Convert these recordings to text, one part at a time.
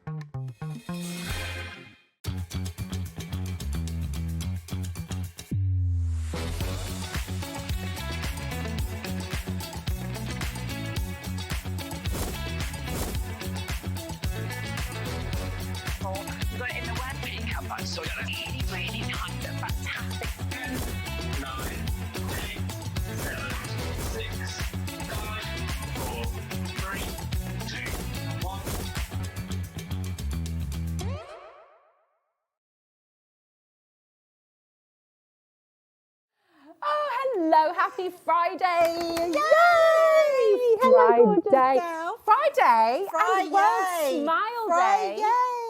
You got it in the word makeup, but so really, really nice and fantastic. 10, 9, 8, 7, 6, 5, 4, 3, 2, 1. Oh, hello, happy Friday! Yay! Hello, gorgeous girl. Friday! Friday! And World Smile Day! Friday!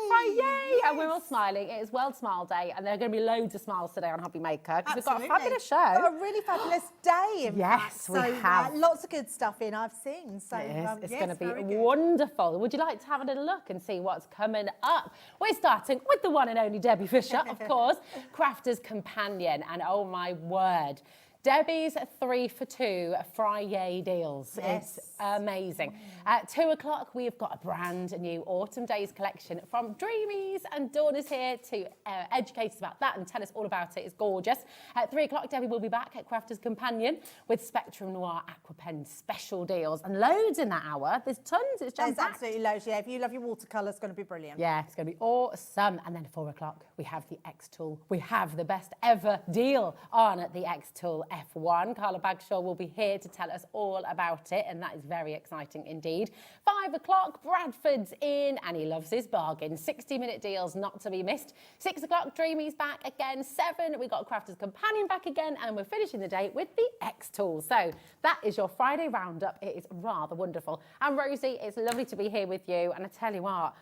Friday! Yes. And we're all smiling. It is World Smile Day, and there are going to be loads of smiles today on HobbyMaker because we've got a fabulous show. We've got a really fabulous day, in fact. Yes, we have. Lots of good stuff in, I've seen. So It's going to be wonderful. Would you like to have a little look and see what's coming up? We're starting with the one and only Debbie Fisher, of course, Crafter's Companion. And oh my word, Debbie's 3 for 2 Friday deals. Yes. It's amazing. At 2 o'clock, we've got a brand new Autumn Days collection from Dreamees, and Dawn is here to educate us about that and tell us all about it. It's gorgeous. At 3 o'clock, Debbie will be back at Crafter's Companion with Spectrum Noir Aqua Pen special deals, and loads in that hour. There's tons. It's jam-packed. There's absolutely loads. Yeah, if you love your watercolour, it's going to be brilliant. Yeah, it's going to be awesome. And then at 4 o'clock, we have the XTool. We have the best ever deal on at the XTool F1. Carla will be here to tell us all about it, and that is very exciting indeed. 5 o'clock, Bradford's in, and he loves his bargain. 60-minute deals not to be missed. 6 o'clock, Dreamees back again. 7, we got Crafter's Companion back again, and we're finishing the day with the XTool. So that is your Friday roundup. It is rather wonderful. And Rosie, it's lovely to be here with you, and I tell you what,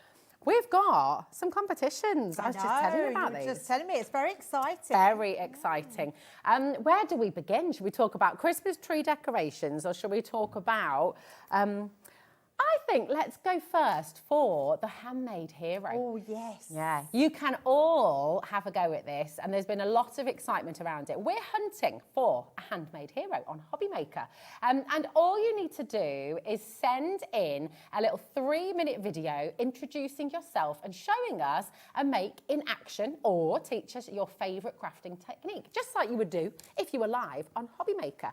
we've got some competitions. I was just telling you about these. Just telling me, it's very exciting. Very exciting. Where do we begin? Should we talk about Christmas tree decorations, or should we talk about... I think let's go first for the handmade hero. Oh, yes. Yeah, you can all have a go at this, and there's been a lot of excitement around it. We're hunting for a handmade hero on HobbyMaker, and all you need to do is send in a little 3-minute video introducing yourself and showing us a make in action, or teach us your favourite crafting technique, just like you would do if you were live on HobbyMaker.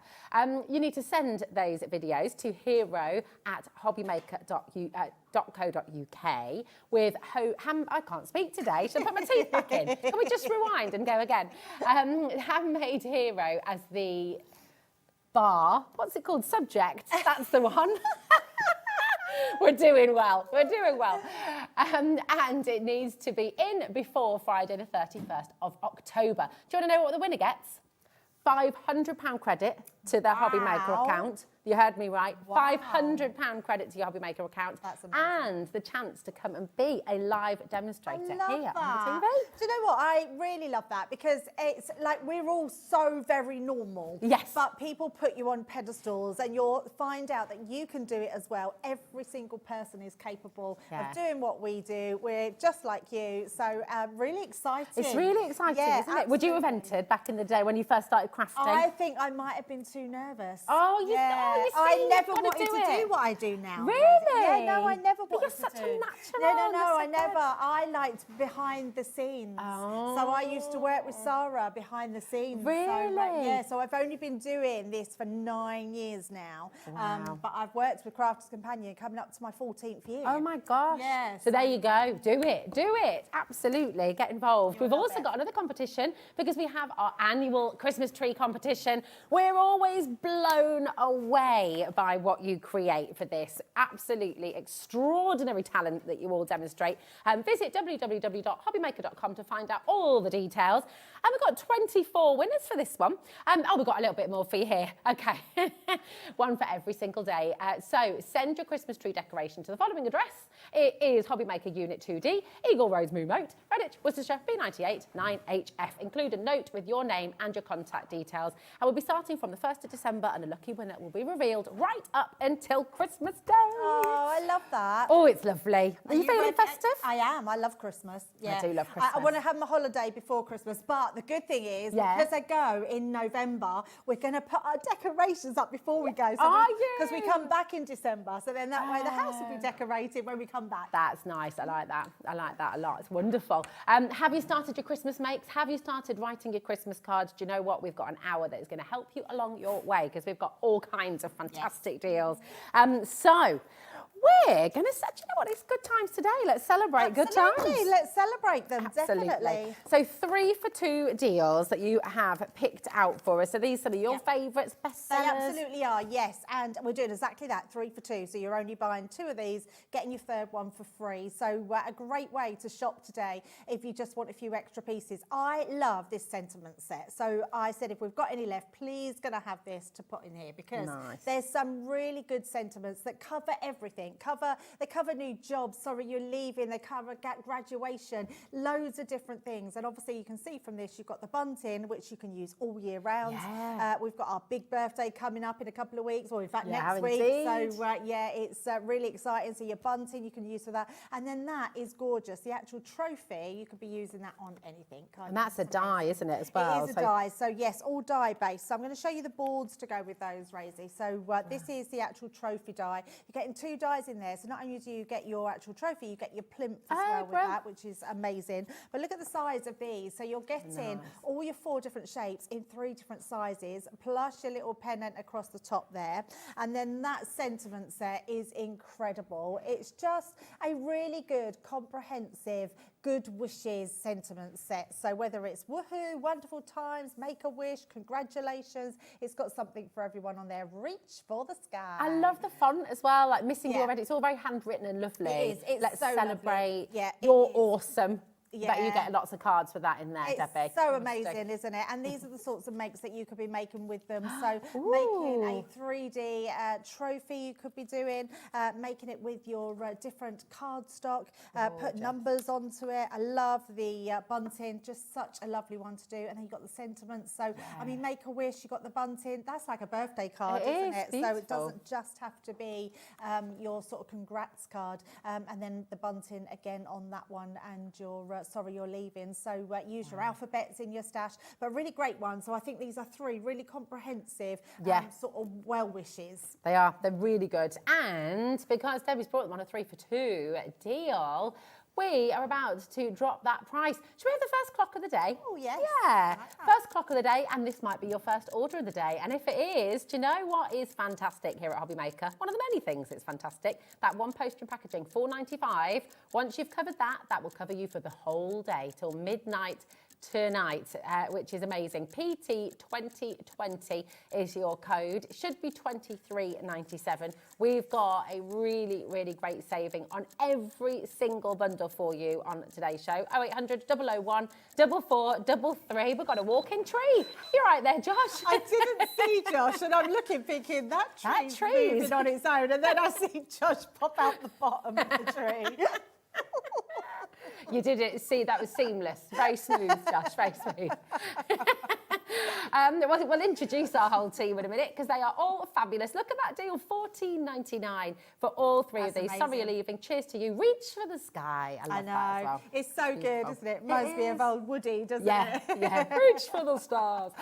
You need to send those videos to hero@hobbymaker.co.uk with I can't speak today. Should I put my teeth back in? Can we just rewind and go again? Handmade hero as the bar. What's it called? Subject. That's the one. We're doing well. We're doing well. And it needs to be in before Friday the 31st of October. Do you want to know what the winner gets? £500 credit to their HobbyMaker account. You heard me right. Wow. £500 credit to your HobbyMaker account. That's amazing. And the chance to come and be a live demonstrator here on the TV. Do you know what? I really love that, because it's like we're all so very normal. Yes. But people put you on pedestals, and you'll find out that you can do it as well. Every single person is capable of doing what we do. We're just like you. So really exciting. It's really exciting, isn't it? Absolutely. Would you have entered back in the day when you first started crafting? I think I might have been too nervous. Oh, you I never wanted to do what I do now. Really? Yeah, no, I never wanted to do. But you're such a natural. No, I never. I liked behind the scenes. Oh. So I used to work with Sarah behind the scenes. Really? So I've only been doing this for 9 years now. Wow. But I've worked with Crafter's Companion coming up to my 14th year. Oh my gosh. Yeah, So there you go. Do it. Do it. Absolutely. Get involved. We've also got another competition, because we have our annual Christmas tree competition. We're always blown away by what you create for this absolutely extraordinary talent that you all demonstrate. Visit www.hobbymaker.com to find out all the details. And we've got 24 winners for this one. We've got a little bit more for you here. Okay. One for every single day. So send your Christmas tree decoration to the following address. It is HobbyMaker Unit 2D, Eagle Road, Moot, Redditch, Worcestershire, B98 9HF. Include a note with your name and your contact details. And we'll be starting from the 1st of December, and a lucky winner will be revealed right up until Christmas Day. Oh, I love that. Oh, it's lovely. Are you feeling festive? I am. I love Christmas. Yeah. I do love Christmas. I want to have my holiday before Christmas, but the good thing is, because I go in November, we're going to put our decorations up before we go. Because we come back in December, so then that way the house will be decorated when we come back. That's nice. I like that. I like that a lot. It's wonderful. Have you started your Christmas makes? Have you started writing your Christmas cards? Do you know what? We've got an hour that is going to help you along your way because we've got all kinds of fantastic deals. So we're going to say, you know what, it's good times today. Let's celebrate good times. Let's celebrate them, Absolutely. definitely. So 3 for 2 deals that you have picked out for us. So these are your favourites, best sellers? They absolutely are, yes. And we're doing exactly that, 3 for 2. So you're only buying 2 of these, getting your third one for free. So a great way to shop today if you just want a few extra pieces. I love this sentiment set. So I said if we've got any left, please going to have this to put in here because there's some really good sentiments that cover everything. They cover new jobs, sorry you're leaving, they cover graduation, loads of different things. And obviously you can see from this, you've got the bunting, which you can use all year round. We've got our big birthday coming up in a couple of weeks, or in fact next week. So yeah, it's really exciting. So your bunting you can use for that. And then that is gorgeous. The actual trophy, you could be using that on anything. And that's a die, isn't it, as well? It is a die. So yes, all die based. So I'm going to show you the boards to go with those, Rosie. So this is the actual trophy die. You're getting 2 dies in there. So not only do you get your actual trophy, you get your plinth as well with that, which is amazing. But look at the size of these. So you're getting all your 4 different shapes in 3 different sizes, plus your little pennant across the top there. And then that sentiment set is incredible. It's just a really good, comprehensive, good wishes sentiment set. So whether it's woohoo, wonderful times, make a wish, congratulations, it's got something for everyone on there. Reach for the sky. I love the font as well, like Missing You Already. It's all very handwritten and lovely. It is. It's Let's so celebrate. Lovely. Yeah, you're awesome. Yeah. Bet you get lots of cards for that in there, it's Debbie. so amazing, isn't it? And these are the sorts of makes that you could be making with them. So making a 3D trophy you could be doing, making it with your different cardstock, put numbers onto it. I love the bunting, just such a lovely one to do. And then you've got the sentiments. So, I mean, make a wish, you've got the bunting. That's like a birthday card, isn't it? Beautiful. So it doesn't just have to be your sort of congrats card. And then the bunting again on that one and your sorry you're leaving. So use your alphabets in your stash, but really great one. So I think these are 3 really comprehensive sort of well wishes. They are. They're really good. And because Debbie's brought them on a 3 for 2 deal, we are about to drop that price. Should we have the first clock of the day? Oh, yes. Yeah. First clock of the day, and this might be your first order of the day. And if it is, do you know what is fantastic here at HobbyMaker? One of the many things that's fantastic. That one poster and packaging, $4.95. Once you've covered that, that will cover you for the whole day till midnight tonight, which is amazing. PT2020 is your code. It should be $23.97. We've got a really, really great saving on every single bundle for you on today's show. 0800 001 4433. We've got a walk-in tree. You're right there, Josh. I didn't see Josh, and I'm looking thinking that tree's moving on its own, and then I see Josh pop out the bottom of the tree. You did it. See, that was seamless. Very smooth, Josh. Very smooth. We'll introduce our whole team in a minute because they are all fabulous. Look at that deal, $14.99 for all 3 of these. Amazing. Sorry you're leaving. Cheers to you. Reach for the sky. I love that as well. It's so good, isn't it? Reminds me of old Woody, doesn't it? Yeah. Reach for the stars.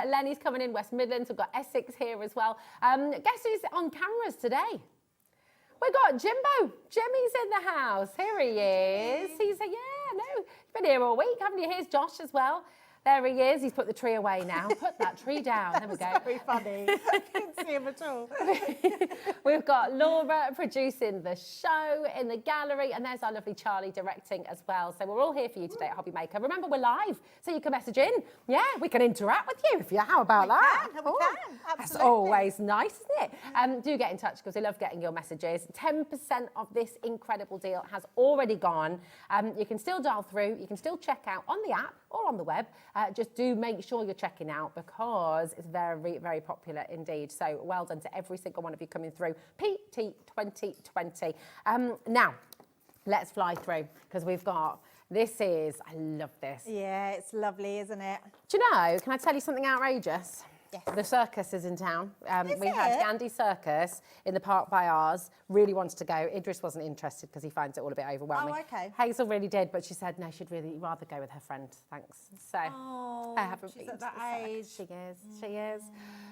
Lenny's coming in, West Midlands. We've got Essex here as well. Guess who's on cameras today? We got Jimbo. Jimmy's in the house. Here he is. He's a, you've been here all week, haven't you? Here's Josh as well. There he is. He's put the tree away now. Put that tree down. There we go. Very funny. I couldn't see him at all. We've got Laura producing the show in the gallery, and there's our lovely Charlie directing as well. So we're all here for you today at HobbyMaker. Remember, we're live, so you can message in. Yeah, we can interact with you. How about that? We can. Absolutely. That's always nice, isn't it? Do get in touch because we love getting your messages. 10% of this incredible deal has already gone. You can still dial through. You can still check out on the app or on the web. Just do make sure you're checking out because it's very, very popular indeed. So well done to every single one of you coming through. PT2020. Now, let's fly through because we've got, I love this. Yeah, it's lovely, isn't it? Do you know, can I tell you something outrageous? Yes. The circus is in town. Is We had it? Gandhi Circus in the park by ours. Really wanted to go. Idris wasn't interested because he finds it all a bit overwhelming. Oh, okay. Hazel really did, but she said no, she'd really rather go with her friend. Thanks. So Oh, I haven't she's been at to that the age. circus. She is.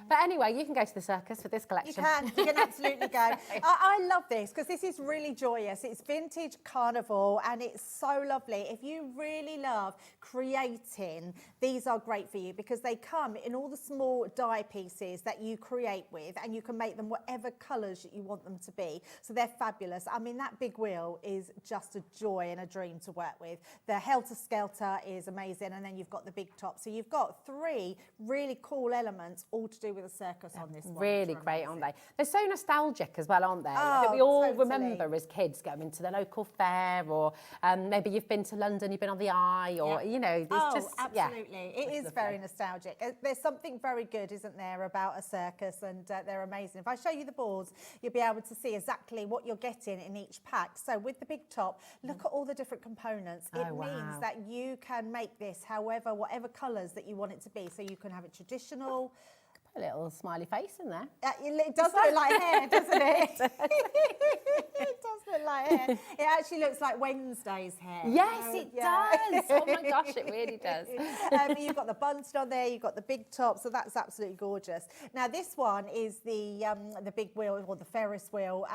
But anyway, you can go to the circus for this collection. You can absolutely go. I love this because this is really joyous. It's vintage carnival and it's so lovely. If you really love creating, these are great for you because they come in all the small die pieces that you create with, and you can make them whatever colours that you want them to be. So they're fabulous. I mean, that big wheel is just a joy and a dream to work with. The Helter Skelter is amazing, and then you've got the big top. So you've got 3 really cool elements all to do with a circus on this one. Really great, aren't they? They're so nostalgic as well, aren't they? I think Oh, we all totally. remember as kids going to the local fair, or maybe you've been to London, you've been on the Eye, or, you know, it's just, absolutely. Yeah, It is very nostalgic. There's something very good, isn't there, about a circus, and they're amazing. If I show you the boards, you'll be able to see exactly what you're getting in each pack. So with the big top, look at all the different components. It means that you can make this whatever colours that you want it to be. So you can have it traditional. Put a little smiley face in there. It does look like hair, doesn't it? It does look like hair. It actually looks like Wednesday's hair. Yes, it does. Oh my gosh, it really does. You've got the bunted on there, you've got the big top, so that's absolutely gorgeous. Now this one is the big wheel, or the Ferris wheel,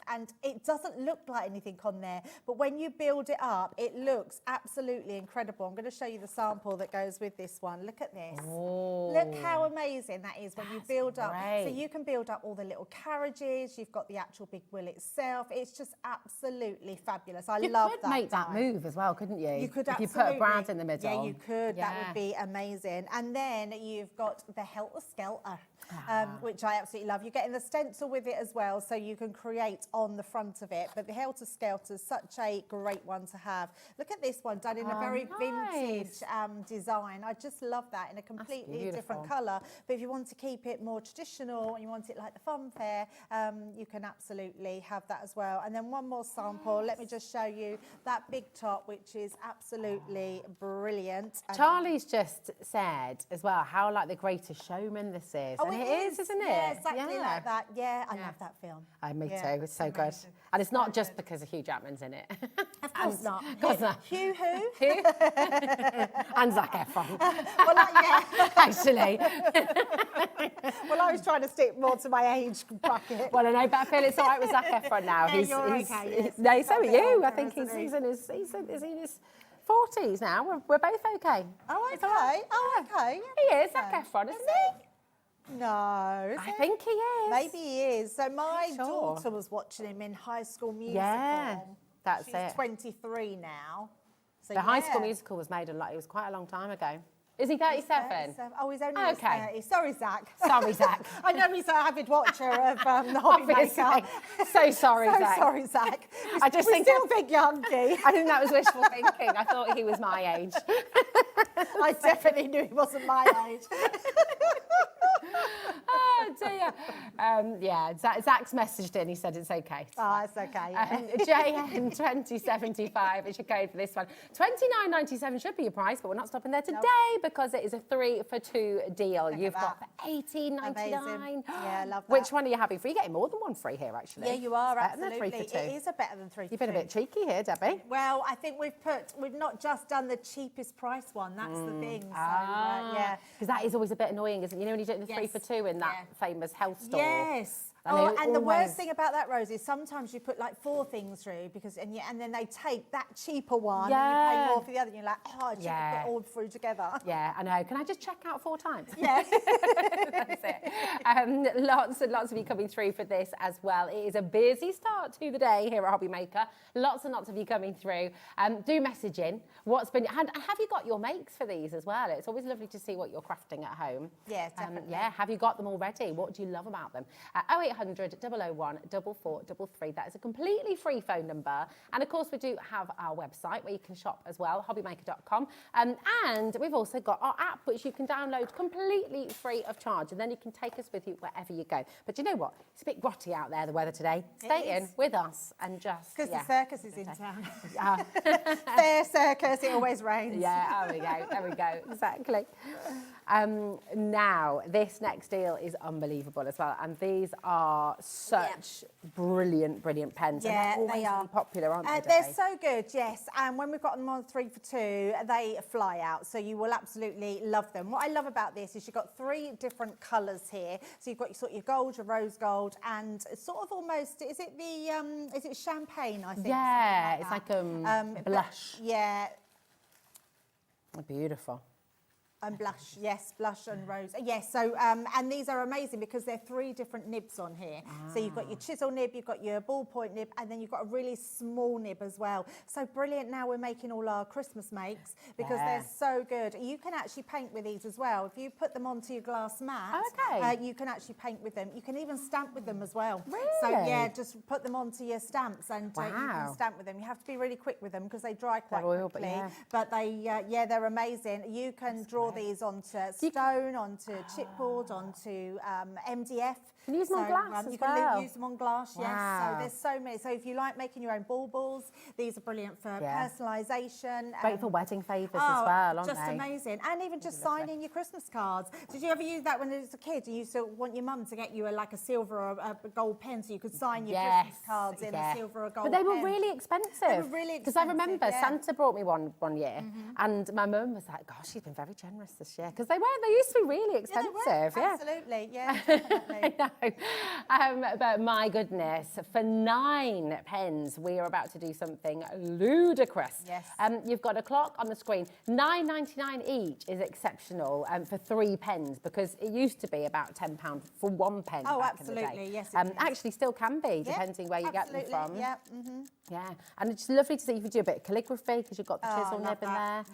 and it doesn't look like anything on there, but when you build it up, it looks absolutely incredible. I'm going to show you the sample that goes with this one. Look at this. Oh. Look how amazing that is when you build up. So great. you can build up all the little carriages, you've got the actual big wheel itself. It's just absolutely fabulous. I love that. You could make that die. move as well, couldn't you? You could if absolutely. you put a brand in the middle. Yeah, you could. That Yeah. would be amazing. And then you've got the Helter Skelter, which I absolutely love. You're getting the stencil with it as well, so you can create on the front of it. But the Helter Skelter is such a great one to have. Look at this one done in a very vintage design. I just love that in a completely different colour. But if you want to keep it more traditional and you want it like the fun fair, you can absolutely have that as well. And then one more sample. Let me just show you that big top, which is absolutely brilliant. Charlie's just said as well how like the Greatest Showman this is. Oh, and it is, isn't it? Yeah, exactly like that. Yeah, I love that film. Me Yeah, too. It's so good. amazing. And it's not just because of Hugh Jackman's in it. Of course not. Of course not. Hugh who? And Zac Efron. Well, yeah. Actually. Well, I was trying to stick more to my age bracket. Well, I know, but I feel it's all right with Zac Efron now. Yeah, you're okay, yes. No, so are He's a bit you. I older, think isn't he? is he in his 40s now. We're both okay. Oh, It's all right. okay. Oh, okay. He is, Zac Efron, isn't he? No, is I it? think he is. Maybe he is. So my Sure. daughter was watching him in High School Musical. Yeah, that's She's it. 23 now. So The High School yeah. Musical was made it was quite a long time ago. Is he 37? Oh, he's only Okay. 30. Sorry, Zach. Sorry, Zach. I know he's an avid watcher of the Obviously. HobbyMaker. So sorry, So Zach. sorry, Zach. I just we think still think youngie. I think that was wishful thinking. I thought he was my age. I definitely knew he wasn't my age. Oh dear. Yeah, Zach's messaged in. He said it's okay. Oh, it's okay. Yeah. JN 2075 is your code for this one. $29.97 should be your price, but we're not stopping there today because it is a 3 for 2 deal. You've got for $18.99. Amazing. Yeah, love that. Which one are you having for? You're getting more than one free here, actually. Yeah, you are, Better than absolutely. 3 for 2. It is a better than 3 for 2. You've been a bit cheeky here, Debbie. Well, I think we've not just done the cheapest price one. That's the thing. So, yeah. Because that is always a bit annoying, isn't it? You know when you do it in the 3 for 2 in that famous health store. Yes. And Oh, they and the always- worst thing about that, Rose, is sometimes you put like 4 things through and then they take that cheaper one and you pay more for the other. And you're like, oh, I should have put it all through together. Yeah, I know. Can I just check out 4 times? Yeah. That's it. Lots and lots of you coming through for this as well. It is a busy start to the day here at HobbyMaker. Lots and lots of you coming through. Do message in. And have you got your makes for these as well? It's always lovely to see what you're crafting at home. Yeah, definitely. Yeah, have you got them already? What do you love about them? 0800 001 4433. That is a completely free phone number. And of course, we do have our website where you can shop as well, hobbymaker.com. And we've also got our app, which you can download completely free of charge. And then you can take us with you wherever you go. But you know what? It's a bit grotty out there, the weather today. Stay in with us and just... Because the circus is in town. Yeah. Fair circus, it always rains. Yeah, there we go. There we go. Exactly. Now, this next deal is unbelievable as well. And these are such brilliant, brilliant pens. Yeah, and they're they always are. really popular, aren't they? They're so good, yes. And when we've got them on 3 for 2, they fly out. So you will absolutely love them. What I love about this is you've got 3 different colours here. So you've got sort of your gold, your rose gold, and sort of almost, is it champagne, I think? Yeah, it's like blush. Yeah. Beautiful. And blush, yes, blush and rose. Yes, so, and these are amazing because they're 3 different nibs on here. So you've got your chisel nib, you've got your ballpoint nib, and then you've got a really small nib as well. So brilliant now we're making all our Christmas makes because they're so good. You can actually paint with these as well. If you put them onto your glass mat, you can actually paint with them. You can even stamp with them as well. Really? So yeah, just put them onto your stamps and you can stamp with them. You have to be really quick with them because they dry quite quickly. But they, they're amazing. You can draw these onto stone, onto chipboard, onto MDF. You can use them on glass as well. You can use them on glass, yes. So there's so many. So if you like making your own baubles, these are brilliant for personalisation. Great for wedding favours as well, aren't just they? Amazing. And even just signing your Christmas cards. Did you ever use that when you was a kid? You used to want your mum to get you a silver or a gold pen so you could sign your Christmas cards in a silver or gold pen. But they were really expensive. They were really expensive. Because I remember Santa brought me one year and my mum was like, gosh, she's been very generous this year. Because they used to be really expensive. Absolutely, yeah, definitely. I know. But my goodness, for 9 pens, we are about to do something ludicrous. Yes. You've got a clock on the screen. £9.99 each is exceptional for 3 pens because it used to be about £10 for 1 pen. Oh, back in the absolutely, day. yes. It is. Actually, still can be, depending where you get them from. Yeah. Yeah, and it's lovely to see you can do a bit of calligraphy because you've got the chisel nib in there.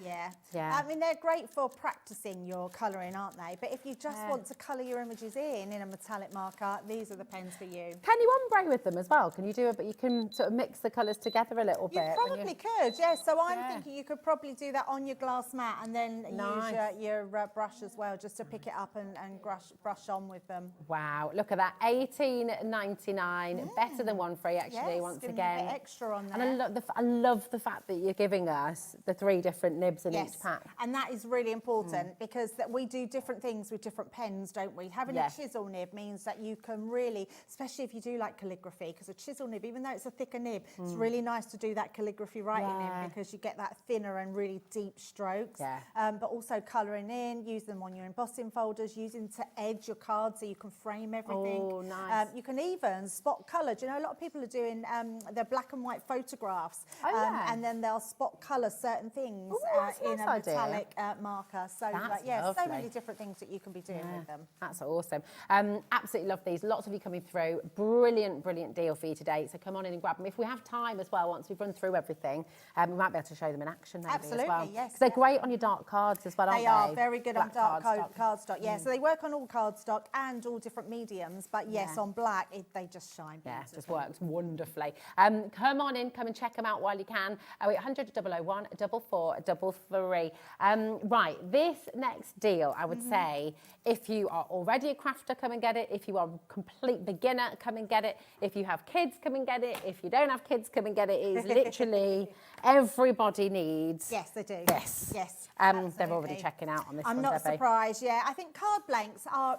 Yeah. I mean, they're great for practicing your colouring, aren't they? But if you just want to colour your images in a metallic marker, these are the pens for you. Can you ombre with them as well? Can you do it? But you can sort of mix the colours together a little bit. You probably could, yes. So I'm thinking you could probably do that on your glass mat and then use your brush as well, just to pick it up and brush on with them. Wow, look at that, £18.99, better than one free actually. Once again, a bit extra on there. And I love the fact that you're giving us the 3 different nibs in each pack. And that is really important because we do different things with different pens, don't we? Having a chisel nib means that you can really, especially if you do like calligraphy, because a chisel nib, even though it's a thicker nib, it's really nice to do that calligraphy writing in because you get that thinner and really deep strokes. But also colouring in, use them on your embossing folders, using to edge your card so you can frame everything. Oh, nice. You can even spot colour. Do you know, a lot of people are doing their black and white photographs and then they'll spot colour certain things in a metallic marker. So so many different things that you can be doing with them. That's awesome. Absolutely love these. Lots of you coming through. Brilliant, brilliant deal for you today. So come on in and grab them. If we have time as well, once we've run through everything, we might be able to show them in action maybe as well. Yes. Because they're great on your dark cards as well, aren't they? They are very good on dark cardstock. Yeah, so they work on all cardstock and all different mediums. But yes, on black, they just shine. Yeah, it just works wonderfully. Come on in, come and check them out while you can. 0800 001 4433. Right, this next deal, I would say, if you are already a crafter, come and get it. If you are a complete beginner, come and get it. If you have kids, come and get it. If you don't have kids, come and get it. It is literally everybody needs. Yes, they do. Yes. Yes. They're already checking out on this one, I'm not Debbie. surprised, I think card blanks are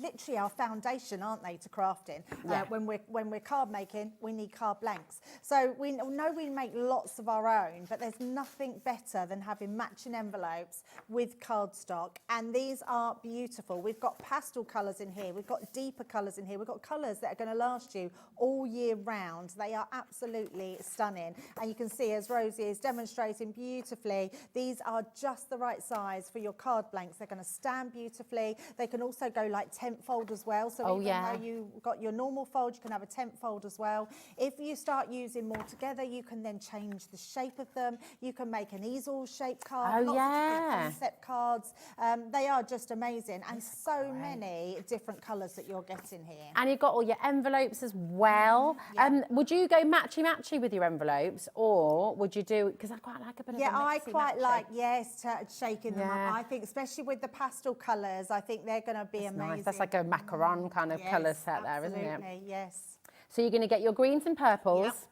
literally our foundation, aren't they, to crafting? When we're card making, we need card blanks. So we know we make lots of our own, but there's nothing better than having matching envelopes with cardstock. And these are beautiful. We've got pastel colours in here. We've got deeper colours in here. We've got colours that are going to last you all year round. They are absolutely stunning. And you can see, as Rosie is demonstrating beautifully, these are just the right size for your card blanks. They're going to stand beautifully. They can also go like tent fold as well. So even though you got your normal fold, you can have a tent fold as well. If you start using more together, you can then change the shape of them. You can make an easel shaped card. Lots of different concept cards. They are just amazing, and so many different colours that you're getting here. And you've got all your envelopes as well. Would you go matchy-matchy with your envelopes, or would you do, because I quite like a bit of a I mixy quite matchy. like, shaking them up. I think, especially with the pastel colours, I think they're going to be amazing. Nice. That's like a macaron kind of colour set there, isn't it? Absolutely, yes. So you're going to get your greens and purples.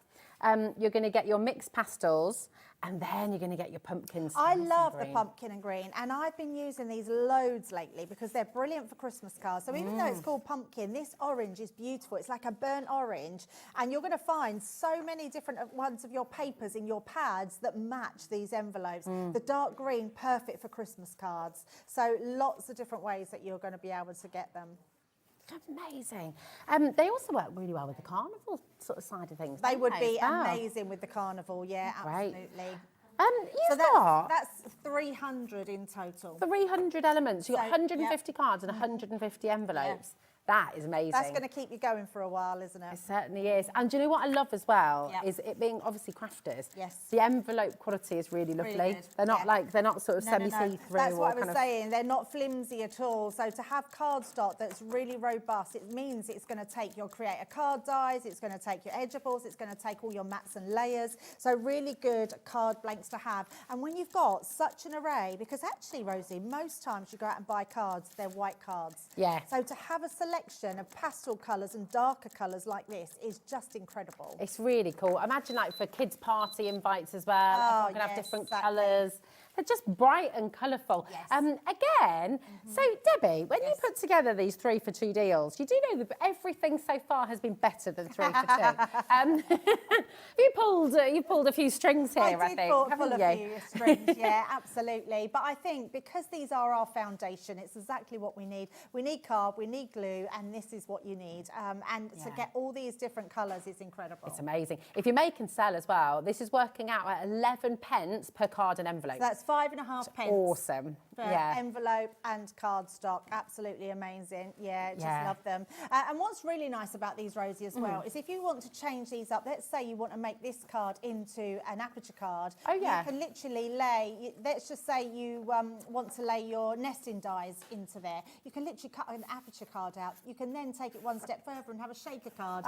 You're going to get your mixed pastels, and then you're going to get your pumpkins. I love the pumpkin and green, and I've been using these loads lately because they're brilliant for Christmas cards. So even though it's called pumpkin, this orange is beautiful. It's like a burnt orange, and you're going to find so many different ones of your papers in your pads that match these envelopes. The dark green, perfect for Christmas cards. So lots of different ways that you're going to be able to get them. Amazing. They also work really well with the carnival sort of side of things. They would be as well. amazing with the carnival, absolutely. So that's 300 in total. 300 elements. You've got So, 150 cards and 150 envelopes. That is amazing. That's going to keep you going for a while, isn't it? It certainly is. And do you know what I love as well? Is it being obviously crafters. Yes. The envelope quality is really lovely. Really good. They're not like, they're not sort of semi-see-through. That's what I was saying. They're not flimsy at all. So to have cardstock that's really robust, it means it's going to take your creator card dies, it's going to take your edgeables, it's going to take all your mats and layers. So really good card blanks to have. And when you've got such an array, because actually, Rosie, most times you go out and buy cards, they're white cards. Yeah. So to have a selection of pastel colours and darker colours like this is just incredible. It's really cool. Imagine like for kids' party invites as well. Oh, Everyone can have different exactly. colours. They're just bright and colourful. Yes. Again, so Debbie, when you put together these 3 for 2 deals, you do know that everything so far has been better than 3 for 2. You pulled a few strings here, I think, haven't you? A few strings, yeah, absolutely. But I think because these are our foundation, it's exactly what we need. We need card, we need glue, and this is what you need. And to get all these different colours is incredible. It's amazing. If you make and sell as well, this is working out at 11 pence per card and envelope. So that's 5.5 pence. Awesome. For envelope and cardstock, absolutely amazing. Yeah, just love them. And what's really nice about these, Rosie, as well, is if you want to change these up, let's say you want to make this card into an aperture card. You can literally lay, let's just say you want to lay your nesting dies into there. You can literally cut an aperture card out. You can then take it one step further and have a shaker card.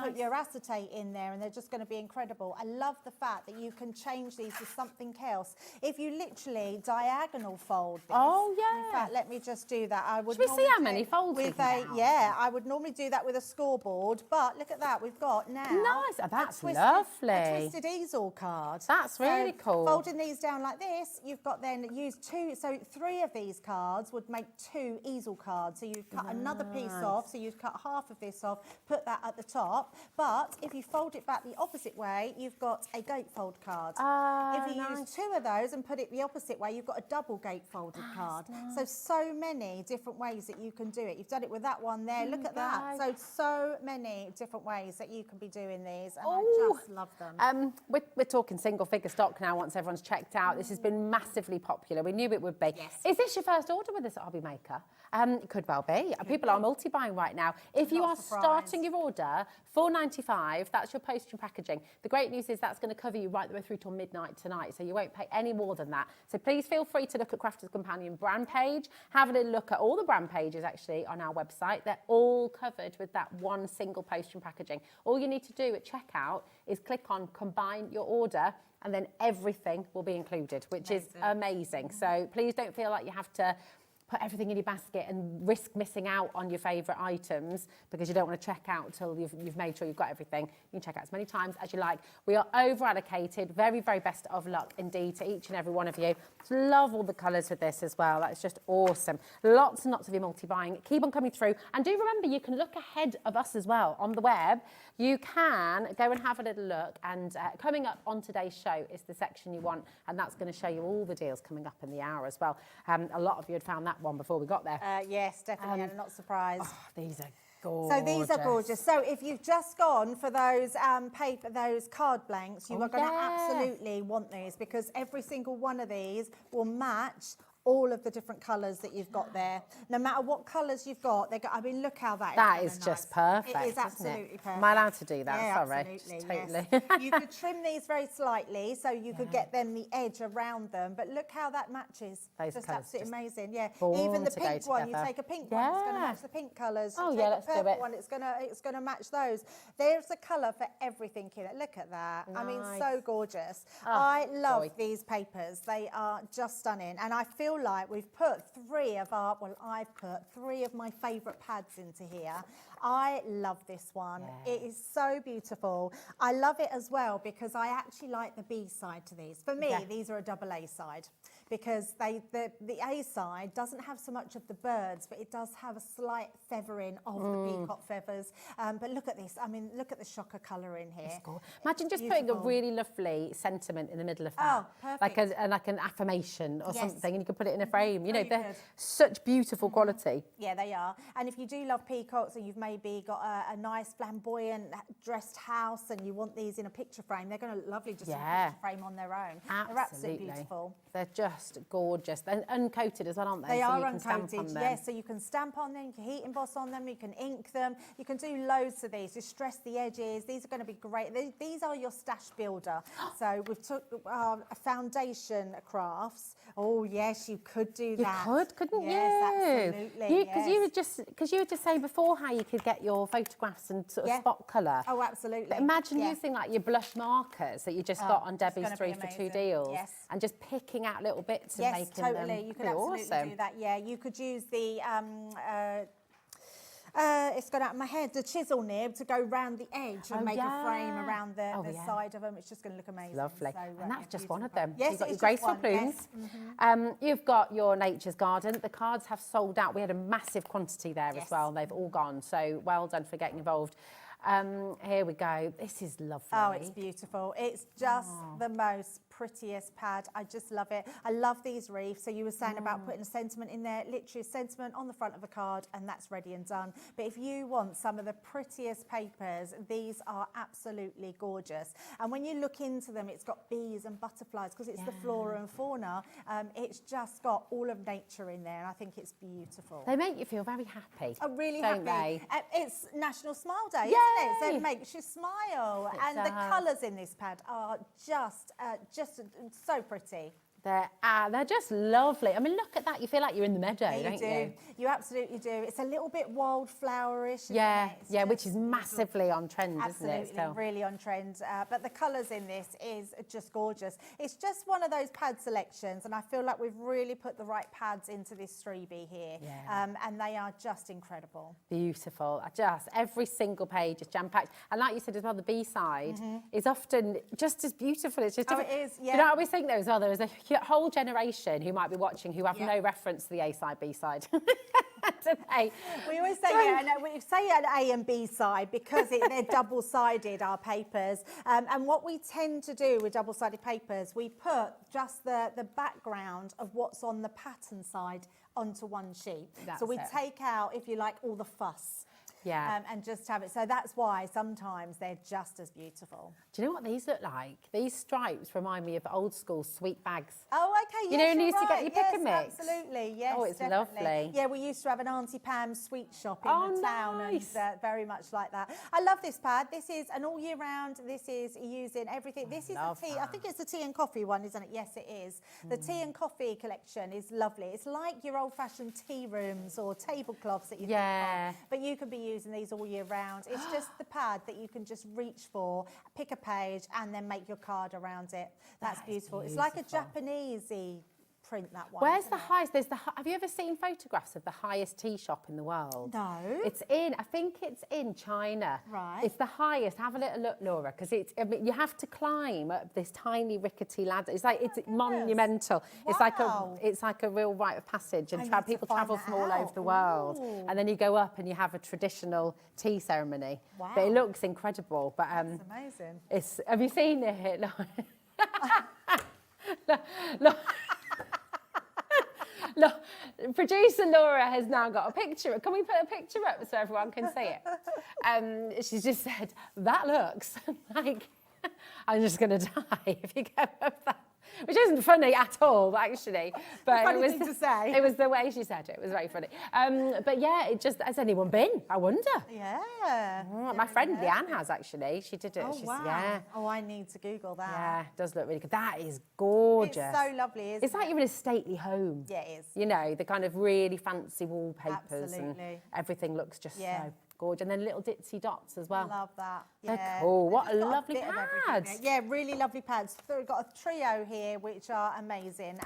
Put your acetate in there, and they're just going to be incredible. I love the fact that you can change these to something else. If you literally diagonal fold this. In fact, let me just do that. I would. Should we see how many folds we can get out? I would normally do that with a scoreboard, but look at that. We've got now. Nice. Oh, that's lovely. A twisted easel card. That's really cool. Folding these down like this, you've got then use 2. So 3 of these cards would make 2 easel cards. So you'd cut another piece off. So you'd cut half of this off, put that at the top. But if you fold it back the opposite way, you've got a gatefold card. If you use 2 of those and put it the opposite way, you've got a double gatefolded card. So many different ways that you can do it. You've done it with that one there. Look at that. So many different ways that you can be doing these, and I just love them. We're talking single figure stock now once everyone's checked out. This has been massively popular. We knew it would be. Yes. Is this your first order with us at HobbyMaker? It could well be. People are multi-buying right now. If you are starting your order, $4.95, that's your postage and packaging. The great news is that's going to cover you right the way through till midnight tonight, so you won't pay any more than that. So please feel free to look at Crafters Companion brand page. Have a little look at all the brand pages actually on our website. They're all covered with that one single postage and packaging. All you need to do at checkout is click on combine your order, and then everything will be included, which is amazing. So please don't feel like you have to put everything in your basket and risk missing out on your favourite items because you don't want to check out until you've made sure you've got everything. You can check out as many times as you like. We are over allocated. Very, very best of luck indeed to each and every one of you. Love all the colours with this as well. That's just awesome. Lots and lots of you multi-buying. Keep on coming through. And do remember, you can look ahead of us as well on the web. You can go and have a little look. And coming up on today's show is the section you want. And that's going to show you all the deals coming up in the hour as well. A lot of you had found that one before we got there. Yes, definitely. I'm not surprised. Oh, these are gorgeous. So these are gorgeous. So if you've just gone for those those card blanks, you are going to absolutely want these, because every single one of these will match all of the different colours that you've got there. No matter what colours you've got, I mean, look how that is nice. just perfect. It is isn't absolutely it? perfect. Am I allowed to do that? Yeah, Sorry. absolutely. Totally. Yes. You could trim these very slightly, so you could get them the edge around them. But look how that matches. Those just colours absolutely just amazing. Yeah. born Even the to go pink one, you together. take a pink one, it's going to match the pink colours. Oh, You yeah, take let's a do purple it. one, it's going to match those. There's a colour for everything in it. Look at that. I mean, Nice. so gorgeous. Oh, I love joy. these papers. They are just stunning. And I feel like we've put I've put 3 of my favourite pads into here. I love this one. Yeah. It is so beautiful. I love it as well because I actually like the B side to these. For me, these are a double A side because the A side doesn't have so much of the birds, but it does have a slight feathering of the peacock feathers. But look at this. I mean, look at the shocker colour in here. Imagine just putting a really lovely sentiment in the middle of Oh, that. perfect. Like an affirmation or Yes. something, and you can put it in a frame. You know, Really they're good. such beautiful quality. Yeah, they are. And if you do love peacocks and you've maybe got a nice flamboyant dressed house and you want these in a picture frame, they're going to lovely just in a picture frame on their own. They're absolutely beautiful. They're just gorgeous. And uncoated as well, aren't they? They So are you can stamp on uncoated, them. yes. So you can stamp on them, you can heat emboss on them, you can ink them, you can do loads of these. Just stress the edges. These are going to be great. These are your stash builder. So we've took foundation crafts. Oh yes, you could do that. You could, couldn't you? Yes, absolutely. Because you were just saying before how you could get your photographs and sort of spot colour. Oh, absolutely. But imagine using like your blush markers that you just got on Debbie's gonna be 3 for 2 amazing. deals, Yes. and just picking out little bits and Yes, making totally. them. You could Pretty absolutely awesome. do that. Yeah, you could use the it's gone out of my head, the chisel nib to go round the edge and make a frame around the side of them. It's just going to look amazing. Lovely. So, And that's just beautiful. one of them. Yes, You've got your it's just graceful one, plumes. yes. You've got your Nature's Garden. The cards have sold out. We had a massive quantity there as Yes. well. They've all gone. So well done for getting involved. Here we go. This is lovely. Oh, it's beautiful. It's just the most prettiest pad. I just love it. I love these reefs. So you were saying about putting a sentiment in there, literally a sentiment on the front of a card, and that's ready and done. But if you want some of the prettiest papers, these are absolutely gorgeous. And when you look into them, it's got bees and butterflies because it's the flora and fauna. It's just got all of nature in there, and I think it's beautiful. They make you feel very happy. I'm really don't happy. they? It's National Smile Day, Yay! isn't it? So it makes you smile. It The does. colours in this pad are just so pretty. They're just lovely. I mean, look at that. You feel like you're in the meadow, don't you? You absolutely do. It's a little bit wildflowerish. Yeah, isn't it? which is massively on trend, isn't it? Absolutely, really on trend. But the colours in this is just gorgeous. It's just one of those pad selections, and I feel like we've really put the right pads into this freebie here. Yeah. And they are just incredible. Beautiful. Every single page is jam-packed. And like you said as well, the B-side is often just as beautifble. It's just Oh, different. it is, You know, I always think though as well, there is a whole generation who might be watching who have no reference to the A-side, B-side. Today. We always say, we say an A and B side because they're double-sided, our papers. And what we tend to do with double-sided papers, we put just the background of what's on the pattern side onto one sheet. So we take out, if you like, all the fuss. Yeah. And just have it. So that's why sometimes they're just as beautiful. Do you know what these look like? These stripes remind me of old school sweet bags. Oh, okay. You know, when you used to get your pick and mix? Absolutely. Yes. Oh, it's definitely. lovely. Yeah, we used to have an Auntie Pam's sweet shop in the town, nice. and very much like that. I love this pad. This is an all year round. This is using everything. This is the tea. I think it's the tea and coffee one, isn't it? Yes, it is. The tea and coffee collection is lovely. It's like your old-fashioned tea rooms or tablecloths that you think of, but you can be using these all year round. It's just the pad that you can just reach for, pick a page, and then make your card around it. That's beautiful. It's like a Japanese-y print, that one. Where's the highest? Have you ever seen photographs of the highest tea shop in the world? No. I think it's in China. Right. It's the highest. Have a little look, Laura, because you have to climb up this tiny rickety ladder. It's like, it's monumental. Wow. It's like a real rite of passage, and I need to people find travel that from all over out. the world. Ooh. And then you go up and you have a traditional tea ceremony. Wow. But it looks incredible. But That's amazing. have you seen it, Laura? Look, producer Laura has now got a picture. Can we put a picture up so everyone can see it? She's just said, that looks like I'm just going to die if you go up that. which isn't funny at all, actually. But Funny thing to say. it was the way she said it. It was very funny. But yeah, it just, has anyone been? I wonder. Yeah. Oh, my friend Leanne has, actually. She did it. Oh, She's, wow. Yeah. Oh, I need to Google that. Yeah, it does look really good. That is gorgeous. It's so lovely, isn't It's like it? you're in a stately home. Yeah, it is. You know, the kind of really fancy wallpapers and Absolutely. everything looks just Yeah. so gorgeous. And then little ditzy dots as well. Love that. They're Yeah. cool. What They've a got lovely bit of everything pads. there. Yeah, really lovely pads. So we've got a trio here which are amazing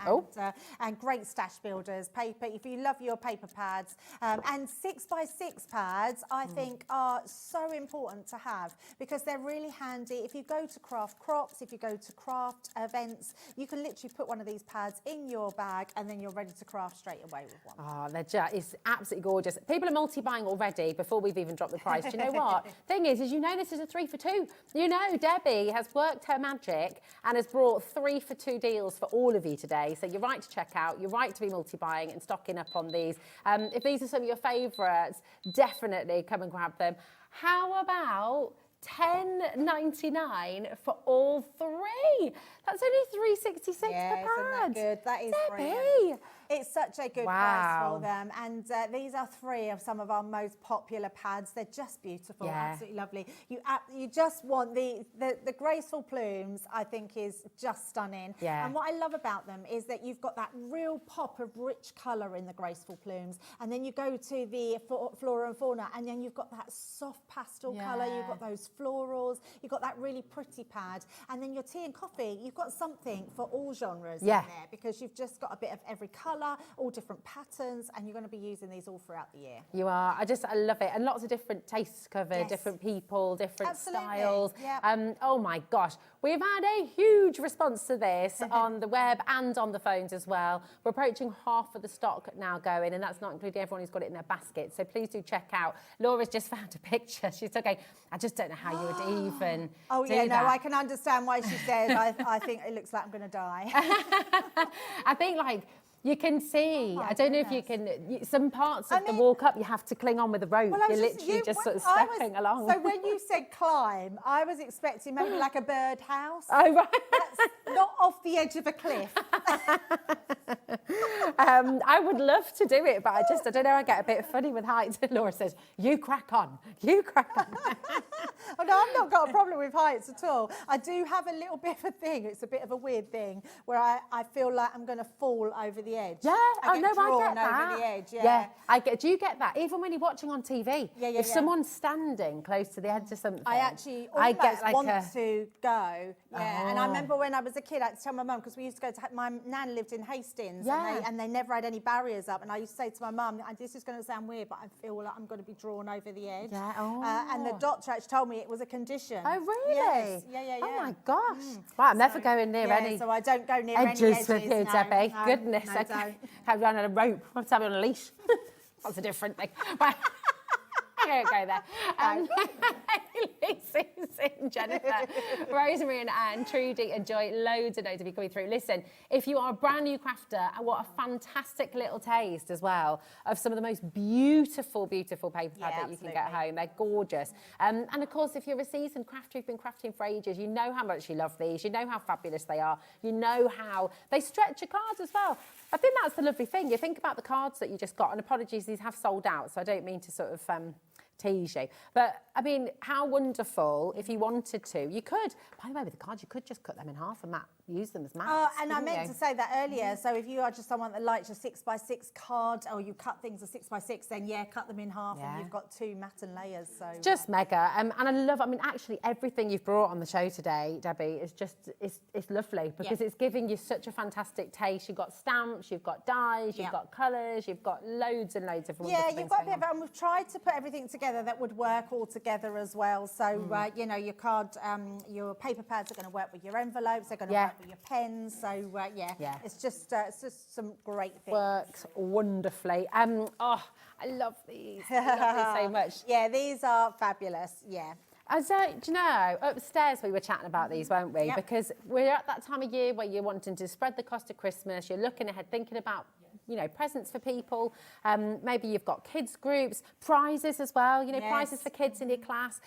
and great stash builders. Paper, if you love your paper pads, and 6x6 pads, I think are so important to have because they're really handy. If you go to craft crops, if you go to craft events, you can literally put one of these pads in your bag and then you're ready to craft straight away with one. Oh, it's absolutely gorgeous. People are multi-buying already before we've even dropped the price. Do you know what? Thing is you know this is a 3 for 2. You know Debbie has worked her magic and has brought 3 for 2 deals for all of you today. So you're right to check out. You're right to be multi-buying and stocking up on these. If these are some of your favourites, definitely come and grab them. How about $10.99 for all 3? That's only $3.66 per Yeah, isn't that pad. good? That is Debbie. brilliant. It's such a good price Wow. for them. And these are 3 of some of our most popular pads. They're just beautiful, Yeah. absolutely lovely. You just want the graceful plumes, I think, is just stunning. Yeah. And what I love about them is that you've got that real pop of rich colour in the graceful plumes. And then you go to the flora and fauna, and then you've got that soft pastel colour. You've got those florals. You've got that really pretty pad. And then your tea and coffee, you've got something for all genres in there because you've just got a bit of every colour, all different patterns, and you're going to be using these all throughout the year. You are. I love it. And lots of different tastes covered, Yes. different people, different Absolutely. styles. Yep. Oh my gosh. We've had a huge response to this on the web and on the phones as well. We're approaching half of the stock now going, and that's not including everyone who's got it in their basket. So please do check out. Laura's just found a picture. She's okay. I just don't know how you would even Oh, do yeah, that. no, I can understand why she says, I think it looks like I'm going to die. I think, like, you can see, my I don't know if you can, some parts of the mean- walk up, you have to cling on with a rope. Well, I You're was literally just sort of I was- stepping along. So when you said climb, I was expecting maybe like a bird house. Oh, right. That's not off the edge of a cliff. I would love to do it, but I don't know, I get a bit funny with heights. Laura says, you crack on, you crack on. Oh, no, I've not got a problem with heights at all. I do have a little bit of a thing. It's a bit of a weird thing where I feel like I'm going to fall over the edge. Yeah, I get drawn I get that. over the edge. Yeah. I get. Do you get that? Even when you're watching on TV, Yeah, if someone's standing close to the edge of something, I actually I almost get like want a, to go. Yeah, and I Oh. remember when I was a kid, I had to tell my mum, because we used to go to, my nan lived in Hastings, Yeah. and they never had any barriers up. And I used to say to my mum, this is going to sound weird, but I feel like I'm going to be drawn over the edge. Yeah, And the doctor actually told me it was a condition. Oh, really? Yes. Yeah. Oh, my gosh. Right, I'm never going near any So I don't go near edges any edges. with you, no, Debbie. no, Goodness, no, I don't. can't run on a rope. I have to have it on a leash. That's a different thing. Right. I don't go there. Susan, Jennifer, Rosemary and Anne, Trudy and Joy, loads of you coming through. Listen, if you are a brand new crafter, I want a fantastic little taste as well of some of the most beautiful paper pad that you can get home. They're gorgeous. And of course, if you're a seasoned crafter who've been crafting for ages, you know how much you love these. You know how fabulous they are. You know how they stretch your cards as well. I think that's the lovely thing. You think about the cards that you just got, and apologies, these have sold out, so I don't mean to sort of tease you. But, I mean, how wonderful, if you wanted to. You could, by the way, with the cards, you could just cut them in half and use them as mats. And I meant to say that earlier. So if you are just someone that likes your 6x6 card, or you cut things a 6x6, then cut them in half, and you've got 2 matten layers. So just mega. And I love, actually, everything you've brought on the show today, Debbie, is just, it's lovely because it's giving you such a fantastic taste. You've got stamps, you've got dies, you've got colours, you've got loads and loads of wonderful things you've got a going bit of, and we've tried to put everything together that would work all together as well. So, your card, your paper pads are going to work with your envelopes, they're going to work with your pens. So, it's just some great things. Works wonderfully. I love these. I love these so much. Yeah, these are fabulous. Yeah. As do you know, upstairs we were chatting about these, weren't we? Yep. Because we're at that time of year where you're wanting to spread the cost of Christmas, you're looking ahead, thinking about, presents for people. Maybe you've got kids groups, prizes as well, prizes for kids in your class.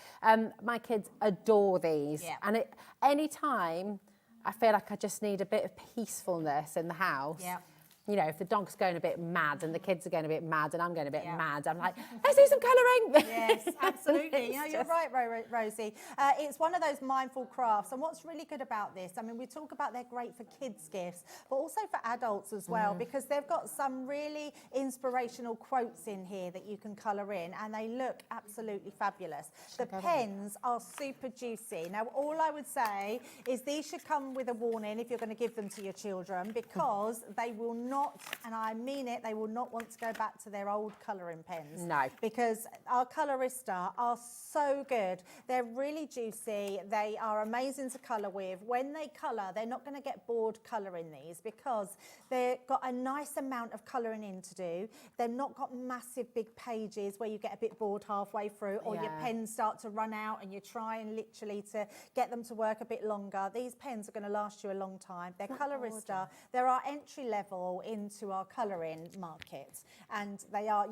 My kids adore these. Yeah. And any time I feel like I just need a bit of peacefulness in the house. Yeah. You know, if the dog's going a bit mad and the kids are going a bit mad and I'm going a bit mad, I'm like, let's do some colouring. Yes, absolutely. You know, you're right, Rosie. It's one of those mindful crafts. And what's really good about this, I mean, we talk about they're great for kids' gifts, but also for adults as well, because they've got some really inspirational quotes in here that you can colour in, and they look absolutely fabulous. The pens are super juicy. Now, all I would say is these should come with a warning if you're going to give them to your children, because they will not, and I mean it, they will not want to go back to their old colouring pens. No. Because our Colorista are so good. They're really juicy. They are amazing to colour with. When they colour, they're not going to get bored colouring these, because they've got a nice amount of colouring in to do. They've not got massive big pages where you get a bit bored halfway through, or your pens start to run out and you're trying literally to get them to work a bit longer. These pens are going to last you a long time. They're Colorista. They're our entry level into our colouring market, and they are,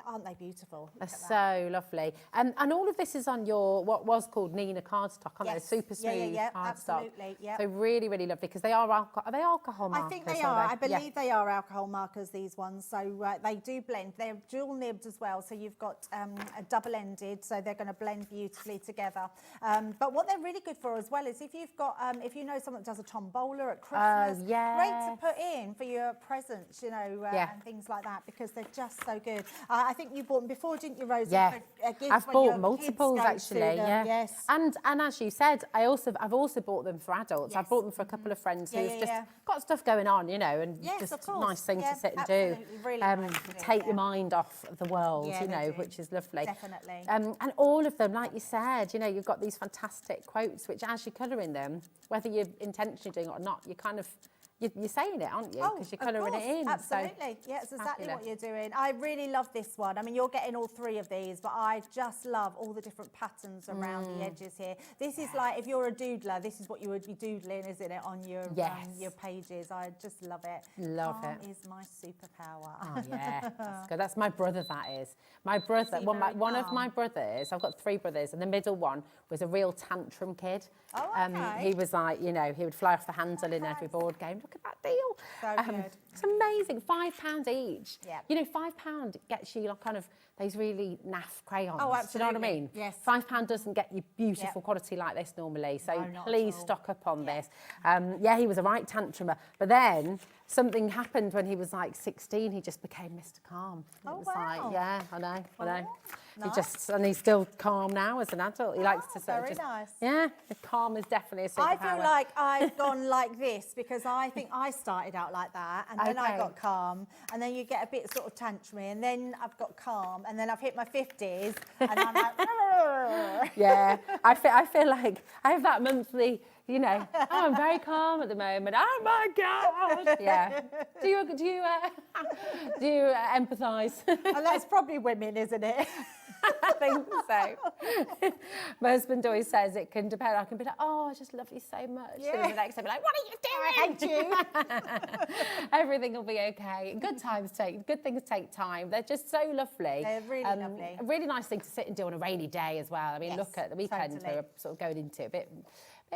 aren't they beautiful? They're so lovely. And all of this is on your, what was called Nina cardstock, aren't they? Super smooth cardstock. Absolutely, So really, really lovely, because they are alcohol, are they alcohol markers? I think they are. I believe they are alcohol markers, these ones. So they do blend. They're dual nibbed as well. So you've got a double-ended, so they're going to blend beautifully together. But what they're really good for as well is if you've got, if you know someone that does a tombola at Christmas, great to put in for your presents, you know, and things like that, because they're just so good. I think you bought them before, didn't you, Rosie? Yeah, I've bought multiples actually. Yes. And as you said, I've also bought them for adults. I've bought them for a couple of friends who've just got stuff going on, you know, and just a nice thing to sit and do. Really nice to do, take your mind off the world, you know, which is lovely. Definitely. And all of them, like you said, you know, you've got these fantastic quotes, which as you're colouring them, whether you're intentionally doing it or not, you kind of, you're saying it, aren't you? Because you're colouring it in. Absolutely. So yeah, it's exactly what you're doing. I really love this one. I mean, you're getting all three of these, but I just love all the different patterns around the edges here. This is like, if you're a doodler, this is what you would be doodling, isn't it, on your pages. I just love it. Love it. Calm is my superpower. Oh, yeah. That's good. That's my brother, that is. My brother, one of my brothers, I've got 3 brothers, and the middle one was a real tantrum kid. Oh, okay. He was like, you know, he would fly off the handle in every board game. Look at that deal. So good. It's amazing. £5 each. Yeah. You know, £5 gets you like kind of those really naff crayons. Oh, absolutely. Do you know what I mean? Yes. £5 doesn't get you beautiful quality like this normally. So not please at all. stock up on this. He was a right tantrumer. But then something happened when he was like 16. He just became Mr. Calm. It was like, I know. Nice. He's still calm now as an adult. He likes to sort of very just, nice. Yeah, calm is definitely a superpower. I feel like I've gone like this because I think I started out like that, and then I got calm, and then you get a bit sort of tantrumy, and then I've got calm, and then I've hit my 50s, and I'm like, yeah. I feel like I have that monthly, you know, I'm very calm at the moment. Oh my God! Yeah. Do you empathise? and that's probably women, isn't it? I think so. My husband always says it can depend. I can be like, oh, I just love you so much. Yeah. And the next day, be like, what are you doing? I hate you. Everything will be okay. Good things take time. They're just so lovely. They're really lovely. A really nice thing to sit and do on a rainy day as well. I mean, look at the weekend we're sort of going into a bit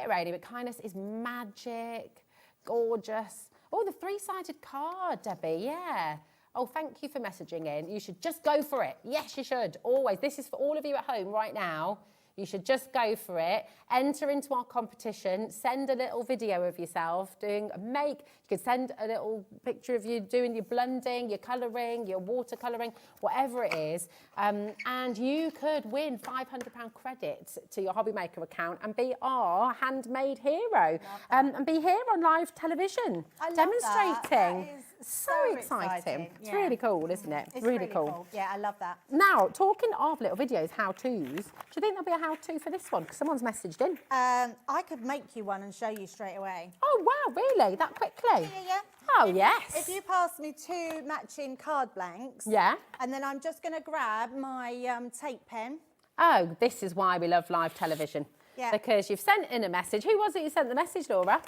rainy, but kindness is magic, gorgeous. Oh, the 3-sided card, Debbie, yeah. Oh, thank you for messaging in. You should just go for it. Yes, you should, always. This is for all of you at home right now. You should just go for it. Enter into our competition. Send a little video of yourself doing a make. You could send a little picture of you doing your blending, your colouring, your watercolouring, whatever it is. And you could win £500 credit to your HobbyMaker account and be our handmade hero. And be here on live television demonstrating. That is so exciting. It's Yeah. really cool, isn't it? It's really cool. Yeah, I love that. Now, talking of little videos, how-tos, do you think there'll be a how-to for this one? Because someone's messaged in. I could make you one and show you straight away. Oh, wow, really? That quickly? Yeah. Oh, yes. If you pass me 2 matching card blanks. Yeah. And then I'm just going to grab my tape pen. Oh, this is why we love live television. Yeah. Because you've sent in a message. Who was it who sent the message, Laura?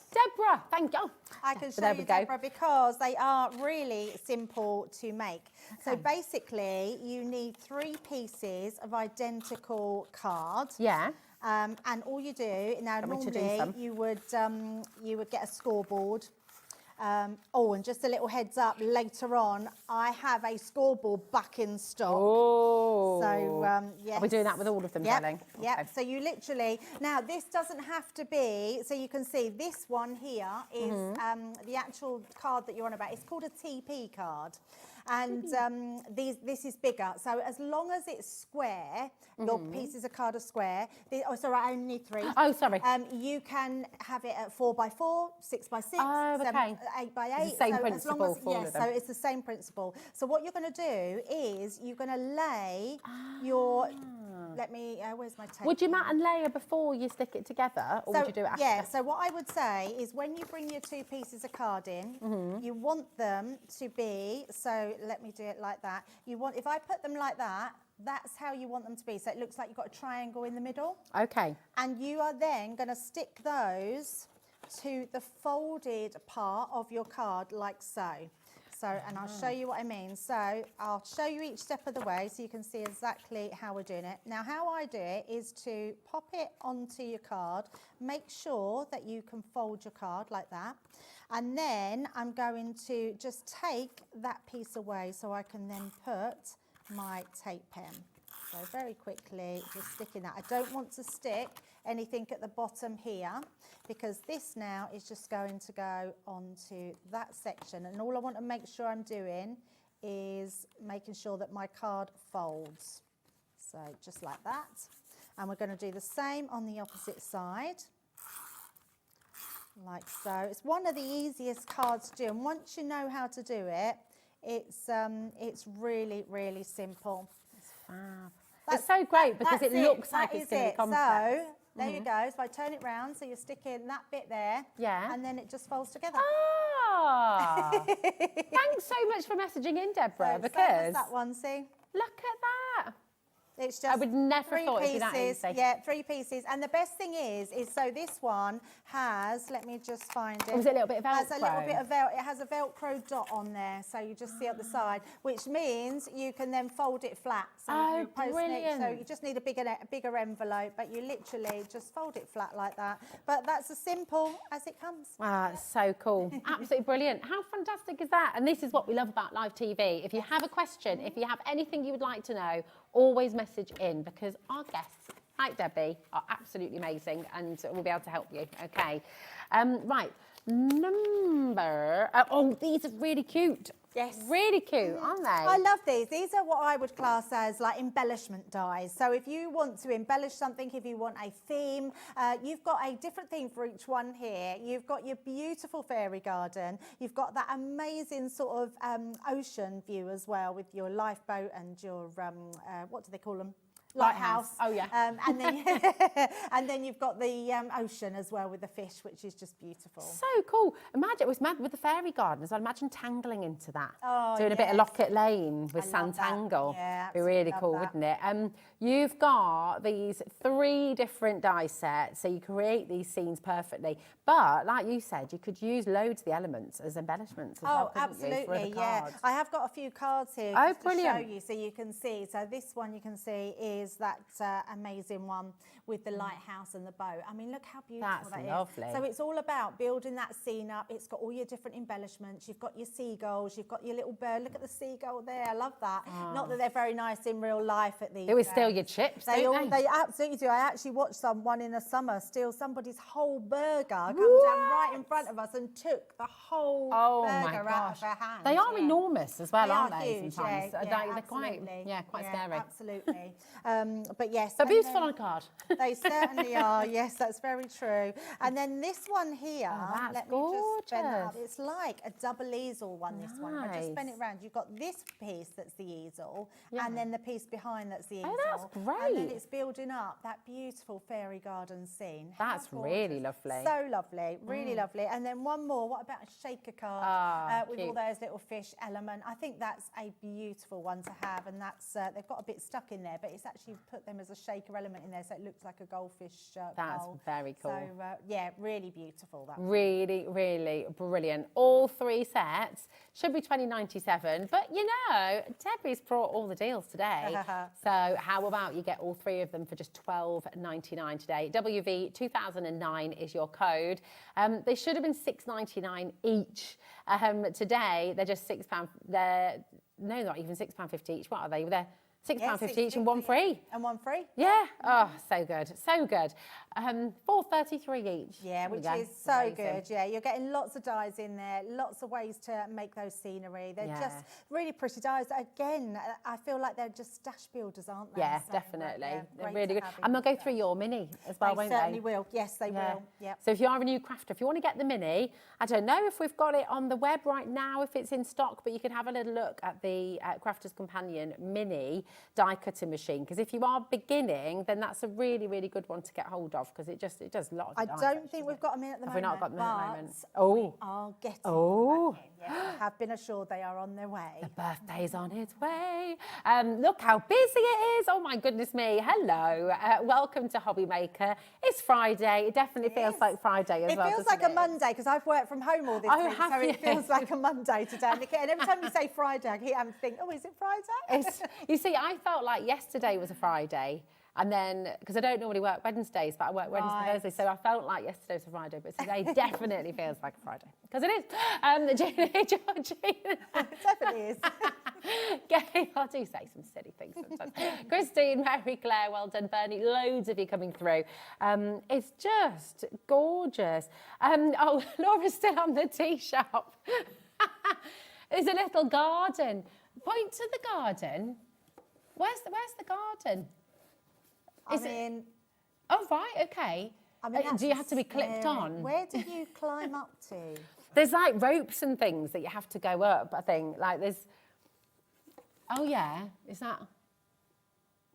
Deborah, thank you. I can show you, Deborah, because they are really simple to make. So basically, you need 3 pieces of identical card. Yeah. And all you do now, Want me to do normally some? you would get a scoreboard. Oh, and just a little heads up, later on, I have a scoreboard back in stock. Oh. So, yes. Are we doing that with all of them, darling? Yep. Okay. So you literally, now this doesn't have to be, so you can see this one here is the actual card that you're on about. It's called a TP card. And this is bigger. So as long as it's square, your pieces of card are square. Oh, sorry, I only need 3. Oh, sorry. You can have it at 4x4, 6x6, Oh, okay. 8x8. It's the same so principle as long as, for all yes, of them. so it's the same principle. So what you're going to do is you're going to lay your. Let me. Where's my tape? Would you mat and layer before you stick it together, or would you do it after? Yeah, so what I would say is when you bring your 2 pieces of card in, you want them to be, so let me do it like that. You want, if I put them like that, that's how you want them to be. So it looks like you've got a triangle in the middle. Okay. And you are then going to stick those to the folded part of your card like so. So, and I'll show you what I mean. So I'll show you each step of the way so you can see exactly how we're doing it. Now, how I do it is to pop it onto your card, make sure that you can fold your card like that. And then I'm going to just take that piece away so I can then put my tape pen. So very quickly, just sticking that. I don't want to stick anything at the bottom here because this now is just going to go onto that section. And all I want to make sure I'm doing is making sure that my card folds. So just like that. And we're going to do the same on the opposite side. Like so. It's one of the easiest cards to do. And once you know how to do it, it's really, really simple. It's fab. It's so great because it looks like that it's going to is be complex. So there you go. So I turn it round, so you're sticking that bit there. Yeah. And then it just folds together. Ah. Thanks so much for messaging in, Deborah, So because that one, see? look at that. It's just I would never have 3 thought it'd be pieces. that easy. Yeah, 3 pieces. And the best thing is so this one has, let me just find it. Was it a little bit of Has a little Velcro? bit of it has a Velcro dot on there, so you just see at the side, which means you can then fold it flat. So Oh, you're posting it, so brilliant. you just need a bigger envelope, but you literally just fold it flat like that. But that's as simple as it comes. Ah, it's so cool. Absolutely brilliant. How fantastic is that? And this is what we love about live TV. If you have a question, if you have anything you would like to know, always message in because our guests, like Debbie, are absolutely amazing and we'll be able to help you. Okay. Right. Number. Oh, these are really cute. Yes. Really cute, aren't they? I love these. These are what I would class as like embellishment dies. So if you want to embellish something, if you want a theme, you've got a different theme for each one here. You've got your beautiful fairy garden. You've got that amazing sort of ocean view as well with your lifeboat and your, what do they call them? Lighthouse. Oh, yeah. And then and then you've got the ocean as well with the fish, which is just beautiful. So cool. Imagine, it was mad with the fairy gardens. I'd imagine tangling into that. Oh, Doing a bit of yes. Locket Lane with I love that. Santangle. Yeah, Be really absolutely cool, love that. wouldn't it? You've got these 3 different die sets, so you create these scenes perfectly. But like you said, you could use loads of the elements as embellishments as well, couldn't you, for absolutely, other yeah. cards? I have got a few cards here Oh, just to show brilliant. you so you can see. So this one you can see is that amazing one with the lighthouse and the boat. I mean, look how beautiful That's that is. lovely. So it's all about building that scene up. It's got all your different embellishments. You've got your seagulls. You've got your little bird. Look at the seagull there. I love that. Not that they're very nice in real life at these. They always steal your chips, don't they? They absolutely do. I actually watched someone in the summer steal somebody's whole burger, come down right in front of us and took the whole burger out of their hand. They are Yeah. enormous as well, They aren't are they, huge, sometimes? yeah, They're quite absolutely. scary. Absolutely. But yes. They're and beautiful then- on a card. They certainly are. Yes, that's very true. And then this one here, that's let me just bend that up. gorgeous. It's like a double easel one, this one. If I just spin it Nice. around, you've got this piece that's the easel, Yeah. and then the piece behind that's the easel. Oh, that's And then great. it's building up that beautiful fairy garden scene. That's How really gorgeous. lovely. So lovely, really lovely. And then one more. What about a shaker card with all cute. those little fish element? I think that's a beautiful one to have, and that's they've got a bit stuck in there, but it's actually actually put them as a shaker element in there, so it looks like a goldfish That's bowl. very cool. So yeah, really beautiful. That Really, really brilliant. All 3 sets should be $20.97, but you know, Debbie's brought all the deals today. So how about you get all 3 of them for just $12.99 today? WV2009 is your code. They should have been $6.99 each. Today they're just £6. They're not even £6.50 each. What are they? They're £6.50 each and 1 free. And 1 free? Yeah. Oh, so good. So good. $4.33 each. Yeah, which is so Amazing. good. Yeah, you're getting lots of dies in there, lots of ways to make those scenery. They're just really pretty dies. Again, I feel like they're just stash builders, aren't they? Yeah, So, definitely. yeah, They're great really to good. have in And they'll go there. through your mini as well, won't they? Certainly will. Yes, they will. Yep. So if you are a new crafter, if you want to get the mini, I don't know if we've got it on the web right now, if it's in stock, but you can have a little look at the Crafter's Companion mini die cutting machine, because if you are beginning, then that's a really, really good one to get hold of, because it does a lot of I dies, don't think we've got them in at the Have moment. we not got them in at the moment? but Oh. we are getting Oh. them back in. Yeah, we have been assured they are on their way. The birthday's on its way. Look how busy it is. Oh my goodness me. Hello. Welcome to HobbyMaker. It's Friday. It definitely feels like Friday as well. It feels like a Monday because I've worked from home all this Oh, week, have so you? it feels like a Monday today. And every time you say Friday, I keep having to think, oh, is it Friday? You see, I felt like yesterday was a Friday. And then, because I don't normally work Wednesdays, but I work Wednesday, Thursday, so I felt like yesterday was a Friday, but today definitely feels like a Friday. Because it is. Georgina. It definitely is. Gay, I do say some silly things sometimes. Christine, Mary Claire, well done. Bernie, loads of you coming through. It's just gorgeous. Oh, Laura's still on the tea shop. There's a little garden. Point to the garden. Where's the garden? Oh, right, okay. Do you have to be clipped on? Where do you climb up to? There's like ropes and things that you have to go up, I think. Like there's... Oh, yeah. Is that...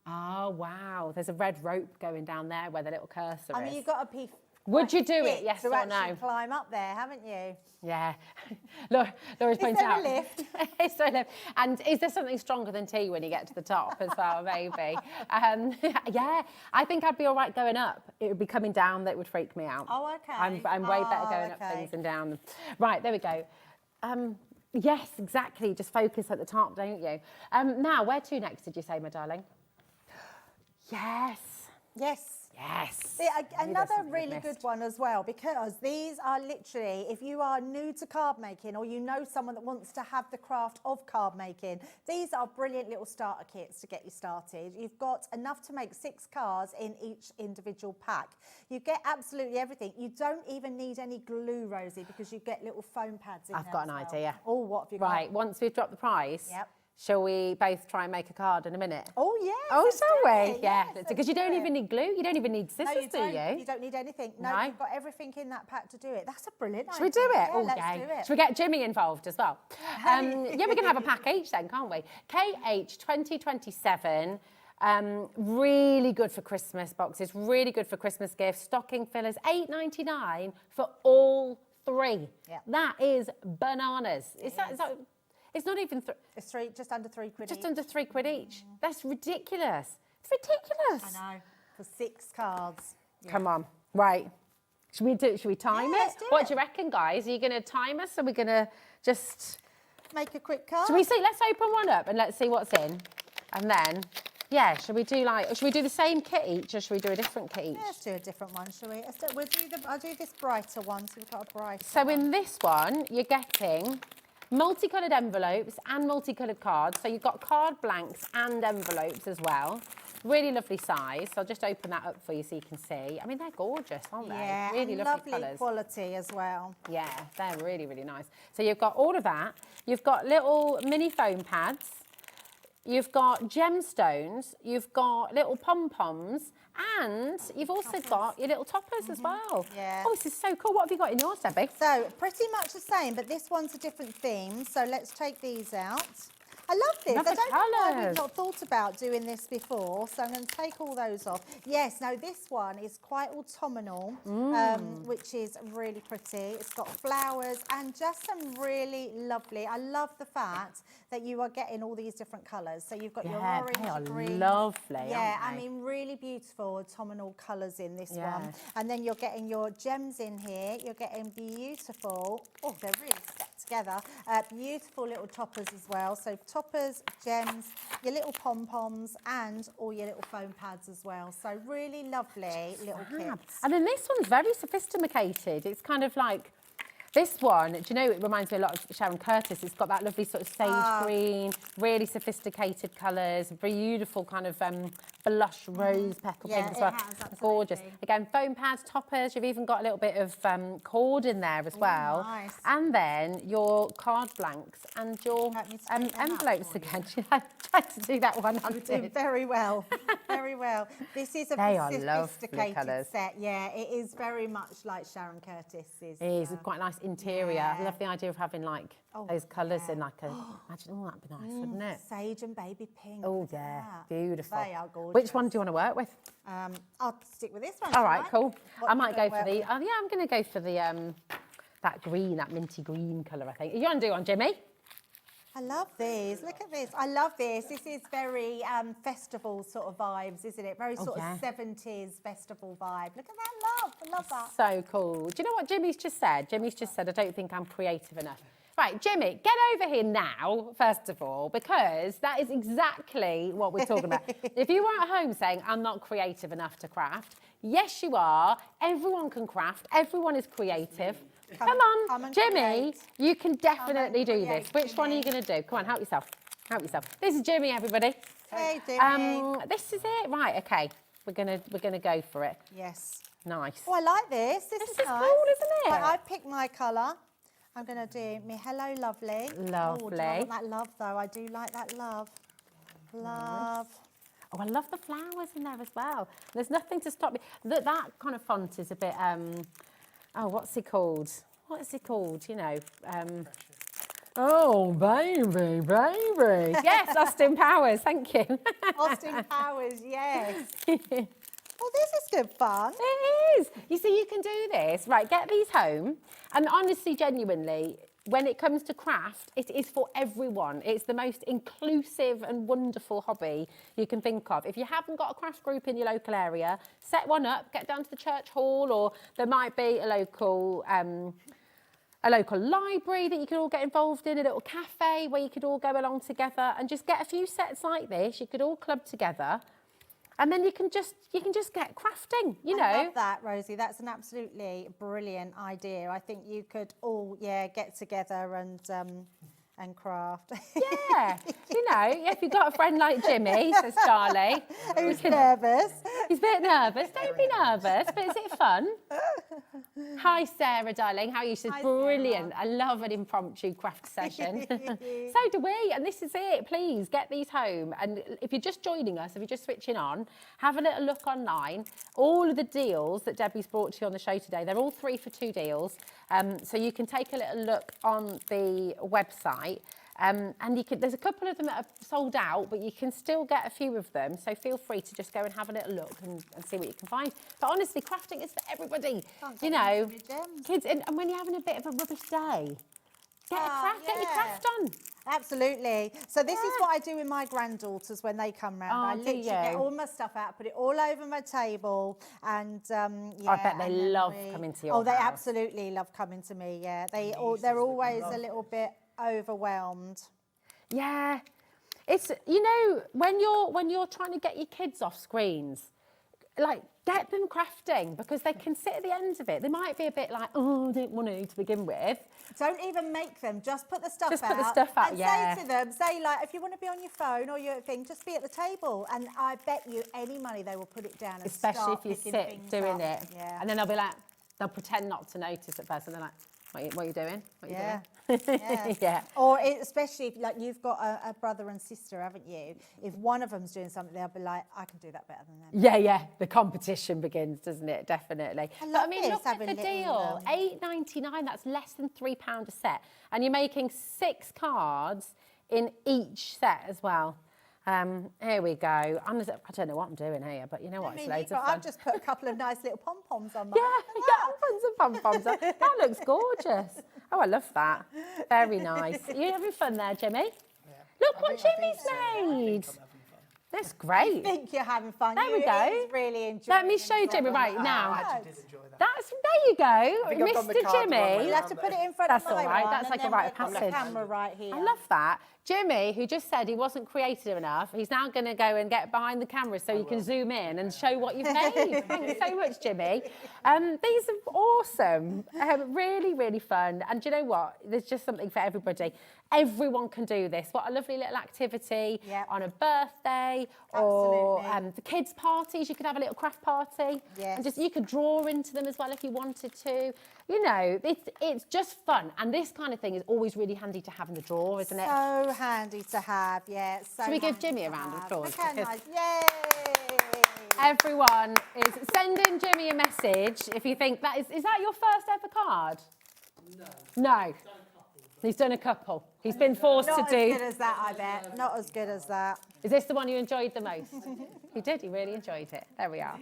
Oh, wow. There's a red rope going down there where the little cursor is. You've got to be... Would you do it, yes to or actually no? climb up there, haven't you? Yeah. Laura's pointing out. Is there a lift? Is there a lift? And is there something stronger than tea when you get to the top as well, maybe? Yeah, I think I'd be all right going up. It would be coming down that would freak me out. Oh, okay. I'm way better going up things than down them. Right, there we go. Yes, exactly. Just focus at the top, don't you? Now, where to next, did you say, my darling? Yes. Yes. Yes. Another really good one as well, because these are literally, if you are new to card making or you know someone that wants to have the craft of card making, these are brilliant little starter kits to get you started. You've got enough to make 6 cards in each individual pack. You get absolutely everything. You don't even need any glue, Rosie, because you get little foam pads in there. I've got an idea. Oh, what have you got? Right, once we've dropped the price. Yep. Shall we both try and make a card in a minute? Oh, yeah. Oh, let's shall do we? it. Yeah, Yes, because you let's don't do even it. need glue. You don't even need scissors, No, you do don't. you? You don't need anything. No, No. you've got everything in that pack to do it. That's a brilliant idea. Should we do it? Yeah, Oh, let's yay. do it. Should we get Jimmy involved as well? Yeah, we can have a pack each then, can't we? KH 2027. Really good for Christmas boxes, really good for Christmas gifts. Stocking fillers, $8.99 for all 3. Yeah. That is bananas. It's not even... It's just under £3 each. Just under £3 each. That's ridiculous. It's ridiculous. I know. For 6 cards. Come on. Right. Should we time Yeah, it? let's do What it. do you reckon, guys? Are you going to time us? Or are we going to just... Make a quick card. Should we see? Let's open one up and let's see what's in. And then, yeah, should we do the same kit each or should we do a different kit each? Yeah, let's do a different one, shall we? I'll do this brighter one, so we've got a brighter So one. in this one, you're getting multicoloured envelopes and multicoloured cards. So you've got card blanks and envelopes as well. Really lovely size. So I'll just open that up for you so you can see. I mean, they're gorgeous, aren't they? Yeah, really and lovely lovely colours. quality as well. Yeah, they're really, really nice. So you've got all of that. You've got little mini foam pads. You've got gemstones. You've got little pom-poms. And you've also got your little toppers as well. Yeah. Oh, this is so cool. What have you got in yours, Debbie? So pretty much the same, but this one's a different theme. So let's take these out. I love this. Love I the don't know why colours. we've not thought about doing this before, so I'm going to take all those off. Yes, no, this one is quite autumnal, which is really pretty. It's got flowers and just some really lovely, I love the fact that you are getting all these different colours. So you've got your Yeah, orange, they are green. lovely, Yeah, aren't I they? mean, really beautiful autumnal colours in this Yeah. one. And then you're getting your gems in here. You're getting beautiful, oh, they're really stuck together. Beautiful little toppers as well. So toppers, gems, your little pom-poms and all your little foam pads as well. So really lovely little kits. And then this one's very sophisticated. It's kind of like, this one, do you know, it reminds me a lot of Sharon Curtis. It's got that lovely sort of sage green, really sophisticated colours, beautiful kind of blush rose petal Yeah, pink as it well. has, absolutely. Gorgeous. Again, foam pads, toppers. You've even got a little bit of cord in there as well. nice. And then your card blanks and your Let me take them out envelopes for you. again. I tried to do that one. You're doing very well, very well. This is a They are lovely sophisticated colours. set. Yeah, it is very much like Sharon Curtis's. It is quite a nice interior. I yeah. love the idea of having like Oh, those colours yeah. in like a. Imagine, oh, that'd be nice, wouldn't it? Sage and baby pink. Oh look at yeah, that. beautiful. They are gorgeous. Which one do you want to work with? I'll stick with this one. All shall right, I? cool. What I do you might go wanna for wear the. Oh yeah, I'm going to go for the that green, that minty green colour. I think. You want to do one, Jimmy? I love these. Look at this. I love this. This is very festival sort of vibes, isn't it? Very sort yeah. of 70s festival vibe. Look at that, love. I love that. So cool. Do you know what Jimmy's just said? Jimmy's just said, I don't think I'm creative enough. Right, Jimmy, get over here now, first of all, because that is exactly what we're talking about. If you were at home saying, I'm not creative enough to craft, yes, you are. Everyone can craft. Everyone is creative. Come come on, and Jimmy, create. you can definitely do create, this. Which one are you Jimmy. going to do? Come on, help yourself. Help yourself. This is Jimmy, everybody. Hey, Jimmy. This is it. Right, okay. We're gonna go for it. Yes. Nice. Oh, I like this. This is is nice. cool, isn't it? Right, I picked my colour. I'm going to do me Hello Lovely. Oh, do I Lovely. want that love, though? I do like that love. Love. Oh, I love the flowers in there as well. There's nothing to stop me. That kind of font is a bit, oh, what's it called? What is it called? You know, oh, baby, baby. Yes, Austin Powers, thank you. Austin Powers, yes. Well, this is good fun. It is. You see, you can do this. Right, get these home. And honestly, genuinely, when it comes to craft, it is for everyone. It's the most inclusive and wonderful hobby you can think of. If you haven't got a craft group in your local area, set one up, get down to the church hall, or there might be a local library that you could all get involved in, a little cafe where you could all go along together and just get a few sets like this. You could all club together. And then you can just get crafting, you know. I love that, Rosie. That's an absolutely brilliant idea. I think you could all, get together and craft. Yeah, you know, if you've got a friend like Jimmy, says Charlie. Who's nervous? He's a bit nervous. Don't be nervous, but is it fun? Hi, Sarah, darling. How are you? She's Hi, brilliant. I love an impromptu craft session. So do we. And this is it. Please get these home. And if you're just joining us, if you're just switching on, have a little look online. All of the deals that Debbie's brought to you on the show today, they're all 3 for 2 deals. So you can take a little look on the website. And there's a couple of them that are sold out, but you can still get a few of them. So feel free to just go and have a little look and see what you can find. But honestly, crafting is for everybody. You know, kids, and when you're having a bit of a rubbish day, get your craft on. Absolutely. So this is what I do with my granddaughters when they come round. I do literally get you? all my stuff out, put it all over my table, and I bet they and then love coming to your Oh, they house. absolutely love coming to me. Yeah, they're always a little bit overwhelmed. Yeah, it's, you know, when you're trying to get your kids off screens, like, get them crafting, because they can sit at the end of it. They might be a bit like, oh, I don't want to begin with. Don't even make them. Just put the stuff out. Just put the stuff out, and yeah. say to them, like, if you want to be on your phone or your thing, just be at the table. And I bet you any money they will put it down and Especially start if you picking sit things doing up. it. Yeah. And then they'll be like, they'll pretend not to notice at first, and they're like, what are you doing? What are you Yeah. doing? Yeah. Or especially if, like, you've got a brother and sister, haven't you? If one of them's doing something, they'll be like, I can do that better than them. Yeah. The competition begins, doesn't it? Definitely. I But love I mean, this, look at having the little, deal. $8.99. That's less than £3 a set, and you're making 6 cards in each set as well. Here we go. I don't know what I'm doing here, but you know what? It's loads of fun. I've just put a couple of nice little pom-poms on mine. Yeah, tons of pom-poms. That looks gorgeous. Oh, I love that. Very nice. You having fun there, Jimmy? Yeah. Look what Jimmy's made. That's great. I think you're having fun. There we go. He's really enjoying Let me show Jimmy right now. I actually did enjoy that. There you go, think I've done the Mr. card the wrong way Jimmy. You'll have to put it in front That's of my all right. one, That's and like a then rite we've of got the passage. camera right here. I love that. Jimmy, who just said he wasn't creative enough, he's now going to go and get behind the camera so you can zoom in and show what you've made. Thanks so much, Jimmy. These are awesome. Really, really fun. And do you know what? There's just something for everybody. Everyone can do this. What a lovely little activity on a birthday or the kids' parties. You could have a little craft party. Yes. And just you could draw into them as well if you wanted to. You know, it's just fun. And this kind of thing is always really handy to have in the drawer, isn't it? So handy to have, yeah. So Should we give handy Jimmy a to round of have. applause? Okay, Because- nice. Yay! Everyone is sending Jimmy a message. If you think that is that your first ever card? No. He's done a couple. He's been forced Not to as do. good as that, I bet. Not as good as that. Is this the one you enjoyed the most? He did. He really enjoyed it. There we are.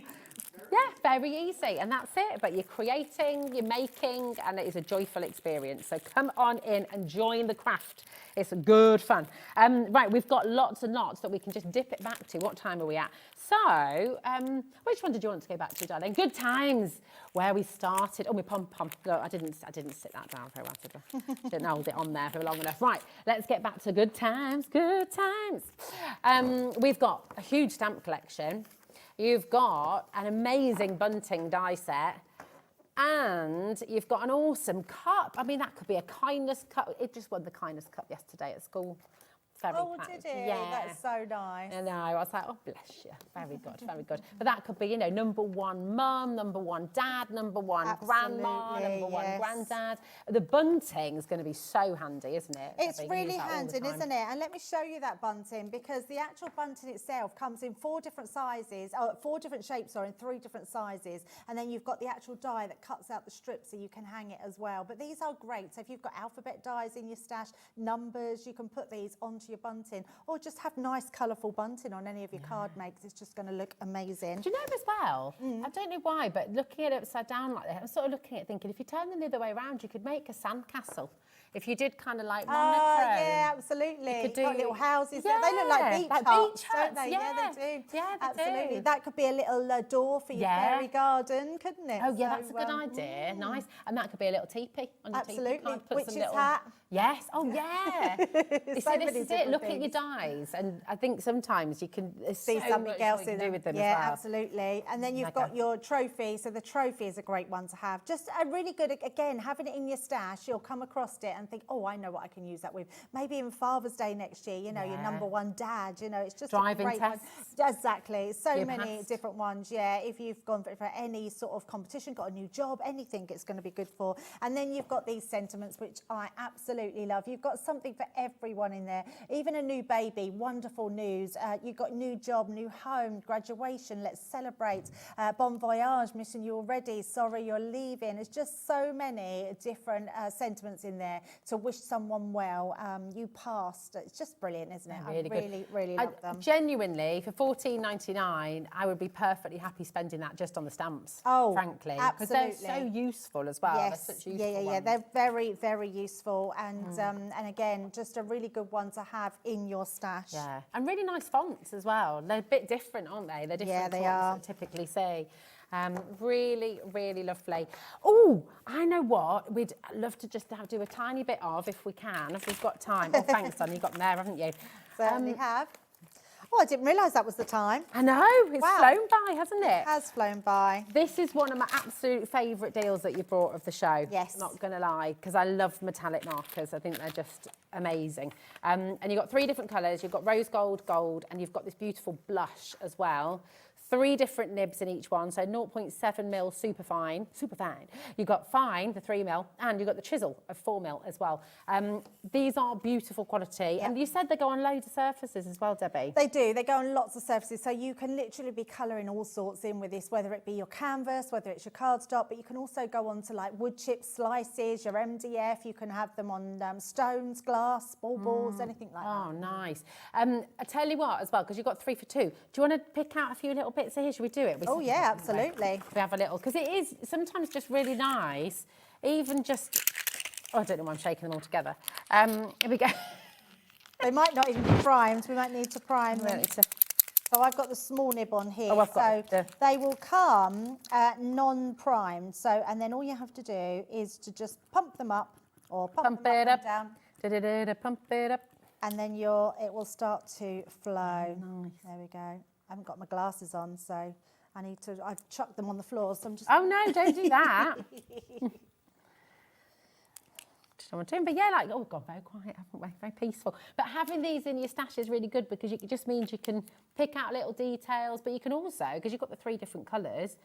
Yeah, very easy, and that's it. But you're creating, you're making, and it is a joyful experience. So come on in and join the craft. It's good fun. Right, we've got lots and lots that we can just dip it back to. What time are we at? So, which one did you want to go back to, darling? Good times, where we started. Oh, my pom-pom. Look, I didn't sit that down very well, did I? Didn't hold it on there for long enough. Right, let's get back to good times, good times. We've got a huge stamp collection. You've got an amazing bunting die set. And you've got an awesome cup. I mean, that could be a kindness cup. It just won the kindness cup yesterday at school. Very proud. Did it? Yeah. That's so nice. I know. I was like, oh, bless you. Very good, very good. But that could be, you know, number one mum, number one dad, number one grandma, Absolutely, number one yes. granddad. The bunting is going to be so handy, isn't it? It's They really use that all the handy, time. isn't it? And let me show you that bunting, because the actual bunting itself comes in 4 different sizes, 4 different shapes, sorry, in 3 different sizes. And then you've got the actual die that cuts out the strips so you can hang it as well. But these are great. So if you've got alphabet dies in your stash, numbers, you can put these onto your bunting, or just have nice colourful bunting on any of your card makes. It's just going to look amazing. Do you know as well? I don't know why, but looking at it upside down like that, I'm sort of looking at it thinking, if you turn them the other way around, you could make a sandcastle. If you did kind of like monochrome. Oh, yeah, absolutely. You could Got do- little houses. Yeah, They look like beach like huts, beach don't huts, they? yeah. Yeah, they do. Yeah, they absolutely. do. That could be a little door for your Yeah. fairy garden, couldn't it? Oh yeah, that's So, a good idea. Nice, and that could be a little teepee on your Absolutely. teepee card. Put Witch's some little... hat. Yes. Oh yeah. You So see, this many is it. different Look at your things. dies, and I think sometimes you can See so something much else what you in can do them. with them Yeah, as well. absolutely. And then you've Okay. got your trophy. So the trophy is a great one to have. Just a really good, again, having it in your stash, you'll come across it and think, oh, I know what I can use that with. Maybe even Father's Day next year, you know, your Yeah. number one dad, you know, it's just Driving a great tests. one. Exactly. So Your many past. different ones, yeah. If you've gone for any sort of competition, got a new job, anything it's going to be good for. And then you've got these sentiments, which I absolutely love. You've got something for everyone in there. Even a new baby, wonderful news. You've got new job, new home, graduation, let's celebrate. Bon voyage, missing you already, sorry you're leaving. It's just so many different sentiments in there to wish someone well. You passed. It's just brilliant, isn't it? Really I good. really, really love them. Genuinely, for $14.99, I would be perfectly happy spending that just on the stamps. Oh, frankly, because they're so absolutely. useful as well. Yes, They're such useful yeah. ones. They're very, very useful, and again, just a really good one to have in your stash. Yeah, and really nice fonts as well. They're a bit different, aren't they? They're different Yeah, they fonts are. that I typically see. Really, really lovely. Oh, I know what. We'd love to just do a tiny bit of, if we can, if we've got time. Oh, thanks, son. You've got them there, haven't you? Certainly have. Oh, I didn't realise that was the time. I know. It's Wow. flown by, hasn't it? It has flown by. This is one of my absolute favourite deals that you brought of the show. Yes. Not going to lie, because I love metallic markers. I think they're just amazing. And you've got 3 different colours. You've got rose gold, gold, and you've got this beautiful blush as well. 3 different nibs in each one, so 0.7mm super fine. You've got fine, the 3mm, and you've got the chisel of 4mm as well. These are beautiful quality, and you said they go on loads of surfaces as well, Debbie. They do. They go on lots of surfaces, so you can literally be colouring all sorts in with this, whether it be your canvas, whether it's your cardstock, but you can also go on to like wood chip slices, your MDF. You can have them on stones, glass, balls, anything like that. Oh, nice. I tell you what as well, because you've got 3 for 2. Do you want to pick out a few little bits of here? Should we do it? Oh yeah, absolutely. We have a little, because it is sometimes just really nice, even just, oh, I don't know why I'm shaking them all together. Here we go. They might not even be primed. We might need to prime them. So I've got the small nib on here. Oh, I've got they will come non-primed. So, and then all you have to do is to just pump them up or pump them up and down. Pump it up. And then it will start to flow. Nice. There we go. I haven't got my glasses on, so I've chucked them on the floor, so I'm just... Oh no, don't do that. But yeah, like, oh God, very quiet, haven't we? Very peaceful. But having these in your stash is really good because it just means you can pick out little details, but you can also, because you've got the 3 different colours,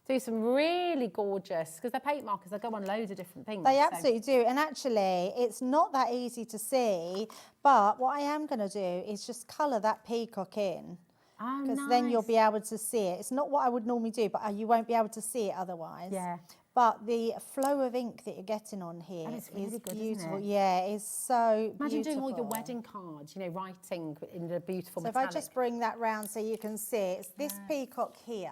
do some really gorgeous, because they're paint markers, they go on loads of different things. They absolutely do. And actually, it's not that easy to see, but what I am going to do is just colour that peacock in. Oh, because nice. then you'll be able to see it. It's not what I would normally do, but you won't be able to see it otherwise. Yeah. But the flow of ink that you're getting on here is really good, beautiful. isn't it? Yeah, it's so Imagine beautiful. doing all your wedding cards, you know, writing in the beautiful So metallic. if I just bring that round so you can see, it's this peacock here.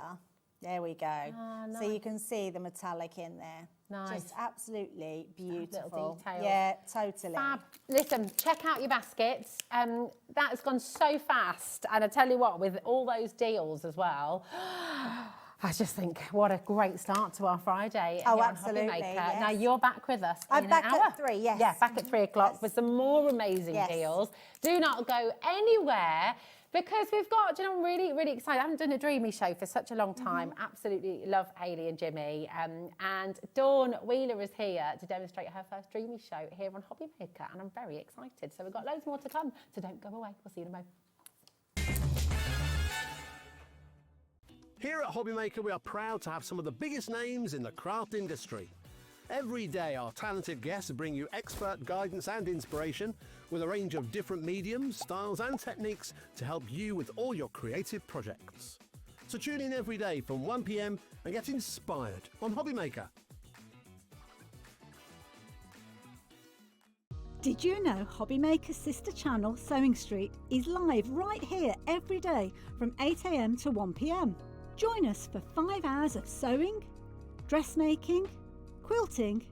There we go. Nice. So you can see the metallic in there. Nice. Just absolutely beautiful. Little details. Yeah, totally. Fab. Listen, check out your baskets. That has gone so fast. And I tell you what, with all those deals as well, I just think what a great start to our Friday. Oh, here on absolutely, HobbyMaker. yes. Now you're back with us I'm in back an hour. at 3, yes. Yeah, back at 3 o'clock with some more amazing deals. Do not go anywhere because we've got, you know, I'm really, really excited. I haven't done a Dreamy show for such a long time. Absolutely love Hayley and Jimmy. And Dawn Wheeler is here to demonstrate her first Dreamy show here on HobbyMaker. And I'm very excited. So we've got loads more to come. So don't go away. We'll see you in a moment. Here at HobbyMaker, we are proud to have some of the biggest names in the craft industry. Every day, our talented guests bring you expert guidance and inspiration with a range of different mediums, styles and techniques to help you with all your creative projects. So tune in every day from 1 p.m. and get inspired on HobbyMaker. Did you know HobbyMaker's sister channel, Sewing Street, is live right here every day from 8 a.m. to 1 p.m? Join us for 5 hours of sewing, dressmaking, quilting,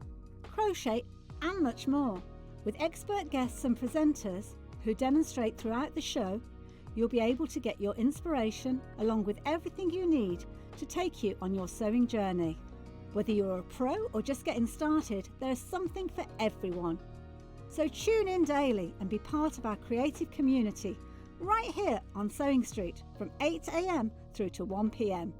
crochet and much more. With expert guests and presenters who demonstrate throughout the show, you'll be able to get your inspiration along with everything you need to take you on your sewing journey. Whether you're a pro or just getting started, there's something for everyone. So tune in daily and be part of our creative community right here on Sewing Street from 8 a.m. through to 1 p.m.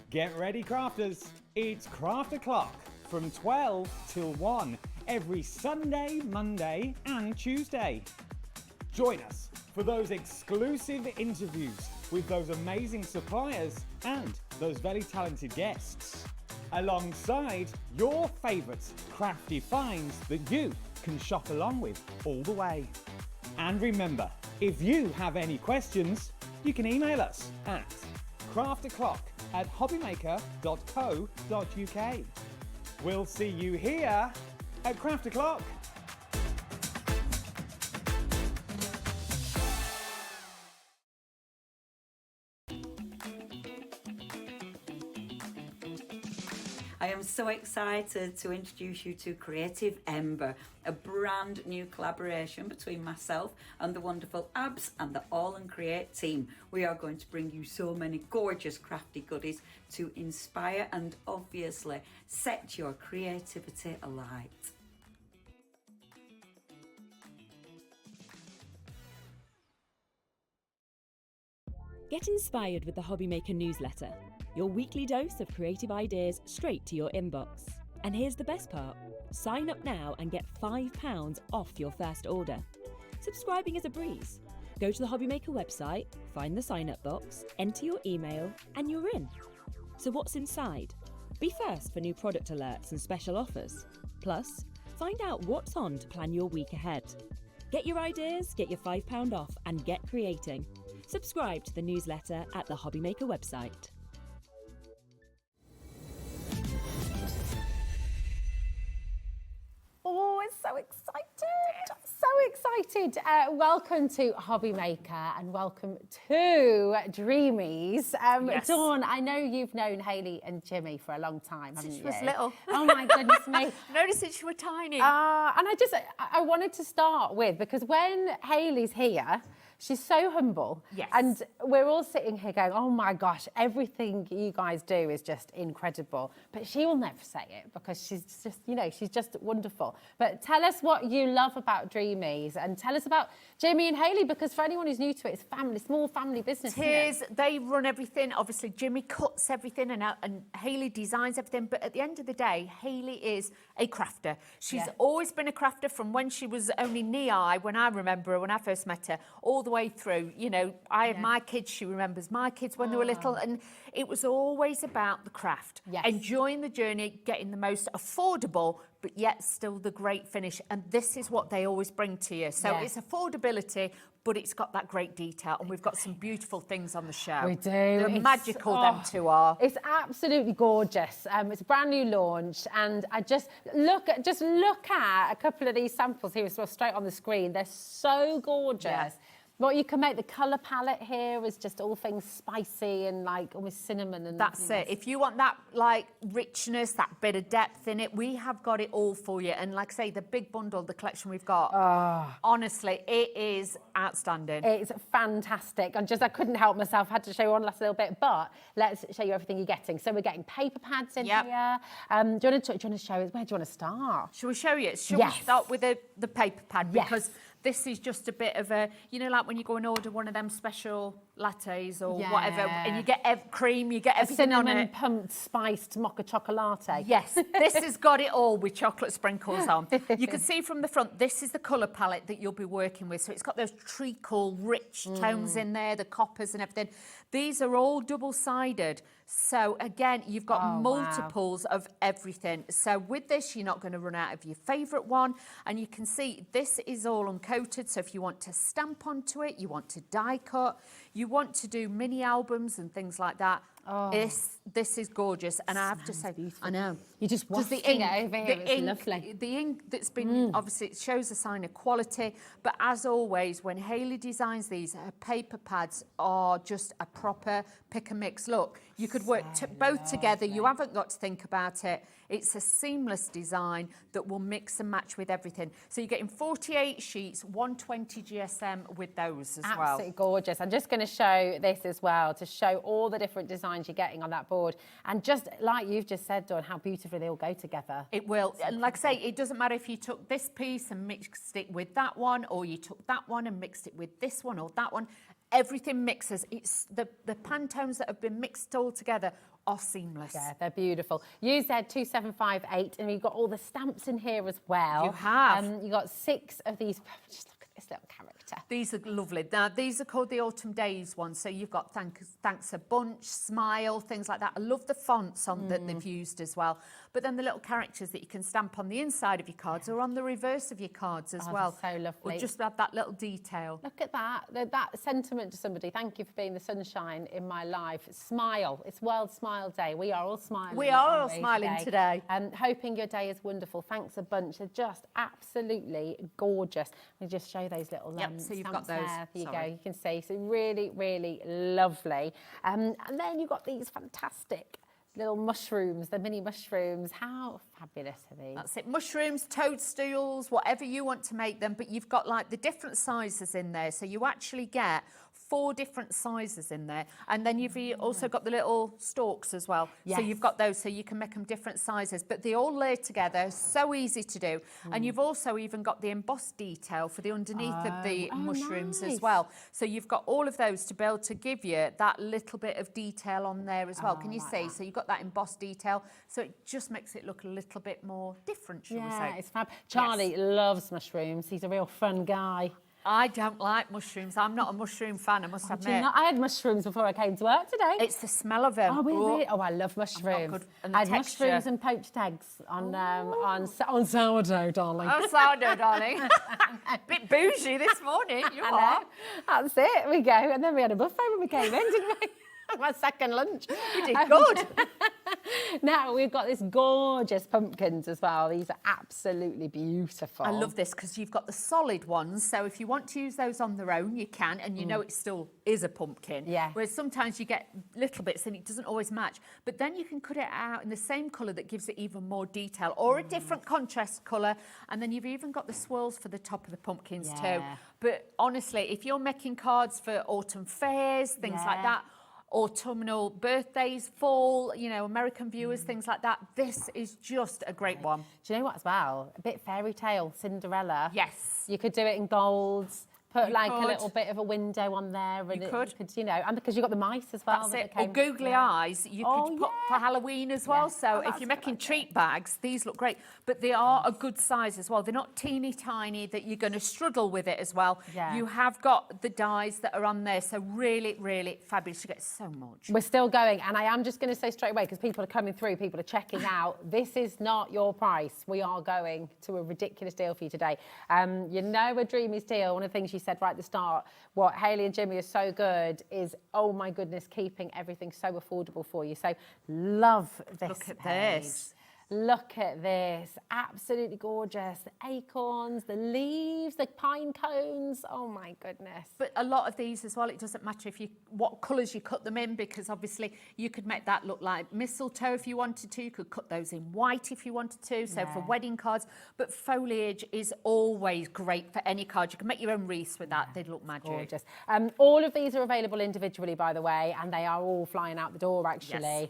Get ready, crafters. It's Craft O'Clock from 12 till 1 every Sunday, Monday and Tuesday. Join us for those exclusive interviews with those amazing suppliers and those very talented guests, alongside your favourite crafty finds that you can shop along with all the way. And remember, if you have any questions, you can email us at crafto'clock@hobbymaker.co.uk. We'll see you here at Craft O'Clock. I am so excited to introduce you to Creative Ember, a brand new collaboration between myself and the wonderful Abs and the All and Create team. We are going to bring you so many gorgeous crafty goodies to inspire and obviously set your creativity alight. Get inspired with the HobbyMaker newsletter, your weekly dose of creative ideas straight to your inbox. And here's the best part. Sign up now and get £5 off your first order. Subscribing is a breeze. Go to the HobbyMaker website, find the sign-up box, enter your email, and you're in. So what's inside? Be first for new product alerts and special offers. Plus, find out what's on to plan your week ahead. Get your ideas, get your £5 off, and get creating. Subscribe to the newsletter at the HobbyMaker website. Oh, it's so excited. So excited. Welcome to HobbyMaker and welcome to Dreamees. Yes. Dawn, I know you've known Hayley and Jimmy for a long time, haven't you? She was little. Oh my goodness me. Noticed that you were tiny. And I wanted to start with, because when Hayley's here, she's so humble. Yes. And we're all sitting here going, oh my gosh, everything you guys do is just incredible. But she will never say it because she's just, you know, she's just wonderful. But tell us what you love about Dreamees and tell us about Jimmy and Hayley, because for anyone who's new to it, it's family, small family business. They run everything. Obviously, Jimmy cuts everything and Hayley designs everything. But at the end of the day, Hayley is a crafter. She's always been a crafter from when she was only knee-high, when I remember her, when I first met her, all the way through. You know, I had my kids, she remembers my kids when they were little, and it was always about the craft. Enjoying the journey, getting the most affordable, but yet still the great finish. And this is what they always bring to you. So it's affordability, but it's got that great detail, and we've got some beautiful things on the show. We do. They're magical, them two are. It's absolutely gorgeous. It's a brand new launch, and I just look at a couple of these samples here, so straight on the screen. They're so gorgeous. What you can make, the colour palette here is just all things spicy and like almost cinnamon. And that's it. If you want that like richness, that bit of depth in it, we have got it all for you. And like I say, the big bundle, the collection we've got, honestly, it is outstanding. It's fantastic. I couldn't help myself. I had to show you one last little bit, but let's show you everything you're getting. So we're getting paper pads in here. Do you want to show us? Where do you want to start? Shall we show you? Shall we start with the paper pad? Because this is just a bit of a, you know, like when you go and order one of them special lattes or whatever, and you get cream, you get everything on it. Cinnamon pumped spiced mocha chocolate. Yes, this has got it all with chocolate sprinkles on. You can see from the front, this is the colour palette that you'll be working with. So it's got those treacle, rich tones in there, the coppers and everything. These are all double-sided. So again, you've got multiples of everything. So with this, you're not going to run out of your favourite one. And you can see this is all uncoated. So if you want to stamp onto it, you want to die cut, you want to do mini albums and things like that. This is gorgeous, and I have to say, I know. You just wafting it over here, it's lovely. The ink that's been, obviously, it shows a sign of quality, but as always, when Hayley designs these, her paper pads are just a proper pick and mix look. You could work both together, you haven't got to think about it. It's a seamless design that will mix and match with everything. So you're getting 48 sheets, 120 GSM with those as well. Absolutely gorgeous. I'm just going to show this as well, to show all the different designs you're getting on that board. And just like you've just said, Dawn, how beautifully they all go together. It will. And like I say, it doesn't matter if you took this piece and mixed it with that one, or you took that one and mixed it with this one or that one. Everything mixes. It's the Pantones that have been mixed all together are seamless. Yeah, they're beautiful. UZ2758, and you've got all the stamps in here as well. You have. You got 6 of these. Just look at this little character. These are lovely. Now, these are called the Autumn Days ones. So you've got Thanks a Bunch, Smile, things like that. I love the fonts on that they've used as well. But then the little characters that you can stamp on the inside of your cards or on the reverse of your cards as well. So lovely. Or just add that little detail. Look at that. That sentiment to somebody. Thank you for being the sunshine in my life. Smile. It's World Smile Day. We are all smiling. We are all smiling today. And hoping your day is wonderful. Thanks a bunch. They're just absolutely gorgeous. Let me just show those little so you've got those. There you go. You can see. So really, really lovely. And then you've got these fantastic little mushrooms, the mini mushrooms. How fabulous are these? That's it. Mushrooms, toadstools, whatever you want to make them, but you've got like the different sizes in there. So you actually get 4 different sizes in there. And then you've also got the little stalks as well. Yes. So you've got those, so you can make them different sizes, but they all lay together, so easy to do. And you've also even got the embossed detail for the underneath of the mushrooms as well. So you've got all of those to be able to give you that little bit of detail on there as well. Can you see? So you've got that embossed detail, so it just makes it look a little bit more different, shall we say. It's fab. Charlie loves mushrooms. He's a real fun guy. I don't like mushrooms. I'm not a mushroom fan, I must Do you admit. know, I had mushrooms before I came to work today. It's the smell of them. Oh, really? Oh, I love mushrooms. good. And the I had texture. mushrooms and poached eggs on sourdough, darling. Oh, sourdough, darling. Bit bougie this morning, you I are. know. That's it. We go. And then we had a buffet when we came in, didn't we? My second lunch. You did good. Now we've got this gorgeous pumpkins as well. These are absolutely beautiful. I love this because you've got the solid ones. So if you want to use those on their own, you can, and you know it still is a pumpkin. Yeah. Whereas sometimes you get little bits and it doesn't always match. But then you can cut it out in the same colour that gives it even more detail, or a different contrast colour. And then you've even got the swirls for the top of the pumpkins too. But honestly, if you're making cards for autumn fairs, things like that, autumnal birthdays, fall, you know, American viewers, things like that. This is just a great one. Do you know what as well? A bit fairy tale, Cinderella. Yes. You could do it in golds. Put You like could. a little bit of a window on there. And You it could. you know, and because you've got the mice as well. That's that it. came- Or googly eyes, you could put for Halloween as well. So Oh, if that's you're a good making treat bags, these look great. But they are a good size as well. They're not teeny tiny that you're going to struggle with it as well. Yeah. You have got the dies that are on there. So really, really fabulous. You get so much. We're still going, and I am just going to say straight away, because people are coming through, people are checking out, this is not your price. We are going to a ridiculous deal for you today. You know, a Dreamees deal, one of the things you said right at the start, what Hayley and Jimmy are so good is, oh my goodness, keeping everything so affordable for you. So love this Look at page. this. Look at this, absolutely gorgeous. The acorns, the leaves, the pine cones, oh my goodness. But a lot of these as well, it doesn't matter if you what colours you cut them in, because obviously you could make that look like mistletoe if you wanted to. You could cut those in white if you wanted to, so for wedding cards. But foliage is always great for any card. You can make your own wreaths with that. They'd look magic. Gorgeous. All of these are available individually, by the way, and they are all flying out the door, actually. Yes.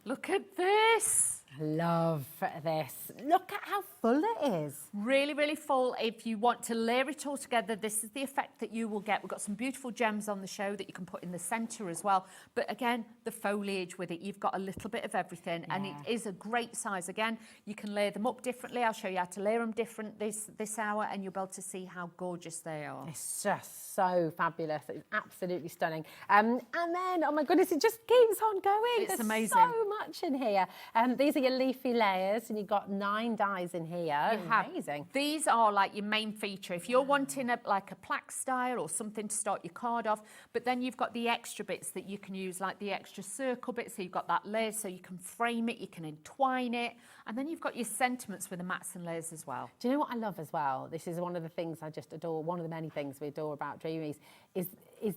Look at this. Love this. Look at how full it is. Really, really full. If you want to layer it all together, this is the effect that you will get. We've got some beautiful gems on the show that you can put in the centre as well. But again, the foliage with it, you've got a little bit of everything, and it is a great size. Again, you can layer them up differently. I'll show you how to layer them different this hour, and you'll be able to see how gorgeous they are. It's just so fabulous. It's absolutely stunning. And then, oh my goodness, it just keeps on going. It's There's amazing. so much in here. These are your leafy layers, and you've got 9 dies in here. Amazing. These are like your main feature. If you're wanting like a plaque style or something to start your card off, but then you've got the extra bits that you can use, like the extra circle bits. So you've got that layer, so you can frame it, you can entwine it, and then you've got your sentiments with the mats and layers as well. Do you know what I love as well? This is one of the things I just adore. One of the many things we adore about Dreamees is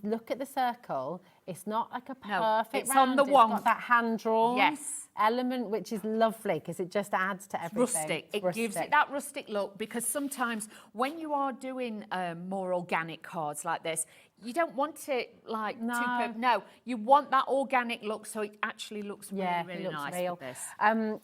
look at the circle. It's not like a perfect it's round. on the It's wand. got that hand-drawn element, which is lovely because it just adds to everything. Rustic. It's It gives it that rustic look, because sometimes when you are doing more organic cards like this, you don't want it like no, you want that organic look, so it actually looks really, really it looks nice real. with this. And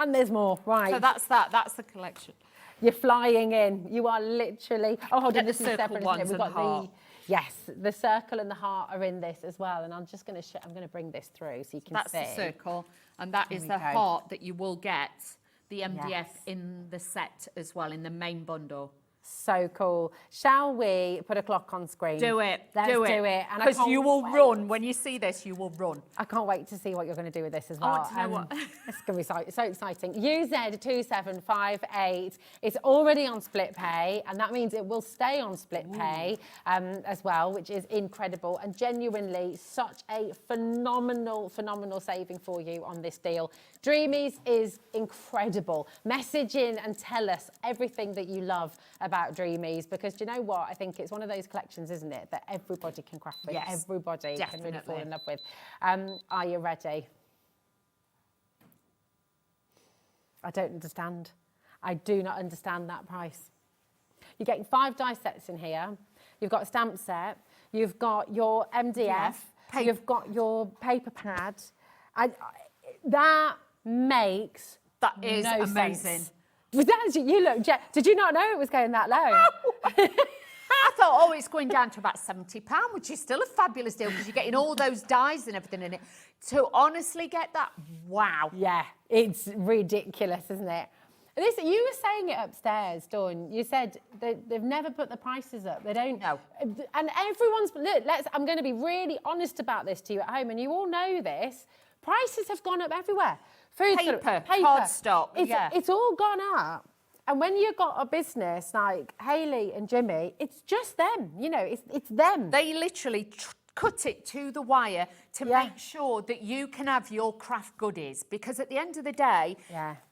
there's more. Right. So that's the collection. You're flying in. You are literally. Oh, hold on. Get the This is circle separate. ones We've and got heart. yes, the circle and the heart are in this as well. And I'm just going to I'm going to bring this through so you can That's see. the circle, and that is we the go. heart that you will get the MDF Yes. in the set as well, in the main bundle. So cool. Shall we put a clock on screen? Do it. Let's do it. And I Because can't you will wait. run. When you see this, you will run. I can't wait to see what you're going to do with this as I well. want to know what. It's going to be so exciting. UZ2758. It's already on split pay, and that means it will stay on split pay as well, which is incredible and genuinely such a phenomenal saving for you on this deal. Dreamees is incredible. Message in and tell us everything that you love about about Dreamees because do you know what? I think it's one of those collections, isn't it, that everybody can craft with, Yes, everybody can really fall definitely. in love with. Are you ready? I don't understand. I do not understand that price. You're getting 5 die sets in here. You've got a stamp set. You've got your MDF. You've got your paper pad. That makes That is no amazing. sense. Was that, you look, did you not know it was going that low? I thought, oh, it's going down to about £70, which is still a fabulous deal because you're getting all those dies and everything in it. To honestly get that, wow. Yeah, it's ridiculous, isn't it? Listen, you were saying it upstairs, Dawn. You said they've never put the prices up. They don't. No. And everyone's, look, I'm going to be really honest about this to you at home, and you all know this. Prices have gone up everywhere. Food, Paper, cardstock, it's all gone up. And when you've got a business like Hayley and Jimmy, it's just them, you know, it's them. They literally cut it to the wire to make sure that you can have your craft goodies. Because at the end of the day,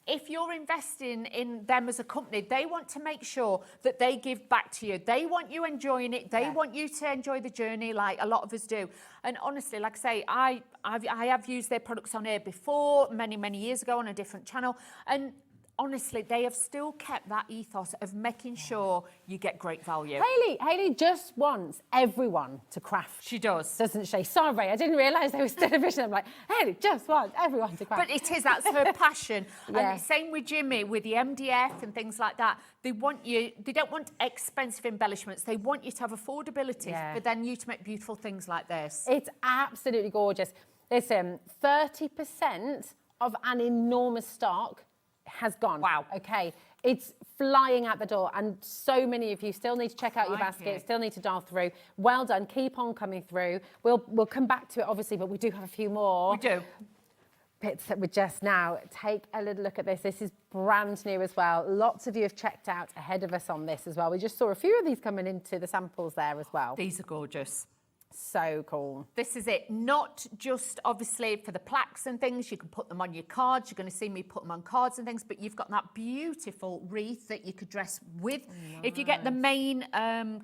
if you're investing in them as a company, they want to make sure that they give back to you. They want you enjoying it. They want you to enjoy the journey like a lot of us do. And honestly, like I say, I have used their products on air before, many, many years ago on a different channel. And honestly, they have still kept that ethos of making sure you get great value. Hayley just wants everyone to craft. She does. Doesn't she? Sorry, I didn't realise there was television. I'm like, Hayley just wants everyone to craft. But it is, that's her passion. And same with Jimmy, with the MDF and things like that. They don't want expensive embellishments. They want you to have affordability, but then you to make beautiful things like this. It's absolutely gorgeous. Listen, 30% of an enormous stock has gone. Wow. Okay. It's flying out the door, and so many of you still need to check out your basket, still need to dial through. Well done. Keep on coming through. We'll come back to it, obviously, but we do have a few more. We do. Bits that we're just now. Take a little look at this. This is brand new as well. Lots of you have checked out ahead of us on this as well. We just saw a few of these coming into the samples there as well. These are gorgeous. So cool. This is it. Not just obviously for the plaques and things. You can put them on your cards. You're going to see me put them on cards and things, but you've got that beautiful wreath that you could dress with. Nice. If you get the main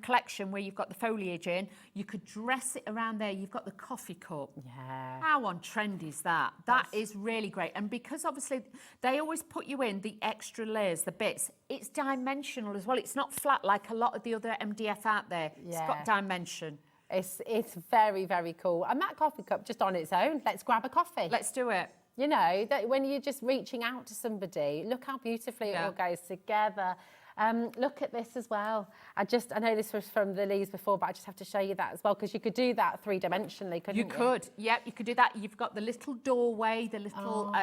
collection where you've got the foliage in, you could dress it around there. You've got the coffee cup. Yeah. How on trend is that? That is really great. And because obviously they always put you in the extra layers, the bits, it's dimensional as well. It's not flat like a lot of the other MDF out there. It's got dimension. It's very, very cool. And that coffee cup just on its own, let's grab a coffee. Let's do it. You know, that when you're just reaching out to somebody, look how beautifully it all goes together. Look at this as well. I know this was from the Lees before, but I just have to show you that as well, because you could do that 3-dimensionally, couldn't you? You could, yep, you could do that. You've got the little doorway, the little,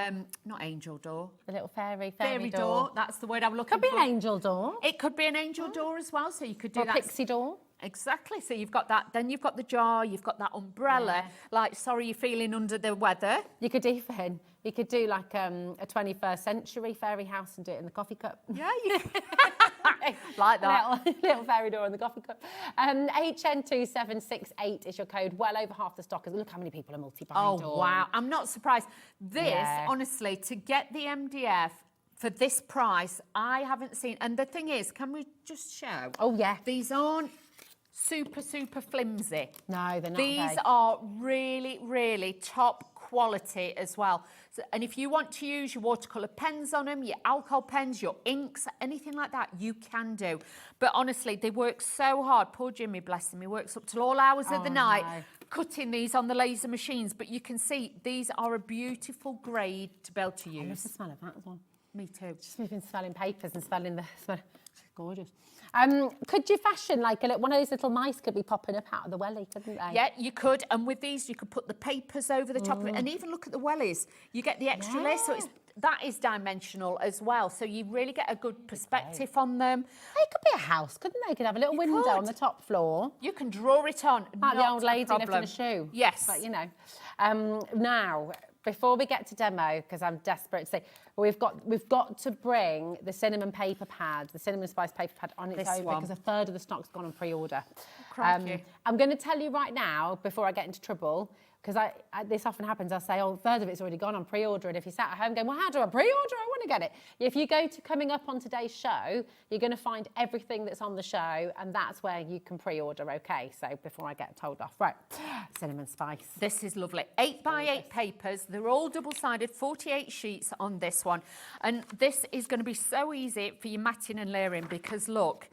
not angel door. The little fairy door. That's the word I'm looking for. Could be an angel door. It could be an angel door as well, so you could do or that. A pixie door. Exactly. So you've got that. Then you've got the jar. You've got that umbrella. Like, sorry, you're feeling under the weather. You could even. You could do like a 21st century fairy house and do it in the coffee cup. Yeah, you like that. Little fairy door in the coffee cup. HN2768 is your code. Well over half the stock. Look how many people are multi-buying. Oh, wow. I'm not surprised. This, honestly, to get the MDF for this price, I haven't seen. And the thing is, can we just show? Oh, yeah. These aren't super, super flimsy. No, they're not. These are really, really top quality as well. So, and if you want to use your watercolour pens on them, your alcohol pens, your inks, anything like that, you can do. But honestly, they work so hard. Poor Jimmy, bless him, he works up till all hours of the night cutting these on the laser machines. But you can see these are a beautiful grade to be able to use. I love the smell of that as well. Me too. Just been smelling papers and smelling the smell. Gorgeous. Could you fashion like one of those little mice could be popping up out of the welly, couldn't they? Yeah, you could. And with these, you could put the papers over the top of it. And even look at the wellies. You get the extra layer, so that is dimensional as well. So you really get a good perspective on them. They could be a house, couldn't they? Could have a little window on the top floor. You can draw it on. Like the old lady lifting a shoe. Yes. But, you know. Now, before we get to demo, because I'm desperate to say, we've got to bring the cinnamon paper pad, the cinnamon spice paper pad on its own, because a third of the stock's gone on pre-order. I'm going to tell you right now, before I get into trouble, because this often happens, I'll say, oh, a third of it's already gone on pre-order, and if you sat at home going, well, how do I pre-order? I want to get it. If you go to coming up on today's show, you're going to find everything that's on the show, and that's where you can pre-order, okay? So before I get told off. Right, cinnamon spice. This is lovely. 8x8 papers. They're all double-sided, 48 sheets on this one. And this is going to be so easy for your matting and layering because, look,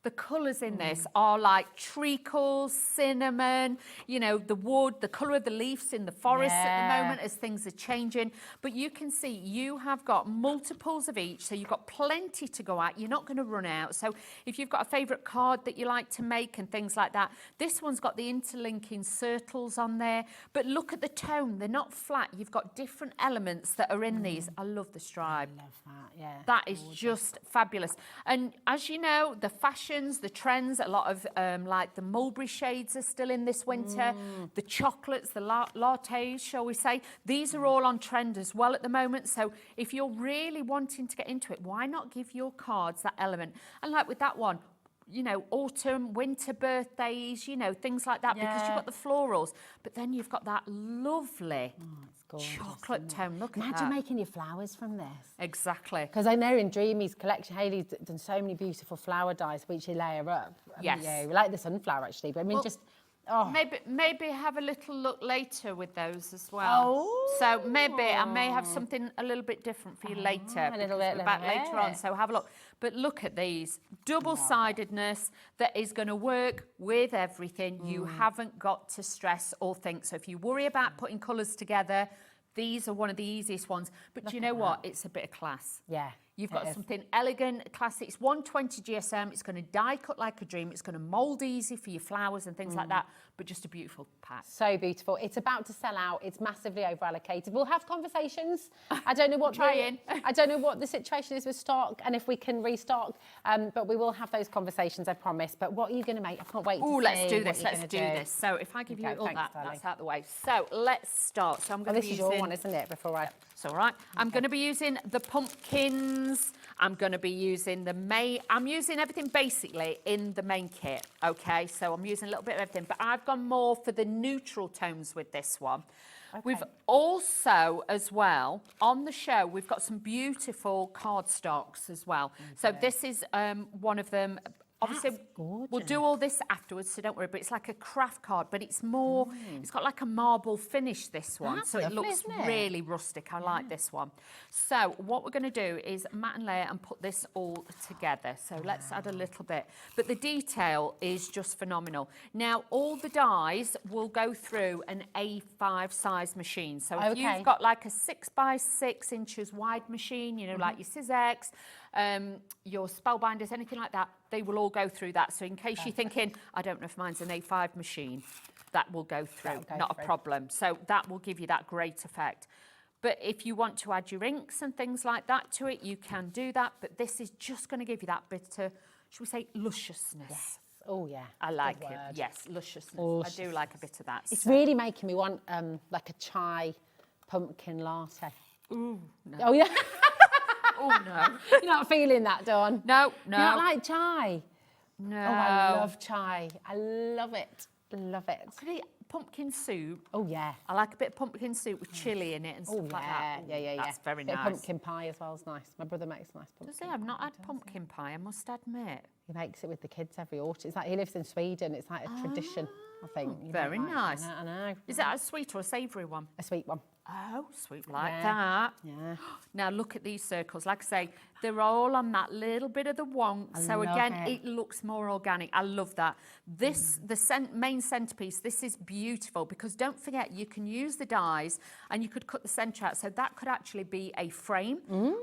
the colours in this are like treacle, cinnamon, you know, the wood, the colour of the leaves in the forest at the moment as things are changing. But you can see you have got multiples of each, so you've got plenty to go at. You're not going to run out. So if you've got a favourite card that you like to make and things like that, this one's got the interlinking circles on there. But look at the tone. They're not flat. You've got different elements that are in these. I love the stripe. I love that, yeah. That is just fabulous. And as you know, the fashions, the trends, a lot of like the mulberry shades are still in this winter. The chocolates, the lattes, shall we say, these are all on trend as well at the moment. So if you're really wanting to get into it, why not give your cards that element? And like with that one, you know, autumn, winter birthdays, you know, things like that, because you've got the florals. But then you've got that lovely chocolate tone. Look at that. Imagine making your flowers from this. Exactly. Because I know in Dreamees collection, Hayley's done so many beautiful flower dyes which you layer up. Yes. Yeah, we like the sunflower actually, but I mean Maybe have a little look later with those as well. So maybe I may have something a little bit different for you later. A little bit later on. So have a look. But look at these double-sidedness that is going to work with everything. You haven't got to stress or think. So if you worry about putting colours together, these are one of the easiest ones. But do you know what? It's a bit of class. Yeah. You've got something elegant, classic. It's 120 GSM. It's going to die cut like a dream. It's going to mould easy for your flowers and things like that. But just a beautiful pack. So beautiful. It's about to sell out. It's massively over allocated. We'll have conversations. I don't know what I don't know what the situation is with stock and if we can restock. But we will have those conversations, I promise. But what are you going to make? I can't wait to see. Let's do this. Let's do this. So if I give you all that, that's out the way. So let's start. So I'm going to be using. This is your one, isn't it? Before I. It's all right. I'm going to be using the pumpkins. I'm going to be using I'm using everything basically in the main kit, okay? So I'm using a little bit of everything, but I've gone more for the neutral tones with this one. Okay. We've also, as well, on the show, we've got some beautiful cardstocks as well. Okay. So this is one of them. Obviously, we'll do all this afterwards, so don't worry, but it's like a craft card, but it's more, it's got like a marble finish, this one. That's so lovely, it looks isn't it? really rustic. I like this one. So what we're going to do is mat and layer and put this all together. So let's add a little bit. But the detail is just phenomenal. Now, all the dies will go through an A5 size machine. So if you've got like a 6 by 6 inches wide machine, you know, like your Sizzix, your Spellbinders, anything like that, they will all go through that. So in case you're thinking, I don't know if mine's an A5 machine, that will go through, not a problem. So that will give you that great effect. But if you want to add your inks and things like that to it, you can do that. But this is just going to give you that bit of, should we say, lusciousness. Yes. Oh, yeah. I like it. Yes, lusciousness. I do like a bit of that. It's really making me want like a chai pumpkin latte. Ooh, no. Oh, yeah. Oh, no. You're not feeling that, Dawn? No. You don't like chai? No. Oh, I love chai. I love it. Love it. Could I eat pumpkin soup? Oh, yeah. I like a bit of pumpkin soup with chili in it and stuff like that. Yeah. That's very bit nice. Of pumpkin pie as well is nice. My brother makes nice pumpkin. Does he? I've not had pumpkin pie, I must admit. He makes it with the kids every autumn. It's like he lives in Sweden. It's like a tradition, I think. Very nice. I know. Is that a sweet or a savoury one? A sweet one. Oh, sweet like that. Yeah. Now look at these circles. Like I say, they're all on that little bit of the wonk. So again, it looks more organic. I love that. This, the main centrepiece, this is beautiful because don't forget, you can use the dies and you could cut the centre out. So that could actually be a frame.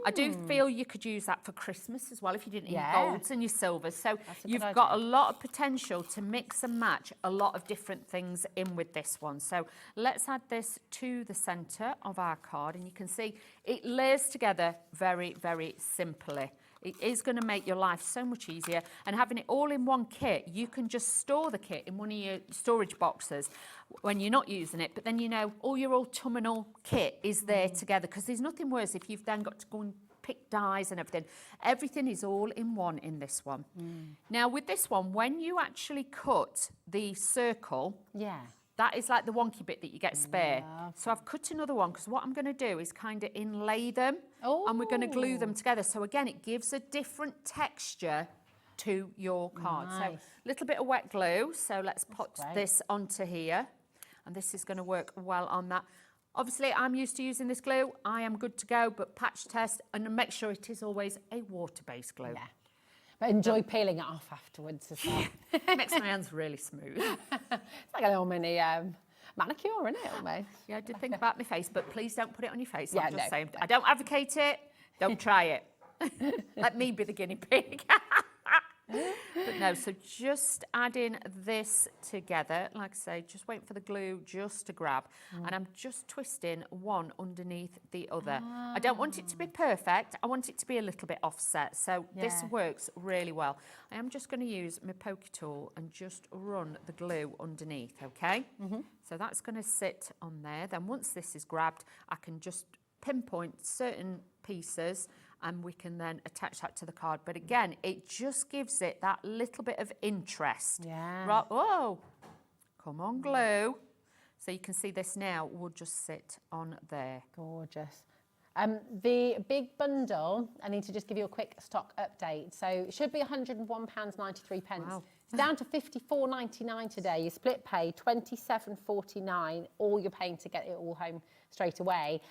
I do feel you could use that for Christmas as well if you didn't need golds and your silvers. So you've got a lot of potential to mix and match a lot of different things in with this one. So let's add this to the centre of our card and you can see it layers together very, very simply. It is going to make your life so much easier, and having it all in one kit, you can just store the kit in one of your storage boxes when you're not using it, but then you know all your autumnal kit is there together, because there's nothing worse if you've then got to go and pick dies and everything. Everything is all in one in this one. Now with this one, when you actually cut the circle, that is like the wonky bit that you get spare. So I've cut another one because what I'm going to do is kind of inlay them and we're going to glue them together. So again, it gives a different texture to your card. So a little bit of wet glue. So let's put this onto here. And this is going to work well on that. Obviously, I'm used to using this glue. I am good to go, but patch test and make sure it is always a water-based glue. Yeah. But enjoy peeling it off afterwards as well. Makes my hands really smooth. It's like a little mini manicure, isn't it, almost? Yeah, I did think about my face, but please don't put it on your face. Yeah, I'm just saying. no. I don't advocate it. Don't try it. Let me be the guinea pig. But no, so just adding this together, like I say, just waiting for the glue just to grab. And I'm just twisting one underneath the other. I don't want it to be perfect. I want it to be a little bit offset. So this works really well. I am just going to use my pokey tool and just run the glue underneath, okay? So that's going to sit on there. Then once this is grabbed, I can just pinpoint certain pieces and we can then attach that to the card. But again, it just gives it that little bit of interest. Yeah. Right, whoa, come on, glue. So you can see this now will just sit on there. Gorgeous. The big bundle, I need to just give you a quick stock update. So it should be £101.93. Wow. It's down to £54.99 today. You split pay, £27.49. All you're paying to get it all home straight away.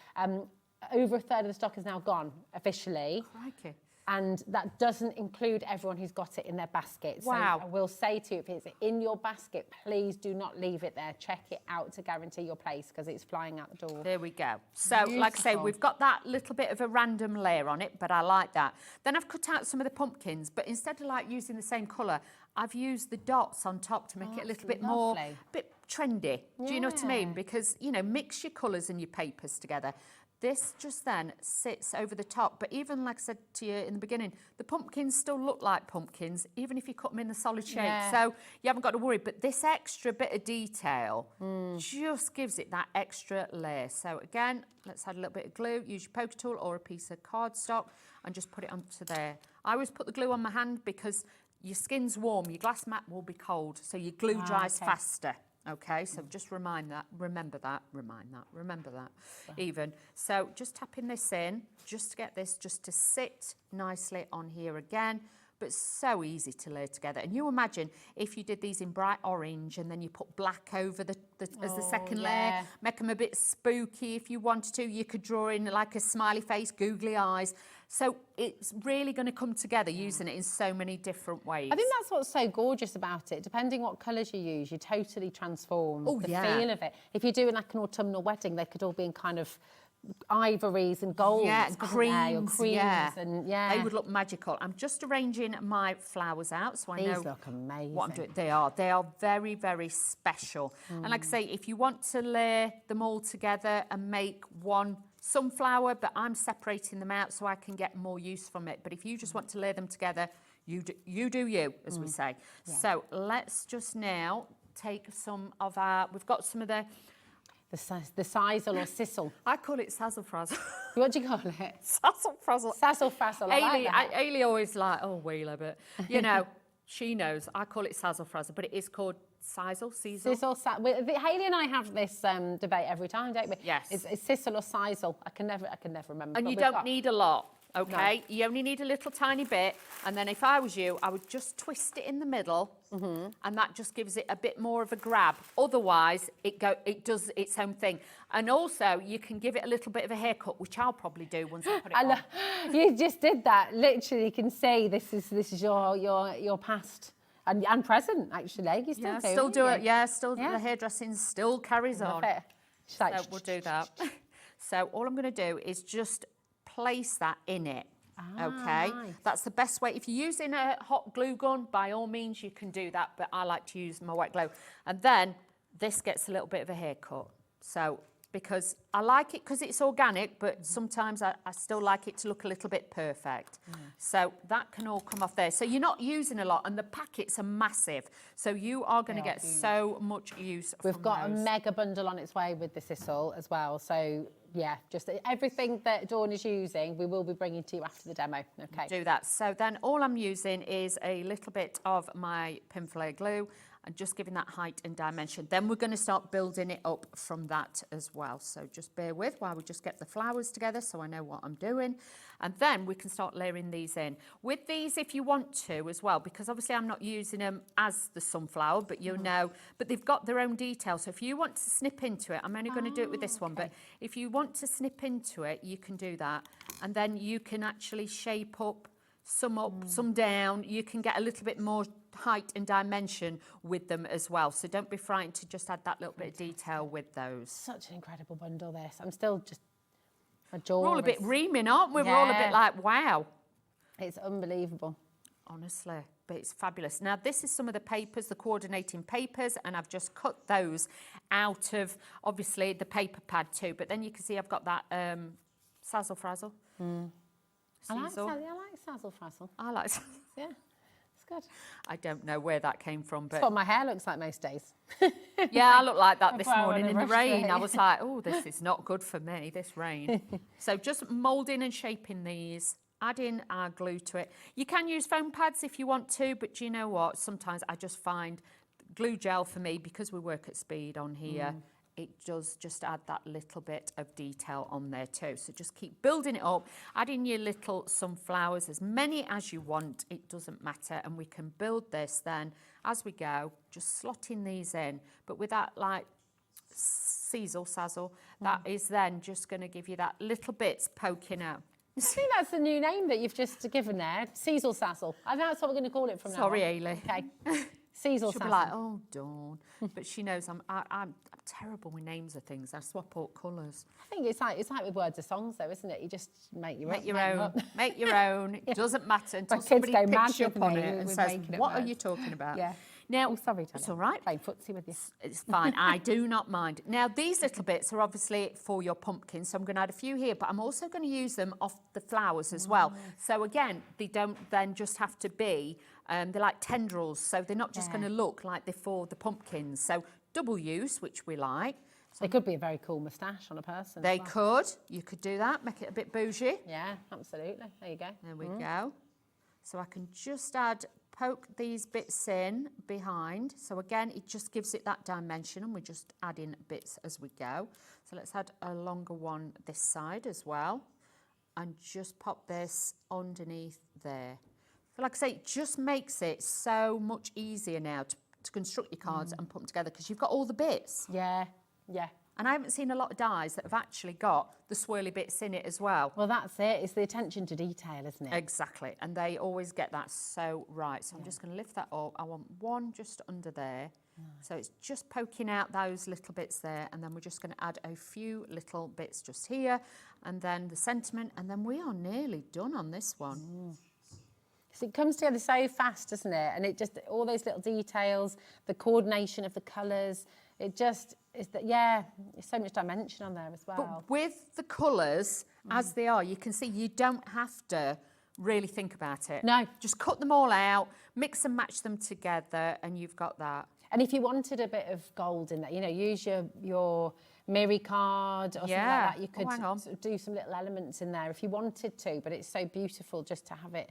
Over a third of the stock is now gone officially. Crikey. And that doesn't include everyone who's got it in their basket. Wow. So I will say to you, if it's in your basket, please do not leave it there. Check it out to guarantee your place because it's flying out the door. There we go. So, like I say, we've got that little bit of a random layer on it, but I like that. Then I've cut out some of the pumpkins, but instead of like using the same colour, I've used the dots on top to make it a little bit more, bit trendy. Do you know what I mean? Because, you know, mix your colours and your papers together. This just then sits over the top. But even like I said to you in the beginning, the pumpkins still look like pumpkins, even if you cut them in the solid shape. Yeah. So you haven't got to worry. But this extra bit of detail just gives it that extra layer. So again, let's add a little bit of glue. Use your poker tool or a piece of cardstock and just put it onto there. I always put the glue on my hand because your skin's warm, your glass mat will be cold, so your glue dries faster. Okay, so just remember that, even. So just tapping this in, just to get this just to sit nicely on here again, but so easy to layer together. And you imagine if you did these in bright orange and then you put black over as the second layer, make them a bit spooky if you wanted to. You could draw in like a smiley face, googly eyes. So it's really going to come together using it in so many different ways. I think that's what's so gorgeous about it. Depending what colours you use, you totally transform the feel of it. If you're doing like an autumnal wedding, they could all be in kind of ivories and golds, and creams, and they would look magical. I'm just arranging my flowers out so I know these look amazing. What I'm doing. They are very, very special. And like I say, if you want to layer them all together and make one sunflower, but I'm separating them out so I can get more use from it. But if you just want to layer them together, you do you, as we say. So let's just now take some of our, we've got some of the sizzle or sizzle. I call it sazzle-frazzle. What do you call it? Sazzle-frazzle. Sazzle-frazzle. Ailey always like, oh, wheeler, but, you know, she knows. I call it sazzle-frazzle, but it is called sizzle. Hayley and I have this debate every time, don't we? Yes. It's sizzle or sizzle. I can never remember. And you don't need a lot. Okay, you only need a little tiny bit, and then if I was you, I would just twist it in the middle, and that just gives it a bit more of a grab. Otherwise, it does its own thing. And also, you can give it a little bit of a haircut, which I'll probably do once I put it on. You just did that. Literally, you can see this is your past. And present, actually. You still do it. Yeah, the hairdressing still carries on. So we'll do that. So all I'm going to do is just place that in it. Okay, nice. That's the best way. If you're using a hot glue gun, by all means you can do that, but I like to use my wet glue. And then this gets a little bit of a haircut. So because I like it because it's organic, but sometimes I still like it to look a little bit perfect. So that can all come off there. So you're not using a lot, and the packets are massive. So you are going to get so much use We've from got those. a mega bundle on its way with the sisal as well. So yeah, just everything that Dawn is using, we will be bringing to you after the demo. Okay. Do that. So then all I'm using is a little bit of my pin flare glue and just giving that height and dimension. Then we're going to start building it up from that as well. So just bear with while we just get the flowers together so I know what I'm doing. And then we can start layering these in. With these, if you want to as well, because obviously I'm not using them as the sunflower, but you know, but they've got their own details. So if you want to snip into it, I'm only going to do it with this one, but if you want to snip into it, you can do that. And then you can actually shape up, some down. You can get a little bit more height and dimension with them as well. So don't be frightened to just add that little bit of detail with those. Such an incredible bundle, this. I'm still just adoring. We're all a bit reaming, aren't we? We're all a bit like, wow. It's unbelievable. Honestly, but it's fabulous. Now, this is some of the papers, the coordinating papers, and I've just cut those out of, obviously, the paper pad too. But then you can see I've got that Sazzle Frazzle. I like Sazzle Frazzle. I like Yeah, it's good. I don't know where that came from, but That's what my hair looks like most days. yeah, I look like that this Before I morning went in the and rain. brushed I it. was like, oh, this is not good for me, this rain. So just moulding and shaping these, adding our glue to it. You can use foam pads if you want to, but do you know what? Sometimes I just find glue gel for me, because we work at speed on here, it does just add that little bit of detail on there too. So just keep building it up, adding your little sunflowers, as many as you want, it doesn't matter. And we can build this then as we go, just slotting these in. But with that like sazzle, that is then just going to give you that little bits poking out. I think that's the new name that you've just given there. Seasel Sazzle. I think that's what we're going to call it from now on. Sorry, Ailey. Okay. Seasel She'll be Sazzle. like, oh, Dawn. But she knows I'm terrible with names of things. I swap out colours. I think it's like with words of songs, though, isn't it? You just make your Make your them own. up. Make your own. It doesn't matter until My kids somebody go picks mad you with up on me it and with says, making up what are words. you talking about? Yeah. Now, Oh, sorry, Tanya. it's all right. Playing footsie with you. It's fine. I do not mind. Now, these little bits are obviously for your pumpkin, so I'm going to add a few here, but I'm also going to use them off the flowers as well. So again, they don't then just have to be, they're like tendrils, so they're not just going to look like they're for the pumpkins. So double use, which we like. They could be a very cool moustache on a person. They as well. could. You could do that, make it a bit bougie. Yeah, absolutely. There you go. There we go. So I can just poke these bits in behind. So again, it just gives it that dimension, and we're just adding bits as we go. So let's add a longer one this side as well, and just pop this underneath there. So like I say, it just makes it so much easier now to construct your cards and put them together, because you've got all the bits. Yeah, yeah. And I haven't seen a lot of dies that have actually got the swirly bits in it as well. Well, that's it. It's the attention to detail, isn't it? Exactly, and they always get that so right. So I'm just going to lift that up. I want one just under there. So it's just poking out those little bits there, and then we're just going to add a few little bits just here, and then the sentiment, and then we are nearly done on this one. So it comes together so fast, doesn't it? And it just, all those little details, the coordination of the colours, it just is that, there's so much dimension on there as well. But with the colours, as they are, you can see you don't have to really think about it. No. Just cut them all out, mix and match them together, and you've got that. And if you wanted a bit of gold in there, use your Miri card or something like that, you could sort of do some little elements in there if you wanted to, but it's so beautiful just to have it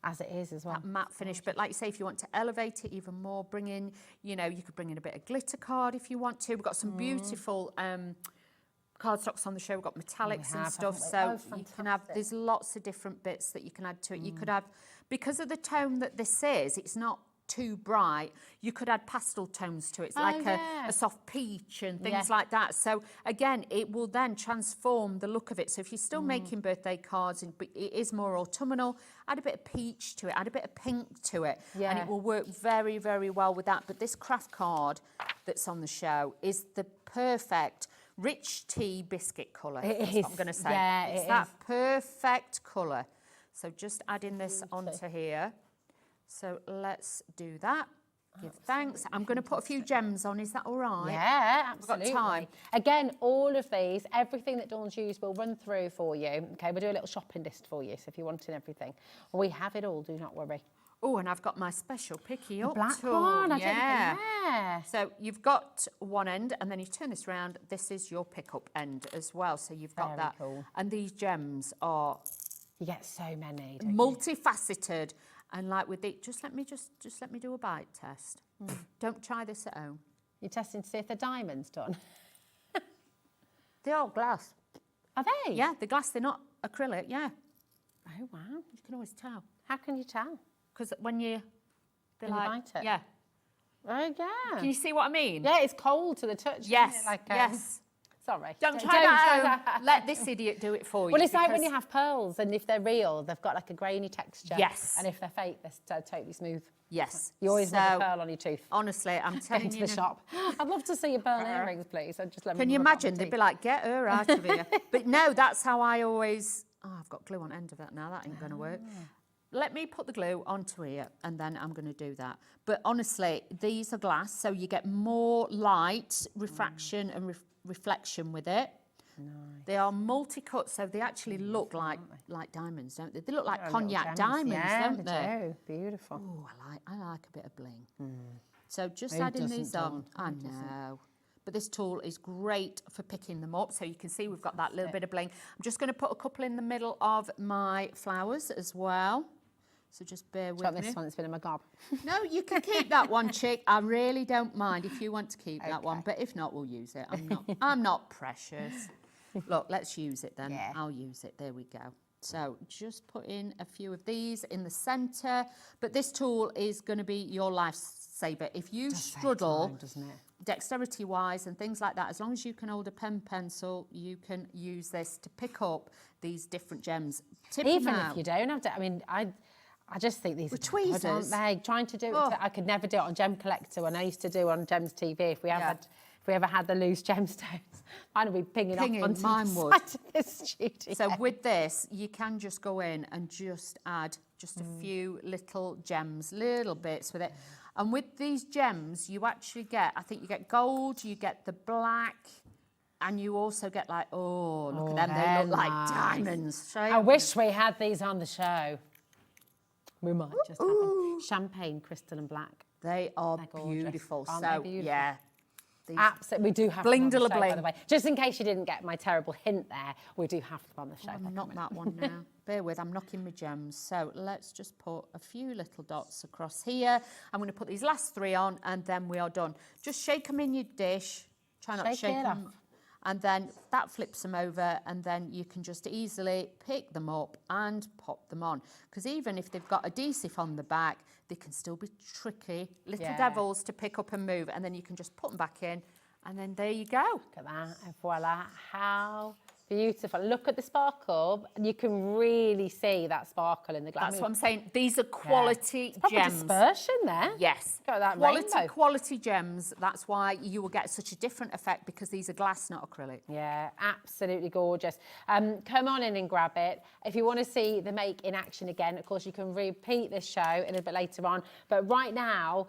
as it is as well. That matte finish. But like you say, if you want to elevate it even more, bring in, you could bring in a bit of glitter card if you want to. We've got some beautiful cardstocks on the show. We've got metallics and stuff. So you can have, there's lots of different bits that you can add to it. You could have, because of the tone that this is, it's not too bright, you could add pastel tones to it. It's like a soft peach and things like that. So again, it will then transform the look of it. So if you're still making birthday cards, but it is more autumnal, add a bit of peach to it, add a bit of pink to it, and it will work very, very well with that. But this craft card that's on the show is the perfect rich tea biscuit colour. That's what I'm going to say. Yeah, it's that perfect colour. So just adding this onto here. So let's do that. Give thanks. I'm going to put a few gems on. Is that all right? Yeah, absolutely. We've got time. Again, all of these, everything that Dawn's used, we'll run through for you. Okay, we'll do a little shopping list for you. So if you're wanting everything, we have it all. Do not worry. Oh, and I've got my special picky up Black tool. one. I Yeah. didn't. So you've got one end, and then you turn this round. This is your pick-up end as well. So you've got Very that. cool. And these gems are You get so many. Don't you? multifaceted. And like with the, just let me do a bite test. Don't try this at home. You're testing to see if they're diamonds, Dawn. They are glass. Are they? Yeah, they're glass. They're not acrylic. Yeah, Oh wow. you can always tell How can you tell? because when you, they're When you like, bite it? yeah. Oh yeah. Can you see what I mean? Yeah, it's cold to the touch. isn't Yes. it? Like, yes. Sorry. Don't try that at home. Let this idiot do it for you. Well, it's like when because- you have pearls, and if they're real, they've got like a grainy texture. Yes. And if they're fake, they're totally smooth. Yes. You always want So, a pearl on your tooth. honestly, I'm Get telling into you. the shop. I'd love to see your pearl earrings, please. And just let Can me you rub it on imagine? my They'd be teeth. like, get her out of here. But no, that's how I always. Oh, I've got glue on the end of that now. That ain't going to work. Let me put the glue onto here, and then I'm going to do that. But honestly, these are glass, so you get more light, refraction, and reflection with it. Nice. They are multi-cut, so they actually look like diamonds, don't they? They look like They're little cognac gems. diamonds, Yeah, don't they? do. Beautiful. Oh, I like a bit of bling. So just Who adding doesn't, these on. Dawn? I Who doesn't? know. But this tool is great for picking them up. So you can see we've got that little bit of bling. I'm just going to put a couple in the middle of my flowers as well. So just bear with Got me. this one, it's been in my gob. No, you can keep that one, chick. I really don't mind if you want to keep that one. Okay. But if not, we'll use it. I'm not precious. Look, let's use it then. Yeah. I'll use it. There we go. So just put in a few of these in the centre. But this tool is going to be your lifesaver. If you struggle, Doesn't it? dexterity-wise and things like that, as long as you can hold a pen pencil, you can use this to pick up these different gems. Tip Even them out. if you don't have to, I mean, I just think these With are good, aren't tweezers? they? Trying to do it, Oh. I could never do it on Gem Collector when I used to do on Gems TV. If we ever had the loose gemstones, mine would be pinging off onto mine the would. side of the studio. So with this, you can just go in and just add just a few little gems, little bits with it. And with these gems, you actually get, I think you get gold, you get the black, and you also get like, oh, look at them, they they're look like nice. diamonds. I wish we had these on the show. We might just have them. Champagne, crystal and black. They are They're gorgeous. beautiful. Aren't So, they beautiful? yeah. These- Absolutely, we do have Bling them on de the la show, by bling. the way. Just in case you didn't get my terrible hint there, we do have them on the show. I'm They're not coming. that one now. Bear with, I'm knocking my gems. So let's just put a few little dots across here. I'm going to put these last three on and then we are done. Just shake them in your dish. Try not to Shake shake it them. off. And then that flips them over and then you can just easily pick them up and pop them on. Because even if they've got adhesive on the back, they can still be tricky little Yeah. devils to pick up and move. And then you can just put them back in and then there you go. Look at that, and voila, how beautiful. Look at the sparkle, and you can really see that sparkle in the glass. That's what I'm saying. These are quality Proper gems. dispersion there. Yes. Got that rainbow. Quality gems. That's why you will get such a different effect because these are glass, not acrylic. Yeah, absolutely gorgeous. Come on in and grab it. If you want to see the make in action again, of course, you can repeat this show a little bit later on. But right now,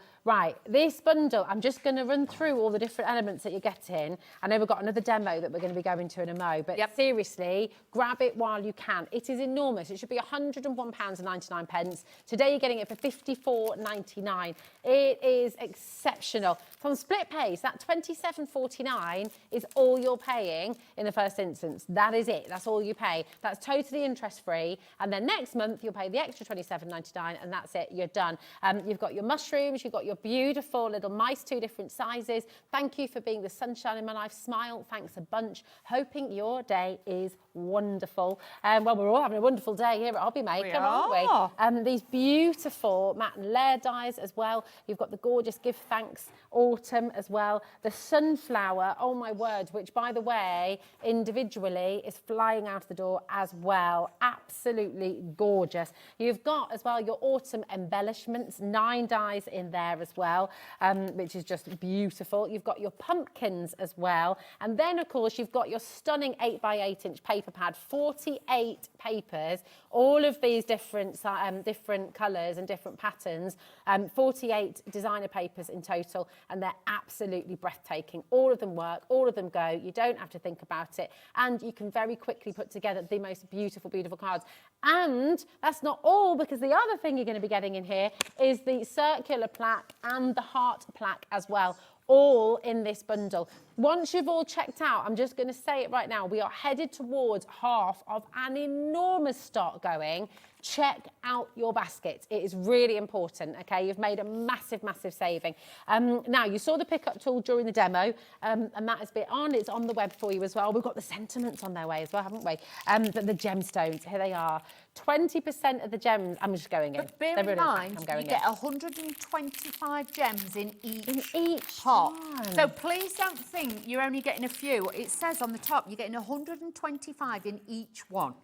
this bundle, I'm just going to run through all the different elements that you're getting. I know we've got another demo that we're going to be going to in a mo, but seriously, grab it while you can. It is enormous. It should be £101.99. Today, you're getting it for £54.99. It is exceptional. From split pays, that £27.49 is all you're paying in the first instance. That is it. That's all you pay. That's totally interest-free. And then next month, you'll pay the extra £27.99, and that's it. You're done. You've got your mushrooms. You've got your beautiful little mice, 2 different sizes. Thank you for being the sunshine in my life. Smile. Thanks a bunch. Hoping your day is wonderful. Well, we're all having a wonderful day here at HobbyMaker, aren't we? These beautiful matte and layer dies as well. You've got the gorgeous Give Thanks Autumn as well. The sunflower, oh my word, which by the way, individually is flying out of the door as well. Absolutely gorgeous. You've got as well your autumn embellishments, 9 dies in there as well, which is just beautiful. You've got your pumpkins as well. And then of course, you've got your stunning 8x by 8 inch paper pad, 48 papers, all of these different colours and different patterns, 48 designer papers in total, and they're absolutely breathtaking. All of them work, all of them go. You don't have to think about it, and you can very quickly put together the most beautiful, beautiful cards. And that's not all, because the other thing you're going to be getting in here is the circular plaque and the heart plaque as well, all in this bundle. Once you've all checked out, I'm just going to say it right now, we are headed towards half of an enormous stock going. Check out your baskets. It is really important, okay? You've made a massive, massive saving. Now, you saw the pickup tool during the demo, and that has been on. It's on the web for you as well. We've got the sentiments on their way as well, haven't we? But the gemstones, here they are. 20% of the gems, I'm just going in. But bear in mind, you get 125 gems in each pot. one. So please don't think you're only getting a few. It says on the top, you're getting 125 in each one.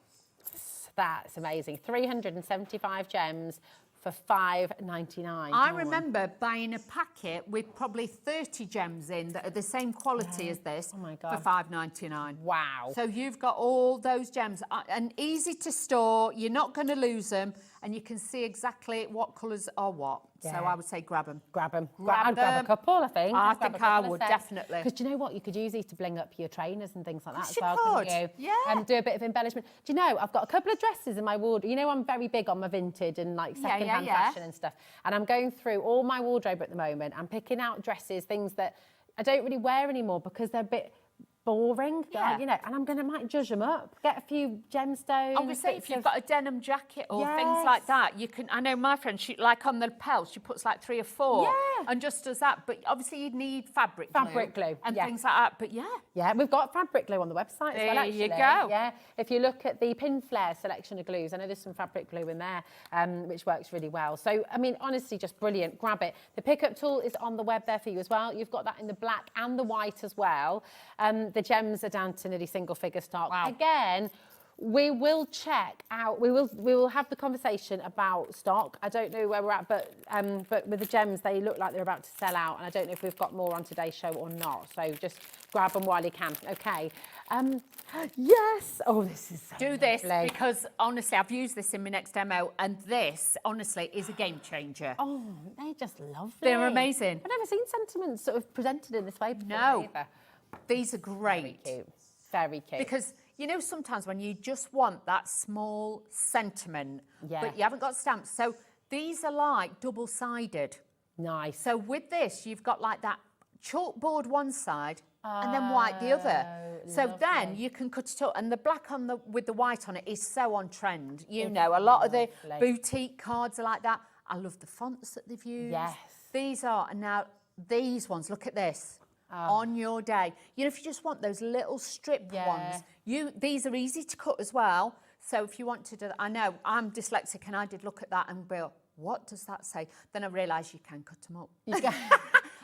That's amazing. 375 gems for £5.99. I remember buying a packet with probably 30 gems in that are the same quality as this for £5.99. Wow. So you've got all those gems and easy to store. You're not going to lose them, and you can see exactly what colours are what. Yeah. So I would say grab them. Grab them. Grab I'd grab a couple, I think. I I'd grab think a couple I of would, sets. definitely. Because do you know what? You could use these to bling up your trainers and things like that as you well, could. couldn't you? Yeah. Do a bit of embellishment. Do you know, I've got a couple of dresses in my wardrobe. You know, I'm very big on my vintage and like second-hand fashion and stuff. And I'm going through all my wardrobe at the moment. I'm picking out dresses, things that I don't really wear anymore because they're a bit boring, you know, and might judge them up, get a few gemstones. Obviously, if you've got a denim jacket or things like that, you can, I know my friend, she, like on the lapel, she puts like 3 or 4 and just does that. But obviously, you'd need fabric glue and things like that. But yeah, we've got fabric glue on the website as well, actually. There you go. Yeah, if you look at the pin flare selection of glues, I know there's some fabric glue in there, which works really well. So, I mean, honestly, just brilliant. Grab it. The pickup tool is on the web there for you as well. You've got that in the black and the white as well. The gems are down to nearly single figure stock. Wow. Again, we will check out, we will have the conversation about stock. I don't know where we're at, but with the gems, they look like they're about to sell out, and I don't know if we've got more on today's show or not. So just grab them while you can. Okay. Yes. Oh, this is so do this lovely. because honestly, I've used this in my next demo, and this honestly is a game changer. Oh, they're just lovely. They're amazing. I've never seen sentiments sort of presented in this way before. No. Either. These are great. Very cute. Very cute. Because, you know, sometimes when you just want that small sentiment, Yeah. but you haven't got stamps. So these are like double-sided. Nice. So with this, you've got like that chalkboard one side and then white the other. So then you can cut it up. And the black on the with the white on it is so on trend. You know, a lot of the boutique cards are like that. I love the fonts that they've used. Yes. These are, and now these ones, look at this. On your day. You know, if you just want those little strip ones, these are easy to cut as well. So if you want to do that, I know I'm dyslexic and I did look at that and go, what does that say? Then I realised you can cut them up. You can.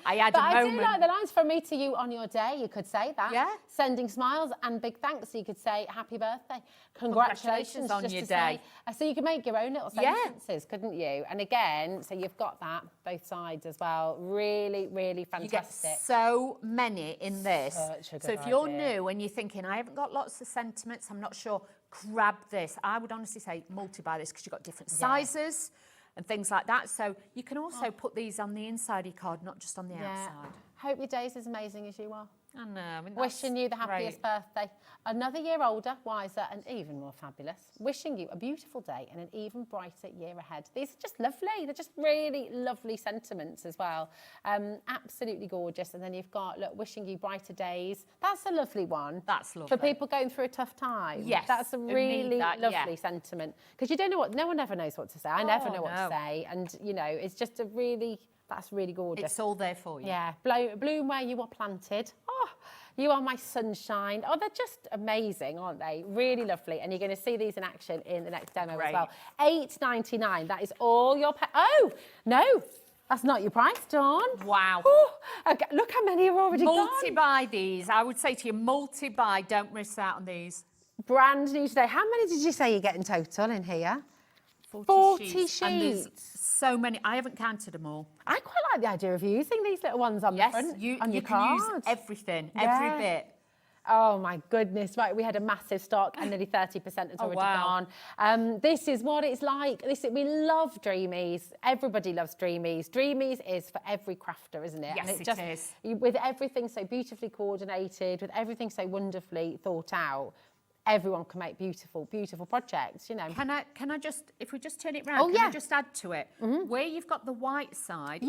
I had But a I moment. do like the lines from me to you on your day. You could say that. Yeah. Sending smiles and big thanks. You could say happy birthday. Congratulations on just your to day. Say. So you could make your own little Yeah. sentences, couldn't you? And again, so you've got that, both sides as well. Really, really You get fantastic. so many in this. Such a So good if you're idea. new and you're thinking, I haven't got lots of sentiments, I'm not sure, grab this. I would honestly say multi-buy this because you've got different sizes and things like that. So you can also put these on the inside of your card, not just on the outside. Hope your day's as amazing as you are. I know. I mean, Wishing you the happiest birthday. Another year older, wiser and even more fabulous. Wishing you a beautiful day and an even brighter year ahead. These are just lovely. They're just really lovely sentiments as well. Absolutely gorgeous. And then you've got, look, wishing you brighter days. That's a lovely one. That's lovely. For people going through a tough time. Yes, That's a who need really that, lovely sentiment. Because you don't know what, no one ever knows what to say. I never know what to no. say. And, you know, it's just a really, that's really gorgeous. It's all there for you. Yeah, bloom where you are planted. Oh, you are my sunshine. Oh, they're just amazing, aren't they? Really lovely. And you're going to see these in action in the next demo as well. $8.99. That is all your oh, no, that's not your price, Dawn. Wow. Oh, okay, look how many are already gone. Multi-buy these. I would say to you, multi-buy. Don't miss out on these. Brand new today. How many did you say you get in total in here? 40 sheets. And there's so many. I haven't counted them all. I quite like the idea of using these little ones on the front, you on you your can use card. everything, Yeah. every bit. Oh my goodness, right, we had a massive stock and nearly 30% has already gone. This is what it's like. We love Dreamees. Everybody loves Dreamees. Dreamees is for every crafter, isn't it? Yes, and it is. With everything so beautifully coordinated, with everything so wonderfully thought out, everyone can make beautiful, beautiful projects, you know. Can I just, if we just turn it round, can I just add to it? Where you've got the white side,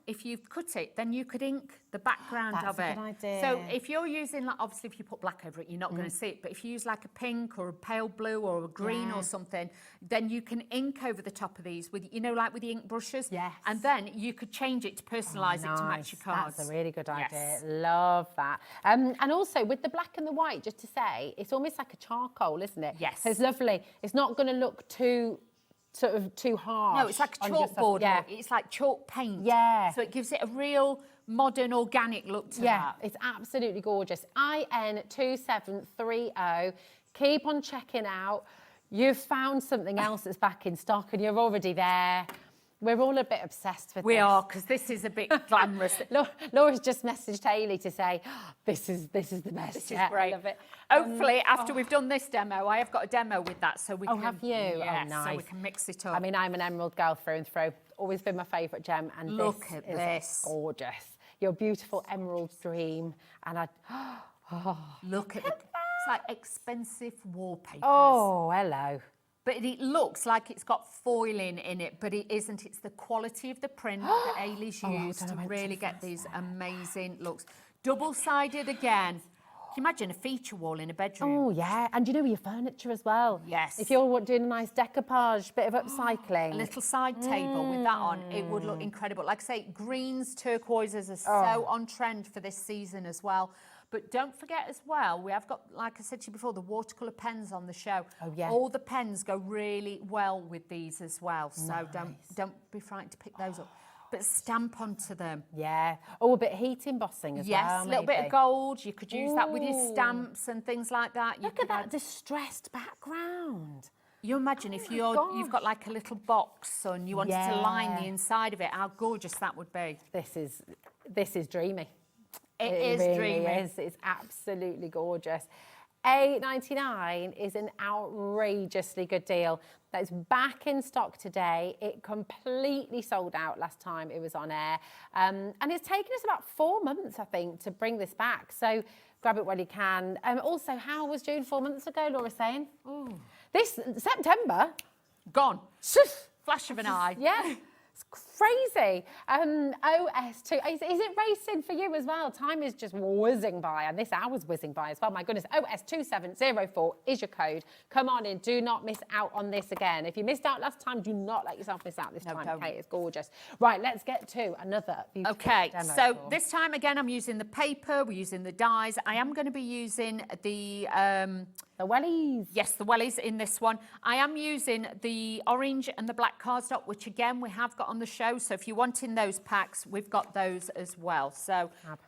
if you cut it, then you could ink the background of it. That's a good idea. So if you're using, like, obviously if you put black over it, you're not going to see it, but if you use like a pink or a pale blue or a green or something, then you can ink over the top of these with, you know, like with the ink brushes. Yes. And then you could change it to personalise it to match your cards. That's a really good idea. Yes. Love that. And also with the black and the white, just to say, it's almost like a charcoal, isn't it? Yes. So it's lovely. It's not going to look too harsh. No, it's like a chalkboard look. It's like chalk paint. Yeah. So it gives it a real modern, organic look to that. It's absolutely gorgeous. IN2730. Keep on checking out. You've found something else that's back in stock and you're already there. We're all a bit obsessed with this. We are, because this is a bit glamorous. Laura's just messaged Hayley to say, this is the best. This is great. I love it. Hopefully, after we've done this demo, I have got a demo with that, so we can... Oh, have you? Yeah, nice. so we can mix it up. I mean, I'm an emerald girl through and through. Always been my favourite gem, and Look this at is this. gorgeous. Your beautiful emerald dream, and Look at it. It's like expensive wallpaper. Oh, hello. But it looks like it's got foiling in it, but it isn't. It's the quality of the print that Ailey's used to really get these amazing looks. Double-sided again. Can you imagine a feature wall in a bedroom? Oh, yeah. And you know, your furniture as well. Yes. If you're doing a nice decoupage, bit of upcycling. A little side table with that on, it would look incredible. Like I say, greens, turquoises are so on trend for this season as well. But don't forget as well, we have got, like I said to you before, the watercolour pens on the show. Oh, yeah. All the pens go really well with these as well. So don't be frightened to pick those up. But stamp onto them. Yeah. Oh, a bit of heat embossing as well. Yes, a little bit of gold. You could use that with your stamps and things like that. Look at that distressed background. You imagine if you've got like a little box and you wanted to line the inside of it, how gorgeous that would be. This is dreamy. It is really dreamy. It's absolutely gorgeous. $8.99 is an outrageously good deal. That's back in stock today. It completely sold out last time it was on air. And it's taken us about 4 months, I think, to bring this back. So grab it while you can. Also, how was June 4 months ago, Laura saying? Ooh. This September. Gone. Flash of an eye. Yeah. It's crazy. OS2, is it racing for you as well? Time is just whizzing by, and this hour's whizzing by as well. My goodness, OS2704 is your code. Come on in, do not miss out on this again. If you missed out last time, do not let yourself miss out this time, don't. okay? It's gorgeous. Right, let's get to another beautiful demo. So this time again, I'm using the paper, we're using the dies. I am going to be using the wellies. Yes, the wellies in this one. I am using the orange and the black cardstock, which again, we have got on the show. So if you're wanting those packs, we've got those as well. So I've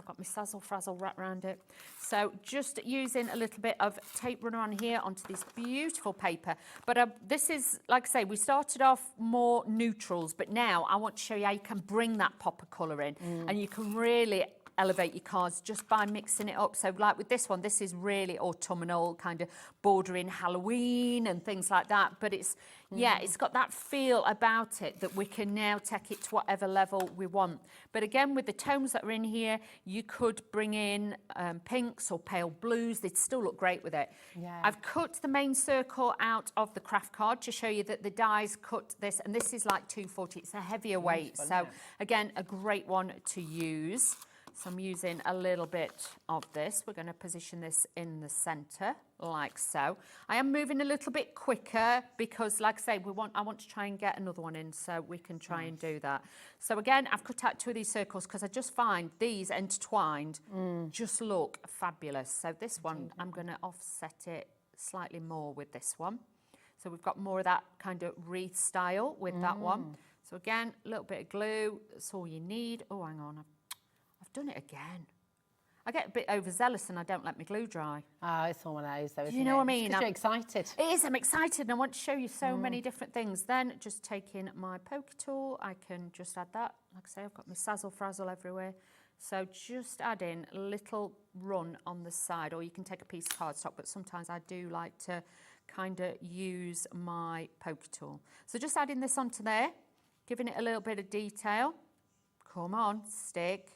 got my sazzle frazzle wrapped around it. So just using a little bit of tape runner on here onto this beautiful paper. But this is, like I say, we started off more neutrals, but now I want to show you how you can bring that pop of colour in and you can really elevate your cards just by mixing it up. So like with this one, this is really autumnal, kind of bordering Halloween and things like that. But it's, it's got that feel about it that we can now take it to whatever level we want. But again, with the tones that are in here, you could bring in pinks or pale blues. They'd still look great with it. Yeah. I've cut the main circle out of the craft card to show you that the dies cut this, and this is like 240. It's a heavier weight. So again, a great one to use. So I'm using a little bit of this. We're going to position this in the centre, like so. I am moving a little bit quicker because, like I say, I want to try and get another one in so we can try and do that. So again, I've cut out 2 of these circles because I just find these intertwined just look fabulous. So this one, I'm going to offset it slightly more with this one. So we've got more of that kind of wreath style with that one. So again, a little bit of glue. That's all you need. Oh, hang on. I've done it again. I get a bit overzealous and I don't let my glue dry. Oh, it's all one of those, though, isn't You know what I it? mean? Because you're excited. It is, I'm excited and I want to show you so many different things. Then just taking my poker tool, I can just add that. Like I say, I've got my sazzle frazzle everywhere. So just add in a little run on the side, or you can take a piece of cardstock, but sometimes I do like to kind of use my poker tool. So just adding this onto there, giving it a little bit of detail. Come on, stick.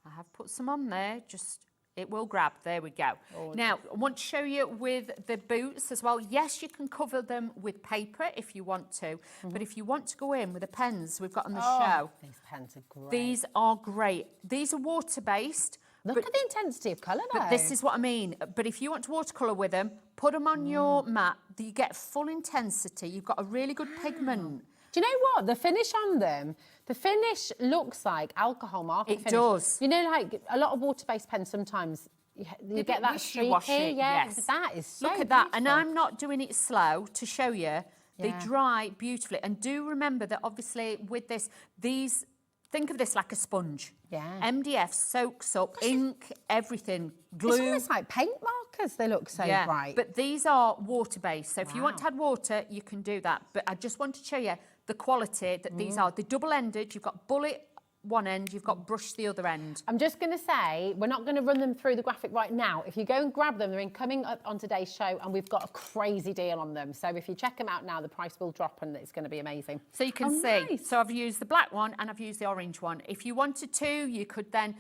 I have put some on there, just, it will grab, there we go. Now, I want to show you with the boots as well. Yes, you can cover them with paper if you want to, but if you want to go in with the pens we've got on the show. These pens are great. These are great. These are water-based. Look at the intensity of colour though. But this is what I mean. But if you want to watercolour with them, put them on your mat. You get full intensity. You've got a really good pigment. Do you know what? The finish on them, the finish looks like alcohol marker finish. It does. You know, like a lot of water-based pens sometimes, you get that wishy-washy, streaky. Yeah, yes. that is so Look at that. And beautiful. I'm not doing it slow to show you. They Yeah. dry beautifully. And do remember that obviously with this, these, think of this like a sponge. Yeah. MDF soaks up ink, everything, glue. It's almost like paint markers. They look so bright. But these are water-based. So if you want to Wow. add water, you can do that. But I just want to show you the quality that these are. They're double-ended. You've got bullet one end, you've got brush the other end. I'm just going to say, we're not going to run them through the graphic right now. If you go and grab them, they're coming up on today's show, and we've got a crazy deal on them. So if you check them out now, the price will drop, and it's going to be amazing. So you can see, so I've used the black one and I've used the orange one. If you wanted to, you could then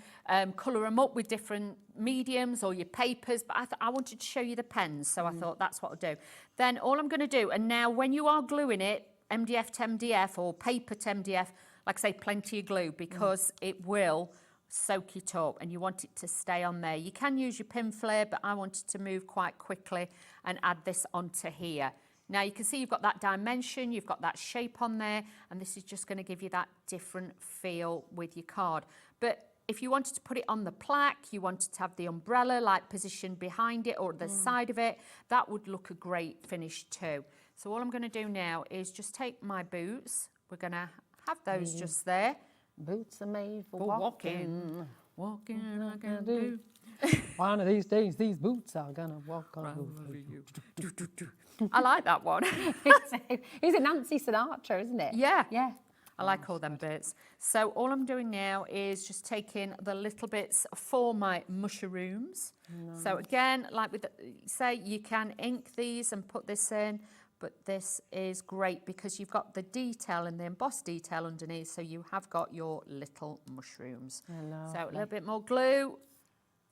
colour them up with different mediums or your papers, but I wanted to show you the pens, so I thought that's what I'll do. Then all I'm going to do, and now when you are gluing it, MDF to MDF or paper to MDF, like I say, plenty of glue, because it will soak it up and you want it to stay on there. You can use your pin flare, but I wanted to move quite quickly and add this onto here. Now you can see you've got that dimension, you've got that shape on there, and this is just going to give you that different feel with your card. But if you wanted to put it on the plaque, you wanted to have the umbrella like positioned behind it or the side of it, that would look a great finish too. So all I'm going to do now is just take my boots. We're going to have those just there. Boots are made for walking. Walking I can do. One of these days, these boots are gonna walk all over you. I like that one. Is it Nancy Sinatra, isn't it? Yeah. Yeah. I like all them bits. So all I'm doing now is just taking the little bits for my mushrooms. So again, like with say, you can ink these and put this in, but this is great because you've got the detail and the embossed detail underneath, so you have got your little mushrooms. So a little bit more glue.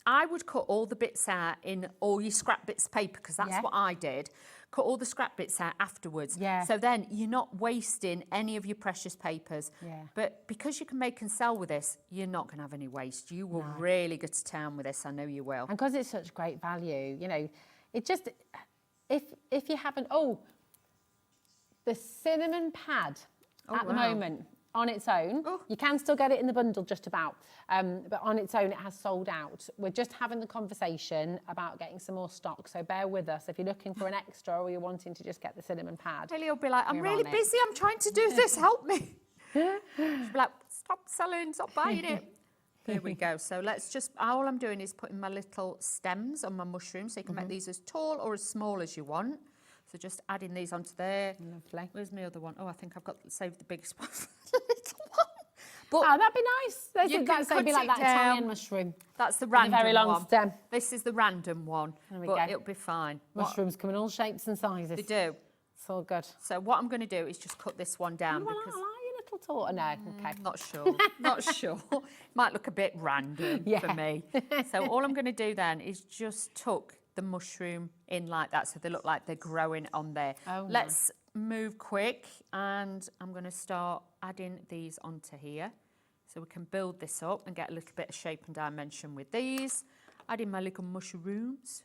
I would cut all the bits out in all your scrap bits of paper, because that's what I did. Cut all the scrap bits out afterwards. Yeah. So then you're not wasting any of your precious papers. Yeah. But because you can make and sell with this, you're not going to have any waste. You will really go to town with this. I know you will. And because it's such great value, you know, it just, if you haven't, the cinnamon pad at the moment on its own, you can still get it in the bundle just about, but on its own it has sold out. We're just having the conversation about getting some more stock, so bear with us if you're looking for an extra or you're wanting to just get the cinnamon pad. Haley will be like, I'm We're really on it. busy, I'm trying to do this, help me. She'll be like, stop selling, stop buying it. There we go. So let's just, all I'm doing is putting my little stems on my mushrooms, so you can make these as tall or as small as you want. So just adding these onto there. Lovely. Where's my other one? Oh, I think I've got saved the biggest one for the little one. But that'd be nice. you can That'd be cut like it that down. Italian mushroom. That's the With a random very long one. stem. This is the random one, we but go. it'll be fine. Mushrooms come in all shapes and sizes. They do. It's all good. So what I'm going to do is just cut this one down Well, I because like your little torta now. Okay. not sure. Not sure. Might look a bit random for me. So all I'm going to do then is just tuck the mushroom in like that, so they look like they're growing on there. Oh, Let's move quick, and I'm going to start adding these onto here, so we can build this up and get a little bit of shape and dimension with these. Adding my little mushrooms,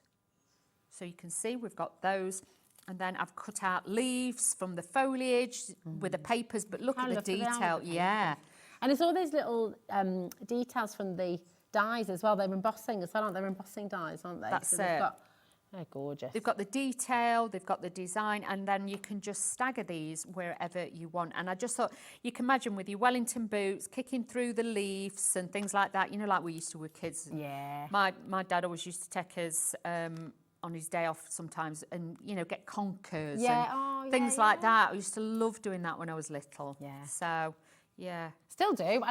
so you can see we've got those. And then I've cut out leaves from the foliage with the papers, but look at the detail. Yeah. And it's all those little details from the dies as well. They're embossing as well, aren't they? They're embossing dies, aren't they? That's so they've it. they're gorgeous. They've got the detail, they've got the design, and then you can just stagger these wherever you want. And I just thought, you can imagine with your Wellington boots, kicking through the leaves and things like that, you know, like we used to with kids. Yeah. My dad always used to take us on his day off sometimes and, you know, get conkers and things like that. I used to love doing that when I was little. Yeah. So, Yeah. Still do.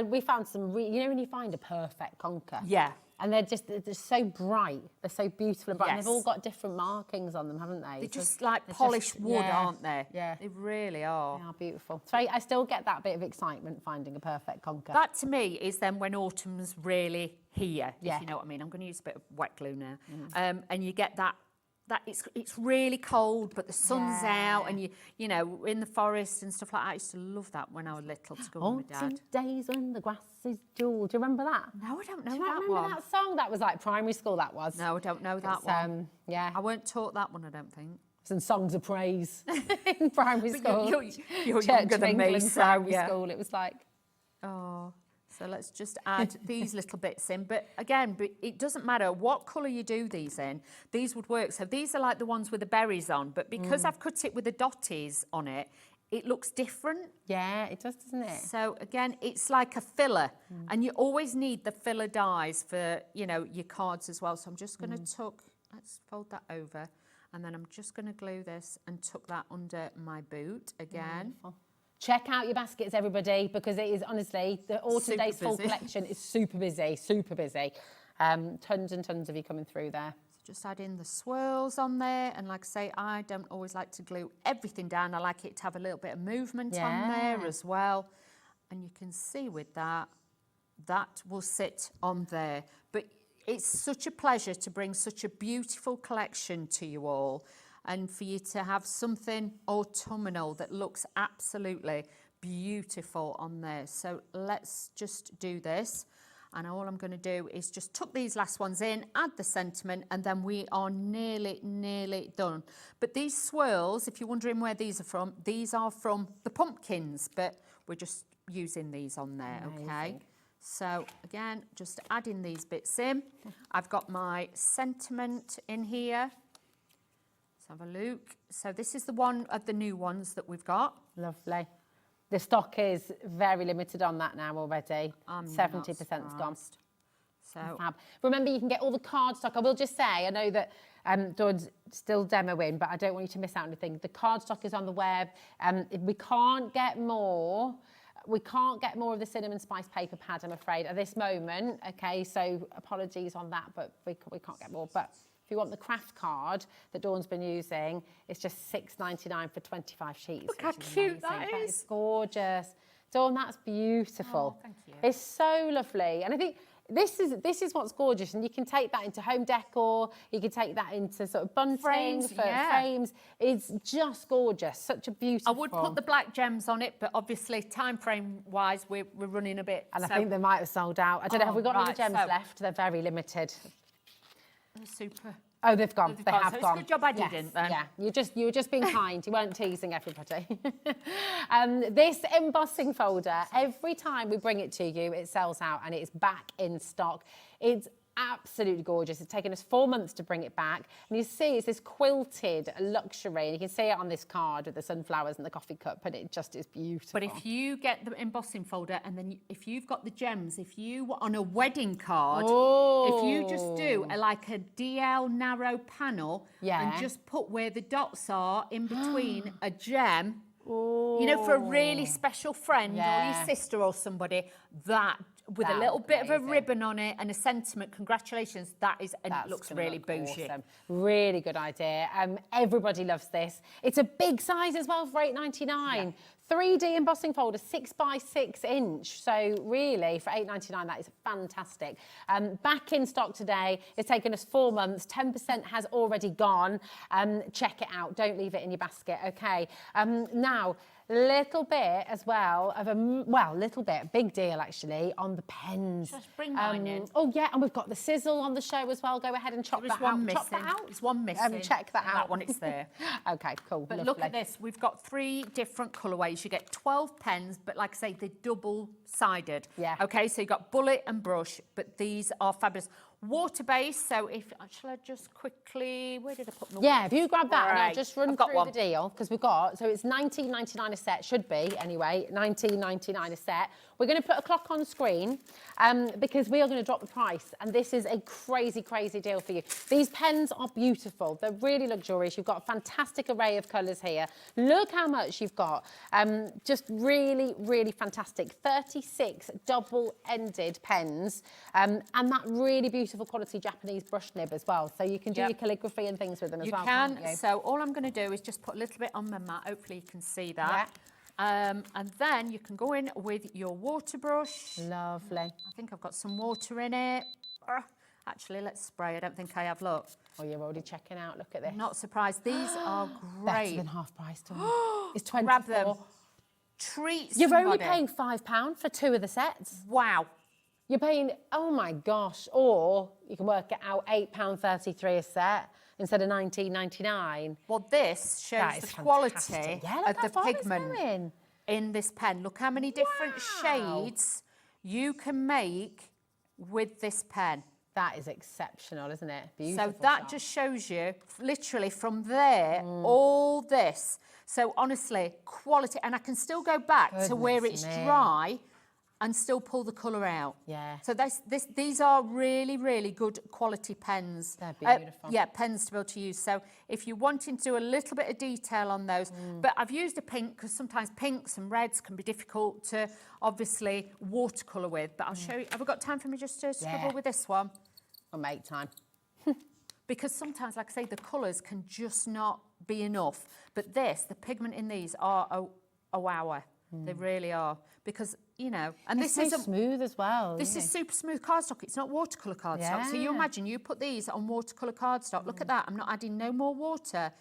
We found some, you know when you find a perfect conker? Yeah. And they're so bright. They're so beautiful and bright. And Yes. they've all got different markings on them, haven't they? They're So just like they're polished just- wood, yeah, aren't they? Yeah. They really are. They are beautiful. So I still get that bit of excitement finding a perfect conker. That to me is then when autumn's really here, Yeah. if you know what I mean. I'm going to use a bit of wet glue now. And you get that it's really cold, but the sun's out, and you know, in the forest and stuff like that. I used to love that when I was little to go with my Autumn dad. days when the grass is dull. Do you remember that? No, I don't know Do you that not remember one. that song? That was like primary school, that was. No, I don't know that It's, one. yeah. I weren't taught that one, I don't think. Some songs of praise in primary school. You're Church younger of than me, England so primary yeah. school. It was like, Oh, so let's just add these little bits in. But again, it doesn't matter what colour you do these in. These would work. So these are like the ones with the berries on. But because I've cut it with the dotties on it, it looks different. yeah, it does, doesn't it? So again, it's like a filler. And you always need the filler dies for, you know, your cards as well. So I'm just going to tuck, let's fold that over. And then I'm just going to glue this and tuck that under my boot again. Wonderful. Check out your baskets, everybody, because it is honestly, the Autumn Super Days full busy. collection is super busy, super busy. Tons and tons of you coming through there. So just add in the swirls on there. And like I say, I don't always like to glue everything down. I like it to have a little bit of movement on there Yeah. as well. And you can see with that, that will sit on there. But it's such a pleasure to bring such a beautiful collection to you all, and for you to have something autumnal that looks absolutely beautiful on there. So let's just do this. And all I'm going to do is just tuck these last ones in, add the sentiment, and then we are nearly done. But these swirls, if you're wondering where these are from the pumpkins, but we're just using these on there, okay? Amazing. So again, just adding these bits in. I've got my sentiment in here. Let's have a look. So this is the one of the new ones that we've got. Lovely. The stock is very limited on that now already. I'm 70%'s gone. surprised. So Fab. Remember, you can get all the card stock. I will just say, I know that Dawn's still demoing, but I don't want you to miss out on anything. The card stock is on the web. We can't get more. We can't get more of the cinnamon spice paper pad, I'm afraid, at this moment. Okay, so apologies on that, but we can't get more. But if you want the craft card that Dawn's been using, it's just $6.99 for 25 sheets. Look how which is cute that amazing. That is. is gorgeous. Dawn, that's beautiful. Oh, thank you. It's so lovely. And I think this is what's gorgeous, and you can take that into home decor, you can take that into sort of bunting, Frames, for yeah. frames. It's just gorgeous, such a I beautiful. would put the black gems on it, but obviously time frame wise, we're running a bit. And I so think they might have sold out. I don't know, have we got any right, gems so- left? They're very limited. they're super. Oh, they've gone. They've They gone. have So it's a gone. good job I Yes, didn't then. Yeah, you were just being kind. You weren't teasing everybody. This embossing folder, every time we bring it to you, it sells out and it's back in stock. It's absolutely gorgeous. It's taken us 4 months to bring it back. And you see it's this quilted luxury. And you can see it on this card with the sunflowers and the coffee cup, and it just is beautiful. But if you get the embossing folder, and then if you've got the gems, if you were on a wedding card, if you just do like a DL narrow panel Yeah. and just put where the dots are in between a gem, you know, for a really special friend or Yeah. your sister or somebody, that with a That little would bit be of a amazing. ribbon on it and a sentiment, congratulations, that is, and That's it looks gonna really look bougie. awesome. Really good idea. Everybody loves this. It's a big size as well for $8.99. 3D embossing folder, 6 by 6 inch. So really, for $8.99, that is fantastic. Back in stock today. It's taken us 4 months. 10% has already gone. Check it out. Don't leave it in your basket. Okay. Now, little bit as well of big deal actually on the pens. Just bring mine in. Oh yeah, and we've got the sizzle on the show as well. Go ahead and chop There is that out. one Chop that missing. out. There's one missing. Check that And out. That one, it's there. Okay, cool. But lovely. look at this, we've got 3 different colourways. You get 12 pens, but like I say, they're double-sided. Yeah. Okay, so you've got bullet and brush, but these are fabulous. water-based. So shall I just quickly, where did I put my Yeah, if you grab that and I'll Right. just run I've got through one. the deal, because we've got, so it's $19.99 a set, should be anyway, $19.99 a set. We're going to put a clock on screen because we are going to drop the price, and this is a crazy, crazy deal for you. These pens are beautiful. They're really luxurious. You've got a fantastic array of colours here. Look how much you've got. Just really, really fantastic. 36 double-ended pens and that really beautiful quality Japanese brush nib as well. So you can do your calligraphy and things with them as You well, can. can't you? So all I'm going to do is just put a little bit on my mat. Hopefully you can see that. And then you can go in with your water brush. Lovely. I think I've got some water in it. Actually, let's spray. I don't think I have. Look. Oh, you're already checking out. Look at this. Not surprised. These are Better great. than half price, Dawn. It's 24. Grab them. Treat You're only somebody. paying £5 for 2 of the sets. Wow. You're paying, oh my gosh, or you can work it out £8.33 a set instead of $19.99. Well, this shows That the is quality fantastic. Yeah, look of how the far it's pigment going. in this pen. Look how many different Wow. shades you can make with this pen. That is exceptional, isn't it? Beautiful. So that shot. just shows you, literally from there, all this. So honestly, quality, and I can still go back to where Goodness it's me. dry and still pull the colour out. Yeah. So these are really, really good quality pens. They're beautiful. Yeah, pens to be able to use. So if you're wanting to do a little bit of detail on those, but I've used a pink because sometimes pinks and reds can be difficult to obviously watercolour with. But I'll show you. Have we got time for me just to scribble with this one? We'll make time. Because sometimes, like I say, the colours can just not be enough. But this, the pigment in these are a wower. They really are. Because, you know, and It's this so is smooth as well. this is super smooth cardstock. It's not watercolour cardstock. So you Yeah. imagine you put these on watercolour cardstock. Look at that. I'm not adding no more water.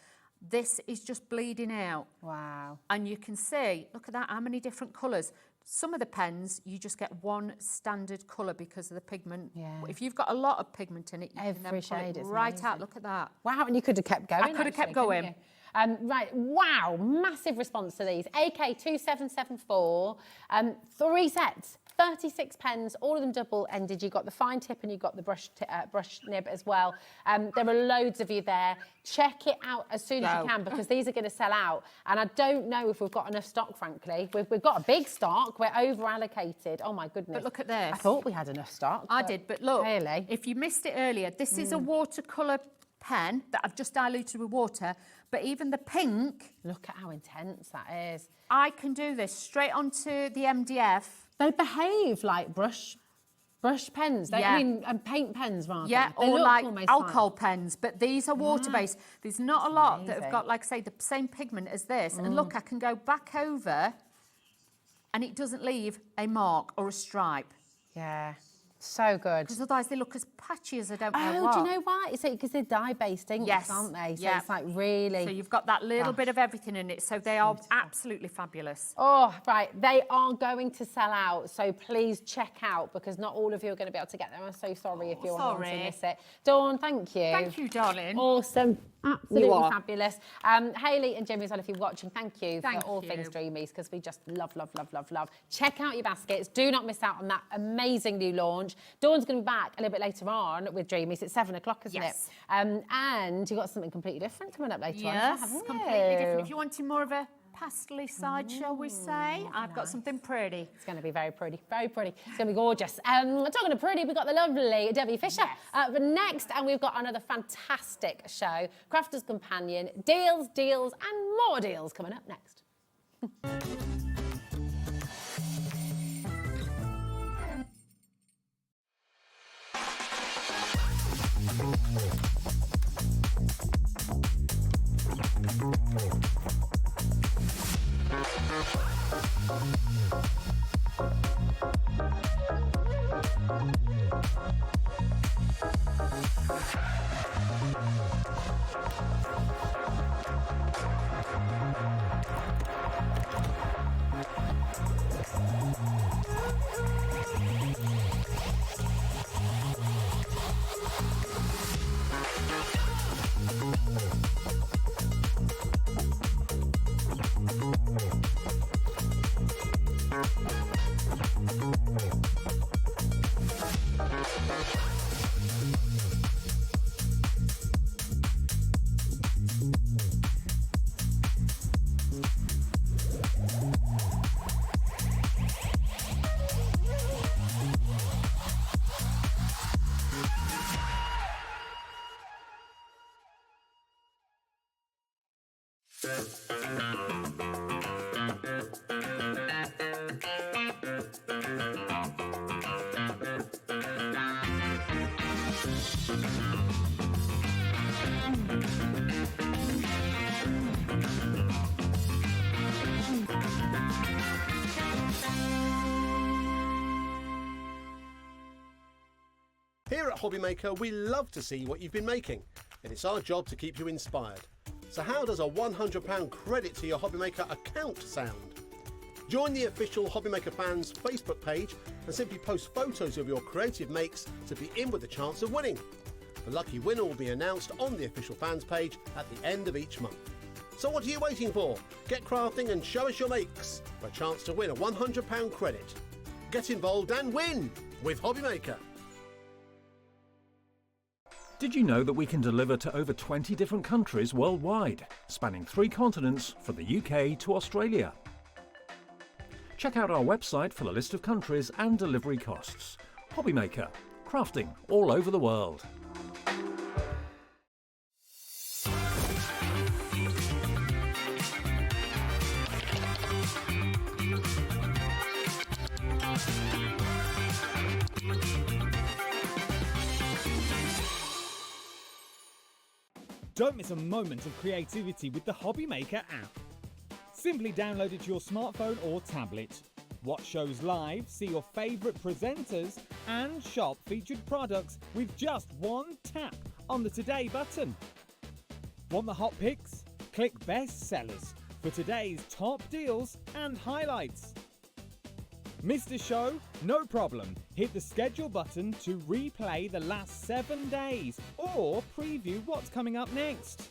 This is just bleeding out. Wow. And you can see, look at that, how many different colours. Some of the pens, you just get one standard colour because of the pigment. Yeah. If you've got a lot of pigment in it, you can then Every pull shade, it it's right out. amazing. Look at that. Wow, and you could have kept going. I could have kept actually, couldn't going. you? Right, wow, massive response to these. AK2774, 3 sets, 36 pens, all of them double-ended. You've got the fine tip and you've got the brush nib as well. There are loads of you there. Check it out as soon as you can because these are going to sell out. And I don't know if we've got enough stock, frankly. We've got a big stock. We're over-allocated. Oh, my goodness. But look at this. I thought we had enough stock. I did, but look, Really? if you missed it earlier, this is a watercolour pen that I've just diluted with water, but even the pink, Look at how intense that is. I can do this straight onto the MDF. They behave like brush pens. They, Yeah. I mean, and paint pens rather. Yeah, They or look like almost alcohol pens, but these are water-based. There's not a lot that have amazing. got, like, say, the same pigment as this. And look, I can go back over and it doesn't leave a mark or a stripe. Yeah, so good. Because otherwise they look as patchy as I don't know Oh, what. do you know why? It's because they're dye-based inks, Yes, aren't they? So yeah. it's like really... So you've got that little bit of everything in it. So they are absolutely fabulous. Oh, right. They are going to sell out, so please check out because not all of you are going to be able to get them. I'm so sorry if you're one to sorry. miss it. Dawn, thank you. Thank you, darling. Awesome. Absolutely You are. fabulous. Hayley and Jimmy as well, if you're watching, thank you Thank for all you. things Dreamees because we just love, love, love, love, love. Check out your baskets. Do not miss out on that amazing new launch. Dawn's going to be back a little bit later on with Dreamees. It's 7 o'clock, isn't Yes. it? And you've got something completely different coming up later on, Yes, haven't you? completely different. If you wanted more of a pastel-y side, shall we say, I've got something pretty. It's going to be very pretty, very pretty. It's going to be gorgeous. Talking of pretty, we've got the lovely Debbie Fisher but next, and we've got another fantastic show, Crafter's Companion, deals, and more deals coming up next. Here at HobbyMaker, we love to see what you've been making, and it's our job to keep you inspired. So how does a £100 credit to your HobbyMaker account sound? Join the official HobbyMaker fans Facebook page and simply post photos of your creative makes to be in with a chance of winning. The lucky winner will be announced on the official fans page at the end of each month. So what are you waiting for? Get crafting and show us your makes for a chance to win a £100 credit. Get involved and win with HobbyMaker. Did you know that we can deliver to over 20 different countries worldwide, spanning 3 continents from the UK to Australia? Check out our website for the list of countries and delivery costs. HobbyMaker, crafting all over the world. Don't miss a moment of creativity with the HobbyMaker app. Simply download it to your smartphone or tablet. Watch shows live, see your favourite presenters, and shop featured products with just one tap on the Today button. Want the hot picks? Click Best Sellers for today's top deals and highlights. Missed a show? No problem. Hit the schedule button to replay the last 7 days or preview what's coming up next.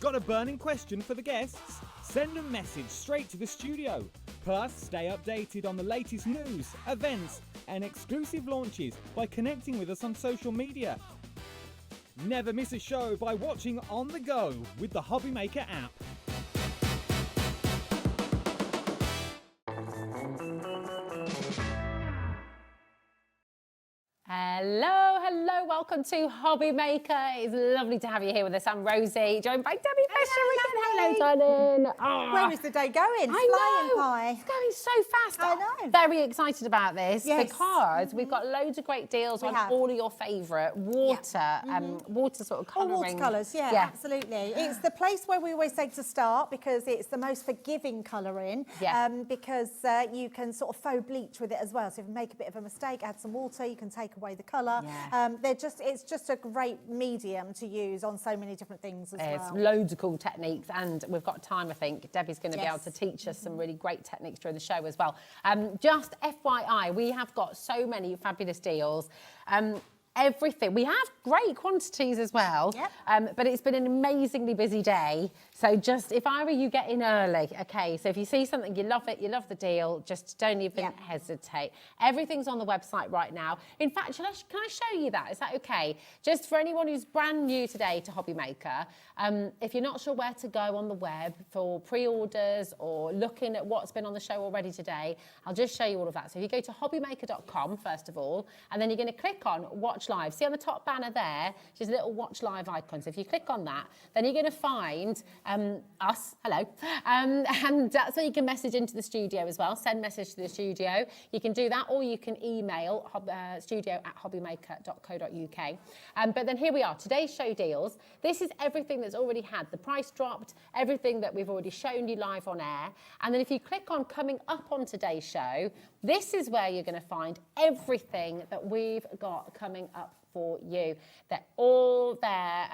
Got a burning question for the guests? Send a message straight to the studio. Plus, stay updated on the latest news, events, and exclusive launches by connecting with us on social media. Never miss a show by watching on the go with the HobbyMaker app. Hello, hello, welcome to HobbyMaker. It's lovely to have you here with us. I'm Rosie, joined by Debbie Fisher again. Hello, darling. Oh, Where is the day going? I know. Flying by. It's going so fast. I know. Very excited about this Yes. because we've got loads of great deals on have. all of your favourite water, water sort of All colouring. watercolours, yeah, absolutely. It's the place where we always say to start because it's the most forgiving colouring. Yeah. Because you can sort of faux bleach with it as well. So if you make a bit of a mistake, add some water, you can take away the colour. Yeah. It's just a great medium to use on so many different things as There's well. loads of cool techniques, and we've got time, I think. Debbie's going to be able Yes. to teach us some really great techniques during the show as well. Just FYI, we have got so many fabulous deals. Everything. We have great quantities as well, but it's been an amazingly busy day. So just, if I were you, get in early, okay? So if you see something, you love it, you love the deal, just don't even hesitate. Everything's on the website right now. In fact, can I show you that? Is that okay? Just for anyone who's brand new today to HobbyMaker, if you're not sure where to go on the web for pre-orders or looking at what's been on the show already today, I'll just show you all of that. So if you go to hobbymaker.com, first of all, and then you're going to click on Watch Live. See on the top banner there, just a little Watch Live icon. So if you click on that, then you're going to find us, hello, and that's where you can message into the studio as well, send message to the studio. You can do that, or you can email studio@hobbymaker.co.uk. But then here we are, today's show deals. This is everything that's already had the price dropped, everything that we've already shown you live on air. And then if you click on coming up on today's show, this is where you're going to find everything that we've got coming up for you. They're all there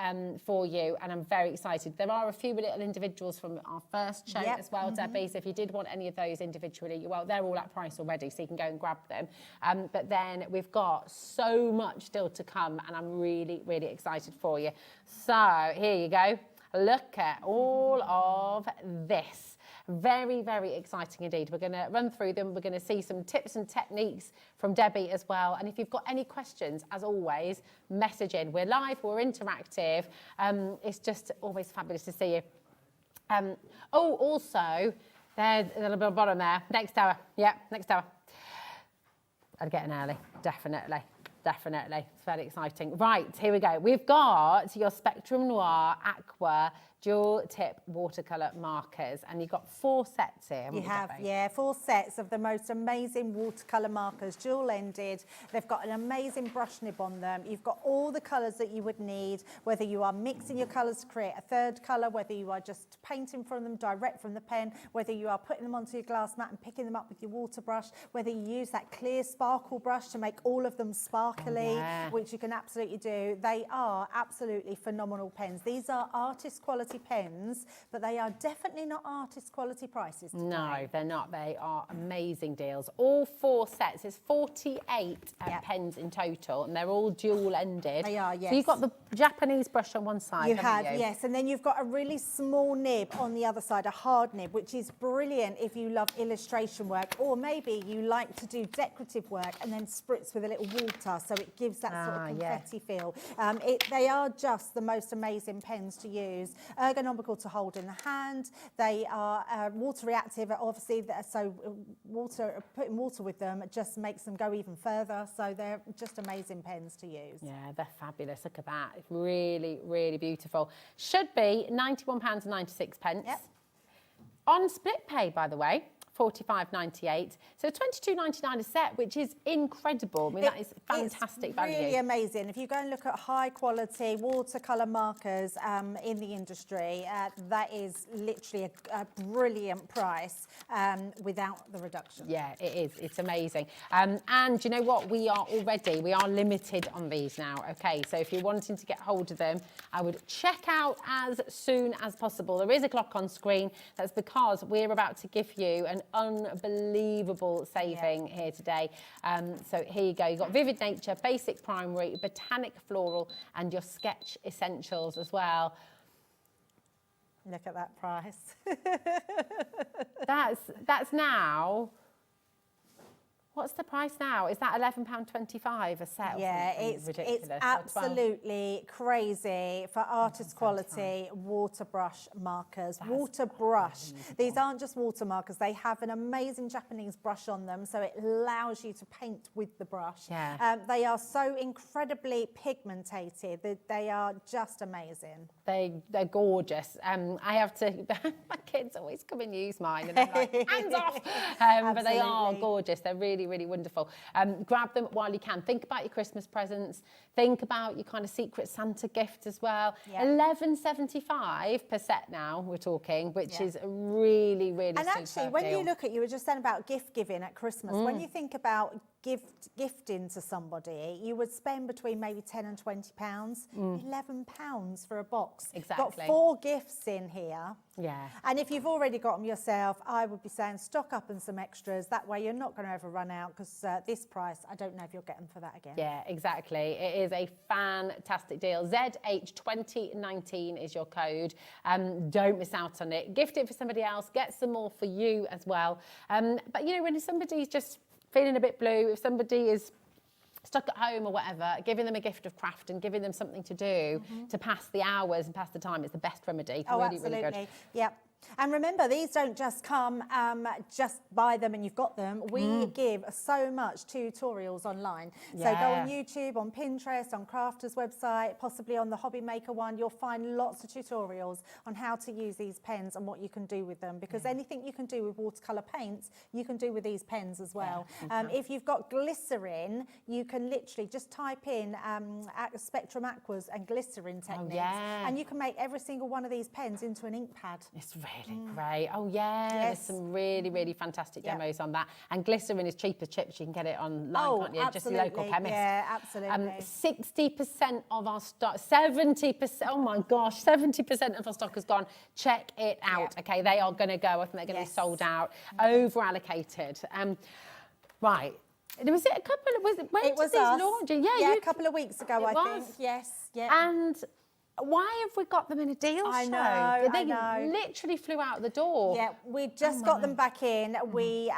for you, and I'm very excited. There are a few little individuals from our first show as well, Debbie, so if you did want any of those individually, well, they're all at price already, so you can go and grab them. But then we've got so much still to come, and I'm really, really excited for you. So here you go. Look at all of this. Very, very exciting indeed. We're going to run through them. We're going to see some tips and techniques from Debbie as well. And if you've got any questions, as always, message in. We're live, we're interactive. It's just always fabulous to see you. Also, there's a little bit on the bottom there. Next hour. Yeah, next hour. I'd get in early, definitely. It's very exciting. Right, here we go. We've got your Spectrum Noir Aqua dual tip watercolour markers, and you've got 4 sets here. You have, yeah, 4 sets of the most amazing watercolour markers, dual ended. They've got an amazing brush nib on them. You've got all the colours that you would need, whether you are mixing your colours to create a third colour, whether you are just painting from them direct from the pen, whether you are putting them onto your glass mat and picking them up with your water brush, whether you use that clear sparkle brush to make all of them sparkly, which you can absolutely do. They are absolutely phenomenal pens. These are artist quality pens, but they are definitely not artist quality prices today. No, they're not. They are amazing deals. All 4 sets. It's 48 pens in total, and they're all dual ended. They are, yes. So you've got the Japanese brush on one side, You haven't have, you? yes, and then you've got a really small nib on the other side, a hard nib, which is brilliant if you love illustration work, or maybe you like to do decorative work and then spritz with a little water, so it gives that sort of confetti feel. They are just the most amazing pens to use. Ergonomical to hold in the hand. They are water reactive, obviously, so putting water with them just makes them go even further. So they're just amazing pens to use. Yeah, they're fabulous. Look at that. It's really, really beautiful. Should be £91.96. Yep. On split pay, by the way. £45.98, so £22.99 a set, which is incredible. I mean, that is fantastic value. Really amazing. If you go and look at high quality watercolour markers in the industry, that is literally a brilliant price without the reduction. Yeah, it is. It's amazing. And you know what? We are limited on these now. Okay, so if you're wanting to get hold of them, I would check out as soon as possible. There is a clock on screen. That's because we're about to give you an unbelievable saving here today. So here you go. You've got Vivid Nature, Basic Primary, Botanic Floral, and your Sketch Essentials as well. Look at that price. That's now... What's the price now? Is that £11.25 a set? Yeah, it's absolutely crazy for artist quality water brush markers. Water brush. These aren't just water markers. They have an amazing Japanese brush on them, so it allows you to paint with the brush. Yeah. They are so incredibly pigmented. They are just amazing. They're gorgeous. I have to... my kids always come and use mine, and I'm like, hands off! But they are gorgeous. They're really, really wonderful. Grab them while you can. Think about your Christmas presents. Think about your kind of secret Santa gift as well. Yeah. £11.75 per set now, we're talking, which is a really, really And actually, when you look at, you were just saying about gift giving at Christmas, when you think about gifting to somebody, you would spend between maybe £10 and £20. £11 for a box. Exactly. Got 4 gifts in here. Yeah. And if you've already got them yourself, I would be saying stock up on some extras. That way you're not going to ever run out, because this price, I don't know if you'll get them for that again. Yeah, exactly. It is a fantastic deal. ZH2019 is your code. Don't miss out on it. Gift it for somebody else. Get some more for you as well. But, you know, when somebody's just feeling a bit blue, if somebody is stuck at home or whatever, giving them a gift of craft and giving them something to do to pass the hours and pass the time, it's the best remedy. Oh, really, absolutely. really good. Yep. And remember, these don't just come, just buy them and you've got them. We give so much tutorials online. So go on YouTube, on Pinterest, on Crafters website, possibly on the HobbyMaker one. You'll find lots of tutorials on how to use these pens and what you can do with them. Because anything you can do with watercolour paints, you can do with these pens as well. If you've got glycerin, you can literally just type in Spectrum Aquas and glycerin techniques. And you can make every single one of these pens into an ink pad. It's really great. Oh, yeah. There's some really, really fantastic demos on that. And glycerin is cheap as chips. You can get it online, can't you? Absolutely. Just your local chemist. Yeah, absolutely. 60% of our stock, 70%, oh my gosh, 70% of our stock has gone. Check it out, okay? They are going to go. I think they're going to be sold out, over-allocated. Right. Was it a couple of, when did these launch? Yeah, a couple of weeks ago, I think. Yes, yeah. And Why have we got them in a deal I show? know, They I know. literally flew out the door. Yeah, we just got them back in. We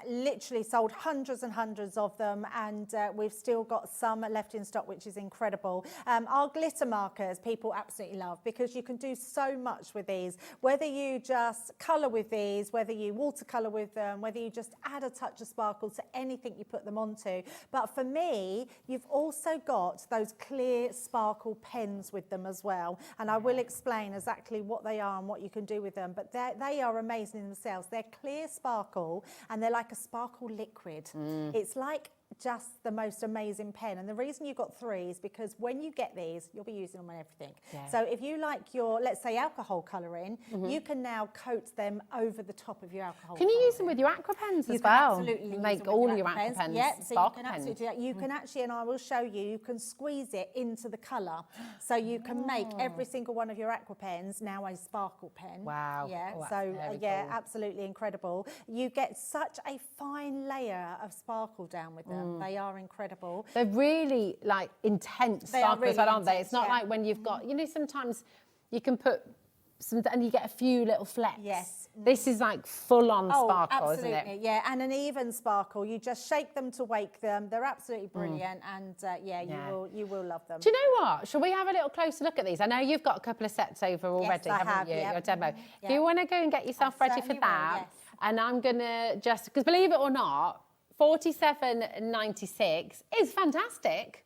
literally sold hundreds and hundreds of them, and we've still got some left in stock, which is incredible. Our glitter markers people absolutely love because you can do so much with these. Whether you just colour with these, whether you watercolour with them, whether you just add a touch of sparkle to anything you put them onto. But for me, you've also got those clear sparkle pens with them as well. And I will explain exactly what they are and what you can do with them. But they are amazing in themselves. They're clear sparkle and they're like a sparkle liquid. It's like just the most amazing pen. And the reason you got 3 is because when you get these, you'll be using them on everything. Yeah. So if you like your, let's say, alcohol colouring, you can now coat them over the top of your alcohol. Can you use them with your aqua pens as You can well? absolutely use Make them with all your aqua pens, Yep, so you sparkle can pens. absolutely do that. You can actually, and I will show you, you can squeeze it into the colour. So you can make every single one of your aqua pens now a sparkle pen. Wow. Yeah, Oh, that's so very yeah, cool. absolutely incredible. You get such a fine layer of sparkle down with them. They are incredible. They're really like intense They are sparkle as well, really aren't they? intense, It's not yeah. like when you've got, you know, sometimes you can put some and you get a few little flecks. Yes. This is like full on sparkle, absolutely, isn't it? yeah, and an even sparkle. You just shake them to wake them. They're absolutely brilliant, and yeah, you will love them. Do you know what? Shall we have a little closer look at these? I know you've got a couple of sets over already, I haven't have, you? yep. Your demo. If Yep. you want to go and get yourself I ready for certainly will, that, yes. and I'm gonna just because believe it or not, £47.96 is fantastic.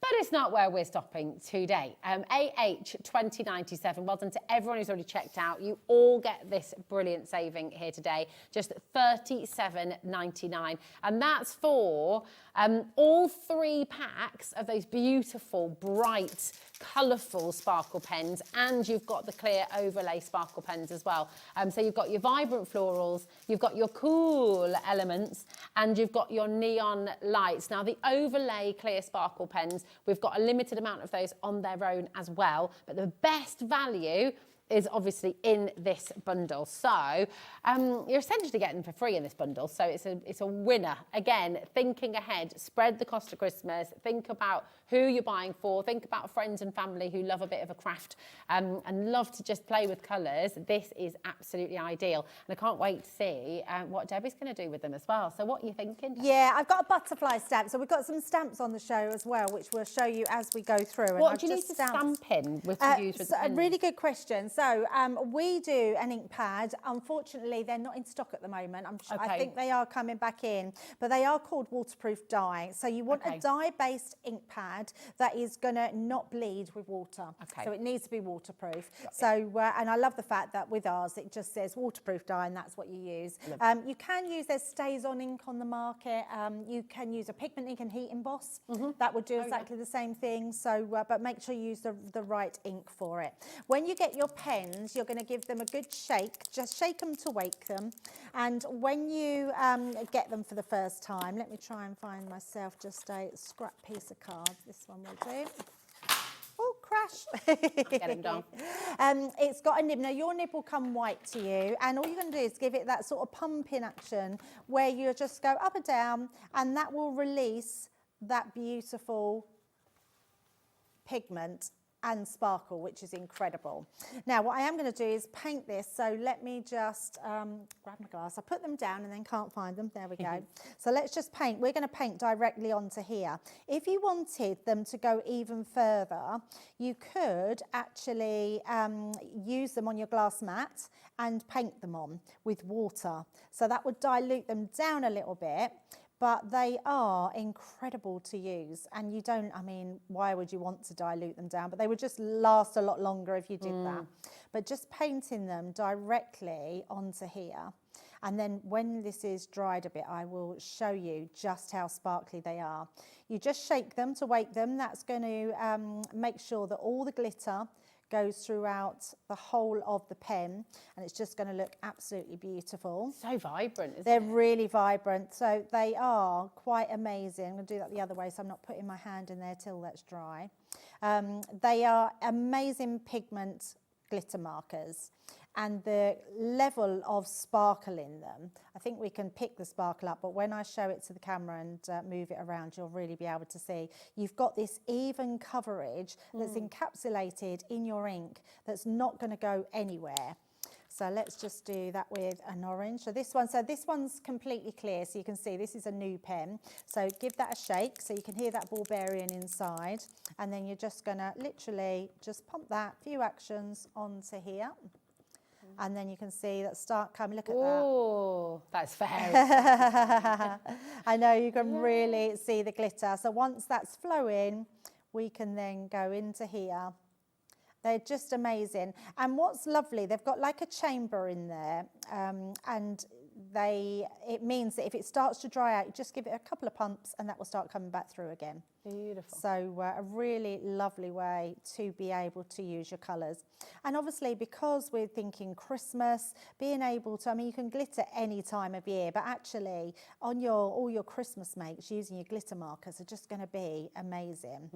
But it's not where we're stopping today. AH 2097. Well done to everyone who's already checked out. You all get this brilliant saving here today. Just £37.99. And that's for all 3 packs of those beautiful, bright, colourful sparkle pens. And you've got the clear overlay sparkle pens as well. So you've got your vibrant florals, you've got your cool elements, and you've got your neon lights. Now, the overlay clear sparkle pens, we've got a limited amount of those on their own as well, but the best value is obviously in this bundle. So you're essentially getting for free in this bundle. So it's a winner. Again, thinking ahead, spread the cost of Christmas, think about who you're buying for, think about friends and family who love a bit of a craft and love to just play with colours. This is absolutely ideal. And I can't wait to see what Debbie's going to do with them as well. So what are you thinking? Yeah, I've got a butterfly stamp. So we've got some stamps on the show as well, which we'll show you as we go through. And What I've do you need just to stamp in with to use with the a pens? really good question. So we do an ink pad. Unfortunately, they're not in stock at the moment. I Okay. think they are coming back in, but they are called waterproof dye. So you want a dye-based ink pad that is going to not bleed with water. Okay. So it needs to be waterproof. So, and I love the fact that with ours, it just says waterproof dye and that's what you use. You can use, there's stays-on ink on the market. You can use a pigment ink and heat emboss. That would do exactly the same thing. So, but make sure you use the right ink for it. When you get your pens, you're going to give them a good shake. Just shake them to wake them. And when you get them for the first time, let me try and find myself just a scrap piece of card. This one will do. Oh, crash. Get him done. It's got a nib. Now, your nib will come white to you, and all you're going to do is give it that sort of pumping action where you just go up and down, and that will release that beautiful pigment and sparkle, which is incredible. Now, what I am going to do is paint this. So let me just grab my glass. I put them down and then can't find them. There we go. So let's just paint. We're going to paint directly onto here. If you wanted them to go even further, you could actually use them on your glass mat and paint them on with water. So that would dilute them down a little bit. But they are incredible to use, and you don't, I mean, why would you want to dilute them down? But they would just last a lot longer if you did that. But just painting them directly onto here, and then when this is dried a bit, I will show you just how sparkly they are. You just shake them to wake them. That's going to make sure that all the glitter goes throughout the whole of the pen, and it's just going to look absolutely beautiful. So vibrant, isn't They're it? really vibrant, so they are quite amazing. I'm going to do that the other way, so I'm not putting my hand in there till that's dry. They are amazing pigment glitter markers, and the level of sparkle in them. I think we can pick the sparkle up, but when I show it to the camera and move it around, you'll really be able to see. You've got this even coverage that's encapsulated in your ink that's not going to go anywhere. So let's just do that with an orange. So this one's completely clear, so you can see this is a new pen. So give that a shake so you can hear that barbarian inside, and then you're just going to literally just pump that few actions onto here. And then you can see that start coming, look at that. Oh, that's very I know you can really see the glitter. So once that's flowing, we can then go into here. They're just amazing. And what's lovely, they've got like a chamber in there, and it means that if it starts to dry out, you just give it a couple of pumps and that will start coming back through again. beautiful. So a really lovely way to be able to use your colours. And obviously, because we're thinking Christmas, being able to, I mean, you can glitter any time of year, but actually on all your Christmas makes, using your glitter markers are just going to be amazing.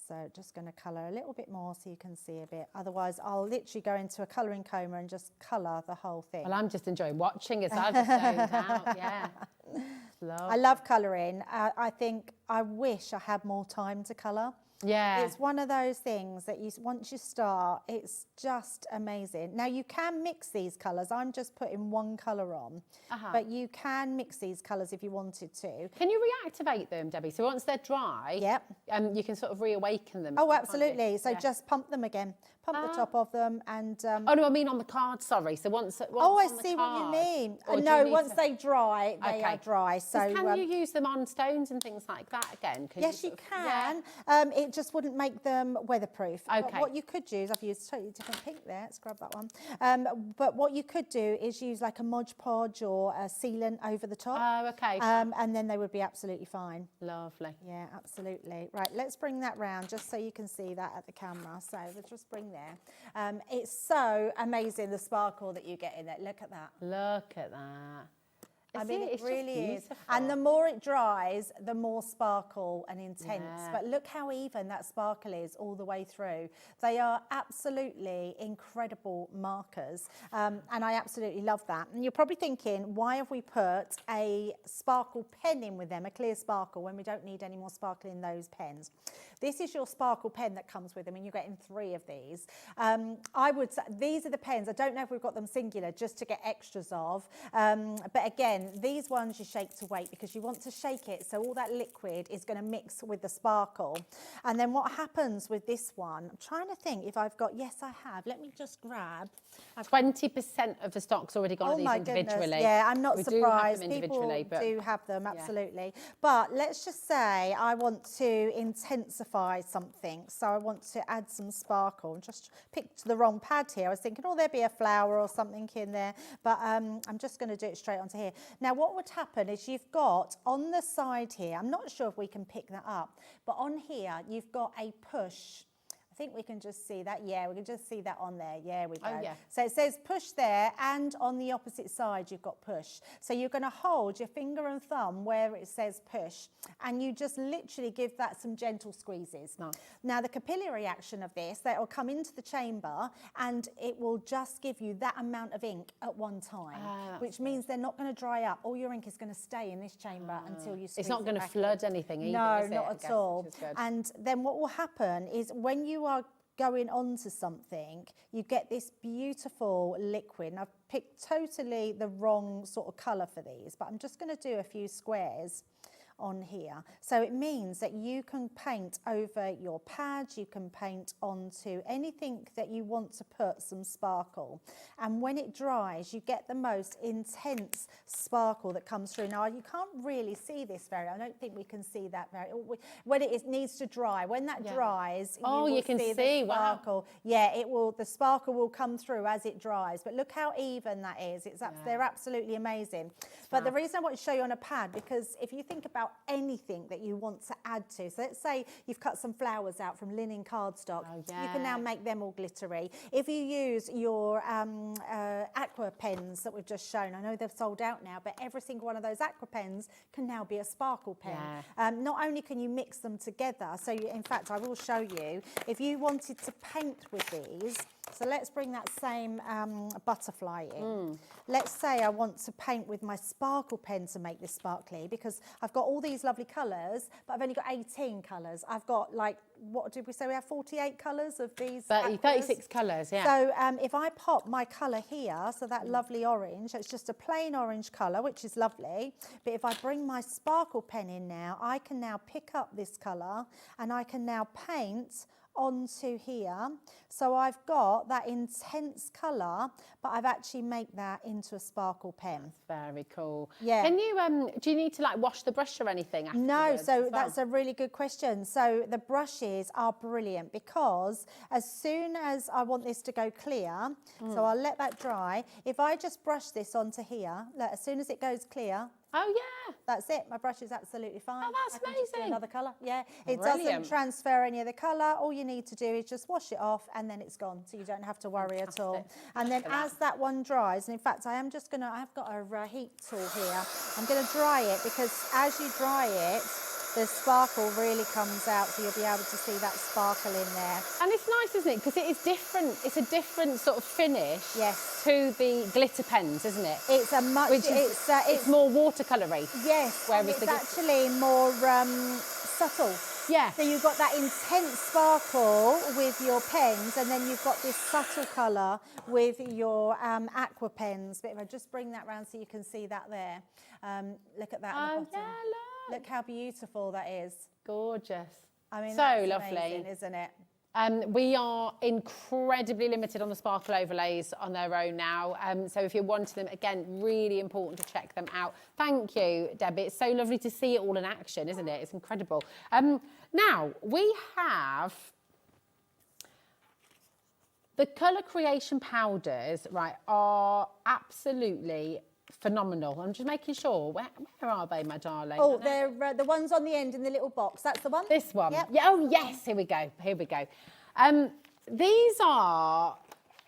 So just going to colour a little bit more so you can see a bit. Otherwise, I'll literally go into a colouring coma and just colour the whole thing. Well, I'm just enjoying watching it. So I've just zoned out, yeah. I love colouring. I wish I had more time to colour. Yeah. It's one of those things that once you start, it's just amazing. Now, you can mix these colours. I'm just putting one colour on, but you can mix these colours if you wanted to. Can you reactivate them, Debbie? So once they're dry, you can sort of reawaken them. Oh, absolutely. So just pump them again. Pump the top of them and... oh, no, I mean on the card, sorry. So once oh, I on the see card, what you mean. or do No, you need once to... they dry, they are dry. So can you use them on stones and things like that again? Yes, you can. It just wouldn't make them weatherproof. But what you could use, I've used a totally different pink there. Let's grab that one. But what you could do is use like a Mod Podge or a sealant over the top. Oh, okay. And then they would be absolutely fine. Lovely. Yeah, absolutely. Right, let's bring that round just so you can see that at the camera. So let's just bring there. It's so amazing, the sparkle that you get in it. Look at that. Look at that. I mean, it really is. Beautiful. And the more it dries, the more sparkle and intense. Yeah. But look how even that sparkle is all the way through. They are absolutely incredible markers. And I absolutely love that. And you're probably thinking, why have we put a sparkle pen in with them, a clear sparkle, when we don't need any more sparkle in those pens? This is your sparkle pen that comes with them, and you're getting 3 of these. I would say these are the pens. I don't know if we've got them singular just to get extras of. But again, these ones you shake to weight because you want to shake it so all that liquid is going to mix with the sparkle. And then what happens with this one, I'm trying to think if I've got, yes I have, let me just grab. 20% of the stock's already gone of these individually. Goodness. Yeah, I'm not surprised. People do have them, absolutely. But let's just say I want to intensify something. So I want to add some sparkle. Just picked the wrong pad here. I was thinking, oh, there'd be a flower or something in there. But I'm just going to do it straight onto here. Now, what would happen is you've got on the side here, I'm not sure if we can pick that up, but on here, you've got a push. I think we can just see that. Yeah, we can just see that on there. Yeah, we go. Oh, yeah. So it says push there, and on the opposite side, you've got push. So you're going to hold your finger and thumb where it says push, and you just literally give that some gentle squeezes. Nice. Now, the capillary action of this, that will come into the chamber, and it will just give you that amount of ink at one time, which means they're not going to dry up. All your ink is going to stay in this chamber until you squeeze It's not going to flood anything either, No, is it? not at all. And then what will happen is when you are going on to something, you get this beautiful liquid. And I've picked totally the wrong sort of colour for these, but I'm just going to do a few squares on here. So it means that you can paint over your pads, you can paint onto anything that you want to put some sparkle. And when it dries, you get the most intense sparkle that comes through. Now, you can't really see this I don't think we can see that when it needs to dry. When that dries, you can see the sparkle. Wow. Yeah, the sparkle will come through as it dries. But look how even that is. They're absolutely amazing. But the reason I want to show you on a pad, because if you think about anything that you want to add to, so let's say you've cut some flowers out from linen cardstock, you can now make them all glittery. If you use your aqua pens that we've just shown, I know they've sold out now, but every single one of those aqua pens can now be a sparkle pen. Not only can you mix them together, so in fact I will show you, if you wanted to paint with these, So let's bring that same butterfly in. Let's say I want to paint with my sparkle pen to make this sparkly, because I've got all these lovely colours, but I've only got 18 colours. I've got, like, what did we say? We have 48 colours of these. 36 colours, yeah. So if I pop my colour here, so that lovely orange, it's just a plain orange colour, which is lovely. But if I bring my sparkle pen in now, I can now pick up this colour and I can now paint onto here. So I've got that intense colour, but I've actually made that into a sparkle pen. That's very cool. Yeah. Can you, do you need to like wash the brush or anything afterwards? No, so that's a really good question. So the brushes are brilliant, because as soon as I want this to go clear, so I'll let that dry. If I just brush this onto here, look, as soon as it goes clear, oh yeah, that's it. My brush is absolutely fine. Oh, that's I can just do amazing. another colour. Yeah, it Brilliant. doesn't transfer any of the colour. All you need to do is just wash it off, and then it's gone. So you don't have to worry at all. And then as that one dries, and in fact, I am just gonna. I've got a heat tool here. I'm gonna dry it, because as you dry it, the sparkle really comes out, so you'll be able to see that sparkle in there. And it's nice, isn't it? Because it is different. It's a different sort of finish to the glitter pens, isn't it? It's a much. It's more watercolour-y. Yes, whereas it's the actually more subtle. Yeah. So you've got that intense sparkle with your pens, and then you've got this subtle colour with your aqua pens. But if I just bring that round so you can see that there. Look at that at the bottom. Yeah, look how beautiful that is. Gorgeous. I mean, so that's lovely, amazing, isn't it? We are incredibly limited on the sparkle overlays on their own now. So if you're wanting them, again, really important to check them out. Thank you, Debbie. It's so lovely to see it all in action, isn't it? It's incredible. Now, we have the colour creation powders, right, are absolutely phenomenal. I'm just making sure. Where are they, my darling? Oh, they're the ones on the end in the little box. That's the one? This one? Yep. Yeah, oh, yes. Here we go. Here we go. These are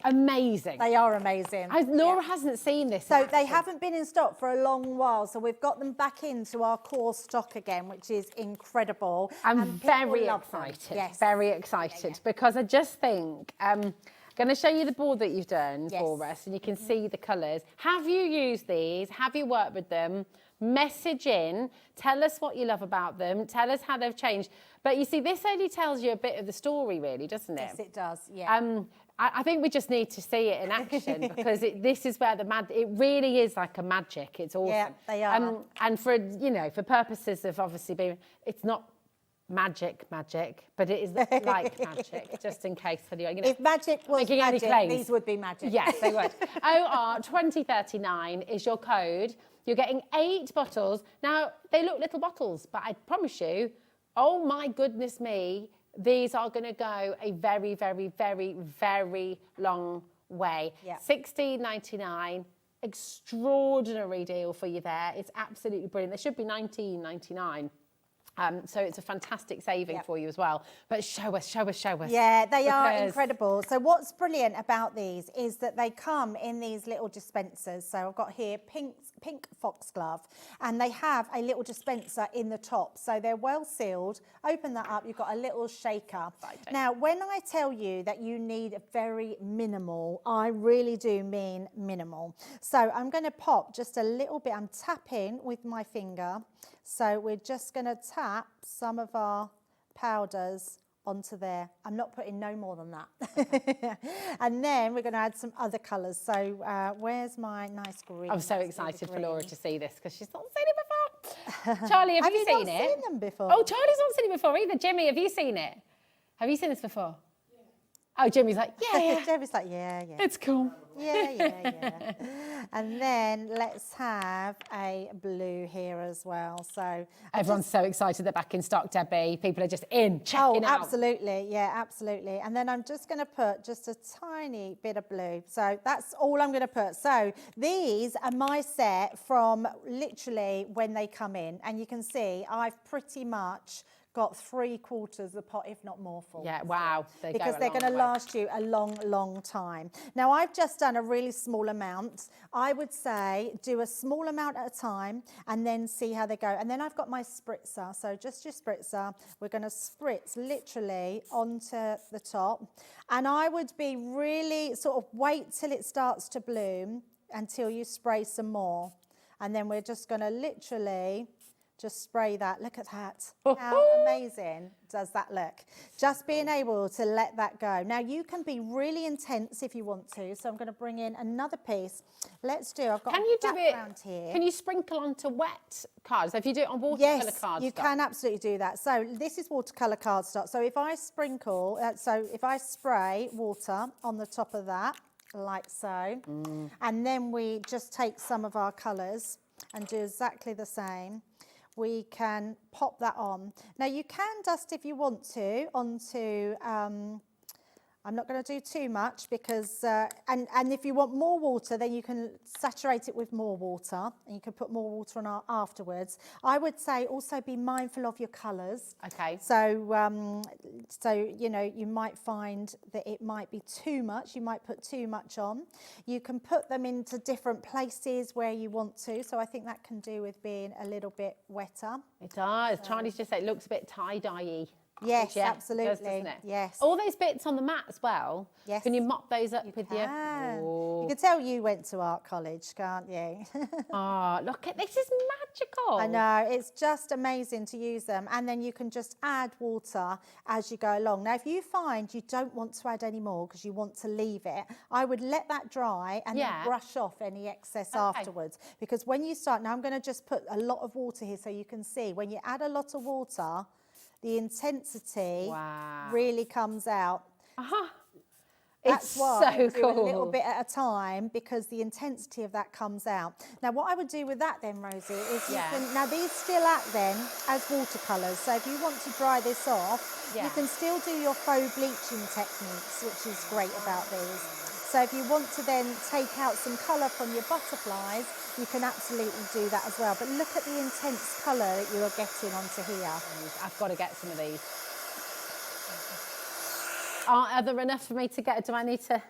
amazing. They are amazing. Laura hasn't seen this. So they haven't been in stock for a long while. So we've got them back into our core stock again, which is incredible. I'm and people very love them. excited. Yes. Very excited because I just think... going to show you the board that you've done for us, and you can see the colours. Have you used these? Have you worked with them? Message in. Tell us what you love about them. Tell us how they've changed. But you see, this only tells you a bit of the story, really, doesn't it? Yes, it does. Yeah. I think we just need to see it in action because this is where it really is like a magic. It's awesome. Yeah, they are. And for for purposes of obviously being, it's not magic, but it is like magic, just in case. If magic was magic, these would be magic. Yes, they would. OR2039 is your code. You're getting 8 bottles. Now, they look little bottles, but I promise you, oh my goodness me, these are going to go a very, very, very, very long way. Yeah. $16.99. Extraordinary deal for you there. It's absolutely brilliant. They should be $19.99. So it's a fantastic saving for you as well. But show us. Yeah, they are incredible. So what's brilliant about these is that they come in these little dispensers. So I've got here pink foxglove, and they have a little dispenser in the top. So they're well sealed. Open that up, you've got a little shaker. Now, when I tell you that you need a very minimal, I really do mean minimal. So I'm going to pop just a little bit. I'm tapping with my finger. So we're just going to tap some of our powders onto there. I'm not putting no more than that. Okay. And then we're going to add some other colours. So where's my nice green? I'm so excited for Laura to see this because she's not seen it before. Charlie, have you seen it? I've not seen them before. Oh, Charlie's not seen it before either. Jimmy, have you seen it? Have you seen this before? Yeah. Oh, Jimmy's like, yeah. Jimmy's like, yeah. It's cool. Yeah. And then let's have a blue here as well. So everyone's so excited they're back in stock, Debbie. People are just checking out. Absolutely. Yeah, absolutely. And then I'm just going to put just a tiny bit of blue. So that's all I'm going to put. So these are my set from literally when they come in. And you can see I've pretty much got 3/4 of the pot, if not more full. Yeah, wow. Because they're going to last you a long, long time. Now, I've just done a really small amount. I would say do a small amount at a time and then see how they go. And then I've got my spritzer. So just your spritzer. We're going to spritz literally onto the top. And I would be really sort of wait till it starts to bloom until you spray some more. And then we're just going to literally just spray that. Look at that. How amazing does that look? Just being able to let that go. Now, you can be really intense if you want to. So I'm going to bring in another piece. Let's do, I've got a background here. Can you sprinkle onto wet cards? So if you do it on watercolour cardstock? Yes, you can absolutely do that. So this is watercolour cardstock. So if I sprinkle, if I spray water on the top of that, like so, and then we just take some of our colours and do exactly the same. We can pop that on. Now you can dust if you want to onto, I'm not going to do too much because, and if you want more water, then you can saturate it with more water and you can put more water on afterwards. I would say also be mindful of your colours. Okay. So, you know, you might find that it might be too much. You might put too much on. You can put them into different places where you want to. So I think that can do with being a little bit wetter. It does. Charlie's just said it looks a bit tie-dye-y. Yes, Yeah, absolutely. it does, doesn't it? Yes. All those bits on the mat as well. Yes. Can you mop those up with your... You can tell you went to art college, can't you? Oh, look at this, is magical. I know, it's just amazing to use them. And then you can just add water as you go along. Now, if you find you don't want to add any more because you want to leave it, I would let that dry and then brush off any excess afterwards. Because when you start, now I'm going to just put a lot of water here so you can see, when you add a lot of water, the intensity really comes out. That's why so do cool. a little bit at a time, because the intensity of that comes out. Now, what I would do with that then, Rosie, is you can, now these still act then as watercolours. So if you want to dry this off, you can still do your faux bleaching techniques, which is great about these. So if you want to then take out some colour from your butterflies, you can absolutely do that as well. But look at the intense colour that you are getting onto here. I've got to get some of these. Are there enough for me to get? Do I need to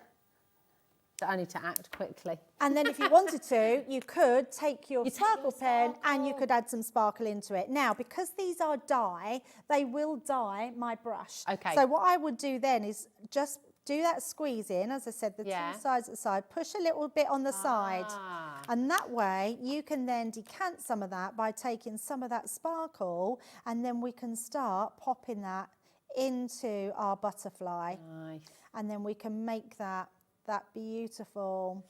act quickly? And then if you wanted to, you could take your sparkle pen and you could add some sparkle into it. Now, because these are dye, they will dye my brush. Okay. So what I would do then is just do that squeeze in, as I said, the two sides at the side, push a little bit on the side. And that way you can then decant some of that by taking some of that sparkle, and then we can start popping that into our butterfly. Nice. And then we can make that beautiful.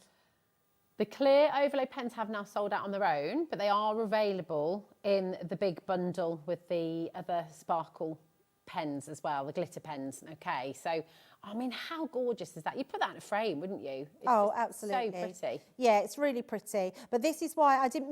The clear overlay pens have now sold out on their own, but they are available in the big bundle with the other sparkle pens as well, the glitter pens. Okay, so I mean, how gorgeous is that? You'd put that in a frame, wouldn't you? It's absolutely. So pretty. Yeah, it's really pretty. But this is why I didn't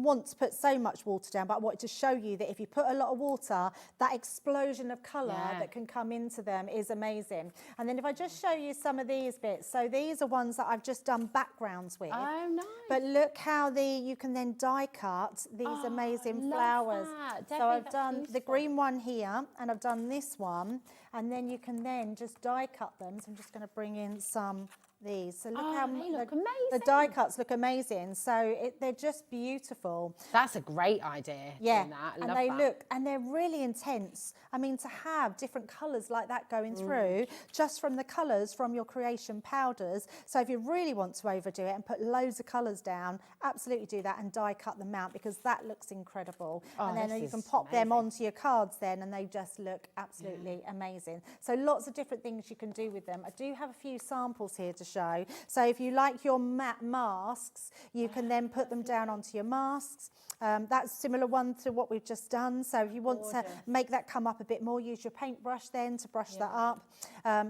want to put so much water down, but I wanted to show you that if you put a lot of water, that explosion of colour that can come into them is amazing. And then if I just show you some of these bits, so these are ones that I've just done backgrounds with. Oh, nice. But look how you can then die cut these amazing flowers. So I've done the green one here, and I've done this one, and then you can then just die cut them. So I'm just going to bring in some these. So look how they look amazing. The die cuts look amazing. So they're just beautiful. That's a great idea. Yeah, and they look, and they're really intense. I mean, to have different colours like that going through, just from the colours from your creation powders. So if you really want to overdo it and put loads of colours down, absolutely do that and die cut them out, because that looks incredible. And then you can pop them onto your cards then, and they just look absolutely amazing. So lots of different things you can do with them. I do have a few samples here to show. So if you like your matte masks, you can then put them down onto your masks. That's a similar one to what we've just done. So if you want to make that come up a bit more, use your paintbrush then to brush that up.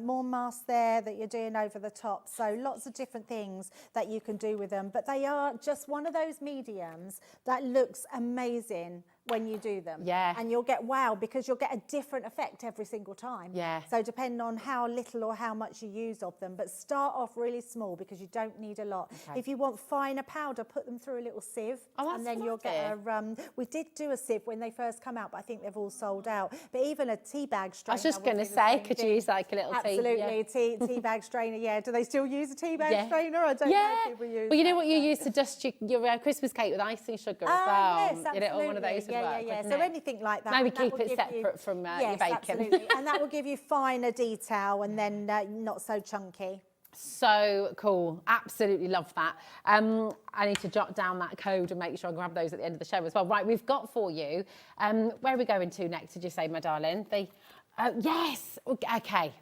More masks there that you're doing over the top. So lots of different things that you can do with them. But they are just one of those mediums that looks amazing when you do them. Yeah. And you'll get wow, because you'll get a different effect every single time. Yeah. So depending on how little or how much you use of them, but start off really small because you don't need a lot. Okay. If you want finer powder, put them through a little sieve. Oh, that's and then a good you'll get idea. we did do a sieve when they first come out, but I think they've all sold out. But even a tea bag strainer. I was just would going to do the say, same could you thing. use like a little Absolutely, tea bag strainer, yeah. Do they still use a tea bag strainer? I don't know if people use Well, you know that, what you so. use to dust your Christmas cake with icing sugar as well. Yes, You absolutely. know, one of those would work, yeah. wouldn't So it? anything like that. Maybe and that keep will it give separate from your yes, bacon. Absolutely. And that will give you finer detail and then not so chunky. So cool. Absolutely love that. I need to jot down that code and make sure I grab those at the end of the show as well. Right, we've got for you. Where are we going to next, did you say, my darling? Yes. Okay.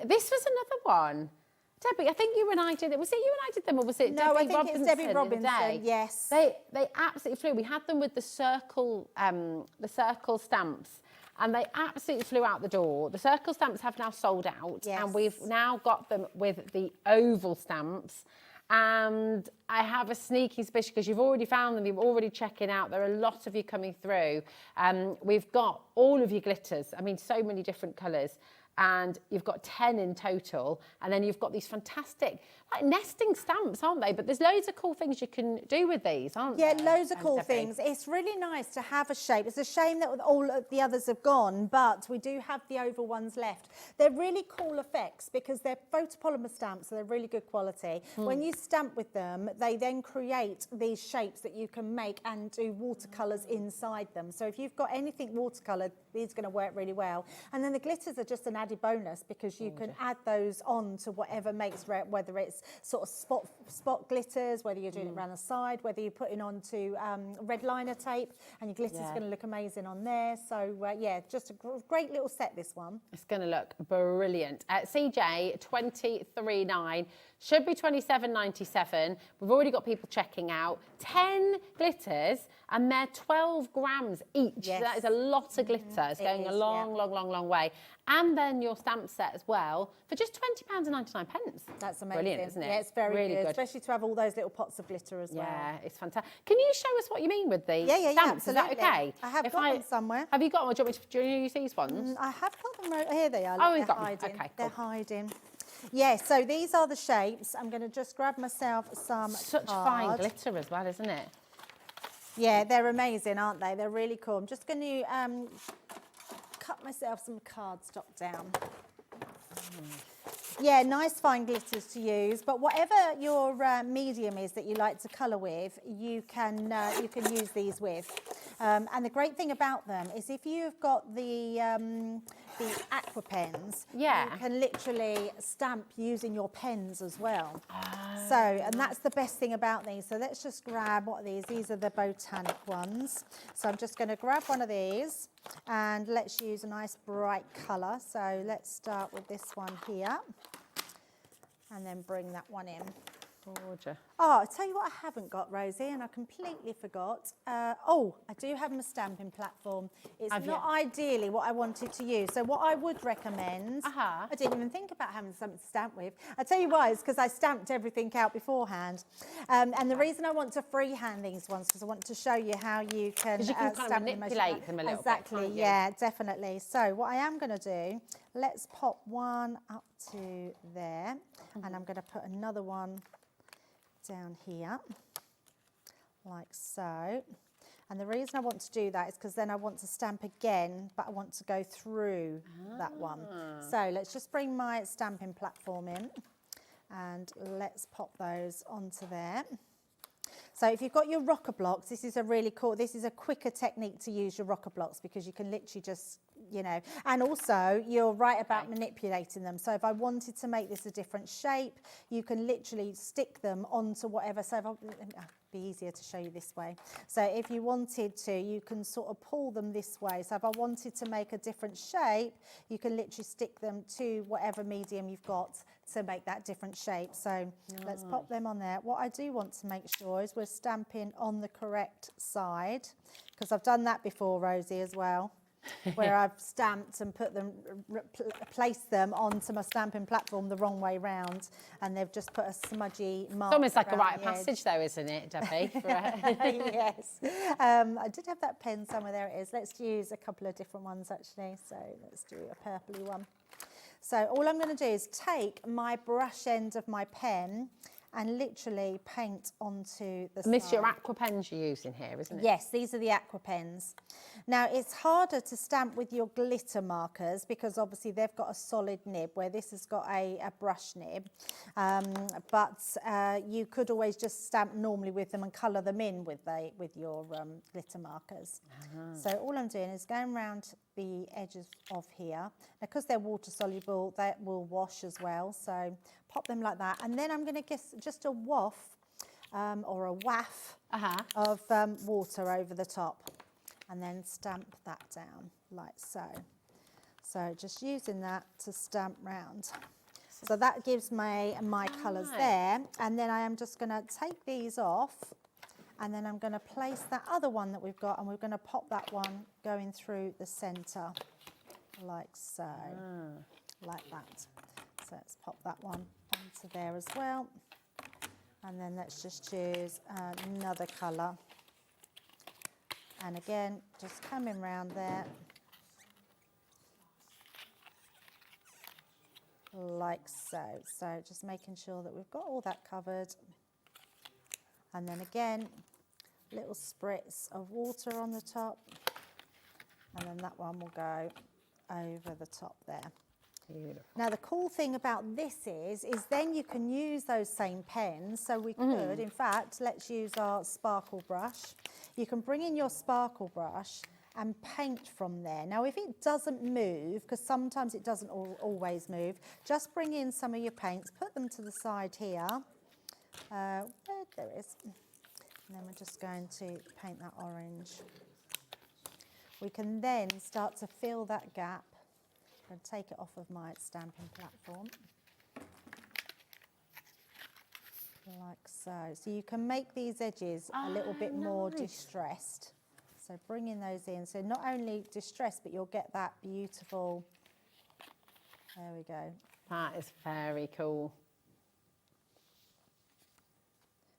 This was another one. Debbie, I think you and I did it. Was it you and I did them, or was it No, Debbie I think Robinson? it's Debbie the other Robinson, day? yes. They absolutely flew. We had them with the circle stamps, and they absolutely flew out the door. The circle stamps have now sold out, Yes. and we've now got them with the oval stamps. And I have a sneaky suspicion, because you've already found them, you're already checking out. There are a lot of you coming through. We've got all of your glitters. I mean, so many different colours. And you've got 10 in total. And then you've got these fantastic, like nesting stamps, aren't they? But there's loads of cool things you can do with these, aren't there? Yeah, loads of cool Debbie? things. It's really nice to have a shape. It's a shame that all of the others have gone, but we do have the oval ones left. They're really cool effects because they're photopolymer stamps, so they're really good quality. When you stamp with them, they then create these shapes that you can make and do watercolours inside them. So if you've got anything watercoloured, these are going to work really well. And then the glitters are just an added bonus because you can add those on to whatever makes, whether it's sort of spot glitters, whether you're doing it around the side, whether you're putting onto red liner tape, and your glitter's going to look amazing on there. So yeah, just a great little set, this one. It's going to look brilliant. CJ 23.9 should be 27.97. We've already got people checking out. 10 glitters, and they're 12 grams each. Yes. That is a lot of glitter. It's going a long way. And then your stamp set as well for just £20.99. That's amazing. Brilliant, isn't it? Yeah, it's very really good. Especially to have all those little pots of glitter as well. Yeah, it's fantastic. Can you show us what you mean with the Yeah, stamps? absolutely. Is that okay? I have got them somewhere. Have you got them? Do you want me to use these ones? I have got them right here. They are. Oh, Look, you've they're got them. hiding. Okay, They're cool. hiding. Yeah, so these are the shapes. I'm going to just grab myself some Such card. fine glitter as well, isn't it? Yeah, they're amazing, aren't they? They're really cool. I'm just going to cut myself some cardstock down. Yeah, nice fine glitters to use, but whatever your medium is that you like to colour with, you can use these with. And the great thing about them is if you've got the aqua pens, you can literally stamp using your pens as well. So, and that's the best thing about these. So let's just grab, what are these? These are the botanic ones. So I'm just going to grab one of these and let's use a nice bright colour. So let's start with this one here and then bring that one in. Gorgeous. Oh, I'll tell you what I haven't got, Rosie, and I completely forgot. Oh, I do have my stamping platform. It's not ideally what I wanted to use. So what I would recommend, I didn't even think about having something to stamp with. I tell you why, it's because I stamped everything out beforehand. And the reason I want to freehand these ones, because I want to show you how you can, kind of manipulate them a little bit, exactly, can't you? yeah, definitely. So what I am going to do, let's pop one up to there, and I'm going to put another one down here, like so. And the reason I want to do that is because then I want to stamp again, but I want to go through that one. So let's just bring my stamping platform in and let's pop those onto there. So if you've got your rocker blocks, this is a really cool, this is a quicker technique to use your rocker blocks because you can literally just, you know, and also you're right about manipulating them. So if I wanted to make this a different shape, you can literally stick them onto whatever. So if it'd be easier to show you this way. So if you wanted to, you can sort of pull them this way. So if I wanted to make a different shape, you can literally stick them to whatever medium you've got to make that different shape. So let's pop them on there. What I do want to make sure is we're stamping on the correct side, because I've done that before, Rosie, as well. where I've stamped and put them, placed them onto my stamping platform the wrong way round, and they've just put a smudgy mark. It's almost like a around rite of the edge. passage though, isn't it, Debbie? Yes. I did have that pen somewhere. There it is. Let's use a couple of different ones actually. So let's do a purpley one. So all I'm going to do is take my brush end of my pen and literally paint onto the And this is your side. aqua pens you're using here, isn't it? Yes, these are the aqua pens. Now, it's harder to stamp with your glitter markers because obviously they've got a solid nib, where this has got a brush nib. But you could always just stamp normally with them and colour them in with your glitter markers. So all I'm doing is going around the edges of here. Now, because they're water soluble, that will wash as well. So pop them like that. And then I'm going to get just a waft or a waff of water over the top, and then stamp that down like so. So just using that to stamp round. So that gives my colours there, and then I am just going to take these off, and then I'm going to place that other one that we've got, and we're going to pop that one going through the centre like so, like that. So let's pop that one onto there as well. And then let's just choose another colour. And again, just coming round there. Like so. So just making sure that we've got all that covered. And then again, little spritz of water on the top. And then that one will go over the top there. Beautiful. Now the cool thing about this is then you can use those same pens. So we could, in fact, let's use our sparkle brush. You can bring in your sparkle brush and paint from there. Now if it doesn't move, because sometimes it doesn't always move, just bring in some of your paints, put them to the side here. There it is. And then we're just going to paint that orange. We can then start to fill that gap. I'm going to take it off of my stamping platform, like so. So you can make these edges a little bit more distressed. So bringing those in, so not only distressed, but you'll get that beautiful, there we go. That is very cool.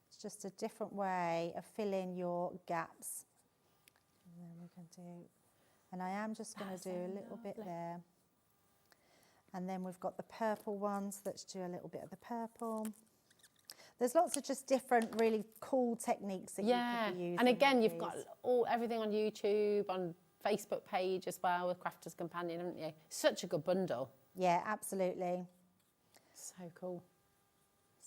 It's just a different way of filling your gaps. And then we can do, and I am just going to do a little bit there. And then we've got the purple ones. Let's do a little bit of the purple. There's lots of just different really cool techniques that you could be using. And again, you've got everything on YouTube, on Facebook page as well with Crafter's Companion, haven't you? Such a good bundle. Yeah, absolutely. So cool.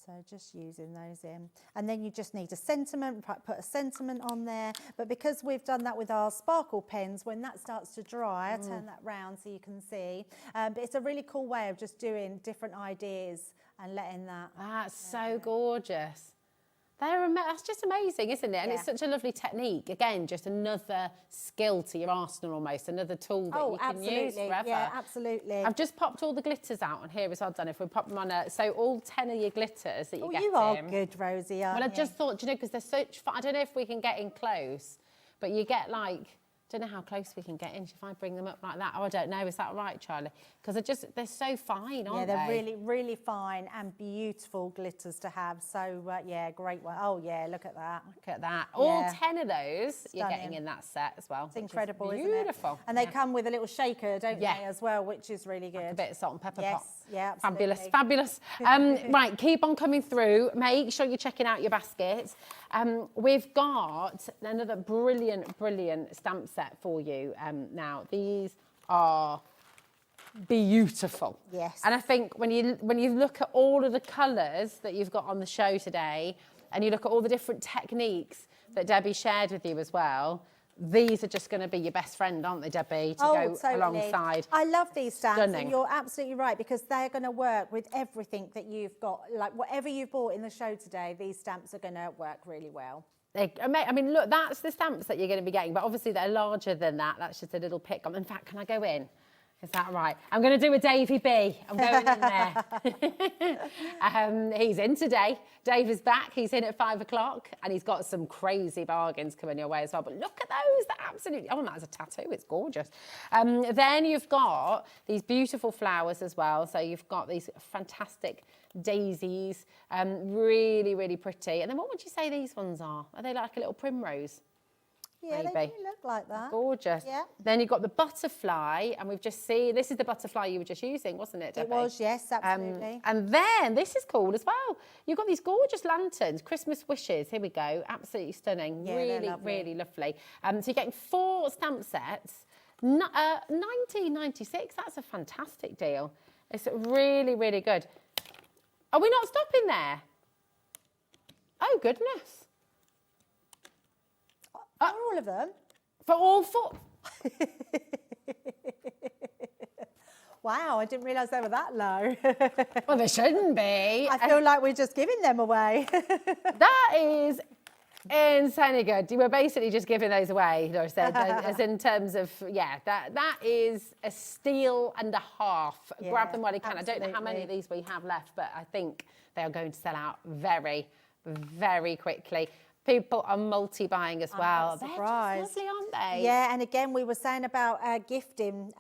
So just using those in. And then you just need a sentiment, put a sentiment on there. But because we've done that with our sparkle pens, when that starts to dry, I turn that round so you can see. But it's a really cool way of just doing different ideas and letting that. That's so gorgeous. That's just amazing, isn't it? And it's such a lovely technique. Again, just another skill to your arsenal almost, another tool that you can use forever. Yeah, absolutely. I've just popped all the glitters out on here as well, Dan, if we pop them on so all 10 of your glitters that you get you are good, Rosie, aren't Well, I you? just thought, because they're such fun. I don't know if we can get in close, but you get like, I don't know how close we can get in. If I bring them up like that, I don't know. Is that right, Charlie? Because they're so fine, aren't they? Yeah, they're really, really fine and beautiful glitters to have. So, yeah, great one. Oh, yeah, look at that. Look at that. All 10 of those you're getting Stunning. in that set as well. It's incredible, isn't it? Beautiful. And they come with a little shaker, don't they, as well, which is really good. A bit of salt and pepper Yes, pot. yeah, absolutely. Fabulous, fabulous. Right, keep on coming through. Make sure you're checking out your baskets. We've got another brilliant, brilliant stamp set for you now. These are beautiful. Yes. And I think when you look at all of the colours that you've got on the show today, and you look at all the different techniques that Debbie shared with you as well, these are just going to be your best friend, aren't they, Debbie, to go alongside. I love these stamps, Stunning. and you're absolutely right, because they're going to work with everything that you've got. Like whatever you've bought in the show today, these stamps are going to work really well. I mean, look, that's the stamps that you're going to be getting, but obviously they're larger than that. That's just a little pick. In fact, can I go in? Is that right? I'm going to do a Davey B. I'm going in there. He's in today. Dave is back. He's in at 5 o'clock and he's got some crazy bargains coming your way as well. But look at those. They're absolutely... Oh, that has a tattoo. It's gorgeous. Then you've got these beautiful flowers as well. So you've got these fantastic daisies. Really, really pretty. And then what would you say these ones are? Are they like a little primrose? Yeah, Maybe. they do look like that. Gorgeous. Yeah. Then you've got the butterfly, and we've just seen, this is the butterfly you were just using, wasn't it, Debbie? It was, yes, absolutely. And then, this is cool as well. You've got these gorgeous lanterns, Christmas wishes. Here we go. Absolutely stunning. Yeah, really, really lovely. So you're getting 4 stamp sets. 19.96. That's a fantastic deal. It's really, really good. Are we not stopping there? Oh, goodness. For all of them? For all 4? Wow, I didn't realise they were that low. Well, they shouldn't be. I feel like we're just giving them away. That is insanely good. You were basically just giving those away, Laura said, as in terms of, yeah, that is a steal and a half. Yeah, grab them while you can. absolutely. I don't know how many of these we have left, but I think they are going to sell out very, very quickly. People are multi-buying as well. They're just lovely, aren't they? Yeah, and again, we were saying about gifting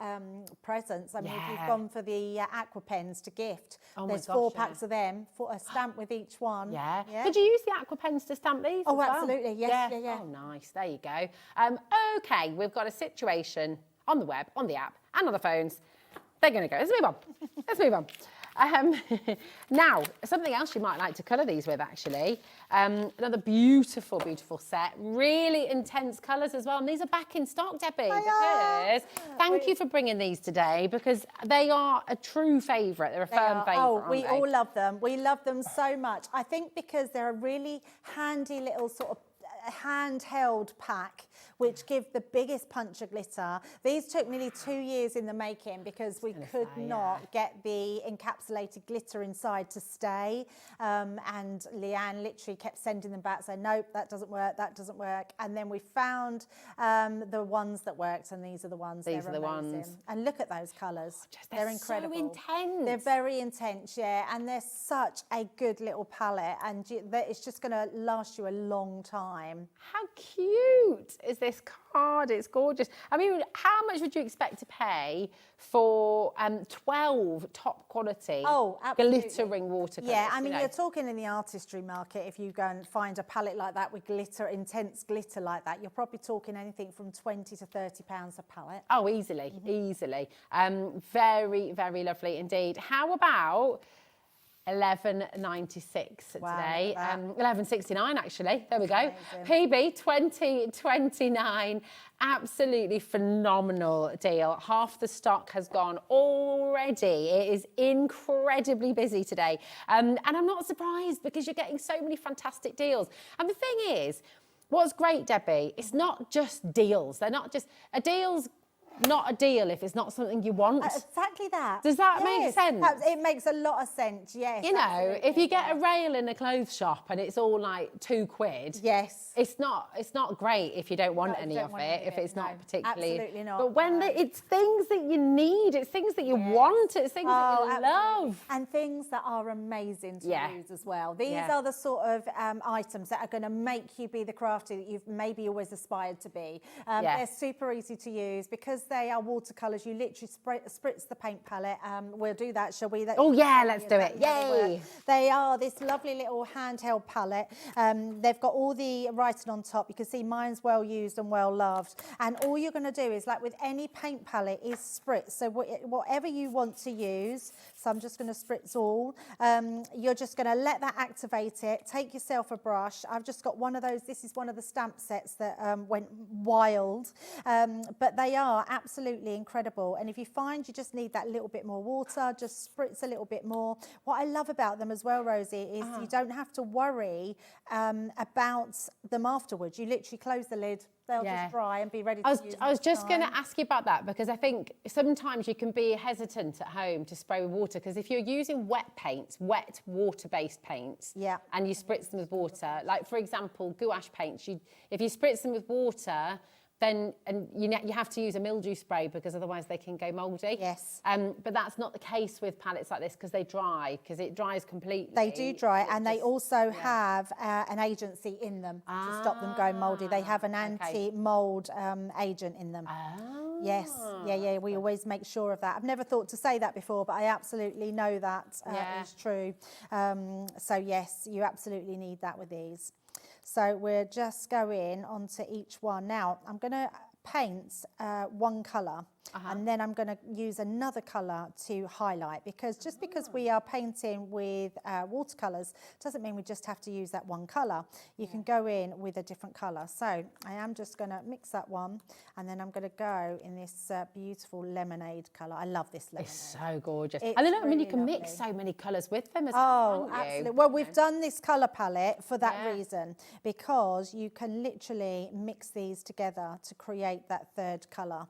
presents. I mean, if you've gone for the aqua pens to gift, there's 4 packs of them, for a stamp with each one. Yeah. Did you use the aqua pens to stamp these Oh, as well? absolutely. Yes, yeah. Oh, nice. There you go. Okay, we've got a situation on the web, on the app, and on the phones. They're going to go. Let's move on. Let's move on. Now, something else you might like to colour these with, actually. Another beautiful, beautiful set. Really intense colours as well. And these are back in stock, Debbie. Because thank you for bringing these today, because they are a true favourite. They're a firm favourite, Oh, we aren't they? all love them. We love them so much. I think because they're a really handy little sort of handheld pack, which give the biggest punch of glitter. These took nearly 2 years in the making because we could not get the encapsulated glitter inside to stay. And Leanne literally kept sending them back saying, nope, that doesn't work, that doesn't work. And then we found the ones that worked, and these are the ones. These are the amazing. ones. And look at those colours. They're incredible. So intense. They're very intense, yeah. And they're such a good little palette, and it's just going to last you a long time. How cute is this card? It's gorgeous. I mean, how much would you expect to pay for 12 top quality glittering watercolours? Yeah, I mean, you're talking in the artistry market. If you go and find a palette like that with glitter, intense glitter like that, you're probably talking anything from £20 to £30 a palette. Oh, easily, easily. Very, very lovely indeed. How about $11.96 today, $11.69 actually. There we go. PB 2029, absolutely phenomenal deal. Half the stock has gone already. It is incredibly busy today, and I'm not surprised because you're getting so many fantastic deals. And the thing is, what's great, Debbie, it's not just deals. They're not just a deal's. Not a deal if it's not something you want. Exactly that. Does that make sense? It makes a lot of sense, yes. You know, if you get a rail in a clothes shop and it's all like £2, yes, it's not great if you don't want any of it, if it's not particularly. Absolutely not. But when it's things that you need, it's things that you want, it's things that you love. And things that are amazing to use as well. These are the sort of items that are going to make you be the crafty that you've maybe always aspired to be. They're super easy to use because they are watercolours. You literally spritz the paint palette. We'll do that, shall we? Oh yeah, let's do it. Yay! They are this lovely little handheld palette. They've got all the writing on top. You can see mine's well used and well loved. And all you're going to do is, like with any paint palette, is spritz. So whatever you want to use, so I'm just going to spritz all. You're just going to let that activate it. Take yourself a brush. I've just got one of those. This is one of the stamp sets that went wild. But they are absolutely incredible. And if you find you just need that little bit more water, just spritz a little bit more. What I love about them as well, Rosie, is you don't have to worry about them afterwards. You literally close the lid, they'll just dry and be ready to use. I was just going to ask you about that, because I think sometimes you can be hesitant at home to spray with water, because if you're using wet paints, wet water-based paints, and you spritz them with water, like for example, gouache paints, if you spritz them with water, then you have to use a mildew spray because otherwise they can go mouldy. Yes. But that's not the case with pallets like this because they dry, because it dries completely. They do dry, and they also have an agency in them to stop them going mouldy. They have an anti-mould agent in them. Yes, yeah, we always make sure of that. I've never thought to say that before, but I absolutely know that is true. So yes, you absolutely need that with these. So we're just going onto each one. Now, I'm going to paint one colour, and then I'm going to use another colour to highlight, because just because we are painting with watercolours doesn't mean we just have to use that one colour. You can go in with a different colour. So I am just going to mix that one, and then I'm going to go in this beautiful lemonade colour. I love this lemonade. It's so gorgeous. It's and then really you can lovely. mix so many colours with them as well. well, can't you? Absolutely. Well, we've done this colour palette for that reason, because you can literally mix these together to create that third colour.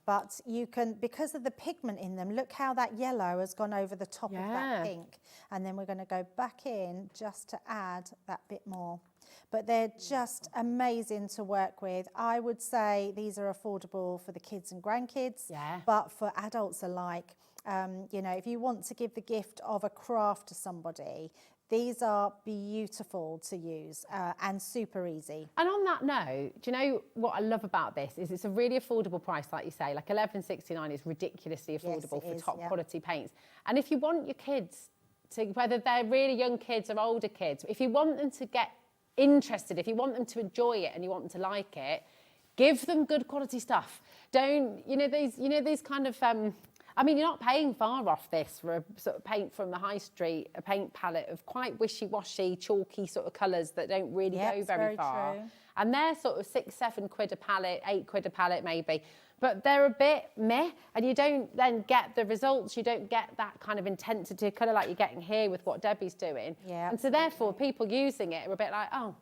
But you can, because of the pigment in them, look how that yellow has gone over the top of that pink. And then we're going to go back in just to add that bit more. But they're just amazing to work with. I would say these are affordable for the kids and grandkids, but for adults alike. You know, if you want to give the gift of a craft to somebody, these are beautiful to use and super easy. And on that note, do you know what I love about this is it's a really affordable price, like you say, like $11.69 is ridiculously affordable for top quality paints. And if you want your kids to, whether they're really young kids or older kids, if you want them to get interested, if you want them to enjoy it and you want them to like it, give them good quality stuff. Don't, these kind of, I mean, you're not paying far off this for a sort of paint from the high street, a paint palette of quite wishy-washy, chalky sort of colours that don't really go very far. True. And they're sort of £6-7 a palette, £8 a palette maybe. But they're a bit meh, and you don't then get the results. You don't get that kind of intensity of colour like you're getting here with what Debbie's doing. Yeah, and so therefore, people using it are a bit like, oh,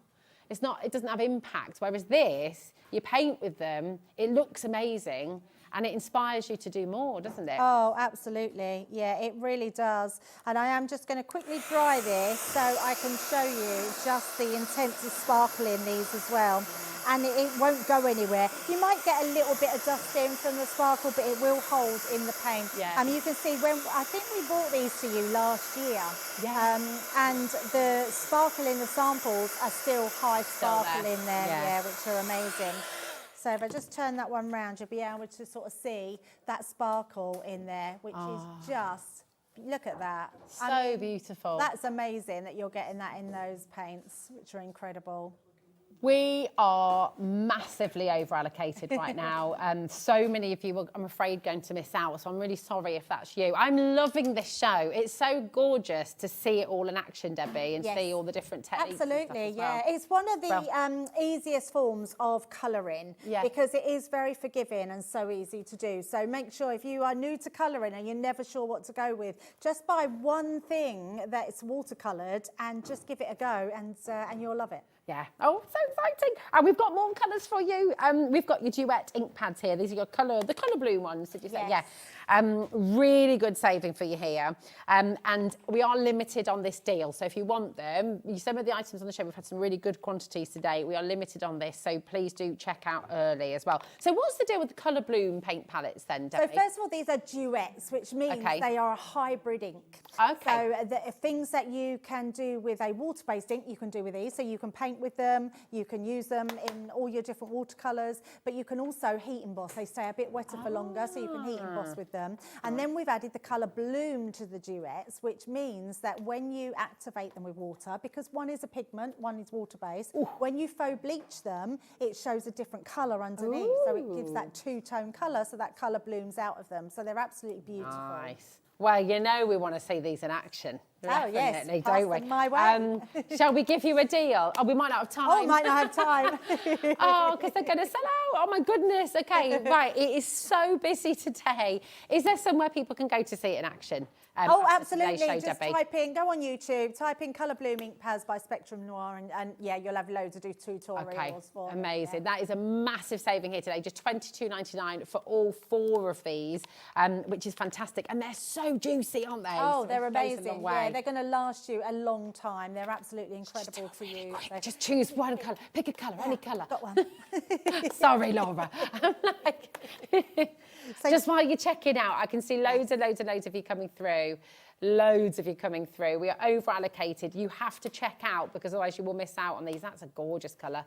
it doesn't have impact. Whereas this, you paint with them, it looks amazing, and it inspires you to do more, doesn't it? Oh, absolutely. Yeah, it really does. And I am just going to quickly dry this so I can show you just the intensive sparkle in these as well. And it won't go anywhere. You might get a little bit of dust in from the sparkle, but it will hold in the paint. Yeah. You can see I think we brought these to you last year. Yeah. And the sparkle in the samples are still high sparkle in there, which are amazing. So if I just turn that one round, you'll be able to sort of see that sparkle in there, which is just, look at that. So beautiful. That's amazing that you're getting that in those paints, which are incredible. We are massively over-allocated right now. So many of you are, I'm afraid, going to miss out, so I'm really sorry if that's you. I'm loving this show. It's so gorgeous to see it all in action, Debbie, and see all the different techniques. Absolutely, and stuff as well. It's one of the easiest forms of colouring because it is very forgiving and so easy to do. So make sure if you are new to colouring and you're never sure what to go with, just buy one thing that's watercoloured and just give it a go, and you'll love it. Yeah. Oh, so exciting. And we've got more colours for you. We've got your duet ink pads here. These are your the colour blue ones, did you say? Yes. Yeah. Really good saving for you here. And we are limited on this deal. So if you want them, some of the items on the show, we've had some really good quantities today. We are limited on this, so please do check out early as well. So what's the deal with the colour bloom paint palettes then, Debbie? So first of all, these are duets, which means they are a hybrid ink. Okay. So the things that you can do with a water-based ink, you can do with these. So you can paint with them, you can use them in all your different watercolours, but you can also heat emboss. They stay a bit wetter for longer, so you can heat emboss with them. And then we've added the colour bloom to the duets, which means that when you activate them with water, because one is a pigment, one is water-based, when you faux bleach them, it shows a different colour underneath. So it gives that two-tone colour, so that colour blooms out of them. So they're absolutely beautiful. Nice. Well, you know we want to see these in action. Definitely, pass don't we? them my way. Shall we give you a deal? Oh, we might not have time. Oh, might not have time. Oh, because they're going to sell out. Oh, my goodness. Okay, right. It is so busy today. Is there somewhere people can go to see it in action? Absolutely. Show, Just Debbie? go on YouTube, type in Colour Bloom Ink Pads by Spectrum Noir, and you'll have loads of tutorials for them. Amazing. That is a massive saving here today. Just $22.99 for all 4 of these, which is fantastic. And they're so juicy, aren't they? Oh, So they're it goes a amazing. long way. Yeah, they're going to last you a long time. They're absolutely incredible to use. So. Just choose one colour. Pick a colour, any colour. Got one. Sorry, Laura. I'm like, So just while you're checking out, I can see loads and loads and loads of you coming through. Loads of you coming through. We are over allocated. You have to check out because otherwise you will miss out on these. That's a gorgeous colour.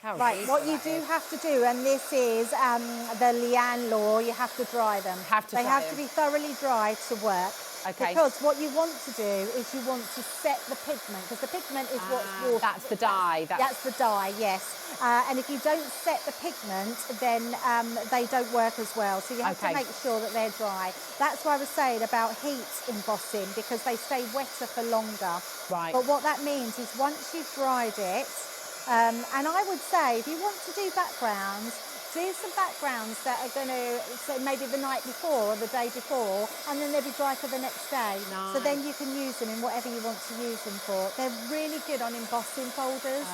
Right, what you do have to do, and this is the Leanne law, you have to dry them. They have to be thoroughly dry to work. Okay. Because what you want to do is you want to set the pigment, because the pigment is what's water. That's the dye. That's the dye, yes. And if you don't set the pigment, then they don't work as well. So you have to make sure that they're dry. That's why I was saying about heat embossing, because they stay wetter for longer. Right. But what that means is once you've dried it, and I would say if you want to do backgrounds, do some backgrounds that are going to, so maybe the night before or the day before, and then they'll be dry for the next day. Nice. So then you can use them in whatever you want to use them for. They're really good on embossing folders.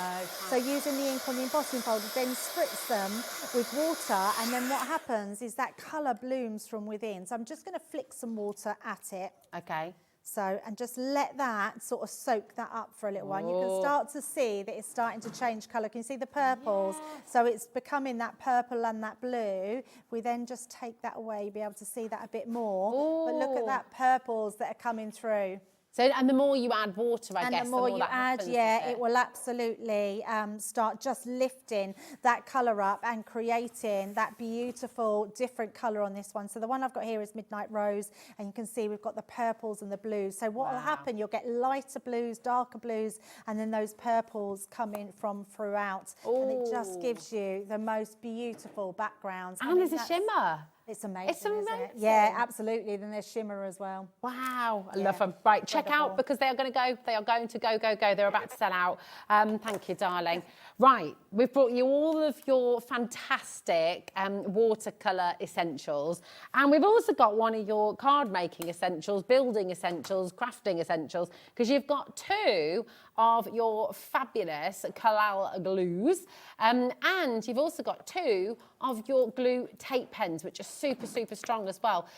So using the ink on the embossing folder, then spritz them with water, and then what happens is that colour blooms from within. So I'm just going to flick some water at it. Okay. So, and just let that sort of soak that up for a little while. You can start to see that it's starting to change colour. Can you see the purples? So it's becoming that purple and that blue. We then just take that away, you'll be able to see that a bit more. But look at that purples that are coming through. So, and the more you add water, I guess, and the more you that add, happens, it will absolutely start just lifting that colour up and creating that beautiful different colour on this one. So the one I've got here is Midnight Rose, and you can see we've got the purples and the blues. So what will happen, you'll get lighter blues, darker blues, and then those purples come in from throughout. And it just gives you the most beautiful backgrounds. And there's a shimmer. It's amazing, It's amazing. isn't it? Yeah, absolutely. Then there's shimmer as well. Wow, I love them. Right, check out because they are going to go. They are going to go. They're about to sell out. Thank you, darling. Right, we've brought you all of your fantastic watercolour essentials, and we've also got one of your card making essentials, building essentials, crafting essentials, because you've got two of your fabulous Carla glues, and you've also got two of your glue tape pens, which are super, super strong as well.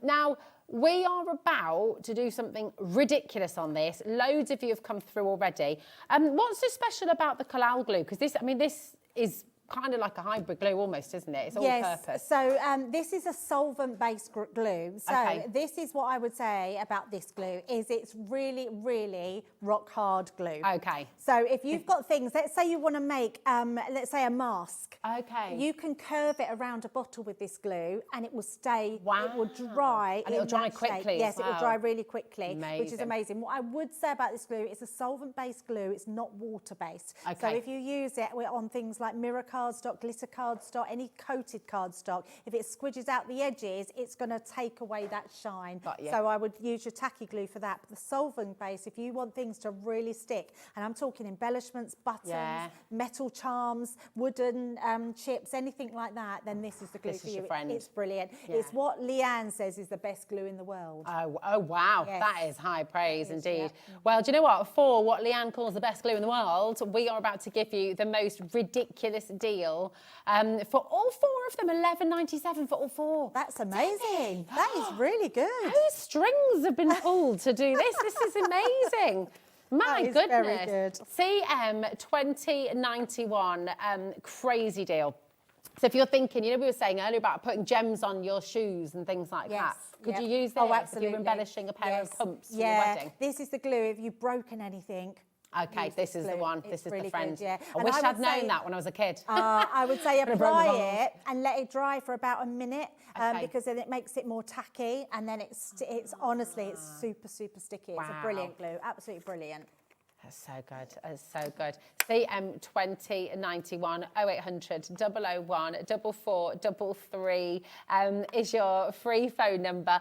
Now, we are about to do something ridiculous on this. Loads of you have come through already. What's so special about the Carla glue? Because this, I mean, this is kind of like a hybrid glue almost, isn't it? It's all purpose. So this is a solvent-based glue. So this is what I would say about this glue, is it's really, really rock-hard glue. Okay. So if you've got things, let's say you want to make, let's say a mask. Okay. You can curve it around a bottle with this glue and it will stay, it will dry. And it'll dry quickly as Yes, it will well. dry really quickly, Amazing. which is amazing. What I would say about this glue, it's a solvent-based glue, it's not water-based. Okay. So if you use it on things like mirror cardstock, glitter cardstock, any coated cardstock, if it squidges out the edges, it's going to take away that shine. So I would use your tacky glue for that. But the solvent base, if you want things to really stick, and I'm talking embellishments, buttons, metal charms, wooden chips, anything like that, then this is the glue This for is you. your friend. It's brilliant. It's what Leanne says is the best glue in the world. Oh wow, Yes. that is high praise It is, indeed. yeah. Well, do you know what? For what Leanne calls the best glue in the world, we are about to give you the most ridiculous deal for all four of them, $11.97 for all four. That's amazing. That is really good. Whose strings have been pulled to do this? This is amazing. My is goodness. very good. CM 2091, crazy deal. So if you're thinking, you know, we were saying earlier about putting gems on your shoes and things like that. Could you use this if you're embellishing a pair of pumps for your wedding? This is the glue. If you've broken anything, Okay, this is the one. This is really the friend. good, yeah. I And wish I I'd would known say- that when I was a kid. I would say Could have broken apply the balls. it and let it dry for about a minute Okay. because then it makes it more tacky, and then it's honestly, it's super, super sticky. It's a Wow. brilliant glue, absolutely brilliant. That's so good. That's so good. CM 2091 0800 001 4433 is your free phone number.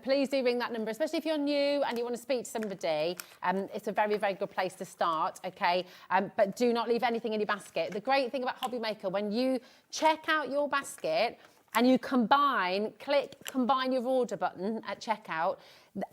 Please do ring that number, especially if you're new and you want to speak to somebody. It's a very, very good place to start, okay? But do not leave anything in your basket. The great thing about HobbyMaker, when you check out your basket and you click combine your order button at checkout,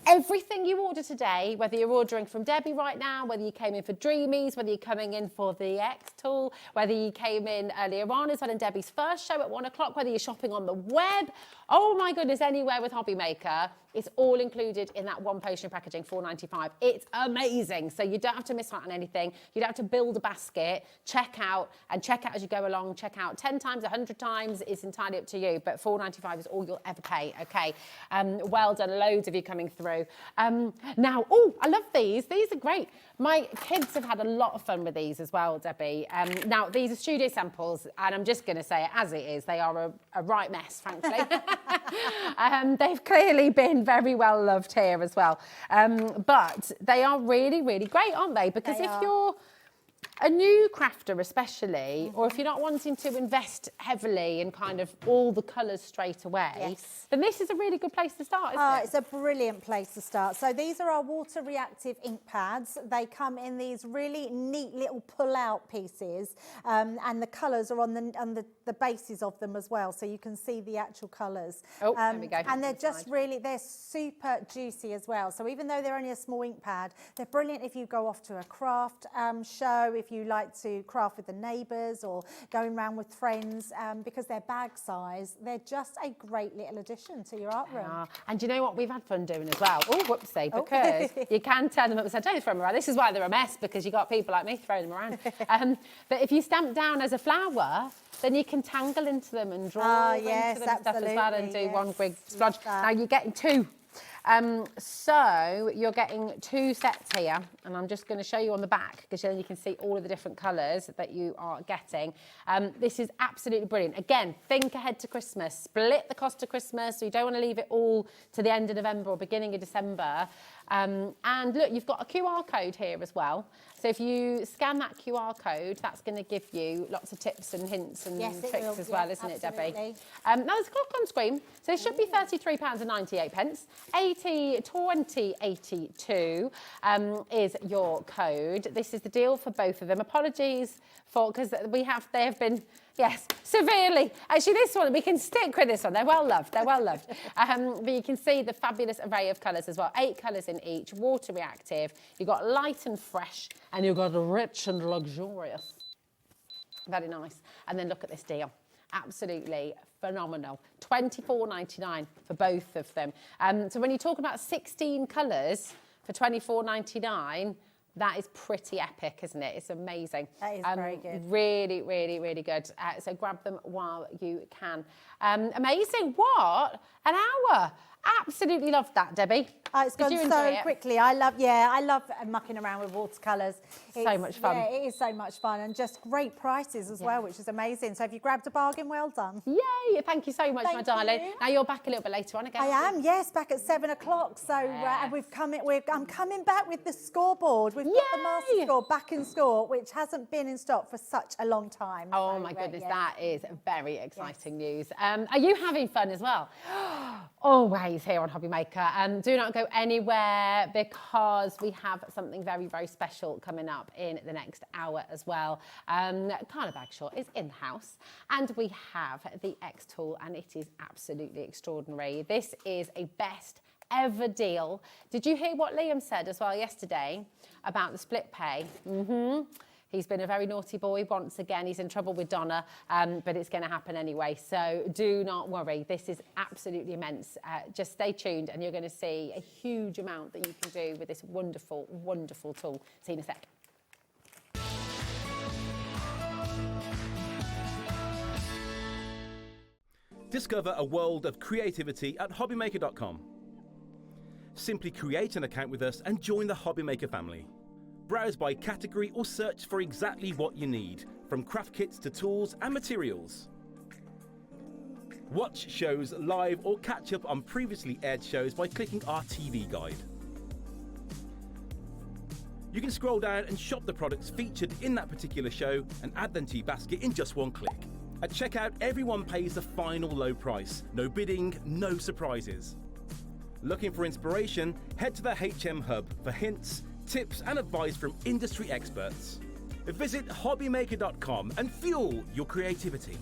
everything you order today, whether you're ordering from Debbie right now, whether you came in for Dreamees, whether you're coming in for the XTool, whether you came in earlier on as well in Debbie's first show at 1 o'clock, whether you're shopping on the web, oh my goodness, anywhere with HobbyMaker, It's all included in that one potion packaging, $4.95. It's amazing. So you don't have to miss out on anything. You don't have to build a basket. Check out as you go along. Check out 10 times, 100 times. It's entirely up to you. But $4.95 is all you'll ever pay. Okay. Well done. Loads of you coming through. Now, I love these. These are great. My kids have had a lot of fun with these as well, Debbie. Now, these are studio samples, and I'm just going to say it as it is. They are a right mess, frankly. They've clearly been very well loved here as well. But they are really, really great, aren't they? Because if you're a new crafter especially, or if you're not wanting to invest heavily in kind of all the colours straight away, then this is a really good place to start, isn't it? It's a brilliant place to start. So these are our water reactive ink pads. They come in these really neat little pull-out pieces, and the colours are on the bases of them as well, so you can see the actual colours. Oh, there we go. And they're just really, they're super juicy as well. So even though they're only a small ink pad, they're brilliant if you go off to a craft show, if you like to craft with the neighbours or going around with friends, because they're bag size. They're just a great little addition to your art room. And you know what we've had fun doing as well? Oh, whoopsie, because you can turn them upside down, throw them around. This is why they're a mess, because you've got people like me throwing them around. But if you stamp down as a flower, then you can tangle into them and draw into them and stuff as well, and do one big splodge. Now you're getting two. So you're getting two sets here, and I'm just going to show you on the back, because then you can see all of the different colours that you are getting. This is absolutely brilliant. Again, think ahead to Christmas. Split the cost of Christmas, so you don't want to leave it all to the end of November or beginning of December. And look, you've got a QR code here as well. So if you scan that QR code, that's going to give you lots of tips and hints and tricks as well, isn't it, Debbie? Now there's a clock on screen, so it should be £33.98. 2082 is your code. This is the deal for both of them. Apologies for, because they have been, yes, severely. Actually, this one, we can stick with this one. They're well loved. They're well loved. But you can see the fabulous array of colours as well. 8 colours in each, water reactive. You've got light and fresh, and you've got rich and luxurious. Very nice. And then look at this deal. Absolutely phenomenal. $24.99 for both of them. So when you talk about 16 colours for $24.99, that is pretty epic, isn't it? It's amazing. That is very good. Really, really, really good. So grab them while you can. Amazing. What? An hour. Absolutely loved that, Debbie. It's gone so quickly. I love mucking around with watercolours. So much fun. Yeah, it is so much fun, and just great prices as well, which is amazing. So if you grabbed a bargain, well done. Yay! Thank you so much, my darling. Now you're back a little bit later on again. I am, yes, back at 7 o'clock. So and I'm coming back with the scoreboard. We've got the master score back in store, which hasn't been in stock for such a long time. Oh my goodness, that is very exciting news. Are you having fun as well? Always here on HobbyMaker. Do not go anywhere, because we have something very, very special coming up in the next hour as well. Carla Bagshaw is in the house, and we have the XTool, and it is absolutely extraordinary. This is a best ever deal. Did you hear what Liam said as well yesterday about the split pay? He's been a very naughty boy once again. He's in trouble with Donna, but it's going to happen anyway. So do not worry. This is absolutely immense. Just stay tuned, and you're going to see a huge amount that you can do with this wonderful, wonderful tool. See you in a sec. Discover a world of creativity at hobbymaker.com. Simply create an account with us and join the HobbyMaker family. Browse by category or search for exactly what you need, from craft kits to tools and materials. Watch shows live or catch up on previously aired shows by clicking our TV guide. You can scroll down and shop the products featured in that particular show and add them to your basket in just one click. At checkout, everyone pays the final low price. No bidding, no surprises. Looking for inspiration? Head to the HM Hub for hints, tips and advice from industry experts. Visit hobbymaker.com and fuel your creativity.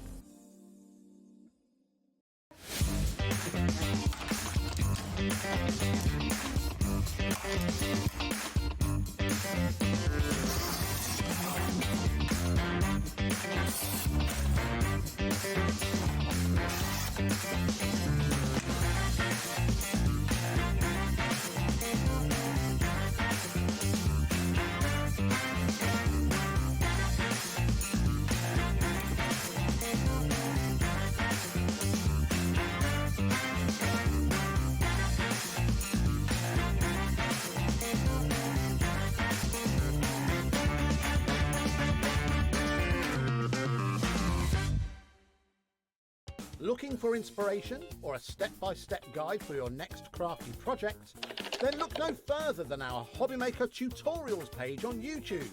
Looking for inspiration or a step-by-step guide for your next crafty project? Then look no further than our HobbyMaker tutorials page on YouTube.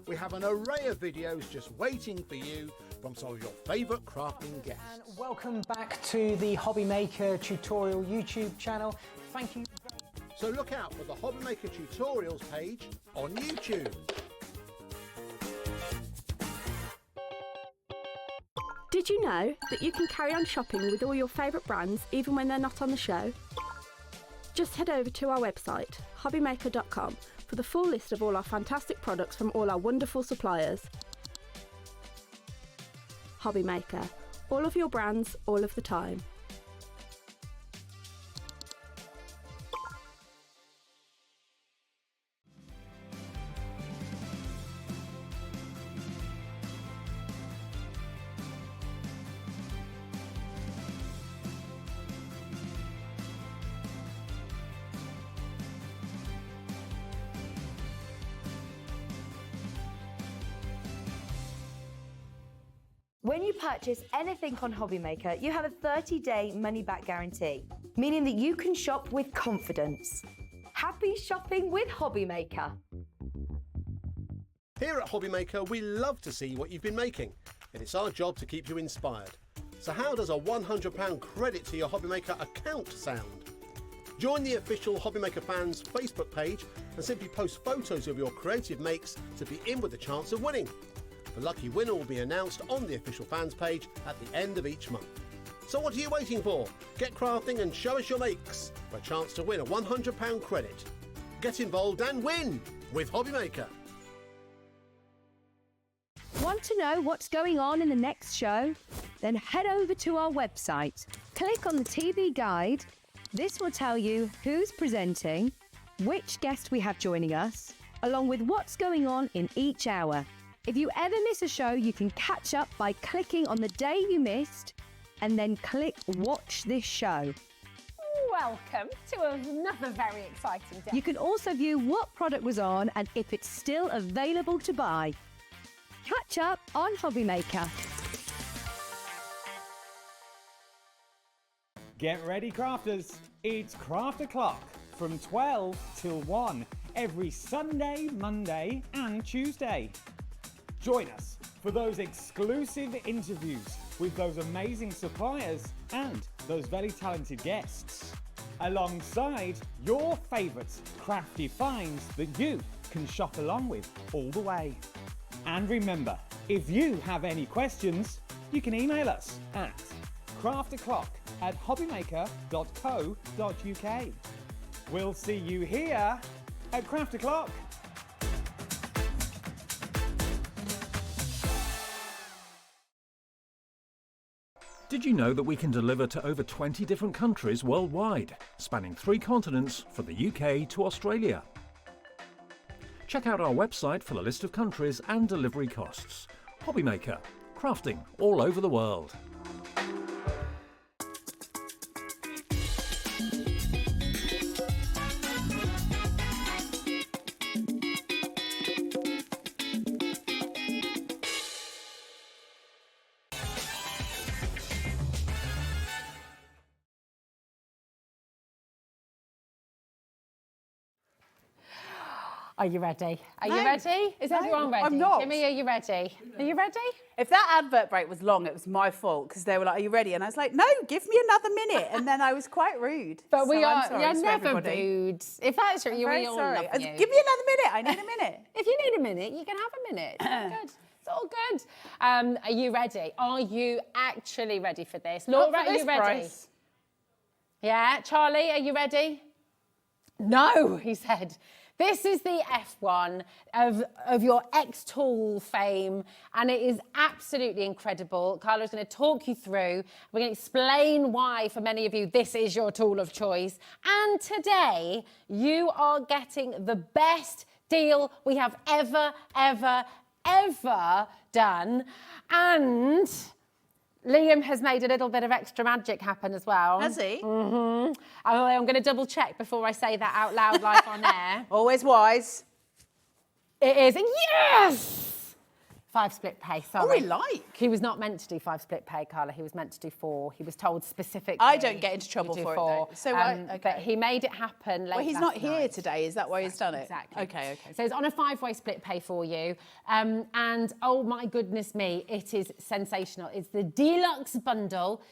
We have an array of videos just waiting for you from some of your favourite crafting guests. And welcome back to the HobbyMaker tutorial YouTube channel. Thank you. So look out for the HobbyMaker tutorials page on YouTube. Did you know that you can carry on shopping with all your favourite brands even when they're not on the show? Just head over to our website, hobbymaker.com, for the full list of all our fantastic products from all our wonderful suppliers. HobbyMaker, all of your brands, all of the time. When you purchase anything on HobbyMaker, you have a 30-day money-back guarantee, meaning that you can shop with confidence. Happy shopping with HobbyMaker. Here at HobbyMaker, we love to see what you've been making, and it's our job to keep you inspired. So how does a £100 credit to your HobbyMaker account sound? Join the official HobbyMaker fans Facebook page and simply post photos of your creative makes to be in with a chance of winning. The lucky winner will be announced on the official fans page at the end of each month. So what are you waiting for? Get crafting and show us your makes for a chance to win a £100 credit. Get involved and win with HobbyMaker. Want to know what's going on in the next show? Then head over to our website. Click on the TV guide. This will tell you who's presenting, which guest we have joining us, along with what's going on in each hour. If you ever miss a show, you can catch up by clicking on the day you missed and then click Watch This Show. Welcome to another very exciting day. You can also view what product was on and if it's still available to buy. Catch up on HobbyMaker. Get ready, crafters. It's Craft O'Clock from 12 till 1 every Sunday, Monday and Tuesday. Join us for those exclusive interviews with those amazing suppliers and those very talented guests, alongside your favourite crafty finds that you can shop along with all the way. And remember, if you have any questions, you can email us at craftoclock@hobbymaker.co.uk. We'll see you here at Craft O'Clock. Did you know that we can deliver to over 20 different countries worldwide, spanning 3 continents from the UK to Australia? Check out our website for the list of countries and delivery costs. HobbyMaker, crafting all over the world. Are you ready? Are you ready? Is everyone ready? I'm not. Jimmy, are you ready? Are you ready? If that advert break was long, it was my fault because they were like, "Are you ready?" And I was like, "No, give me another minute." And then I was quite rude. But we So I'm are. sorry You're to never everybody. rude. If that's true, I'm we very all sorry. love you. Give me another minute. I need a minute. If you need a minute, you can have a minute. It's all good. It's all good. Are you ready? Are you actually ready for this? Laura, Not for are you this ready? price. Yeah, Charlie, are you ready? No, he said. This is the F1 of your XTool fame, and it is absolutely incredible. Carla is going to talk you through. We're going to explain why, for many of you, this is your tool of choice. And today, you are getting the best deal we have ever done. And Liam has made a little bit of extra magic happen as well. Has he? Mm-hmm. I'm going to double check before I say that out loud live on air. Always wise. It is. Yes! 5 split pay, sorry. Oh, we like. He was not meant to do 5 split pay, Carla. He was meant to do 4. He was told specifically. I don't get into trouble to do for 4. it, though. So, okay. But he made it happen late Well, he's last not here night. today. Is that why he's done it? Exactly. Okay. So it's on a 5-way split pay for you. And oh my goodness me, it is sensational. It's the deluxe bundle.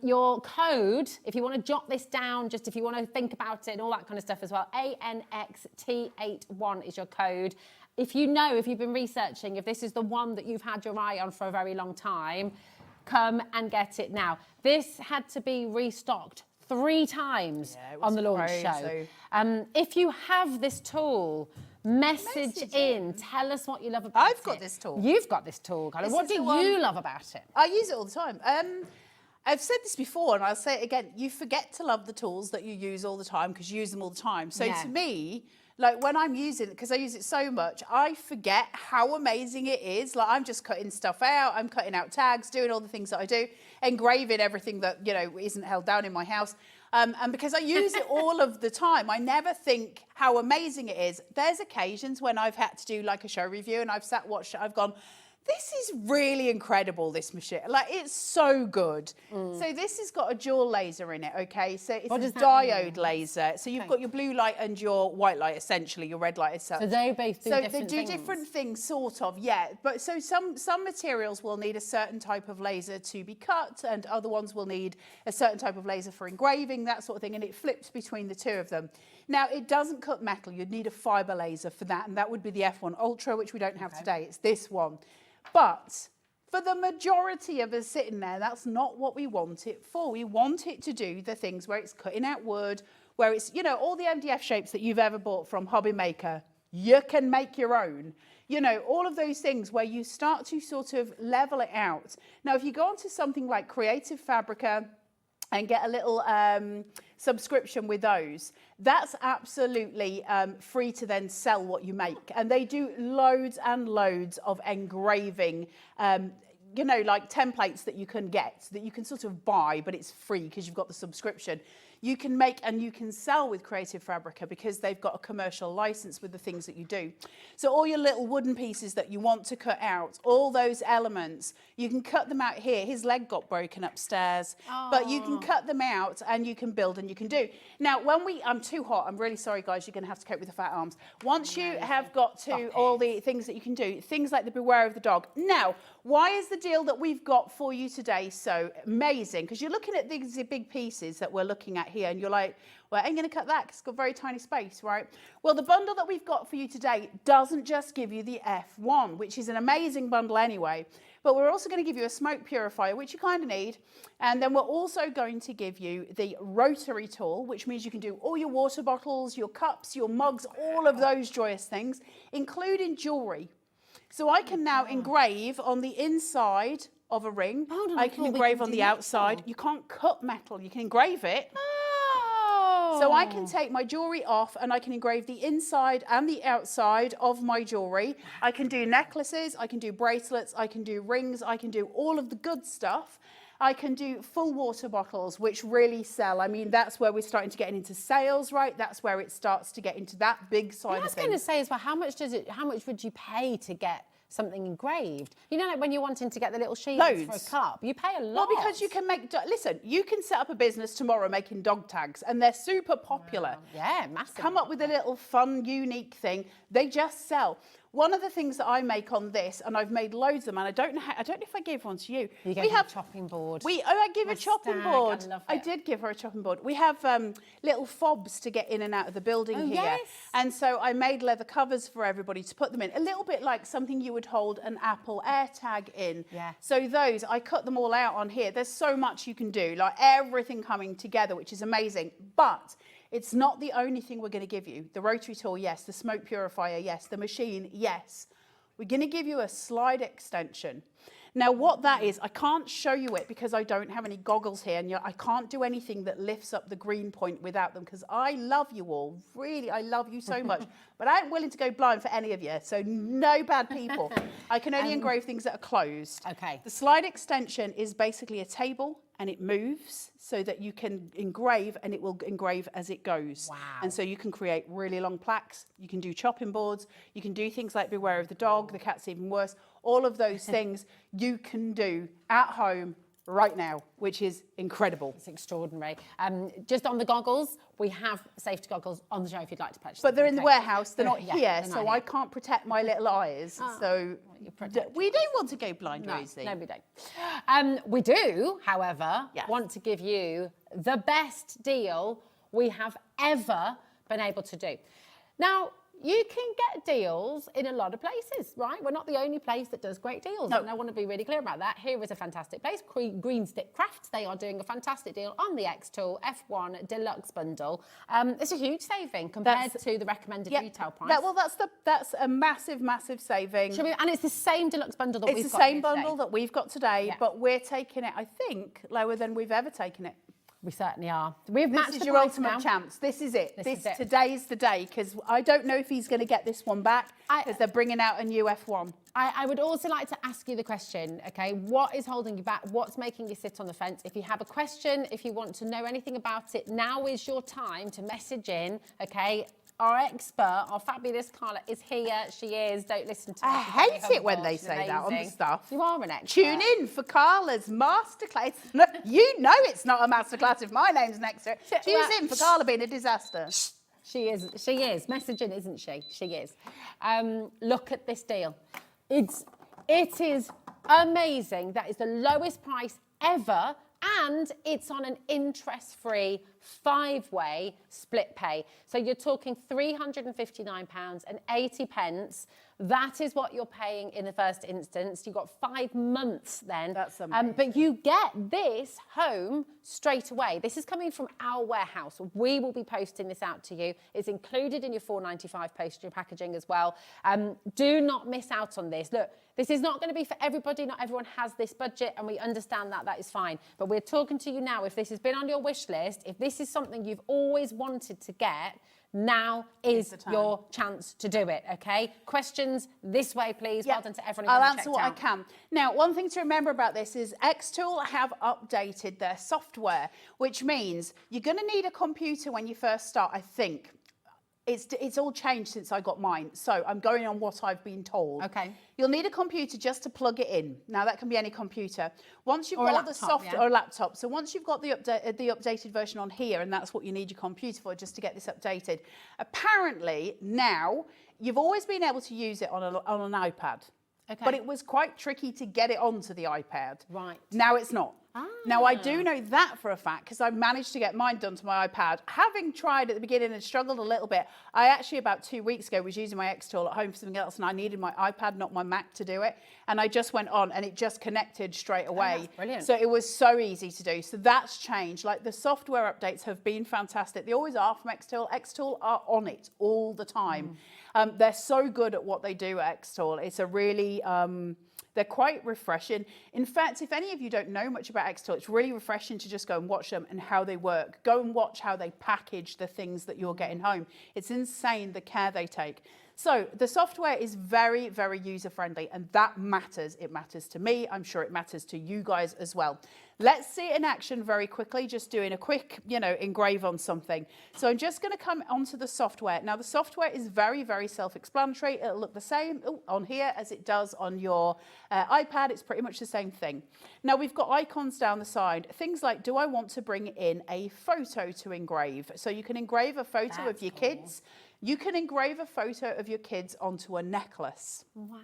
Your code, if you want to jot this down, just if you want to think about it and all that kind of stuff as well, ANXT81 is your code. If you've been researching, if this is the one that you've had your eye on for a very long time, come and get it now. This had to be restocked 3 times on the launch show. If you have this tool, message in. Tell us what you love about it. I've got this tool. You've got this tool, Carla. What do you love about it? I use it all the time. I've said this before and I'll say it again. You forget to love the tools that you use all the time because you use them all the time. So to me, like when I'm using it, because I use it so much, I forget how amazing it is. Like I'm just cutting stuff out. I'm cutting out tags, doing all the things that I do, engraving everything that, isn't held down in my house. And because I use it all of the time, I never think how amazing it is. There's occasions when I've had to do like a show review and I've watched it, I've gone, this is really incredible, this machine. Like, it's so good. So this has got a dual laser in it, okay? So it's a diode laser. So you've got your blue light and your white light, essentially, your red light itself. So they both do different things? So they do different things, sort of, yeah. But so some materials will need a certain type of laser to be cut, and other ones will need a certain type of laser for engraving, that sort of thing, and it flips between the 2 of them. Now, it doesn't cut metal. You'd need a fibre laser for that, and that would be the F1 Ultra, which we don't have today. It's this one. But for the majority of us sitting there, that's not what we want it for. We want it to do the things where it's cutting out wood, where it's, all the MDF shapes that you've ever bought from HobbyMaker, you can make your own. All of those things where you start to sort of level it out. Now, if you go onto something like Creative Fabrica and get a little subscription with those, that's absolutely free to then sell what you make. And they do loads and loads of engraving, like templates that you can get, that you can sort of buy, but it's free because you've got the subscription. You can make and you can sell with Creative Fabrica because they've got a commercial license with the things that you do. So all your little wooden pieces that you want to cut out, all those elements, you can cut them out here. His leg got broken upstairs, but you can cut them out and you can build and you can do. Now, I'm too hot. I'm really sorry, guys. You're going to have to cope with the fat arms. Once you have got to all the things that you can do, things like the Beware of the Dog. Now, why is the deal that we've got for you today so amazing? Because you're looking at these big pieces that we're looking at here and you're like, well, I ain't going to cut that because it's got very tiny space, right? Well, the bundle that we've got for you today doesn't just give you the F1, which is an amazing bundle anyway, but we're also going to give you a smoke purifier, which you kind of need. And then we're also going to give you the rotary tool, which means you can do all your water bottles, your cups, your mugs, all of those joyous things, including jewelry. So I can now engrave on the inside of a ring. I can engrave on the outside. You can't cut metal, you can engrave it. So I can take my jewellery off and I can engrave the inside and the outside of my jewellery. I can do necklaces, I can do bracelets, I can do rings, I can do all of the good stuff. I can do full water bottles, which really sell. I mean, that's where we're starting to get into sales, right? That's where it starts to get into that big side of things. I was going to say as well, how much would you pay to get something engraved? Like when you're wanting to get the little sheets for a cup, you pay a lot. Well, because you can listen, you can set up a business tomorrow making dog tags and they're super popular. Wow. Yeah, massive. Come up with a little fun, unique thing. They just sell. One of the things that I make on this, and I've made loads of them, and I don't know if I gave one to you. You gave me a chopping board. I give a chopping board. I love it. I did give her a chopping board. We have little fobs to get in and out of the building here. Yes. And so I made leather covers for everybody to put them in. A little bit like something you would hold an Apple AirTag in. Yeah. So those, I cut them all out on here. There's so much you can do, like everything coming together, which is amazing. But it's not the only thing we're going to give you. The rotary tool, yes. The smoke purifier, yes. The machine, yes. We're going to give you a slide extension. Now, what that is, I can't show you it because I don't have any goggles here, and I can't do anything that lifts up the green point without them because I love you all. Really, I love you so much. But I ain't willing to go blind for any of you, so no bad people. I can only engrave things that are closed. Okay. The slide extension is basically a table and it moves so that you can engrave and it will engrave as it goes. Wow. And so you can create really long plaques, you can do chopping boards, you can do things like Beware of the Dog, the cat's even worse. All of those things you can do at home right now, which is incredible. It's extraordinary. Just on the goggles, we have safety goggles on the show if you'd like to purchase But them. they're in the warehouse, they're not Yeah, here, they're not so here. I can't protect my little eyes. So we don't want to go blind, No, Rosie. no, we don't. We do, however, want to give you the best deal we have ever been able to do. Now, you can get deals in a lot of places, right? We're not the only place that does great deals. No. And I want to be really clear about that. Here is a fantastic place, Green Stick Crafts. They are doing a fantastic deal on the XTool F1 Deluxe Bundle. It's a huge saving compared to the recommended retail price. That's a massive, massive saving. And it's the same deluxe bundle that we've got It's the same here bundle today. that we've got today, but we're taking it, I think, lower than we've ever taken it. We certainly are. We've matched This is the your price ultimate now. chance. This is it. This is it. Today's the day, because I don't know if he's going to get this one back, because they're bringing out a new F1. I would also like to ask you the question, okay, what is holding you back? What's making you sit on the fence? If you have a question, if you want to know anything about it, now is your time to message in, okay? Our expert, our fabulous Carla is here. She is. Don't listen to her. I She's very hate it when humble. they She's say that on the amazing. stuff. You are an expert. Tune in for Carla's masterclass. No, you know it's not a masterclass if my name's next to it. Tune in for Carla being a disaster. She is. She is. Messaging, isn't she? She is. Look at this deal. It is amazing. That is the lowest price ever. And it's on an interest-free 5-way split pay. So you're talking £359.80. That is what you're paying in the first instance. You've got 5 months then. That's amazing. But you get this home straight away. This is coming from our warehouse. We will be posting this out to you. It's included in your £4.95 postage packaging as well. Do not miss out on this. Look, this is not going to be for everybody. Not everyone has this budget, and we understand that. That is fine. But we're talking to you now. If this has been on your wish list, if this is something you've always wanted to get, now is your chance to do it, okay? Questions this way, please. Well done to everyone who's I'll checked answer what I out. can. Now, one thing to remember about this is XTool have updated their software, which means you're going to need a computer when you first start, I think. It's all changed since I got mine, so I'm going on what I've been told. Okay. You'll need a computer just to plug it in. Now, that can be any computer. Once you've Or a got the laptop, software, yeah. or a laptop, so once you've got the updated version on here, and that's what you need your computer for, just to get this updated. Apparently, now, you've always been able to use it on an iPad. Okay. But it was quite tricky to get it onto the iPad. Right. Now it's not. Now, I do know that for a fact because I managed to get mine done to my iPad. Having tried at the beginning and struggled a little bit, I actually about 2 weeks ago was using my XTool at home for something else, and I needed my iPad, not my Mac, to do it. And I just went on and it just connected straight away. that's brilliant. So it was so easy to do. So that's changed. Like the software updates have been fantastic. They always are from XTool. XTool are on it all the time. They're so good at what they do at XTool. It's a really... they're quite refreshing. In fact, if any of you don't know much about XTool, it's really refreshing to just go and watch them and how they work. Go and watch how they package the things that you're getting home. It's insane the care they take. So the software is very, very user-friendly, and that matters. It matters to me. I'm sure it matters to you guys as well. Let's see it in action very quickly, just doing a quick, engrave on something. So I'm just going to come onto the software. Now, the software is very, very self-explanatory. It'll look the same on here as it does on your iPad. It's pretty much the same thing. Now, we've got icons down the side. Things like, do I want to bring in a photo to engrave? So you can engrave a photo of your kids. You can engrave a photo of your kids onto a necklace. Wow.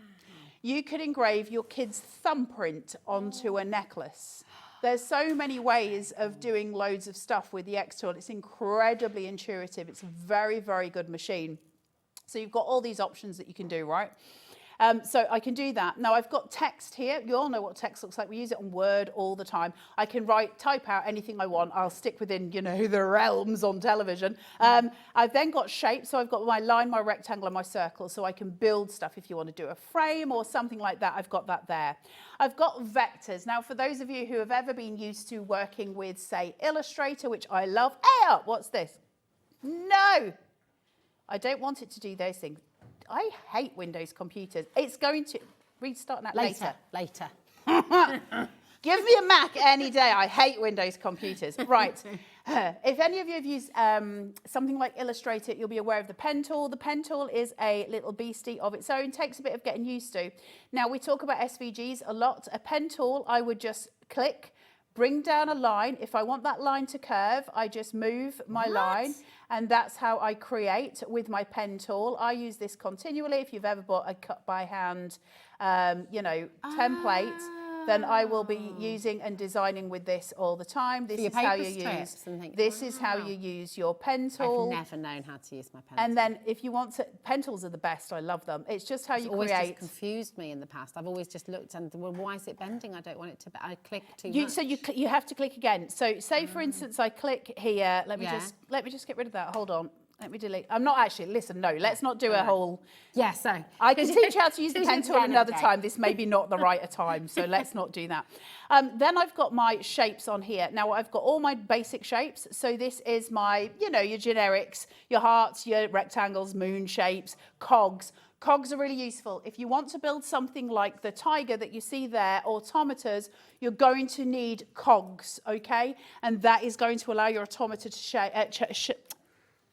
You could engrave your kid's thumbprint onto a necklace. There's so many ways of doing loads of stuff with the XTool. It's incredibly intuitive. It's a very, very good machine. So you've got all these options that you can do, right? So I can do that. Now I've got text here. You all know what text looks like. We use it on Word all the time. I can type out anything I want. I'll stick within, the realms on television. I've then got shapes. So I've got my line, my rectangle, and my circle. So I can build stuff if you want to do a frame or something like that. I've got that there. I've got vectors. Now, for those of you who have ever been used to working with, say, Illustrator, which I love. Hey, what's this? No, I don't want it to do those things. I hate Windows computers. It's going to restart that later. Later. Give me a Mac any day. I hate Windows computers. Right. If any of you have used something like Illustrator, you'll be aware of the pen tool. The pen tool is a little beastie of its own. Takes a bit of getting used to. Now, we talk about SVGs a lot. A pen tool, I would just click, bring down a line. If I want that line to curve, I just move my line. And that's how I create with my pen tool. I use this continually. If you've ever bought a cut by hand, template, then I will be using and designing with this all the time. This is how you use. This is how you use your pen tool. I've never known how to use my pen tool. And then if you want to, pen tools are the best. I love them. It's just how you create. It's always just confused me in the past. I've always just looked and, well, why is it bending? I don't want it to. I click too much. So you have to click again. So say for instance, I click here. Let me just get rid of that. Hold on. Let me delete. I'm not actually, listen, no, let's not do a whole. Yeah, so. I can teach you how to use the pen tool another time. This may be not the right time, so let's not do that. Then I've got my shapes on here. Now I've got all my basic shapes. So this is my, your generics, your hearts, your rectangles, moon shapes, cogs. Cogs are really useful. If you want to build something like the tiger that you see there, automators, you're going to need cogs, okay? And that is going to allow your automata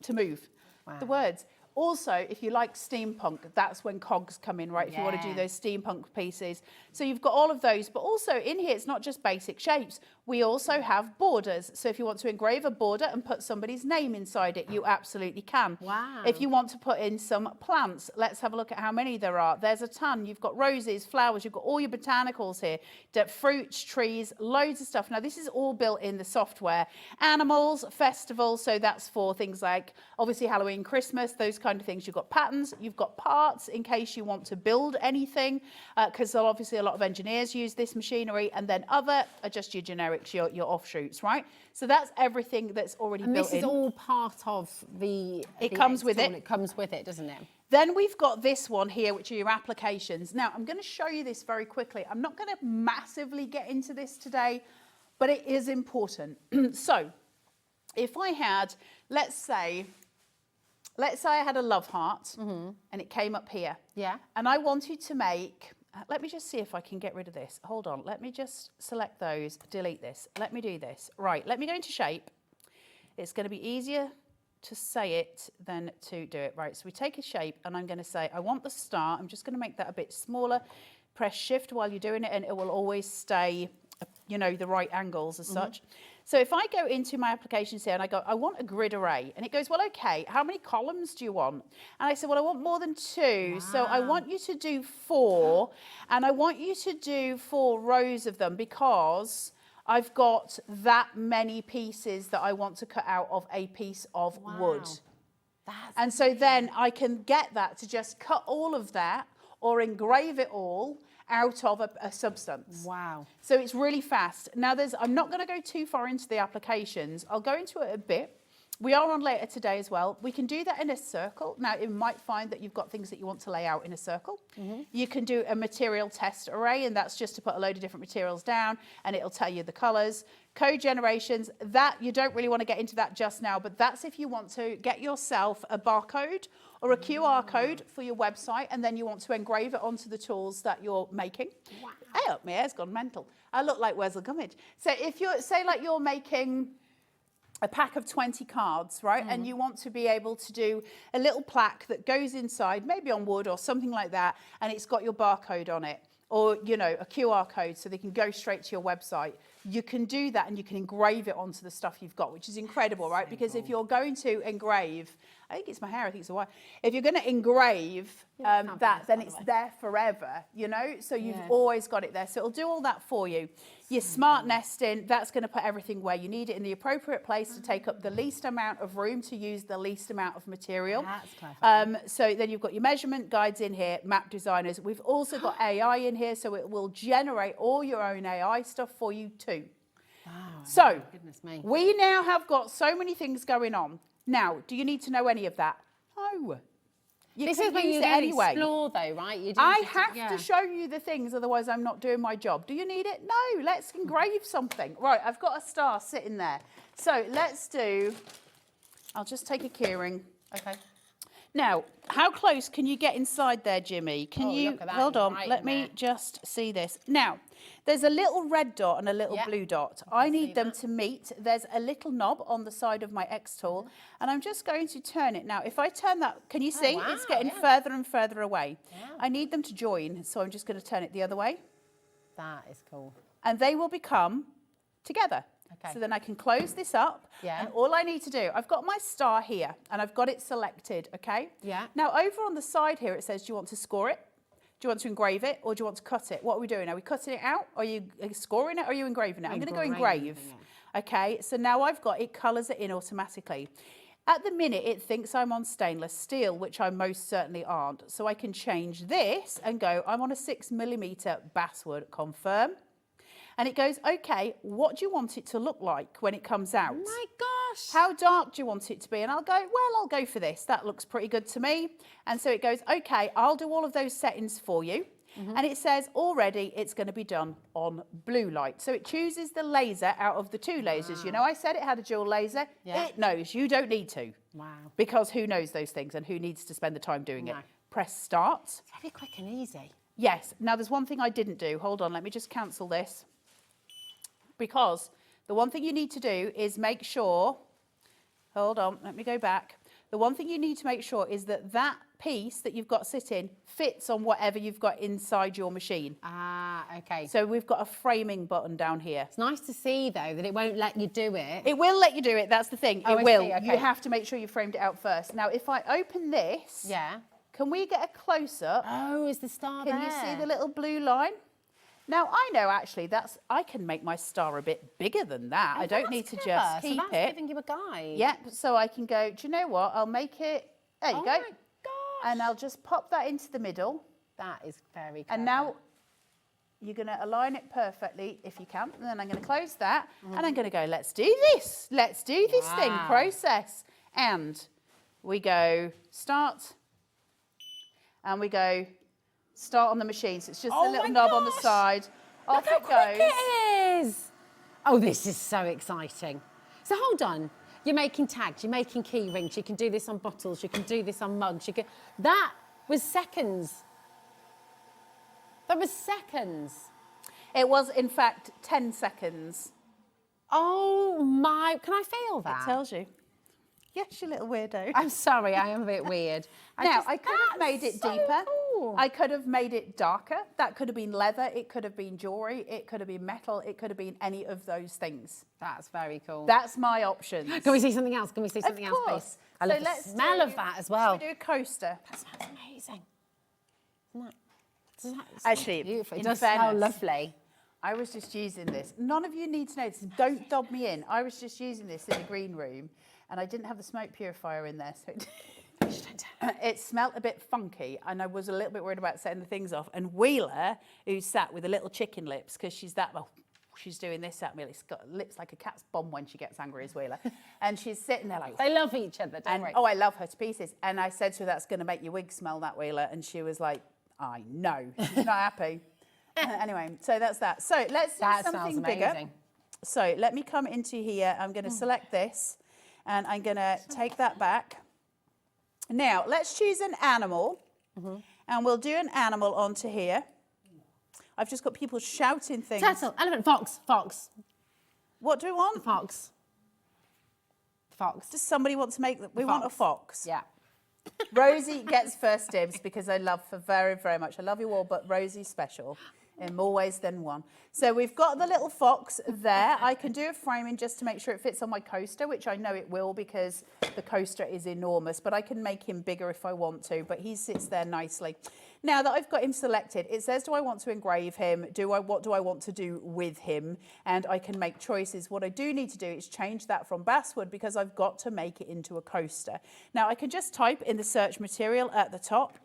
to move. Wow. The words. Also, if you like steampunk, that's when cogs come in, right? If you want to do those steampunk pieces. So you've got all of those, but also in here, it's not just basic shapes. We also have borders. So if you want to engrave a border and put somebody's name inside it, you absolutely can. Wow. If you want to put in some plants, let's have a look at how many there are. There's a ton. You've got roses, flowers, you've got all your botanicals here, fruits, trees, loads of stuff. Now, this is all built in the software. Animals, festivals, so that's for things like, obviously, Halloween, Christmas, those kind of things. You've got patterns, you've got parts in case you want to build anything, because obviously a lot of engineers use this machinery, and then other are just your generics, your offshoots, right? So that's everything that's already built in. And this is all part of the... It comes with it. It comes with it, doesn't it? Then we've got this one here, which are your applications. Now, I'm going to show you this very quickly. I'm not going to massively get into this today, but it is important. So if I had, let's say I had a love heart and it came up here. Yeah. And I wanted to make, let me just see if I can get rid of this. Hold on. Let me just select those, delete this. Let me do this. Right. Let me go into shape. It's going to be easier to say it than to do it. Right. So we take a shape and I'm going to say, I want the star. I'm just going to make that a bit smaller. Press shift while you're doing it and it will always stay, the right angles as such. So if I go into my applications here and I go, I want a grid array. And it goes, well, okay, how many columns do you want? And I said, well, I want more than 2. Wow. So I want you to do 4. And I want you to do 4 rows of them because I've got that many pieces that I want to cut out of a piece of wood. And so then I can get that to just cut all of that or engrave it all out of a substance. Wow. So it's really fast. Now I'm not going to go too far into the applications. I'll go into it a bit. We are on later today as well. We can do that in a circle. Now, you might find that you've got things that you want to lay out in a circle. You can do a material test array, and that's just to put a load of different materials down, and it'll tell you the colors. Code generations, that you don't really want to get into that just now, but that's if you want to get yourself a barcode or a QR code for your website, and then you want to engrave it onto the tools that you're making. Wow. Hey, my hair's gone mental. I look like Wesel Gummidge. So if you're, say like you're making a pack of 20 cards, right? And you want to be able to do a little plaque that goes inside, maybe on wood or something like that, and it's got your barcode on it, or, a QR code so they can go straight to your website. You can do that and you can engrave it onto the stuff you've got, which is incredible, right? Because if you're going to engrave, I think it's my hair, I think it's a white. If you're going to engrave that, then it's there forever, So you've always got it there. So it'll do all that for you. Your smart nesting, that's going to put everything where you need it in the appropriate place to take up the least amount of room to use the least amount of material. That's clever. So then you've got your measurement guides in here, map designers. We've also got AI in here, so it will generate all your own AI stuff for you too. Wow, so goodness me. We now have got so many things going on. Now, do you need to know any of that? No. This is when you anyway. Explore, though, right? I have to show you the things, otherwise I'm not doing my job. Do you need it? No, let's engrave something. Right, I've got a star sitting there. So let's do, I'll just take a keyring. Okay. Now, how close can you get inside there, Jimmy? Can Oh, you, look at that, hold on, right let in me there. just see this. Now, there's a little red dot and a little blue dot. I need them to meet. There's a little knob on the side of my XTool, and I'm just going to turn it. Now, if I turn that, can you see? It's getting further and further away. I need them to join, so I'm just going to turn it the other way. That is cool. And they will become together. Okay. So then I can close this up. Yeah. And all I need to do, I've got my star here and I've got it selected, okay? Yeah. Now over on the side here, it says, do you want to score it? Do you want to engrave it or do you want to cut it? What are we doing? Are we cutting it out? Are you scoring it or are you engraving it? I'm going to go engrave. Okay, so now I've got, it colours it in automatically. At the minute, it thinks I'm on stainless steel, which I most certainly aren't. So I can change this and go, I'm on a 6mm basswood, confirm. And it goes, okay, what do you want it to look like when it comes out? Oh my gosh. How dark do you want it to be? And I'll go, well, I'll go for this. That looks pretty good to me. And so it goes, okay, I'll do all of those settings for you. And it says already it's going to be done on blue light. So it chooses the laser out of the two lasers. You know, I said it had a dual laser. Yeah. It knows. You don't need to. Wow. Because who knows those things and who needs to spend the time doing it? Press start. It's very quick and easy. Yes. Now, there's one thing I didn't do. Hold on. Let me just cancel this. Because the one thing you need to do is make sure, hold on, let me go back. The one thing you need to make sure is that that piece that you've got sitting fits on whatever you've got inside your machine. Ah, okay. So we've got a framing button down here. It's nice to see, though, that it won't let you do it. It will let you do it, that's the thing. Oh, it I will. see, okay. You have to make sure you framed it out first. Now, if I open this, can we get a close-up? Oh, is the star Can you see the little blue line? Now, I know actually I can make my star a bit bigger than that. I don't need to just keep so that's it. giving you a guide. Yep, so I can go, do you know what? I'll make it, there you go. Oh my gosh. And I'll just pop that into the middle. That is very clever. And now you're going to align it perfectly if you can. And then I'm going to close that. And I'm going to go, let's do this. Let's do this thing, process. And we go start. And we go start on the machine. So it's just a little knob on the side. Off Look how it quick goes. it is. Oh, this is so exciting. So hold on. You're making tags, you're making key rings, you can do this on bottles, you can do this on mugs. That was seconds. That was seconds. It was, in fact, 10 seconds. Oh my, can I feel that? It tells you. Yes, you little weirdo. I'm sorry, I am a bit weird. I could have made it so deeper. cool. I could have made it darker. That could have been leather. It could have been jewellery. It could have been metal. It could have been any of those things. That's very cool. That's my options. Can we see something else? Can we see something else, please? I love the smell of that as well. Should we do a coaster? That smells amazing. Isn't that Actually, beautiful. It in does fairness, smell lovely. I was just using this. None of you need to know this. Don't dob me in. I was just using this in the green room and I didn't have the smoke purifier in there. So it smelled a bit funky and I was a little bit worried about setting the things off. And Wheeler, who sat with the little chicken lips, because she's that, well, she's doing this at me. It's got lips like a cat's bum when she gets angry as Wheeler. And she's sitting there like... They love each other, don't worry. Oh, I love her to pieces. And I said to her, that's going to make your wig smell, that, Wheeler. And she was like, I know. She's not happy. Anyway, so that's that. So let's do something bigger. So let me come into here. I'm going to select this and I'm going to take that back. Now, let's choose an animal and we'll do an animal onto here. I've just got people shouting things. Turtle, elephant, fox, fox. What do we want? The fox. Fox. Does somebody want to make... We want a fox. Yeah. Rosie gets first dibs because I love her very, very much. I love you all, but Rosie's special in more ways than one. So we've got the little fox there. I can do a framing just to make sure it fits on my coaster, which I know it will because the coaster is enormous, but I can make him bigger if I want to, but he sits there nicely. Now that I've got him selected, it says, do I want to engrave him? What do I want to do with him? And I can make choices. What I do need to do is change that from basswood because I've got to make it into a coaster. Now I can just type in the search material at the top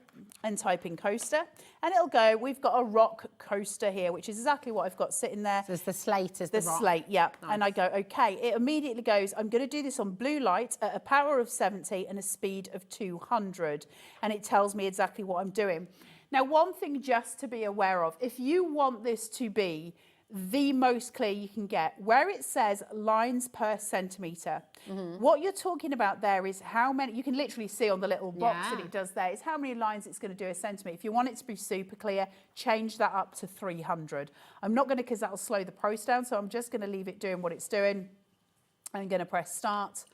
and type in coaster and it'll go, we've got a rock coaster here, which is exactly what I've got sitting there. So it's the slate as the rock. Slate, yeah. Nice. And I go, okay. It immediately goes, I'm going to do this on blue light at a power of 70 and a speed of 200. And it tells me exactly what I'm doing. Now, one thing just to be aware of, if you want this to be the most clear you can get. Where it says lines per centimetre, what you're talking about there is how many, you can literally see on the little box that it does there, is how many lines it's going to do a centimetre. If you want it to be super clear, change that up to 300. I'm not going to, because that'll slow the process down, so I'm just going to leave it doing what it's doing. I'm going to press start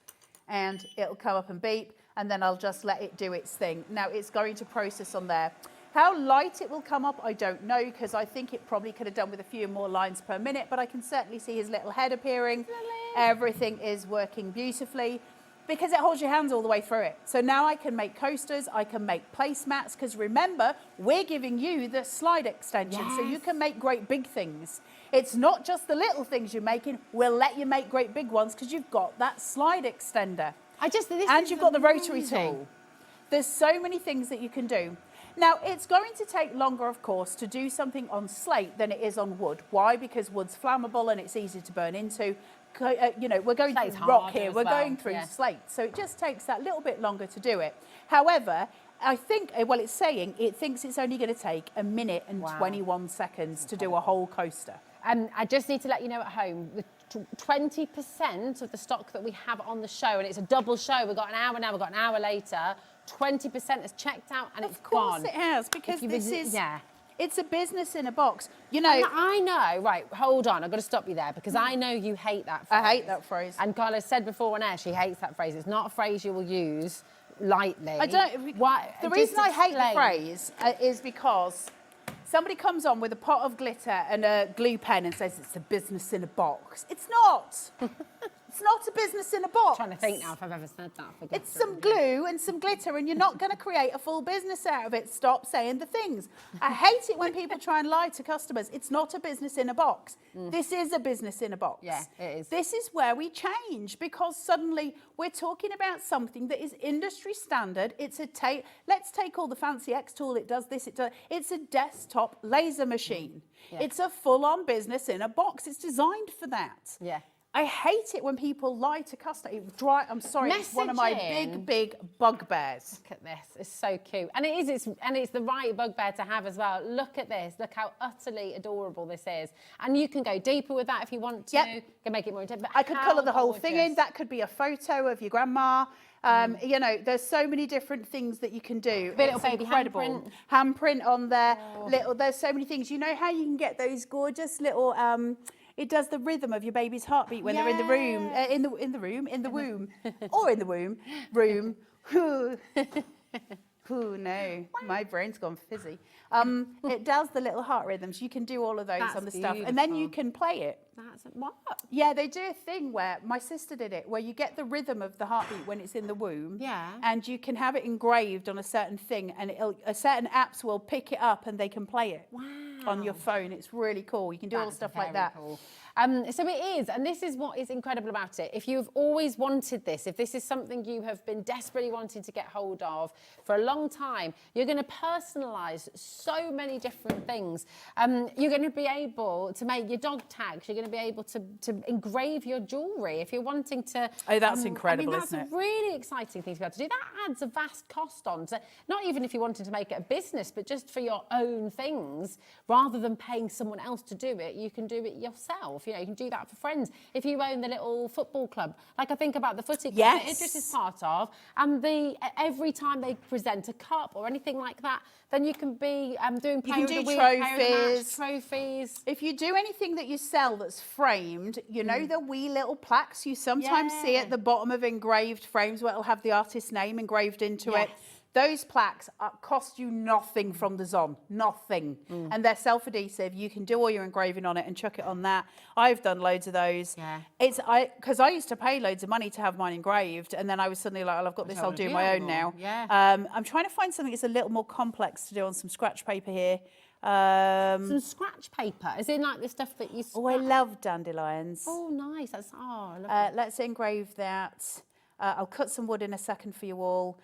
and it'll come up and beep, and then I'll just let it do its thing. Now it's going to process on there. How light it will come up, I don't know, because I think it probably could have done with a few more lines per minute, but I can certainly see his little head appearing. Everything is working beautifully because it holds your hands all the way through it. So now I can make coasters, I can make placemats, because remember, we're giving you the slide extension, so you can make great big things. It's not just the little things you're making, we'll let you make great big ones because you've got that slide extender. And you've got the rotary tool. There's so many things that you can do. Now, it's going to take longer, of course, to do something on slate than it is on wood. Why? Because wood's flammable and it's easy to burn into. You know, we're going through rock here, we're going through slate. So it just takes that little bit longer to do it. However, I think, well, it's saying it thinks it's only going to take 1 minute and 21 seconds to do a whole coaster. I just need to let you know at home, the 20% of the stock that we have on the show, and it's a double show, we've got an hour now, we've got an hour later, 20% has checked out and it's gone. Of course it has, because this is, it's a business in a box. You know, and I know, right, hold on, I've got to stop you there, because I know you hate that phrase. I hate that phrase. And Carla said before on air, she hates that phrase. It's not a phrase you will use lightly. I don't, the reason I hate the phrase is because somebody comes on with a pot of glitter and a glue pen and says it's a business in a box. It's not. It's not a business in a box. I'm trying to think now if I've ever said that. It's some glue and some glitter, and you're not going to create a full business out of it. Stop saying the things. I hate it when people try and lie to customers. It's not a business in a box. This is a business in a box. Yeah, it is. This is where we change, because suddenly we're talking about something that is industry standard. It's a let's take all the fancy XTool. It does this. It does. It's a desktop laser machine. It's a full-on business in a box. It's designed for that. Yeah. I hate it when people lie to customers. I'm sorry, it's one of my big bugbears. Look at this, it's so cute. And it's the right bugbear to have as well. Look at this, look how utterly adorable this is. And you can go deeper with that if you want to. You can make it more intense. I could colour the whole thing in. That could be a photo of your grandma. You know, there's so many different things that you can do. Little baby incredible. Handprint on there. There's so many things. You know how you can get those gorgeous little it does the rhythm of your baby's heartbeat when they're in the room, in the womb, or in the womb, room. Ooh, no, my brain's gone fizzy. It does the little heart rhythms. You can do all of those on the stuff, and then you can play it. What? Yeah, they do a thing where my sister did it, where you get the rhythm of the heartbeat when it's in the womb. Yeah. And you can have it engraved on a certain thing, and certain apps will pick it up and they can play it on your phone. It's really cool. You can do all stuff like that. Cool. So it is, and this is what is incredible about it. If you've always wanted this, if this is something you have been desperately wanting to get hold of for a long time, you're going to personalise so many different things. You're going to be able to make your dog tags. You're going to be able to engrave your jewellery if you're wanting to. Oh, that's incredible, isn't it? That's a really exciting thing to be able to do. That adds a vast cost on. So not even if you wanted to make it a business, but just for your own things, rather than paying someone else to do it, you can do it yourself. You know, you can do that for friends. If you own the little football club, like I think about the footy club that Idris is part of, and every time they present a cup or anything like that, then you can be doing you can do trophies. If you do anything that you sell that's framed, you know the wee little plaques you sometimes see at the bottom of engraved frames where it'll have the artist's name engraved into it. Those plaques cost you nothing from the Zon, nothing. And they're self-adhesive. You can do all your engraving on it and chuck it on that. I've done loads of those. Because I used to pay loads of money to have mine engraved, and then I was suddenly like, well, I've got this, I'll do my own now. I'm trying to find something that's a little more complex to do on some scratch paper here. Some scratch paper, as in like the stuff that you scratch? Oh, I love dandelions. Oh, nice. I love let's engrave that. I'll cut some wood in a second for you all.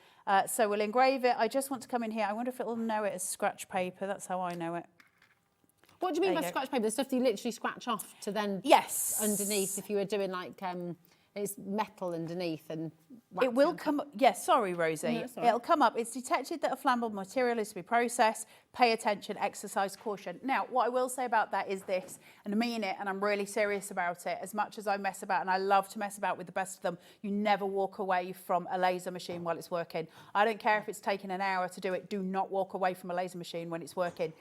So we'll engrave it. I just want to come in here. I wonder if it'll know it as scratch paper. That's how I know it. What do you mean by scratch paper? The stuff that you literally scratch off to then underneath if you were doing like it's metal underneath and it will come. Yes, sorry, Rosie. No, it'll come up. It's detected that a flammable material is to be processed. Pay attention, exercise caution. Now, what I will say about that is this, and I mean it, and I'm really serious about it. As much as I mess about, and I love to mess about with the best of them, you never walk away from a laser machine while it's working. I don't care if it's taking an hour to do it. Do not walk away from a laser machine when it's working.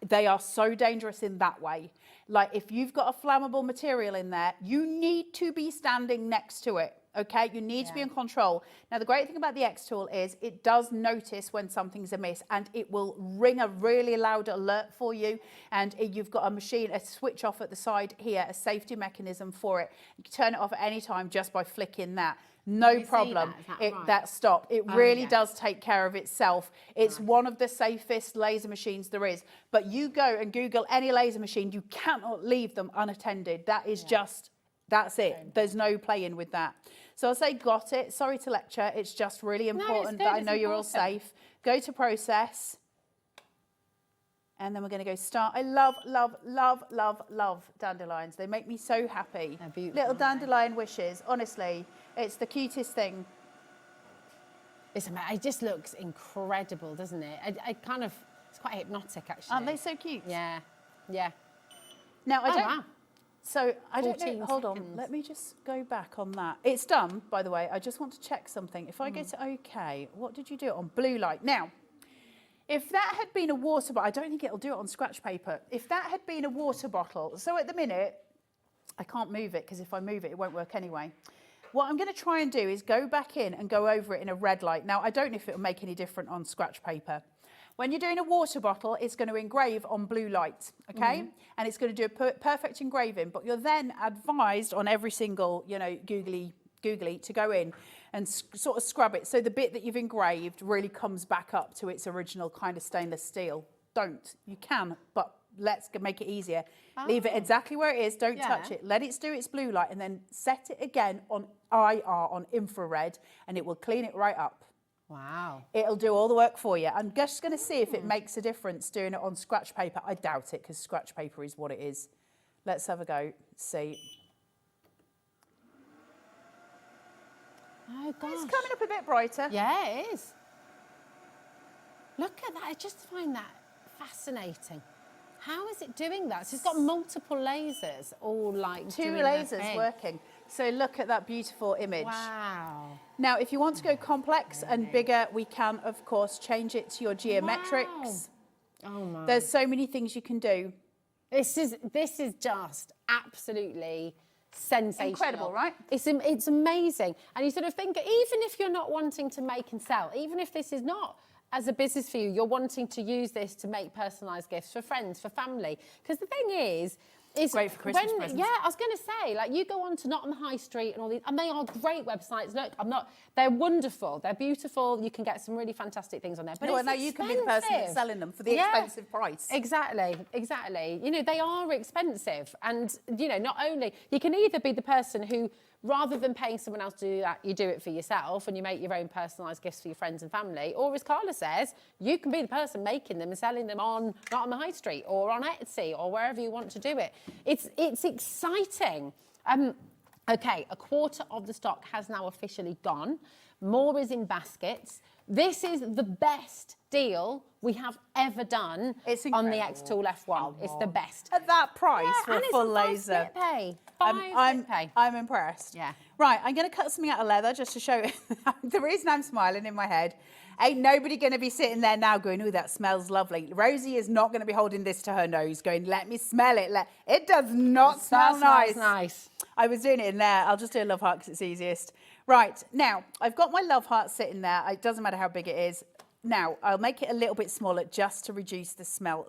They are so dangerous in that way. Like, if you've got a flammable material in there, you need to be standing next to it. Okay, you need to be in control. Now, the great thing about the XTool is it does notice when something's amiss, and it will ring a really loud alert for you. And you've got a machine, a switch off at the side here, a safety mechanism for it. You can turn it off at any time just by flicking that. No problem. That stop. It really does take care of itself. It's one of the safest laser machines there is. But you go and Google any laser machine, you cannot leave them unattended. That is just, that's it. There's no playing with that. So I'll say got it. Sorry to lecture. It's just really important that I know you're all safe. Go to process. And then we're going to go start. I love, love, love, love, love dandelions. They make me so happy. They're beautiful. Little dandelion wishes. Honestly, it's the cutest thing. It just looks incredible, doesn't it? It's quite hypnotic, actually. Aren't they so cute? Yeah, yeah. Now, I don't... Wow. So, I don't 14 know, hold on, seconds. let me just go back on that. It's done, by the way. I just want to check something. If I go to OK, what did you do on blue light? Now, if that had been a water bottle, I don't think it'll do it on scratch paper. If that had been a water bottle, so at the minute, I can't move it because if I move it, it won't work anyway. What I'm going to try and do is go back in and go over it in a red light. Now, I don't know if it'll make any difference on scratch paper. When you're doing a water bottle, it's going to engrave on blue light, okay? And it's going to do a perfect engraving, but you're then advised on every single, you know, googly to go in and sort of scrub it. So the bit that you've engraved really comes back up to its original kind of stainless steel. Don't. You can, but let's make it easier. Leave it exactly where it is. Don't touch it. Let it do its blue light and then set it again on IR, on infrared, and it will clean it right up. Wow. It'll do all the work for you. I'm just going to see if it makes a difference doing it on scratch paper. I doubt it because scratch paper is what it is. Let's have a go. See. Oh, gosh. It's coming up a bit brighter. Yeah, it is. Look at that. I just find that fascinating. How is it doing that? So it's got multiple lasers, all like two doing lasers working. So look at that beautiful image. Wow. Now, if you want to go complex and bigger, we can, of course, change it to your geometrics. Wow. Oh my. There's so many things you can do. This is just absolutely sensational. Incredible, right? It's amazing. And you sort of think, even if you're not wanting to make and sell, even if this is not as a business for you, you're wanting to use this to make personalised gifts for friends, for family. Because the thing is, it's great for Christmas presents. Yeah, I was going to say, like, you go on to Not on the High Street and all these, and they are great websites. Look, they're wonderful, they're beautiful. You can get some really fantastic things on there. But no, you can be the person that's selling them for the expensive price. Exactly. You know, they are expensive, and you know, not only you can either be the person who, rather than paying someone else to do that, you do it for yourself and you make your own personalised gifts for your friends and family. Or as Carla says, you can be the person making them and selling them on Not on the High Street or on Etsy or wherever you want to do it. It's exciting. Okay, a quarter of the stock has now officially gone. More is in baskets. This is the best deal we have ever done on the XTool F1. It's the best. At that price for a full laser. Pay. I'm impressed. Yeah. Right, I'm going to cut something out of leather just to show you. The reason I'm smiling in my head, ain't nobody going to be sitting there now going, oh, that smells lovely. Rosie is not going to be holding this to her nose going, let me smell it. It does not smell nice. Nice. I was doing it in there. I'll just do a love heart because it's easiest. Right, now, I've got my love heart sitting there. It doesn't matter how big it is. Now, I'll make it a little bit smaller just to reduce the smell.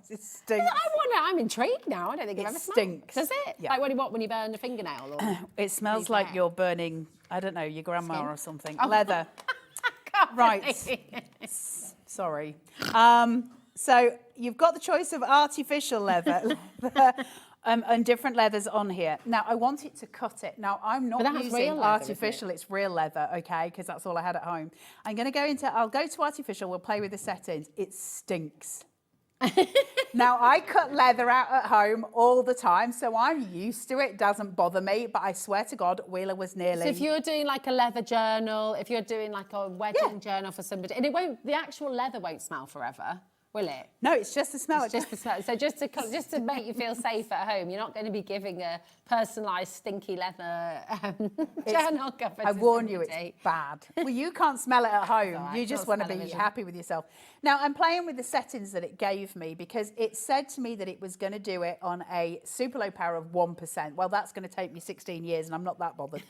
It stinks. I'm intrigued now. I don't think I've ever stinks. Does it? Yeah. Like when you burn a fingernail? Or it smells like you're burning, I don't know, your grandma Skin? or something. Oh. Leather. Right. Sorry. So you've got the choice of artificial leather and different leathers on here. Now, I want it to cut it. Now, I'm not using artificial. It's real leather, okay, because that's all I had at home. I'm going to go I'll go to artificial. We'll play with the settings. It stinks. Now, I cut leather out at home all the time, so I'm used to it. Doesn't bother me, but I swear to God, Wheeler was nearly... So if you're doing like a leather journal, if you're doing like a wedding journal for somebody, and the actual leather won't smell forever, will it? No, it's just the smell. It's just the smell. So just to make you feel safe at home, you're not going to be giving a personalised stinky leather journal cover. I warn you, it's bad. Well, you can't smell it at home. Right, You just want to be smell-o-vision. happy with yourself. Now, I'm playing with the settings that it gave me because it said to me that it was going to do it on a super low power of 1%. Well, that's going to take me 16 years and I'm not that bothered.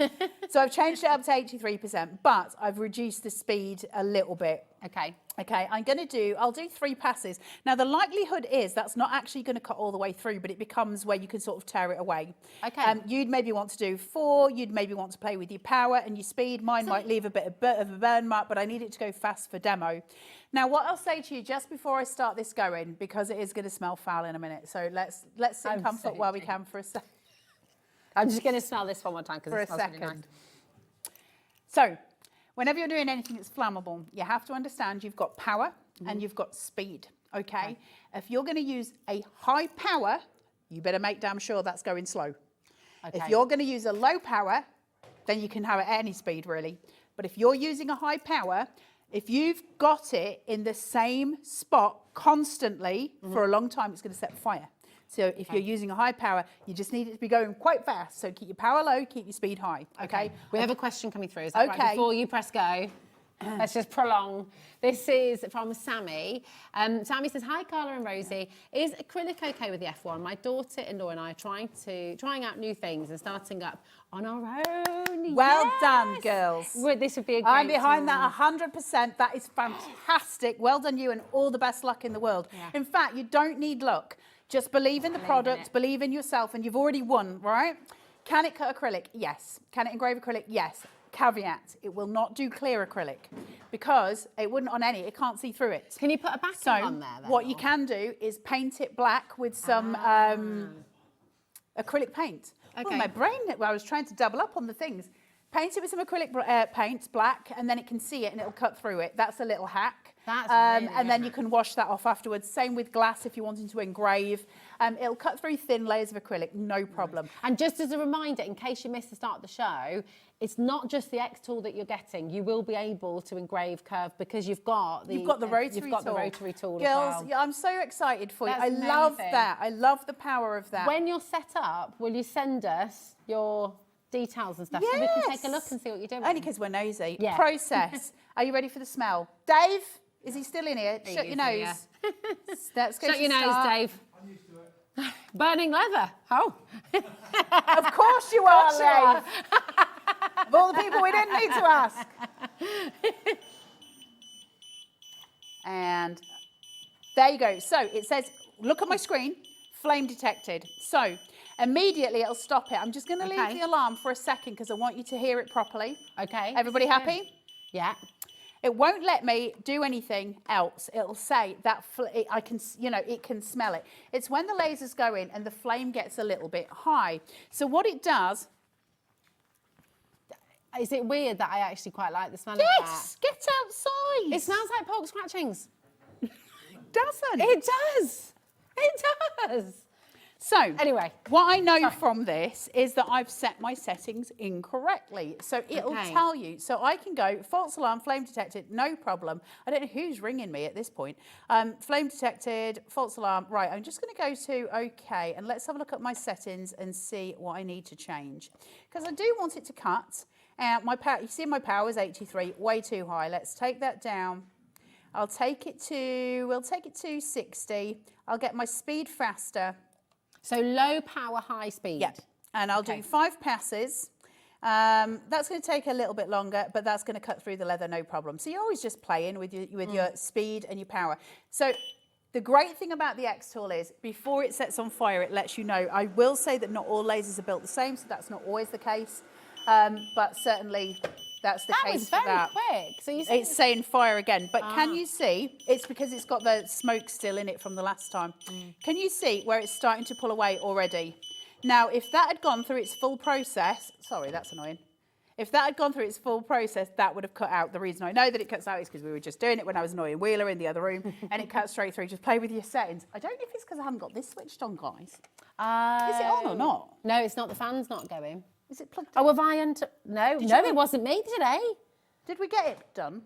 So I've changed it up to 83%, but I've reduced the speed a little bit. Okay. Okay, I'll do 3 passes. Now, the likelihood is that's not actually going to cut all the way through, but it becomes where you can sort of tear it away. Okay. You'd maybe want to do 4, you'd maybe want to play with your power and your speed. Mine might leave a bit of a burn mark, but I need it to go fast for demo. Now, what I'll say to you just before I start this going, because it is going to smell foul in a minute, so let's sit in comfort while we can for a second. I'm just going to smell this one more time because For it a smells really second. nice. So, whenever you're doing anything that's flammable, you have to understand you've got power and you've got speed, okay? If you're going to use a high power, you better make damn sure that's going slow. Okay. If you're going to use a low power, then you can have it at any speed, really. But if you're using a high power, if you've got it in the same spot constantly for a long time, it's going to set fire. So if you're using a high power, you just need it to be going quite fast. So keep your power low, keep your speed high, okay? We have a question coming through. Is that right? Before you press go, let's just prolong. This is from Sammy. Sammy says, hi, Carla and Rosie. Is acrylic okay with the F1? My daughter-in-law and I are trying out new things and starting up on our own. Well done, girls. This would be a great I'm behind time. that 100%. That is fantastic. Well done you and all the best luck in the world. Yeah. In fact, you don't need luck. Just believe in the product, believe in yourself, and you've already won, right? Can it cut acrylic? Yes. Can it engrave acrylic? Yes. Caveat, it will not do clear acrylic because it wouldn't on any, it can't see through it. Can you put a backing on there then? What you can do is paint it black with some acrylic paint. Okay. Oh, my brain, I was trying to double up on the things. Paint it with some acrylic paint, black, and then it can see it and it'll cut through it. That's a little hack. That's really and then you can wash that off afterwards. Same with glass if you're wanting to engrave. It'll cut through thin layers of acrylic, no problem. And just as a reminder, in case you missed the start of the show, it's not just the XTool that you're getting. You will be able to engrave curve because you've got the rotary tool. Girls, as well. yeah, I'm so excited for you. That's I love amazing. that. I love the power of that. When you're set up, will you send us your details and stuff so we can take a look and see what you're doing? Only because we're nosy. Yeah. Process. Are you ready for the smell? Dave, is he still in here? Shut your nose. Let's go Shut to your nose, start. Dave. Burning leather. Oh. Of course you are, Dave. Of all the people we didn't need to ask. And there you go. So it says, look at my screen, flame detected. So immediately it'll stop it. I'm just going to leave the alarm for a second because I want you to hear it properly. Okay. Everybody happy? Yeah. It won't let me do anything else. It'll say that I can, it can smell it. It's when the lasers go in and the flame gets a little bit high. So what it does. Is it weird that I actually quite like the smell of Yes, that? get outside. It smells like pork scratchings. Doesn't it? Does. It does. So, anyway, what I know from this is that I've set my settings incorrectly. So it'll tell you. So I can go, false alarm, flame detected, no problem. I don't know who's ringing me at this point. Flame detected, false alarm. Right, I'm just going to go to OK, and let's have a look at my settings and see what I need to change. Because I do want it to cut. My power, you see my power is 83, way too high. Let's take that down. We'll take it to 60. I'll get my speed faster. So low power, high speed. Yep. And I'll do 5 passes. That's going to take a little bit longer, but that's going to cut through the leather, no problem. So you're always just playing with your speed and your power. So the great thing about the XTool is before it sets on fire, it lets you know. I will say that not all lasers are built the same, so that's not always the case. But certainly that's the case for that. That was very quick. So it's saying fire again. But can you see? It's because it's got the smoke still in it from the last time. Can you see where it's starting to pull away already? Now, if that had gone through its full process, sorry, that's annoying. If that had gone through its full process, that would have cut out. The reason I know that it cuts out is because we were just doing it when I was annoying Wheeler in the other room, and it cuts straight through. Just play with your settings. I don't know if it's because I haven't got this switched on, guys. Is it on or not? No, it's not. The fan's not going. Is it plugged in? Oh, have I No, it wasn't me today. Did we get it done?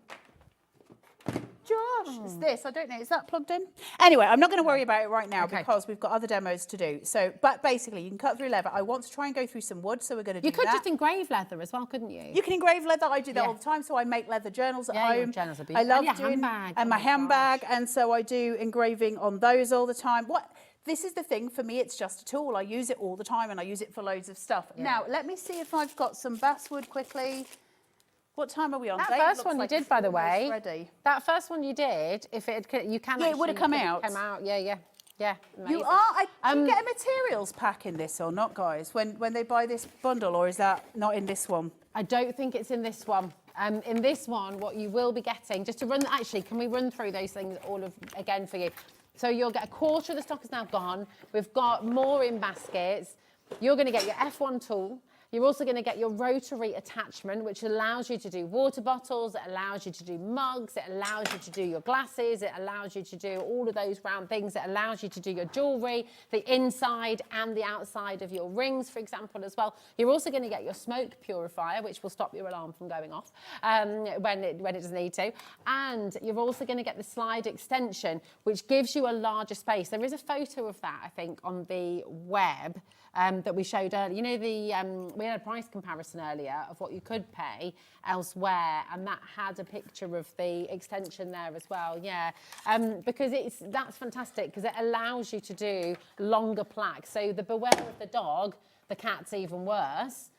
Josh, it's this. I don't know. Is that plugged in? Anyway, I'm not going to worry about it right now because we've got other demos to do. So, but basically, you can cut through leather. I want to try and go through some wood, so we're going to do that. You could just engrave leather as well, couldn't you? You can engrave leather. I do that all the time. So I make leather journals at home. Your journals are I beautiful. love and your doing handbag. and my handbag, and so I do engraving on those all the time. This is the thing for me. It's just a tool. I use it all the time, and I use it for loads of stuff. Yeah. Now, let me see if I've got some basswood quickly. What time are we on? That Dave first looks one like you did, by the almost way. ready. That first one you did, if it had, you can. Yeah, it would have come out. Come out. Yeah. You are. Do you get a materials pack in this or not, guys? When they buy this bundle, or is that not in this one? I don't think it's in this one. In this one, what you will be getting, just to run. Actually, can we run through those things again for you? So you'll get a quarter of the stock is now gone. We've got more in baskets. You're going to get your F1 tool. You're also going to get your rotary attachment, which allows you to do water bottles, it allows you to do mugs, it allows you to do your glasses, it allows you to do all of those round things, it allows you to do your jewellery, the inside and the outside of your rings, for example, as well. You're also going to get your smoke purifier, which will stop your alarm from going off when it doesn't need to. And you're also going to get the slide extension, which gives you a larger space. There is a photo of that, I think, on the web. That we showed earlier. You know, we had a price comparison earlier of what you could pay elsewhere, and that had a picture of the extension there as well. Yeah, because that's fantastic because it allows you to do longer plaques. So the Beware of the Dog, the cat's even worse.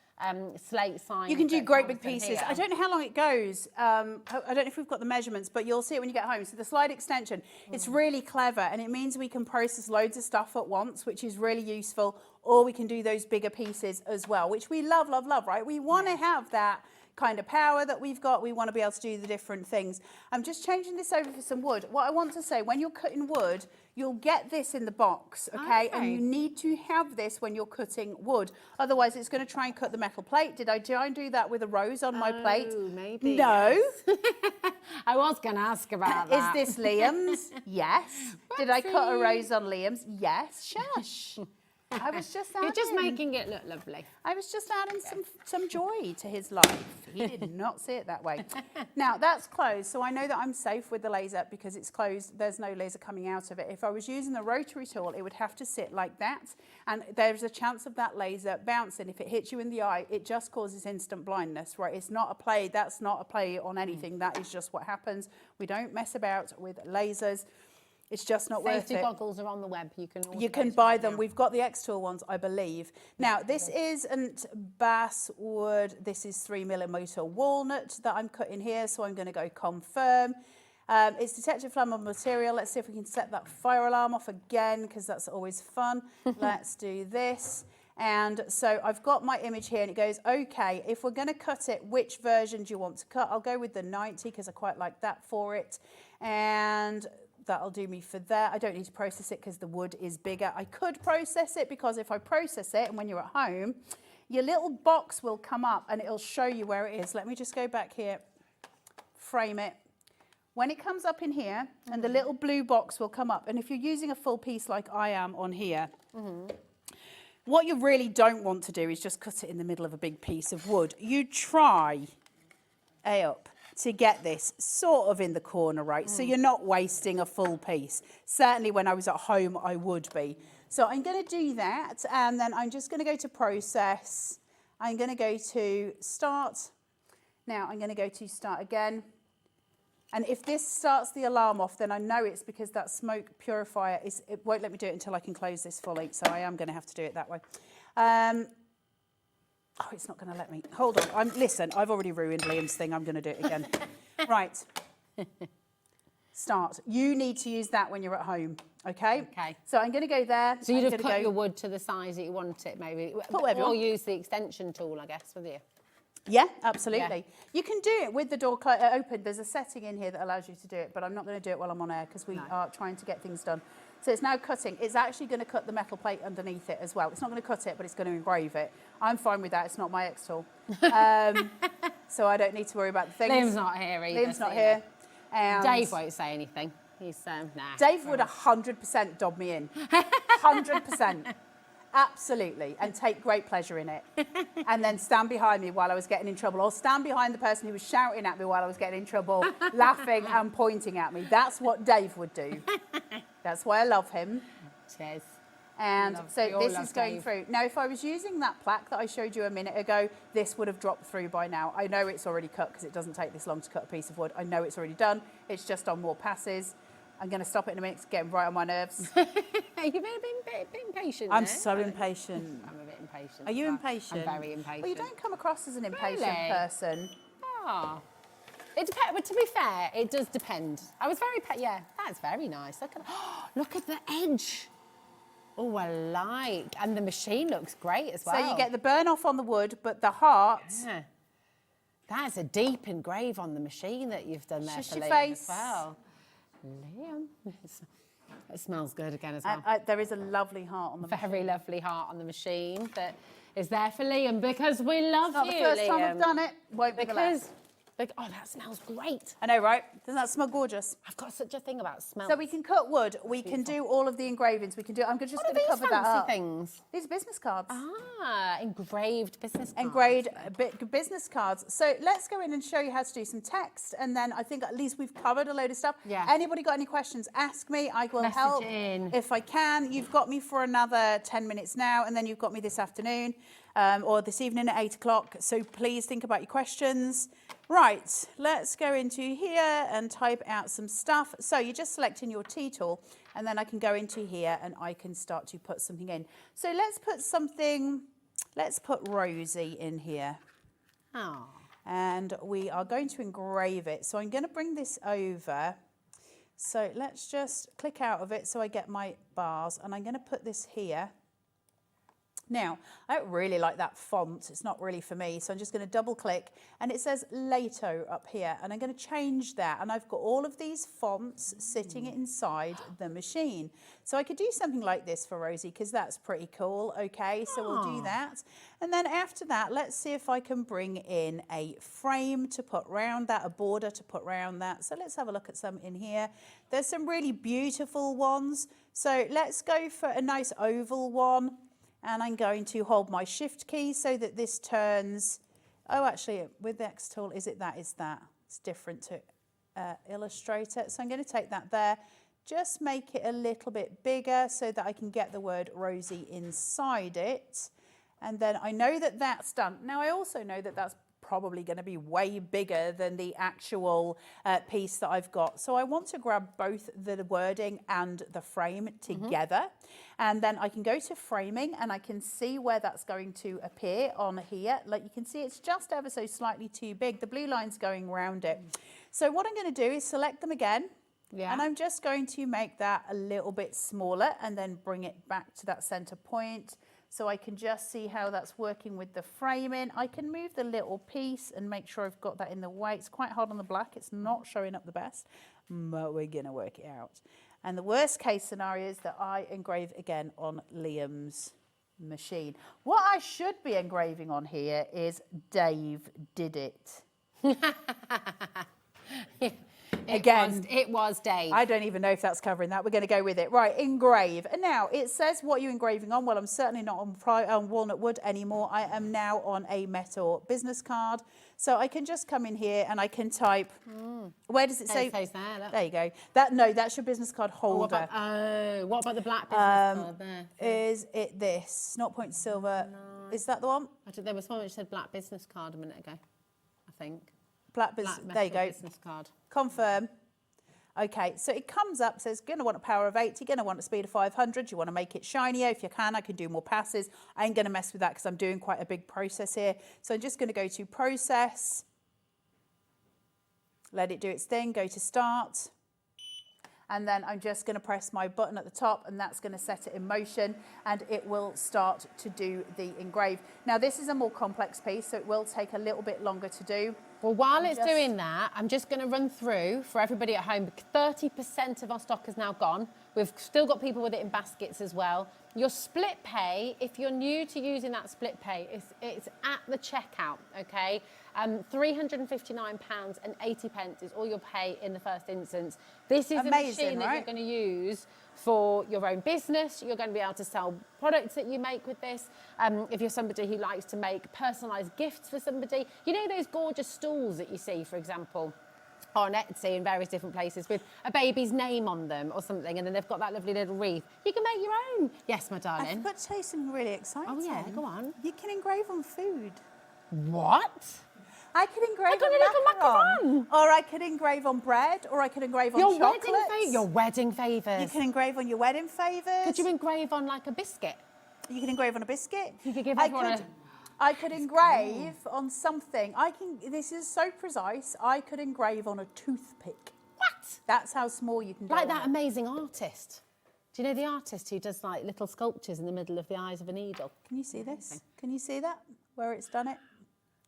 Slate sign. You can do great big pieces. I don't know how long it goes. I don't know if we've got the measurements, but you'll see it when you get home. So the slide extension, it's really clever, and it means we can process loads of stuff at once, which is really useful, or we can do those bigger pieces as well, which we love, right? We want to have that kind of power that we've got. We want to be able to do the different things. I'm just changing this over for some wood. What I want to say, when you're cutting wood, you'll get this in the box, okay? And you need to have this when you're cutting wood. Otherwise, it's going to try and cut the metal plate. Did I do that with a rose on my plate? Maybe. No. Yes. I was going to ask about that. Is this Liam's? Yes. Did I cut a rose on Liam's? Yes. Shush. I was just adding. You're just making it look lovely. I was just adding some joy to his life. He did not see it that way. Now, that's closed, so I know that I'm safe with the laser because it's closed. There's no laser coming out of it. If I was using the rotary tool, it would have to sit like that, and there's a chance of that laser bouncing. If it hits you in the eye, it just causes instant blindness, right? It's not a play. That's not a play on anything. That is just what happens. We don't mess about with lasers. It's just not worth it. Safety goggles are on the web. You can buy them. We've got the XTool ones, I believe. Now, this isn't basswood. This is 3mm walnut that I'm cutting here, so I'm going to go confirm. It's detected flammable material. Let's see if we can set that fire alarm off again, because that's always fun. Let's do this. And so I've got my image here, and it goes, okay, if we're going to cut it, which version do you want to cut? I'll go with the 90, because I quite like that for it. And that'll do me for there. I don't need to process it because the wood is bigger. I could process it because if I process it, and when you're at home, your little box will come up and it'll show you where it is. Let me just go back here, frame it. When it comes up in here, and the little blue box will come up, and if you're using a full piece like I am on here, what you really don't want to do is just cut it in the middle of a big piece of wood. You try up to get this sort of in the corner, right? So you're not wasting a full piece. Certainly when I was at home, I would be. So I'm going to do that, and then I'm just going to go to process. I'm going to go to start. Now I'm going to go to start again. And if this starts the alarm off, then I know it's because that smoke purifier it won't let me do it until I can close this fully. So I am going to have to do it that way. Oh, it's not going to let me. Hold on. Listen, I've already ruined Liam's thing. I'm going to do it again. Right. Start. You need to use that when you're at home, okay? Okay. So I'm going to go there. So you'd have cut your wood to the size that you want it, maybe. Or use the extension tool, I guess, with you. Yeah, absolutely. You can do it with the door open. There's a setting in here that allows you to do it, but I'm not going to do it while I'm on air because we are trying to get things done. So it's now cutting. It's actually going to cut the metal plate underneath it as well. It's not going to cut it, but it's going to engrave it. I'm fine with that. It's not my XTool. So I don't need to worry about the things. Liam's not here either. Liam's not here. Dave won't say anything. He's, nah. Dave would 100% dob me in. 100%. Absolutely, and take great pleasure in it. And then stand behind me while I was getting in trouble, or stand behind the person who was shouting at me while I was getting in trouble, laughing and pointing at me. That's what Dave would do. That's why I love him. Cheers. And so this is going through. Now, if I was using that plaque that I showed you a minute ago, this would have dropped through by now. I know it's already cut because it doesn't take this long to cut a piece of wood. I know it's already done. It's just on more passes. I'm going to stop it in a minute. It's getting right on my nerves. You've been a bit impatient. I'm so impatient. I'm a bit impatient. Are you impatient? I'm very impatient. Well, you don't come across as an impatient person. Oh. It depends. But to be fair, it does depend. I was very, yeah, that's very nice. Look at the edge. Oh, I like. And the machine looks great as well. So you get the burn off on the wood, but the heart. Yeah. That's a deep engrave on the machine that you've done there for your Liam face. as well. Liam. It smells good again as well. There is a lovely heart on the machine. Very lovely heart on the machine that is there for Liam because we love you, It's not the first time I've Liam. done it. Won't be the last. Oh, that smells great. I know, right? Doesn't that smell gorgeous? I've got such a thing about smells. So we can cut wood. We can do all of the engravings. We can do. I'm just going to cover that up. Things? These are business cards. Ah, engraved business cards. Engraved business cards. So let's go in and show you how to do some text, and then I think at least we've covered a load of stuff. Yeah. Anybody got any questions? Ask me. I will help if I can. You've got me for another 10 minutes now, and then you've got me this afternoon or this evening at 8 o'clock. So please think about your questions. Right, let's go into here and type out some stuff. So you're just selecting your T tool, and then I can go into here and I can start to put something in. So let's put something, let's put Rosie in here. Oh. And we are going to engrave it. So I'm going to bring this over. So let's just click out of it so I get my bars, and I'm going to put this here. Now, I don't really like that font. It's not really for me. So I'm just going to double click, and it says Lato up here, and I'm going to change that. And I've got all of these fonts sitting inside the machine. So I could do something like this for Rosie because that's pretty cool. Okay, so we'll do that. And then after that, let's see if I can bring in a frame to put around that, a border to put around that. So let's have a look at some in here. There's some really beautiful ones. So let's go for a nice oval one. And I'm going to hold my shift key so that this turns. Oh, actually, with the XTool, is it that? It's that. It's different to Illustrator. So I'm going to take that there. Just make it a little bit bigger so that I can get the word Rosie inside it. And then I know that that's done. Now, I also know that that's probably going to be way bigger than the actual piece that I've got. So I want to grab both the wording and the frame together. And then I can go to framing and I can see where that's going to appear on here. Like you can see, it's just ever so slightly too big. The blue line's going around it. So what I'm going to do is select them again. Yeah. And I'm just going to make that a little bit smaller and then bring it back to that center point. So I can just see how that's working with the framing. I can move the little piece and make sure I've got that in the way. It's quite hard on the black. It's not showing up the best, but we're going to work it out. And the worst case scenario is that I engrave again on Liam's machine. What I should be engraving on here is Dave did it. It was Dave. I don't even know if that's covering that. We're going to go with it. Right, engrave. And now it says what you're engraving on. Well, I'm certainly not on walnut wood anymore. I am now on a metal business card. So I can just come in here and I can type. Where does it say? It says there, look. There you go. That's your business card holder. What about the black business card there? Is it this? 0 silver. No. Is that the one? There was one which said black business card a minute ago, I think. Black business. There you go. Business card. Confirm. Okay, so it comes up, says, going to want a power of 80, going to want a speed of 500. You want to make it shinier. If you can, I can do more passes. I ain't going to mess with that because I'm doing quite a big process here. So I'm just going to go to process. Let it do its thing. Go to start. and then I'm just going to press my button at the top, and that's going to set it in motion, and it will start to do the engrave. Now this is a more complex piece, so it will take a little bit longer to do. Well, while it's doing that, I'm just going to run through for everybody at home. 30% of our stock is now gone. We've still got people with it in baskets as well. Your split pay, if you're new to using that split pay, it's at the checkout, okay? £359.80 is all you'll pay in the first instance. This is a machine that you're going to use for your own business. You're going to be able to sell products that you make with this. If you're somebody who likes to make personalised gifts for somebody, you know those gorgeous stools that you see, for example, on Etsy in various different places with a baby's name on them or something, and then they've got that lovely little wreath. You can make your own. Yes, my darling. I forgot to tell you something really exciting. Oh yeah, go on. You can engrave on food. What? I could engrave on macaron. Or I could engrave on bread, or I could engrave on chocolates. Your wedding favours. You can engrave on your wedding favours. Could you engrave on like a biscuit? You can engrave on a biscuit. You could give everyone I could engrave on something. This is so precise. I could engrave on a toothpick. What? That's how small you can go. Like that amazing artist. Do you know the artist who does like little sculptures in the middle of the eyes of a needle? Can you see this? Can you see that? Where it's done it?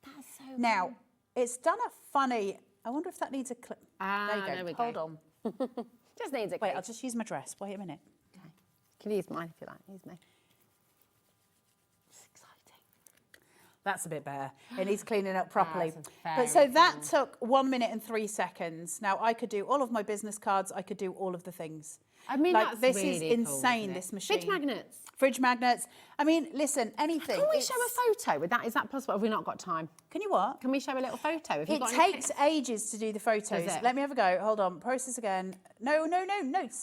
That's so Now, cool. it's done a funny... I wonder if that needs a clip. There you go. we Hold go. on. Just needs a Wait, I'll just use my dress. Wait a minute. Okay. You can use mine if you like. Use me. It's exciting. That's a bit better. It needs cleaning up properly. That's But so that took 1 minute and 3 seconds. Now I could do all of my business cards. I could do all of the things. I mean, like, that's this really is cool, insane. isn't it? This machine. Fridge magnets. Fridge magnets. I mean, listen, anything. Can we show a photo with that? Is that possible? Have we not got time? Can you what? Can we show a little photo? Have you It got any takes pics? ages to do the photos. Does it? Let me have a go. Hold on. Process again. No.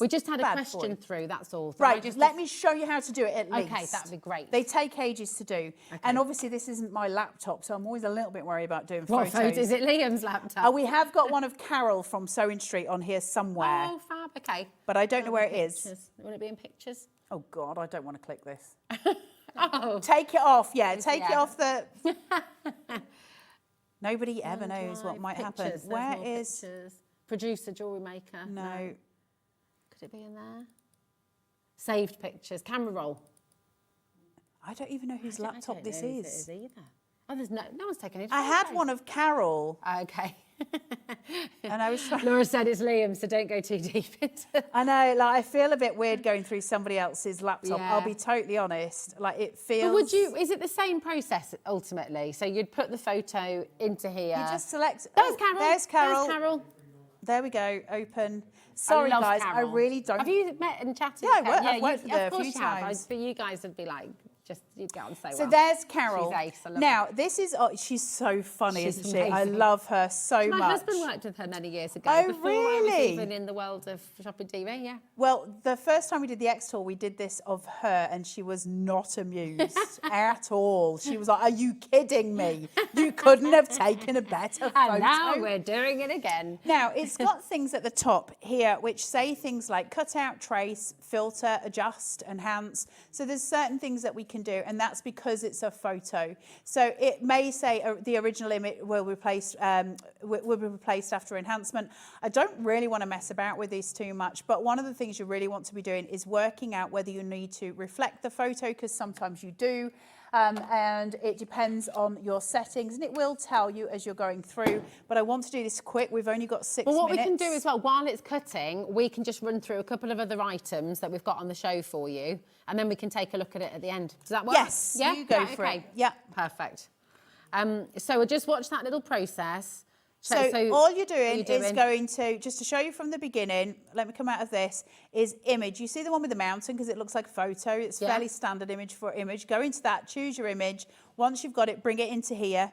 We just had a Bad question boy. through, that's all. So Right, let me show you how to do it at least. Okay, that'd be great. They take ages to do. Okay. And obviously this isn't my laptop, so I'm always a little bit worried about doing What photos. photo? Is it Liam's laptop? We have got one of Carol from Sewing Street on here somewhere. Oh, fab, okay. But I don't know where it is. Pictures. Will it be in pictures? Oh, God, I don't want to click this. Oh. Take it off, yeah. Take it Yeah. off the... Nobody ever knows what might happen. Pictures, there's Where more is... pictures. Producer, jewellery maker. No. Could it be in there? Saved pictures, camera roll. I don't even know whose laptop this is. is. Either. Oh, there's no one's taken it. I had one of Carol. Okay. And I was trying... Laura said it's Liam, so don't go too deep into it. I know, like, I feel a bit weird going through somebody else's laptop. Yeah. I'll be totally honest. Like, it feels... But would you, is it the same process ultimately? So you'd put the photo into here. You just select... There's Carol. There's Carol. There's Carol. There we go, open. Sorry, love guys, Carol. I really don't... Have you met and chatted? Yeah, with Carol? I've worked with her of a few course you have. times. But you guys would be like, just, you'd get on so well. So there's Carol. She's ace. I love now, her. this is... Oh, she's so funny, She's isn't she? I amazing. love her so My much. husband worked with her many years ago. Oh, before I was really? even in the world of shopping TV, yeah. Well, the first time we did the XTool, we did this of her, and she was not amused at all. She was like, "Are you kidding me? You couldn't have taken a better photo." And now we're doing it again. Now, it's got things at the top here which say things like cut out, trace, filter, adjust, enhance. So there's certain things that we can do, and that's because it's a photo. So it may say the original image will be replaced after enhancement. I don't really want to mess about with these too much, but one of the things you really want to be doing is working out whether you need to reflect the photo, because sometimes you do. And it depends on your settings, and it will tell you as you're going through. But I want to do this quick. We've only got 6 minutes. Well, what we can do as well, while it's cutting, we can just run through a couple of other items that we've got on the show for you, and then we can take a look at it at the end. Does that work? Yes, yeah? you go Right, for okay. it. Yeah. Perfect. So we'll just watch that little process. So all you're doing is going to, just to show you from the beginning, let me come out of this, is image. You see the one with the mountain because it looks like a photo. It's fairly standard image for image. Go into that, choose your image. Once you've got it, bring it into here.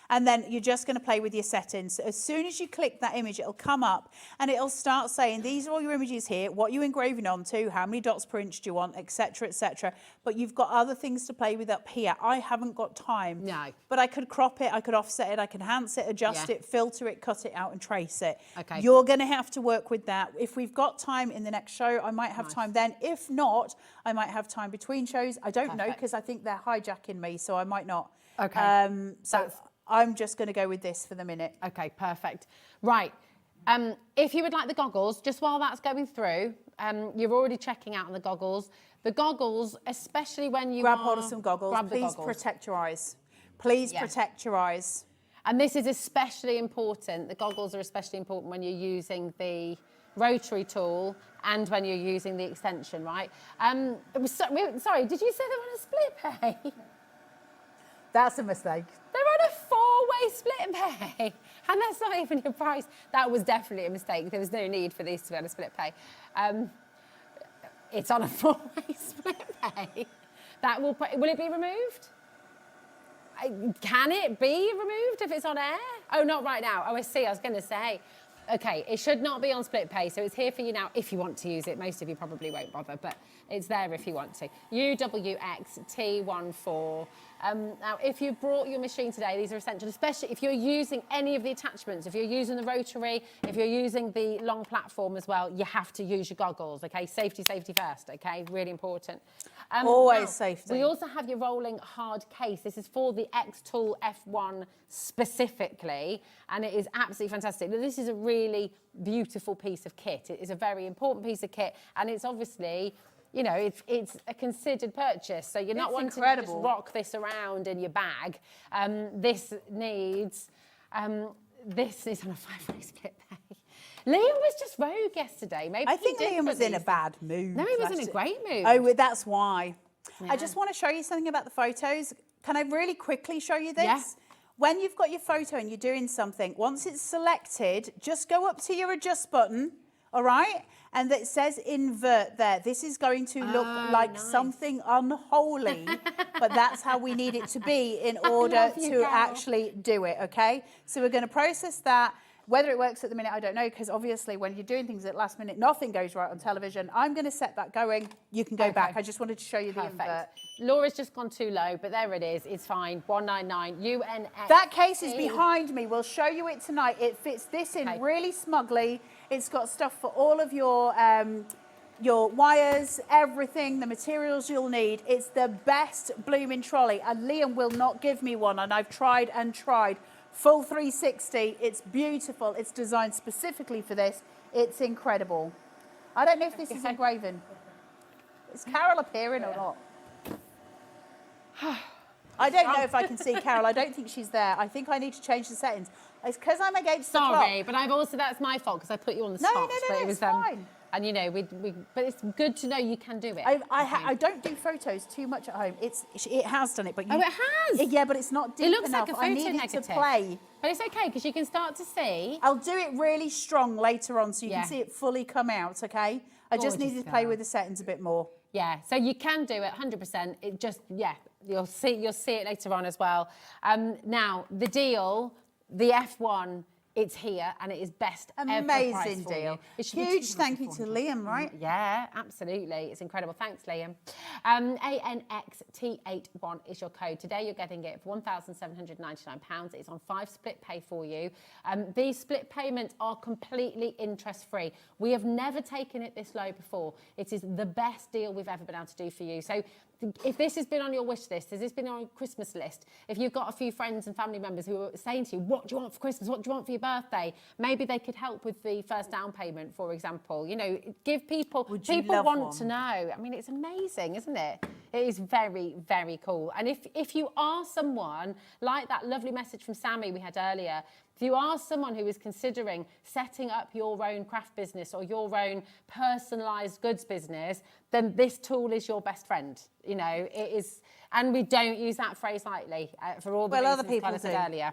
And then you're just going to play with your settings. As soon as you click that image, it'll come up and it'll start saying, these are all your images here, what you're engraving onto, how many dots per inch do you want, etc., etc. But you've got other things to play with up here. I haven't got time. No. But I could crop it, I could offset it, I can enhance it, adjust it, filter it, cut it out and trace it. Okay. You're going to have to work with that. If we've got time in the next show, I might have time then. If not, I might have time between shows. I don't know, because I think they're hijacking me, so I might not. Okay. So I'm just going to go with this for the minute. Okay, perfect. Right. If you would like the goggles, just while that's going through, you're already checking out on the goggles. The goggles, especially when you grab hold of some goggles. grab the Please goggles. protect your eyes. Please Yeah. protect your eyes. And this is especially important. The goggles are especially important when you're using the rotary tool and when you're using the extension, right? Sorry, did you say they were on a split pay? That's a mistake. They're on a 4-way split and pay, and that's not even your price. That was definitely a mistake. There was no need for these to be on a split pay. It's on a 4-way split pay. That will it be removed? Can it be removed if it's on air? Oh, not right now. Oh, I see. I was going to say. Okay, it should not be on split pay, so it's here for you now if you want to use it. Most of you probably won't bother, but it's there if you want to. UWXT14. Now, if you brought your machine today, these are essential, especially if you're using any of the attachments. If you're using the rotary, if you're using the long platform as well, you have to use your goggles, okay? Safety, safety first, okay? Really important. Always safety. We also have your rolling hard case. This is for the XTool F1 specifically, and it is absolutely fantastic. Now, this is a really beautiful piece of kit. It is a very important piece of kit, and it's obviously, you know, it's a considered purchase. So you're not wanting to just rock this around in your bag. This is on a 5-way split pay. Liam was just rogue yesterday. Maybe I think Liam was in a bad mood. No, he was in a great mood. Oh, that's why. Yeah. I just want to show you something about the photos. Can I really quickly show you this? Yeah. When you've got your photo and you're doing something, once it's selected, just go up to your adjust button, all right? And it says invert there. This is going to look like something unholy, but that's how we need it to be in order to actually do it, okay? So we're going to process that. Whether it works at the minute, I don't know, because obviously when you're doing things at last minute, nothing goes right on television. I'm going to set that going. You can go back. I just wanted to show you the invert. Laura's just gone too low, but there it is. It's fine. 199 UNX. That case is behind me. We'll show you it tonight. It fits this in really smugly. It's got stuff for all of your wires, everything, the materials you'll need. It's the best blooming trolley, and Liam will not give me one, and I've tried and tried. Full 360, it's beautiful. It's designed specifically for this. It's incredible. I don't know if this is engraving. Is Carol appearing or not? I don't know if I can see Carol. I don't think she's there. I think I need to change the settings. It's because I'm against the clock. Sorry, but that's my fault because I put you on the spot. No, but it was, it's fine. And you know, but it's good to know you can do it. I don't do photos too much at home. It has done it, but it has. Yeah, but it's not deep It looks enough. like a I photo need negative. it to play. But it's okay because you can start to see. I'll do it really strong later on so you can see it fully come out. Okay. I just needed to play with the settings a bit more. Yeah, so you can do it 100%. It just you'll see it later on as well. Now the deal, the F1. It's here and it is best ever priced Amazing for deal. you. Huge thank you to Liam, right? Yeah, absolutely. It's incredible. Thanks, Liam. ANXT81 is your code. Today you're getting it for £1,799. It's on 5 split pay for you. These split payments are completely interest-free. We have never taken it this low before. It is the best deal we've ever been able to do for you. So if this has been on your wish list, has this been on your Christmas list, if you've got a few friends and family members who are saying to you, what do you want for Christmas? What do you want for your birthday? Maybe they could help with the first down payment, for example. You know, give people, people want to know. I mean, it's amazing, isn't it? It is very, very cool. And if you are someone like that lovely message from Sammy we had earlier, if you are someone who is considering setting up your own craft business or your own personalised goods business, then this tool is your best friend. You know, it is, and we don't use that phrase lightly for all the reasons other people Carla said earlier.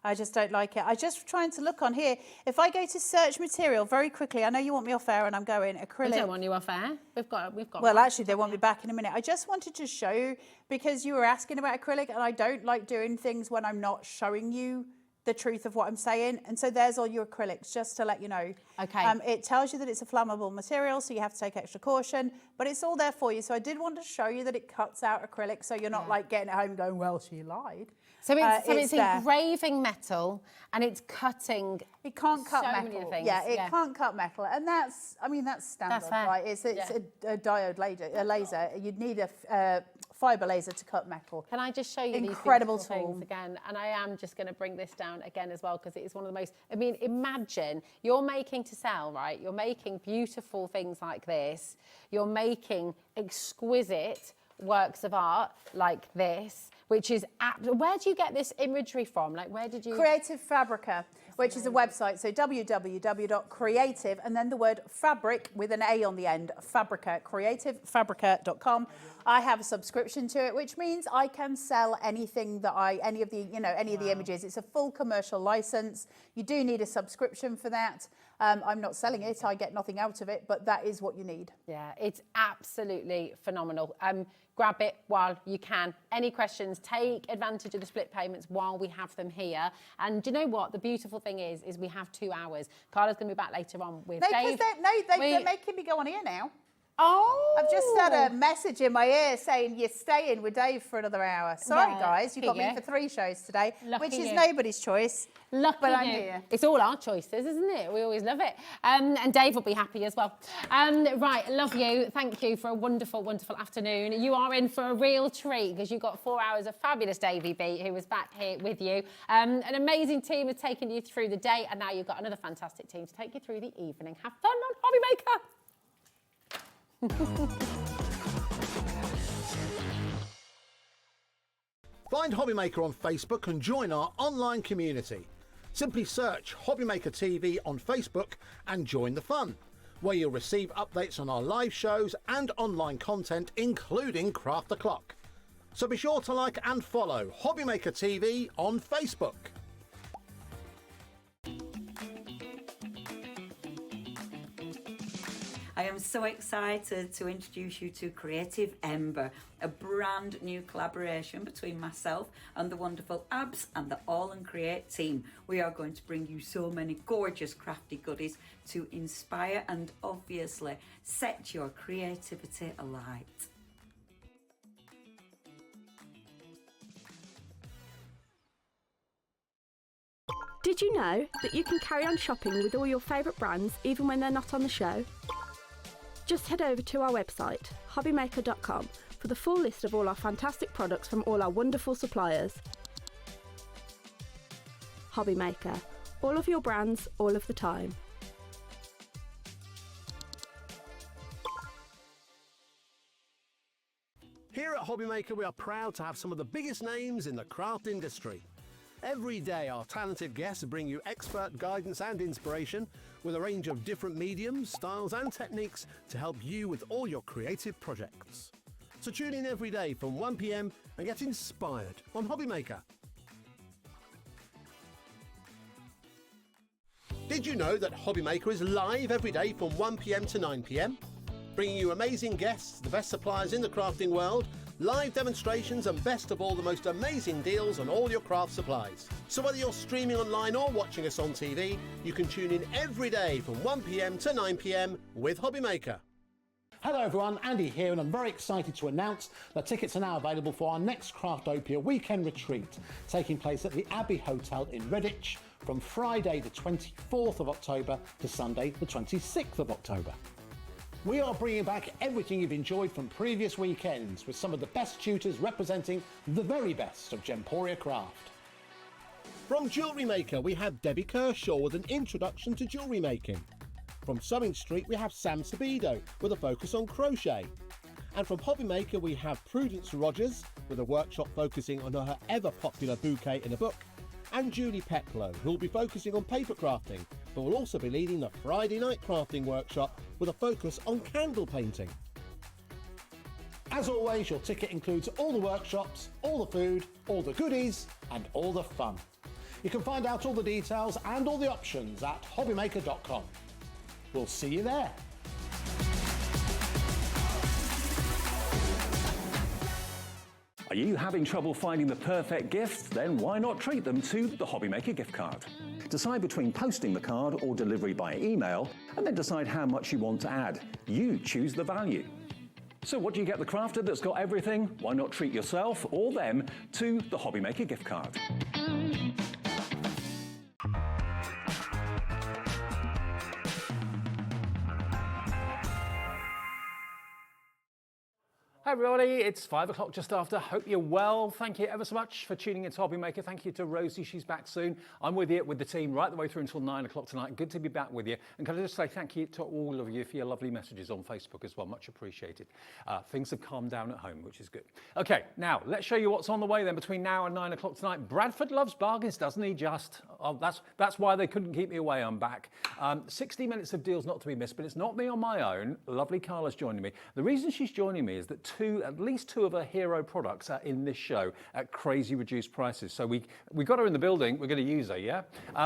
I just don't like it. I'm just trying to look on here. If I go to search material very quickly, I know you want me off air and I'm going acrylic. We don't want you off air. We've got. Well, actually, they want me back in a minute. I just wanted to show you because you were asking about acrylic, and I don't like doing things when I'm not showing you the truth of what I'm saying. And so there's all your acrylics, just to let you know. Okay. It tells you that it's a flammable material, so you have to take extra caution, but it's all there for you. So I did want to show you that it cuts out acrylic, so you're not like getting it home going, well, she lied. So it's engraving metal and it's cutting. It can't cut so metal. Many things. Yeah, it can't cut metal, and that's standard, That's fair. right? It's a diode laser. You'd need a fibre laser to cut metal. Can I just show you Incredible these beautiful tool. things again? And I am just going to bring this down again as well, because it is one of the most, I mean, imagine you're making to sell, right? You're making beautiful things like this. You're making exquisite works of art like this, which is, where do you get this imagery from? Like, where did you? Creative Fabrica, which is a website. So www.creative and then the word fabric with an A on the end, Fabrica, creativefabrica.com. I have a subscription to it, which means I can sell anything that any of the images. It's a full commercial license. You do need a subscription for that. I'm not selling it. I get nothing out of it, but that is what you need. Yeah, it's absolutely phenomenal. Grab it while you can. Any questions, take advantage of the split payments while we have them here. And do you know what? The beautiful thing is we have 2 hours. Carla's going to be back later on with Dave. They're making me go on here now. Oh! I've just had a message in my ear saying you're staying with Dave for another hour. Sorry, guys, you got me for 3 shows today, which is nobody's choice. Lucky but I'm you. here. It's all our choices, isn't it? We always love it. And Dave will be happy as well. Right, love you. Thank you for a wonderful, wonderful afternoon. You are in for a real treat because you got 4 hours of fabulous Davey B, who was back here with you. An amazing team has taken you through the day, and now you've got another fantastic team to take you through the evening. Have fun on HobbyMaker. Find HobbyMaker on Facebook and join our online community. Simply search HobbyMaker TV on Facebook and join the fun, where you'll receive updates on our live shows and online content, including Craft the Clock. So be sure to like and follow HobbyMaker TV on Facebook. I am so excited to introduce you to Creative Ember, a brand new collaboration between myself and the wonderful Abs and the All and Create team. We are going to bring you so many gorgeous crafty goodies to inspire and obviously set your creativity alight. Did you know that you can carry on shopping with all your favourite brands even when they're not on the show? Just head over to our website, HobbyMaker.com, for the full list of all our fantastic products from all our wonderful suppliers. HobbyMaker, all of your brands, all of the time. Here at HobbyMaker, we are proud to have some of the biggest names in the craft industry. Every day, our talented guests bring you expert guidance and inspiration with a range of different mediums, styles and techniques to help you with all your creative projects. So tune in every day from 1 p.m. and get inspired on HobbyMaker. Did you know that HobbyMaker is live every day from 1 p.m. to 9 p.m? Bringing you amazing guests, the best suppliers in the crafting world, live demonstrations and best of all, the most amazing deals on all your craft supplies. So whether you're streaming online or watching us on TV, you can tune in every day from 1 p.m. to 9 p.m. with HobbyMaker. Hello everyone, Andy here, and I'm very excited to announce that tickets are now available for our next Craftopia weekend retreat, taking place at the Abbey Hotel in Redditch from Friday the 24th of October to Sunday the 26th of October. We are bringing back everything you've enjoyed from previous weekends with some of the best tutors representing the very best of Gemporia craft. From Jewellery Maker, we have Debbie Kershaw with an introduction to jewellery making. From Sewing Street, we have Sam Sabido with a focus on crochet. And from HobbyMaker, we have Prudence Rogers with a workshop focusing on her ever-popular bouquet in a book. And Julie Peplow, who will be focusing on paper crafting, but will also be leading the Friday night crafting workshop with a focus on candle painting. As always, your ticket includes all the workshops, all the food, all the goodies, and all the fun. You can find out all the details and all the options at hobbymaker.com. We'll see you there. Are you having trouble finding the perfect gift? Then why not treat them to the HobbyMaker gift card? Decide between posting the card or delivery by email, and then decide how much you want to add. You choose the value. So what do you get the crafter that's got everything? Why not treat yourself or them to the HobbyMaker gift card? Hi everybody, it's 5 o'clock just after. Hope you're well. Thank you ever so much for tuning in to HobbyMaker. Thank you to Rosie, she's back soon. I'm with you, with the team, right the way through until 9 o'clock tonight. Good to be back with you. And can I just say thank you to all of you for your lovely messages on Facebook as well, much appreciated. Things have calmed down at home, which is good. Okay, now let's show you what's on the way then between now and 9 o'clock tonight. Bradford loves bargains, doesn't he just? Oh, that's why they couldn't keep me away, I'm back. 60 minutes of deals not to be missed, but it's not me on my own. Lovely Carla's joining me. The reason she's joining me is that at least two of her hero products are in this show at crazy reduced prices. So we got her in the building, we're going to use her, yeah?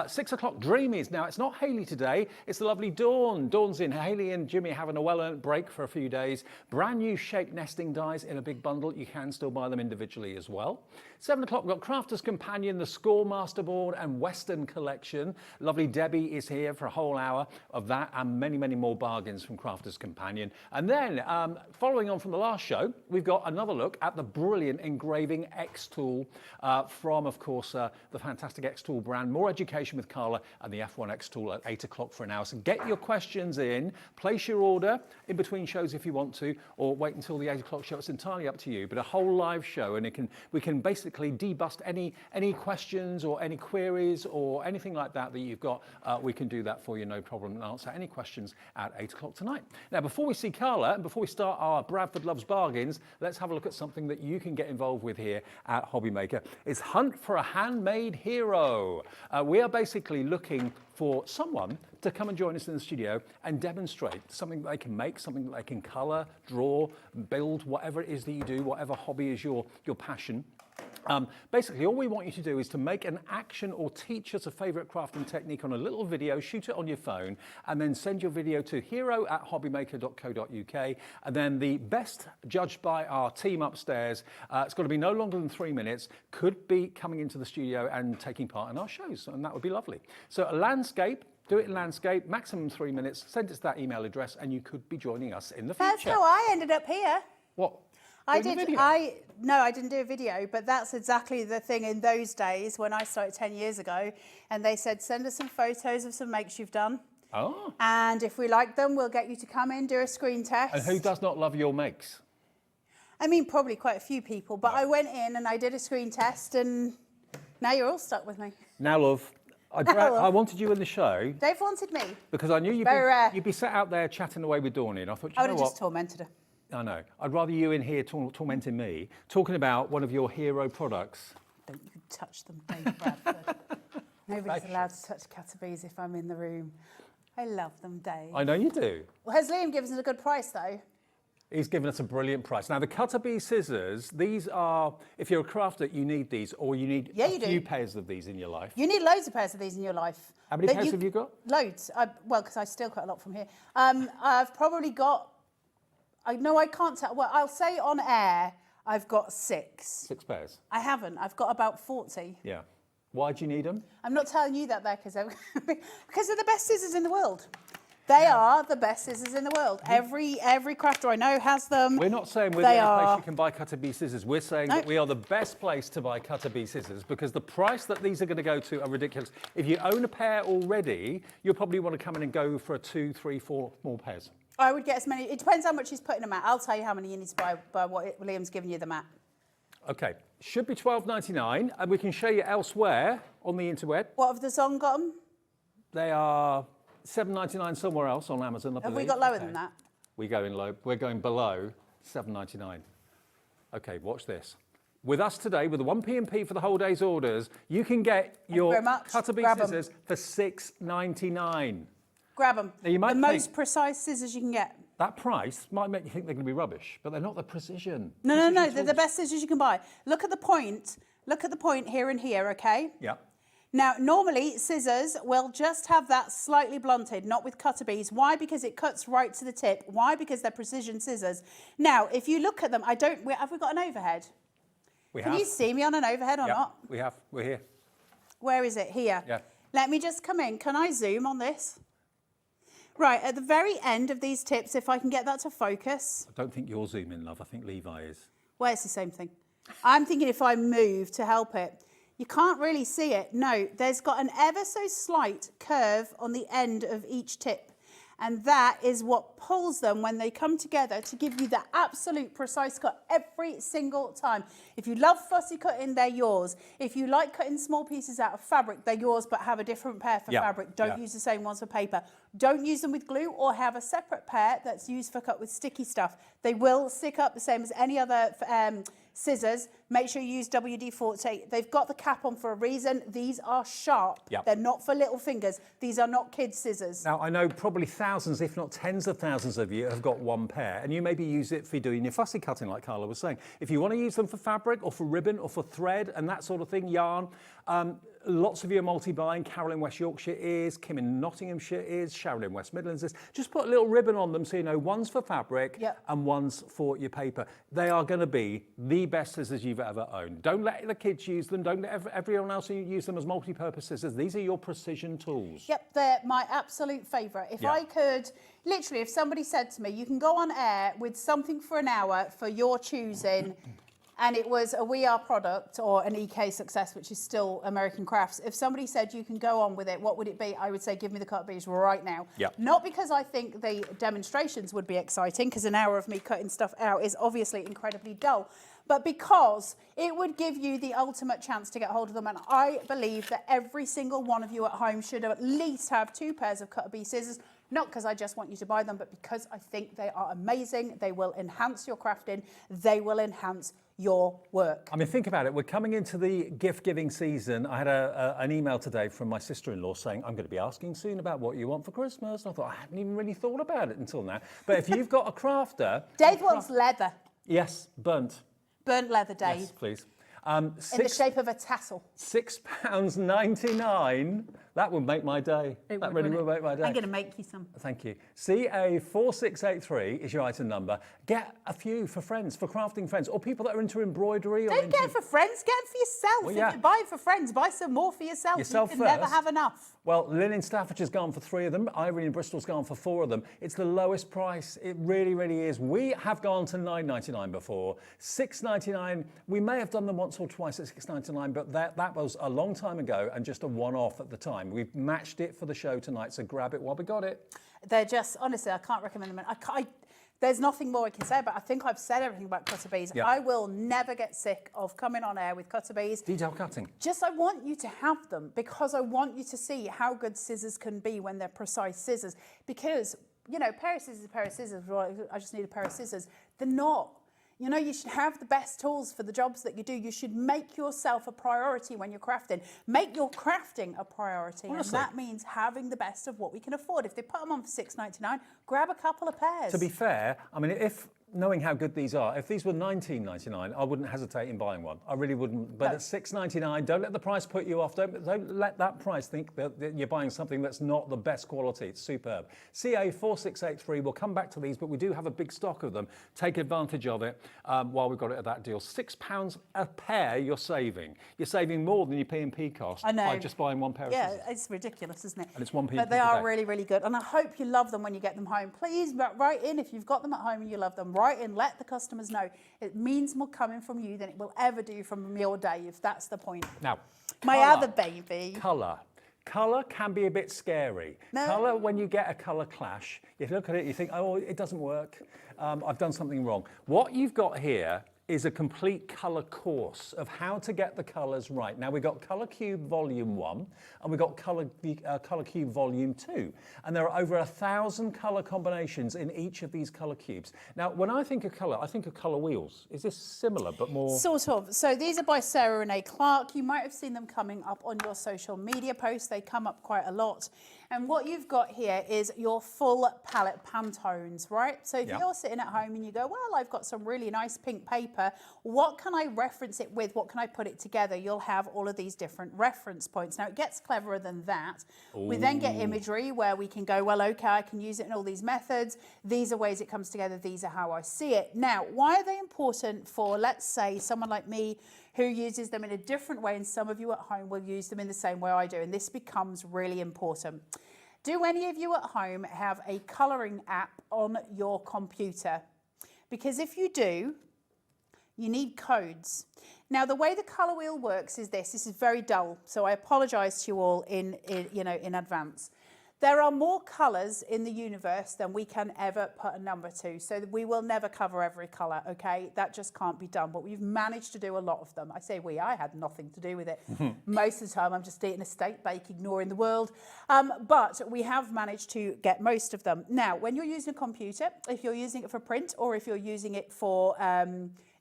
6 o'clock, Dreamees. Now, it's not Hayley today, it's the lovely Dawn. Dawn's in. Hayley and Jimmy are having a well-earned break for a few days. Brand new shaped nesting dies in a big bundle. You can still buy them individually as well. 7 o'clock, we've got Crafter's Companion, the Score Masterboard and Western Collection. Lovely Debbie is here for a whole hour of that and many, many more bargains from Crafter's Companion. And then, following on from the last show, we've got another look at the brilliant engraving XTool from, of course, the fantastic XTool brand. More education with Carla and the F1 XTool at 8 o'clock for an hour. So get your questions in, place your order in between shows if you want to, or wait until the 8 o'clock show. It's entirely up to you, but a whole live show, and we can basically debust any questions or any queries or anything like that you've got. We can do that for you, no problem, and answer any questions at 8 o'clock tonight. Now, before we see Carla and before we start our Bradford Loves Bargains, let's have a look at something that you can get involved with here at HobbyMaker. It's Hunt for a Handmade Hero. We are basically looking for someone to come and join us in the studio and demonstrate something that they can make, something that they can colour, draw, build, whatever it is that you do, whatever hobby is your passion. Basically, all we want you to do is to make an action or teach us a favourite crafting technique on a little video, shoot it on your phone, and then send your video to hero@hobbymaker.co.uk. And then the best, judged by our team upstairs, it's got to be no longer than 3 minutes, could be coming into the studio and taking part in our shows, and that would be lovely. So a landscape, do it in landscape, maximum 3 minutes, send it to that email address, and you could be joining us in the future. That's how I ended up here. What? No, I didn't do a video, but that's exactly the thing in those days when I started 10 years ago. And they said, send us some photos of some makes you've done. Oh. And if we like them, we'll get you to come in, do a screen test. And who does not love your makes? I mean, probably quite a few people, but I went in and I did a screen test, and now you're all stuck with me. Now, love, I wanted you in the show. They've wanted me. Because I knew you'd be sat out there chatting away with Dawn, and I thought, I would have just tormented her. I know. I'd rather you in here tormenting me, talking about one of your hero products. Don't you touch them, David Bradford. Nobody's allowed to touch Catabees if I'm in the room. I love them, Dave. I know you do. Well, has Liam given us a good price, though? He's given us a brilliant price. Now, the Cutter-Bee scissors, these are, if you're a crafter, you need these, or you need a few pairs of these in your life. You need loads of pairs of these in your life. How many pairs have you got? Loads. Well, because I steal quite a lot from here. I've probably got, I can't tell. Well, I'll say on air, I've got 6. 6 pairs? I haven't. I've got about 40. Yeah. Why do you need them? I'm not telling you that, because they're the best scissors in the world. They are the best scissors in the world. Every crafter I know has them. We're not saying we're the only place you can buy Cutter-Bee scissors. We're saying that we are the best place to buy Cutter-Bee scissors because the price that these are going to go to are ridiculous. If you own a pair already, you'll probably want to come in and go for 2, 3, 4 more pairs. I would get as many. It depends how much he's putting them at. I'll tell you how many you need to buy by what Liam's giving you them at. Okay, should be $12.99, and we can show you elsewhere on the interweb. What have the Zong got them? They are $7.99 somewhere else on Amazon, I believe. Have we got lower than that? We're going low. We're going below $7.99. Okay, watch this. With us today, with the 1P&P for the whole day's orders, you can get your Cutter-Bee scissors for $6.99. Grab them. Now, you might the most precise scissors you can get. That price might make you think they're going to be rubbish, but they're not the precision. No. They're the best scissors you can buy. Look at the point. Look at the point here and here, okay? Yeah. Now, normally, scissors will just have that slightly blunted, not with Cutter-Bees. Why? Because it cuts right to the tip. Why? Because they're precision scissors. Now, if you look at them, have we got an overhead? Can you see me on an overhead or not? We have. We're here. Where is it? Here. Yeah. Let me just come in. Can I zoom on this? Right, at the very end of these tips, if I can get that to focus. I don't think you're zooming, love. I think Levi is. Well, it's the same thing. I'm thinking if I move to help it. You can't really see it. No, there's got an ever so slight curve on the end of each tip. And that is what pulls them when they come together to give you the absolute precise cut every single time. If you love fussy cutting, they're yours. If you like cutting small pieces out of fabric, they're yours, but have a different pair for fabric. Don't use the same ones for paper. Don't use them with glue, or have a separate pair that's used for cut with sticky stuff. They will stick up the same as any other scissors. Make sure you use WD-40. They've got the cap on for a reason. These are sharp. They're not for little fingers. These are not kids' scissors. Now, I know probably thousands, if not tens of thousands of you have got one pair, and you maybe use it for doing your fussy cutting, like Carla was saying. If you want to use them for fabric or for ribbon or for thread and that sort of thing, yarn, lots of you are multi-buying. Carol in West Yorkshire is, Kim in Nottinghamshire is, Sharon in West Midlands is. Just put a little ribbon on them so you know one's for fabric and one's for your paper. They are going to be the best scissors you've ever owned. Don't let the kids use them. Don't let everyone else use them as multi-purpose scissors. These are your precision tools. Yep, they're my absolute favourite. If I could, literally, if somebody said to me, you can go on air with something for an hour for your choosing, and it was a We Are product or an EK Success, which is still American Crafts. If somebody said you can go on with it, what would it be? I would say, give me the cut bees right now. Not because I think the demonstrations would be exciting, because an hour of me cutting stuff out is obviously incredibly dull, but because it would give you the ultimate chance to get hold of them. And I believe that every single one of you at home should at least have 2 pairs of cut bee scissors. Not because I just want you to buy them, but because I think they are amazing. They will enhance your crafting. They will enhance your work. I mean, think about it. We're coming into the gift-giving season. I had an email today from my sister-in-law saying, I'm going to be asking soon about what you want for Christmas. And I thought, I hadn't even really thought about it until now. But if you've got a crafter... Dave wants leather. Yes, burnt. Burnt leather, Dave. Yes, please. In the shape of a tassel. £6.99. That would make my day. That really would make my day. I'm going to make you some. Thank you. CA4683 is your item number. Get a few for friends, for crafting friends, or people that are into embroidery. Don't get it for friends, get it for yourself. Well, If you buy it for friends, buy some more for yourself. You can never have enough. Well, Lynn in Staffordshire's gone for 3 of them. Irene in Bristol's gone for 4 of them. It's the lowest price. It really, really is. We have gone to £9.99 before. £6.99. We may have done them once or twice at £6.99, but that was a long time ago and just a one-off at the time. We've matched it for the show tonight, so grab it while we got it. They're just, honestly, I can't recommend them. There's nothing more I can say about it. I think I've said everything about cutter bees. I will never get sick of coming on air with cutter bees. Detail cutting. Just I want you to have them because I want you to see how good scissors can be when they're precise scissors. Because, you know, pair of scissors is a pair of scissors. Well, I just need a pair of scissors. They're not. You know, you should have the best tools for the jobs that you do. You should make yourself a priority when you're crafting. Make your crafting a priority. Honestly. And that means having the best of what we can afford. If they put them on for $6.99, grab a couple of pairs. To be fair, I mean, knowing how good these are, if these were $19.99, I wouldn't hesitate in buying one. I really wouldn't. But at $6.99, don't let the price put you off. Don't let that price think that you're buying something that's not the best quality. It's superb. CA4683, we'll come back to these, but we do have a big stock of them. Take advantage of it while we've got it at that deal. £6 a pair you're saving. You're saving more than your P&P cost by just buying one pair of scissors. Yeah, it's ridiculous, isn't it? And it's 1p. But they are really, really good. And I hope you love them when you get them home. Please write in if you've got them at home and you love them. Write in, let the customers know. It means more coming from you than it will ever do from me or Dave. That's the point. Now, my other baby. Colour. Colour can be a bit scary. No. Colour, when you get a colour clash, you look at it, you think, oh, it doesn't work. I've done something wrong. What you've got here is a complete colour course of how to get the colours right. Now, we've got Colour Cube Volume 1 and we've got Colour Cube Volume 2. And there are over 1,000 colour combinations in each of these colour cubes. Now, when I think of colour, I think of colour wheels. Is this similar but more? Sort of. So these are by Sarah Renee Clark. You might have seen them coming up on your social media posts. They come up quite a lot. And what you've got here is your full palette Pantones, right? So if you're sitting at home and you go, well, I've got some really nice pink paper, what can I reference it with? What can I put it together? You'll have all of these different reference points. Now, it gets cleverer than that. Ooh. We then get imagery where we can go, well, okay, I can use it in all these methods. These are ways it comes together. These are how I see it. Now, why are they important for, let's say, someone like me who uses them in a different way, and some of you at home will use them in the same way I do, and this becomes really important. Do any of you at home have a colouring app on your computer? Because if you do, you need codes. Now, the way the colour wheel works is this. This is very dull, so I apologise to you all in advance. There are more colours in the universe than we can ever put a number to. So we will never cover every colour, okay? That just can't be done. But we've managed to do a lot of them. I say we, I had nothing to do with it. Most of the time I'm just eating a steak bake, ignoring the world. But we have managed to get most of them. Now, when you're using a computer, if you're using it for print or if you're using it for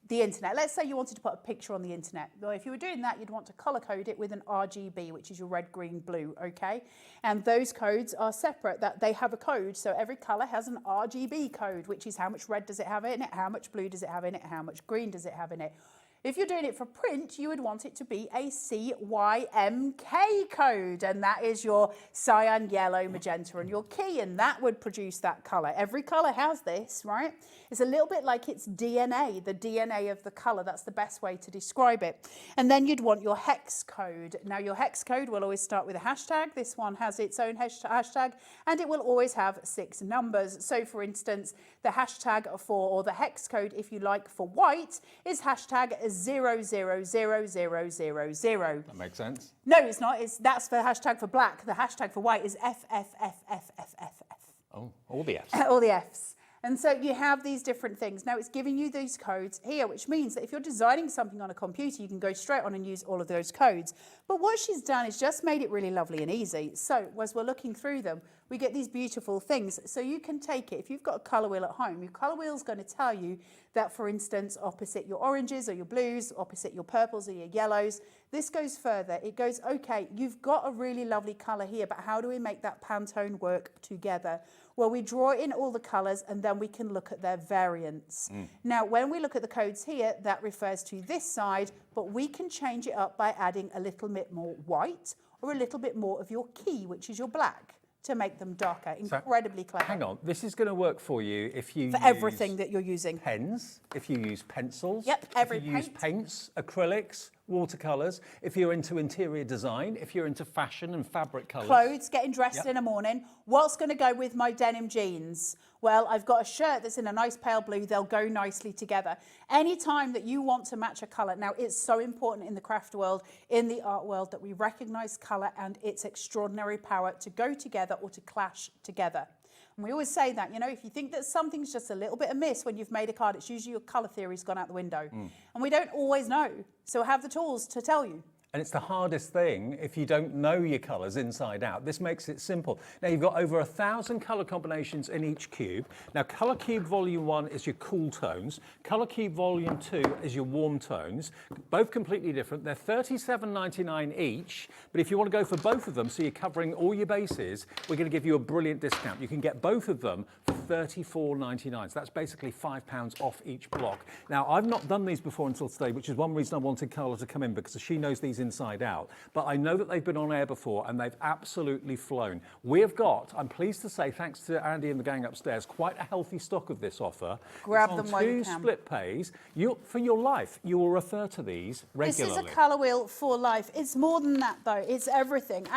the internet. Let's say you wanted to put a picture on the internet. Well, if you were doing that, you'd want to color code it with an RGB, which is your red, green, blue, okay? And those codes are separate, that they have a code. So every color has an RGB code, which is how much red does it have in it, how much blue does it have in it, how much green does it have in it. If you're doing it for print, you would want it to be a CYMK code, and that is your cyan, yellow, magenta, and your key, and that would produce that color. Every color has this, right? It's a little bit like its DNA, the DNA of the color. That's the best way to describe it. And then you'd want your hex code. Now, your hex code will always start with a hashtag. This one has its own hashtag, and it will always have 6 numbers. So, for instance, the hashtag for, or the hex code, if you like, for white is hashtag 0000000. That makes sense. No, it's not. That's the hashtag for black. The hashtag for white is FFFFFFF. Oh, all the Fs. All the Fs. And so you have these different things. Now it's giving you these codes here, which means that if you're designing something on a computer, you can go straight on and use all of those codes. But what she's done is just made it really lovely and easy. So as we're looking through them, we get these beautiful things. So you can take it, if you've got a colour wheel at home, your colour wheel is going to tell you that, for instance, opposite your oranges or your blues, opposite your purples or your yellows, this goes further. It goes, okay, you've got a really lovely colour here, but how do we make that Pantone work together? Well, we draw in all the colours and then we can look at their variants. Now, when we look at the codes here, that refers to this side, but we can change it up by adding a little bit more white or a little bit more of your key, which is your black, to make them darker. Incredibly clever. Hang on, this is going to work for you if you for use everything that you're using. Pens, if you use pencils, yep, if you use paints, acrylics, watercolours, if you're into interior design, if you're into fashion and fabric colours. Clothes, getting dressed in the morning. What's going to go with my denim jeans? Well, I've got a shirt that's in a nice pale blue. They'll go nicely together. Anytime that you want to match a colour. Now, it's so important in the craft world, in the art world, that we recognise colour and its extraordinary power to go together or to clash together. And we always say that, you know, if you think that something's just a little bit amiss when you've made a card, it's usually your colour theory's gone out the window. And we don't always know. So have the tools to tell you. And it's the hardest thing if you don't know your colours inside out. This makes it simple. Now, you've got over 1,000 colour combinations in each cube. Now, Colour Cube Volume 1 is your cool tones. Colour Cube Volume 2 is your warm tones. Both completely different. They're $37.99 each. But if you want to go for both of them, so you're covering all your bases, we're going to give you a brilliant discount. You can get both of them for $34.99. So that's basically £5 off each block. Now, I've not done these before until today, which is one reason I wanted Carla to come in, because she knows these inside out. But I know that they've been on air before and they've absolutely flown. We have got, I'm pleased to say, thanks to Andy and the gang upstairs, quite a healthy stock of this offer. Grab it's them on while you two can. split pays. For your life, you will refer to these regularly. This is a colour wheel for life. It's more than that, though. It's everything.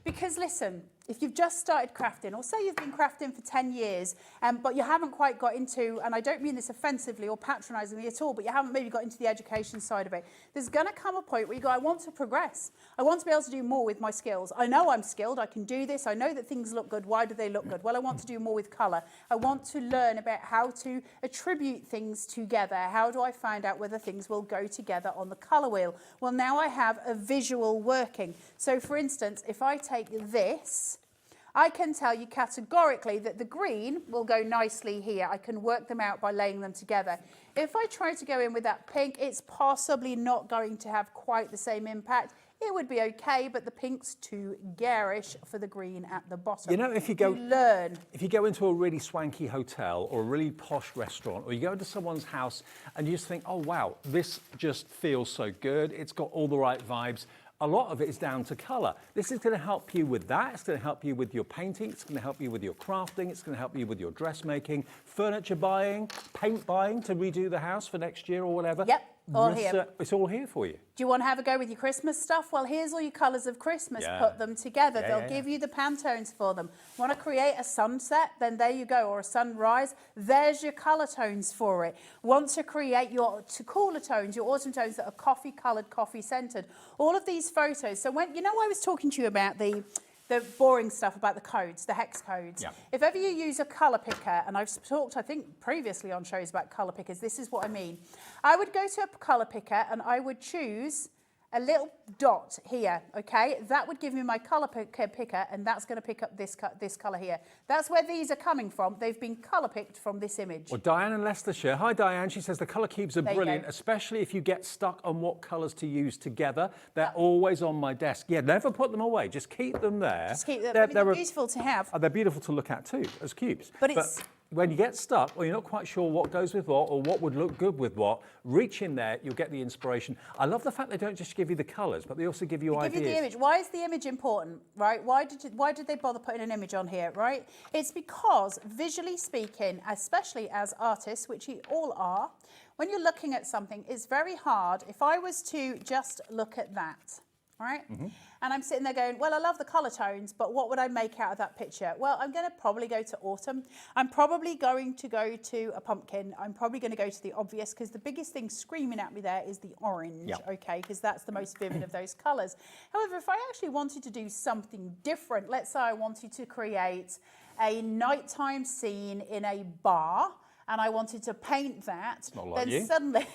Because listen, if you've just started crafting, or say you've been crafting for 10 years, but you haven't quite got into, and I don't mean this offensively or patronisingly at all, but you haven't maybe got into the education side of it, there's going to come a point where you go, I want to progress. I want to be able to do more with my skills. I know I'm skilled. I can do this. I know that things look good. Why do they look good? Well, I want to do more with colour. I want to learn about how to attribute things together. How do I find out whether things will go together on the colour wheel? Well, now I have a visual working. So, for instance, if I take this, I can tell you categorically that the green will go nicely here. I can work them out by laying them together. If I try to go in with that pink, it's possibly not going to have quite the same impact. It would be okay, but the pink's too garish for the green at the bottom. You know, if you go into a really swanky hotel or a really posh restaurant, or you go into someone's house and you just think, oh wow, this just feels so good. It's got all the right vibes. A lot of it is down to colour. This is going to help you with that. It's going to help you with your painting. It's going to help you with your crafting. It's going to help you with your dressmaking, furniture buying, paint buying to redo the house for next year or whatever. Yep, all here. It's all here for you. Do you want to have a go with your Christmas stuff? Well, here's all your colours of Christmas. Yeah. Put them together. Yeah, They'll give you the Pantones for them. Want to create a sunset? Then there you go. Or a sunrise? There's your colour tones for it. Want to create your cooler tones, your autumn tones that are coffee coloured, coffee scented. All of these photos. So when, you know, I was talking to you about the the boring stuff about the codes, the hex codes. Yeah. If ever you use a colour picker, and I've talked, I think, previously on shows about colour pickers, this is what I mean. I would go to a colour picker and I would choose a little dot here, okay? That would give me my colour picker, and that's going to pick up this colour here. That's where these are coming from. They've been colour picked from this image. Well, Diane in Leicestershire. Hi, Diane. She says the colour cubes are There you brilliant, go. especially if you get stuck on what colours to use together. They're always on my desk. Yeah, never put them away. Just keep them there. Just keep them. They're beautiful to have. They're beautiful to look at too, as cubes. But it's... when you get stuck or you're not quite sure what goes with what or what would look good with what, reach in there, you'll get the inspiration. I love the fact they don't just give you the colours, but they also give you ideas. Give you the image. Why is the image important, right? Why did they bother putting an image on here, right? It's because visually speaking, especially as artists, which you all are, when you're looking at something, it's very hard. If I was to just look at that, right? And I'm sitting there going, well, I love the colour tones, but what would I make out of that picture? Well, I'm going to probably go to autumn. I'm probably going to go to a pumpkin. I'm probably going to go to the obvious, because the biggest thing screaming at me there is the orange, okay, because that's the most vivid of those colours. However, if I actually wanted to do something different, let's say I wanted to create a nighttime scene in a bar, and I wanted to paint that, then suddenly,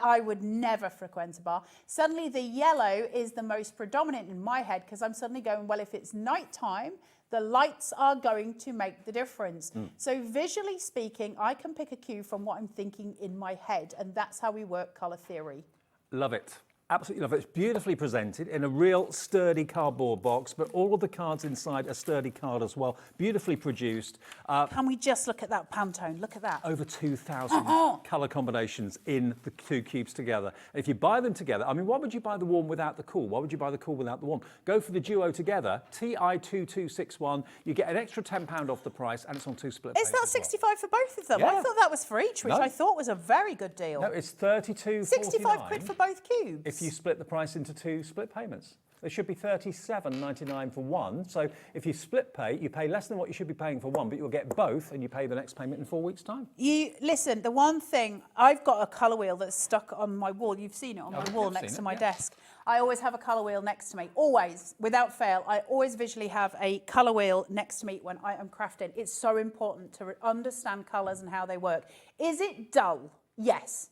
I would never frequent a bar. Suddenly the yellow is the most predominant in my head, because I'm suddenly going, well, if it's nighttime, the lights are going to make the difference. So visually speaking, I can pick a cue from what I'm thinking in my head, and that's how we work colour theory. Love it. Absolutely love it. It's beautifully presented in a real sturdy cardboard box, but all of the cards inside are sturdy card as well. Beautifully produced. Can we just look at that Pantone? Look at that. Over 2,000 colour combinations in the two cubes together. And if you buy them together, I mean, why would you buy the warm without the cool? Why would you buy the cool without the warm? Go for the duo together, TI2261. You get an extra £10 off the price, and it's on 2 split Is that 65 for both of them? Yeah. I thought that was for each, which I thought was a very good deal. No, it's 32.49. 65 quid for both cubes. If you split the price into 2 split payments. There should be $37.99 for one. So if you split pay, you pay less than what you should be paying for one, but you'll get both, and you pay the next payment in 4 weeks' time. You listen, the one thing, I've got a colour wheel that's stuck on my wall. You've seen it on my wall next to my desk. I always have a colour wheel next to me, always, without fail. I always visually have a colour wheel next to me when I am crafting. It's so important to understand colours and how they work. Is it dull? Yes.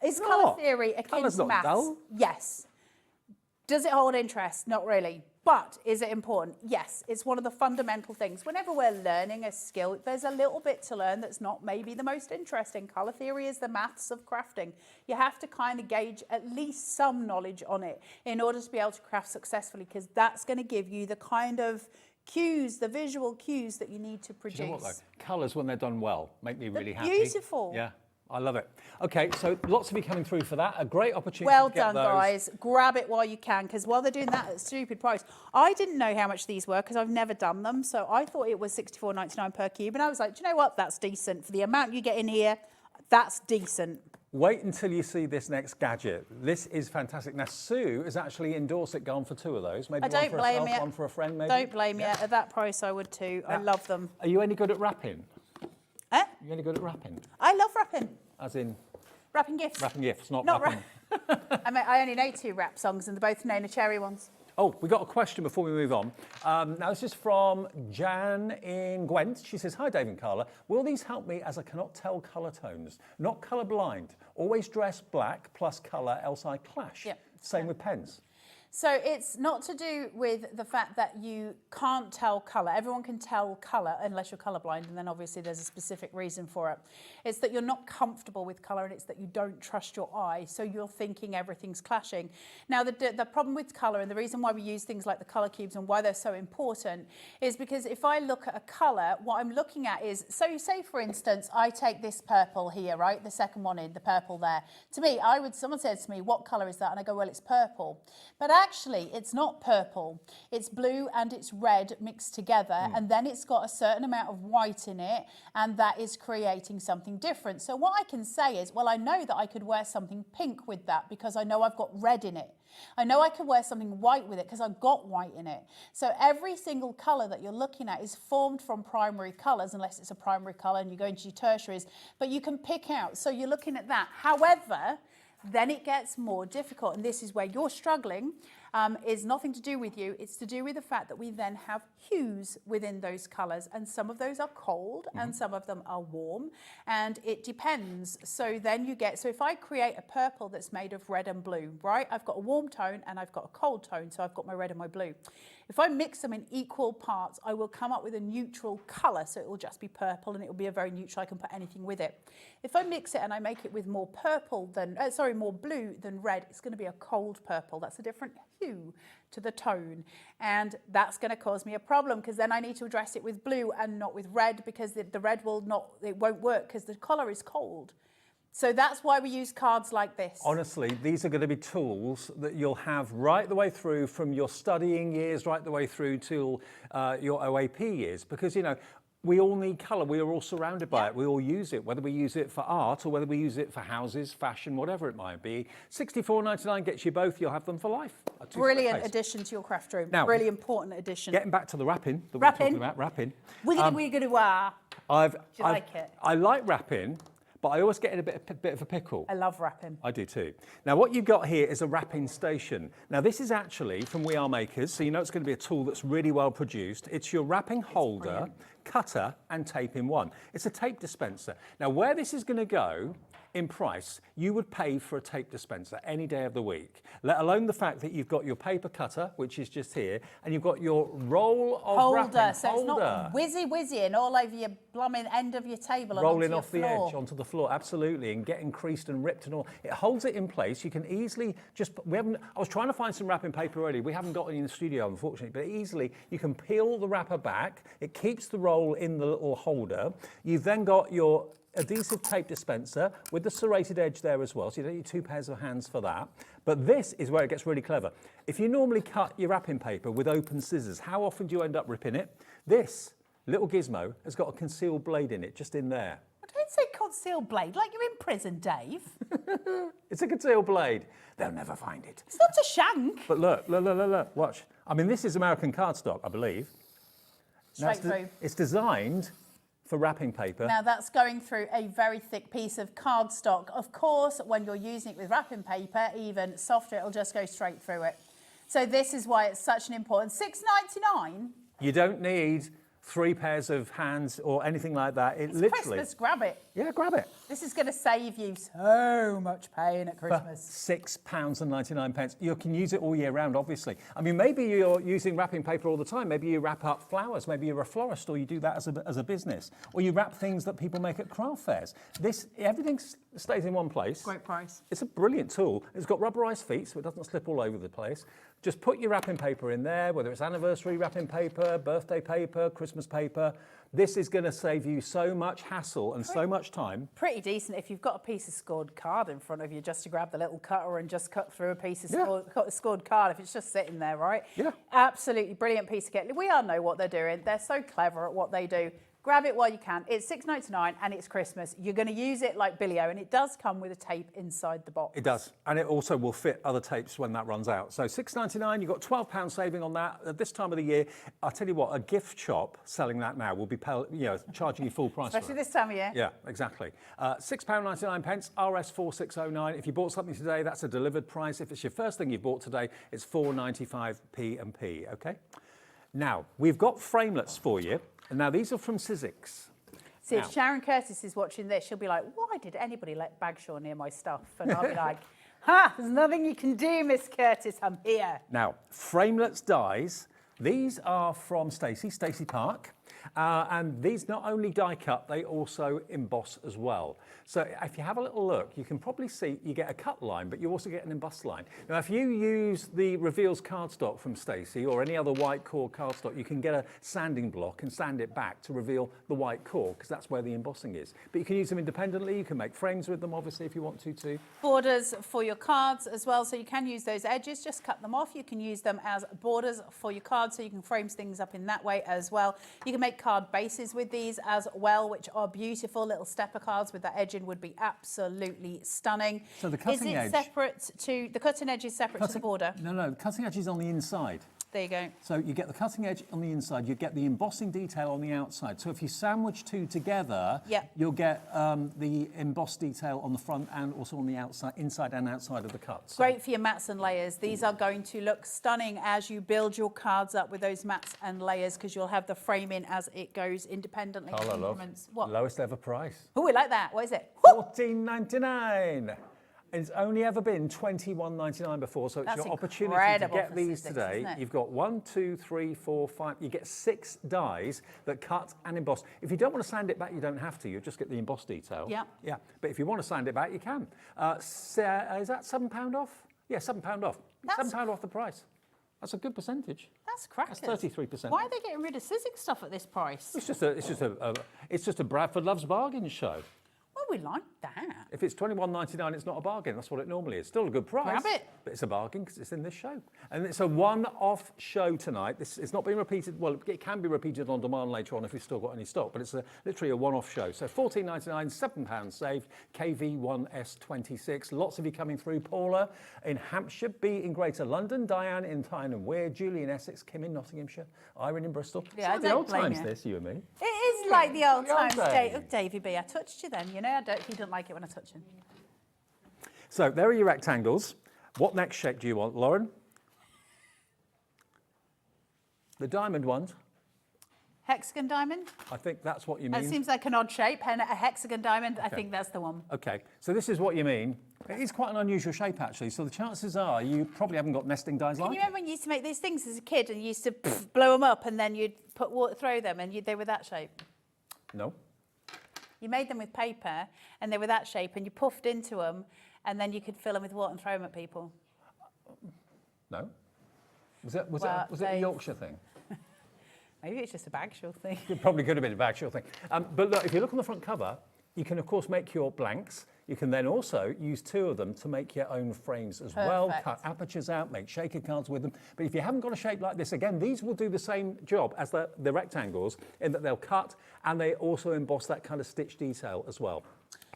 Is colour theory akin to maths? Dull. Yes. Does it hold interest? Not really. But is it important? Yes. It's one of the fundamental things. Whenever we're learning a skill, there's a little bit to learn that's not maybe the most interesting. Colour theory is the maths of crafting. You have to kind of gauge at least some knowledge on it in order to be able to craft successfully, because that's going to give you the kind of cues, the visual cues that you need to produce. Do you know what, though? Colours, when they're done well, make me really happy. Beautiful. Yeah. I love it. Okay, so lots of you coming through for that. A great opportunity Well to get done, those. guys. Grab it while you can, because while they're doing that at a stupid price, I didn't know how much these were because I've never done them. So I thought it was $64.99 per cube. And I was like, do you know what? That's decent. For the amount you get in here, that's decent. Wait until you see this next gadget. This is fantastic. Now, Sue has actually in Dorset gone for 2 of those. Maybe I don't one for blame herself, you. one for a friend, maybe. Don't blame you. At that price, I would too. I love them. Are you any good at wrapping? Eh? Are you any good at wrapping? I love wrapping. As in? Wrapping gifts. Wrapping gifts, not wrapping. wrapping. I only know 2 rap songs, and they're both Nona Cherry ones. Oh, we got a question before we move on. Now, this is from Jan in Gwent. She says, hi, Dave and Carla. Will these help me as I cannot tell colour tones? Not colour blind. Always dress black plus colour, else I clash. Yep. Same with pens. So it's not to do with the fact that you can't tell colour. Everyone can tell colour unless you're colourblind, and then obviously there's a specific reason for it. It's that you're not comfortable with colour, and it's that you don't trust your eye, so you're thinking everything's clashing. Now, the problem with colour, and the reason why we use things like the colour cubes and why they're so important, is because if I look at a colour, what I'm looking at is, so say for instance, I take this purple here, right? The second one in, the purple there. To me, someone says to me, what colour is that? And I go, well, it's purple. But actually, it's not purple. It's blue and it's red mixed together, and then it's got a certain amount of white in it, and that is creating something different. So what I can say is, well, I know that I could wear something pink with that because I know I've got red in it. I know I could wear something white with it because I've got white in it. So every single colour that you're looking at is formed from primary colours, unless it's a primary colour and you go into your tertiaries, but you can pick out. So you're looking at that. However, then it gets more difficult, and this is where you're struggling, is nothing to do with you. It's to do with the fact that we then have hues within those colours, and some of those are cold and some of them are warm, and it depends. So then you get, so if I create a purple that's made of red and blue, right? I've got a warm tone and I've got a cold tone, so I've got my red and my blue. If I mix them in equal parts, I will come up with a neutral colour, so it will just be purple and it will be a very neutral, I can put anything with it. If I mix it and I make it with more purple than, more blue than red, it's going to be a cold purple. That's a different hue to the tone, and that's going to cause me a problem, because then I need to address it with blue and not with red, because the red will not, it won't work because the colour is cold. So that's why we use cards like this. Honestly, these are going to be tools that you'll have right the way through from your studying years, right the way through till your OAP years, because, you know, we all need colour. We are all surrounded by it. We all use it, whether we use it for art or whether we use it for houses, fashion, whatever it might be. $64.99 gets you both. You'll have them for life. Brilliant addition to your craft room. Now, really important addition. Getting back to the wrapping. We're talking about wrapping. Wiggity-wiggity-wah. Do you like it? I like wrapping, but I always get in a bit of a pickle. I love wrapping. I do too. Now what you've got here is a wrapping station. Now this is actually from We Are Makers, so you know it's going to be a tool that's really well produced. It's your wrapping holder, cutter and tape in one. It's a tape dispenser. Now where this is going to go in price, you would pay for a tape dispenser any day of the week, let alone the fact that you've got your paper cutter, which is just here, and you've got your roll of wrapping So it's not whizzy-whizzying all over your blooming end of your table and rolling onto off your the floor. edge onto the floor, absolutely, and getting creased and ripped and all. It holds it in place. You can easily just, I was trying to find some wrapping paper already. We haven't got any in the studio, unfortunately, but easily you can peel the wrapper back. It keeps the roll in the little holder. You've then got your adhesive tape dispenser with the serrated edge there as well, so you don't need two pairs of hands for that. But this is where it gets really clever. If you normally cut your wrapping paper with open scissors, how often do you end up ripping it? This little gizmo has got a concealed blade in it, just in there. Don't say concealed blade, like you're in prison, Dave. It's a concealed blade. They'll never find it. It's not a shank. But look, watch. I mean, this is American cardstock, I believe. Straight through. It's designed for wrapping paper. Now that's going through a very thick piece of cardstock. Of course, when you're using it with wrapping paper, even softer, it'll just go straight through it. So this is why it's such an important. $6.99. You don't need 3 pairs of hands or anything like that. It's literally Christmas, grab it. Yeah, grab it. This is going to save you so much pain at Christmas. £6.99. You can use it all year round, obviously. I mean, maybe you're using wrapping paper all the time. Maybe you wrap up flowers. Maybe you're a florist, or you do that as a business. Or you wrap things that people make at craft fairs. Everything stays in one place. Great price. It's a brilliant tool. It's got rubberized feet, so it doesn't slip all over the place. Just put your wrapping paper in there, whether it's anniversary wrapping paper, birthday paper, Christmas paper. This is going to save you so much hassle and so much time. Pretty decent if you've got a piece of scored card in front of you, just to grab the little cutter and just cut through a piece of scored card if it's just sitting there, right? Yeah. Absolutely brilliant piece of kit. We all know what they're doing. They're so clever at what they do. Grab it while you can. It's $6.99 and it's Christmas. You're going to use it like Billy-O, and it does come with a tape inside the box. It does, and it also will fit other tapes when that runs out. So $6.99, you've got £12 saving on that. At this time of the year, I'll tell you what, a gift shop selling that now will be charging you full price. Especially this time of year. Yeah, exactly. £6.99, RS4609. If you bought something today, that's a delivered price. If it's your first thing you've bought today, it's £4.95p&p, okay? Now, we've got framelets for you. And now these are from Sizzix. See, if Sharon Curtis is watching this, she'll be like, why did anybody let Bagshaw near my stuff? And I'll be like, there's nothing you can do, Miss Curtis, I'm here. Now, framelets dies. These are from Stacey Park. And these not only die cut, they also emboss as well. So if you have a little look, you can probably see you get a cut line, but you also get an emboss line. Now, if you use the Reveals cardstock from Stacey or any other white core cardstock, you can get a sanding block and sand it back to reveal the white core, because that's where the embossing is. But you can use them independently. You can make frames with them, obviously, if you want to too. Borders for your cards as well, so you can use those edges, just cut them off. You can use them as borders for your cards, so you can frame things up in that way as well. You can make card bases with these as well, which are beautiful. Little stepper cards with that edging would be absolutely stunning. So the cutting edge... Is it separate to... The cutting edge is separate to the border? No, the cutting edge is on the inside. There you go. So you get the cutting edge on the inside, you get the embossing detail on the outside. So if you sandwich two together, you'll get the embossed detail on the front and also on the outside, inside and outside of the cuts. Great for your mats and layers. These are going to look stunning as you build your cards up with those mats and layers, because you'll have the framing as it goes independently. Carla, love. What? Lowest ever price. Oh, we like that. What is it? $14.99. It's only ever been $21.99 before, so it's That's your opportunity to incredible get for these Sizzix, today. isn't it? You've got 1, 2, 3, 4, 5. You get 6 dies that cut and emboss. If you don't want to sand it back, you don't have to. You just get the embossed detail. Yeah. Yeah. But if you want to sand it back, you can. Is that £7 off? Yeah, £7 off. £7 off the price. That's a good percentage. That's crackers. That's 33%. Why are they getting rid of Sizzix stuff at this price? It's just a Bradford Loves Bargain show. Well, we like that. If it's $21.99, it's not a bargain. That's what it normally is. Still a good price. Grab it. But it's a bargain because it's in this show. And it's a one-off show tonight. It's not being repeated. Well, it can be repeated on demand later on if you've still got any stock, but it's literally a one-off show. So $14.99, £7 saved, KV1S26. Lots of you coming through. Paula in Hampshire, B in Greater London, Diane in Tyne and Wear, Julie in Essex, Kim in Nottinghamshire, Irene in Bristol. Yeah, It's like the old times, this, you and me. It is like the old The old times. days. Oh, Davey B, I touched you then. You know, he didn't like it when I touched him. So there are your rectangles. What next shape do you want, Lauren? The diamond ones. Hexagon diamond? I think that's what you mean. That seems like an odd shape, and a hexagon diamond, I think that's the one. Okay, so this is what you mean. It is quite an unusual shape, actually, so the chances are you probably haven't got nesting dies Can like you it. remember when you used to make these things as a kid and you used to blow them up and then you'd put water, throw them and they were that shape? No. You made them with paper and they were that shape and you puffed into them and then you could fill them with water and throw them at people. No. Was it Well, a Yorkshire thing? Maybe it's just a Bagshall thing. It probably could have been a Bagshall thing. But look, if you look on the front cover, you can, of course, make your blanks. You can then also use 2 of them to make your own frames as well, Perfect. cut apertures out, make shaker cards with them. But if you haven't got a shape like this, again, these will do the same job as the rectangles in that they'll cut and they also emboss that kind of stitch detail as well.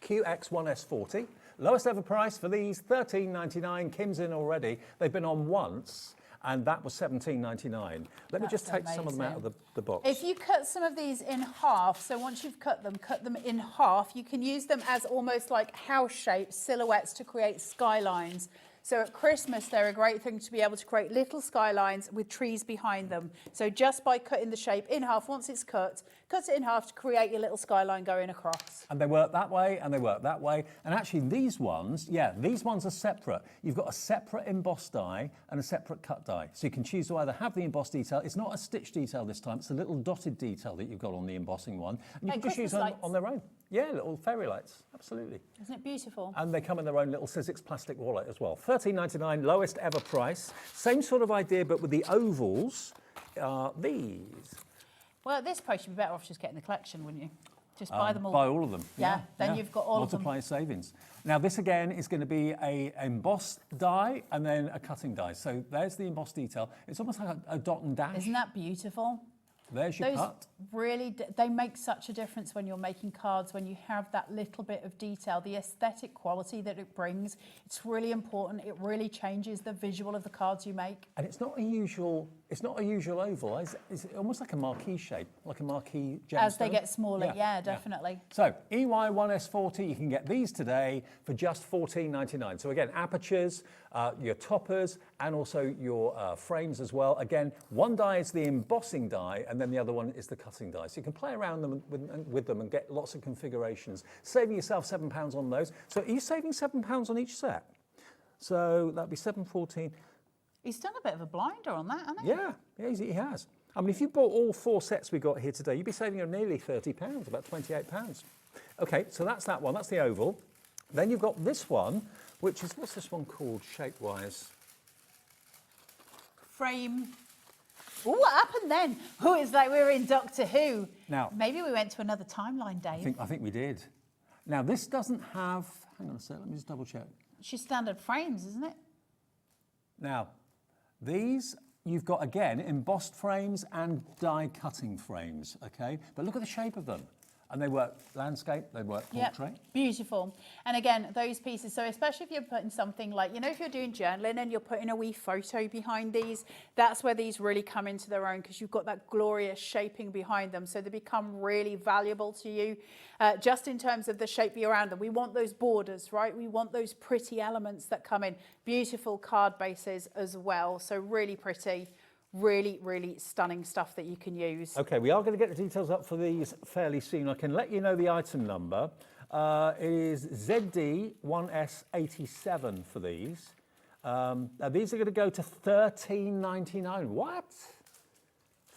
QX1S40, lowest ever price for these, $13.99. Kim's in already. They've been on once, and that was $17.99. Let me just take some of them out of the box. If you cut some of these in half, so once you've cut them in half, you can use them as almost like house-shaped silhouettes to create skylines. So at Christmas, they're a great thing to be able to create little skylines with trees behind them. So just by cutting the shape in half, once it's cut it in half to create your little skyline going across. And they work that way, and they work that way. And actually, these ones, these ones are separate. You've got a separate embossed die and a separate cut die. So you can choose to either have the embossed detail. It's not a stitch detail this time. It's a little dotted detail that you've got on the embossing one. And you can just use them on their own. Yeah, little fairy lights. Absolutely. Isn't it beautiful? And they come in their own little Sizzix plastic wallet as well. $13.99, lowest ever price. Same sort of idea, but with the ovals are these. Well, at this price, you'd be better off just getting the collection, wouldn't you? Just buy them all. Buy all of them. Yeah, then you've got all of them. Multiply savings. Now, this again is going to be a embossed die and then a cutting die. So there's the embossed detail. It's almost like a dot and dash. Isn't that beautiful? There's your cut. Really, they make such a difference when you're making cards, when you have that little bit of detail, the aesthetic quality that it brings. It's really important. It really changes the visual of the cards you make. And it's not a usual oval. It's almost like a marquee shape, like a marquee gemstone. As they get smaller, yeah, definitely. So EY1S40, you can get these today for just $14.99. So again, apertures, your toppers, and also your frames as well. Again, one die is the embossing die, and then the other one is the cutting die. So you can play around with them and get lots of configurations, saving yourself £7 on those. So are you saving £7 on each set? So that'd be $7.14. He's done a bit of a blinder on that, hasn't he? Yeah, he has. I mean, if you bought all 4 sets we got here today, you'd be saving nearly £30, about £28. Okay, so that's that one. That's the oval. Then you've got this one, which is, what's this one called shape-wise? Frame. Ooh, what happened then? Oh, it's like we were in Doctor Who. Now, maybe we went to another timeline, Dave. I think we did. Now, this doesn't have, hang on a sec, let me just double check. It's just standard frames, isn't it? Now, these, you've got, again, embossed frames and die cutting frames, okay? But look at the shape of them. And they work landscape, they work portrait. Beautiful. And again, those pieces, so especially if you're putting something like, you know, if you're doing journaling and you're putting a wee photo behind these, that's where these really come into their own, because you've got that glorious shaping behind them. So they become really valuable to you, just in terms of the shape around them. We want those borders, right? We want those pretty elements that come in. Beautiful card bases as well. So really pretty. Really, really stunning stuff that you can use. Okay, we are going to get the details up for these fairly soon. I can let you know the item number. It is ZD1S87 for these. Now these are going to go to $13.99. What?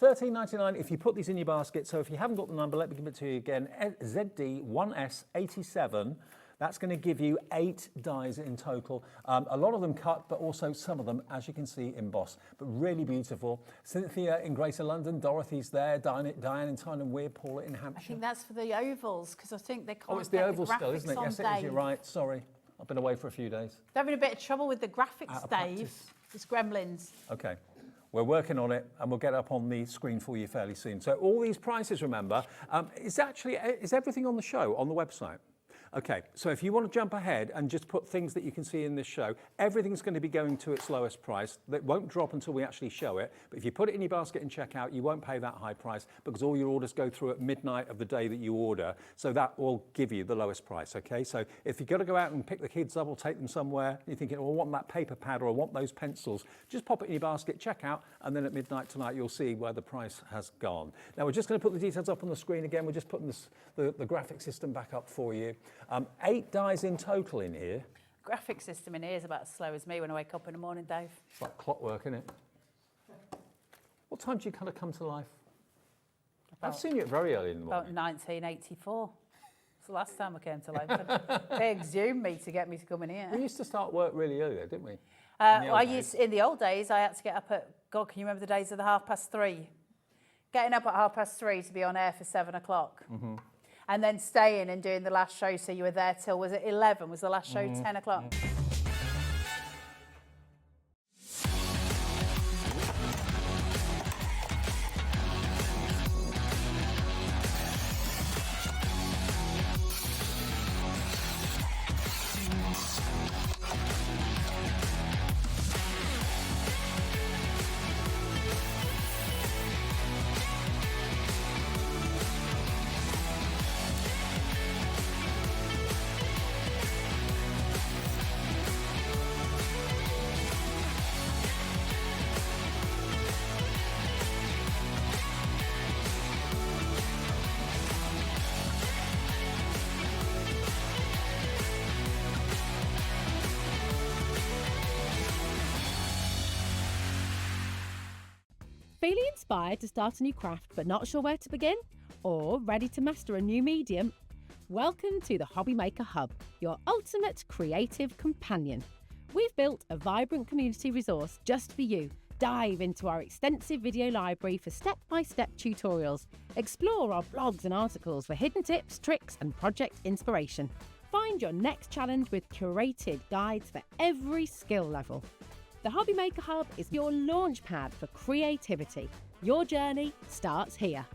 $13.99 if you put these in your basket. So if you haven't got the number, let me give it to you again. ZD1S87. That's going to give you 8 dies in total. A lot of them cut, but also some of them, as you can see, embossed. But really beautiful. Cynthia in Greater London, Dorothy's there, Diane in Tyne Weir, Paula in Hampshire. I think that's for the ovals, because I think they can't. Oh, it's the ovals still, isn't it? Yes, it is. Dave. You're right. Sorry. I've been away for a few days. They're having a bit of trouble with the graphics, Out of Dave. practice. It's Gremlins. Okay. We're working on it, and we'll get it up on the screen for you fairly soon. So all these prices, remember, is everything on the show, on the website? Okay, so if you want to jump ahead and just put things that you can see in this show, everything's going to be going to its lowest price. That won't drop until we actually show it. But if you put it in your basket and check out, you won't pay that high price because all your orders go through at midnight of the day that you order. So that will give you the lowest price, okay? So if you've got to go out and pick the kids up or take them somewhere, and you're thinking, oh, I want that paper pad or I want those pencils, just pop it in your basket, check out, and then at midnight tonight, you'll see where the price has gone. Now, we're just going to put the details up on the screen again. We're just putting the graphic system back up for you. 8 dies in total in here. Graphic system in here is about as slow as me when I wake up in the morning, Dave. It's like clockwork, isn't it? What time do you kind of come to life? I've seen you at very early in the morning. About 1984. It's the last time I came to life. They exhumed me to get me to come in here. We used to start work really early, though, didn't we? In the old days, I had to get up at, God, can you remember the days of the 3:30? Getting up at 3:30 to be on air for 7 o'clock. Mm-hmm. And then staying and doing the last show, so you were there till, was it 11? Was the last show 10 o'clock? Feeling inspired to start a new craft but not sure where to begin? Or ready to master a new medium? Welcome to the HobbyMaker Hub, your ultimate creative companion. We've built a vibrant community resource just for you. Dive into our extensive video library for step-by-step tutorials. Explore our blogs and articles for hidden tips, tricks and project inspiration. Find your next challenge with curated guides for every skill level. The HobbyMaker Hub is your launch pad for creativity. Your journey starts here.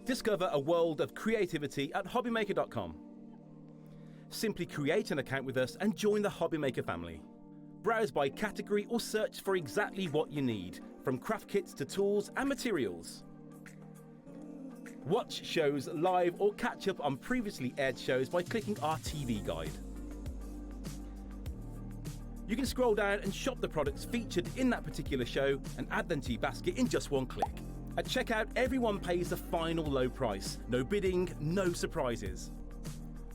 Discover a world of creativity at hobbymaker.com. Simply create an account with us and join the HobbyMaker family. Browse by category or search for exactly what you need, from craft kits to tools and materials. Watch shows live or catch up on previously aired shows by clicking our TV guide. You can scroll down and shop the products featured in that particular show and add them to your basket in just one click. At checkout, everyone pays the final low price. No bidding, no surprises.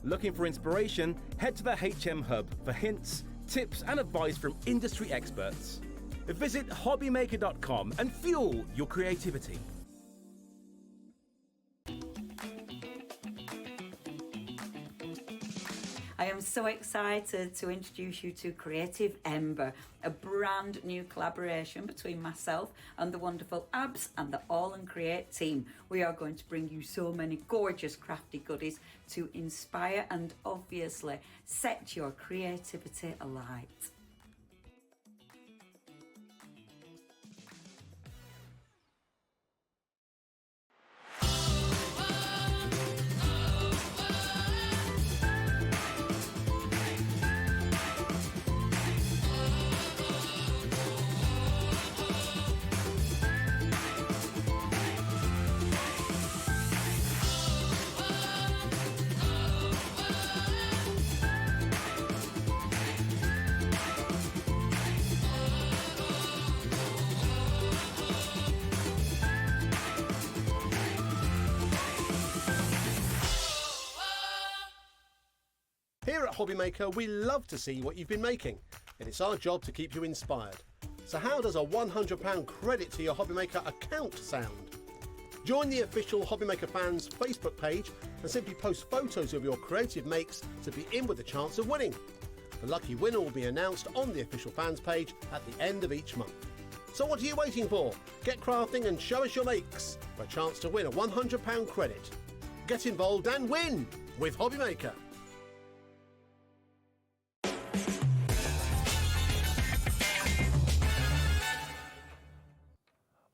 Looking for inspiration? Head to the HM Hub for hints, tips and advice from industry experts. Visit hobbymaker.com and fuel your creativity. I am so excited to introduce you to Creative Ember, a brand new collaboration between myself and the wonderful Abs and the All and Create team. We are going to bring you so many gorgeous crafty goodies to inspire and obviously set your creativity alight. Here at HobbyMaker, we love to see what you've been making, and it's our job to keep you inspired. So how does a £100 credit to your HobbyMaker account sound? Join the official HobbyMaker fans Facebook page and simply post photos of your creative makes to be in with a chance of winning. The lucky winner will be announced on the official fans page at the end of each month. So what are you waiting for? Get crafting and show us your makes for a chance to win a £100 credit. Get involved and win with HobbyMaker.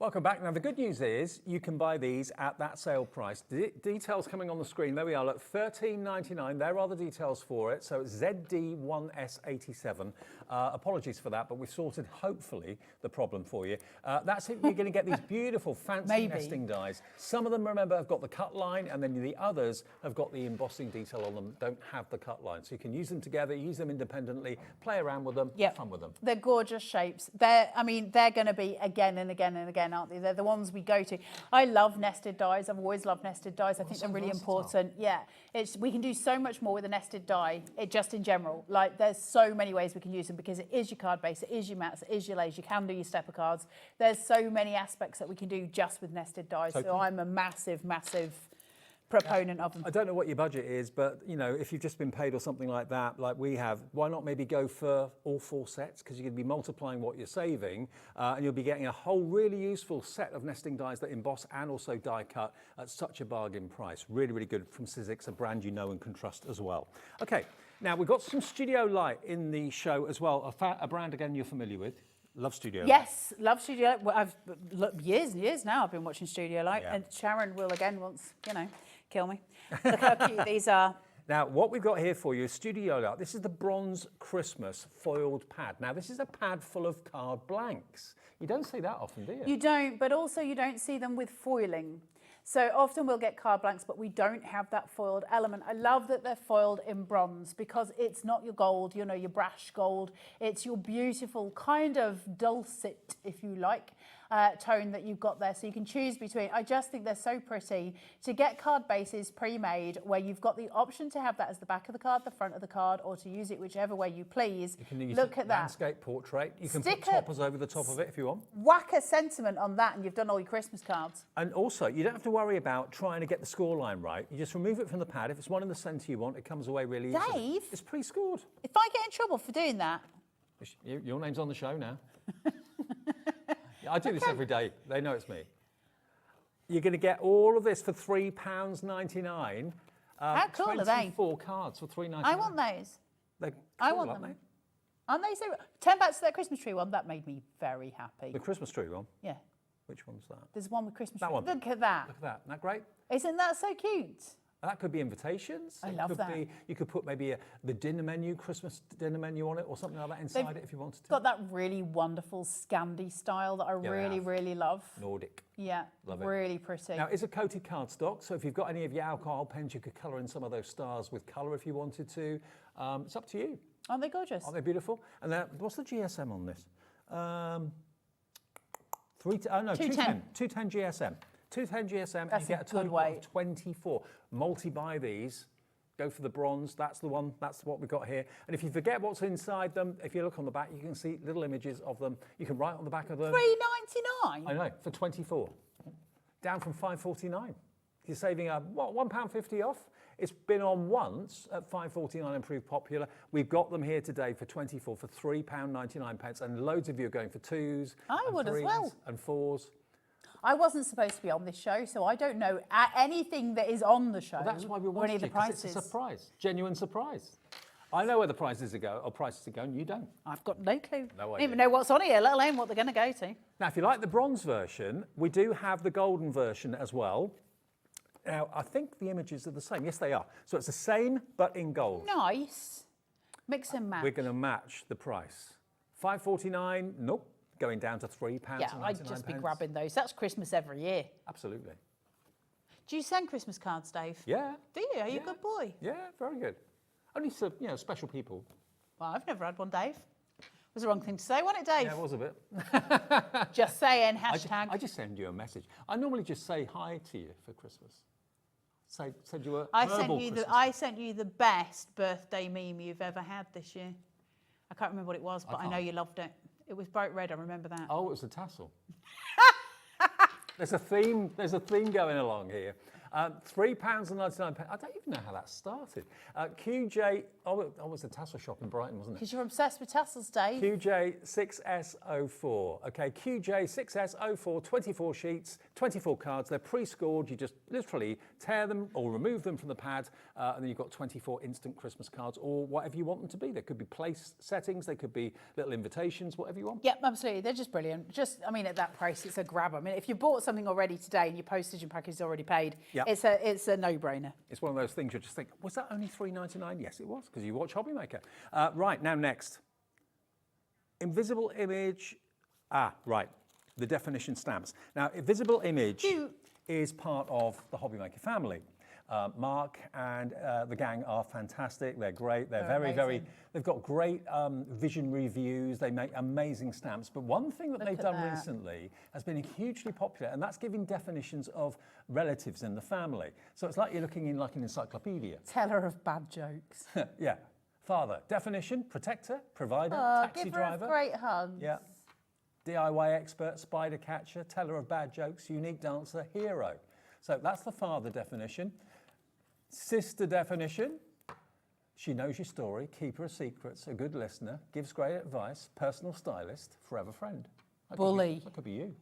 Welcome back. Now, the good news is you can buy these at that sale price. Details coming on the screen. There we are. Look, $13.99. There are the details for it. So it's ZD1S87. Apologies for that, but we've sorted, hopefully, the problem for you. That's it. You're going to get these beautiful, fancy nesting dies. Some of them, remember, have got the cut line, and then the others have got the embossing detail on them, don't have the cut line. So you can use them together, use them independently, play around with them, have fun with them. They're gorgeous shapes. They're going to be again and again and again, aren't they? They're the ones we go to. I love nested dies. I've always loved nested dies. I think they're really important. Yeah, we can do so much more with a nested die, just in general. Like, there's so many ways we can use them because it is your card base, it is your mats, it is your lays, you can do your stepper cards. There's so many aspects that we can do just with nested dies. Totally. So I'm a massive, massive proponent of them. I don't know what your budget is, but you know, if you've just been paid or something like that, like we have, why not maybe go for all 4 sets? Because you're going to be multiplying what you're saving, and you'll be getting a whole really useful set of nesting dies that emboss and also die cut at such a bargain price. Really, really good from Sizzix, a brand you know and can trust as well. Okay, now we've got some Studio Light in the show as well, a brand again you're familiar with. Love Studio Light. Yes, love Studio Light. Well, years and years now I've been watching Studio Light, and Sharon will again once, kill me. Look how cute these are. Now, what we've got here for you is Studio Light. This is the Bronze Christmas foiled pad. Now, this is a pad full of card blanks. You don't see that often, do you? You don't, but also you don't see them with foiling. So often we'll get card blanks, but we don't have that foiled element. I love that they're foiled in bronze because it's not your gold, your brash gold. It's your beautiful kind of dulcet, if you like, tone that you've got there. So you can choose between. I just think they're so pretty. To get card bases pre-made where you've got the option to have that as the back of the card, the front of the card, or to use it whichever way you please. You can use Look at that. Landscape portrait. You can put toppers over the top of it if you want. Whack a sentiment on that and you've done all your Christmas cards. And also, you don't have to worry about trying to get the score line right. You just remove it from the pad. If it's one in the centre you want, it comes away really easily. Dave? It's pre-scored. If I get in trouble for doing that... Your name's on the show now. I do this every day. They know it's me. You're going to get all of this for £3.99. How cool are they? 24 cards for £3.99. I want those. They're cool, I want them. they? Aren't they so... 10 bucks for that Christmas tree one, that made me very happy. The Christmas tree one? Yeah. Which one's that? There's one with Christmas That tree. one. Look at that. Look at that. Isn't that great? Isn't that so cute? That could be invitations. I love that. You could put maybe the dinner menu, Christmas dinner menu on it or something like that inside it if you wanted to. Got that really wonderful Scandi style that I really love. Nordic. Yeah, Love it. really pretty. Now, it's a coated cardstock, so if you've got any of your alcohol pens, you could colour in some of those stars with colour if you wanted to. It's up to you. Aren't they gorgeous? Aren't they beautiful? And what's the GSM on this? 210. 210 GSM. 210 GSM, and you get a total of 24. Multi-buy these, go for the bronze, that's the one, that's what we've got here. And if you forget what's inside them, if you look on the back, you can see little images of them. You can write on the back of them. $3.99? I know, for 24. Down from $5.49. You're saving £1.50 off. It's been on once at $5.49 and proved popular. We've got them here today for 24 for £3.99, and loads of you are going for 2s. I would as well. And 4s. I wasn't supposed to be on this show, so I don't know anything that is on the show. Well, that's why we or wanted any of the you, 'cause prices. it's a surprise, genuine surprise. I know where the prices are going, you don't. I've got no clue. No I don't idea. even know what's on here, let alone what they're going to go to. Now, if you like the bronze version, we do have the golden version as well. Now, I think the images are the same. Yes, they are. So it's the same, but in gold. Nice. Mix and match. We're going to match the price. $5.49, nope. Going down to £3.99. Yeah, I'd just be grabbing those. That's Christmas every year. Absolutely. Do you send Christmas cards, Dave? Yeah. Do you? Are you a good boy? Yeah, very good. Only for, special people. Well, I've never had one, Dave. Was the wrong thing to say, wasn't it, Dave? Yeah, it was a bit. Just saying, hashtag. I just send you a message. I normally just say hi to you for Christmas. said you were I herbal sent you Christmas. I sent you the best birthday meme you've ever had this year. I can't remember what it was, but I know can't. you loved it. It was bright red. I remember that. Oh, it was a tassel. There's a theme. There's a theme going along here. £3.99. I don't even know how that started. QJ. Oh, it was a tassel shop in Brighton, wasn't it? Because you're obsessed with tassels, Dave. QJ6S04. Okay, QJ6S04, 24 sheets, 24 cards. They're pre-scored. You just literally tear them or remove them from the pad, and then you've got 24 instant Christmas cards or whatever you want them to be. They could be place settings, they could be little invitations, whatever you want. Yep, absolutely. They're just brilliant. I mean, at that price, it's a grab. I mean, if you bought something already today and your postage and package is already paid, Yep. it's a no-brainer. It's one of those things you just think, was that only $3.99? Yes, it was, because you watch HobbyMaker. Right, now next. Invisible image. Right, the definition stamps. Now, invisible image is part of the HobbyMaker family. Mark and the gang are fantastic. They're great. They're very, they've got great vision reviews. They make amazing stamps. But one thing that they've done recently has been hugely popular, and that's giving definitions of relatives in the family. So it's like you're looking in like an encyclopedia. Teller of bad jokes. Yeah. Father, definition, protector, provider, taxi give her driver. a great hug. Yeah. DIY expert, spider catcher, teller of bad jokes, unique dancer, hero. So that's the father definition. Sister definition, she knows your story, keeper of secrets, a good listener, gives great advice, personal stylist, forever friend. Bully. That could be you.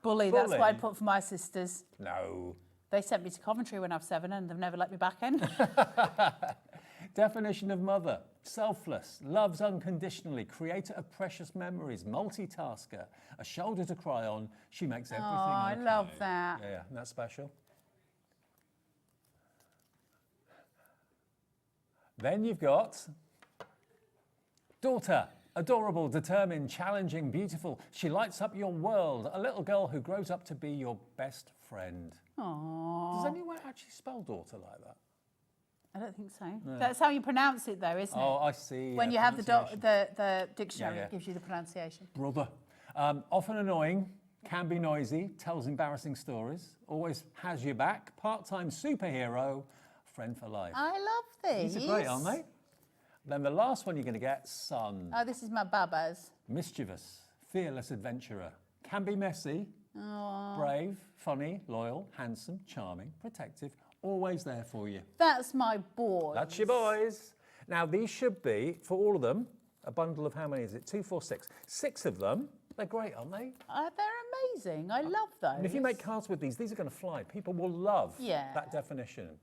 Bully, that's what I'd put for my sisters. No. They sent me to Coventry when I was 7 and they've never let me back in. Definition of mother, selfless, loves unconditionally, creator of precious memories, multitasker, a shoulder to cry on, she makes everything I okay. love that. Yeah, isn't that special? Then you've got daughter, adorable, determined, challenging, beautiful. She lights up your world, a little girl who grows up to be your best friend. Aww. Does anyone actually spell daughter like that? I don't think so. No. That's how you pronounce it, though, isn't it? Oh, I see. When you have the dictionary, Yeah. it gives you the pronunciation. Brother. Often annoying, can be noisy, tells embarrassing stories, always has your back, part-time superhero, friend for life. I love these. These are great, aren't they? Then the last one you're going to get, son. Oh, this is my babas. Mischievous, fearless adventurer, can be messy, Aww. brave, funny, loyal, handsome, charming, protective, always there for you. That's my boy. That's your boys. Now, these should be, for all of them, a bundle of how many is it? 2, 4, 6. 6 of them. They're great, aren't they? They're amazing. I love those. And if you make cards with these are going to fly. People will love Yeah. that definition.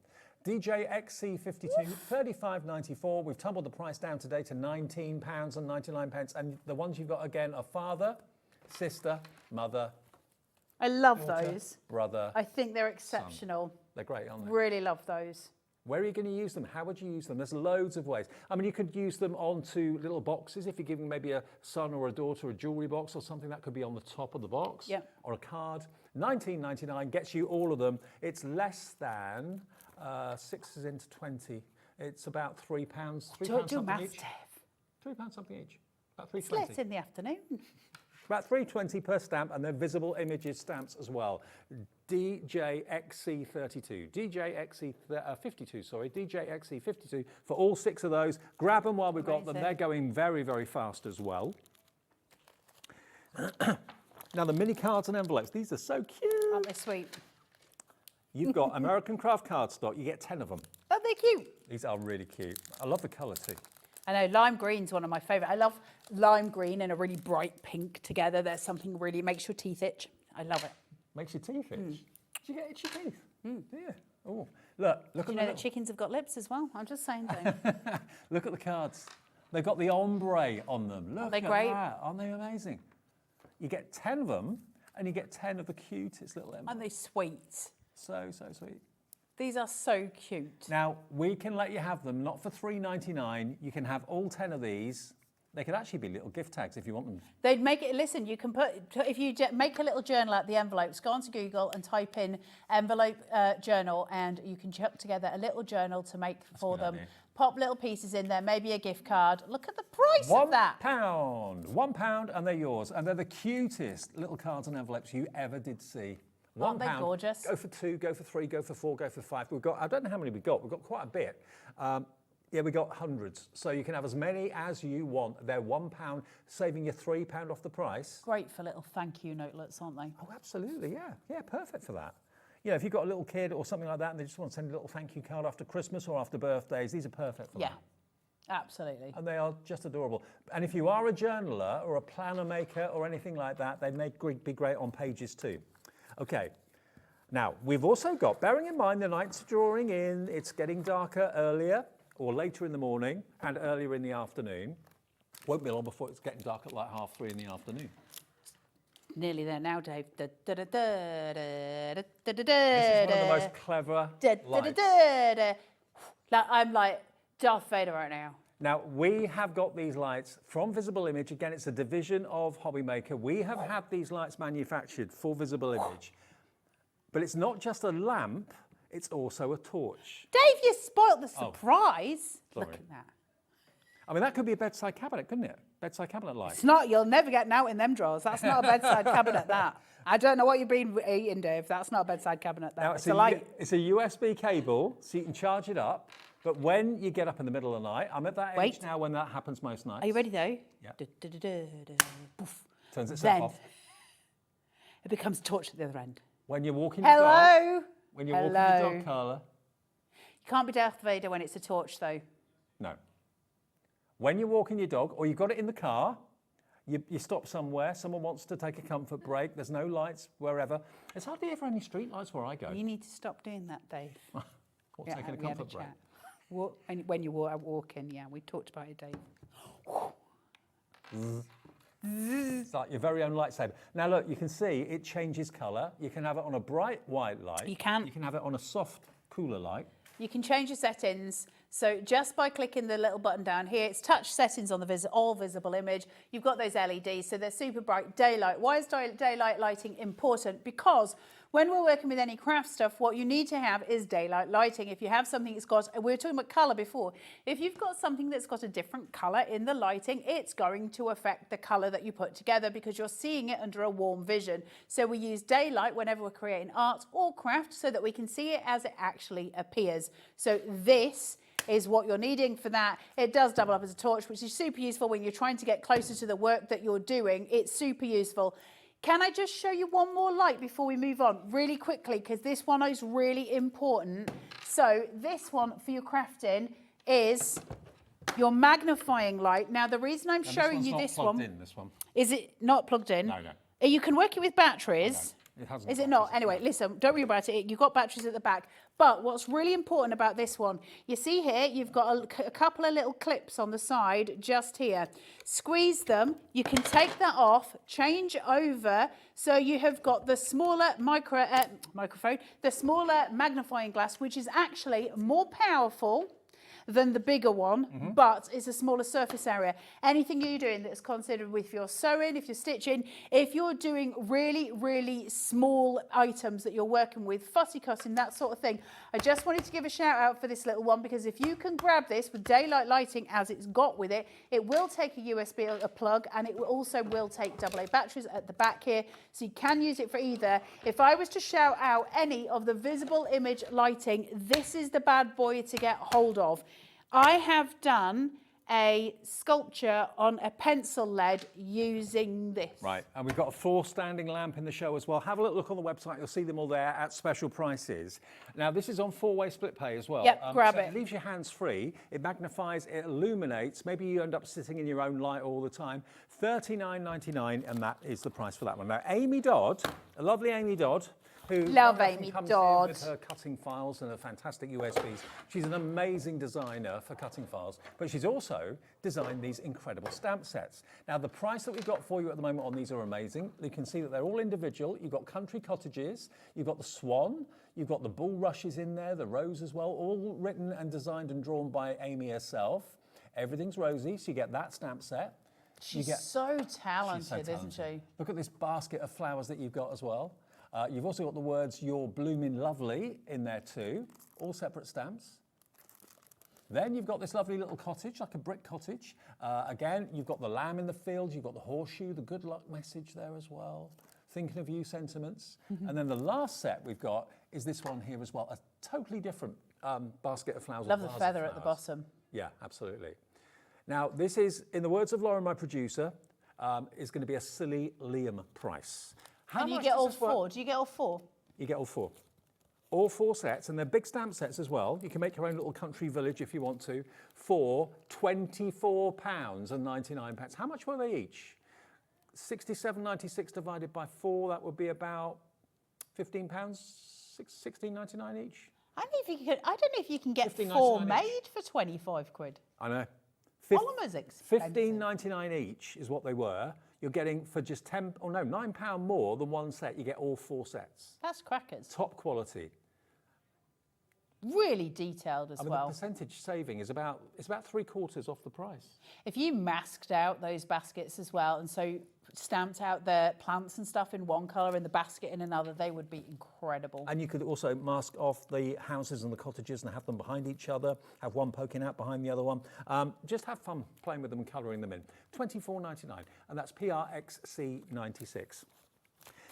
DJ XC52, $35.94. We've tumbled the price down today to £19.99. And the ones you've got again are father, sister, mother. I love daughter, those. Brother. I think they're exceptional. They're great, aren't they? Really love those. Where are you going to use them? How would you use them? There's loads of ways. I mean, you could use them onto little boxes. If you're giving maybe a son or a daughter a jewellery box or something, that could be on the top of the box. Yeah. Or a card. $19.99 gets you all of them. It's less than 6 is into 20. It's about £3. £3 Do something maths, each. Dave. £3 something each. About It's £3.20. late in the afternoon. About $3.20 per stamp, and they're visible images stamps as well. DJXC32, DJXC52, sorry, DJXC52 for all 6 of those. Grab them while we've got them. They're going very, very fast as well. Now the mini cards and envelopes, these are so cute. Aren't they sweet? You've got American Craft cardstock. You get 10 of them. Oh, they're cute. These are really cute. I love the colour too. I know, lime green's one of my favourite. I love lime green and a really bright pink together. There's something really, makes your teeth itch. I love it. Makes your teeth itch? Do you get itchy teeth? Yeah. Oh, look Do at you know that chickens have got lips as well? I'm just saying things. Look at the cards. They've got the ombre on them. Look they at great? that. Aren't they amazing? You get 10 of them, and you get 10 of the cutest little envelopes. Aren't they sweet? So sweet. These are so cute. Now, we can let you have them, not for $3.99. You can have all 10 of these. They could actually be little gift tags if you want them. They'd make it, listen, you can put, if you make a little journal out the envelopes, go onto Google and type in envelope journal, and you can chuck together a little journal to make for them. idea. Pop little pieces in there, maybe a gift card. Look at the price of that. £1, £1, and they're yours. And they're the cutest little cards and envelopes you ever did see. Aren't they £1. gorgeous? Go for 2, go for 3, go for 4, go for 5. We've got, I don't know how many we've got quite a bit. Yeah, we got hundreds. So you can have as many as you want. They're £1, saving you £3 off the price. Great for little thank you notelets, aren't they? Oh, absolutely, yeah. Yeah, perfect for that. You know, if you've got a little kid or something like that and they just want to send a little thank you card after Christmas or after birthdays, these are perfect for that. Absolutely. And they are just adorable. And if you are a journaler or a planner maker or anything like that, they may be great on pages too. Okay. Now, we've also got, bearing in mind the nights are drawing in, it's getting darker earlier or later in the morning and earlier in the afternoon. Won't be long before it's getting dark at like 3:30 in the afternoon. Nearly there now, Dave. This is one of the most clever lights. I'm like Darth Vader right now. Now, we have got these lights from Visible Image. Again, it's a division of HobbyMaker. We have had these lights manufactured for Visible Image. But it's not just a lamp, it's also a torch. Dave, you spoilt the surprise. Sorry. Look at that. I mean, that could be a bedside cabinet, couldn't it? Bedside cabinet light. It's not. You'll never get out in them drawers. That's not a bedside cabinet, that. I don't know what you've been eating, Dave. That's not a bedside cabinet, that. Now, It's a light. It's a USB cable, so you can charge it up. But when you get up in the middle of the night, I'm at that age now when that happens most nights. Are you ready, though? Yeah. Poof. Turns itself Then off. it becomes a torch at the other end. When you're walking your dog. Hello? When you're walking your dog, Carla. You can't be Darth Vader when it's a torch, though. No. When you're walking your dog, or you've got it in the car, you stop somewhere, someone wants to take a comfort break, there's no lights wherever. There's hardly ever any street lights where I go. You need to stop doing that, Dave. What's taking a we had comfort break? chat. And when you walk in, yeah, we talked about it, Dave. It's like your very own lightsaber. Now look, you can see it changes colour. You can have it on a bright white light. You can. You can have it on a soft, cooler light. You can change your settings. So just by clicking the little button down here, it's touch settings on the all visible image. You've got those LEDs, so they're super bright daylight. Why is daylight lighting important? Because when we're working with any craft stuff, what you need to have is daylight lighting. If you have something that's got, we were talking about colour before, if you've got something that's got a different colour in the lighting, it's going to affect the colour that you put together because you're seeing it under a warm vision. So we use daylight whenever we're creating art or craft so that we can see it as it actually appears. So this is what you're needing for that. It does double up as a torch, which is super useful when you're trying to get closer to the work that you're doing. It's super useful. Can I just show you one more light before we move on really quickly, because this one is really important. So this one for your crafting is your magnifying light. Now, the reason I'm showing you this one, is it not plugged in? No. You can work it with batteries. It hasn't. Is it not? Anyway, listen, don't worry about it. You've got batteries at the back. But what's really important about this one, you see here, you've got a couple of little clips on the side just here. Squeeze them. You can take that off, change over. So you have got the smaller microphone, the smaller magnifying glass, which is actually more powerful than the bigger one, but it's a smaller surface area. Anything you're doing that's considered with your sewing, if you're stitching, if you're doing really, really small items that you're working with, fussy cutting, that sort of thing, I just wanted to give a shout out for this little one, because if you can grab this with daylight lighting as it's got with it, it will take a USB plug, and it also will take AA batteries at the back here, so you can use it for either. If I was to shout out any of the visible image lighting, this is the bad boy to get hold of. I have done a sculpture on a pencil lead using this. Right, and we've got a 4-standing lamp in the show as well. Have a little look on the website, you'll see them all there at special prices. Now, this is on 4-way split pay as well. Yep, grab so it. It leaves your hands free, it magnifies, it illuminates. Maybe you end up sitting in your own light all the time. $39.99, and that is the price for that one. Now, Amy Dodd, a lovely Amy Dodd, who Love Amy comes Dodd in with her cutting files and her fantastic USBs. She's an amazing designer for cutting files, but she's also designed these incredible stamp sets. Now, the price that we've got for you at the moment on these are amazing. You can see that they're all individual. You've got country cottages, you've got the swan, you've got the bulrushes in there, the rose as well, all written and designed and drawn by Amy herself. Everything's rosy, so you get that stamp set. She's so talented, isn't she? Look at this basket of flowers that you've got as well. You've also got the words "You're blooming lovely" in there too, all separate stamps. Then you've got this lovely little cottage, like a brick cottage. Again, you've got the lamb in the field, you've got the horseshoe, the good luck message there as well. thinking of you sentiments. And then the last set we've got is this one here as well, a totally different basket of flowers. Love the feather at the bottom. Yeah, absolutely. Now, this is, in the words of Lauren, my producer, is going to be a silly Liam price. How And you much get does all this work? 4. Do you get all 4? You get all 4. All 4 sets, and they're big stamp sets as well. You can make your own little country village if you want to, for £24.99. How much were they each? 67.96 divided by 4, that would be about £15, £16.99 each. I don't know if you can get 4 $15.99 made for 25 quid. I know. Polymer's expensive. £15.99 each is what they were. You're getting for just £9 more than one set. You get all 4 sets. That's crackers. Top quality. Really detailed as I mean, well. the percentage saving is about 3/4 off the price. If you masked out those baskets as well, and so stamped out the plants and stuff in one colour and the basket in another, they would be incredible. And you could also mask off the houses and the cottages and have them behind each other, have one poking out behind the other one. Just have fun playing with them and colouring them in. £24.99, and that's PRXC96.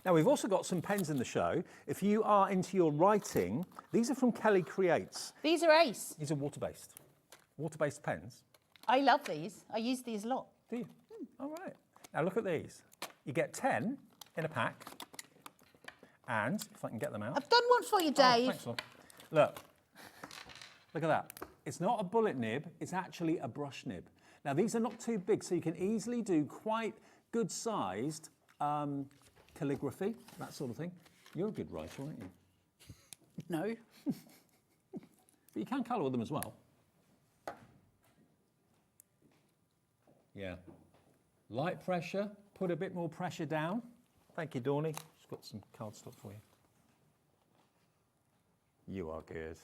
Now, we've also got some pens in the show. If you are into your writing, these are from Kelly Creates. These are ace. These are water-based pens. I love these. I use these a lot. Do you? All right. Now, look at these. You get 10 in a pack. And, if I can get them out. I've done one for you, Dave. Oh, thanks, Lord. Look at that. It's not a bullet nib, it's actually a brush nib. Now, these are not too big, so you can easily do quite good-sized calligraphy, that sort of thing. You're a good writer, aren't you? No. But you can colour with them as well. Yeah. Light pressure, put a bit more pressure down. Thank you, Dawny. Just got some cardstock for you. You are good.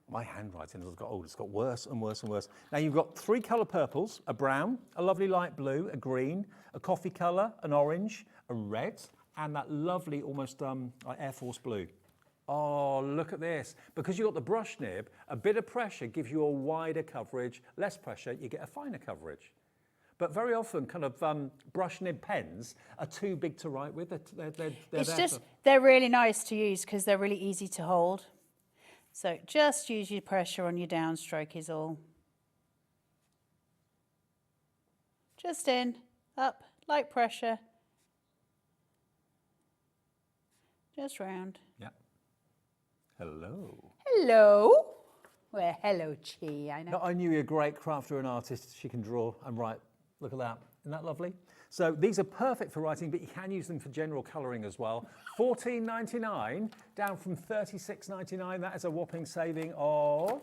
My handwriting has got old. It's got worse and worse and worse. Now you've got 3 colour purples, a brown, a lovely light blue, a green, a coffee colour, an orange, a red, and that lovely almost like Air Force blue. Oh, look at this. Because you've got the brush nib, a bit of pressure gives you a wider coverage, less pressure, you get a finer coverage. But very often kind of brush nib pens are too big to write with. They're really nice to use because they're really easy to hold. So just use your pressure on your downstroke is all. Just in, up, light pressure. Just round. Yeah. Hello. Hello. Well, hello, Chi, I know. Not only are you a great crafter and artist, she can draw and write. Look at that. Isn't that lovely? So these are perfect for writing, but you can use them for general colouring as well. $14.99 down from $36.99. That is a whopping saving of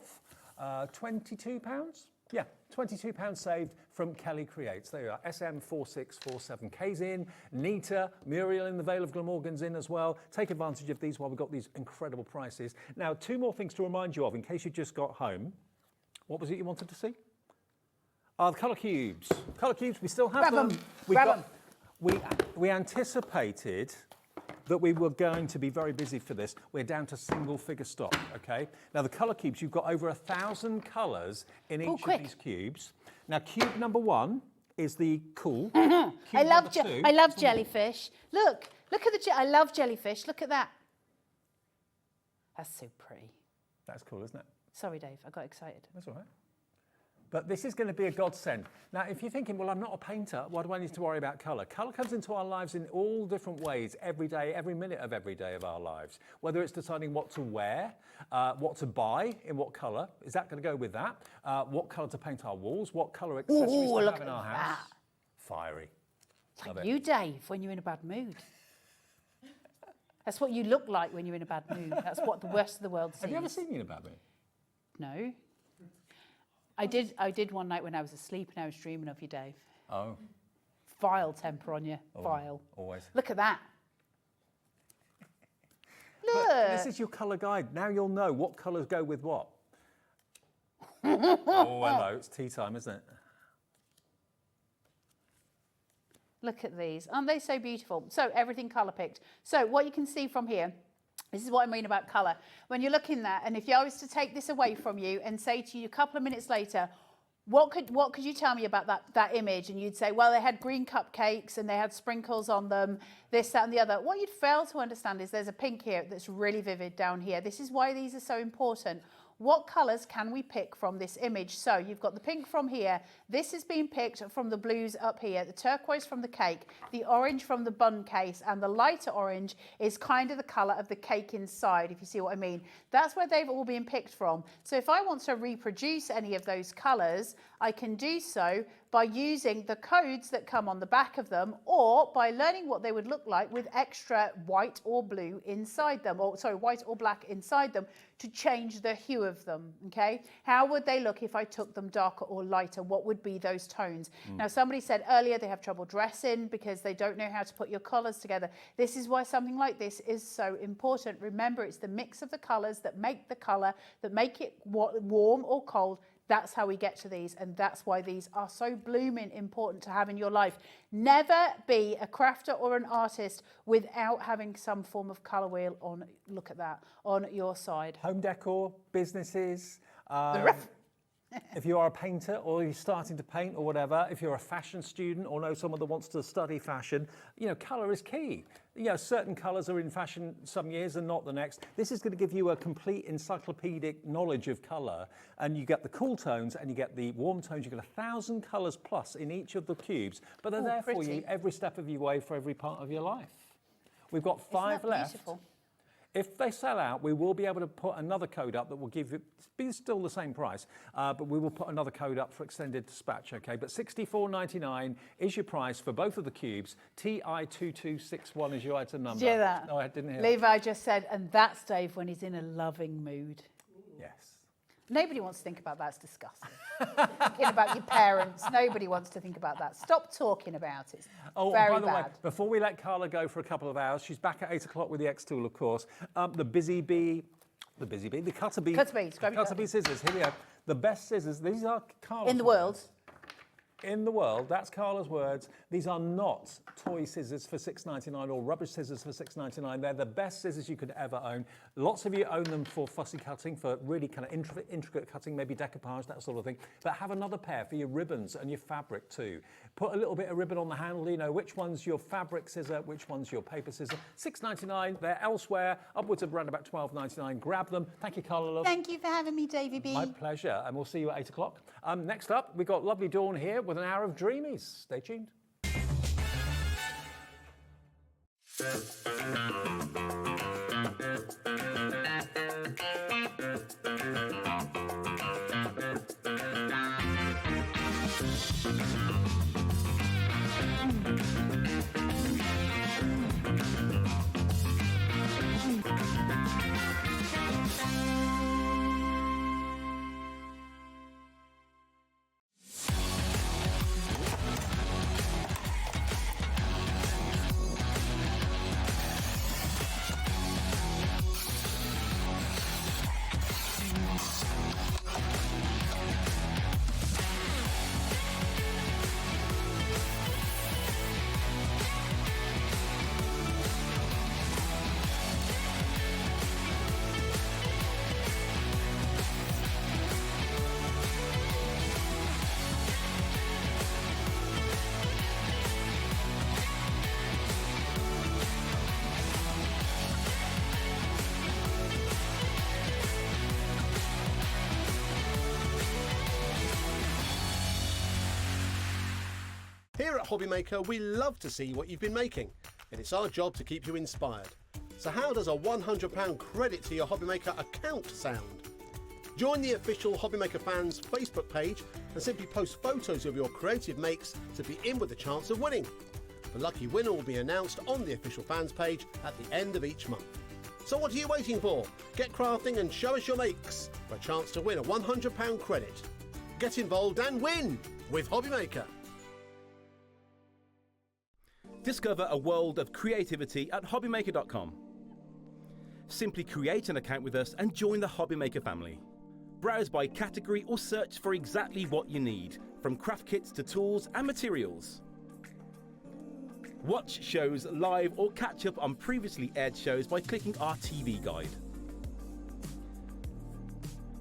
£22. Yeah, £22 saved from Kelly Creates. There you are, SM4647. Kay's in, Nita, Muriel in, the Vale of Glamorgan's in as well. Take advantage of these while we've got these incredible prices. Now, 2 more things to remind you of in case you just got home. What was it you wanted to see? The colour cubes. Colour cubes, we still have them. We anticipated that we were going to be very busy for this. We're down to single figure stock, okay? Now the colour cubes, you've got over 1,000 colours in each of these cubes. Now cube number 1 is the cool. I love jellyfish. Look at the, I love jellyfish. Look at that. That's so pretty. That's cool, isn't it? Sorry, Dave, I got excited. That's all right. But this is going to be a godsend. Now, if you're thinking, well, I'm not a painter, why do I need to worry about colour? Colour comes into our lives in all different ways, every day, every minute of every day of our lives. Whether it's deciding what to wear, what to buy, in what colour, is that going to go with that? What colour to paint our walls, what colour accessories to have in our house. Fiery. Like you, Dave, when you're in a bad mood. That's what you look like when you're in a bad mood. That's what the rest of the world sees. Have you ever seen me in a bad mood? No. I did one night when I was asleep and I was dreaming of you, Dave. Oh. Vile temper on you. Vile. Always. Look at that. Look. But this is your colour guide. Now you'll know what colours go with what. Oh, hello. It's tea time, isn't it? Look at these. Aren't they so beautiful? So everything colour picked. So what you can see from here, this is what I mean about colour. When you're looking at that, and if I was to take this away from you and say to you a couple of minutes later, What could you tell me about that image? And you'd say, well, they had green cupcakes and they had sprinkles on them, this, that, and the other. What you'd fail to understand is there's a pink here that's really vivid down here. This is why these are so important. What colours can we pick from this image? So you've got the pink from here. This is being picked from the blues up here, the turquoise from the cake, the orange from the bun case, and the lighter orange is kind of the colour of the cake inside, if you see what I mean. That's where they've all been picked from. So if I want to reproduce any of those colours, I can do so by using the codes that come on the back of them, or by learning what they would look like with extra white or blue inside them, or sorry, white or black inside them, to change the hue of them, okay? How would they look if I took them darker or lighter? What would be those tones? Now, somebody said earlier they have trouble dressing because they don't know how to put your colours together. This is why something like this is so important. Remember, it's the mix of the colours that make the colour, that make it warm or cold. That's how we get to these, and that's why these are so blooming important to have in your life. Never be a crafter or an artist without having some form of colour wheel on, look at that, on your side. Home decor, businesses. If you are a painter or you're starting to paint or whatever, if you're a fashion student or know someone that wants to study fashion, you know, colour is key. You know, certain colours are in fashion some years and not the next. This is going to give you a complete encyclopedic knowledge of colour, and you get the cool tones and you get the warm tones. You get 1,000 colours plus in each of the cubes, but they're there for you every step of your way for every part of your life. We've got 5 left. Beautiful? If they sell out, we will be able to put another code up that will give you, be still the same price, but we will put another code up for extended dispatch, okay? But $64.99 is your price for both of the cubes. TI2261 is your item number. Did you hear that? No, I didn't hear Levi just said, and that's Dave when he's in a loving mood. Yes. Nobody wants to think about that. It's disgusting. Thinking about your parents. Nobody wants to think about that. Stop talking about it. It's very by the bad. way, before we let Carla go for a couple of hours, she's back at 8 o'clock with the XTool, of course. The cutter bee scissors. Here we go. The best scissors. These are Carla's in the world. In the world, that's Carla's words. These are not toy scissors for $6.99 or rubbish scissors for $6.99. They're the best scissors you could ever own. Lots of you own them for fussy cutting, for really kind of intricate cutting, maybe decoupage, that sort of thing. But have another pair for your ribbons and your fabric too. Put a little bit of ribbon on the handle, you know, which one's your fabric scissor, which one's your paper scissor. $6.99, they're elsewhere, upwards of around about $12.99. Grab them. Thank you, Carla, love. Thank you for having me, Davey B. My pleasure, and we'll see you at 8 o'clock. Next up, we've got lovely Dawn here with an hour of Dreamees. Stay tuned. Here at HobbyMaker, we love to see what you've been making, and it's our job to keep you inspired. So how does a £100 credit to your HobbyMaker account sound? Join the official HobbyMaker fans Facebook page and simply post photos of your creative makes to be in with a chance of winning. The lucky winner will be announced on the official fans page at the end of each month. So what are you waiting for? Get crafting and show us your makes for a chance to win a £100 credit. Get involved and win with HobbyMaker. Discover a world of creativity at hobbymaker.com. Simply create an account with us and join the HobbyMaker family. Browse by category or search for exactly what you need, from craft kits to tools and materials. Watch shows live or catch up on previously aired shows by clicking our TV guide.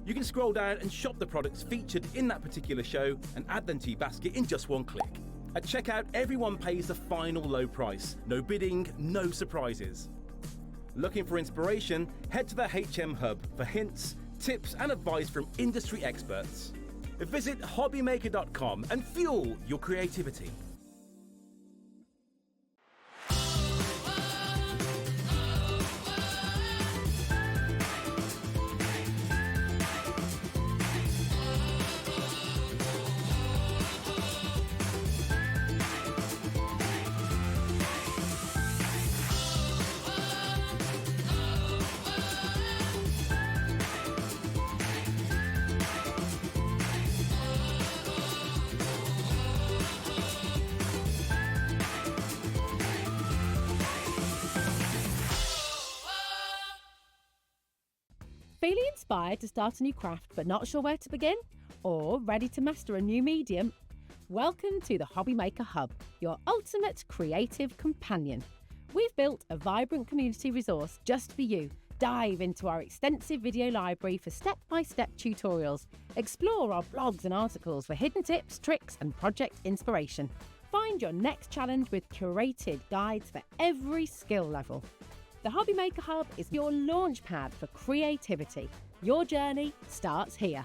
You can scroll down and shop the products featured in that particular show and add them to your basket in just one click. At checkout, everyone pays the final low price. No bidding, no surprises. Looking for inspiration? Head to the HM Hub for hints, tips and advice from industry experts. Visit hobbymaker.com and fuel your creativity. Feeling inspired to start a new craft but not sure where to begin? Or ready to master a new medium? Welcome to the HobbyMaker Hub, your ultimate creative companion. We've built a vibrant community resource just for you. Dive into our extensive video library for step-by-step tutorials. Explore our blogs and articles for hidden tips, tricks and project inspiration. Find your next challenge with curated guides for every skill level. The HobbyMaker Hub is your launch pad for creativity. Your journey starts here.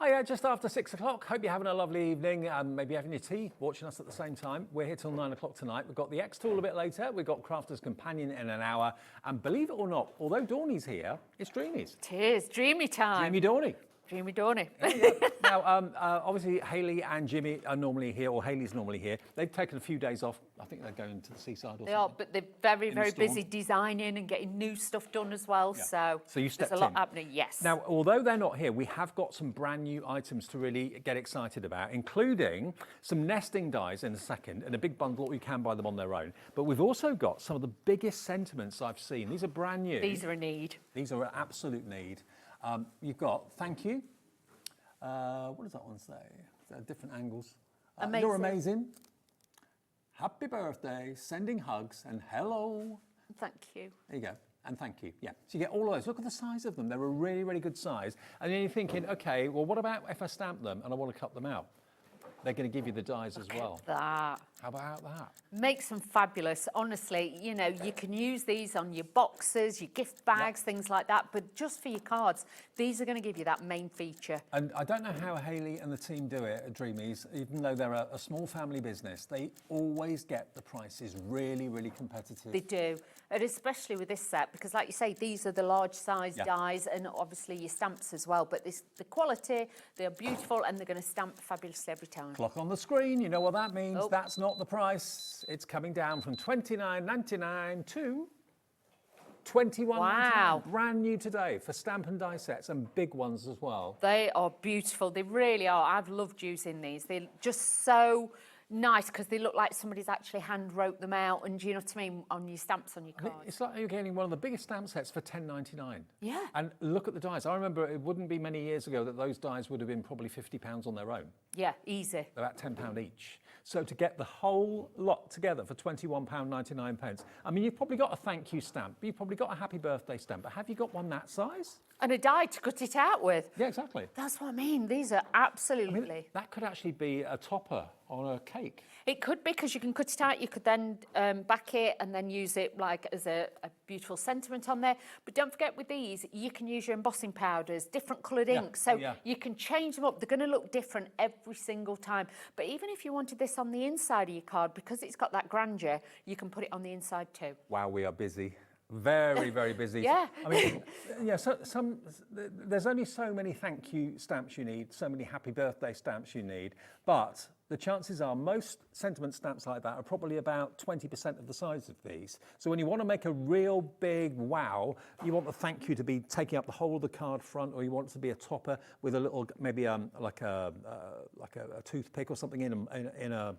Hiya, just after 6 o'clock. Hope you're having a lovely evening, maybe having your tea, watching us at the same time. We're here till 9 o'clock tonight. We've got the XTool a bit later. We've got Crafter's Companion in an hour. And believe it or not, although Dawny's here, it's Dreamees. It is Dreamy time. Dreamy Dawny. Dreamy Dawny. Now, obviously, Hayley and Jimmy are normally here, or Hayley's normally here. They've taken a few days off. I think they're going to the seaside or They something. are, but they're very, In very the storm. busy designing and getting new stuff done as well. Yeah. So you stepped there's a lot in. happening. Yes. Now, although they're not here, we have got some brand new items to really get excited about, including some nesting dies in a second and a big bundle, or you can buy them on their own. But we've also got some of the biggest sentiments I've seen. These are brand new. These are a need. These are an absolute need. You've got thank you. What does that one say? Different angles. Amazing. You're amazing. Happy birthday, sending hugs, and hello. Thank you. There you go. And thank you. Yeah. So you get all of those. Look at the size of them. They're a really, really good size. And then you're thinking, okay, well, what about if I stamp them and I want to cut them out? They're going to give you the dies as well. That. How about that? Makes them fabulous. Honestly, you know, you can use these on your boxes, your gift bags, things like that. But just for your cards, these are going to give you that main feature. And I don't know how Hayley and the team do it at Dreamees, even though they're a small family business. They always get the prices really, really competitive. They do. And especially with this set, because like you say, these are the large size dies and obviously your stamps as well. But the quality, they're beautiful and they're going to stamp fabulously every time. Clock on the screen, you know what that means. Oh. That's not the price. It's coming down from $29.99 to $21.99. Wow. Brand new today for stamp and die sets, and big ones as well. They are beautiful. They really are. I've loved using these. They're just so nice because they look like somebody's actually hand wrote them out, and you know what I mean, on your stamps on your cards. It's like you're getting one of the biggest stamp sets for $10.99. Yeah. And look at the dies. I remember it wouldn't be many years ago that those dies would have been probably £50 on their own. Yeah, easy. About £10 each. So to get the whole lot together for £21.99, I mean, you've probably got a thank you stamp, you've probably got a happy birthday stamp, but have you got one that size? And a die to cut it out with. Yeah, exactly. That's what I mean. These are absolutely... I mean, that could actually be a topper on a cake. It could be, because you can cut it out, you could then back it and then use it like as a beautiful sentiment on there. But don't forget with these, you can use your embossing powders, different coloured inks, so you can change them up. They're going to look different every single time. But even if you wanted this on the inside of your card, because it's got that grandeur, you can put it on the inside too. Wow, we are busy. Very, very busy. Yeah. I mean, yeah, there's only so many thank you stamps you need, so many happy birthday stamps you need, but the chances are most sentiment stamps like that are probably about 20% of the size of these. So when you want to make a real big wow, you want the thank you to be taking up the whole of the card front, or you want it to be a topper with a little, maybe like a toothpick or something in a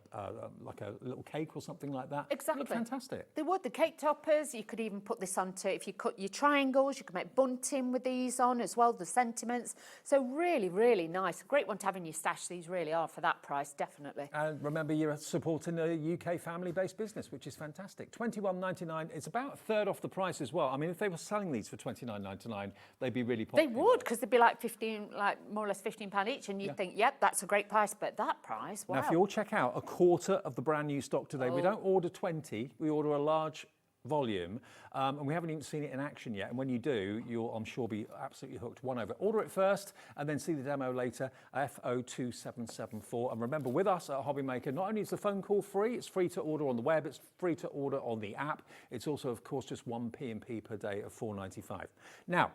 like a little cake or something like that. Exactly. Look fantastic. They would, the cake toppers, you could even put this onto, if you cut your triangles, you can make bunting with these on as well, the sentiments. So really, really nice. A great one to have in your stash. These really are for that price, definitely. Definitely. And remember, you're supporting a UK family-based business, which is fantastic. $21.99. It's about a third off the price as well. I mean, if they were selling these for $29.99, they'd be really popular. They would, because they'd be like 15, like more or less £15 each, and you'd think, yep, that's a great price. But that price, wow. Now, if you all check out a quarter of the brand new stock today, we don't order 20, we order a large volume, and we haven't even seen it in action yet. And when you do, you'll, I'm sure, be absolutely hooked. One over. Order it first and then see the demo later. FO2774. And remember, with us at HobbyMaker, not only is the phone call free, it's free to order on the web, it's free to order on the app. It's also, of course, just one P&P per day of $4.95. Now,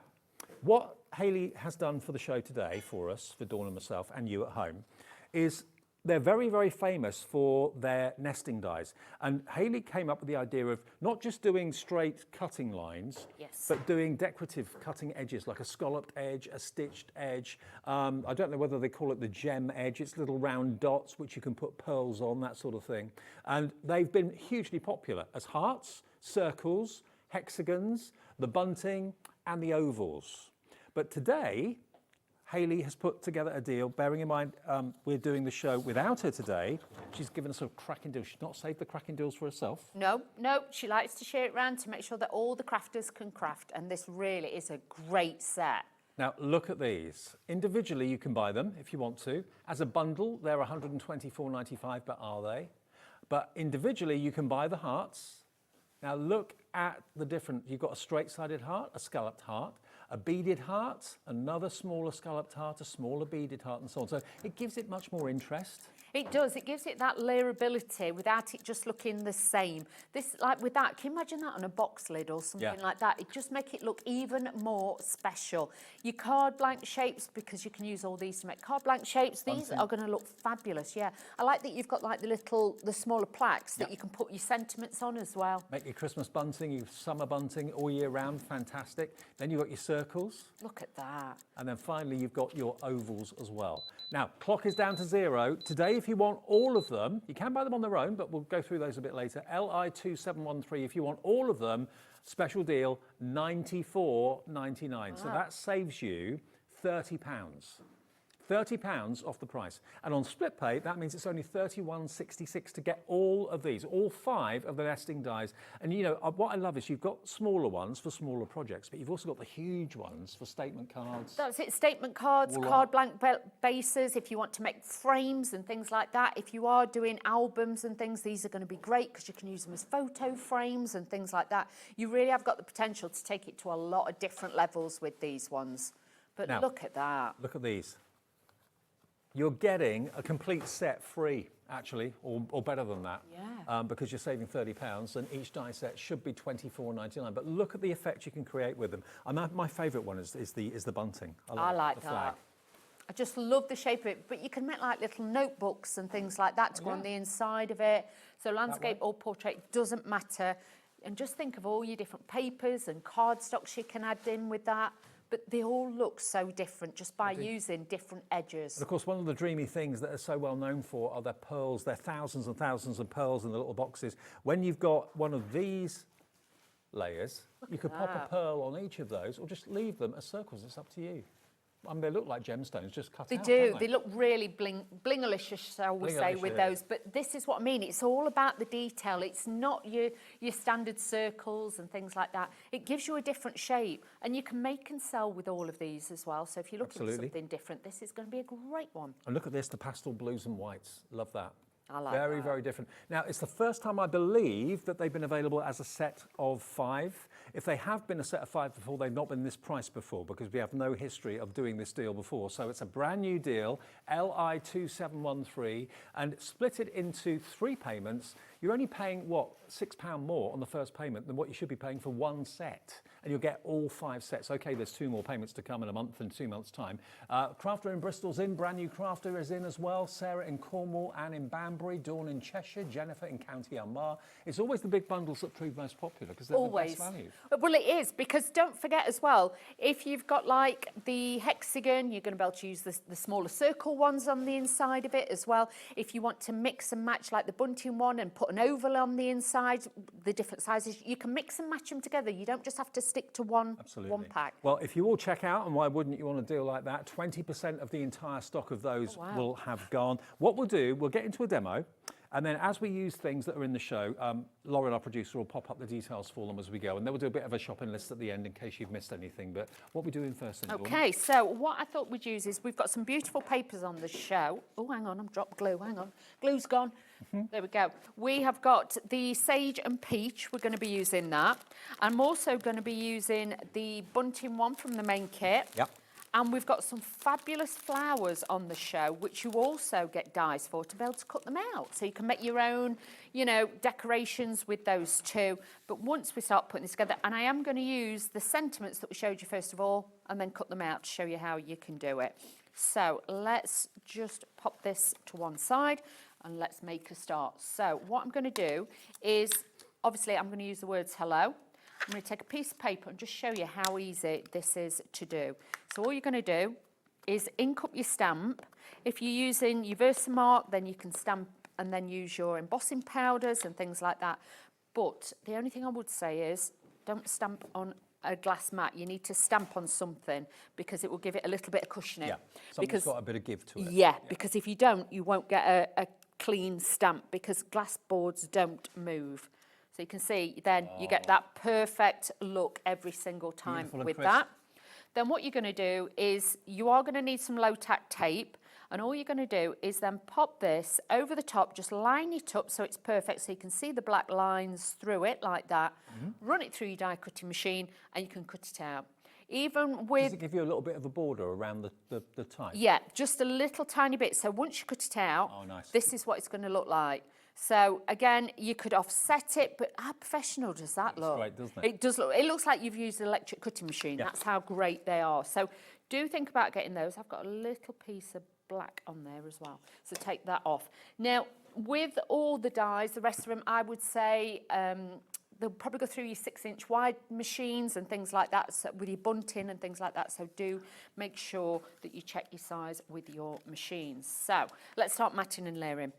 what Hayley has done for the show today for us, for Dawn and myself, and you at home, is they're very, very famous for their nesting dies. And Hayley came up with the idea of not just doing straight cutting lines, but doing decorative cutting edges, like a scalloped edge, a stitched edge. I don't know whether they call it the gem edge. It's little round dots which you can put pearls on, that sort of thing. And they've been hugely popular as hearts, circles, hexagons, the bunting, and the ovals. But today, Hayley has put together a deal, bearing in mind we're doing the show without her today. She's given us a cracking deal. She's not saved the cracking deals for herself. No, she likes to share it around to make sure that all the crafters can craft, and this really is a great set. Now, look at these. Individually, you can buy them if you want to. As a bundle, they're $124.95, but are they? But individually, you can buy the hearts. Now, look at the different. You've got a straight-sided heart, a scalloped heart, a beaded heart, another smaller scalloped heart, a smaller beaded heart, and so on. So it gives it much more interest. It does. It gives it that layerability without it just looking the same. This, like with that, can you imagine that on a box lid or something like that? It just make it look even more special. Your card blank shapes, because you can use all these to make card blank shapes. These are going to look fabulous. Yeah, I like that you've got like the smaller plaques that you can put your sentiments on as well. Make your Christmas bunting, your summer bunting all year round. Fantastic. Then you've got your circles. Look at that. And then finally, you've got your ovals as well. Now, clock is down to 0. Today, if you want all of them, you can buy them on their own, but we'll go through those a bit later. LI2713, if you want all of them, special deal, $94.99. So that saves you £30. £30 off the price. And on split pay, that means it's only $31.66 to get all of these, all 5 of the nesting dies. And you know, what I love is you've got smaller ones for smaller projects, but you've also got the huge ones for statement cards. That's it, statement cards, card blank bases, if you want to make frames and things like that. If you are doing albums and things, these are going to be great because you can use them as photo frames and things like that. You really have got the potential to take it to a lot of different levels with these ones. But now, look at that. Look at these. You're getting a complete set free, actually, or better than that, because you're saving £30, and each die set should be $24.99. But look at the effect you can create with them. My favourite one is the bunting. I like the flag. I just love the shape of it. But you can make like little notebooks and things like that to go on the inside of it. So landscape or portrait doesn't matter. And just think of all your different papers and cardstocks you can add in with that. But they all look so different just by using different edges. And of course, one of the Dreamy things that are so well known for are their pearls. There are thousands and thousands of pearls in the little boxes. When you've got one of these layers, you could pop a pearl on each of those or just leave them as circles. It's up to you. I mean, they look like gemstones, just cut out. They do. They look really blingalicious, shall we say, with those. But this is what I mean. It's all about the detail. It's not your standard circles and things like that. It gives you a different shape. And you can make and sell with all of these as well. So if you're looking for something different, this is going to be a great one. And look at this, the pastel blues and whites. Love that. I like very, that. very different. Now, it's the first time I believe that they've been available as a set of 5. If they have been a set of 5 before, they've not been this price before because we have no history of doing this deal before. So it's a brand new deal, LI2713, and split it into 3 payments. You're only paying, what, £6 more on the first payment than what you should be paying for one set. And you'll get all 5 sets. Okay, there's 2 more payments to come in a month and 2 months' time. Crafter in Bristol's in, brand new Crafter is in as well. Sarah in Cornwall, Anne in Banbury, Dawn in Cheshire, Jennifer in County Armagh. It's always the big bundles that prove most popular because they're the best value. Well, it is, because don't forget as well, if you've got like the hexagon, you're going to be able to use the smaller circle ones on the inside of it as well. If you want to mix and match like the bunting one and put put an oval on the inside, the different sizes. You can mix and match them together. You don't just have to stick to one pack. Well, if you all check out, and why wouldn't you want a deal like that, 20% of the entire stock of those will have gone. What we'll do, we'll get into a demo. And then as we use things that are in the show, Lauren, our producer, will pop up the details for them as we go. And then we'll do a bit of a shopping list at the end in case you've missed anything. But what are we doing first then, Lauren? Okay, so what I thought we'd use is we've got some beautiful papers on the show. Oh, hang on, I've dropped glue. Hang on. Glue's gone. There we go. We have got the Sage and Peach. We're going to be using that. I'm also going to be using the bunting one from the main kit. Yep. And we've got some fabulous flowers on the show, which you also get dies for to be able to cut them out. So you can make your own, you know, decorations with those too. But once we start putting this together, and I am going to use the sentiments that we showed you first of all, and then cut them out to show you how you can do it. So let's just pop this to one side and let's make a start. So what I'm going to do is, obviously I'm going to use the words hello. I'm going to take a piece of paper and just show you how easy this is to do. So all you're going to do is ink up your stamp. If you're using your Versamark, then you can stamp and then use your embossing powders and things like that. But the only thing I would say is don't stamp on a glass mat. You need to stamp on something because it will give it a little bit of cushioning. Yeah, something's got a bit of give to it. Yeah, because if you don't, you won't get a clean stamp because glass boards don't move. So you can see then you get that perfect look every single time with that. Then what you're going to do is you are going to need some low-tack tape, and all you're going to do is then pop this over the top, just line it up so it's perfect so you can see the black lines through it like that. Run it through your die cutting machine and you can cut it out. Even with... Does it give you a little bit of a border around the type? Yeah, just a little tiny bit. So once you cut it out, this is what it's going to look like. So again, you could offset it, but how professional does that look? Great, doesn't it? It does look. It looks like you've used an electric cutting machine. That's how great they are. So do think about getting those. I've got a little piece of black on there as well. So take that off. Now, with all the dies, the rest of them, I would say they'll probably go through your 6-inch wide machines and things like that, so with your bunting and things like that. So do make sure that you check your size with your machines. So let's start matting and layering.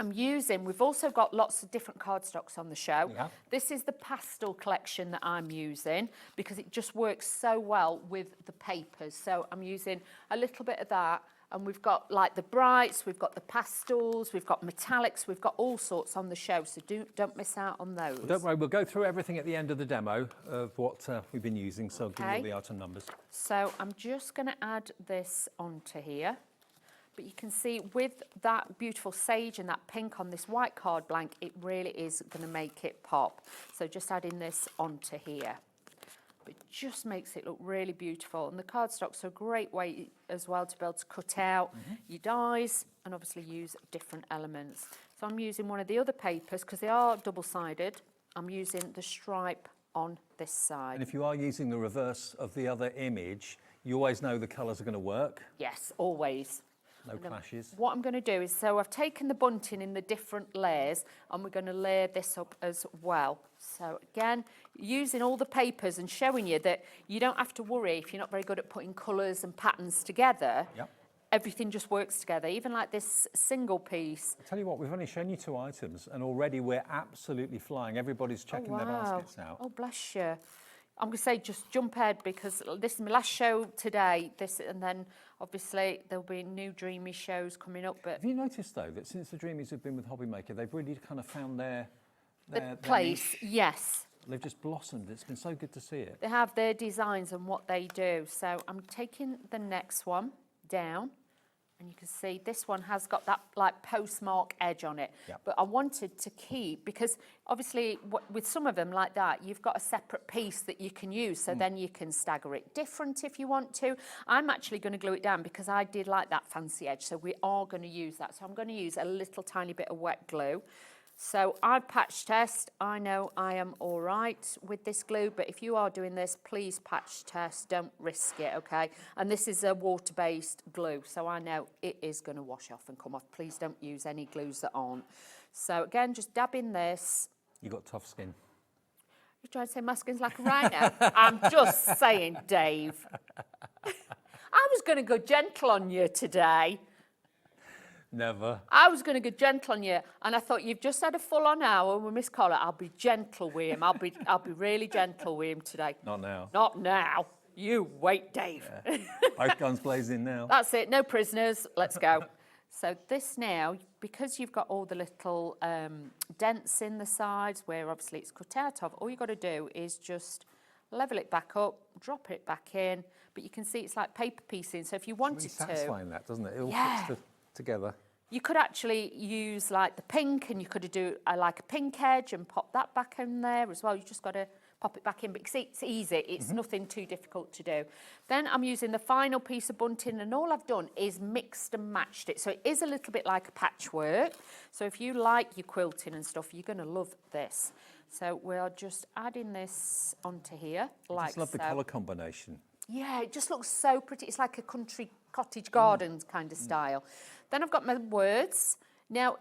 We've also got lots of different cardstocks on the show. Yeah. This is the pastel collection that I'm using because it just works so well with the papers. So I'm using a little bit of that, and we've got like the brights, we've got the pastels, we've got metallics, we've got all sorts on the show, so don't miss out on those. Well, don't worry, we'll go through everything at the end of the demo of what we've been using, so I'll give you all the item numbers. So I'm just going to add this onto here. But you can see with that beautiful sage and that pink on this white card blank, it really is going to make it pop. So just adding this onto here. But it just makes it look really beautiful. And the cardstocks are a great way as well to be able to cut out your dies and obviously use different elements. So I'm using one of the other papers because they are double-sided. I'm using the stripe on this side. And if you are using the reverse of the other image, you always know the colours are going to work. Yes, always. No clashes. What I'm going to do is, so I've taken the bunting in the different layers and we're going to layer this up as well. So again, using all the papers and showing you that you don't have to worry if you're not very good at putting colours and patterns together. Yep. Everything just works together, even like this single piece. I tell you what, we've only shown you 2 items and already we're absolutely flying. Everybody's checking their baskets out. Oh, bless you. I'm going to say just jump ahead because this is my last show today. And then obviously there'll be new Dreamees shows coming up. But have you noticed though that since the Dreamees have been with HobbyMaker, they've really kind of found their place? Their yes. They've just blossomed. It's been so good to see it. They have their designs and what they do. So I'm taking the next one down. And you can see this one has got that like postmark edge on it. Yep. But I wanted to keep, because obviously with some of them like that, you've got a separate piece that you can use. So then you can stagger it different if you want to. I'm actually going to glue it down because I did like that fancy edge. So we are going to use that. So I'm going to use a little tiny bit of wet glue. So I patch test. I know I am all right with this glue, but if you are doing this, please patch test. Don't risk it, okay? And this is a water-based glue, so I know it is going to wash off and come off. Please don't use any glues that aren't. So again, just dab in this. You got tough skin. You're trying to say my skin's like a rhino? I'm just saying, Dave. I was going to go gentle on you today. Never. I was going to get gentle on you, and I thought you've just had a full-on hour with Miss Carla. I'll be gentle with him. I'll be really gentle with him today. Not now. Not now. You wait, Dave. Yeah. Both guns blazing now. That's it. No prisoners. Let's go. So this now, because you've got all the little dents in the sides where obviously it's cut out of, all you've got to do is just level it back up, drop it back in. But you can see it's like paper piecing. So if you wanted It's really satisfying that, doesn't it? It all fits together. You could actually use like the pink, and you could do like a pink edge and pop that back in there as well. You just got to pop it back in, but see, it's easy. It's nothing too difficult to do. Then I'm using the final piece of bunting, and all I've done is mixed and matched it. So it is a little bit like a patchwork. So if you like your quilting and stuff, you're going to love this. So we're just adding this onto here, like so. I just love the colour combination. Yeah, it just looks so pretty. It's like a country cottage gardens kind of style. Then I've got my words. Now,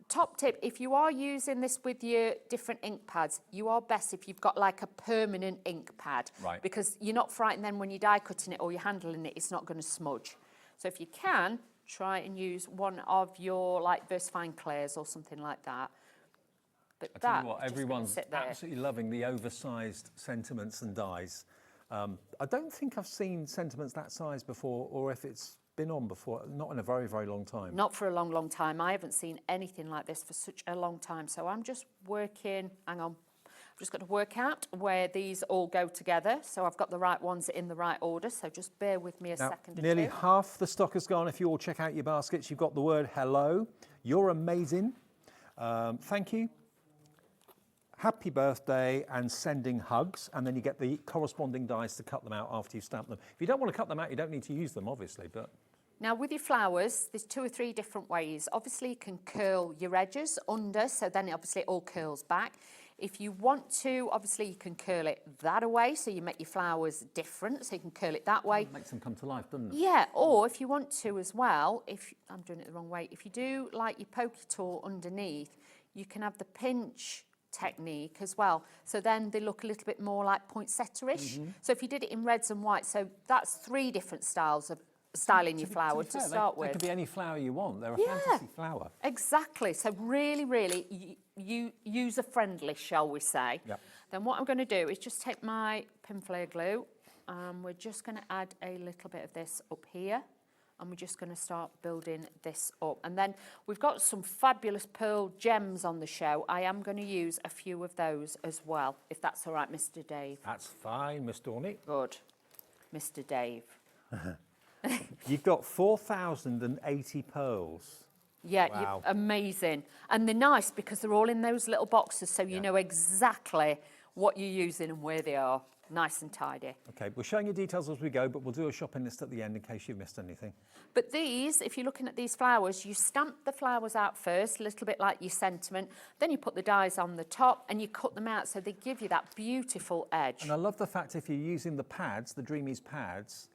top tip, if you are using this with your different ink pads, you are best if you've got like a permanent ink pad. Right. Because you're not frightened then when you're die cutting it or you're handling it, it's not going to smudge. So if you can, try and use one of your like VersaFine Clairs or something like that. But I tell you what, everyone's sit there. absolutely loving the oversized sentiments and dies. I don't think I've seen sentiments that size before, or if it's been on before, not in a very, very long time. Not for a long, long time. I haven't seen anything like this for such a long time. So I'm just working, hang on, I've just got to work out where these all go together. So I've got the right ones in the right order. So just bear with me a second or nearly two. half the stock has gone. If you all check out your baskets, you've got the word hello. You're amazing. Thank you. Happy birthday, and sending hugs, and then you get the corresponding dies to cut them out after you've stamped them. If you don't want to cut them out, you don't need to use them, obviously, but... Now with your flowers, there's 2 or 3 different ways. Obviously you can curl your edges under, so then obviously it all curls back. If you want to, obviously you can curl it that way, so you make your flowers different, so you can curl it that way. It makes them come to life, doesn't it? Yeah, or if you want to as well, I'm doing it the wrong way, if you do like your pokey tool underneath, you can have the pinch technique as well, so then they look a little bit more like poinsettia-ish. So if you did it in reds and whites, so that's 3 different styles of styling your flower to start with. They could be any flower you want. They're a fantasy flower. Exactly. So really, really user-friendly, shall we say. Yep. Then what I'm going to do is just take my pin flare glue, and we're just going to add a little bit of this up here. And we're just going to start building this up. And then we've got some fabulous pearl gems on the show. I am going to use a few of those as well, if that's all right, Mr. Dave. That's fine, Miss Dorney. Good. Mr. Dave. You've got 4,080 pearls. Yeah, wow. Amazing. And they're nice because they're all in those little boxes, so you know exactly what you're using and where they are. Nice and tidy. Okay, we're showing you details as we go, but we'll do a shopping list at the end in case you've missed anything. But these, if you're looking at these flowers, you stamp the flowers out first, a little bit like your sentiment, then you put the dies on the top and you cut them out so they give you that beautiful edge. And I love the fact if you're using the pads, the Dreamees pads,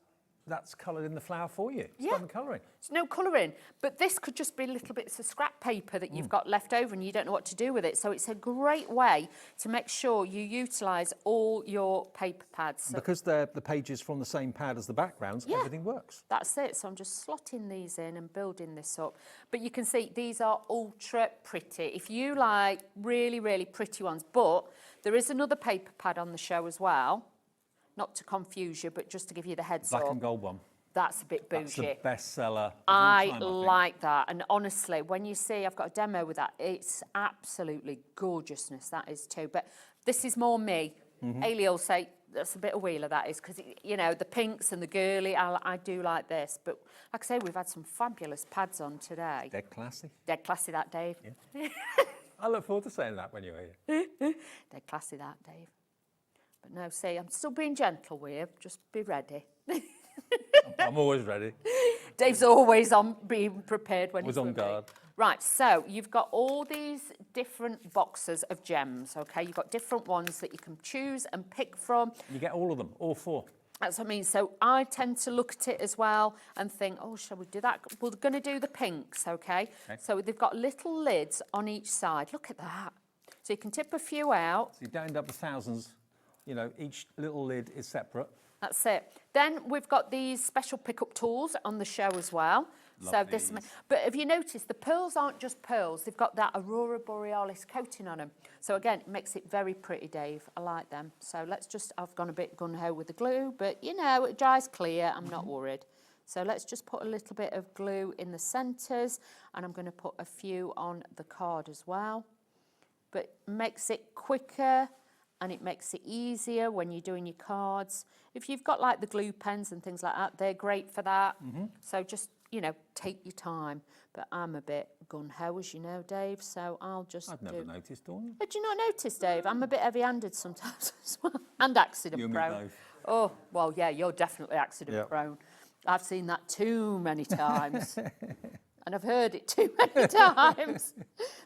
that's coloured in the flower for you. It's got no colouring. It's no colouring. But this could just be little bits of scrap paper that you've got left over and you don't know what to do with it. So it's a great way to make sure you utilise all your paper pads. So because they're the pages from the same pad as the backgrounds, everything works. That's it. So I'm just slotting these in and building this up. But you can see these are ultra pretty. If you like really, really pretty ones, but there is another paper pad on the show as well. Not to confuse you, but just to give you the heads up. Black and gold one. That's a bit bougie. That's the best seller. I like that. And honestly, when you see, I've got a demo with that, it's absolutely gorgeousness, that is too. But this is more me. Ailey will say, that's a bit of wheeler, that is, because, you know, the pinks and the girly, I do like this. But like I say, we've had some fabulous pads on today. Dead classy. Dead classy, that, Dave. Yeah. I look forward to saying that when you're here. Dead classy, that, Dave. But no, see, I'm still being gentle with you. Just be ready. I'm always ready. Dave's always on being prepared when he's on guard. Right, so you've got all these different boxes of gems, okay? You've got different ones that you can choose and pick from. You get all of them, all 4. That's what I mean. So I tend to look at it as well and think, oh, shall we do that? We're going to do the pinks, okay? So they've got little lids on each side. Look at that. So you can tip a few out. So you don't end up with thousands. You know, each little lid is separate. That's it. Then we've got these special pickup tools on the show as well. So this, but have you noticed the pearls aren't just pearls? They've got that Aurora Borealis coating on them. So again, it makes it very pretty, Dave. I like them. So let's just, I've gone a bit gun-ho with the glue, but you know, it dries clear. I'm not worried. So let's just put a little bit of glue in the centres, and I'm going to put a few on the card as well. But makes it quicker and it makes it easier when you're doing your cards. If you've got like the glue pens and things like that, they're great for that. So just, you know, take your time. But I'm a bit gun-ho, as you know, Dave, so I'll just I've never noticed, Dawn. Did you not notice, Dave? I'm a bit heavy-handed sometimes as well. And accident You and me prone. both. Oh, well, yeah, you're definitely accident prone. I've seen that too many times. And I've heard it too many times.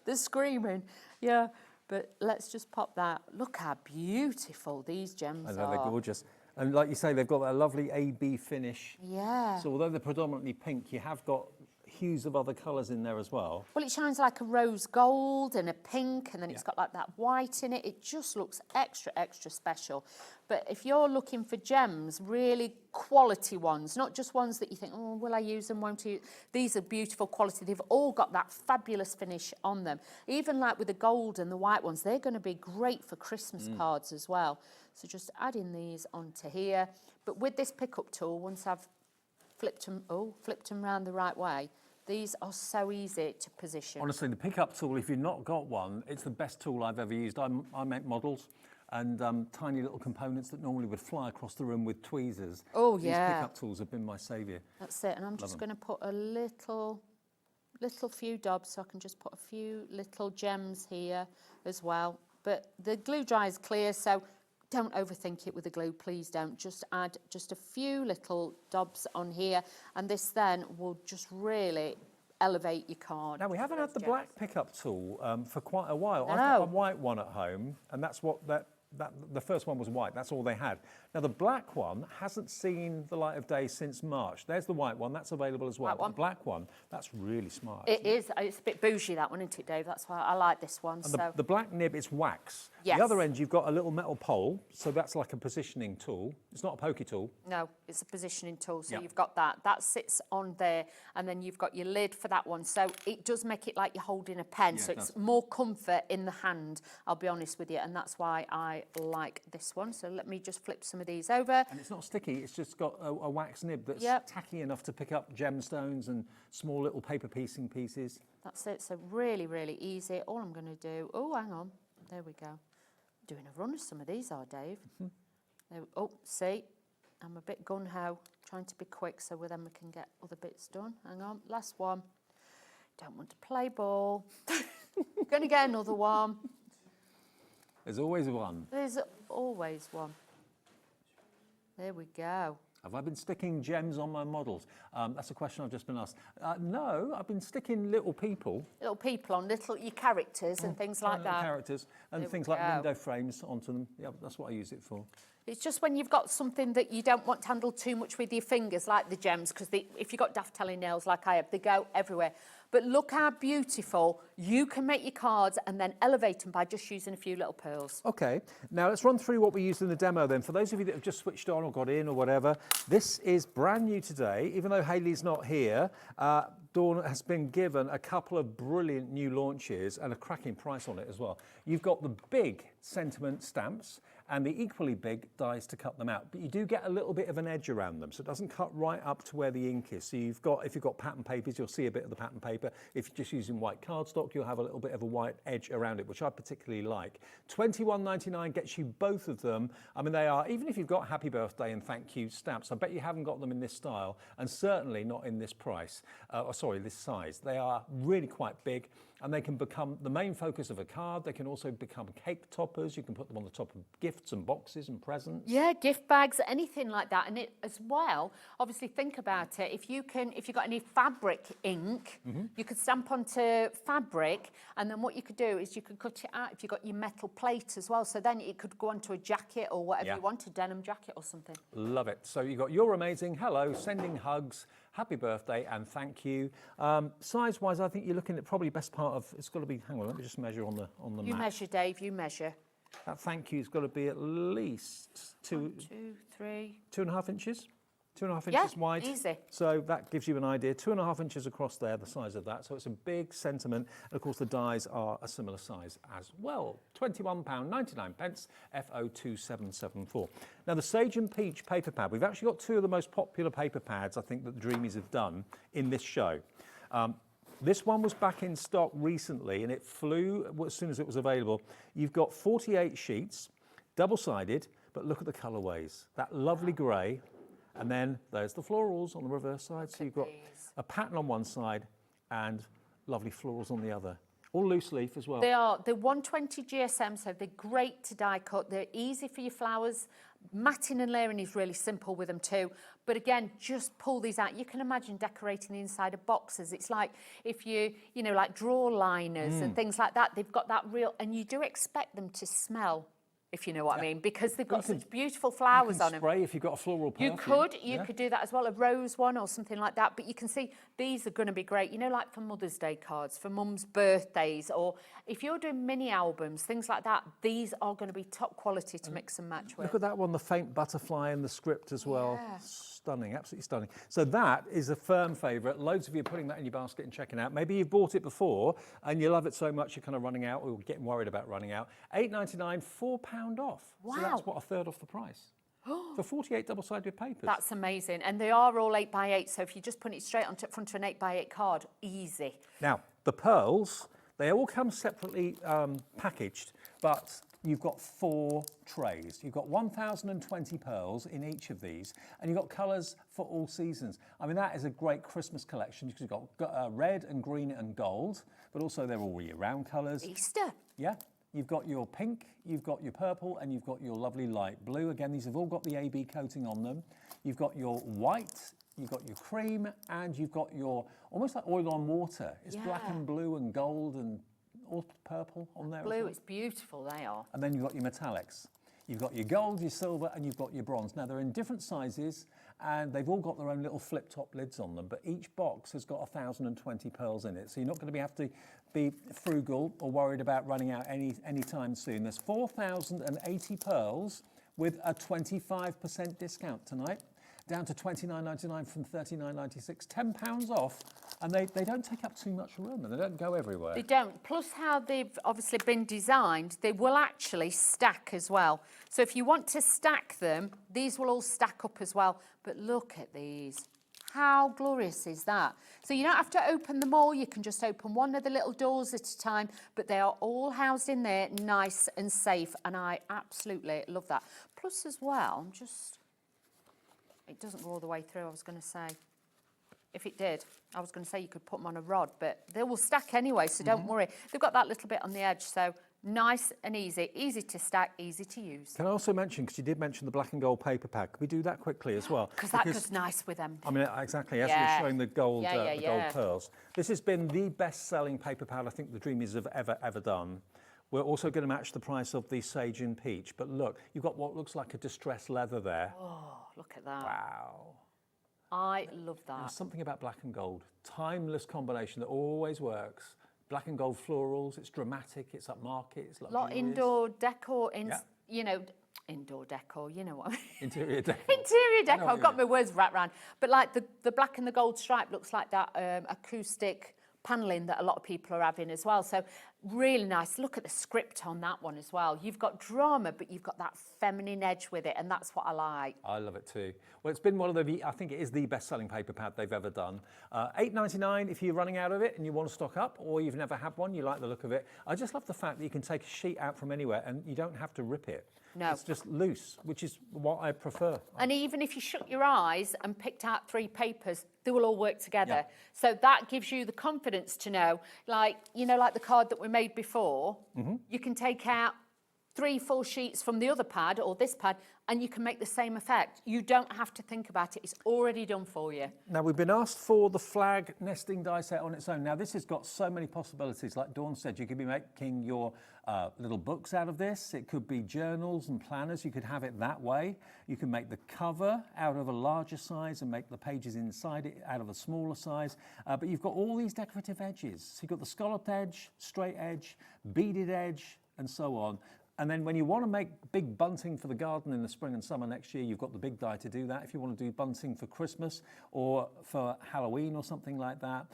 The screaming. Yeah, but let's just pop that. Look how beautiful these gems I know, are. they're gorgeous. And like you say, they've got that lovely AB finish. Yeah. So although they're predominantly pink, you have got hues of other colours in there as well. Well, it shines like a rose gold and a pink, and then it's got like that white in it. It just looks extra, extra special. But if you're looking for gems, really quality ones, not just ones that you think, oh, will I use them, won't I? These are beautiful quality. They've all got that fabulous finish on them. Even like with the gold and the white ones, they're going to be great for Christmas cards as well. So just adding these onto here. But with this pickup tool, once I've flipped them around the right way, these are so easy to position. Honestly, the pickup tool, if you've not got one, it's the best tool I've ever used. I make models and tiny little components that normally would fly across the room with tweezers. Oh, These yeah. pickup tools have been my saviour. That's it. And I'm just going to put a little few dobs, so I can just put a few little gems here as well. But the glue dries clear, so don't overthink it with the glue, please don't. Just add just a few little dobs on here, and this then will just really elevate your card. Now, we haven't had the black pickup tool for quite a while. No. I've got a white one at home, and that's what the first one was white. That's all they had. Now, the black one hasn't seen the light of day since March. There's the white one. That's available as well. White one. The black one, that's really smart. It is. It's a bit bougie, that one, isn't it, Dave? That's why I like this one. And So the black nib is wax. Yes. The other end, you've got a little metal pole, so that's like a positioning tool. It's not a pokey tool. no, it's a positioning tool. So Yeah. you've got that. That sits on there, and then you've got your lid for that one. So it does make it like you're holding a pen. Yeah, So it it's does. more comfort in the hand, I'll be honest with you. And that's why I like this one. So let me just flip some of these over. And it's not sticky, it's just got a wax nib that's Yep. tacky enough to pick up gemstones and small little paper piecing pieces. That's it. So really, really easy. All I'm going to do... Oh, hang on. There we go. Doing a run of some of these are, Dave. There, oh, see? I'm a bit gun-ho, trying to be quick so then we can get other bits done. Hang on. Last one. Don't want to play ball. Going to get another one. There's always one. There's always one. There we go. Have I been sticking gems on my models? That's a question I've just been asked. No, I've been sticking little people. Little people on your characters and things like little that. characters and There things we like go. window frames onto them. Yeah, that's what I use it for. It's just when you've got something that you don't want to handle too much with your fingers, like the gems, because if you've got daft-telly nails like I have, they go everywhere. But look how beautiful you can make your cards and then elevate them by just using a few little pearls. Okay, now let's run through what we used in the demo then. For those of you that have just switched on or got in or whatever, this is brand new today. Even though Hayley's not here, Dawn has been given a couple of brilliant new launches and a cracking price on it as well. You've got the big sentiment stamps and the equally big dies to cut them out. But you do get a little bit of an edge around them, so it doesn't cut right up to where the ink is. So if you've got pattern papers, you'll see a bit of the pattern paper. If you're just using white cardstock, you'll have a little bit of a white edge around it, which I particularly like. $21.99 gets you both of them. I mean, they are, even if you've got happy birthday and thank you stamps, I bet you haven't got them in this style, and certainly not in this price, this size. They are really quite big, and they can become the main focus of a card. They can also become cake toppers. You can put them on the top of gifts and boxes and presents. Yeah, gift bags, anything like that. And it as well, obviously think about it. If you've got any fabric ink, you could stamp onto fabric, and then what you could do is you could cut it out if you've got your metal plate as well. So then it could go onto a jacket or whatever you want, a denim jacket or something. Love it. So you've got you're amazing, hello, sending hugs, happy birthday and thank you. Size-wise, I think you're looking at probably best part of, it's got to be, hang on, let me just measure on the You map. measure, Dave, you measure. That thank you's got to be at least 1, 2, 3. 2.5 inches. 2.5 Yeah, inches wide. easy. So that gives you an idea. 2.5 inches across there, the size of that. So it's a big sentiment. And of course, the dies are a similar size as well. £21.99, FO2774. Now, the Sage and Peach paper pad. We've actually got two of the most popular paper pads, I think, that the Dreamees have done in this show. This one was back in stock recently, and it flew as soon as it was available. You've got 48 sheets, double-sided, but look at the colourways. That lovely grey. And then there's the florals on the reverse side. So you've got a pattern on one side and lovely florals on the other. All loose leaf as well. They are. They're 120 GSM, so they're great to die cut. They're easy for your flowers. Matting and layering is really simple with them too. But again, just pull these out. You can imagine decorating the inside of boxes. It's like if you know, like drawer liners and things like that. They've got that real, and you do expect them to smell, if you know what I mean, because they've got such beautiful flowers on them. Spray if you've got a floral perfume. You could do that as well, a rose one or something like that. But you can see these are going to be great, you know, like for Mother's Day cards, for Mum's birthdays, or if you're doing mini albums, things like that, these are going to be top quality to mix and match with. Look at that one, the faint butterfly in the script as well. Yeah. Stunning, absolutely stunning. So that is a firm favourite. Loads of you are putting that in your basket and checking out. Maybe you've bought it before and you love it so much you're kind of running out or getting worried about running out. £8.99, £4 off. Wow. So that's what, a third off the price. For 48 double-sided papers. That's amazing. And they are all 8x8, so if you just put it straight onto front of an 8x8 card, easy. Now, the pearls, they all come separately packaged, but you've got 4 trays. You've got 1,020 pearls in each of these, and you've got colours for all seasons. I mean, that is a great Christmas collection because you've got red and green and gold, but also they're all year-round colours. Easter. Yeah. You've got your pink, you've got your purple, and you've got your lovely light blue. Again, these have all got the AB coating on them. You've got your white, you've got your cream, and you've got your, almost like oil on water. It's black and blue and gold and all purple on there. Blue, it's beautiful, they are. And then you've got your metallics. You've got your gold, your silver, and you've got your bronze. Now, they're in different sizes, and they've all got their own little flip-top lids on them, but each box has got 1,020 pearls in it, so you're not going to have to be frugal or worried about running out any time soon. There's 4,080 pearls with a 25% discount tonight, down to $29.99 from $39.96, £10 off, and they don't take up too much room, and they don't go everywhere. They don't. Plus how they've obviously been designed, they will actually stack as well. So if you want to stack them, these will all stack up as well. But look at these. How glorious is that? So you don't have to open them all. You can just open one of the little doors at a time, but they are all housed in there, nice and safe, and I absolutely love that. Plus as well, it doesn't go all the way through, I was going to say. If it did, I was going to say you could put them on a rod, but they will stack anyway, so don't worry. They've got that little bit on the edge, so nice and easy to stack, easy to use. Can I also mention, because you did mention the black and gold paper pad, can we do that quickly as well? Because that goes nice with them. I mean, exactly, as you're showing the gold, gold pearls. This has been the best-selling paper pad I think the Dreamees have ever done. We're also going to match the price of the Sage and Peach, but look, you've got what looks like a distressed leather there. Oh, look at that. Wow. I love that. There's something about black and gold, timeless combination that always works. Black and gold florals, it's dramatic, it's upmarket, it's luxurious. A lot indoor decor, you know, indoor decor, you know what I mean. Interior decor. Interior decor, I've got my words wrapped around. But like the black and the gold stripe looks like that acoustic panelling that a lot of people are having as well. So really nice. Look at the script on that one as well. You've got drama, but you've got that feminine edge with it, and that's what I like. I love it too. Well, it's been one of the, I think it is the best-selling paper pad they've ever done. $8.99 if you're running out of it and you want to stock up, or you've never had one, you like the look of it. I just love the fact that you can take a sheet out from anywhere and you don't have to rip it. No. It's just loose, which is what I prefer. And even if you shut your eyes and picked out 3 papers, they will all work together. Yeah. So that gives you the confidence to know, like, you know, like the card that we made before, you can take out 3 full sheets from the other pad or this pad, and you can make the same effect. You don't have to think about it. It's already done for you. Now, we've been asked for the flag nesting die set on its own. Now, this has got so many possibilities. Like Dawn said, you could be making your little books out of this. It could be journals and planners. You could have it that way. You can make the cover out of a larger size and make the pages inside it out of a smaller size. But you've got all these decorative edges. So you've got the scalloped edge, straight edge, beaded edge, and so on. And then when you want to make big bunting for the garden in the spring and summer next year, you've got the big die to do that. If you want to do bunting for Christmas or for Halloween or something like that,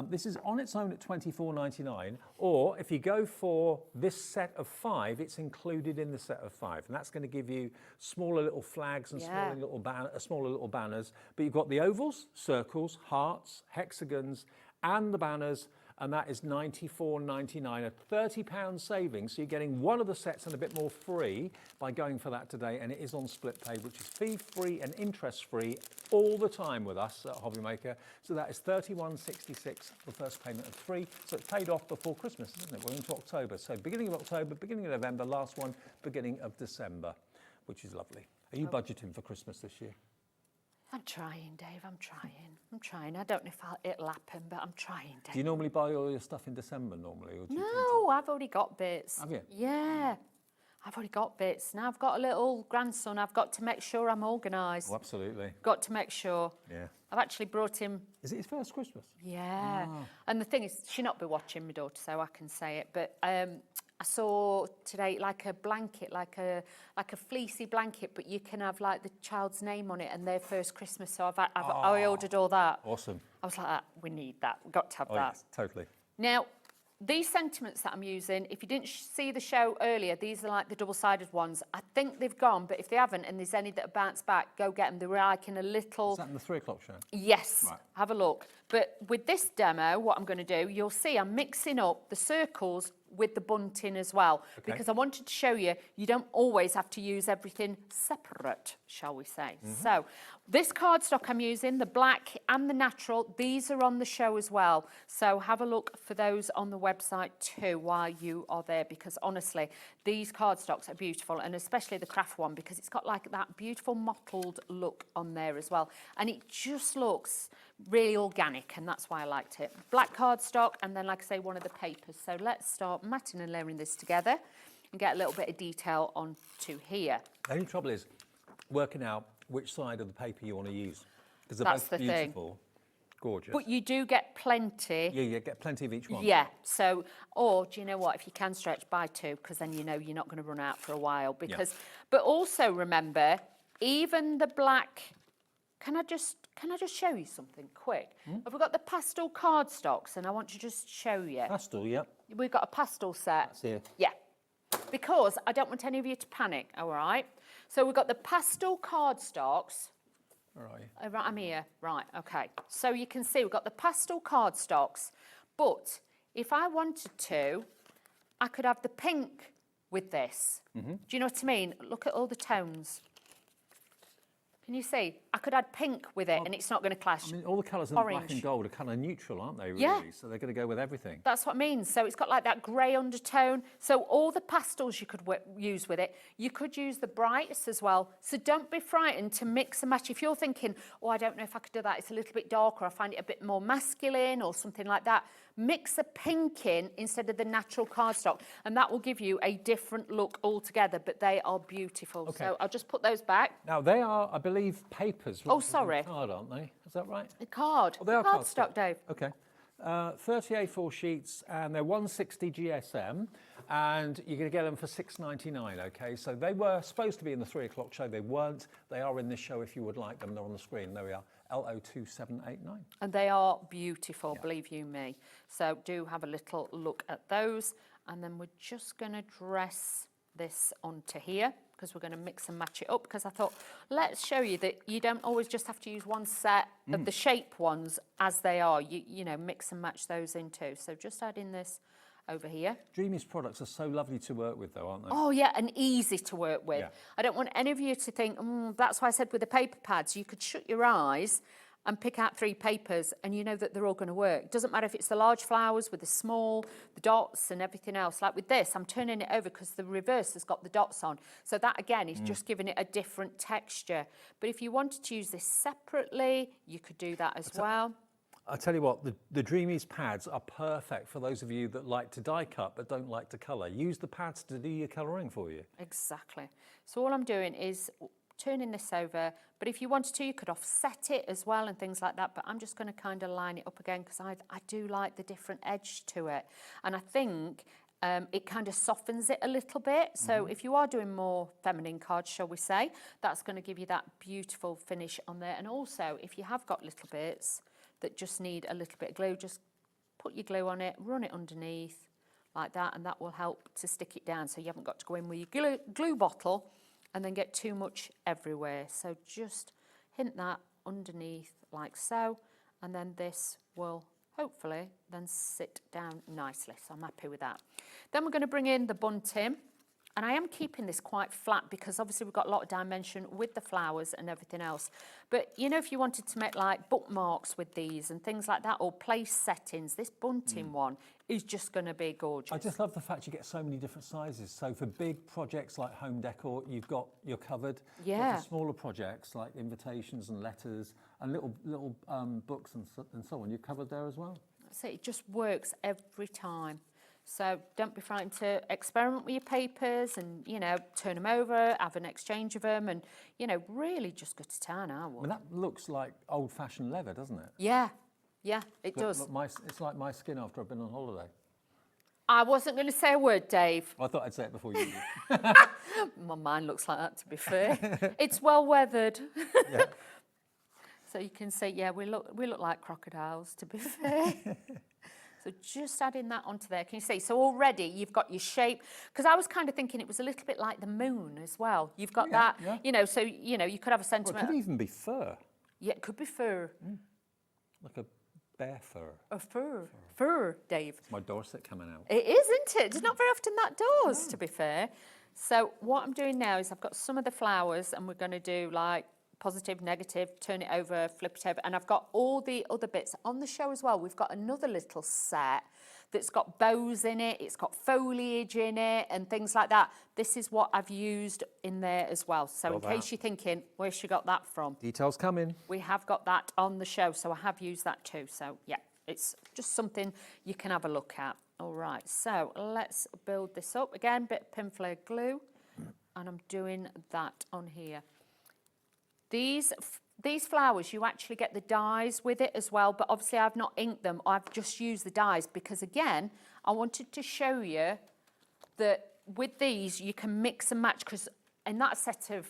this is on its own at $24.99. Or if you go for this set of 5, it's included in the set of 5. And that's going to give you smaller little flags and smaller little banners. But you've got the ovals, circles, hearts, hexagons, and the banners. And that is $94.99, a £30 saving. So you're getting one of the sets and a bit more free by going for that today. And it is on split pay, which is fee-free and interest-free all the time with us at HobbyMaker. So that is $31.66, the first payment of $3. So it's paid off before Christmas, isn't it? We're into October. So beginning of October, beginning of November, last one, beginning of December, which is lovely. Are you budgeting for Christmas this year? I'm trying, Dave. I'm trying. I don't know if it'll happen, but I'm trying, Dave. Do you normally buy all your stuff in December normally? Or do you No, I've already got bits. Have you? Yeah. I've already got bits. Now I've got a little grandson. I've got to make sure I'm organised. Oh, absolutely. Got to make sure. Yeah. I've actually brought him... Is it his first Christmas? Yeah. Ah. And the thing is, she'll not be watching, my daughter, so I can say it. But I saw today like a blanket, like a fleecy blanket, but you can have like the child's name on it and their first Christmas. So I ordered all that. Awesome. I was like, we need that. We've got to have that. Yes, totally. Now, these sentiments that I'm using, if you didn't see the show earlier, these are like the double-sided ones. I think they've gone, but if they haven't and there's any that have bounced back, go get them. They were like in a little... Is that in the 3 o'clock show? Yes, Right. have a look. But with this demo, what I'm going to do, you'll see I'm mixing up the circles with the bunting as well, because I wanted to show you, you don't always have to use everything separate, shall we say. So this cardstock I'm using, the black and the natural, these are on the show as well. So have a look for those on the website too while you are there, because honestly, these cardstocks are beautiful, and especially the craft one, because it's got like that beautiful mottled look on there as well. And it just looks really organic, and that's why I liked it. Black cardstock, and then, like I say, one of the papers. So let's start matting and layering this together and get a little bit of detail onto here. The only trouble is working out which side of the paper you want to use, because they're That's both the thing. beautiful, gorgeous. But you do get plenty. Yeah, you get plenty of each one. Yeah, so, or do you know what, if you can stretch, buy 2, because then you know you're not going to run out for a while. Because, but also remember, even the black, can I just show you something quick? We've got the pastel cardstocks, and I want to just show you. Pastel, yep. We've got a pastel set. That's here. Yeah, because I don't want any of you to panic, all right? So we've got the pastel cardstocks. Where are you? Oh, right, I'm here. Right, okay. So you can see we've got the pastel cardstocks, but if I wanted to, I could have the pink with this. Do you know what I mean? Look at all the tones. Can you see? I could add pink with it, and it's not going to clash. I mean, all the colours in black and gold are kind of neutral, aren't they, really? Yeah. So they're going to go with everything. That's what I mean. So it's got like that grey undertone. So all the pastels you could use with it. You could use the brights as well. So don't be frightened to mix and match. If you're thinking, oh, I don't know if I could do that, it's a little bit darker, I find it a bit more masculine or something like that, mix a pink in instead of the natural cardstock, and that will give you a different look altogether, but they are beautiful. Okay. So I'll just put those back. Now, they are, I believe, papers. Oh, sorry. Card, aren't they? Is that right? The card. Oh, they are cardstock, Dave. Okay. 30 A4 sheets, and they're 160 GSM, and you're going to get them for $6.99, okay? So they were supposed to be in the 3 o'clock show. They weren't. They are in this show if you would like them. They're on the screen. There we are. LO2789. And they are beautiful, believe you me. So do have a little look at those. And then we're just going to dress this onto here, because we're going to mix and match it up, because I thought, let's show you that you don't always just have to use one set of the shape ones as they are. You know, mix and match those in too. So just adding this over here. Dreamees products are so lovely to work with, though, aren't they? Oh, yeah, and easy to work with. Yeah. I don't want any of you to think, that's why I said with the paper pads, you could shut your eyes and pick out 3 papers and you know that they're all going to work. It doesn't matter if it's the large flowers with the small, the dots and everything else. Like with this, I'm turning it over because the reverse has got the dots on. So that, again, is just giving it a different texture. But if you wanted to use this separately, you could do that as well. I tell you what, the Dreamees pads are perfect for those of you that like to die cut but don't like to colour. Use the pads to do your colouring for you. Exactly. So all I'm doing is turning this over, but if you wanted to, you could offset it as well and things like that, but I'm just going to kind of line it up again because I do like the different edge to it. And I think it kind of softens it a little bit. So if you are doing more feminine cards, shall we say, that's going to give you that beautiful finish on there. And also, if you have got little bits that just need a little bit of glue, just put your glue on it, run it underneath like that, and that will help to stick it down, so you haven't got to go in with your glue bottle and then get too much everywhere. So just hint that underneath like so, and then this will hopefully then sit down nicely. So I'm happy with that. Then we're going to bring in the bunting, and I am keeping this quite flat because obviously we've got a lot of dimension with the flowers and everything else. But you know, if you wanted to make like bookmarks with these and things like that, or place settings, this bunting one is just going to be gorgeous. I just love the fact you get so many different sizes. So for big projects like home decor, you're covered. Yeah. But for smaller projects like invitations and letters and little books and so on, you're covered there as well. So it just works every time. So don't be frightened to experiment with your papers and, you know, turn them over, have an exchange of them, and, you know, really just go to town, I would. I mean, that looks like old-fashioned leather, doesn't it? Yeah, yeah, it does. Look, it's like my skin after I've been on holiday. I wasn't going to say a word, Dave. I thought I'd say it before you did. My mind looks like that, to be fair. It's well weathered. Yeah. So you can see, yeah, we look like crocodiles, to be fair. So just adding that onto there, can you see? So already you've got your shape, because I was kind of thinking it was a little bit like the moon as well. You've got that, you know, so, you know, you could have a sentiment. Well, it could even be fur. Yeah, it could be fur. Like a bear fur. A fur, Dave. It's my Dorset coming out. It is, isn't it? It's not very often that does, to be fair. So what I'm doing now is I've got some of the flowers, and we're going to do like positive, negative, turn it over, flip it over, and I've got all the other bits on the show as well. We've got another little set that's got bows in it, it's got foliage in it and things like that. This is what I've used in there as well. So in case you're thinking, where's she got that from? Details coming. We have got that on the show, so I have used that too. So yeah, it's just something you can have a look at. All right, so let's build this up. Again, bit of Pinflair glue, and I'm doing that on here. These flowers, you actually get the dies with it as well, but obviously I've not inked them. I've just used the dies because, again, I wanted to show you that with these, you can mix and match, because in that set of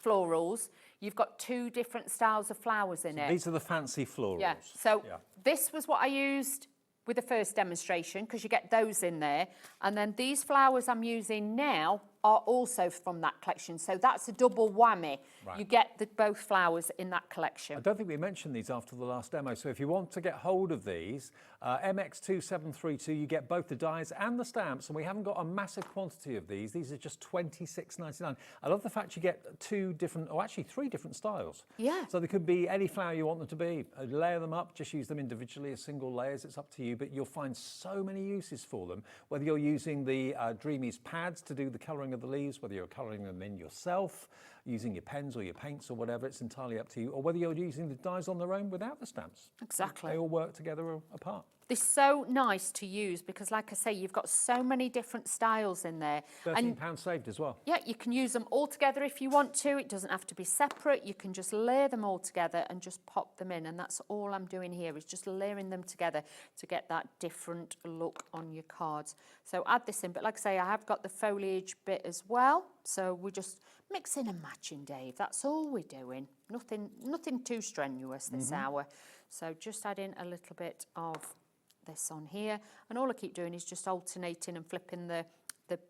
florals, you've got two different styles of flowers in it. These are the fancy florals. Yeah, so this was what I used with the first demonstration, because you get those in there. And then these flowers I'm using now are also from that collection. So that's a double whammy. Right. You get both flowers in that collection. I don't think we mentioned these after the last demo. So if you want to get hold of these, MX2732, you get both the dies and the stamps. And we haven't got a massive quantity of these. These are just $26.99. I love the fact you get three different styles. Yeah. So they could be any flower you want them to be. Layer them up, just use them individually as single layers. It's up to you, but you'll find so many uses for them. Whether you're using the Dreamees pads to do the colouring of the leaves, whether you're colouring them in yourself, using your pens or your paints or whatever, it's entirely up to you, or whether you're using the dies on their own without the stamps. Exactly. They all work together apart. They're so nice to use because, like I say, you've got so many different styles in there. £13 saved as well. Yeah, you can use them all together if you want to. It doesn't have to be separate. You can just layer them all together and just pop them in. And that's all I'm doing here, is just layering them together to get that different look on your cards. So add this in. But like I say, I have got the foliage bit as well. So we're just mixing and matching, Dave. That's all we're doing. Nothing too strenuous this hour. So just add in a little bit of this on here, and all I keep doing is just alternating and flipping the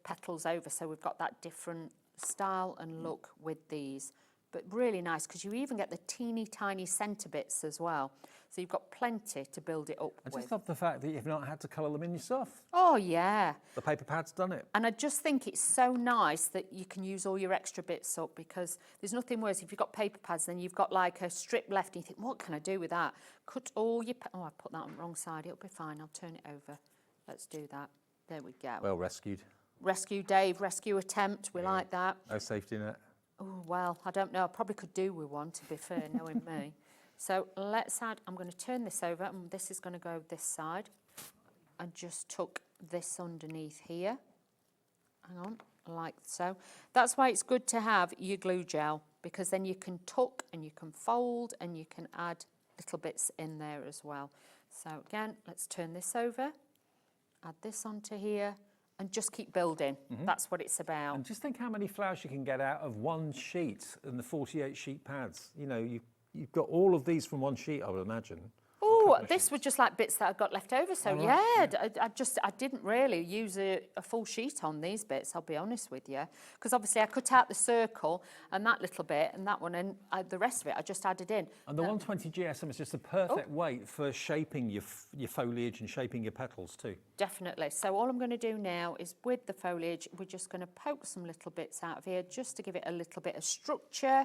petals over, so we've got that different style and look with these. But really nice, because you even get the teeny tiny centre bits as well, so you've got plenty to build it up with. I just love the fact that you've not had to colour them in yourself. Oh yeah, the paper pad's done it. And I just think it's so nice that you can use all your extra bits up, because there's nothing worse if you've got paper pads, then you've got like a strip left and you think, what can I do with that? Cut all your I put that on the wrong side, it'll be fine, I'll turn it over. Let's do that. There we go. Well rescued. Rescue Dave, rescue attempt, we like that. No safety net. Oh, well, I don't know. I probably could do with one, to be fair, knowing me. So let's add, I'm going to turn this over, and this is going to go this side. I just tuck this underneath here. Hang on, like so. That's why it's good to have your glue gel, because then you can tuck and you can fold and you can add little bits in there as well. So again, let's turn this over, add this onto here, and just keep building. That's what it's about. And just think how many flowers you can get out of one sheet and the 48 sheet pads. You know, you've got all of these from one sheet, I would imagine. Oh, this were just like bits that I got left over. So I didn't really use a full sheet on these bits, I'll be honest with you. Because obviously I cut out the circle and that little bit and that one, and the rest of it I just added in. And the 120 GSM is just the perfect weight for shaping your foliage and shaping your petals too. Definitely. So all I'm going to do now is with the foliage, we're just going to poke some little bits out of here just to give it a little bit of structure.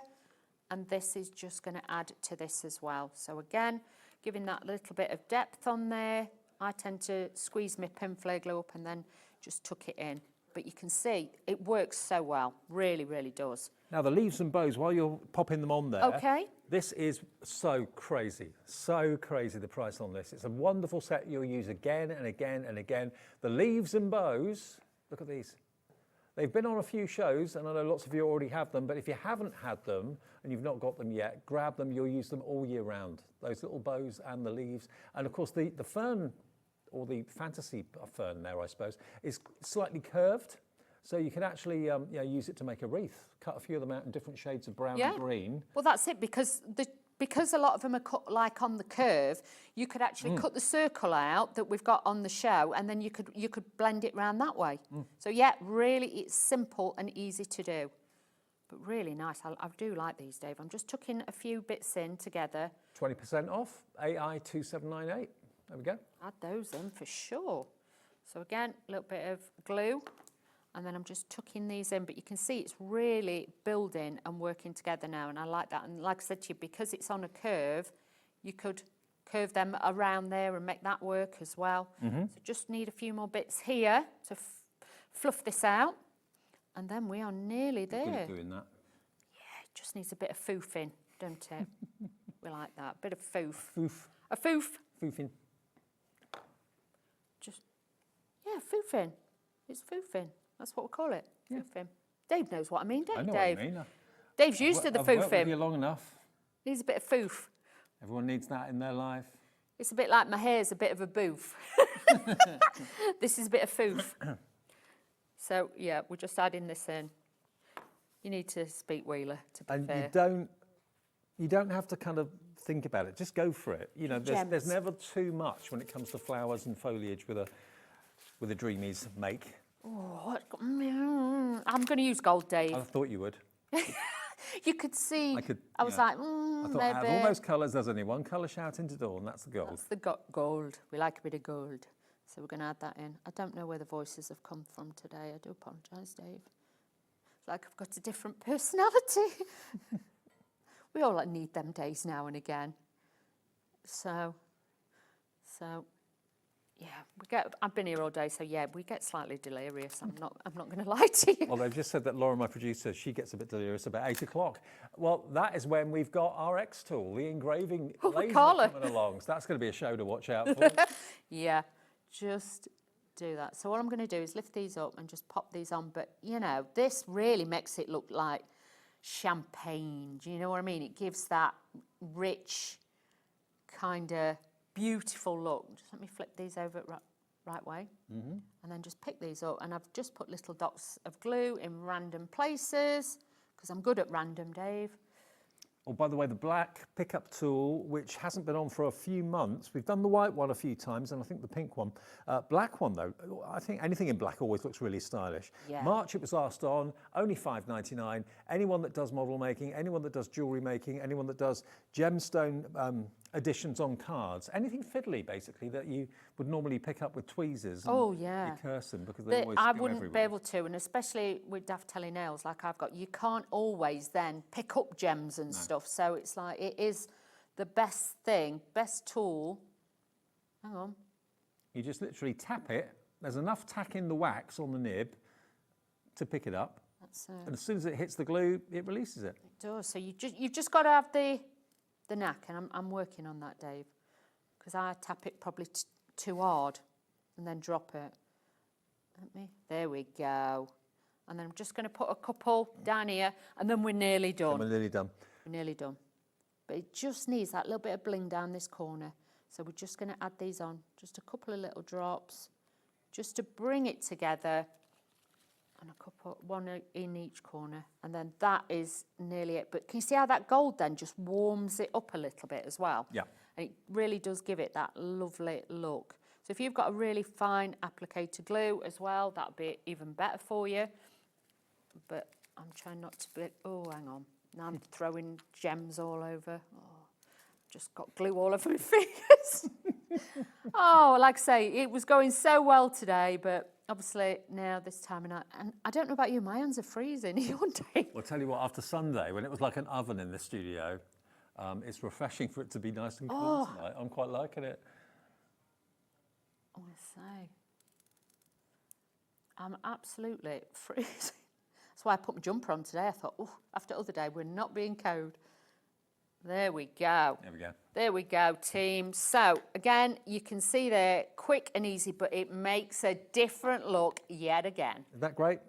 And this is just going to add to this as well. So again, giving that little bit of depth on there. I tend to squeeze my pinflare glue up and then just tuck it in. But you can see it works so well, really, really does. Now the leaves and bows, while you're popping them on there, okay. This is so crazy the price on this. It's a wonderful set you'll use again and again and again. The leaves and bows, look at these. They've been on a few shows, and I know lots of you already have them, but if you haven't had them and you've not got them yet, grab them, you'll use them all year round. Those little bows and the leaves. And of course the fern, or the fantasy fern there, I suppose, is slightly curved. So you can actually use it to make a wreath. Cut a few of them out in different shades of brown and green. Well, that's it, because a lot of them are cut like on the curve, you could actually cut the circle out that we've got on the show, and then you could blend it round that way. So yeah, really it's simple and easy to do, but really nice. I do like these, Dave. I'm just tucking a few bits in together. 20% off, AI2798. There we go. Add those in for sure. So again, a little bit of glue. And then I'm just tucking these in, but you can see it's really building and working together now, and I like that. And like I said to you, because it's on a curve, you could curve them around there and make that work as well. So just need a few more bits here to fluff this out, and then we are nearly there. Good at doing that. Yeah, it just needs a bit of foofing, don't it? We like that, bit of foof. Foof. A foof. Foofing. Just, yeah, foofing. It's foofing. That's what we call it. Yeah. Foofing. Dave knows what I mean, don't I know Dave? what you mean. Dave's used to the I've worked with foofing. you long enough. Needs a bit of foof. Everyone needs that in their life. It's a bit like my hair's a bit of a boof. This is a bit of foof. So yeah, we're just adding this in. You need to speak Wheeler to be And fair. you don't have to kind of think about it. Just go for it. You know, there's never too much when it comes to flowers and foliage with a Dreamees make. Oh, I'm going to use gold, Dave. I thought you would. You could see. I was yeah. like, I thought maybe. out of all those colours, there's only one colour shouting to dawn. That's the gold. That's the gold. We like a bit of gold. So we're going to add that in. I don't know where the voices have come from today. I do apologise, Dave. It's like I've got a different personality. We all need them days now and again. So yeah, I've been here all day, so yeah, we get slightly delirious. I'm not going to lie to you. Well, they've just said that Laura, my producer, she gets a bit delirious about 8 o'clock. Well, that is when we've got our XTool, the engraving laser Carla. coming along. So that's going to be a show to watch out for. Yeah, just do that. So what I'm going to do is lift these up and just pop these on. But, you know, this really makes it look like champagne. Do you know what I mean? It gives that rich, kind of beautiful look. Just let me flip these over right way. And then just pick these up. And I've just put little dots of glue in random places because I'm good at random, Dave. Oh, by the way, the black pickup tool, which hasn't been on for a few months. We've done the white one a few times, and I think the pink one. Black one, though, I think anything in black always looks really stylish. Yeah. March, it was last on, only $5.99. Anyone that does model making, anyone that does jewellery making, anyone that does gemstone additions on cards, anything fiddly, basically, that you would normally pick up with tweezers. Oh, yeah. You curse them because they always I go wouldn't everywhere. be able to, and especially with daft telly nails like I've got, you can't always then pick up gems and stuff. So it's like, it is the best thing, best tool. Hang on. You just literally tap it. There's enough tack in the wax on the nib to pick it up. That's And as soon as it hits the glue, it releases it. It does. So you've just got to have the knack, and I'm working on that, Dave, because I tap it probably too hard and then drop it. There we go. And then I'm just going to put a couple down here, and then we're nearly done. And we're nearly done. We're nearly done. But it just needs that little bit of bling down this corner. So we're just going to add these on. Just a couple of little drops, just to bring it together, and a couple, one in each corner, and then that is nearly it. But can you see how that gold then just warms it up a little bit as well? Yeah. And it really does give it that lovely look. So if you've got a really fine applicator glue as well, that'll be even better for you. But I'm trying not to be, oh, hang on. Now I'm throwing gems all over. Oh, just got glue all over my fingers. Oh, like I say, it was going so well today, but obviously now this time of night, and I don't know about you, my hands are freezing. Your day. Well, I'll tell you what, after Sunday, when it was like an oven in the studio, it's refreshing for it to be nice and cool tonight. I'm quite liking it. I want to say, I'm absolutely freezing. That's why I put my jumper on today. I thought, oh, after the other day, we're not being cold. There we go. There we go. There we go, team. So, again, you can see there, quick and easy, but it makes a different look yet again. Isn't that great?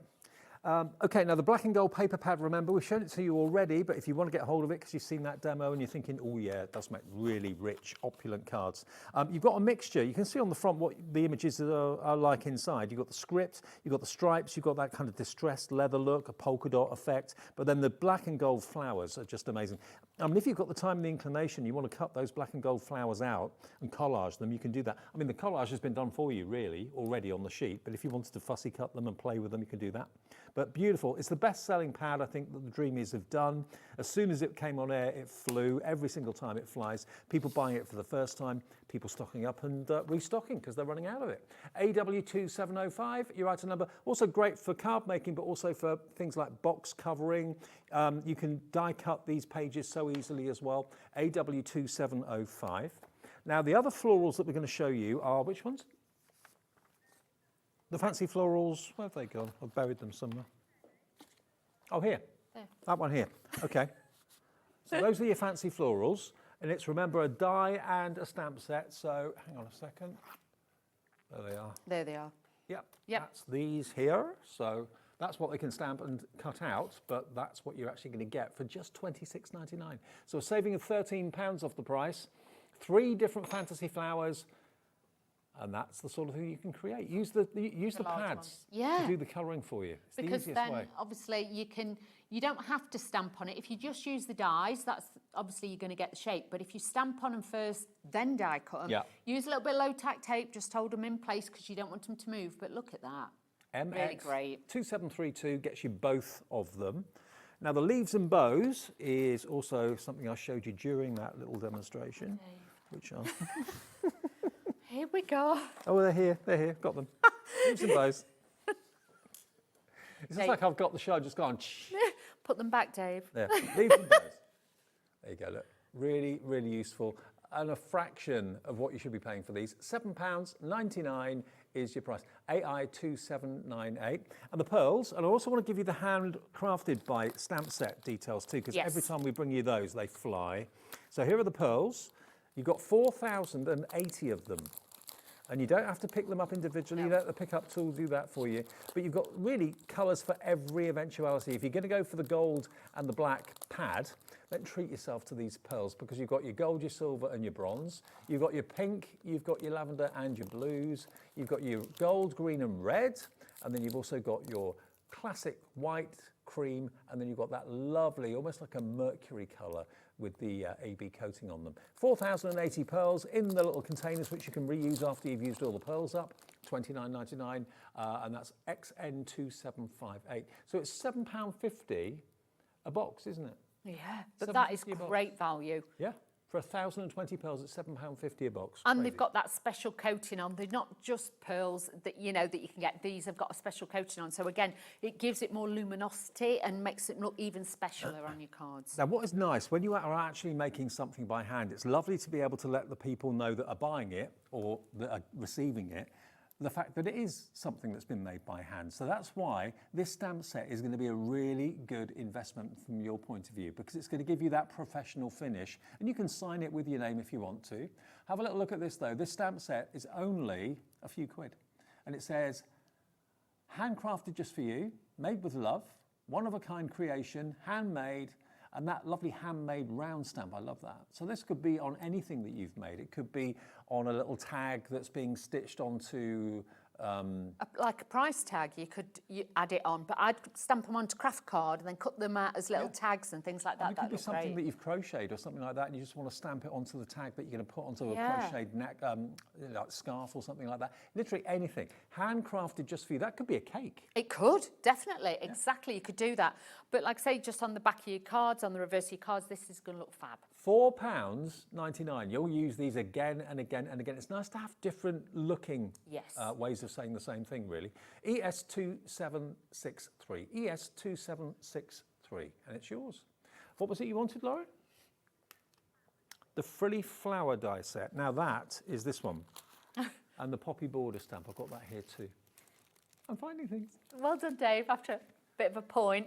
Okay, now the black and gold paper pad, remember, we've shown it to you already, but if you want to get hold of it because you've seen that demo and you're thinking, oh yeah, it does make really rich, opulent cards. You've got a mixture. You can see on the front what the images are like inside. You've got the script, you've got the stripes, you've got that kind of distressed leather look, a polka dot effect, but then the black and gold flowers are just amazing. If you've got the time and the inclination, you want to cut those black and gold flowers out and collage them, you can do that. I mean, the collage has been done for you, really, already on the sheet, but if you wanted to fussy cut them and play with them, you can do that. But beautiful. It's the best-selling pad, I think, that the Dreamees have done. As soon as it came on air, it flew. Every single time it flies. People buying it for the first time, people stocking up and restocking because they're running out of it. AW2705, your item number. Also great for card making, but also for things like box covering. You can die cut these pages so easily as well. AW2705. Now, the other florals that we're going to show you are which ones? The fancy florals, where have they gone? I've buried them somewhere. Oh, here. There. That one here. Okay. So those are your fancy florals. And it's, remember, a die and a stamp set. So hang on a second. There they are. There they are. Yep. That's these here. So that's what they can stamp and cut out, but that's what you're actually going to get for just $26.99. So a saving of £13 off the price. 3 different fantasy flowers. And that's the sort of thing you can create. Use the pads to do the colouring for you. It's because the easiest then way. obviously you don't have to stamp on it. If you just use the dies, that's obviously you're going to get the shape. But if you stamp on them first, then die cut them, use a little bit of low tack tape, just hold them in place because you don't want them to move. But look at that. Really great. 2732 gets you both of them. Now the leaves and bows is also something I showed you during that little demonstration, which are... Here we go. Oh, they're here, got them. Leaves and bows. It's just like I've got the show, just gone. Put them back, Dave. There, leaves and bows. There you go, look. Really, really useful. And a fraction of what you should be paying for these. £7.99 is your price. AI2798. And the pearls, and I also want to give you the handcrafted by stamp set details too, because every time we bring you those, they fly. So here are the pearls. You've got 4,080 of them. And you don't have to pick them up individually. You let the pickup tool do that for you. But you've got really colours for every eventuality. If you're going to go for the gold and the black pad, then treat yourself to these pearls because you've got your gold, your silver and your bronze. You've got your pink, you've got your lavender and your blues. You've got your gold, green and red. And then you've also got your classic white, cream, and then you've got that lovely, almost like a mercury colour with the AB coating on them. 4,080 pearls in the little containers, which you can reuse after you've used all the pearls up. $29.99, and that's XN2758. So it's £7.50 a box, isn't it? Yeah, but that is great value. Yeah. For 1,020 pearls, it's £7.50 a box. And they've got that special coating on. They're not just pearls that you can get. These have got a special coating on. So again, it gives it more luminosity and makes it look even specialer on your cards. Now, what is nice, when you are actually making something by hand, it's lovely to be able to let the people know that are buying it or that are receiving it, the fact that it is something that's been made by hand. So that's why this stamp set is going to be a really good investment from your point of view, because it's going to give you that professional finish, and you can sign it with your name if you want to. Have a little look at this though. This stamp set is only a few quid, and it says, handcrafted just for you, made with love, one-of-a-kind creation, handmade, and that lovely handmade round stamp, I love that. So this could be on anything that you've made. It could be on a little tag that's being stitched onto Like a price tag, you could add it on, but I'd stamp them onto craft card and then cut them out as little tags and things like that. It could be something that you've crocheted or something like that, and you just want to stamp it onto the tag that you're going to put onto a crocheted neck, like scarf or something like that. Literally anything. Handcrafted just for you. That could be a cake. It could, definitely. Exactly, you could do that. But like I say, just on the back of your cards, on the reverse of your cards, this is going to look fab. £4.99. You'll use these again and again and again. It's nice to have different looking ways of saying the same thing, really. ES2763. ES2763. And it's yours. What was it you wanted, Lauren? The frilly flower die set. Now that is this one. And the poppy border stamp. I've got that here too. I'm finding things. Well done, Dave, after a bit of a point.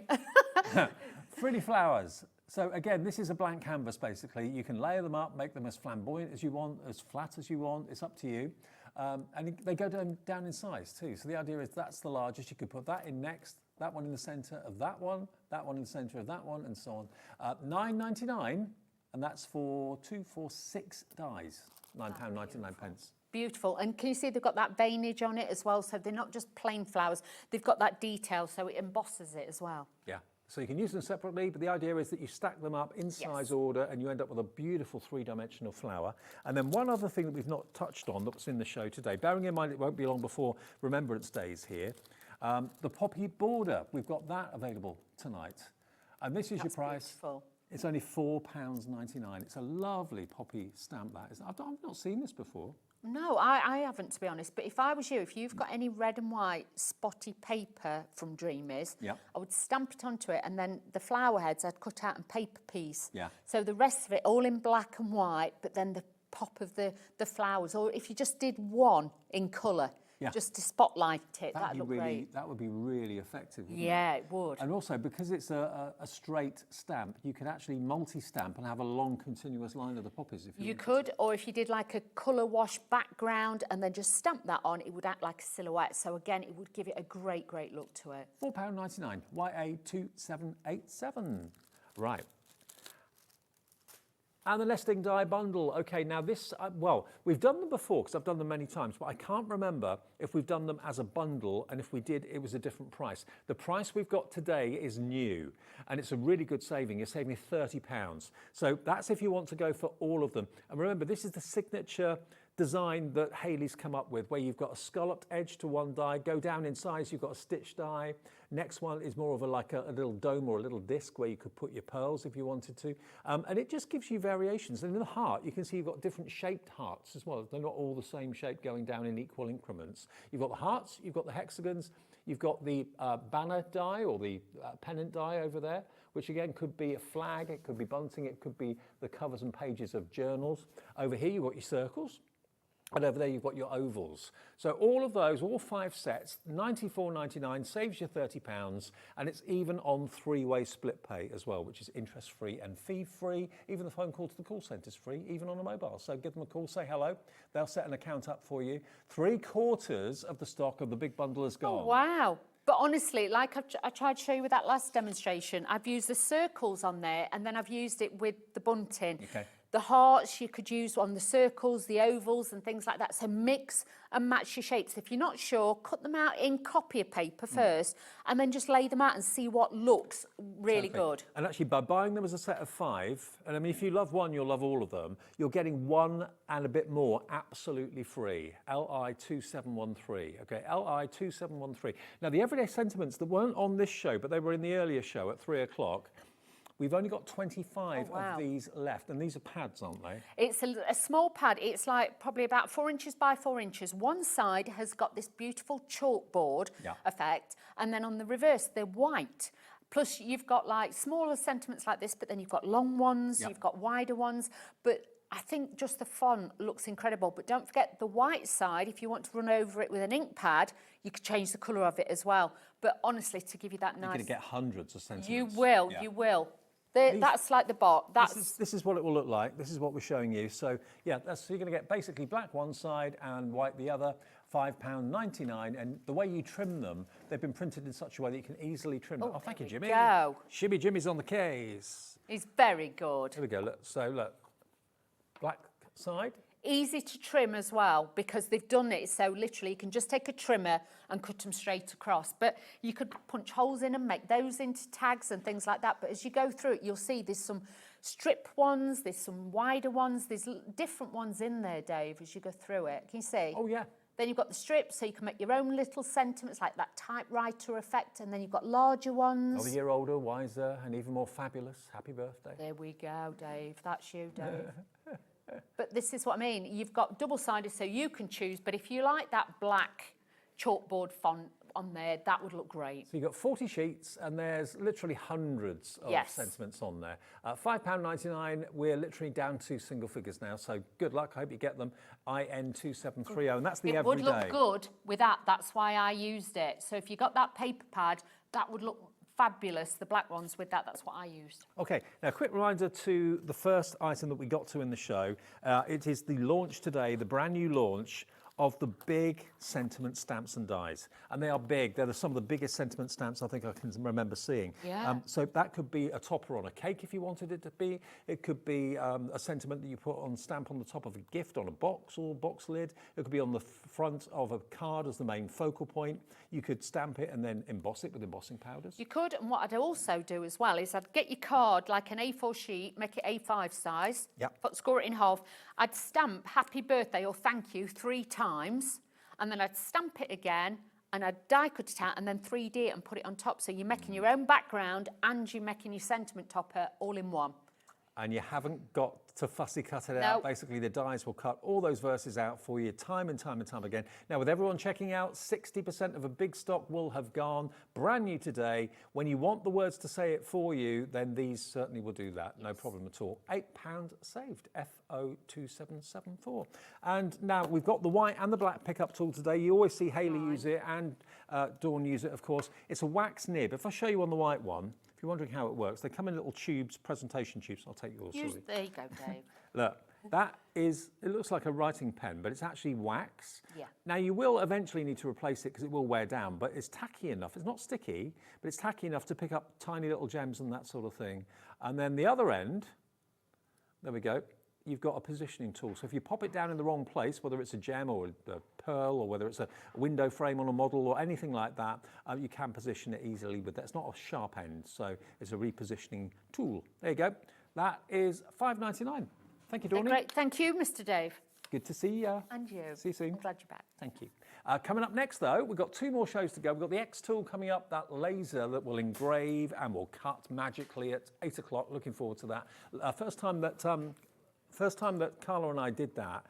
Frilly flowers. So again, this is a blank canvas basically. You can layer them up, make them as flamboyant as you want, as flat as you want. It's up to you. And they go down in size too. So the idea is that's the largest. You could put that in next, that one in the centre of that one in the centre of that one, and so on. £9.99, and that's for 2, 4, 6 dies. £9.99. Beautiful. And can you see they've got that veinage on it as well? So they're not just plain flowers. They've got that detail, so it embosses it as well. Yeah. So you can use them separately, but the idea is that you stack them up in size order and you end up with a beautiful three-dimensional flower. And then one other thing that we've not touched on that was in the show today, bearing in mind it won't be long before Remembrance Day is here, the poppy border. We've got that available tonight. And this is your price. Beautiful. It's only £4.99. It's a lovely poppy stamp, that is. I've not seen this before. No, I haven't, to be honest. But if I was you, if you've got any red and white spotty paper from Dreamees, I would stamp it onto it, and then the flower heads I'd cut out in paper piece. Yeah. So the rest of it all in black and white, but then the pop of the flowers. Or if you just did one in colour, just to spotlight it, that'd look great. That would be really effective, wouldn't Yeah, it would. And also, because it's a straight stamp, you can actually multi-stamp and have a long continuous line of the poppies if you could, or if you did like a colour wash background and then just stamp that on, it would act like a silhouette. So again, it would give it a great, great look to it. £4.99, YA2787. Right. And the nesting die bundle. Okay, now this, well, we've done them before because I've done them many times, but I can't remember if we've done them as a bundle, and if we did, it was a different price. The price we've got today is new, and it's a really good saving. You're saving £30. So that's if you want to go for all of them. And remember, this is the signature design that Hayley's come up with, where you've got a scalloped edge to one die, go down in size, you've got a stitch die. Next one is more of a little dome or a little disc where you could put your pearls if you wanted to. And it just gives you variations. And in the heart, you can see you've got different shaped hearts as well. They're not all the same shape going down in equal increments. You've got the hearts, you've got the hexagons, you've got the banner die or the pennant die over there, which again could be a flag, it could be bunting, it could be the covers and pages of journals. Over here, you've got your circles. And over there, you've got your ovals. So all of those, all 5 sets, $94.99, saves you £30, and it's even on 3-way split pay as well, which is interest-free and fee-free. Even the phone call to the call centre is free, even on a mobile. So give them a call, say hello. They'll set an account up for you. 3/4 of the stock of the big bundle is gone. Oh, wow. But honestly, like I tried to show you with that last demonstration, I've used the circles on there, and then I've used it with the bunting. Okay. The hearts you could use on the circles, the ovals and things like that. So mix and match your shapes. If you're not sure, cut them out in copier paper first and then just lay them out and see what looks really good. And actually, by buying them as a set of 5, and I mean, if you love one, you'll love all of them, you're getting one and a bit more absolutely free. LI2713, okay, LI2713. Now, the everyday sentiments that weren't on this show, but they were in the earlier show at 3 o'clock, we've only got 25 of these left, and these are pads, aren't they? It's a small pad. It's like probably about 4 inches by 4 inches. One side has got this beautiful chalkboard effect, and then on the reverse, they're white. Plus, you've got like smaller sentiments like this, but then you've got long ones, you've got wider ones. But I think just the font looks incredible. But don't forget the white side, if you want to run over it with an ink pad, you could change the colour of it as well. But honestly, to give you that nice... You're going to get hundreds of sentiments. You will, you will. That's like the bot. This is what it will look like. This is what we're showing you. So yeah, so you're going to get basically black one side and white the other, £5.99. And the way you trim them, they've been printed in such a way that you can easily trim them. Oh, thank you, Jimmy. Go. Shimmy Jimmy's on the case. He's very good. Here we go. Look. So look, black side. Easy to trim as well, because they've done it so literally you can just take a trimmer and cut them straight across. But you could punch holes in and make those into tags and things like that. But as you go through it, you'll see there's some strip ones, there's some wider ones, there's different ones in there, Dave, as you go through it. Can you see? Oh, yeah. Then you've got the strips, so you can make your own little sentiments, like that typewriter effect, and then you've got larger ones. Another year older, wiser, and even more fabulous. Happy birthday. There we go, Dave. That's you, Dave. But this is what I mean. You've got double-sided, so you can choose. But if you like that black chalkboard font on there, that would look great. So you've got 40 sheets, and there's literally hundreds of sentiments on there. £5.99, we're literally down to single figures now, so good luck. I hope you get them. IN2730, and that's the everyday. It would look good with that. That's why I used it. So if you got that paper pad, that would look fabulous. The black ones with that, that's what I used. Okay, now a quick reminder to the first item that we got to in the show. It is the launch today, the brand new launch of the big sentiment stamps and dies. And they are big. They're some of the biggest sentiment stamps I think I can remember seeing. Yeah. So that could be a topper on a cake if you wanted it to be. It could be a sentiment that you put on stamp on the top of a gift on a box or box lid. It could be on the front of a card as the main focal point. You could stamp it and then emboss it with embossing powders. You could, and what I'd also do as well is I'd get your card like an A4 sheet, make it A5 size, score it in half. I'd stamp happy birthday or thank you 3 times, and then I'd stamp it again, and I'd die cut it out and then 3D it and put it on top. So you're making your own background and you're making your sentiment topper all in one. And you haven't got to fussy cut it out. Basically, the dies will cut all those verses out for you time and time and time again. Now, with everyone checking out, 60% of a big stock will have gone. Brand new today. When you want the words to say it for you, then these certainly will do that. No problem at all. £8 saved, FO2774. And now we've got the white and the black pickup tool today. You always see Hayley use it and Dawn use it, of course. It's a wax nib. If I show you on the white one, if you're wondering how it works, they come in little tubes, presentation tubes. I'll take yours. There you go, Dave. Look, it looks like a writing pen, but it's actually wax. Yeah. Now, you will eventually need to replace it because it will wear down, but it's tacky enough. It's not sticky, but it's tacky enough to pick up tiny little gems and that sort of thing. And then the other end, there we go, you've got a positioning tool. So if you pop it down in the wrong place, whether it's a gem or a pearl, or whether it's a window frame on a model or anything like that, you can position it easily with that. It's not a sharp end, so it's a repositioning tool. There you go. That is £5.99. Thank you, Dawn. Great. Thank you, Mr. Dave. Good to see you. And you. See you soon. I'm glad you're back. Thank you. Coming up next, though, we've got 2 more shows to go. We've got the XTool coming up, that laser that will engrave and will cut magically at 8 o'clock. Looking forward to that. First time that Carla and I did that,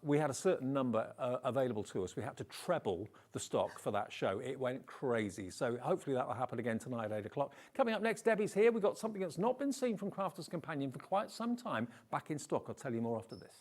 we had a certain number available to us. We had to treble the stock for that show. It went crazy. So hopefully that will happen again tonight at 8 o'clock. Coming up next, Debbie's here. We've got something that's not been seen from Crafter's Companion for quite some time back in stock. I'll tell you more after this.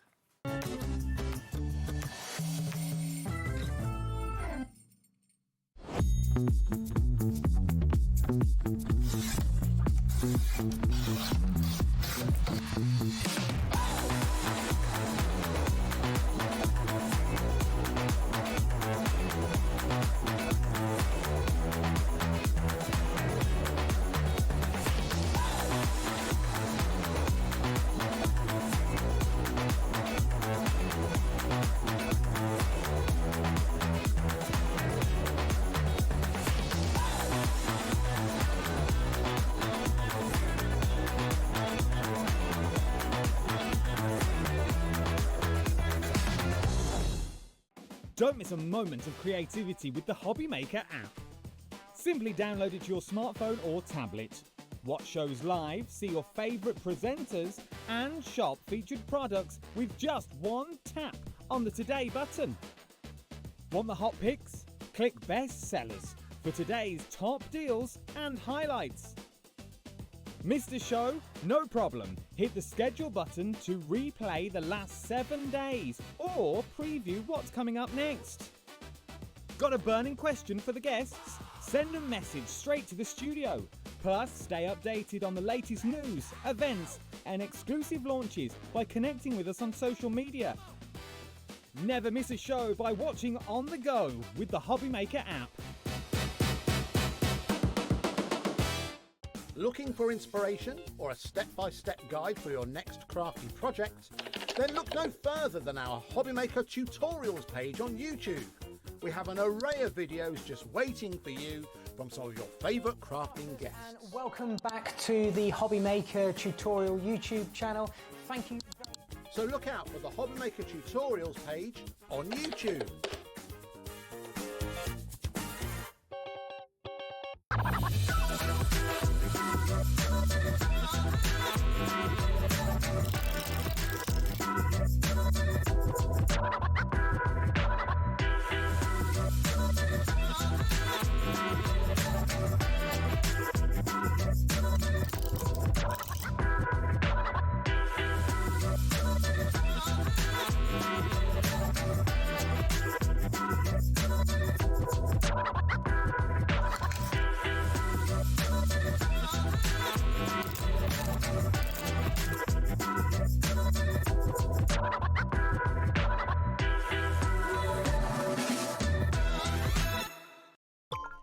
Don't miss a moment of creativity with the HobbyMaker app. Simply download it to your smartphone or tablet. Watch shows live, see your favourite presenters, and shop featured products with just one tap on the Today button. Want the hot picks? Click Best Sellers for today's top deals and highlights. Missed a show? No problem. Hit the schedule button to replay the last 7 days or preview what's coming up next. Got a burning question for the guests? Send a message straight to the studio. Plus, stay updated on the latest news, events, and exclusive launches by connecting with us on social media. Never miss a show by watching on the go with the HobbyMaker app. Looking for inspiration or a step-by-step guide for your next crafty project? Then look no further than our HobbyMaker tutorials page on YouTube. We have an array of videos just waiting for you from some of your favourite crafting guests. And welcome back to the HobbyMaker tutorial YouTube channel. Thank you. So look out for the HobbyMaker tutorials page on YouTube.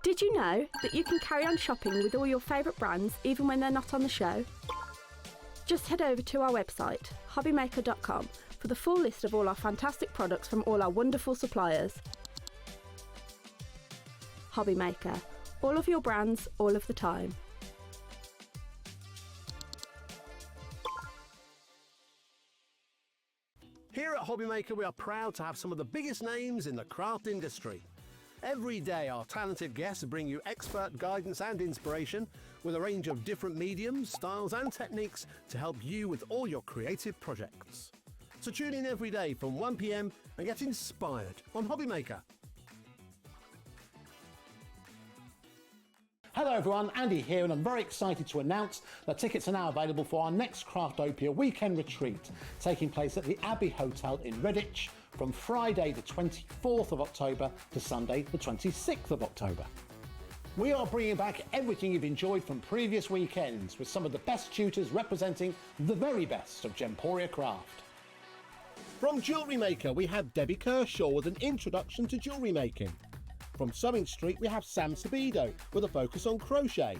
Did you know that you can carry on shopping with all your favourite brands even when they're not on the show? Just head over to our website, hobbymaker.com, for the full list of all our fantastic products from all our wonderful suppliers. HobbyMaker, all of your brands, all of the time. Here at HobbyMaker, we are proud to have some of the biggest names in the craft industry. Every day, our talented guests bring you expert guidance and inspiration with a range of different mediums, styles and techniques to help you with all your creative projects. So tune in every day from 1 p.m. and get inspired on HobbyMaker. Hello everyone, Andy here, and I'm very excited to announce that tickets are now available for our next Craftopia weekend retreat, taking place at the Abbey Hotel in Redditch from Friday the 24th of October to Sunday the 26th of October. We are bringing back everything you've enjoyed from previous weekends with some of the best tutors representing the very best of Gemporia craft. From Jewellery Maker, we have Debbie Kershaw with an introduction to jewellery making. From Sewing Street, we have Sam Sabido with a focus on crochet.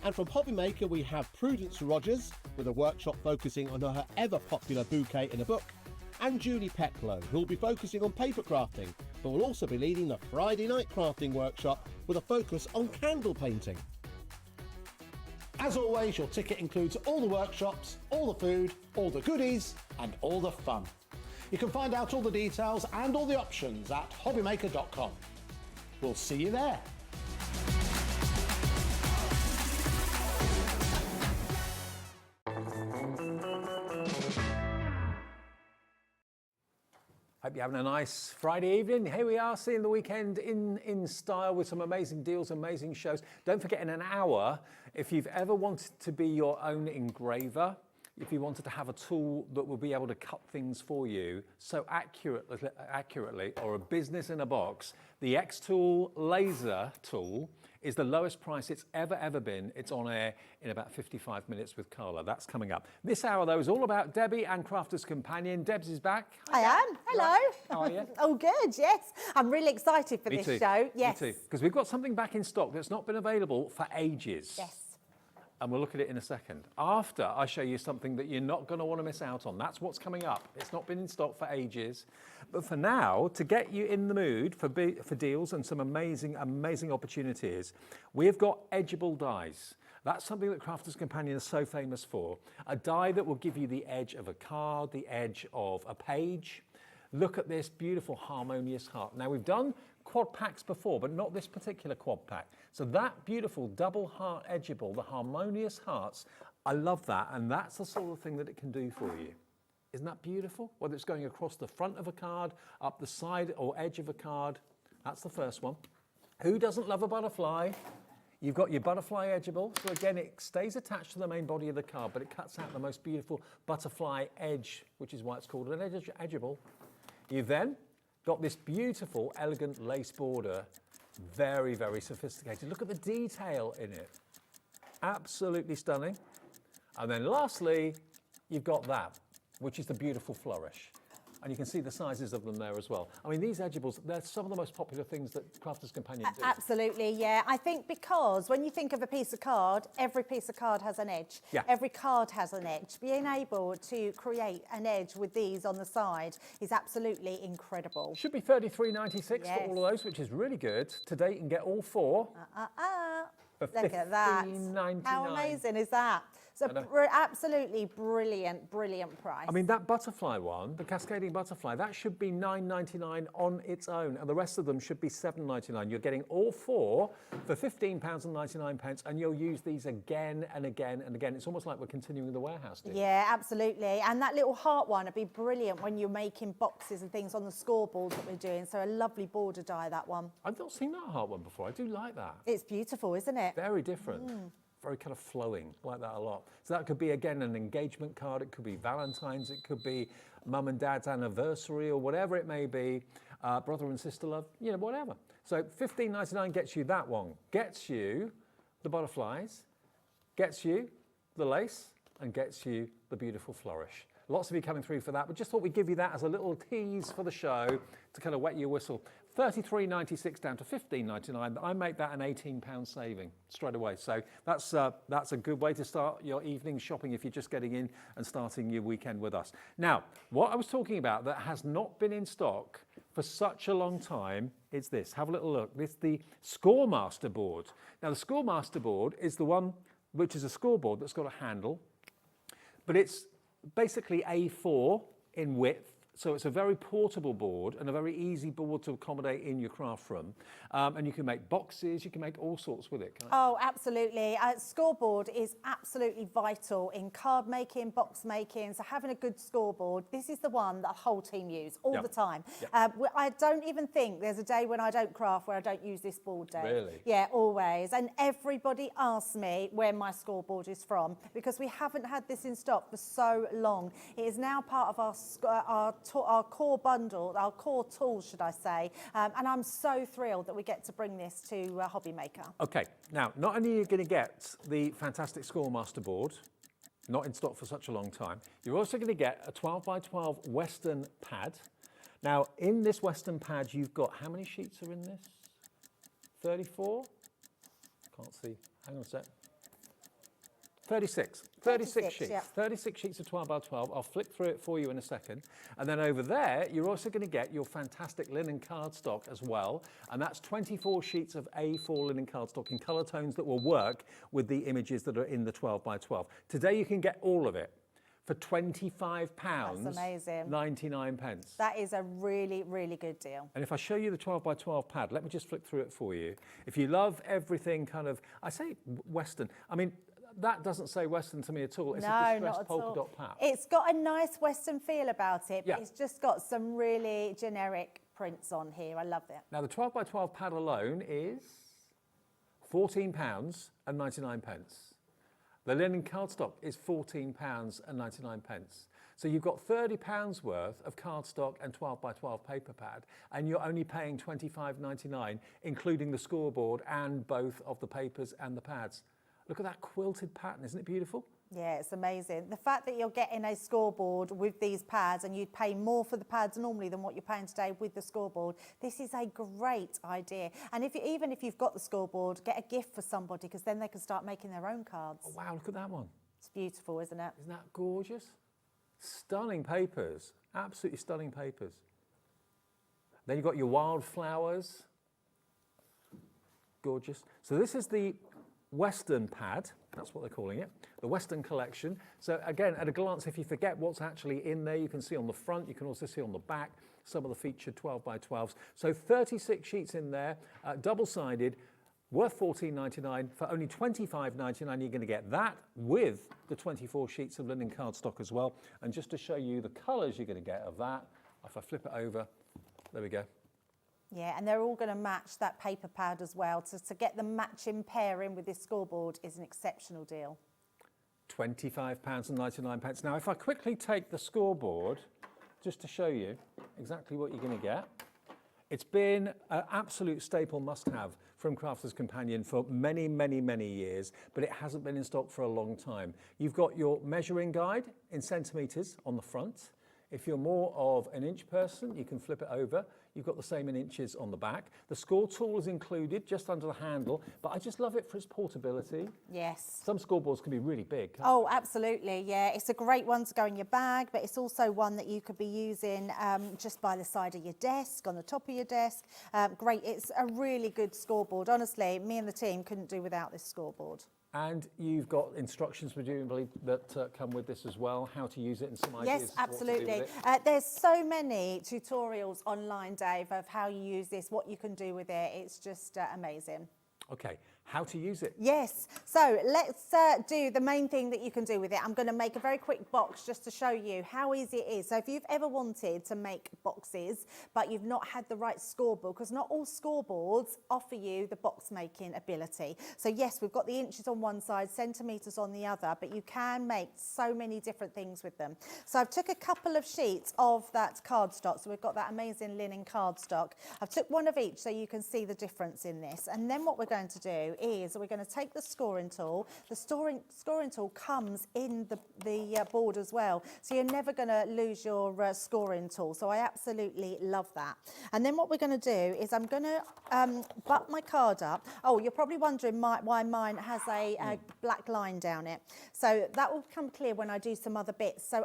And from HobbyMaker, we have Prudence Rogers with a workshop focusing on her ever-popular bouquet in a book. And Julie Peplow, who will be focusing on paper crafting, but will also be leading the Friday night crafting workshop with a focus on candle painting. As always, your ticket includes all the workshops, all the food, all the goodies, and all the fun. You can find out all the details and all the options at hobbymaker.com. We'll see you there. Hope you're having a nice Friday evening. Here we are, seeing the weekend in style with some amazing deals, amazing shows. Don't forget, in an hour, if you've ever wanted to be your own engraver, if you wanted to have a tool that will be able to cut things for you so accurately, or a business in a box, the XTool laser tool is the lowest price it's ever been. It's on air in about 55 minutes with Carla. That's coming up. This hour, though, is all about Debbie and Crafter's Companion. Debs is back. I am. Hello. How are you? Oh, good, yes. I'm really excited for Me this too. show. Yes. Me too. Because we've got something back in stock that's not been available for ages. Yes. And we'll look at it in a second. After I show you something that you're not going to want to miss out on. That's what's coming up. It's not been in stock for ages. But for now, to get you in the mood for deals and some amazing opportunities, we have got edgeable dies. That's something that Crafter's Companion is so famous for. A die that will give you the edge of a card, the edge of a page. Look at this beautiful harmonious heart. Now, we've done quad packs before, but not this particular quad pack. So that beautiful double heart edgeable, the harmonious hearts, I love that. And that's the sort of thing that it can do for you. Isn't that beautiful? Whether it's going across the front of a card, up the side or edge of a card. That's the first one. Who doesn't love a butterfly? You've got your butterfly edgeable. So again, it stays attached to the main body of the card, but it cuts out the most beautiful butterfly edge, which is why it's called an edgeable. You've then got this beautiful, elegant lace border. Very, very sophisticated. Look at the detail in it. Absolutely stunning. And then lastly, you've got that, which is the beautiful flourish. And you can see the sizes of them there as well. I mean, these edgeables, they're some of the most popular things that Crafters Companion do. Absolutely, yeah. I think because when you think of a piece of card, every piece of card has an edge. Yeah. Every card has an edge. Being able to create an edge with these on the side is absolutely incredible. Should be $33.96 Yes. for all of those, which is really good. Today you can get all four. For Look at that. $15.99. How amazing is that? So absolutely brilliant, brilliant price. I mean, that butterfly one, the cascading butterfly, that should be $9.99 on its own, and the rest of them should be $7.99. You're getting all four for £15.99, and you'll use these again and again and again. It's almost like we're continuing the warehouse deal. Yeah, absolutely. And that little heart one would be brilliant when you're making boxes and things on the scoreboard that we're doing. So a lovely border die, that one. I've not seen that heart one before. I do like that. It's beautiful, isn't it? Very different. Very kind of flowing, like that a lot. So that could be, again, an engagement card. It could be Valentine's. It could be mum and dad's anniversary or whatever it may be. Brother and sister love, you know, whatever. So $15.99 gets you that one. Gets you the butterflies, gets you the lace, and gets you the beautiful flourish. Lots of you coming through for that, but just thought we'd give you that as a little tease for the show to kind of wet your whistle. $33.96 down to $15.99. I make that an £18 saving straight away. So that's a good way to start your evening shopping if you're just getting in and starting your weekend with us. Now, what I was talking about that has not been in stock for such a long time, it's this. Have a little look. It's the Scoremaster board. Now, the Scoremaster board is the one which is a scoreboard that's got a handle, but it's basically A4 in width. So it's a very portable board and a very easy board to accommodate in your craft room. And you can make boxes, you can make all sorts with it. Oh, absolutely. Scoreboard is absolutely vital in card making, box making. So having a good scoreboard, this is the one that the whole team use all the time. I don't even think there's a day when I don't craft where I don't use this board, Dave. Really? Yeah, always. And everybody asks me where my scoreboard is from because we haven't had this in stock for so long. It is now part of our core bundle, our core tools, should I say, and I'm so thrilled that we get to bring this to HobbyMaker. Okay, now, not only are you going to get the fantastic Scoremaster board, not in stock for such a long time, you're also going to get a 12 by 12 Western pad. Now, in this Western pad, you've got, how many sheets are in this? 34? Can't see, hang on a sec. 36 sheets. Yeah. 36 sheets of 12 by 12. I'll flick through it for you in a second. And then over there, you're also going to get your fantastic linen cardstock as well. And that's 24 sheets of A4 linen cardstock in colour tones that will work with the images that are in the 12 by 12. Today, you can get all of it for £25. That's amazing. 99 pence. That is a really, really good deal. And if I show you the 12 by 12 pad, let me just flick through it for you. If you love everything kind of, I say Western, I mean, that doesn't say Western to me at all. It's a distressed polka dot pad. It's got a nice Western feel about it, but Yeah. it's just got some really generic prints on here. I love it. Now, the 12 by 12 pad alone is £14.99. The linen cardstock is £14.99. So you've got £30 worth of cardstock and 12 by 12 paper pad, and you're only paying £25.99, including the scoreboard and both of the papers and the pads. Look at that quilted pattern, isn't it beautiful? Yeah, it's amazing. The fact that you're getting a scoreboard with these pads and you'd pay more for the pads normally than what you're paying today with the scoreboard, this is a great idea. And even if you've got the scoreboard, get a gift for somebody because then they can start making their own cards. Oh, wow, look at that one. It's beautiful, isn't it? Isn't that gorgeous? Stunning papers, absolutely stunning papers. Then you've got your wildflowers. Gorgeous. So this is the Western pad, that's what they're calling it, the Western collection. So again, at a glance, if you forget what's actually in there, you can see on the front, you can also see on the back, some of the featured 12 by 12s. So 36 sheets in there, double-sided, worth $14.99. For only $25.99, you're going to get that with the 24 sheets of linen cardstock as well. And just to show you the colours you're going to get of that, if I flip it over, there we go. Yeah, and they're all going to match that paper pad as well. To get the matching pairing with this scoreboard is an exceptional deal. £25.99. Now, if I quickly take the scoreboard, just to show you exactly what you're going to get, it's been an absolute staple must-have from Crafters Companion for many, many, many years, but it hasn't been in stock for a long time. You've got your measuring guide in centimetres on the front. If you're more of an inch person, you can flip it over. You've got the same in inches on the back. The score tool is included just under the handle, but I just love it for its portability. Yes. Some scoreboards can be really big. Oh, absolutely, yeah. It's a great one to go in your bag, but it's also one that you could be using just by the side of your desk, on the top of your desk. Great, it's a really good scoreboard. Honestly, me and the team couldn't do without this scoreboard. And you've got instructions, presumably, that come with this as well, how to use it and some ideas. Yes, absolutely. There's so many tutorials online, Dave, of how you use this, what you can do with it. It's just amazing. Okay, how to use it. Yes, so let's do the main thing that you can do with it. I'm going to make a very quick box just to show you how easy it is. So if you've ever wanted to make boxes, but you've not had the right scoreboard, because not all scoreboards offer you the box making ability. So yes, we've got the inches on one side, centimetres on the other, but you can make so many different things with them. So I've took a couple of sheets of that cardstock. So we've got that amazing linen cardstock. I've took one of each so you can see the difference in this. And then what we're going to do is we're going to take the scoring tool. The scoring tool comes in the board as well, so you're never going to lose your scoring tool. So I absolutely love that. And then what we're going to do is I'm going to butt my card up. Oh, you're probably wondering why mine has a black line down it. So that will become clear when I do some other bits. So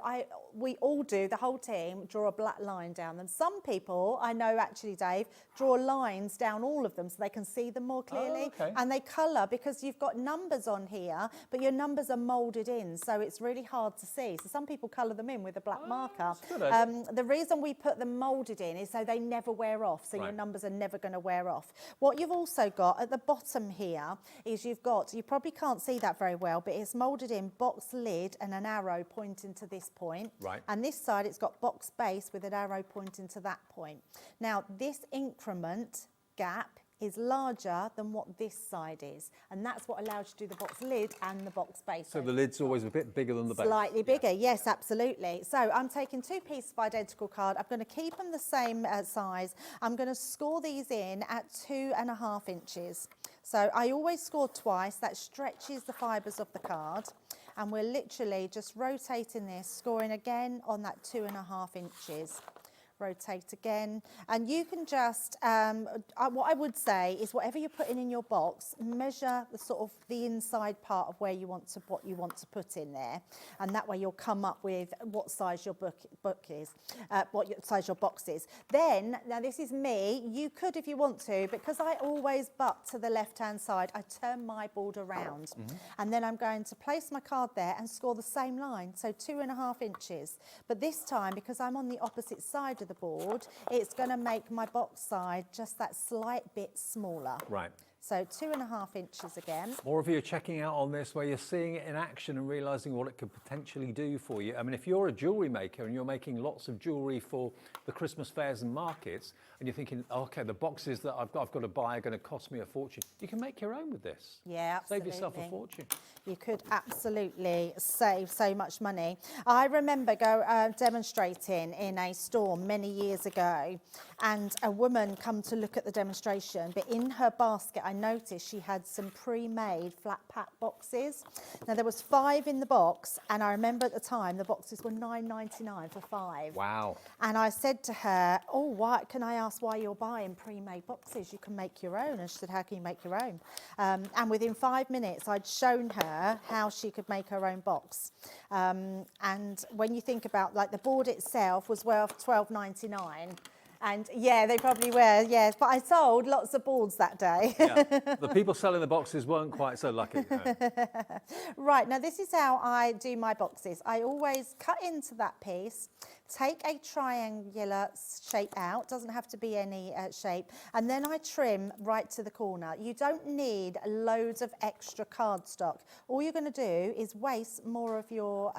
we all do, the whole team, draw a black line down them. Some people, I know actually, Dave, draw lines down all of them so they can see them more clearly. Oh, okay. And they colour because you've got numbers on here, but your numbers are moulded in, so it's really hard to see. So some people colour them in with a black marker. The reason we put them moulded in is so they never wear off, so your numbers are never going to wear off. What you've also got at the bottom here is you probably can't see that very well, but it's moulded in box lid and an arrow pointing to this point. Right. And this side it's got box base with an arrow pointing to that point. Now this increment gap is larger than what this side is, and that's what allows you to do the box lid and the box base. So the lid's always a bit bigger than the base. Slightly bigger, yes, absolutely. So I'm taking two pieces of identical card. I'm going to keep them the same size. I'm going to score these in at 2.5 inches. So I always score twice. That stretches the fibres of the card. And we're literally just rotating this, scoring again on that 2.5 inches. Rotate again, and you can just what I would say is whatever you're putting in your box, measure the sort of the inside part of what you want to put in there, and that way you'll come up with what size your book is, size your box is. Then, now this is me, you could if you want to, because I always butt to the left hand side, I turn my board around, and then I'm going to place my card there and score the same line, so 2.5 inches. But this time, because I'm on the opposite side of the board, it's going to make my box side just that slight bit smaller. Right. So 2.5 inches again. More of you are checking out on this where you're seeing it in action and realising what it could potentially do for you. I mean, if you're a jewellery maker and you're making lots of jewellery for the Christmas fairs and markets, and you're thinking, okay, the boxes that I've got to buy are going to cost me a fortune, you can make your own with this. Yeah, absolutely. Save yourself a fortune. You could absolutely save so much money. I remember demonstrating in a store many years ago, and a woman come to look at the demonstration, but in her basket I noticed she had some pre-made flat pack boxes. Now there was 5 in the box, and I remember at the time the boxes were $9.99 for 5. Wow. And I said to her, oh, why, can I ask why you're buying pre-made boxes? You can make your own. And she said, how can you make your own? And within 5 minutes I'd shown her how she could make her own box. And when you think about, like, the board itself was worth $12.99. And yeah, they probably were, yes. But I sold lots of boards that day. Yeah. The people selling the boxes weren't quite so lucky. No. Right, now this is how I do my boxes. I always cut into that piece, take a triangular shape out, doesn't have to be any shape, and then I trim right to the corner. You don't need loads of extra cardstock. All you're going to do is waste more of your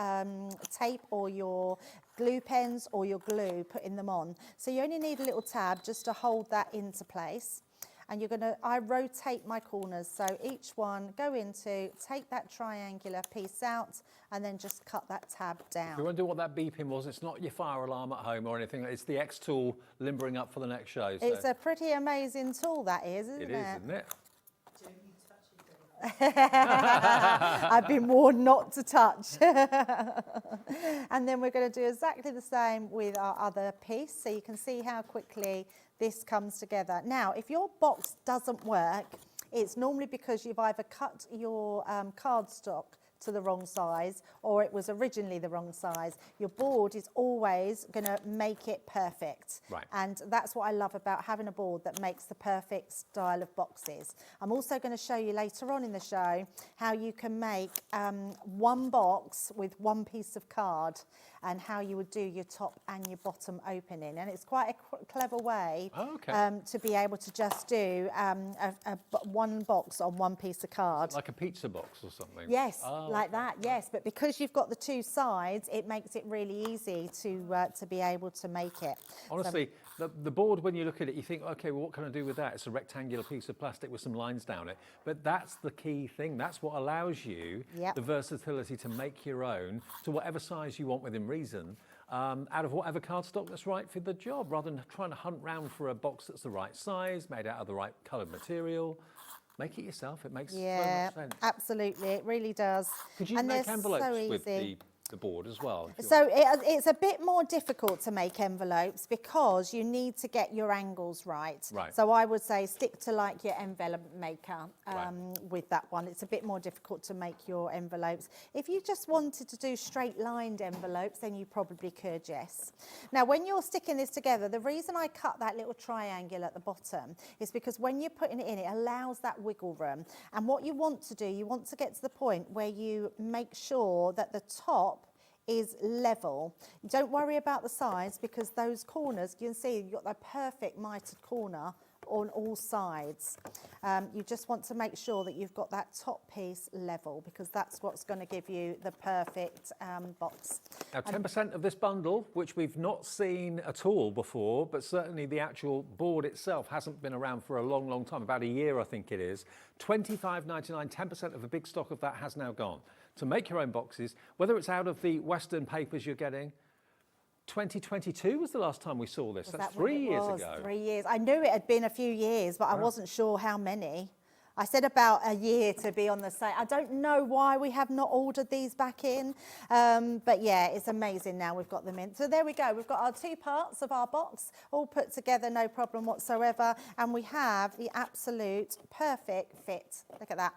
tape or your glue pens or your glue, putting them on. So you only need a little tab just to hold that into place. And I rotate my corners. So each one go into, take that triangular piece out, and then just cut that tab down. If you wonder what that beeping was, it's not your fire alarm at home or anything. It's the XTool limbering up for the next show. So. It's a pretty amazing tool, that is, isn't it? It is, isn't it? I've been warned not to touch. And then we're going to do exactly the same with our other piece, so you can see how quickly this comes together. Now, if your box doesn't work, it's normally because you've either cut your cardstock to the wrong size, or it was originally the wrong size. Your board is always going to make it perfect. Right. And that's what I love about having a board that makes the perfect style of boxes. I'm also going to show you later on in the show how you can make one box with one piece of card, and how you would do your top and your bottom opening. And it's quite a clever way to be able to just do one box on one piece of card. Like a pizza box or something? Yes, like that, yes. But because you've got the two sides, it makes it really easy to be able to make it. Honestly, the board, when you look at it, you think, okay, well, what can I do with that? It's a rectangular piece of plastic with some lines down it. But that's the key thing. That's what allows you the versatility to make your own to whatever size you want within reason, out of whatever cardstock that's right for the job, rather than trying to hunt round for a box that's the right size, made out of the right coloured material. Make it yourself. It makes so much sense. Absolutely. It really does. Could you make envelopes with the board as well? So it's a bit more difficult to make envelopes because you need to get your angles right. So I would say stick to like your envelope maker with that one. It's a bit more difficult to make your envelopes. If you just wanted to do straight lined envelopes, then you probably could, yes. Now when you're sticking this together, the reason I cut that little triangle at the bottom is because when you're putting it in, it allows that wiggle room. And what you want to do, you want to get to the point where you make sure that the top is level. Don't worry about the sides, because those corners, you can see you've got the perfect mitered corner on all sides. You just want to make sure that you've got that top piece level, because that's what's going to give you the perfect box. Now 10% of this bundle, which we've not seen at all before, but certainly the actual board itself hasn't been around for a long, long time, about a year I think it is. $25.99, 10% of the big stock of that has now gone. To make your own boxes, whether it's out of the Western papers you're getting. 2022 was the last time we saw this. That's 3 years ago. 3 years. I knew it had been a few years, but I wasn't sure how many. I said about a year to be on the site. I don't know why we have not ordered these back in, but yeah, it's amazing now we've got them in. So there we go. We've got our two parts of our box all put together, no problem whatsoever. And we have the absolute perfect fit. Look at that.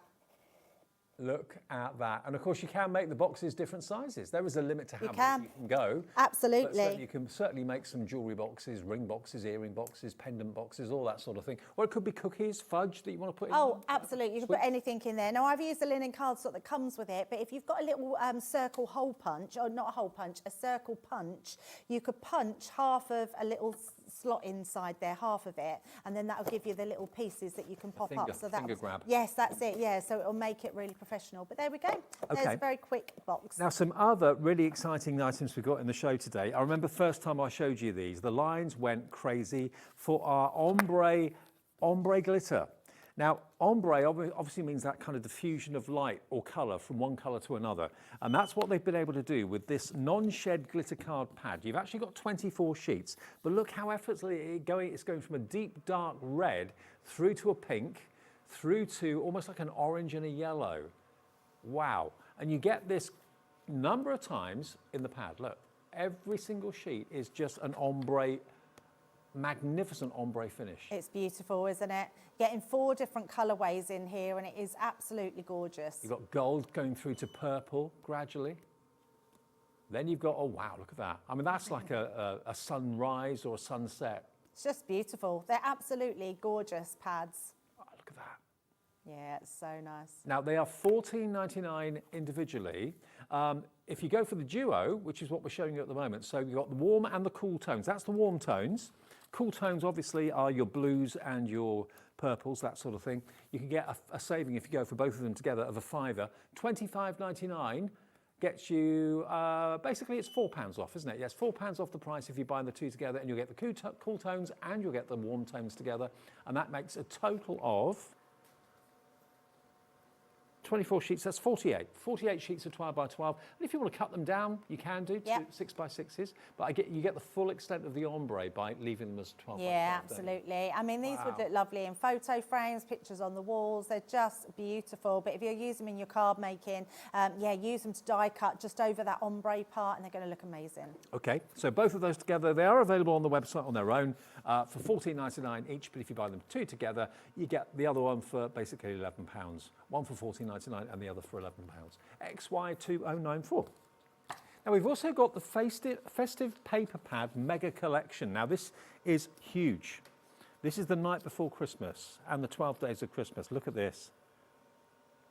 Look at that. And of course you can make the boxes different sizes. There is a limit to how big you can go. Absolutely. But you can certainly make some jewellery boxes, ring boxes, earring boxes, pendant boxes, all that sort of thing. Or it could be cookies, fudge that you want to put in. Oh, absolutely. You can put anything in there. Now, I've used the linen cardstock that comes with it, but if you've got a little circle hole punch, or not a hole punch, a circle punch, you could punch half of a little slot inside there, half of it, and then that'll give you the little pieces that you can pop up. So finger grab. Yes, that's it. Yeah, so it'll make it really professional. But there we go. There's a very quick box. Now, some other really exciting items we've got in the show today. I remember the first time I showed you these, the lines went crazy for our ombre glitter. Now, ombre obviously means that kind of diffusion of light or colour from one colour to another. And that's what they've been able to do with this non-shed glitter card pad. You've actually got 24 sheets, but look how effortlessly it's going from a deep, dark red through to a pink, through to almost like an orange and a yellow. Wow. And you get this number of times in the pad. Look, every single sheet is just an ombre, magnificent ombre finish. It's beautiful, isn't it? Getting 4 different colourways in here, and it is absolutely gorgeous. You've got gold going through to purple gradually. Then you've got, oh wow, look at that. I mean, that's like a sunrise or a sunset. It's just beautiful. They're absolutely gorgeous pads. Oh, look at that. Yeah, it's so nice. Now, they are $14.99 individually. If you go for the duo, which is what we're showing you at the moment, so you've got the warm and the cool tones. That's the warm tones. Cool tones, obviously, are your blues and your purples, that sort of thing. You can get a saving if you go for both of them together of a £5. $25.99 gets you, basically it's £4 off, isn't it? Yes, £4 off the price if you buy the two together, and you'll get the cool tones and you'll get the warm tones together. And that makes a total of 24 sheets, that's 48. 48 sheets of 12 by 12. And if you want to cut them down, you can do to 6 by 6s. But you get the full extent of the ombre by leaving them as 12 by 12. Yeah, absolutely. I mean, these would look lovely in photo frames, pictures on the walls. They're just beautiful. But if you're using them in your card making, use them to die cut just over that ombre part, and they're going to look amazing. Okay, so both of those together, they are available on the website on their own for $14.99 each. But if you buy them two together, you get the other one for basically £11. One for $14.99 and the other for £11. XY2094. Now we've also got the festive paper pad mega collection. Now this is huge. This is the night before Christmas and the 12 days of Christmas. Look at this.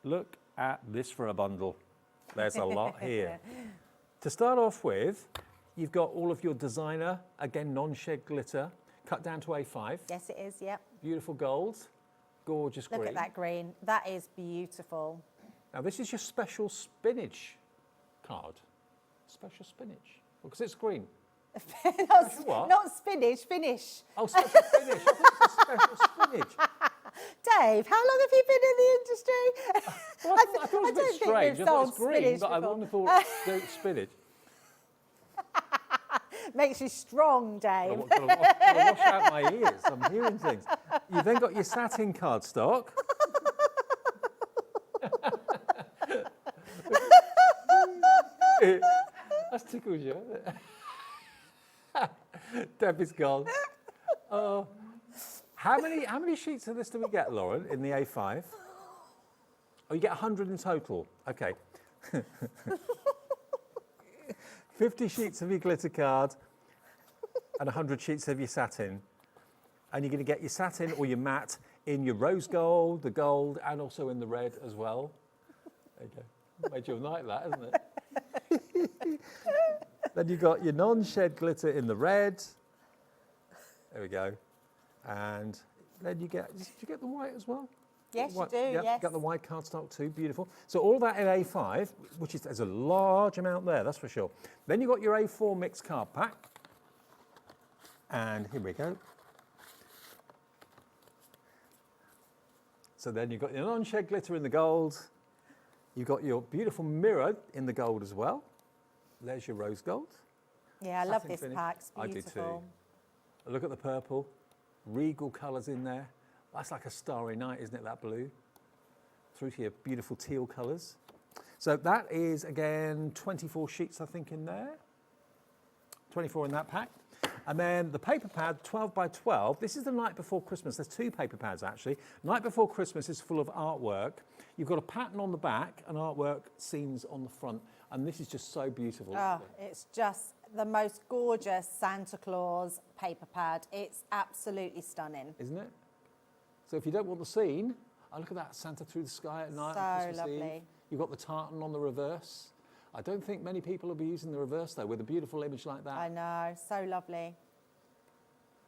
Look at this for a bundle. There's a lot here. To start off with, you've got all of your designer, again, non-shed glitter, cut down to A5. Yes, it is, yep. Beautiful gold, gorgeous green. Look at that green. That is beautiful. Now, this is your special spinach card. Special spinach, because it's green. Not spinach, finish. Oh, special finish. I thought it was special spinach. Dave, how long have you been in the industry? Well, I thought it was a bit strange. I thought it's green, but I wouldn't have thought spinach. Makes you strong, Dave. I've got to wash out my ears. I'm hearing things. You've then got your satin cardstock. That's tickles you, isn't it? Debbie's gone. Oh. How many sheets of this do we get, Lauren, in the A5? Oh, you get 100 in total. Okay. 50 sheets of your glitter card and 100 sheets of your satin. And you're going to get your satin or your matte in your rose gold, the gold, and also in the red as well. There you go. Made your night that, hasn't it? Then you've got your non-shed glitter in the red. There we go. And then you get the white as well? Yes, white, you do, yep, yes. Got the white cardstock too, beautiful. So all that in A5, there's a large amount there, that's for sure. Then you've got your A4 mixed card pack. And here we go. So then you've got your non-shed glitter in the gold. You've got your beautiful mirror in the gold as well. There's your rose gold. Yeah, I love this pack. It's I do beautiful. too. Look at the purple. Regal colours in there. That's like a starry night, isn't it, that blue? Through to your beautiful teal colours. So that is, again, 24 sheets, I think, in there. 24 in that pack. And then the paper pad, 12 by 12. This is the night before Christmas. There's two paper pads, actually. Night before Christmas is full of artwork. You've got a pattern on the back and artwork scenes on the front. And this is just so beautiful. Oh, it's just the most gorgeous Santa Claus paper pad. It's absolutely stunning. Isn't it? So if you don't want the scene, look at that, Santa through the sky at night on Christmas lovely. Eve. You've got the tartan on the reverse. I don't think many people will be using the reverse, though, with a beautiful image like that. I know, so lovely.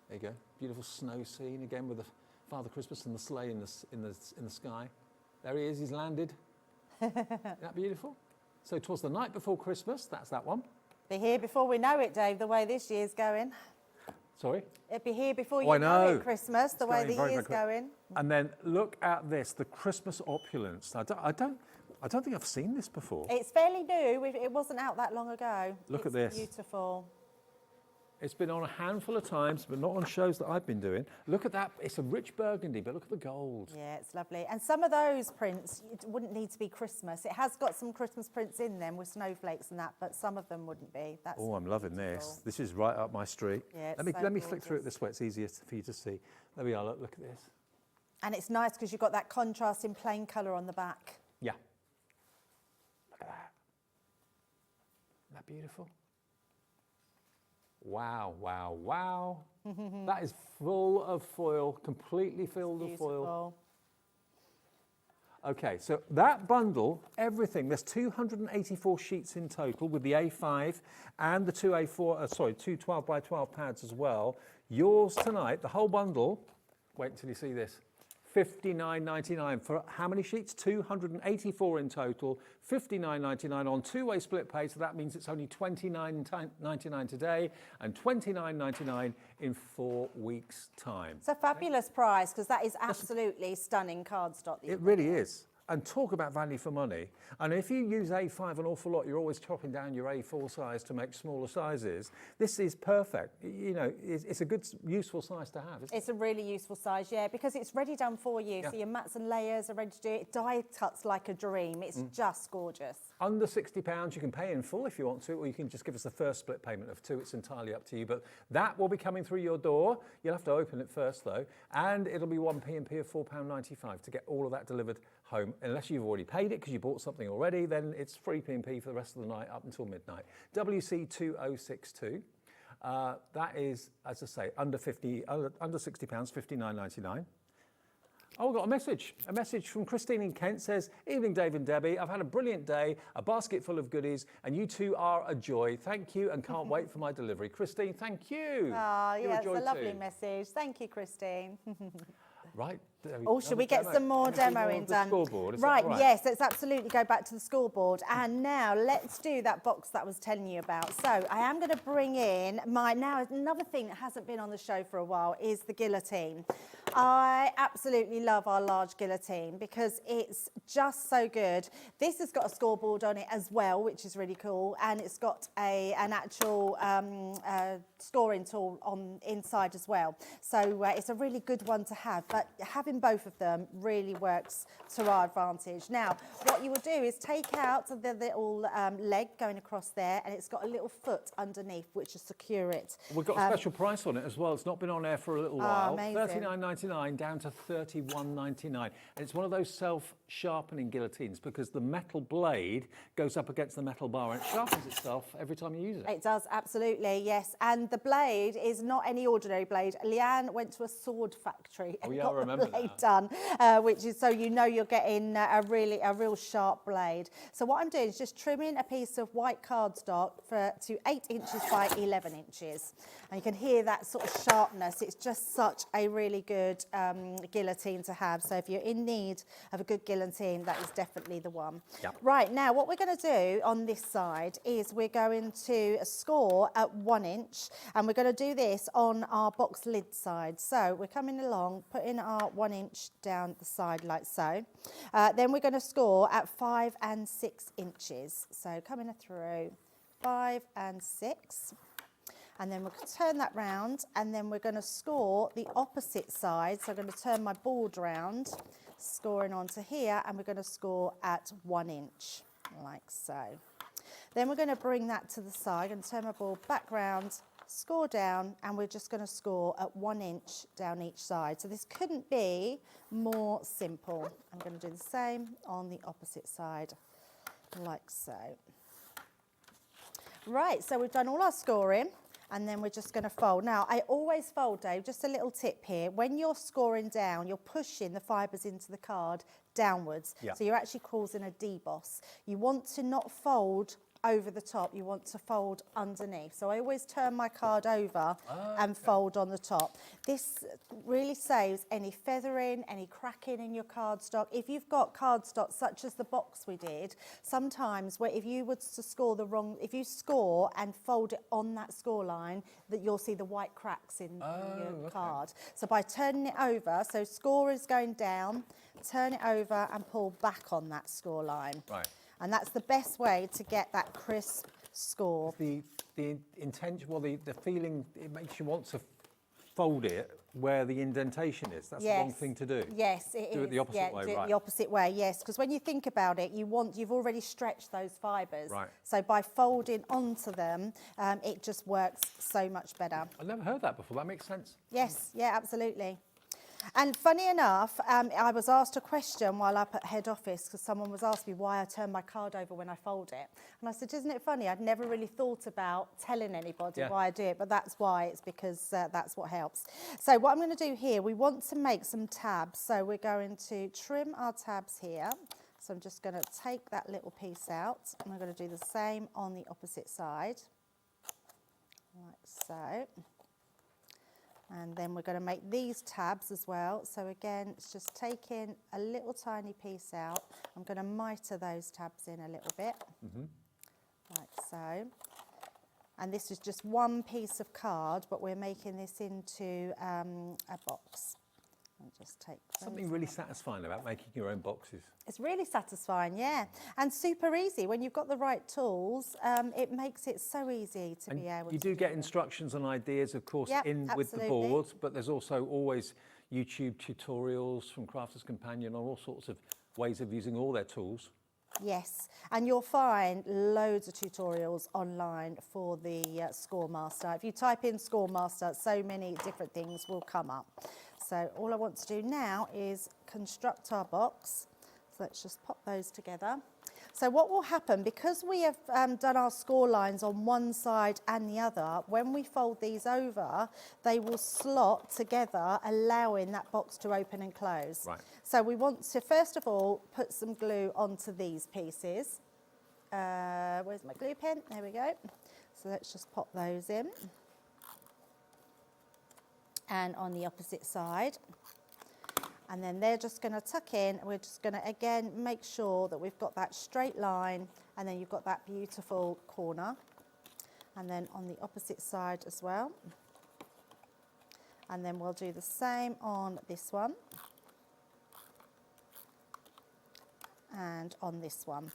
There you go. Beautiful snow scene, again, with the Father Christmas and the sleigh in the sky. There he is, he's landed. Isn't that beautiful? So it was the night before Christmas, that's that one. Be here before we know it, Dave, the way this year's going. Sorry? It'll be here before you know it, Christmas, the way the year's going. And then look at this, the Christmas opulence. I don't think I've seen this before. It's fairly new. It wasn't out that long ago. Look at this. Beautiful. It's been on a handful of times, but not on shows that I've been doing. Look at that. It's a rich burgundy, but look at the gold. Yeah, it's lovely. And some of those prints, it wouldn't need to be Christmas. It has got some Christmas prints in them with snowflakes and that, but some of them wouldn't be. That's I'm loving this. This is right up my street. Yeah, it's let me flick through it this way. It's easier for you to see. There we are. Look at this. And it's nice because you've got that contrast in plain colour on the back. Yeah. Look at that. Isn't that beautiful? Wow, wow, wow. That is full of foil, completely filled with foil. Okay, so that bundle, everything, there's 284 sheets in total with the A5 and the two 12 by 12 pads as well. Yours tonight, the whole bundle, wait until you see this, $59.99 for how many sheets? 284 in total, $59.99 on two-way split pay, so that means it's only $29.99 today and $29.99 in 4 weeks' time. It's a fabulous price because that is absolutely stunning cardstock. It really is. and talk about value for money. And if you use A5 an awful lot, you're always chopping down your A4 size to make smaller sizes. This is perfect. You know, it's a good, useful size to have. It's a really useful size, yeah, because it's ready done for you. Yeah. So your mats and layers are ready to do it. It die cuts like a dream. It's just gorgeous. Under £60, you can pay in full if you want to, or you can just give us the first split payment of 2. It's entirely up to you. But that will be coming through your door. You'll have to open it first, though. And it'll be 1p&p of £4.95 to get all of that delivered home. Unless you've already paid it because you bought something already, then it's free P&P for the rest of the night up until midnight. WC2062. That is, as I say, under £60, £59.99. Oh, I got a message from Christine in Kent. Says, evening Dave and Debbie, I've had a brilliant day, a basket full of goodies, and you two are a joy. Thank you and can't wait for my delivery. Christine, thank you. Oh, You're yeah, it's a lovely too. message. Thank you, Christine. Right. Oh, should we get some more demoing done? Scoreboard, is that right, right? yes, let's absolutely go back to the scoreboard. And now let's do that box that I was telling you about. So I am going to bring in now another thing that hasn't been on the show for a while is the guillotine. I absolutely love our large guillotine because it's just so good. This has got a scoreboard on it as well, which is really cool. And it's got an actual scoring tool on inside as well. So it's a really good one to have. But having both of them really works to our advantage. Now, what you will do is take out the little leg going across there, and it's got a little foot underneath which will secure it. We've got a special price on it as well. It's not been on air for a little while. Amazing. $39.99 down to $31.99. And it's one of those self-sharpening guillotines because the metal blade goes up against the metal bar and it sharpens itself every time you use it. It does, absolutely, yes. And the blade is not any ordinary blade. Leanne went to a sword factory and got the blade done, which is so you know you're getting a real sharp blade. So what I'm doing is just trimming a piece of white cardstock to 8 inches by 11 inches. And you can hear that sort of sharpness. It's just such a really good guillotine to have. So if you're in need of a good guillotine, that is definitely the one. Yep. Right, now what we're going to do on this side is we're going to score at 1 inch, and we're going to do this on our box lid side. So we're coming along, putting our 1 inch down the side like so. Then we're going to score at 5 and 6 inches. So coming through 5 and 6. And then we're going to turn that round, and then we're going to score the opposite side. So I'm going to turn my board round, scoring onto here, and we're going to score at 1 inch, like so. Then we're going to bring that to the side and turn my board back round, score down, and we're just going to score at 1 inch down each side. So this couldn't be more simple. I'm going to do the same on the opposite side, like so. Right, so we've done all our scoring. And then we're just going to fold. Now, I always fold, Dave, just a little tip here. When you're scoring down, you're pushing the fibres into the card downwards. Yeah. So you're actually causing a deboss. You want to not fold over the top, you want to fold underneath. So I always turn my card over and fold on the top. This really saves any feathering, any cracking in your cardstock. If you've got cardstock such as the box we did, sometimes if you were to score if you score and fold it on that score line, that you'll see the white cracks in your card. So by turning it over, so score is going down, turn it over and pull back on that score line. Right. And that's the best way to get that crisp score. The intention, well, the feeling, it makes you want to fold it where the indentation is. That's the wrong thing to do. Yes, it is. Do it the opposite way, do right. it the opposite way, yes. Because when you think about it, you've already stretched those fibres. Right. So by folding onto them, it just works so much better. I've never heard that before. That makes sense. Yes, yeah, absolutely. And funny enough, I was asked a question while up at head office because someone was asking me why I turn my card over when I fold it. And I said, isn't it funny? I'd never really thought about telling anybody why I do it, but that's why. It's because that's what helps. So what I'm going to do here, we want to make some tabs. So we're going to trim our tabs here. So I'm just going to take that little piece out, and I'm going to do the same on the opposite side, like so. And then we're going to make these tabs as well. So again, it's just taking a little tiny piece out. I'm going to mitre those tabs in a little bit, like so. And this is just one piece of card, but we're making this into a box, I'll just take Something really satisfying about making your own boxes. It's really satisfying, yeah, and super easy. When you've got the right tools, it makes it so easy to be able to You do get instructions and ideas, of course, Yep, in with the absolutely. board, but there's also always YouTube tutorials from Crafter's Companion on all sorts of ways of using all their tools. Yes, and you'll find loads of tutorials online for the Scoremaster. If you type in Scoremaster, so many different things will come up. So all I want to do now is construct our box. So let's just pop those together. So what will happen, because we have done our score lines on one side and the other, when we fold these over, they will slot together, allowing that box to open and close. Right. So we want to, first of all, put some glue onto these pieces. Where's my glue pen? There we go. So let's just pop those in. And on the opposite side. And then they're just going to tuck in. We're just going to, again, make sure that we've got that straight line, and then you've got that beautiful corner. And then on the opposite side as well. And then we'll do the same on this one. And on this one.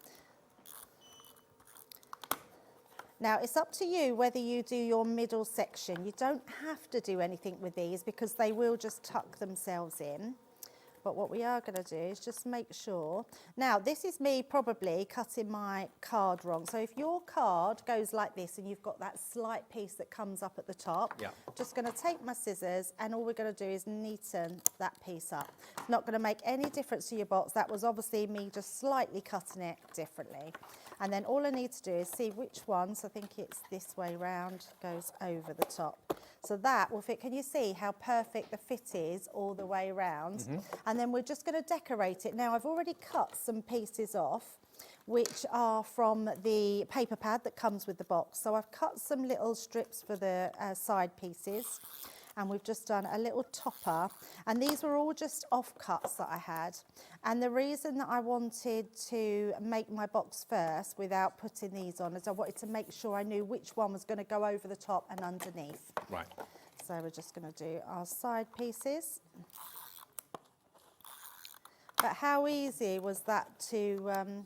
Now, it's up to you whether you do your middle section. You don't have to do anything with these because they will just tuck themselves in. But what we are going to do is just make sure. Now, this is me probably cutting my card wrong. So if your card goes like this and you've got that slight piece that comes up at the top, just going to take my scissors, and all we're going to do is neaten that piece up. It's not going to make any difference to your box. That was obviously me just slightly cutting it differently. And then all I need to do is see which one, so I think it's this way round, goes over the top. So that will fit. Can you see how perfect the fit is all the way around? And then we're just going to decorate it. Now, I've already cut some pieces off, which are from the paper pad that comes with the box. So I've cut some little strips for the side pieces, and we've just done a little topper. And these were all just offcuts that I had. And the reason that I wanted to make my box first without putting these on is I wanted to make sure I knew which one was going to go over the top and underneath. Right. So we're just going to do our side pieces. But how easy was that to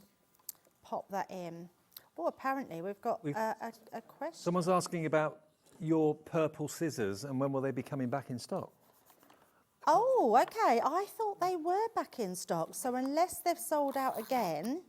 pop that in? Well, apparently we've got a question. Someone's asking about your purple scissors and when will they be coming back in stock? Oh, okay. I thought they were back in stock. So unless they've sold out again.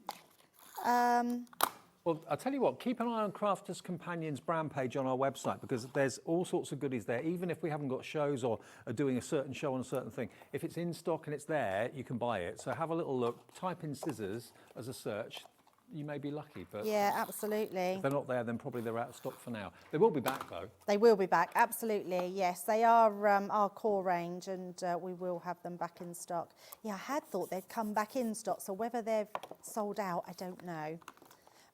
Well, I'll tell you what, keep an eye on Crafter's Companion's brand page on our website, because there's all sorts of goodies there, even if we haven't got shows or are doing a certain show on a certain thing. If it's in stock and it's there, you can buy it. So have a little look, type in scissors as a search. You may be lucky, but yeah, absolutely. If they're not there, then probably they're out of stock for now. They will be back, though. They will be back, absolutely, yes. They are our core range, and we will have them back in stock. Yeah, I had thought they'd come back in stock, so whether they've sold out, I don't know.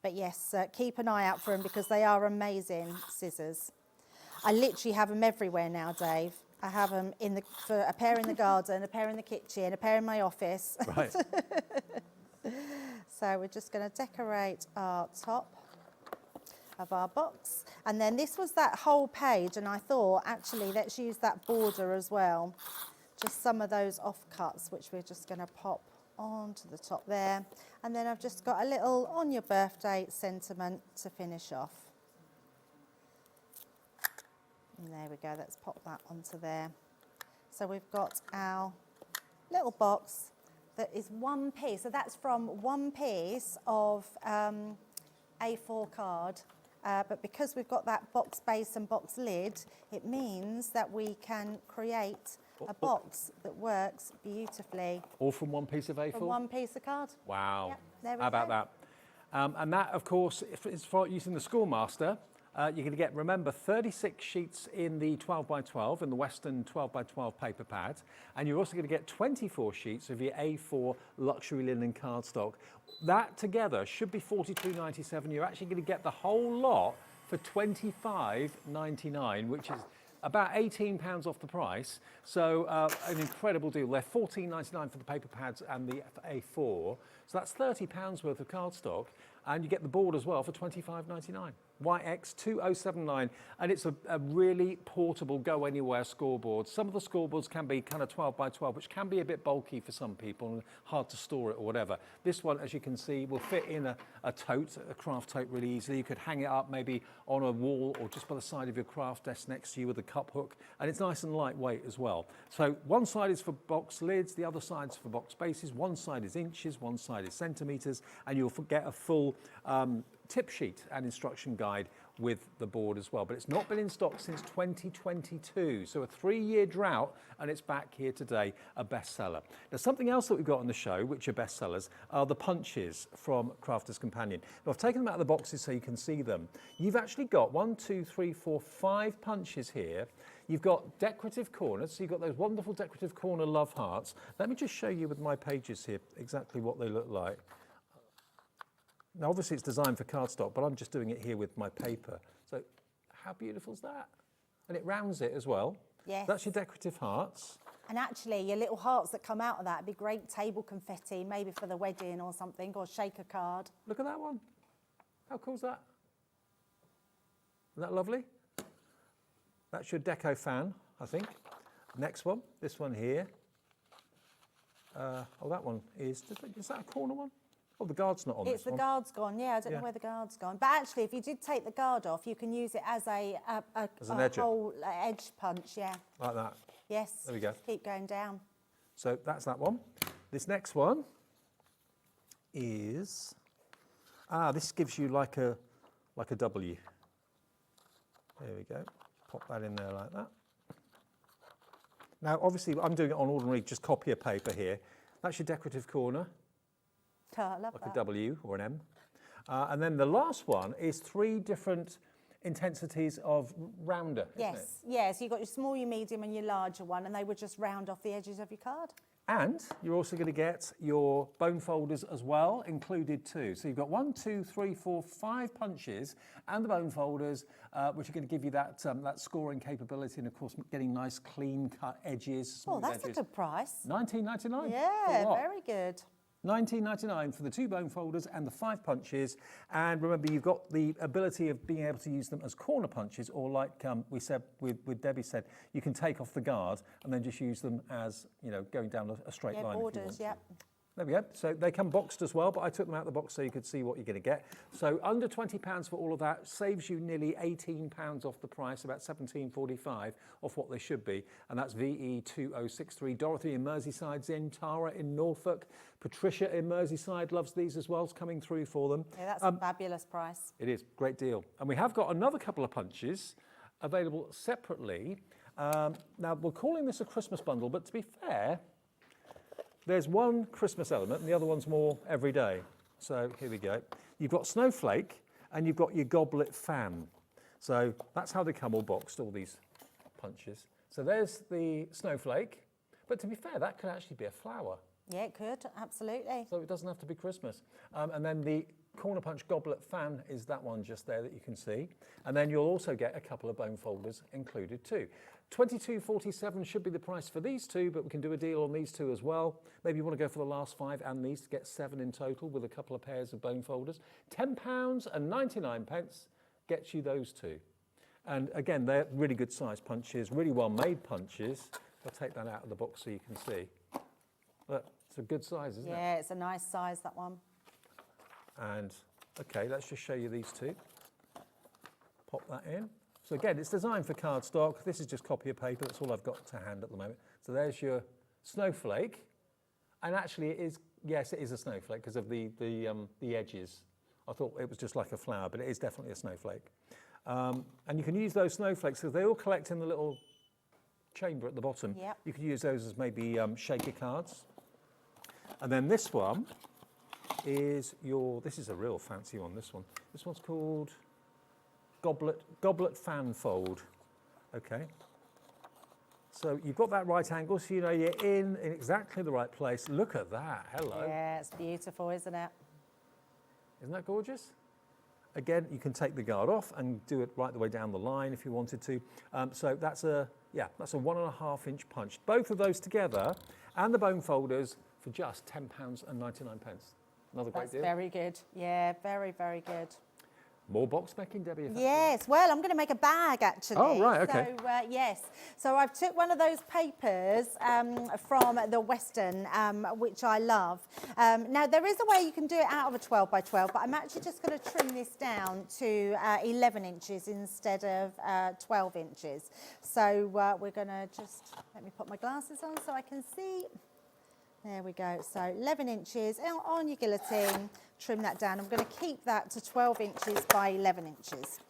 But yes, keep an eye out for them because they are amazing scissors. I literally have them everywhere now, Dave. I have them for a pair in the garden, a pair in the kitchen, a pair in my office. Right. So we're just going to decorate our top of our box. And then this was that whole page, and I thought, actually, let's use that border as well. Just some of those offcuts, which we're just going to pop onto the top there. And then I've just got a little on your birthday sentiment to finish off. And there we go, let's pop that onto there. So we've got our little box that is one piece. So that's from one piece of A4 card. But because we've got that box base and box lid, it means that we can create a box that works beautifully. All from one piece of A4? From one piece of card. Wow. Yep, there we How about go. that? And that, of course, is for using the Scoremaster. You're going to get, remember, 36 sheets in the 12x12, in the Western 12x12 paper pad. And you're also going to get 24 sheets of your A4 luxury linen cardstock. That together should be $42.97. You're actually going to get the whole lot for $25.99, which is about £18 off the price. So an incredible deal. They're $14.99 for the paper pads and the A4. So that's £30 worth of cardstock. And you get the board as well for $25.99. YX2079, and it's a really portable go anywhere scoreboard. Some of the scoreboards can be kind of 12 by 12, which can be a bit bulky for some people and hard to store it or whatever. This one, as you can see, will fit in a tote, a craft tote really easily. You could hang it up maybe on a wall or just by the side of your craft desk next to you with a cup hook, and it's nice and lightweight as well. So one side is for box lids, the other side's for box bases. One side is inches, one side is centimetres, and you'll get a full tip sheet and instruction guide with the board as well. But it's not been in stock since 2022, so a 3-year drought, and it's back here today, a bestseller. Now, something else that we've got on the show, which are bestsellers, are the punches from Crafter's Companion. Now, I've taken them out of the boxes so you can see them. You've actually got 5 punches here. You've got decorative corners, so you've got those wonderful decorative corner love hearts. Let me just show you with my pages here exactly what they look like. Now, obviously, it's designed for cardstock, but I'm just doing it here with my paper. So how beautiful is that? And it rounds it as well. Yes. That's your decorative hearts. And actually, your little hearts that come out of that would be great table confetti, maybe for the wedding or something, or shaker card. Look at that one. How cool is that? Isn't that lovely? That's your deco fan, I think. Next one, this one here. Oh, that one is that a corner one? Oh, the guard's not on this one. It's the guard's gone, yeah, I don't know where the guard's gone. But actually, if you did take the guard off, you can use it as a whole edge punch, yeah. Like that? Yes. There we go. Keep going down. So that's that one. This next one is, this gives you like a W. There we go. Pop that in there like that. Now, obviously, I'm doing it on ordinary just copier paper here. That's your decorative corner. Oh, I love like that. a W or an M. And then the last one is 3 different intensities of rounder. Yes, yes. You've got your small, your medium, and your larger one, and they would just round off the edges of your card. And you're also going to get your bone folders as well, included too. So you've got 5 punches and the bone folders, which are going to give you that that scoring capability, and of course getting nice clean cut edges. Oh, that's a good price. $19.99. Yeah, very good. $19.99 for the 2 bone folders and the 5 punches. And remember, you've got the ability of being able to use them as corner punches, or like we said, with Debbie said, you can take off the guard and then just use them as, going down a straight line. Borders, yeah. There we go. So they come boxed as well, but I took them out of the box so you could see what you're going to get. So under £20 for all of that saves you nearly £18 off the price, about £17.45 off what they should be. And that's VE2063. Dorothy in Merseyside's in, Tara in Norfolk, Patricia in Merseyside loves these as well. It's coming through for them. Yeah, that's a fabulous price. It is, great deal. And we have got another couple of punches available separately. Now, we're calling this a Christmas bundle, but to be fair, there's one Christmas element and the other one's more everyday. So here we go. You've got Snowflake and you've got your Goblet Fan. So that's how they come all boxed, all these punches. So there's the Snowflake, but to be fair, that could actually be a flower. Yeah, it could, absolutely. So it doesn't have to be Christmas. And then the Corner Punch Goblet Fan is that one just there that you can see. And then you'll also get a couple of bone folders included too. $22.47 should be the price for these 2, but we can do a deal on these 2 as well. Maybe you want to go for the last 5 and these to get 7 in total with a couple of pairs of bone folders. £10.99 gets you those 2. And again, they're really good size punches, really well made punches. I'll take that out of the box so you can see. Look, it's a good size, isn't it? Yeah, it's a nice size, that one. And okay, let's just show you these 2. Pop that in. So again, it's designed for cardstock. This is just copier paper. That's all I've got to hand at the moment. So there's your snowflake. And actually it is, yes, it is a snowflake because of the edges. I thought it was just like a flower, but it is definitely a snowflake. And you can use those snowflakes because they all collect in the little chamber at the bottom. Yep. You could use those as maybe shaker cards. And then this one is this is a real fancy one, this one. This one's called Goblet Fan Fold. Okay. So you've got that right angle, so you know you're in exactly the right place. Look at that. Hello. Yeah, it's beautiful, isn't it? Isn't that gorgeous? Again, you can take the guard off and do it right the way down the line if you wanted to. So that's a 1.5 inch punch. Both of those together and the bone folders for just £10.99. Another great deal. Very good. Yeah, very, very good. More box making, Debbie? Yes, well, I'm going to make a bag actually. Oh, right, okay. So, yes. So I've took one of those papers from the Western, which I love. Now, there is a way you can do it out of a 12 by 12, but I'm actually just going to trim this down to 11 inches instead of 12 inches. So we're going to just, let me put my glasses on so I can see. There we go. So 11 inches on your guillotine, trim that down. I'm going to keep that to 12 inches by 11 inches.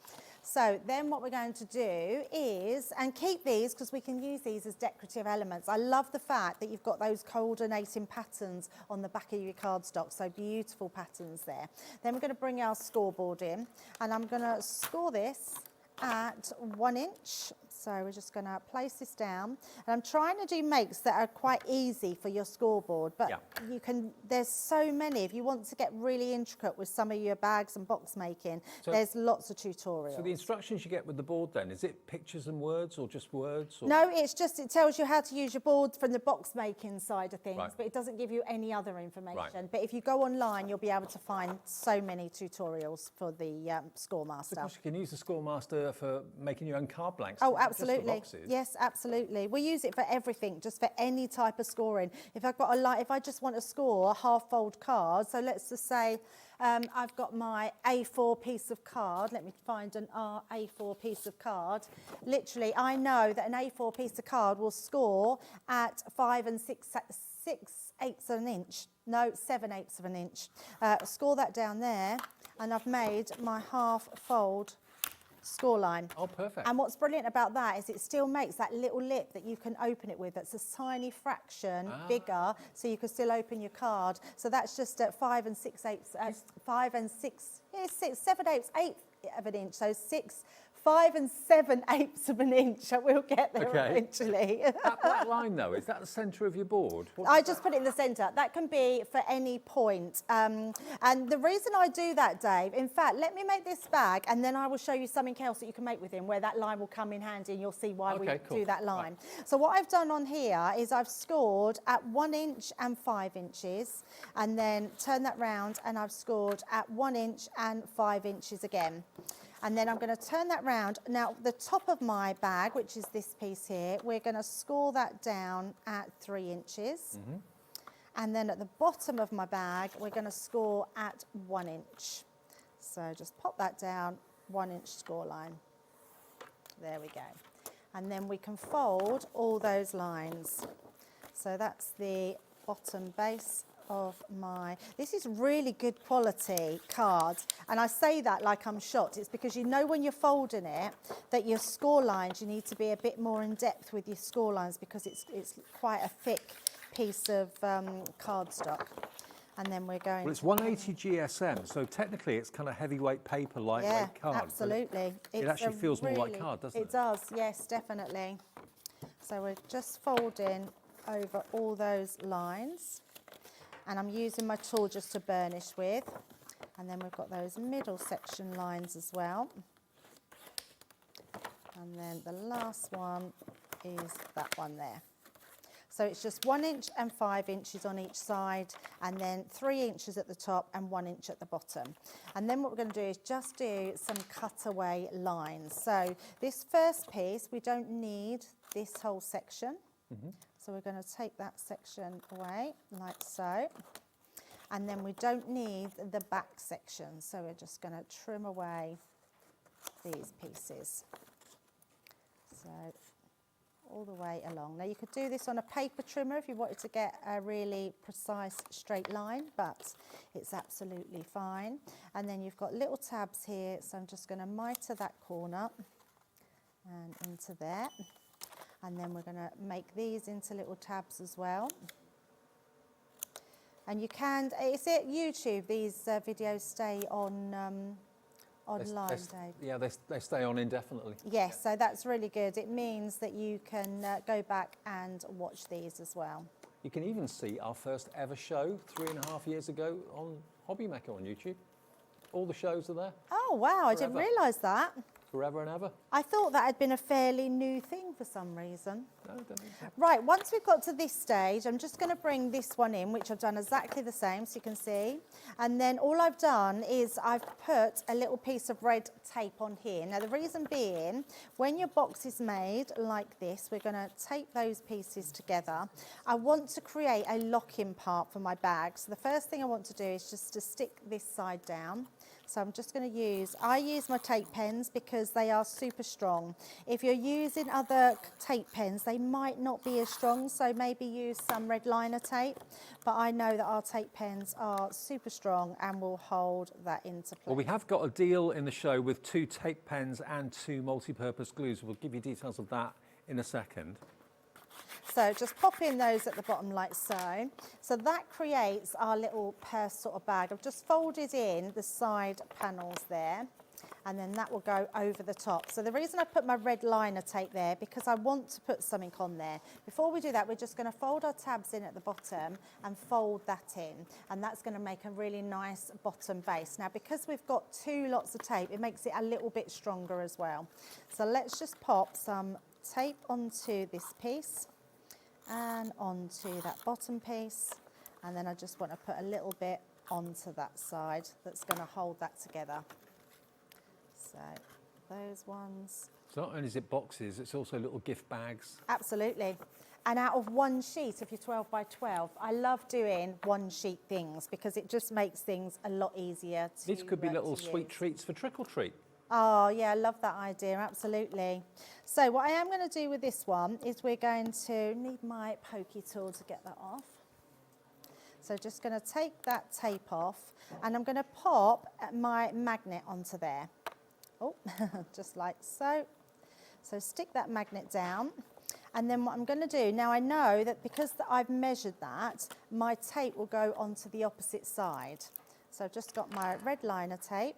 So then what we're going to do is, and keep these because we can use these as decorative elements. I love the fact that you've got those coordinating patterns on the back of your cardstock, so beautiful patterns there. Then we're going to bring our scoreboard in, and I'm going to score this at 1 inch. So we're just going to place this down, and I'm trying to do makes that are quite easy for your scoreboard, but you can, there's so many. If you want to get really intricate with some of your bags and box making, there's lots of tutorials. So the instructions you get with the board then, is it pictures and words or just words? Or? No, it's just, it tells you how to use your board from the box making side of things, but it doesn't give you any other information. But if you go online, you'll be able to find so many tutorials for the Scoremaster. Of course, you can use the Scoremaster for making your own card blanks. Oh, absolutely. Yes, absolutely. We use it for everything, just for any type of scoring. If I've got if I just want to score a half-fold card, so let's just say I've got my A4 piece of card. Let me find an A4 piece of card. Literally, I know that an A4 piece of card will score at 5 6/8 of an inch. No, 7/8 of an inch. Score that down there, and I've made my half-fold score line. Oh, perfect. And what's brilliant about that is it still makes that little lip that you can open it with. That's a tiny fraction bigger, so you can still open your card. So that's just at 5 6/8, 7/8 of an inch. So 5 7/8 of an inch. I will get there eventually. That line though, is that the centre of your board? I just put it in the centre. That can be for any point. And the reason I do that, Dave, in fact, let me make this bag and then I will show you something else that you can make with him where that line will come in handy and you'll see why we do that line. Right. So what I've done on here is I've scored at 1 inch and 5 inches and then turn that round and I've scored at 1 inch and 5 inches again. And then I'm going to turn that round. Now, the top of my bag, which is this piece here, we're going to score that down at 3 inches. And then at the bottom of my bag, we're going to score at 1 inch. So just pop that down, 1 inch score line. There we go. And then we can fold all those lines. So that's the bottom base of my, this is really good quality card, and I say that like I'm shocked. It's because you know when you're folding it that your score lines, you need to be a bit more in depth with your score lines because it's quite a thick piece of cardstock. And then we're going. Well, it's 180 GSM, so technically it's kind of heavyweight paper, lightweight card. Absolutely. It actually feels more like card, doesn't it? It does, yes, definitely. So we're just folding over all those lines. And I'm using my tool just to burnish with. And then we've got those middle section lines as well. And then the last one is that one there. So it's just 1 inch and 5 inches on each side, and then 3 inches at the top and 1 inch at the bottom. And then what we're going to do is just do some cutaway lines. So this first piece, we don't need this whole section. So we're going to take that section away, like so. And then we don't need the back section, so we're just going to trim away these pieces. So all the way along. Now you could do this on a paper trimmer if you wanted to get a really precise straight line, but it's absolutely fine. And then you've got little tabs here, so I'm just going to mitre that corner and into there. And then we're going to make these into little tabs as well. And you can, is it YouTube, these videos stay on online, Dave? Yeah, they stay on indefinitely. Yes, so that's really good. It means that you can go back and watch these as well. You can even see our first ever show 3.5 years ago on HobbyMaker on YouTube. All the shows are there. Oh, wow, I didn't realise that. forever and ever? I thought that had been a fairly new thing for some reason. No, I don't think so. Right, once we've got to this stage, I'm just going to bring this one in, which I've done exactly the same, so you can see. And then all I've done is I've put a little piece of red tape on here. Now, the reason being, when your box is made like this, we're going to tape those pieces together. I want to create a lock-in part for my bag. So the first thing I want to do is just to stick this side down. So I'm just going to use my tape pens because they are super strong. If you're using other tape pens, they might not be as strong, so maybe use some red liner tape. But I know that our tape pens are super strong and will hold that into place. Well, we have got a deal in the show with 2 tape pens and 2 multi-purpose glues. We'll give you details of that in a second. So just pop in those at the bottom like so. So that creates our little purse sort of bag. I've just folded in the side panels there, and then that will go over the top. So the reason I put my red liner tape there, because I want to put something on there. Before we do that, we're just going to fold our tabs in at the bottom and fold that in, and that's going to make a really nice bottom base. Now, because we've got 2 lots of tape, it makes it a little bit stronger as well. So let's just pop some tape onto this piece and onto that bottom piece, and then I just want to put a little bit onto that side that's going to hold that together. So those ones. So not only is it boxes, it's also little gift bags. Absolutely. And out of one sheet, if you're 12 by 12, I love doing one sheet things because it just makes things a lot easier to These could be little to sweet use. treats for trick or treat. Oh, yeah, I love that idea, absolutely. So what I am going to do with this one is we're going to need my pokey tool to get that off. So just going to take that tape off, and I'm going to pop my magnet onto there. Oh, just like so. So stick that magnet down. And then what I'm going to do, now I know that because I've measured that, my tape will go onto the opposite side. So I've just got my red liner tape,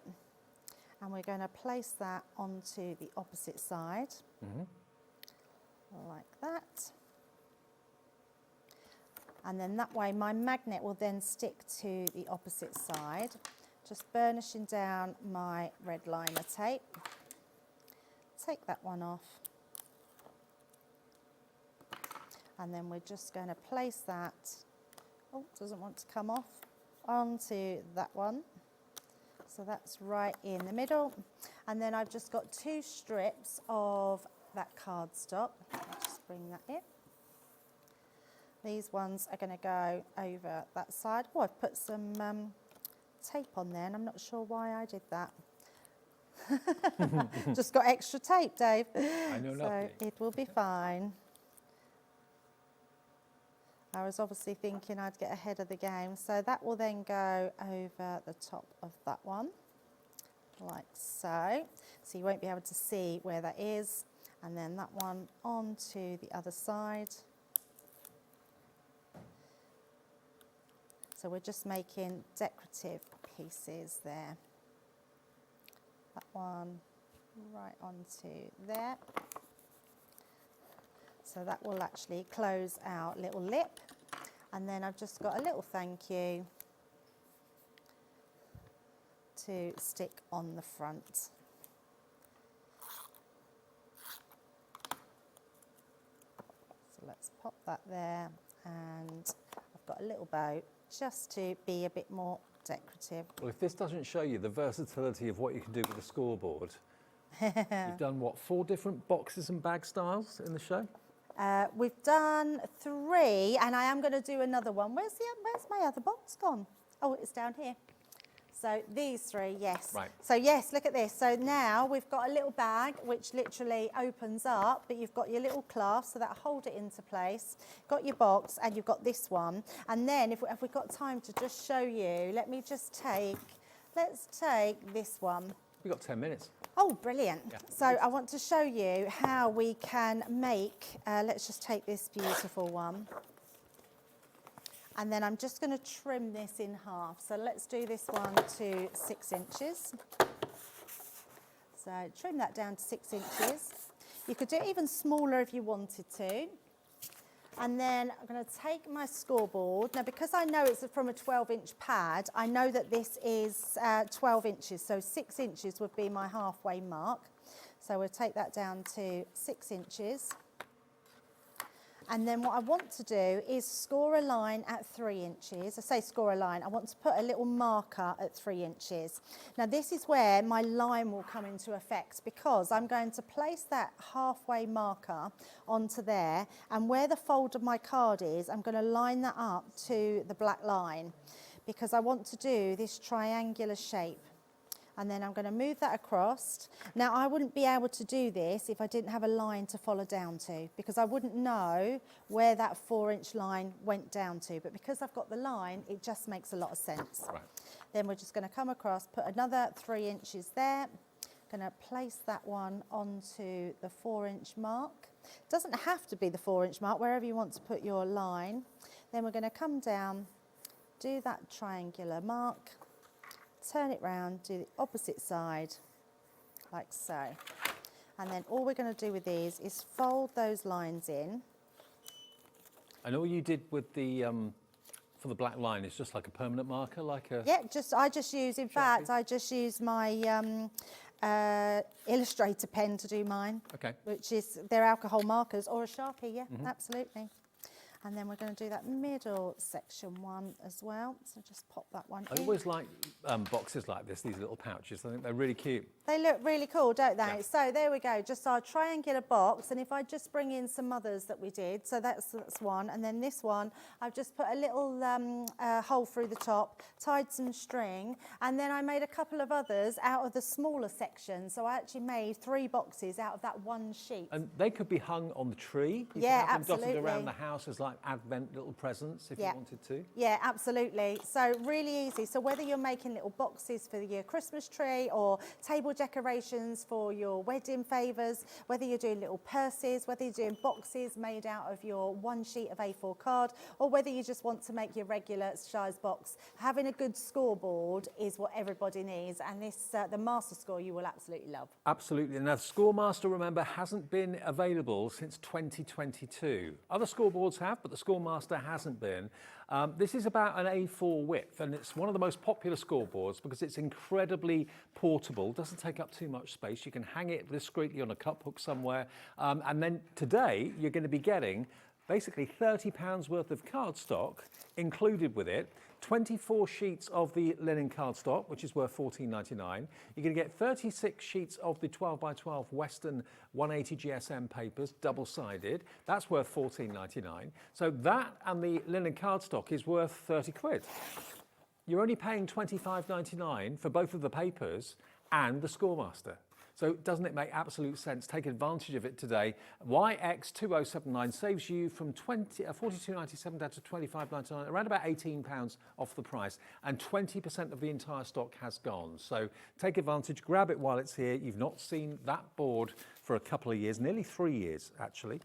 and we're going to place that onto the opposite side, like that. And then that way my magnet will then stick to the opposite side. Just burnishing down my red liner tape. Take that one off. And then we're just going to place that, oh, doesn't want to come off, onto that one. So that's right in the middle. And then I've just got 2 strips of that cardstock. I'll just bring that in. These ones are going to go over that side. Oh, I've put some tape on there, and I'm not sure why I did that. Just got extra tape, Dave. I know nothing. So it will be fine. I was obviously thinking I'd get ahead of the game. So that will then go over the top of that one, like so. So you won't be able to see where that is. And then that one onto the other side. So we're just making decorative pieces there. That one right onto there. So that will actually close our little lip. And then I've just got a little thank you to stick on the front. So let's pop that there, and I've got a little bow just to be a bit more decorative. Well, if this doesn't show you the versatility of what you can do with a scoreboard, you've done, what, 4 different boxes and bag styles in the show? We've done 3, and I am going to do another one. Where's my other box gone? Oh, it's down here. So these 3, yes. Right. So yes, look at this. So now we've got a little bag which literally opens up, but you've got your little clasp, so that'll hold it into place. Got your box, and you've got this one. And then if we've got time to just show you, let's take this one. We've got 10 minutes. Oh, brilliant. Yeah. So I want to show you how we can make, let's just take this beautiful one. And then I'm just going to trim this in half. So let's do this one to 6 inches. So trim that down to 6 inches. You could do it even smaller if you wanted to. And then I'm going to take my scoreboard. Now, because I know it's from a 12-inch pad, I know that this is 12 inches. So 6 inches would be my halfway mark. So we'll take that down to 6 inches. And then what I want to do is score a line at 3 inches. I say score a line, I want to put a little marker at 3 inches. Now this is where my line will come into effect, because I'm going to place that halfway marker onto there, and where the fold of my card is, I'm going to line that up to the black line, because I want to do this triangular shape. And then I'm going to move that across. Now I wouldn't be able to do this if I didn't have a line to follow down to, because I wouldn't know where that 4-inch line went down to. But because I've got the line, it just makes a lot of sense. Right. Then we're just going to come across, put another 3 inches there. Going to place that one onto the 4-inch mark. Doesn't have to be the 4-inch mark, wherever you want to put your line. Then we're going to come down, do that triangular mark, turn it round, do the opposite side, like so. And then all we're going to do with these is fold those lines in. And all you did with the for the black line is just like a permanent marker, like a... Yeah, I just use, in fact, I just use my Illustrator pen to do mine. Okay. Which is, they're alcohol markers, or a Sharpie, yeah, absolutely. And then we're going to do that middle section one as well. So just pop that one in. I always like boxes like this, these little pouches. I think they're really cute. They look really cool, don't they? Yeah. So there we go, just our triangular box. And if I just bring in some others that we did, so that's one. And then this one, I've just put a little hole through the top, tied some string, and then I made a couple of others out of the smaller section. So I actually made 3 boxes out of that one sheet. And they could be hung on the tree. You Yeah, could have them absolutely. dotted around the house as like Advent little presents if you wanted to. Yeah, absolutely. So really easy. So whether you're making little boxes for your Christmas tree or table decorations for your wedding favours, whether you're doing little purses, whether you're doing boxes made out of your one sheet of A4 card, or whether you just want to make your regular size box, having a good scoreboard is what everybody needs. And this, the Master Score, you will absolutely love. Absolutely. Now, the Scoremaster, remember, hasn't been available since 2022. Other scoreboards have, but the Scoremaster hasn't been. This is about an A4 width, and it's one of the most popular scoreboards because it's incredibly portable, doesn't take up too much space. You can hang it discreetly on a cup hook somewhere. And then today, you're going to be getting basically £30 worth of cardstock included with it, 24 sheets of the linen cardstock, which is worth $14.99. You're going to get 36 sheets of the 12x12 Western 180 GSM papers, double-sided. That's worth $14.99. So that and the linen cardstock is worth 30 quid. You're only paying $25.99 for both of the papers and the Scoremaster. So doesn't it make absolute sense? Take advantage of it today. YX2079 saves you from $42.97 down to $25.99, around about £18 off the price, and 20% of the entire stock has gone. So take advantage, grab it while it's here. You've not seen that board for a couple of years, nearly 3 years actually.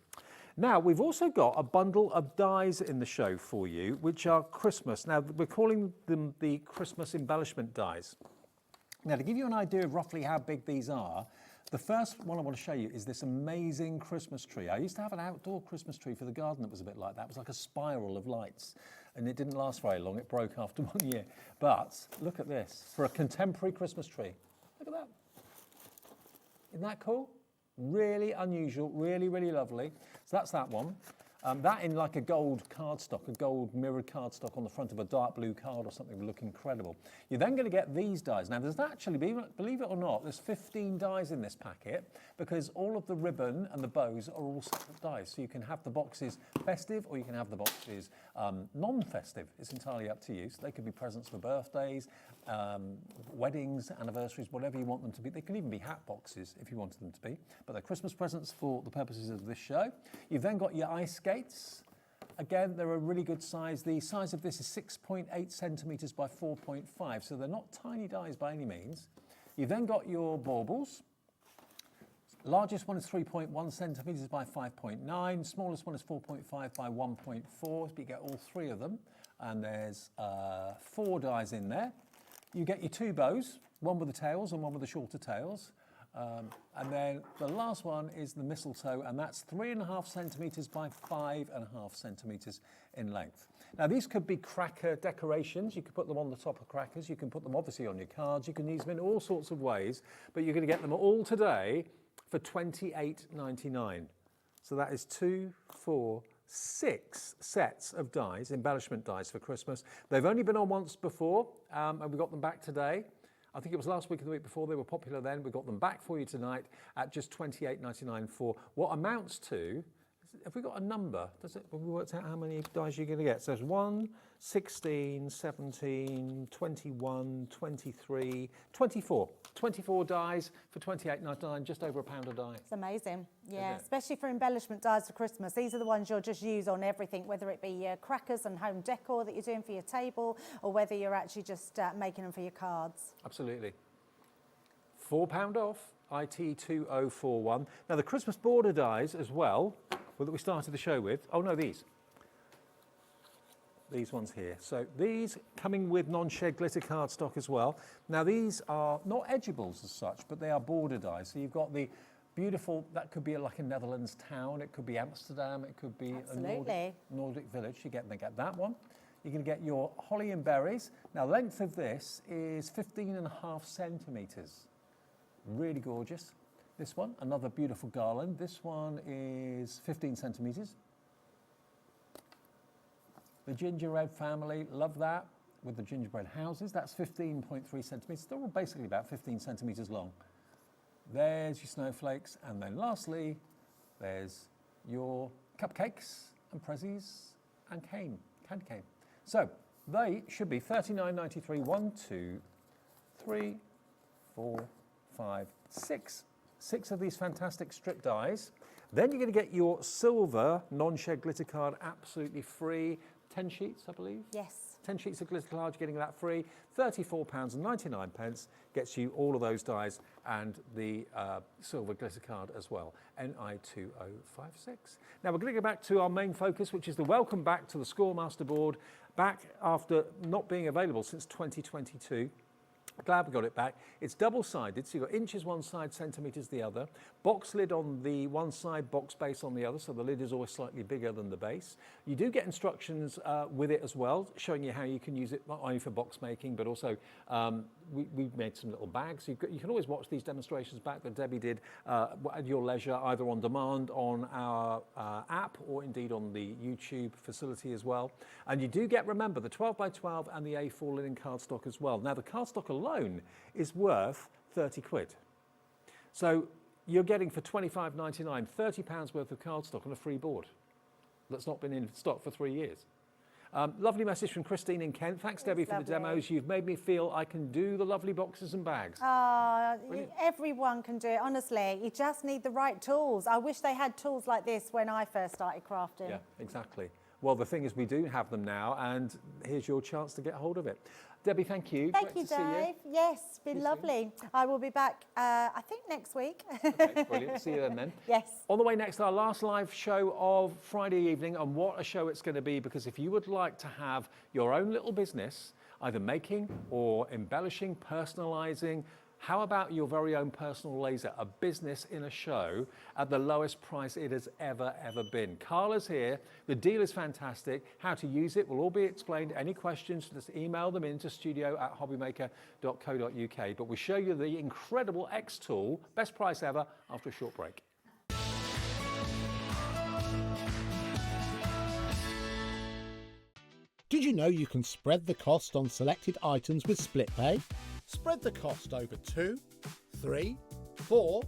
Now, we've also got a bundle of dies in the show for you, which are Christmas. Now, we're calling them the Christmas embellishment dies. Now, to give you an idea of roughly how big these are, the first one I want to show you is this amazing Christmas tree. I used to have an outdoor Christmas tree for the garden that was a bit like that. It was like a spiral of lights, and it didn't last very long. It broke after 1 year. But look at this, for a contemporary Christmas tree. Look at that. Isn't that cool? Really unusual, really, really lovely. So that's that one. That in like a gold cardstock, a gold mirrored cardstock on the front of a dark blue card or something would look incredible. You're then going to get these dies. Now there's actually, believe it or not, there's 15 dies in this packet because all of the ribbon and the bows are all separate dies. So you can have the boxes festive or you can have the boxes non-festive. It's entirely up to you. So they could be presents for birthdays, weddings, anniversaries, whatever you want them to be. They can even be hat boxes if you wanted them to be. But they're Christmas presents for the purposes of this show. You've then got your ice skates. Again, they're a really good size. The size of this is 6.8 centimetres by 4.5, so they're not tiny dies by any means. You've then got your baubles. Largest one is 3.1 centimetres by 5.9. Smallest one is 4.5 by 1.4, so you get all 3 of them. And there's 4 dies in there. You get your 2 bows, one with the tails and one with the shorter tails. And then the last one is the mistletoe, and that's 3.5 centimetres by 5.5 centimetres in length. Now these could be cracker decorations. You could put them on the top of crackers. You can put them obviously on your cards. You can use them in all sorts of ways, but you're going to get them all today for $28.99. So that is 2, 4, 6 sets of dies, embellishment dies for Christmas. They've only been on once before, and we got them back today. I think it was last week or the week before. They were popular then. We got them back for you tonight at just $28.99 for what amounts to, have we got a number? Have we worked out how many dies you're going to get? So there's 1, 16, 17, 21, 23, 24. 24 dies for $28.99, just over £1 a die. It's amazing. Yeah, especially for embellishment dies for Christmas. These are the ones you'll just use on everything, whether it be your crackers and home decor that you're doing for your table, or whether you're actually just making them for your cards. Absolutely. £4 off, IT2041. Now the Christmas border dies as well, that we started the show with. Oh no, these ones here. So these coming with non-shed glitter card stock as well. Now these are not edgeables as such, but they are border dies. So you've got the beautiful, that could be like a Netherlands town, it could be Amsterdam, it could be a Nordic village. They get that one. You're going to get your holly and berries. Now length of this is 15.5 centimetres. Really gorgeous. This one, another beautiful garland. This one is 15 centimetres. The gingerbread family, love that, with the gingerbread houses. That's 15.3 centimetres. They're all basically about 15 centimetres long. There's your snowflakes. And then lastly, there's your cupcakes and prezzies and candy cane. So they should be $39.93. 1, 2, 3, 4, 5, 6. 6 of these fantastic strip dies. Then you're going to get your silver non-shed glitter card absolutely free. 10 sheets, I believe? Yes. 10 sheets of glitter card, you're getting that free. £34.99 gets you all of those dies and the silver glitter card as well. NI2056. Now we're going to go back to our main focus, which is the welcome back to the Scoremaster board, back after not being available since 2022. Glad we got it back. It's double-sided, so you've got inches one side, centimetres the other. Box lid on the one side, box base on the other, so the lid is always slightly bigger than the base. You do get instructions with it as well, showing you how you can use it not only for box making, but also we've made some little bags. You can always watch these demonstrations back that Debbie did at your leisure, either on demand on our app or indeed on the YouTube facility as well. And you do get, remember, the 12x12 and the A4 linen cardstock as well. Now the cardstock alone is worth 30 quid. So you're getting for £25.99, £30 worth of cardstock on a free board that's not been in stock for 3 years. Lovely message from Christine in Kent. Thanks, Debbie, for the demos. You've made me feel I can do the lovely boxes and bags. Everyone can do it, honestly. You just need the right tools. I wish they had tools like this when I first started crafting. Yeah, exactly. Well, the thing is, we do have them now, and here's your chance to get hold of it. Debbie, thank you. Thank you, Dave. Yes, it's been lovely. I will be back, I think, next week. Okay, brilliant. See you then. Yes. On the way next, our last live show of Friday evening, and what a show it's going to be, because if you would like to have your own little business, either making or embellishing, personalising, how about your very own personal laser, a business in a show at the lowest price it has ever been? Carla's here. The deal is fantastic. How to use it will all be explained. Any questions, just email them into studio@hobbymaker.co.uk. But we show you the incredible XTool, best price ever, after a short break. Did you know you can spread the cost on selected items with split pay? Spread the cost over 2, 3, 4,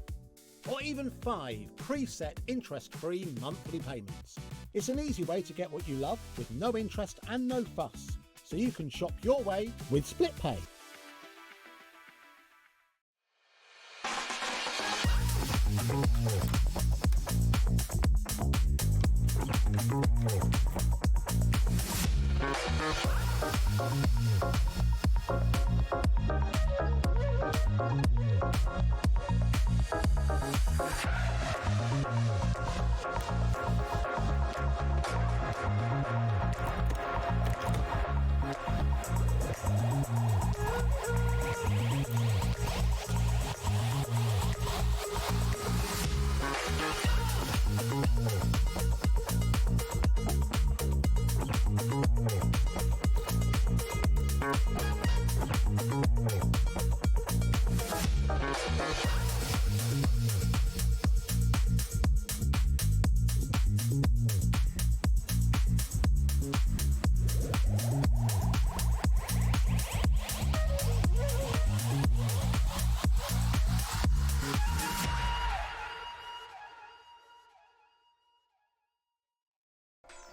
or even 5 preset interest-free monthly payments. It's an easy way to get what you love with no interest and no fuss, so you can shop your way with split pay.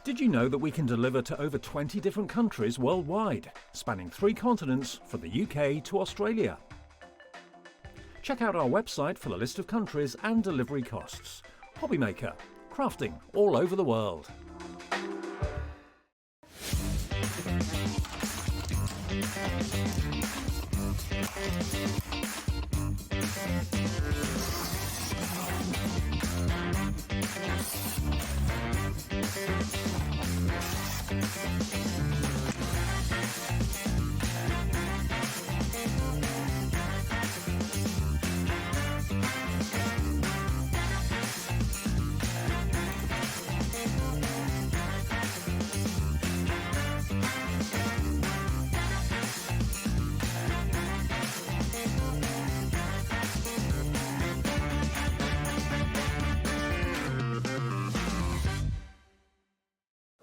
Did you know that we can deliver to over 20 different countries worldwide, spanning 3 continents from the UK to Australia? Check out our website for the list of countries and delivery costs. HobbyMaker, crafting all over the world.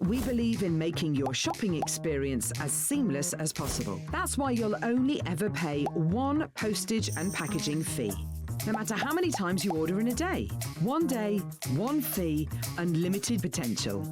We believe in making your shopping experience as seamless as possible. That's why you'll only ever pay one postage and packaging fee. No matter how many times you order in a day. One day, one fee, unlimited potential.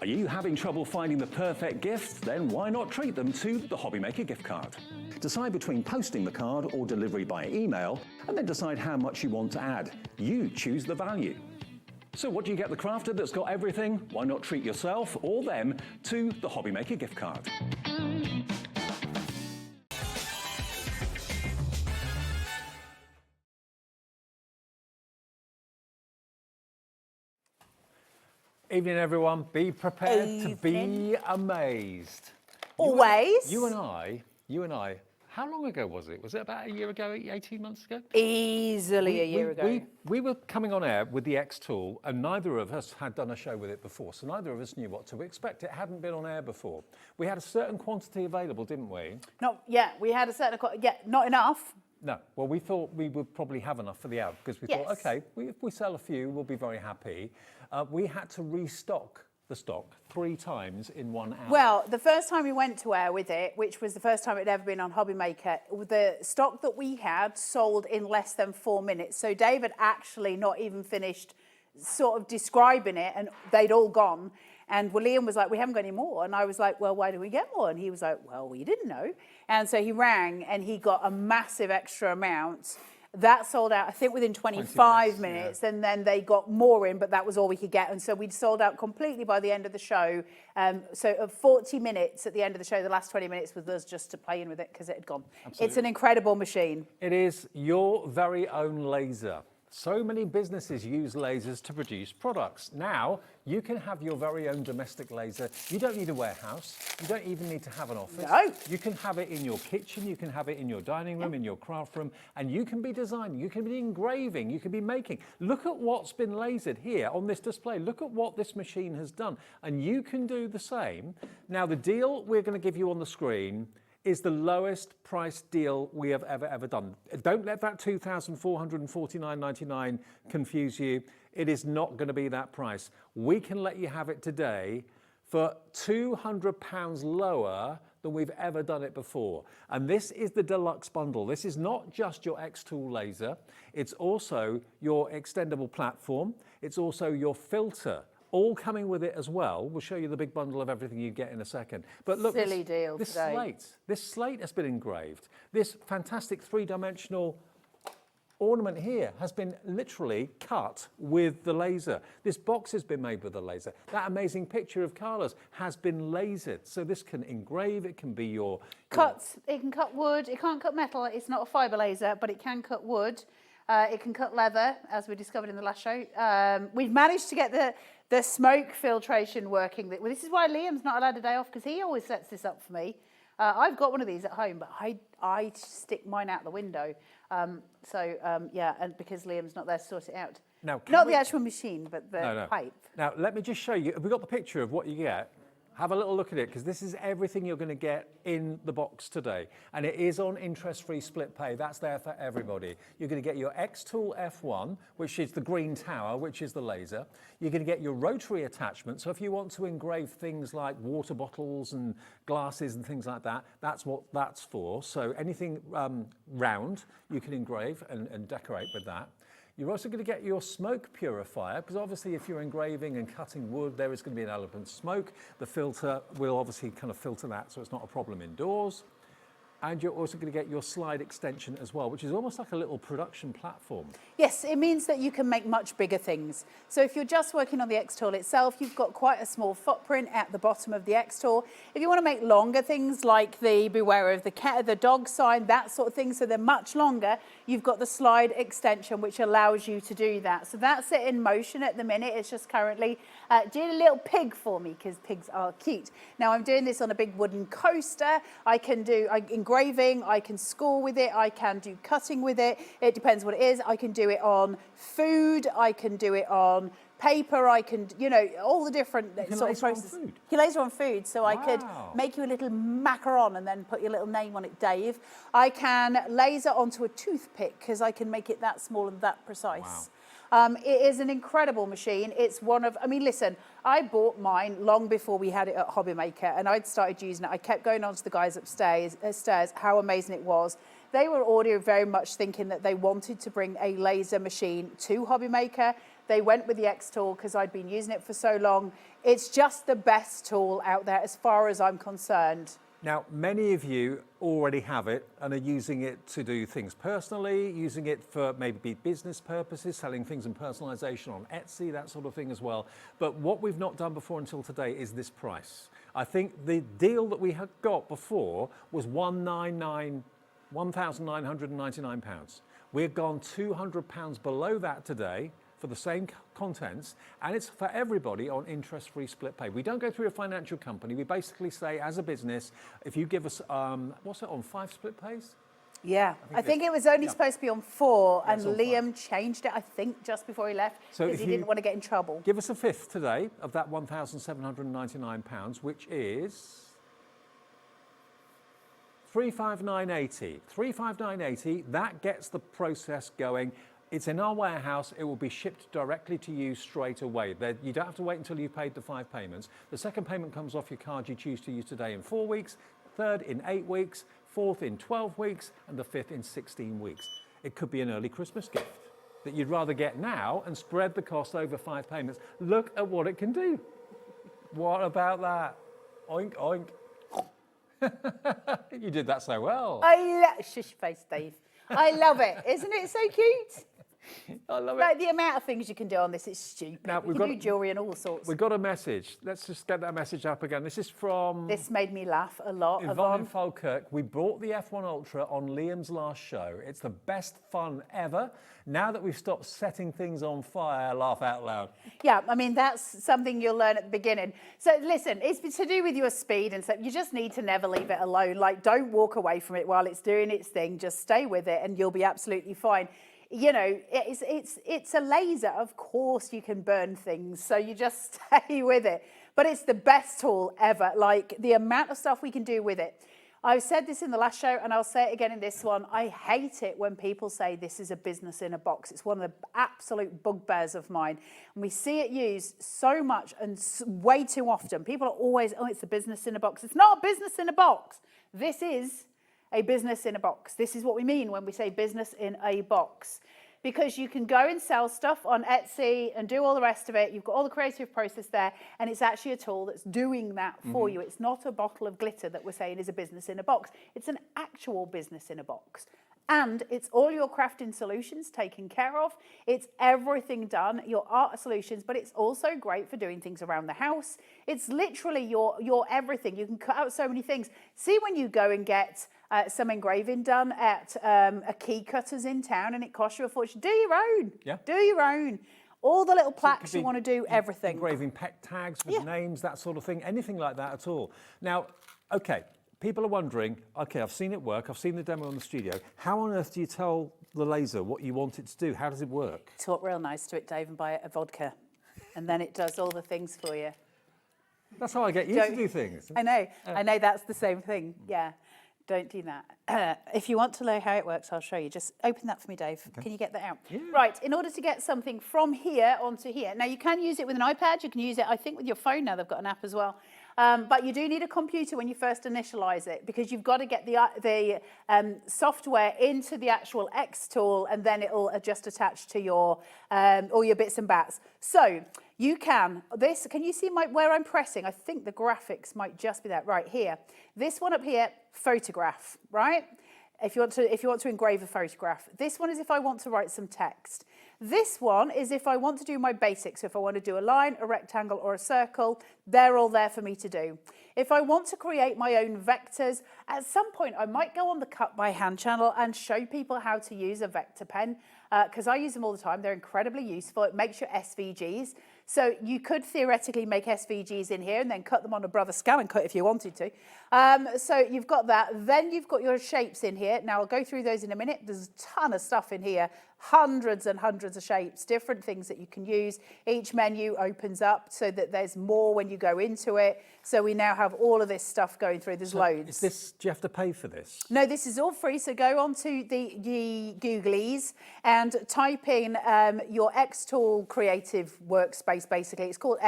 Are you having trouble finding the perfect gift? Then why not treat them to the HobbyMaker gift card? Decide between posting the card or delivery by email, and then decide how much you want to add. You choose the value. So what do you get the crafter that's got everything? Why not treat yourself or them to the HobbyMaker gift card? Evening, everyone. Be prepared to be amazed. Always. You and I, how long ago was it? Was it about a year ago, 18 months ago? Easily a year ago. We were coming on air with the XTool, and neither of us had done a show with it before, so neither of us knew what to expect. It hadn't been on air before. We had a certain quantity available, didn't we? We had a certain, not enough. No, well, we thought we would probably have enough for the hour because we thought, okay, if we sell a few, we'll be very happy. We had to restock the stock 3 times in 1 hour. Well, the first time we went to air with it, which was the first time it had ever been on HobbyMaker, the stock that we had sold in less than 4 minutes. So David actually not even finished sort of describing it, and they'd all gone. And Liam was like, we haven't got any more. And I was like, well, why don't we get more? And he was like, well, we didn't know. And so he rang and he got a massive extra amount. That sold out, I think, within 25 minutes. And then they got more in, but that was all we could get. And so we'd sold out completely by the end of the show. So of 40 minutes at the end of the show, the last 20 minutes was us just to play in with it because it had gone. Absolutely. It's an incredible machine. It is your very own laser. So many businesses use lasers to produce products. Now, you can have your very own domestic laser. You don't need a warehouse. You don't even need to have an office. No. You can have it in your kitchen. You can have it in your dining room, in your craft room, and you can be designing. You can be engraving. You can be making. Look at what's been lasered here on this display. Look at what this machine has done. And you can do the same. Now, the deal we're going to give you on the screen is the lowest price deal we have ever done. Don't let that $2,449.99 confuse you. It is not going to be that price. We can let you have it today for £200 lower than we've ever done it before. And this is the deluxe bundle. This is not just your XTool laser. It's also your extendable platform. It's also your filter, all coming with it as well. We'll show you the big bundle of everything you get in a second. But look, Silly deal this today. slate has been engraved. This fantastic 3-dimensional ornament here has been literally cut with the laser. This box has been made with the laser. That amazing picture of Carla's has been lasered. So this can engrave, it can be your... It can cut wood, it can't cut metal, it's not a fibre laser, but it can cut wood. It can cut leather, as we discovered in the last show. We've managed to get the smoke filtration working. Well, this is why Liam's not allowed a day off, because he always sets this up for me. I've got one of these at home, but I stick mine out the window. Yeah, and because Liam's not there to sort it out. Now, not the actual machine, but the pipe. Now, let me just show you. Have we got the picture of what you get? Have a little look at it, because this is everything you're going to get in the box today. And it is on interest-free split pay. That's there for everybody. You're going to get your XTool F1, which is the green tower, which is the laser. You're going to get your rotary attachment. So if you want to engrave things like water bottles and glasses and things like that, that's what that's for. So anything round, you can engrave and decorate with that. You're also going to get your smoke purifier, because obviously if you're engraving and cutting wood, there is going to be an element of smoke. The filter will obviously kind of filter that, so it's not a problem indoors. And you're also going to get your slide extension as well, which is almost like a little production platform. Yes, it means that you can make much bigger things. So if you're just working on the X-Tool itself, you've got quite a small footprint at the bottom of the X-Tool. If you want to make longer things like the beware of the cat, the dog sign, that sort of thing, so they're much longer, you've got the slide extension, which allows you to do that. So that's it in motion at the minute. It's just currently doing a little pig for me, because pigs are cute. Now I'm doing this on a big wooden coaster. I can do engraving, I can score with it, I can do cutting with it. It depends what it is. I can do it on food, I can do it on paper, I can, you know, all the different sort of processes. You can laser on food, so I could make you a little macaron and then put your little name on it, Dave. I can laser onto a toothpick, because I can make it that small and that precise. It is an incredible machine. It's one of, I mean, listen, I bought mine long before we had it at HobbyMaker, and I'd started using it. I kept going on to the guys upstairs, how amazing it was. They were already very much thinking that they wanted to bring a laser machine to HobbyMaker. They went with the X-Tool because I'd been using it for so long. It's just the best tool out there as far as I'm concerned. Now, many of you already have it and are using it to do things personally, using it for maybe business purposes, selling things in personalization on Etsy, that sort of thing as well. But what we've not done before until today is this price. I think the deal that we had got before was £1,999. We've gone £200 below that today for the same contents, and it's for everybody on interest-free split pay. We don't go through a financial company. We basically say, as a business, if you give us, what's it, on 5 split pays? Yeah, I think it was only supposed to be on 4, and Liam changed it, I think, just before he left, because he didn't want to get in trouble. Give us a fifth today of that £1,799, which is £359.80. £359.80, that gets the process going. It's in our warehouse. It will be shipped directly to you straight away. You don't have to wait until you've paid the 5 payments. The second payment comes off your card you choose to use today in 4 weeks, third in 8 weeks, fourth in 12 weeks, and the fifth in 16 weeks. It could be an early Christmas gift that you'd rather get now and spread the cost over 5 payments. Look at what it can do. What about that? Oink, oink. You did that so well. Shush face, Dave. I love it. Isn't it so cute? I love it. Like the amount of things you can do on this is stupid. Now, you can do jewellery and all sorts. We've got a message. Let's just get that message up again. This is from... This made me laugh a lot. Yvonne Falkirk. We bought the F1 Ultra on Liam's last show. It's the best fun ever. Now that we've stopped setting things on fire, laugh out loud. Yeah, I mean, that's something you'll learn at the beginning. So listen, it's to do with your speed and stuff. You just need to never leave it alone. Like, don't walk away from it while it's doing its thing. Just stay with it and you'll be absolutely fine. You know, it's a laser. Of course you can burn things, so you just stay with it. But it's the best tool ever. Like, the amount of stuff we can do with it. I've said this in the last show, and I'll say it again in this one. I hate it when people say this is a business in a box. It's one of the absolute bugbears of mine. And we see it used so much and way too often. People are always, oh, it's a business in a box. It's not a business in a box. This is a business in a box. This is what we mean when we say business in a box. Because you can go and sell stuff on Etsy and do all the rest of it. You've got all the creative process there, and it's actually a tool that's doing that for you. It's not a bottle of glitter that we're saying is a business in a box. It's an actual business in a box. And it's all your crafting solutions taken care of. It's everything done, your art solutions, but it's also great for doing things around the house. It's literally your everything. You can cut out so many things. See, when you go and get some engraving done at a key cutters in town and it costs you a fortune, do your own. Yeah. Do your own. All the little plaques you want to do, everything. Engraving pet tags with names, that sort of thing, anything like that at all. Now, okay, people are wondering, okay, I've seen it work, I've seen the demo in the studio. How on earth do you tell the laser what you want it to do? How does it work? Talk real nice to it, Dave, and buy a vodka. And then it does all the things for you. That's how I get you to do things. I know that's the same thing, yeah. Don't do that. If you want to know how it works, I'll show you. Just open that for me, Dave. Okay. Can you get that out? Yeah. Right, in order to get something from here onto here. Now, you can use it with an iPad. You can use it, I think, with your phone now. They've got an app as well. But you do need a computer when you first initialize it, because you've got to get the software into the actual XTool, and then it'll just attach to your all your bits and bats. So you can you see where I'm pressing? I think the graphics might just be that right here. This one up here, photograph, right? If you want to engrave a photograph. This one is if I want to write some text. This one is if I want to do my basics. So if I want to do a line, a rectangle, or a circle, they're all there for me to do. If I want to create my own vectors, at some point I might go on the Cut by Hand channel and show people how to use a vector pen, because I use them all the time. They're incredibly useful. It makes your SVGs. So you could theoretically make SVGs in here and then cut them on a Brother Scan and cut if you wanted to. So you've got that. Then you've got your shapes in here. Now I'll go through those in a minute. There's a ton of stuff in here. Hundreds and hundreds of shapes, different things that you can use. Each menu opens up so that there's more when you go into it. So we now have all of this stuff going through. There's loads. Do you have to pay for this? No, this is all free. So go on to the Googlies and type in your XTool creative workspace, basically. It's called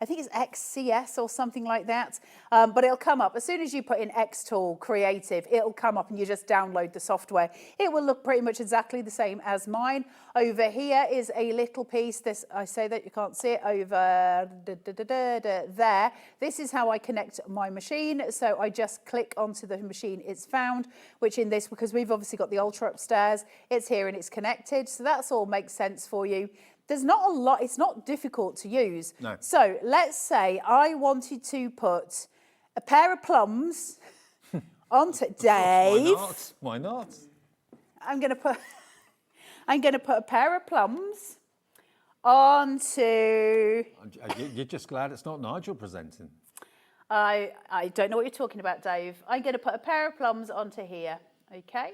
I think it's XCS or something like that, but it'll come up. As soon as you put in XTool Creative, it'll come up and you just download the software. It will look pretty much exactly the same as mine. Over here is a little piece. I say that you can't see it over there. This is how I connect my machine. So I just click onto the machine it's found, which in this, because we've obviously got the Ultra upstairs, it's here and it's connected. So that's all makes sense for you. There's not a lot, it's not difficult to use. No. So let's say I wanted to put a pair of plums onto Dave. Why not? I'm going to put a pair of plums onto... You're just glad it's not Nigel presenting. I don't know what you're talking about, Dave. I'm going to put a pair of plums onto here, okay?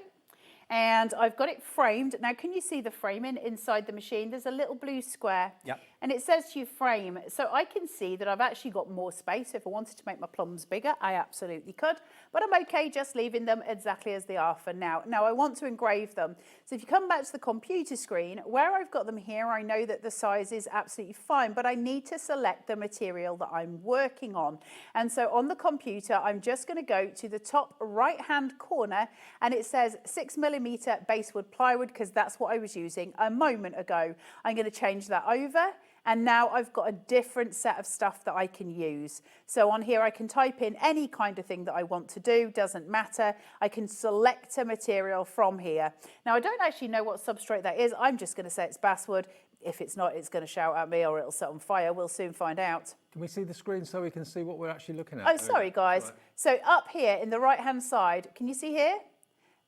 And I've got it framed. Now, can you see the framing inside the machine? There's a little blue square. Yep. And it says to you frame. So I can see that I've actually got more space. If I wanted to make my plums bigger, I absolutely could. But I'm okay just leaving them exactly as they are for now. Now, I want to engrave them. So if you come back to the computer screen, where I've got them here, I know that the size is absolutely fine, but I need to select the material that I'm working on. And so on the computer, I'm just going to go to the top right-hand corner, and it says 6mm basswood plywood, because that's what I was using a moment ago. I'm going to change that over. And now I've got a different set of stuff that I can use. So on here, I can type in any kind of thing that I want to do, doesn't matter. I can select a material from here. Now, I don't actually know what substrate that is. I'm just going to say it's basswood. If it's not, it's going to shout at me or it'll set on fire. We'll soon find out. Can we see the screen so we can see what we're actually looking at? Oh, sorry, guys. Right. So up here in the right-hand side, can you see here?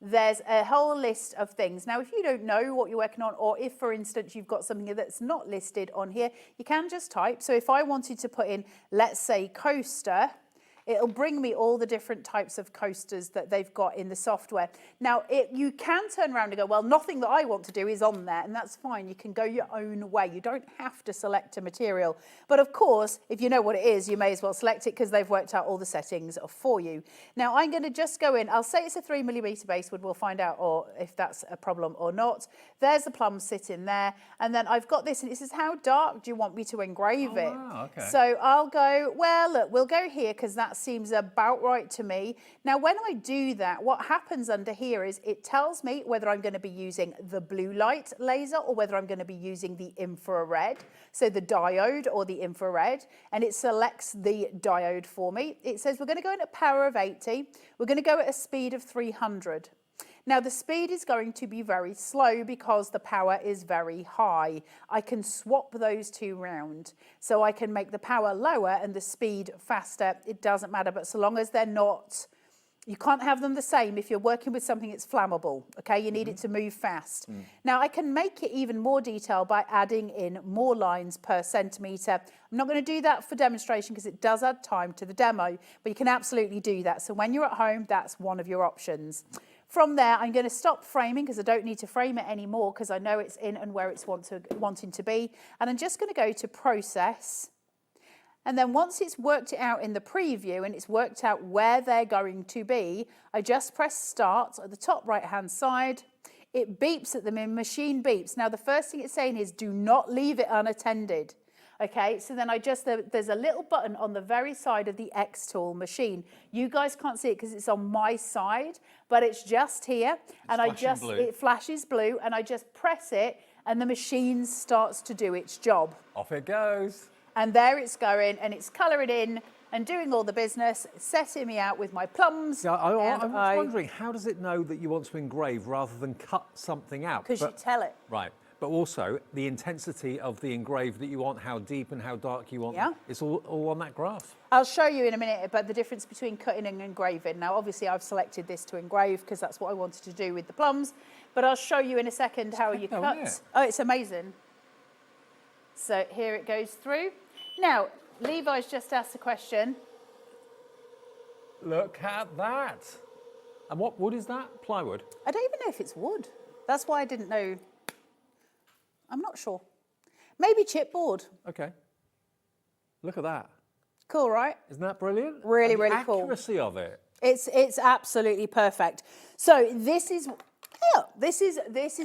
There's a whole list of things. Now, if you don't know what you're working on, or if, for instance, you've got something that's not listed on here, you can just type. So if I wanted to put in, let's say, coaster, it'll bring me all the different types of coasters that they've got in the software. Now, you can turn around and go, well, nothing that I want to do is on there, and that's fine. You can go your own way. You don't have to select a material. But of course, if you know what it is, you may as well select it because they've worked out all the settings for you. Now, I'm going to just go in. I'll say it's a 3mm basswood. We'll find out if that's a problem or not. There's the plum sitting there. And then I've got this, and it says, how dark do you want me to engrave it? Wow, okay. So I'll go, well, look, we'll go here because that seems about right to me. Now, when I do that, what happens under here is it tells me whether I'm going to be using the blue light laser or whether I'm going to be using the infrared, so the diode or the infrared, and it selects the diode for me. It says we're going to go in at power of 80. We're going to go at a speed of 300. Now the speed is going to be very slow because the power is very high. I can swap those two round. So I can make the power lower and the speed faster. It doesn't matter, but so long as they're not, you can't have them the same if you're working with something that's flammable, okay? You need it to move fast. Now I can make it even more detailed by adding in more lines per centimetre. I'm not going to do that for demonstration because it does add time to the demo, but you can absolutely do that. So when you're at home, that's one of your options. From there, I'm going to stop framing because I don't need to frame it anymore because I know it's in and where it's wanting to be. And I'm just going to go to process. And then once it's worked it out in the preview and it's worked out where they're going to be, I just press start at the top right-hand side. It beeps at them in machine beeps. Now, the first thing it's saying is do not leave it unattended. Okay, so then there's a little button on the very side of the XTool machine. You guys can't see it because it's on my side, but it's just here. And it flashes blue and I just press it and the machine starts to do its job. Off it goes. And there it's going and it's colouring in and doing all the business, setting me out with my plums. Yeah, I was wondering, how does it know that you want to engrave rather than cut something out? Because you tell it. Right. But also the intensity of the engrave that you want, how deep and how dark you want. Yeah. It's all on that graph. I'll show you in a minute, but the difference between cutting and engraving. Now, obviously, I've selected this to engrave because that's what I wanted to do with the plums. But I'll show you in a second how you cut. It? Oh, it's amazing. So here it goes through. Now, Levi's just asked a question. Look at that. And what wood is that? Plywood? I don't even know if it's wood. That's why I didn't know. I'm not sure. Maybe chipboard. Okay. Look at that. Cool, right? Isn't that brilliant? Really, and the really cool. accuracy of it. It's absolutely perfect. So this is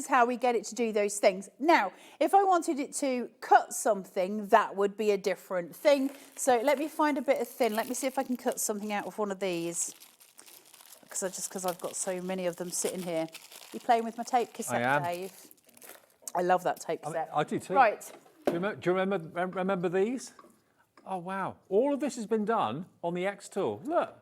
how we get it to do those things. Now, if I wanted it to cut something, that would be a different thing. So let me find a bit of thin. Let me see if I can cut something out with one of these. Because I've got so many of them sitting here. You playing with my tape cassette, Dave? I love that tape cassette. I do too. Right. Do you remember these? Oh, wow. All of this has been done on the XTool. Look.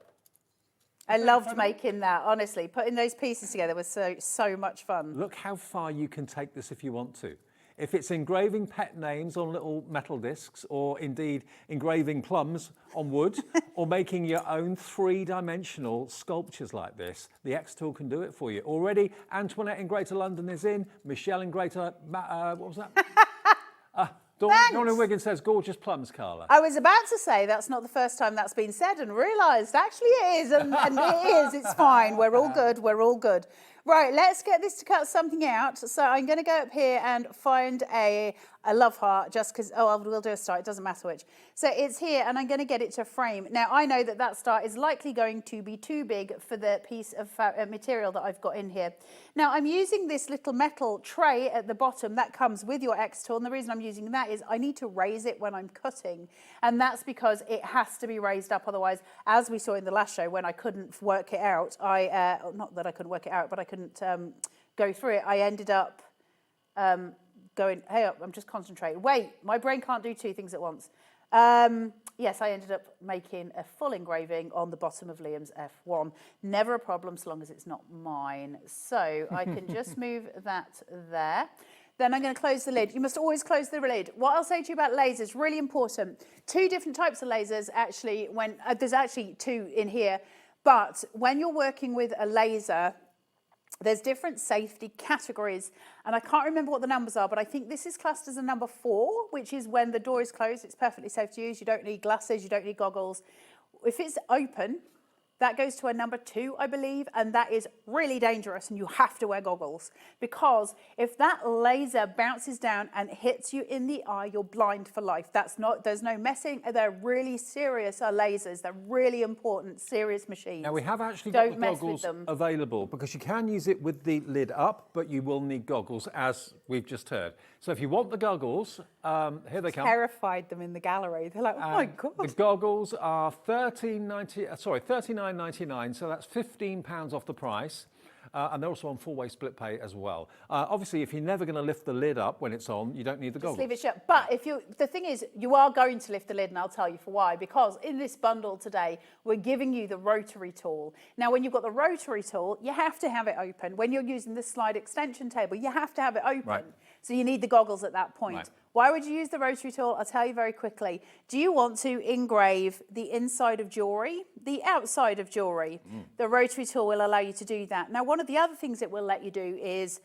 I loved making that, honestly. Putting those pieces together was so much fun. Look how far you can take this if you want to. If it's engraving pet names on little metal discs, or indeed engraving plums on wood, or making your own three-dimensional sculptures like this, the XTool can do it for you. Already, Antoinette in Greater London is in. Michelle in Greater... what was that? Dawn in Wigan says, gorgeous plums, Carla. I was about to say that's not the first time that's been said and realised actually it is, and it is. It's fine. We're all good. We're all good. Right, let's get this to cut something out. So I'm going to go up here and find a love heart just because, we'll do a star. It doesn't matter which. So it's here and I'm going to get it to frame. Now, I know that star is likely going to be too big for the piece of material that I've got in here. Now, I'm using this little metal tray at the bottom that comes with your XTool. And the reason I'm using that is I need to raise it when I'm cutting. And that's because it has to be raised up. Otherwise, as we saw in the last show, when I couldn't work it out, not that I couldn't work it out, but I couldn't go through it, I ended up going, hey, I'm just concentrating. Wait, my brain can't do two things at once. Yes, I ended up making a full engraving on the bottom of Liam's F1. Never a problem so long as it's not mine. So I can just move that there. Then I'm going to close the lid. You must always close the lid. What I'll say to you about lasers, really important. Two different types of lasers, actually, there's actually two in here. But when you're working with a laser, there's different safety categories, and I can't remember what the numbers are, but I think this is classed as a number 4, which is when the door is closed. It's perfectly safe to use. You don't need glasses. You don't need goggles. If it's open, that goes to a number 2, I believe, and that is really dangerous, and you have to wear goggles, because if that laser bounces down and hits you in the eye, you're blind for life. There's no messing. They're really serious lasers. They're really important, serious machines. Now, we have actually got the goggles available, because you can use it with the lid up, but you will need goggles, as we've just heard. So if you want the goggles, here they come. Terrified them in the gallery. They're like, oh my God. The goggles are $39.99, so that's £15 off the price. and they're also on 4-way split pay as well. Obviously, if you're never going to lift the lid up when it's on, you don't need the goggles. Just leave it shut. But the thing is, you are going to lift the lid, and I'll tell you for why. Because in this bundle today, we're giving you the rotary tool. Now, when you've got the rotary tool, you have to have it open. When you're using the slide extension table, you have to have it open. Right. So you need the goggles at that point. Right. Why would you use the rotary tool? I'll tell you very quickly. Do you want to engrave the inside of jewellery, the outside of jewellery? The rotary tool will allow you to do that. Now, one of the other things it will let you do is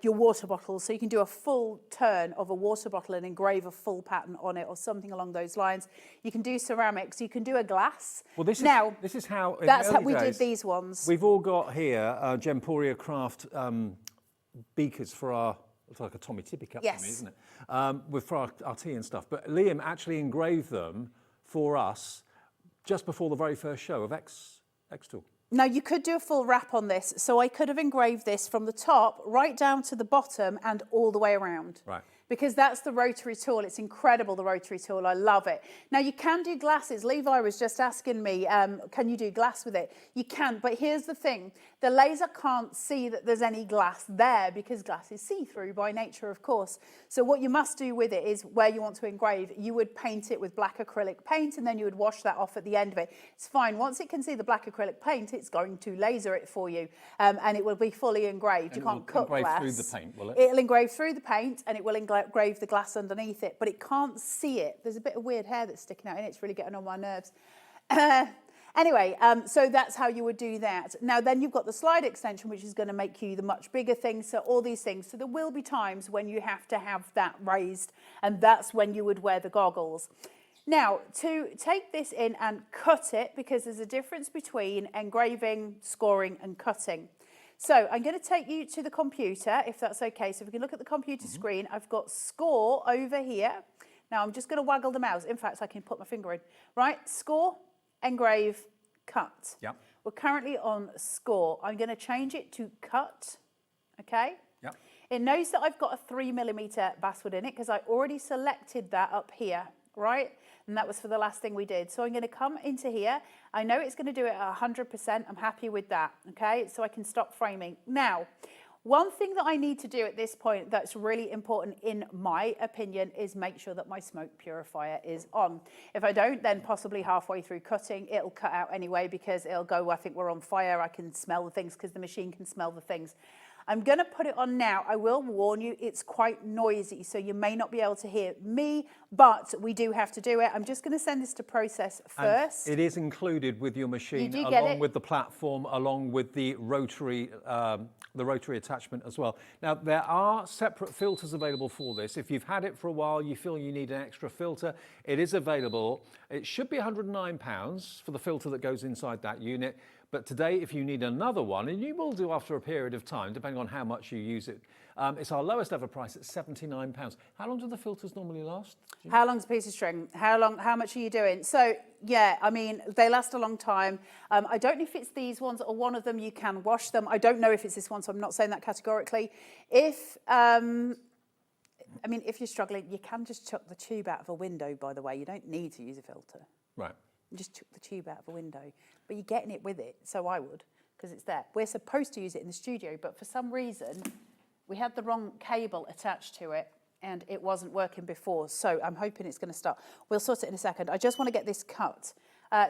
your water bottles. So you can do a full turn of a water bottle and engrave a full pattern on it or something along those lines. You can do ceramics. You can do a glass. Well, this is how. That's how we did these ones. We've all got here Gemporia Craft beakers for our. Looks like a Tommy Tippy cup to me, isn't it? For our tea and stuff. But Liam actually engraved them for us just before the very first show of XTool. Now, you could do a full wrap on this. So I could have engraved this from the top right down to the bottom and all the way around. Right. Because that's the rotary tool. It's incredible, the rotary tool. I love it. Now, you can do glasses. Levi was just asking me, can you do glass with it? You can, but here's the thing. The laser can't see that there's any glass there because glass is see-through by nature, of course. So what you must do with it is where you want to engrave, you would paint it with black acrylic paint and then you would wash that off at the end of it. It's fine. Once it can see the black acrylic paint, it's going to laser it for you and it will be fully engraved. You can't cut glass. It'll engrave through the paint, will it? It'll engrave through the paint and it will engrave the glass underneath it, but it can't see it. There's a bit of weird hair that's sticking out and it's really getting on my nerves. Anyway, so that's how you would do that. Now, then you've got the slide extension, which is going to make you the much bigger thing. So all these things. So there will be times when you have to have that raised, and that's when you would wear the goggles. Now, to take this in and cut it, because there's a difference between engraving, scoring, and cutting. So I'm going to take you to the computer, if that's okay. So if we can look at the computer screen, I've got score over here. Now, I'm just going to waggle the mouse. In fact, I can put my finger in. Right, score, engrave, cut. Yep. We're currently on score. I'm going to change it to cut, okay? Yep. It knows that I've got a 3mm basswood in it because I already selected that up here, right? And that was for the last thing we did. So I'm going to come into here. I know it's going to do it at 100%. I'm happy with that, okay? So I can stop framing. Now, one thing that I need to do at this point that's really important in my opinion is make sure that my smoke purifier is on. If I don't, then possibly halfway through cutting, it'll cut out anyway because it'll go, I think we're on fire. I can smell the things because the machine can smell the things. I'm going to put it on now. I will warn you, it's quite noisy, so you may not be able to hear me, but we do have to do it. I'm just going to send this to process first. And it is included with your machine, You do get along it. with the platform, along with the rotary attachment as well. Now, there are separate filters available for this. If you've had it for a while, you feel you need an extra filter, it is available. It should be £109 for the filter that goes inside that unit. But today, if you need another one, and you will do after a period of time, depending on how much you use it, it's our lowest ever price at £79. How long do the filters normally last? How long's a piece of string? How much are you doing? So, yeah, I mean, they last a long time. I don't know if it's these ones or one of them, you can wash them. I don't know if it's this one, so I'm not saying that categorically. If you're struggling, you can just chuck the tube out of a window, by the way. You don't need to use a filter. Right. You just chuck the tube out of a window. But you're getting it with it, so I would, because it's there. We're supposed to use it in the studio, but for some reason, we had the wrong cable attached to it, and it wasn't working before, so I'm hoping it's going to start. We'll sort it in a second. I just want to get this cut.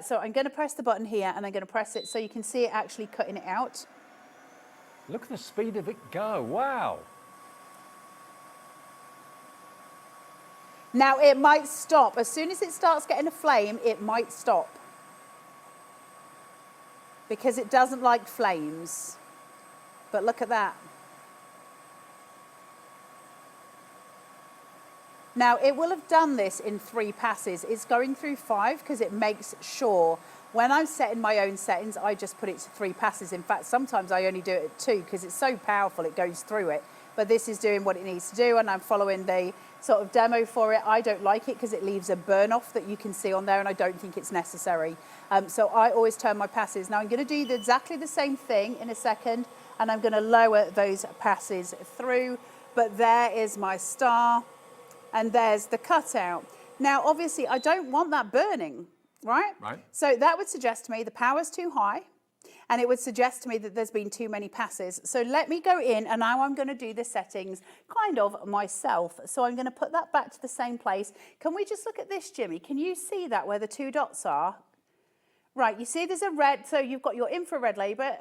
So I'm going to press the button here, and I'm going to press it so you can see it actually cutting it out. Look at the speed of it go. Wow. Now, it might stop. As soon as it starts getting a flame, it might stop. Because it doesn't like flames. But look at that. Now, it will have done this in 3 passes. It's going through 5 because it makes sure. When I'm setting my own settings, I just put it to 3 passes. In fact, sometimes I only do it at 2 because it's so powerful it goes through it. But this is doing what it needs to do, and I'm following the sort of demo for it. I don't like it because it leaves a burn off that you can see on there, and I don't think it's necessary. So I always turn my passes. Now I'm going to do exactly the same thing in a second, and I'm going to lower those passes through. But there is my star, and there's the cutout. Now, obviously, I don't want that burning, right? Right. So that would suggest to me the power's too high, and it would suggest to me that there's been too many passes. So let me go in, and now I'm going to do the settings kind of myself. So I'm going to put that back to the same place. Can we just look at this, Jimmy? Can you see that where the 2 dots are? Right, you see there's a red, so you've got your infrared labour,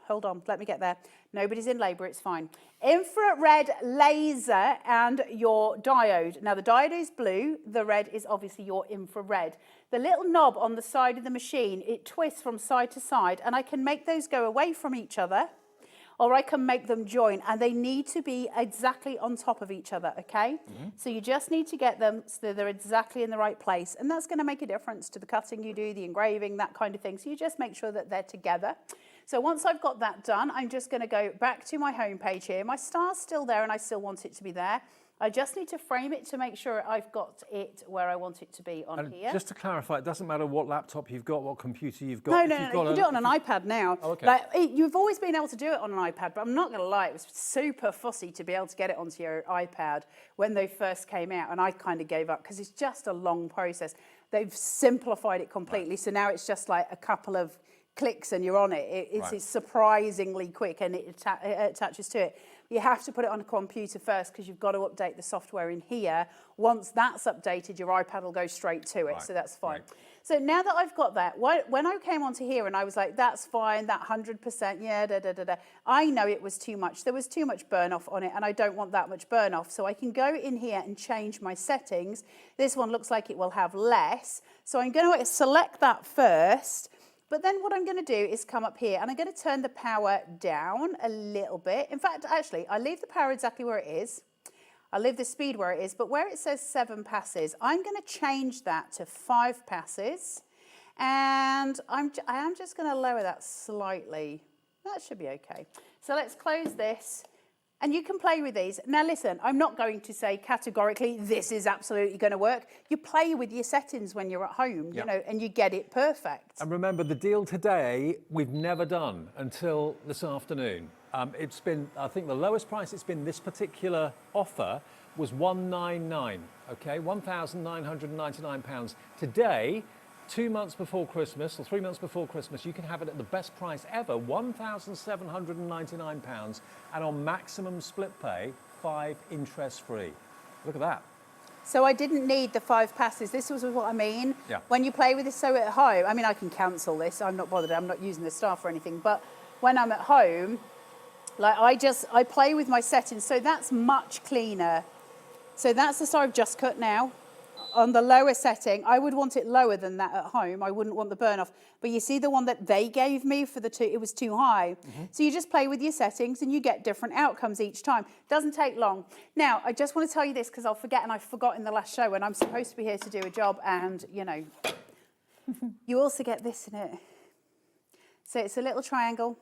hold on, let me get there. Nobody's in labour, it's fine. Infrared laser and your diode. Now the diode is blue, the red is obviously your infrared. The little knob on the side of the machine, it twists from side to side, and I can make those go away from each other, or I can make them join, and they need to be exactly on top of each other, okay? So you just need to get them so they're exactly in the right place, and that's gonna make a difference to the cutting you do, the engraving, that kind of thing. So you just make sure that they're together. So once I've got that done, I'm just gonna go back to my home page here. My star's still there and I still want it to be there. I just need to frame it to make sure I've got it where I want it to be on here. Just to clarify, it doesn't matter what laptop you've got, what computer you've got. No, you can do it on an iPad now. Oh, okay. Like, you've always been able to do it on an iPad, but I'm not going to lie, it was super fussy to be able to get it onto your iPad when they first came out, and I kind of gave up because it's just a long process. They've simplified it completely, so now it's just like a couple of clicks and you're on it. It's surprisingly quick, and it attaches to it. You have to put it on a computer first because you've got to update the software in here. Once that's updated, your iPad will go straight to it, so that's fine. So now that I've got that, when I came onto here and I was like, that's fine, that 100%, yeah, I know it was too much. There was too much burn off on it, and I don't want that much burn off. So I can go in here and change my settings. This one looks like it will have less. So I'm going to select that first. But then what I'm going to do is come up here and I'm going to turn the power down a little bit. In fact, actually, I leave the power exactly where it is. I leave the speed where it is, but where it says 7 passes, I'm going to change that to 5 passes. And I am just going to lower that slightly. That should be okay. So let's close this. And you can play with these. Now listen, I'm not going to say categorically this is absolutely going to work. You play with your settings when you're at home, you know, and you get it perfect. And remember, the deal today we've never done until this afternoon. It's been, I think the lowest price it's been this particular offer was £199, okay, £1,999. Today, 2 months before Christmas, or 3 months before Christmas, you can have it at the best price ever, £1,799, and on maximum split pay, 5 interest-free. Look at that. So I didn't need the 5 passes. This was what I mean. Yeah. When you play with this so at home, I mean, I can cancel this. I'm not bothered. I'm not using the staff or anything. But when I'm at home, like I play with my settings. So that's much cleaner. So that's the star I've just cut now. On the lower setting, I would want it lower than that at home. I wouldn't want the burn off. But you see the one that they gave me for the 2, it was too high. So you just play with your settings and you get different outcomes each time. Doesn't take long. Now, I just want to tell you this because I'll forget, and I forgot in the last show when I'm supposed to be here to do a job, and, you know, you also get this in it. So it's a little triangle,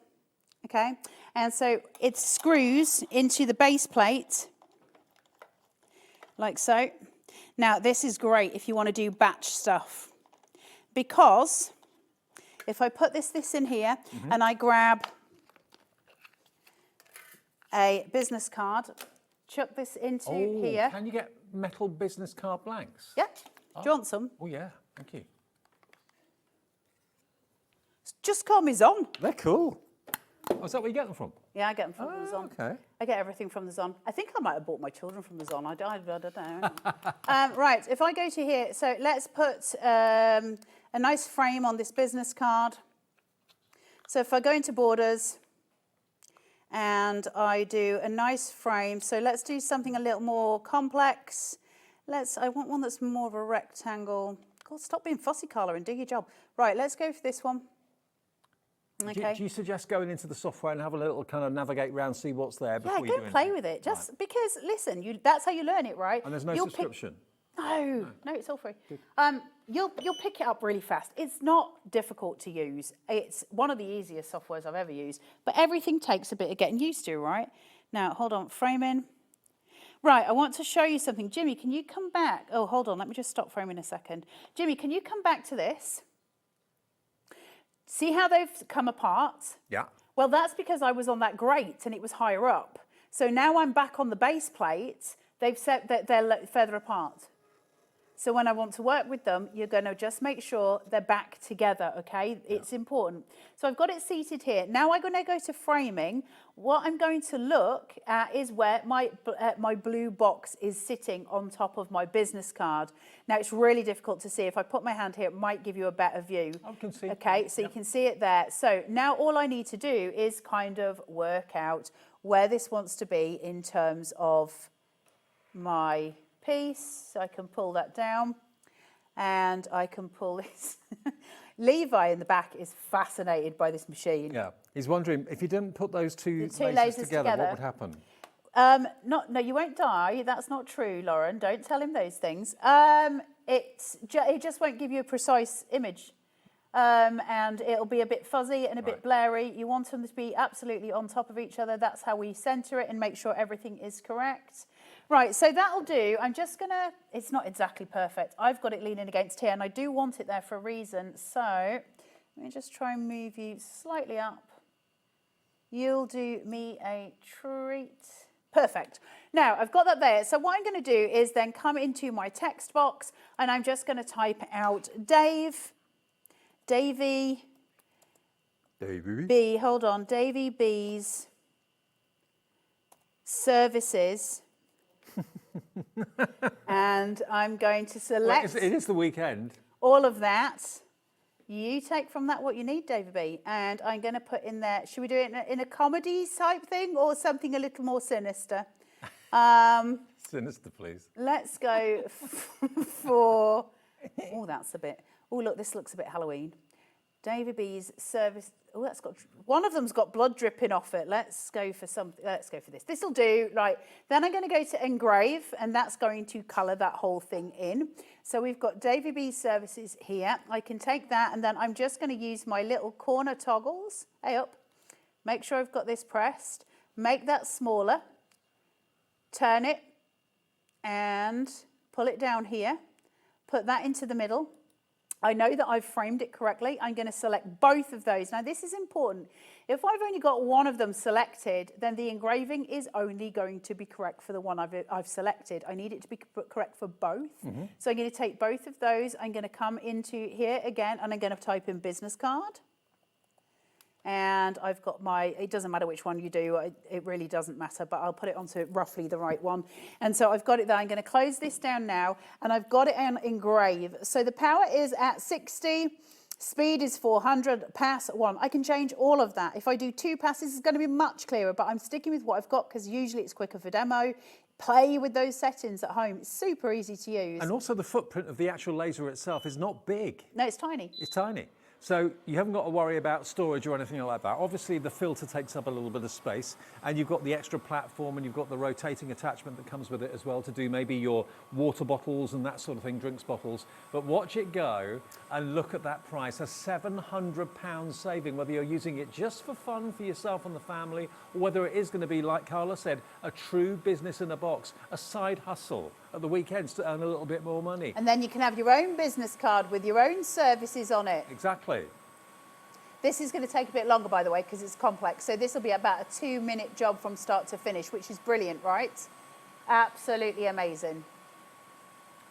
okay? And so it screws into the base plate like so. Now, this is great if you want to do batch stuff, because if I put this in here and I grab a business card, chuck this into here. Can you get metal business card blanks? Yeah. Do you want some? Oh, yeah. Thank you. Just call me Zon. They're cool. Oh, is that where you get them from? Yeah, I get them from the Zon. Okay. I get everything from the Zon. I think I might have bought my children from the Zon. I don't know. Right, if I go to here, so let's put a nice frame on this business card. So if I go into borders and I do a nice frame, so let's do something a little more complex. I want one that's more of a rectangle. God, stop being fussy, Carla, and do your job. Right, let's go for this one. Okay. Do you suggest going into the software and have a little kind of navigate around, see what's there before you do anything? Yeah, go play with it. Just because, listen, that's how you learn it, right? And there's no subscription? No, it's all free. You'll pick it up really fast. It's not difficult to use. It's one of the easiest softwares I've ever used. But everything takes a bit of getting used to, right? Now, hold on, framing. Right, I want to show you something. Jimmy, can you come back? Oh, hold on, let me just stop framing a second. Jimmy, can you come back to this? See how they've come apart? Yeah. Well, that's because I was on that grate and it was higher up. So now I'm back on the base plate. They've set that they're further apart. So when I want to work with them, you're going to just make sure they're back together, okay? It's important. So I've got it seated here. Now I'm going to go to framing. What I'm going to look at is where my blue box is sitting on top of my business card. Now it's really difficult to see. If I put my hand here, it might give you a better view. I can see. Okay, so you can see it there. So now all I need to do is kind of work out where this wants to be in terms of my piece. So I can pull that down and I can pull this. Levi in the back is fascinated by this machine. Yeah, he's wondering if you didn't put those two lasers lasers together, together. what would happen? No, you won't die. That's not true, Lauren. Don't tell him those things. It just won't give you a precise image. And it'll be a bit fuzzy and a bit blurry. You want them to be absolutely on top of each other. That's how we center it and make sure everything is correct. Right, so that'll do. I'm just gonna, it's not exactly perfect. I've got it leaning against here and I do want it there for a reason. So let me just try and move you slightly up. You'll do me a treat. Perfect. Now I've got that there. So what I'm gonna do is then come into my text box and I'm just gonna type out Davey B's services. And I'm going to select. Well, it is the weekend. All of that. You take from that what you need, David B. And I'm going to put in there. Should we do it in a comedy type thing or something a little more sinister? Sinister, please. Let's go for. Oh, that's a bit. Oh, look, this looks a bit Halloween. David B's service. Oh, that's got one of them's got blood dripping off it. Let's go for something. Let's go for this. This will do. Right. Then I'm going to go to engrave, and that's going to colour that whole thing in. So we've got David B's services here. I can take that, and then I'm just going to use my little corner toggles. Hey up. Make sure I've got this pressed. Make that smaller. Turn it, and pull it down here. Put that into the middle. I know that I've framed it correctly. I'm going to select both of those. Now, this is important. If I've only got one of them selected, then the engraving is only going to be correct for the one I've selected. I need it to be correct for both. So I'm going to take both of those. I'm going to come into here again, and I'm going to type in business card. And I've got my, it doesn't matter which one you do, it really doesn't matter, but I'll put it onto roughly the right one. And so I've got it there. I'm going to close this down now, and I've got it on engrave. So the power is at 60, speed is 400, pass 1. I can change all of that. If I do 2 passes, it's going to be much clearer, but I'm sticking with what I've got because usually it's quicker for demo. Play with those settings at home. It's super easy to use. And also the footprint of the actual laser itself is not big. No, it's tiny. It's tiny. So you haven't got to worry about storage or anything like that. Obviously the filter takes up a little bit of space, and you've got the extra platform, and you've got the rotating attachment that comes with it as well to do maybe your water bottles and that sort of thing, drinks bottles. But watch it go and look at that price, a £700 saving, whether you're using it just for fun for yourself and the family, or whether it is going to be, like Carla said, a true business in a box, a side hustle at the weekends to earn a little bit more money. And then you can have your own business card with your own services on it. Exactly. This is going to take a bit longer, by the way, because it's complex. So this will be about a 2-minute job from start to finish, which is brilliant, right? Absolutely amazing.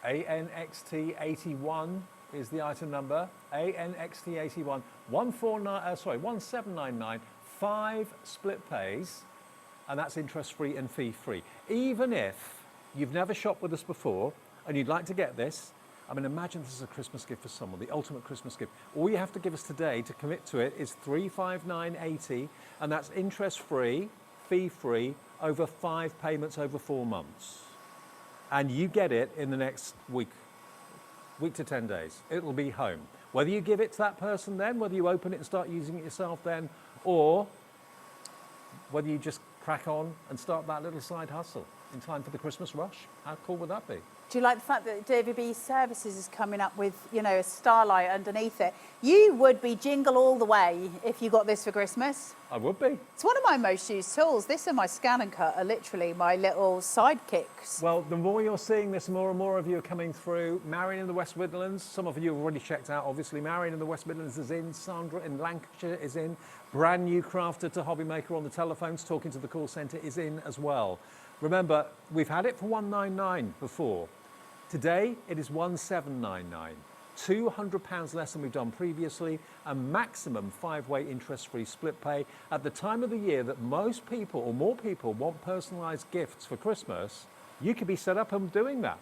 ANXT81 is the item number. ANXT81 1799, 5 split pays, and that's interest-free and fee-free. Even if you've never shopped with us before and you'd like to get this, I mean, imagine this is a Christmas gift for someone, the ultimate Christmas gift. All you have to give us today to commit to it is $359.80, and that's interest-free, fee-free, over 5 payments over 4 months. And you get it in the next week to 10 days. It'll be home. Whether you give it to that person then, whether you open it and start using it yourself then, or whether you just crack on and start that little side hustle in time for the Christmas rush. How cool would that be? Do you like the fact that David B Services is coming up with, you know, a starlight underneath it? You would be jingle all the way if you got this for Christmas. I would be. It's one of my most used tools. This and my scan and cut are literally my little sidekicks. Well, the more you're seeing this, more and more of you are coming through. Marion in the West Midlands, some of you have already checked out, obviously. Marion in the West Midlands is in. Sandra in Lancashire is in. Brand new crafter to HobbyMaker on the telephones, talking to the call centre, is in as well. Remember, we've had it for $199 before. Today, it is 1,799. £200 less than we've done previously, and maximum 5-way interest-free split pay at the time of the year that most people, or more people, want personalised gifts for Christmas. You could be set up and doing that.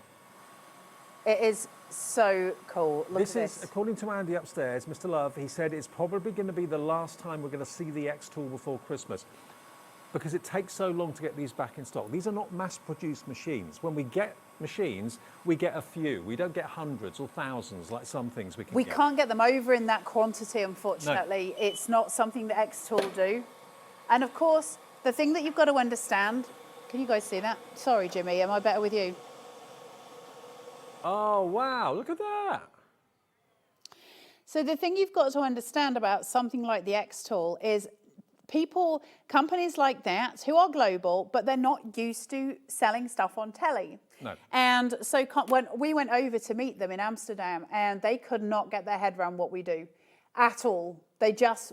It is so cool. Look This at is, this. according to Andy upstairs, Mr. Love, he said it's probably going to be the last time we're going to see the XTool before Christmas, because it takes so long to get these back in stock. These are not mass-produced machines. When we get machines, we get a few. We don't get hundreds or thousands like some things we can We get. can't get them over in that quantity, unfortunately. No. It's not something that XTool do. And of course, the thing that you've got to understand, can you guys see that? Sorry, Jimmy, am I better with you? Oh, wow, look at that. So the thing you've got to understand about something like the XTool is companies like that who are global, but they're not used to selling stuff on telly. No. And so when we went over to meet them in Amsterdam, and they could not get their head around what we do at all.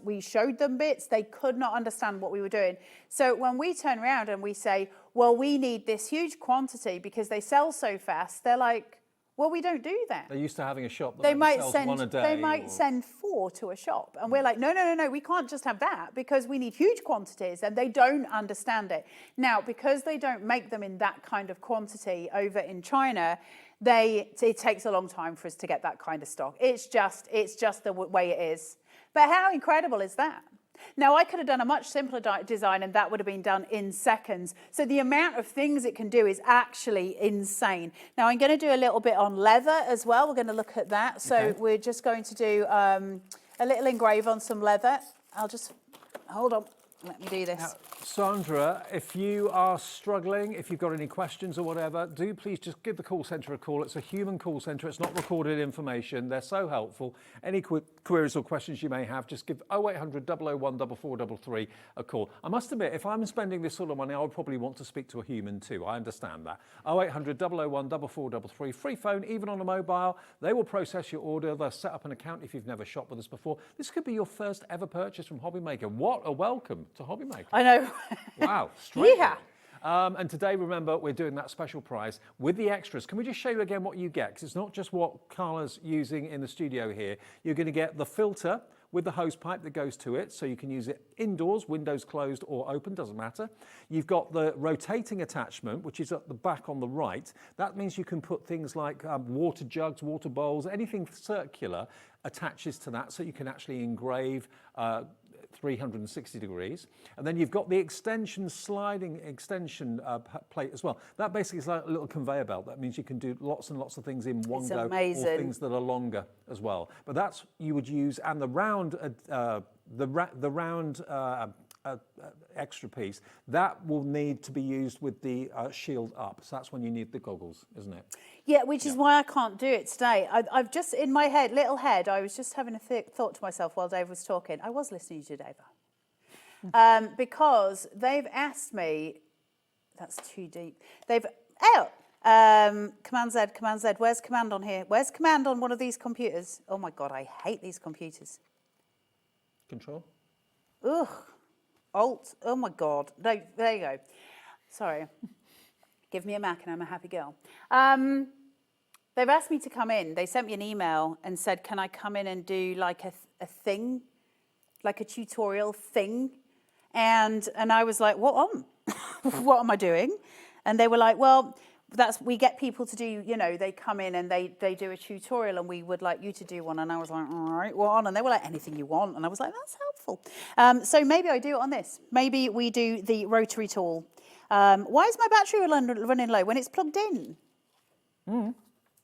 We showed them bits, they could not understand what we were doing. So when we turn around and we say, well, we need this huge quantity because they sell so fast, they're like, well, we don't do that. They're used to having a shop that They might sells send one a day. they might send 4 to a shop, and we're like, no, we can't just have that because we need huge quantities, and they don't understand it. Now, because they don't make them in that kind of quantity over in China, it takes a long time for us to get that kind of stock. It's just the way it is. But how incredible is that? Now, I could have done a much simpler design and that would have been done in seconds. So the amount of things it can do is actually insane. Now, I'm going to do a little bit on leather as well. We're going to look at that. So we're just going to do a little engrave on some leather. I'll just, hold on, let me do this. Now, Sandra, if you are struggling, if you've got any questions or whatever, do please just give the call centre a call. It's a human call centre. It's not recorded information. They're so helpful. Any queries or questions you may have, just give 0800 001 4433 a call. I must admit, if I'm spending this sort of money, I would probably want to speak to a human too. I understand that. 0800 001 4433, free phone, even on a mobile. They will process your order. They'll set up an account if you've never shopped with us before. This could be your first ever purchase from HobbyMaker. What a welcome to HobbyMaker. I know. Wow, straight. Yeah. And today, remember, we're doing that special prize with the extras. Can we just show you again what you get? Because it's not just what Carla's using in the studio here. You're going to get the filter with the hose pipe that goes to it, so you can use it indoors, windows closed or open, doesn't matter. You've got the rotating attachment, which is at the back on the right. That means you can put things like water jugs, water bowls, anything circular attaches to that, so you can actually engrave 360 degrees. And then you've got the sliding extension plate as well. That basically is like a little conveyor belt. That means you can do lots and lots of things in one go, amazing. or things that are longer as well. But that's you would use, and the round extra piece, that will need to be used with the shield up. So that's when you need the goggles, isn't it? Yeah, which is why I can't do it today. I've just, in my head, I was just having a thought to myself while Dave was talking. I was listening to you, Dave. Because they've asked me, that's too deep. Command Z, where's command on here? Where's command on one of these computers? Oh my God, I hate these computers. Control? Ugh. Alt, oh my God. No, there you go. Sorry. Give me a Mac and I'm a happy girl. They've asked me to come in. They sent me an email and said, can I come in and do like a thing, like a tutorial thing? And I was like, what am I doing? And they were like, well, we get people to do, they come in and they do a tutorial and we would like you to do one. And I was like, all right, what on? And they were like, anything you want. And I was like, that's helpful. So maybe I do it on this. Maybe we do the rotary tool. Why is my battery running low when it's plugged in?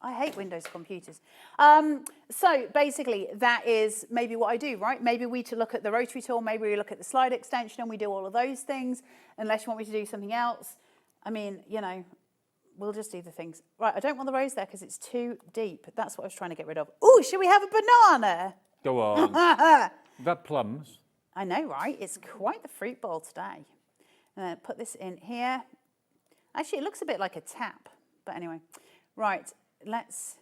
I hate Windows computers. So basically that is maybe what I do, right? Maybe we look at the rotary tool, maybe we look at the slide extension and we do all of those things, unless you want me to do something else. I mean, we'll just do the things. Right, I don't want the rose there because it's too deep. That's what I was trying to get rid of. Oh, should we have a banana? Go on. That plums. I know, right? It's quite the fruit bowl today. Put this in here. Actually, it looks a bit like a tap. But anyway. Right, let's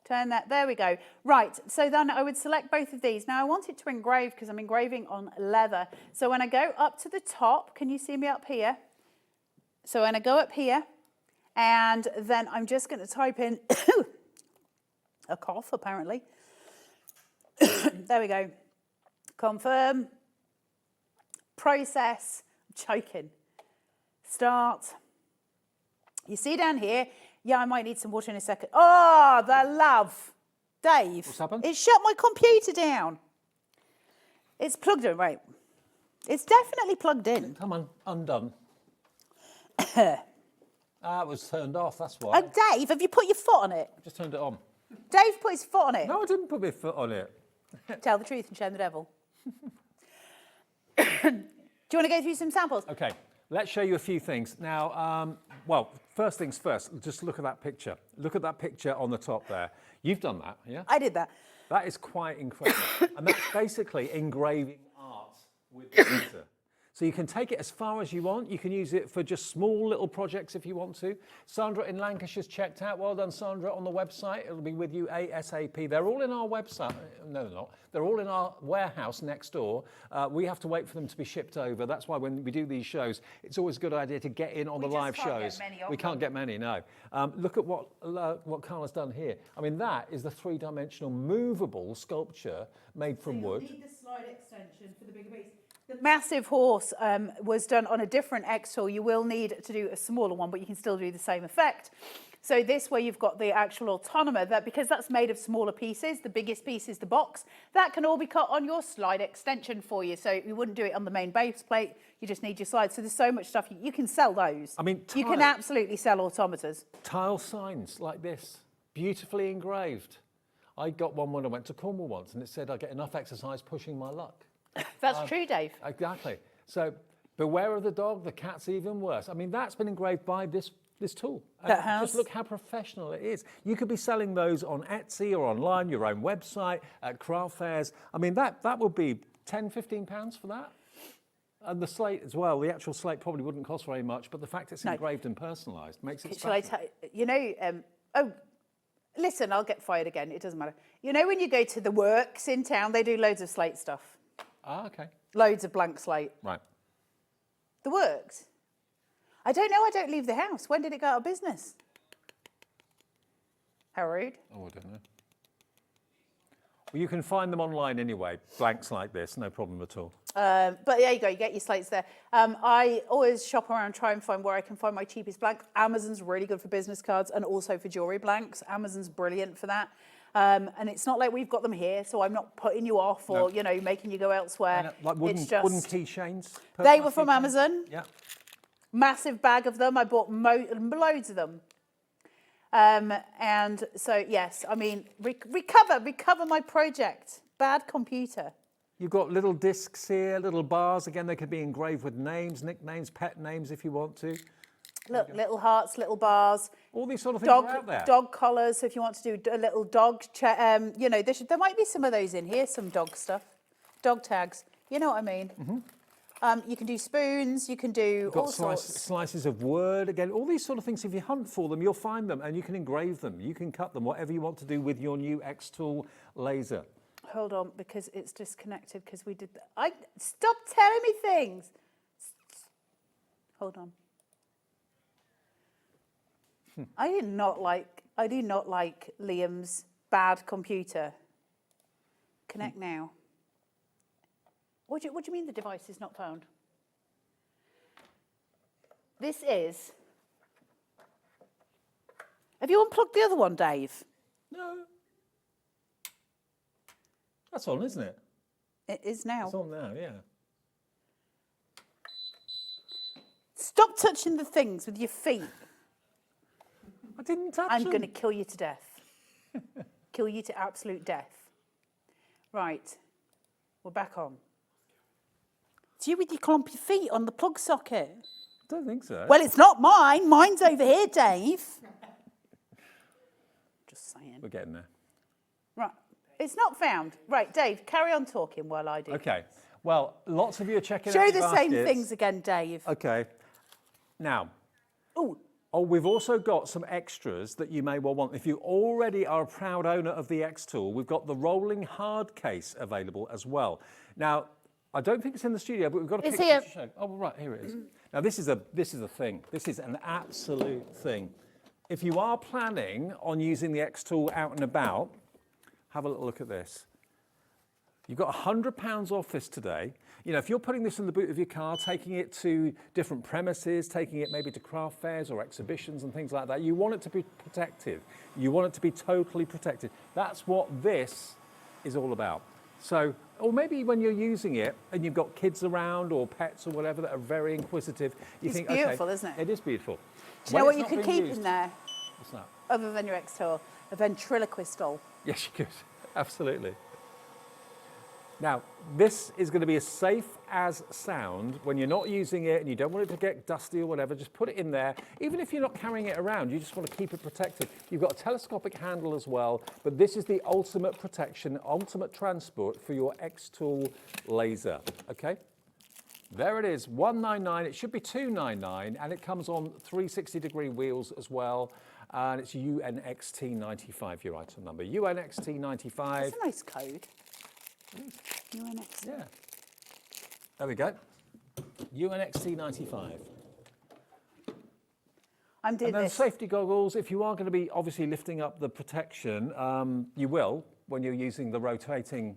turn that. There we go. Right, so then I would select both of these. Now, I want it to engrave because I'm engraving on leather. So when I go up to the top, can you see me up here? So when I go up here, And then I'm just going to type in a cough, apparently. There we go. Confirm. Process. I'm choking. Start. You see down here, yeah, I might need some water in a second. Oh, the love. Dave, what's happened? It shut my computer down. It's plugged in, right. It's definitely plugged in. Come on, undone. It was turned off, that's why. Oh, Dave, have you put your foot on it? I just turned it on. Dave put his foot on it. No, I didn't put my foot on it. Tell the truth and shame the devil. Do you want to go through some samples? Okay, let's show you a few things. Now, well, first things first, just look at that picture. Look at that picture on the top there. You've done that, yeah? I did that. That is quite incredible. And that's basically engraving art with laser. So you can take it as far as you want. You can use it for just small little projects if you want to. Sandra in Lancashire's checked out. Well done, Sandra, on the website. It'll be with you ASAP. They're all in our website. No, they're not. They're all in our warehouse next door. We have to wait for them to be shipped over. That's why when we do these shows, it's always a good idea to get in on the live shows. We can't get many, no. Look at what Carla's done here. I mean, that is the three-dimensional movable sculpture made from wood. You need the slide extension for the bigger piece. The massive horse was done on a different XTool. You will need to do a smaller one, but you can still do the same effect. So this way you've got the actual autonomer, that because that's made of smaller pieces, the biggest piece is the box, that can all be cut on your slide extension for you. So you wouldn't do it on the main base plate, you just need your slides. So there's so much stuff, you can sell those. I mean, you can absolutely sell automators. Tile signs like this, beautifully engraved. I got one when I went to Cornwall once and it said I get enough exercise pushing my luck. That's true, Dave. Exactly. So beware of the dog, the cat's even worse. I mean, that's been engraved by this tool. That has. Just look how professional it is. You could be selling those on Etsy or online, your own website, at craft fairs. I mean, that would be £10, £15 for that. And the slate as well, the actual slate probably wouldn't cost very much, but the fact it's engraved and personalised makes it special. You know, oh, listen, I'll get fired again, it doesn't matter. You know when you go to the works in town, they do loads of slate stuff. Ah, okay. Loads of blank slate. Right. The works. I don't know, I don't leave the house. When did it go out of business? How rude. Oh, I don't know. Well, you can find them online anyway, blanks like this, no problem at all. But there you go, you get your slates there. I always shop around, try and find where I can find my cheapest blank. Amazon's really good for business cards and also for jewellery blanks. Amazon's brilliant for that. And it's not like we've got them here, so I'm not putting you off or, you know, making you go elsewhere. Like wooden, it's just, wooden keychains? They were from Amazon. Yeah. Massive bag of them. I bought loads of them. And so, yes, I mean, recover my project. Bad computer. You've got little discs here, little bars. Again, they could be engraved with names, nicknames, pet names if you want to. Look, little hearts, little bars. All these sort of things are out there. Dog collars, if you want to do a little dog, you know, there might be some of those in here, some dog stuff. Dog tags, you know what I mean. Mm-hmm. You can do spoons, you can do all sorts. Slices of wood, again, all these sort of things. If you hunt for them, you'll find them and you can engrave them. You can cut them, whatever you want to do with your new XTool laser. Hold on, because it's disconnected because we did that. Stop telling me things. Hold on. I do not like Liam's bad computer. Connect now. What do you mean the device is not found? This is. Have you unplugged the other one, Dave? No. That's on, isn't it? It is now. It's on now, yeah. Stop touching the things with your feet. I didn't touch I'm them. going to kill you to death. Kill you to absolute death. Right. We're back on. It's you with your clumpy feet on the plug socket. I don't think so. Well, it's not mine. Mine's over here, Dave. Just saying. We're getting there. Right. It's not found. Right, Dave, carry on talking while I do. Okay. Well, lots of you are checking out Show the the same baskets. things again, Dave. Okay. Now. Ooh. Oh, we've also got some extras that you may well want. If you already are a proud owner of the XTool, we've got the rolling hard case available as well. Now, I don't think it's in the studio, but we've got a picture to show. Oh, right, here it is. Now, this is a thing. This is an absolute thing. if you are planning on using the XTool out and about, have a little look at this. You've got £100 off this today. You know, if you're putting this in the boot of your car, taking it to different premises, taking it maybe to craft fairs or exhibitions and things like that, you want it to be protected. You want it to be totally protected. That's what this is all about. So, or maybe when you're using it and you've got kids around or pets or whatever that are very inquisitive, you think, okay. It's beautiful, isn't it? It is beautiful. Do you know what you could keep used, in there? What's that? Other than your XTool, a ventriloquist doll. Yes, you could. Absolutely. Now, this is going to be as safe as sound. When you're not using it and you don't want it to get dusty or whatever, just put it in there. Even if you're not carrying it around, you just want to keep it protected. You've got a telescopic handle as well, but this is the ultimate protection, ultimate transport for your XTool laser, okay? There it is, $199. It should be $299, and it comes on 360-degree wheels as well. And it's UNXT95, your item number. UNXT95. That's a nice code. UNXT. Yeah. There we go. UNXT95. I'm doing and then this. Safety goggles, if you are going to be obviously lifting up the protection, you will when you're using the rotating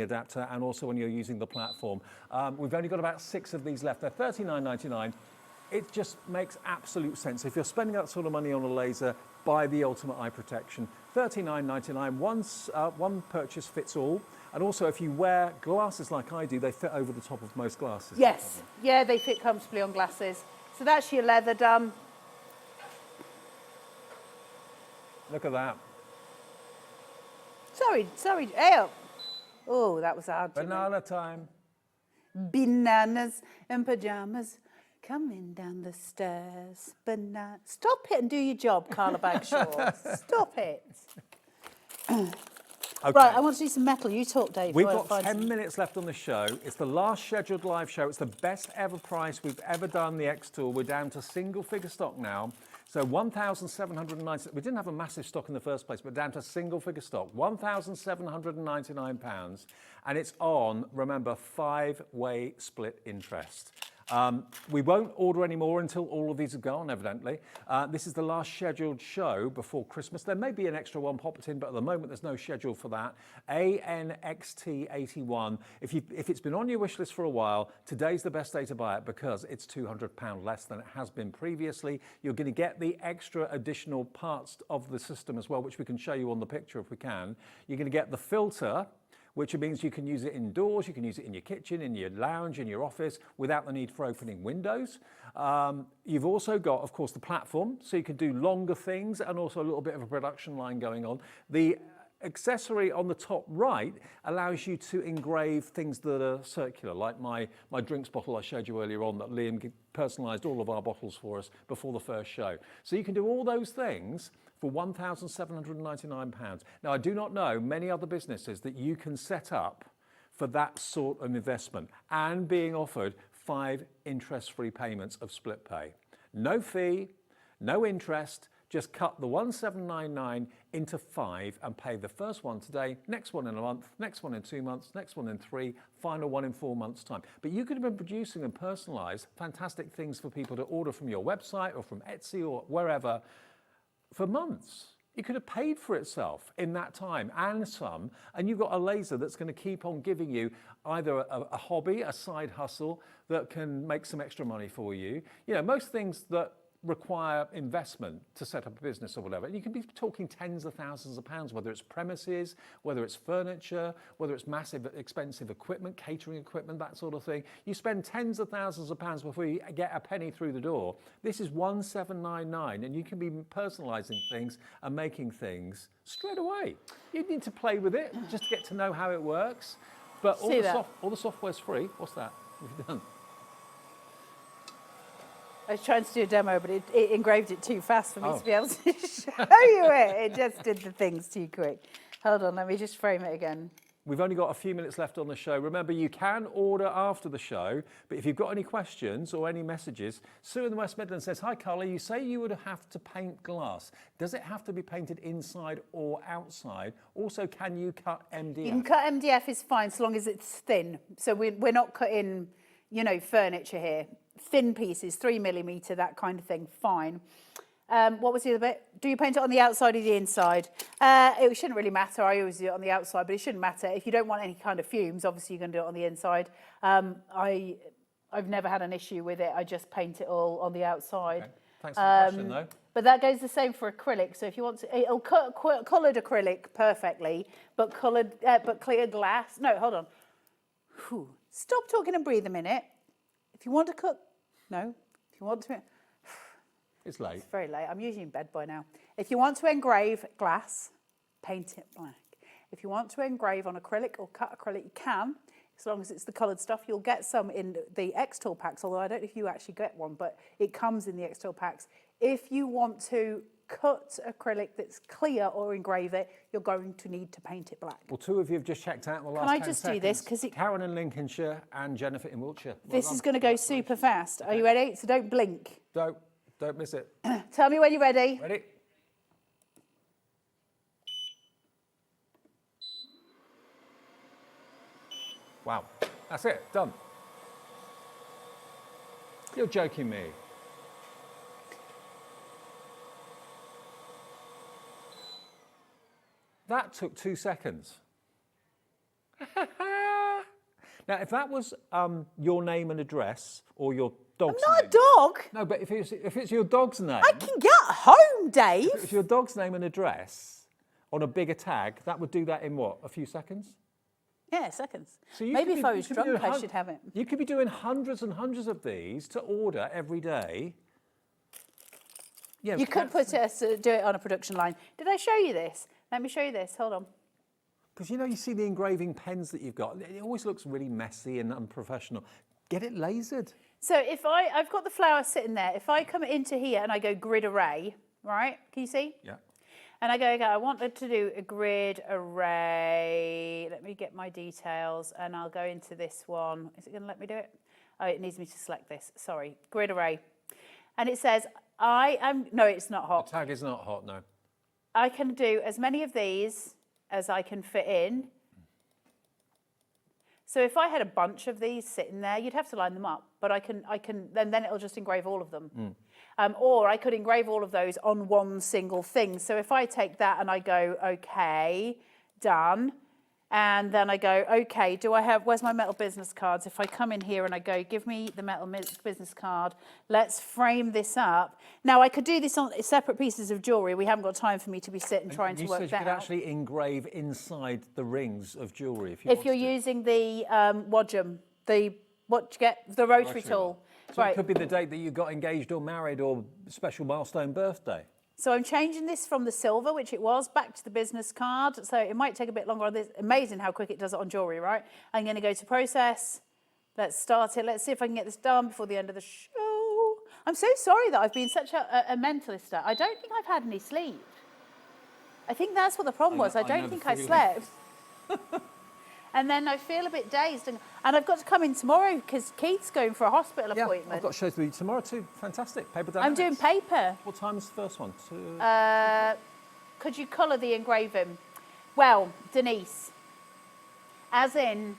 adapter and also when you're using the platform. We've only got about 6 of these left. They're $39.99. It just makes absolute sense. If you're spending that sort of money on a laser, buy the ultimate eye protection. $39.99, one purchase fits all. And also, if you wear glasses like I do, they fit over the top of most glasses. Yes, yeah, they fit comfortably on glasses. So that's your leather done. Look at that. Sorry, hey, oh, that was hard. Banana time. Bananas and pajamas. Coming down the stairs, Stop it and do your job, Carla Bagshaw. Stop it. Okay. Right, I want to do some metal. You talk, Dave. We've got 10 minutes left on the show. It's the last scheduled live show. It's the best ever price we've ever done the XTool. We're down to single figure stock now. So 1,790. We didn't have a massive stock in the first place, but down to single figure stock. £1,799. And it's on, remember, 5-way split interest. We won't order any more until all of these are gone, evidently. This is the last scheduled show before Christmas. There may be an extra one popped in, but at the moment there's no schedule for that. ANXT81. If it's been on your wish list for a while, today's the best day to buy it because it's £200 less than it has been previously. You're going to get the extra additional parts of the system as well, which we can show you on the picture if we can. You're going to get the filter, which means you can use it indoors, you can use it in your kitchen, in your lounge, in your office, without the need for opening windows. You've also got, of course, the platform, so you can do longer things and also a little bit of a production line going on. The accessory on the top right allows you to engrave things that are circular, like my drinks bottle I showed you earlier on that Liam personalised all of our bottles for us before the first show. So you can do all those things for £1,799. Now, I do not know many other businesses that you can set up for that sort of investment and being offered 5 interest-free payments of split pay. No fee, no interest, just cut the £1,799 into 5 and pay the first one today, next one in a month, next one in 2 months, next one in 3, final one in 4 months' time. But you could have been producing and personalised fantastic things for people to order from your website or from Etsy or wherever for months. It could have paid for itself in that time and some, and you've got a laser that's going to keep on giving you either a hobby, a side hustle that can make some extra money for you. You know, most things that require investment to set up a business or whatever. You can be talking tens of thousands of pounds, whether it's premises, whether it's furniture, whether it's massive expensive equipment, catering equipment, that sort of thing. You spend tens of thousands of pounds before you get a penny through the door. This is £1,799 and you can be personalising things and making things straight away. You need to play with it just to get to know how it works. But all the software's free. What's that? What have you done? I was trying to do a demo, but it engraved it too fast for me to be able to show you it. It just did the things too quick. Hold on, let me just frame it again. We've only got a few minutes left on the show. Remember, you can order after the show, but if you've got any questions or any messages, Sue in the West Midlands says, hi, Carla, you say you would have to paint glass. Does it have to be painted inside or outside? Also, can you cut MDF? You can cut MDF, is fine, so long as it's thin. So we're not cutting, you know, furniture here. Thin pieces, 3mm, that kind of thing, fine. What was the other bit? Do you paint it on the outside or the inside? It shouldn't really matter. I always do it on the outside, but it shouldn't matter. If you don't want any kind of fumes, obviously you're going to do it on the inside. I've never had an issue with it. I just paint it all on the outside. Okay. Thanks for the question, though. But that goes the same for acrylic. So if you want to, it'll cut coloured acrylic perfectly, but clear glass. No, hold on. Whew. Stop talking and breathe a minute. If you want to cut, no. If you want to, it's late. It's very late. I'm usually in bed by now. If you want to engrave glass, paint it black. If you want to engrave on acrylic or cut acrylic, you can. As long as it's the coloured stuff, you'll get some in the XTool packs, although I don't know if you actually get one, but it comes in the XTool packs. If you want to cut acrylic that's clear or engrave it, you're going to need to paint it black. Well, 2 of you have just checked out in the last 10 Can I just seconds. do this? Because Karen in Lincolnshire and Jennifer in Wiltshire. This is going to go super fast. Are you ready? So don't blink. Don't miss it. Tell me when you're ready. Ready? Wow, that's it, done. You're joking me. That took 2 seconds. Now, if that was your name and address or your dog's I'm not name. a dog. No, but if it's your dog's name. I can get home, Dave. If it's your dog's name and address on a bigger tag, that would do that in what, a few seconds? Yeah, seconds. So you Maybe could if be- I was you could be drunk, doing I should have it. You could be doing hundreds and hundreds of these to order every day. Yeah, You could do it on a production line. Did I show you this? Let me show you this. Hold on. Because you see the engraving pens that you've got. It always looks really messy and unprofessional. Get it lasered. So if I've got the flower sitting there. If I come into here and I go grid array, right? Can you see? Yeah. And I go, okay, I wanted to do a grid array. Let me get my details and I'll go into this one. Is it going to let me do it? Oh, it needs me to select this. Sorry, grid array. And it says, no, it's not hot. The tag is not hot, no. I can do as many of these as I can fit in. So if I had a bunch of these sitting there, you'd have to line them up, but I can, then it'll just engrave all of them. Or I could engrave all of those on one single thing. So if I take that and I go, okay, done. And then I go, okay, where's my metal business cards? If I come in here and I go, give me the metal business card, let's frame this up. Now I could do this on separate pieces of jewellery. We haven't got time for me to be sitting trying to work that out. You said you could actually engrave inside the rings of jewellery if you're using the Wadgem, the rotary tool. So it could be the date that you got engaged or married or special milestone birthday. So I'm changing this from the silver, which it was, back to the business card. So it might take a bit longer on this. Amazing how quick it does it on jewellery, right? I'm going to go to process. Let's start it. Let's see if I can get this done before the end of the show. I'm so sorry that I've been such a mentalist. I don't think I've had any sleep. I think that's what the problem was. I don't think I slept. And then I feel a bit dazed. And I've got to come in tomorrow because Keith's going for a hospital appointment. I've got shows with you tomorrow too. Fantastic. Paper I'm dynamics. doing paper. What time's the first one? Could you colour the engraving? Well, Denise, as in,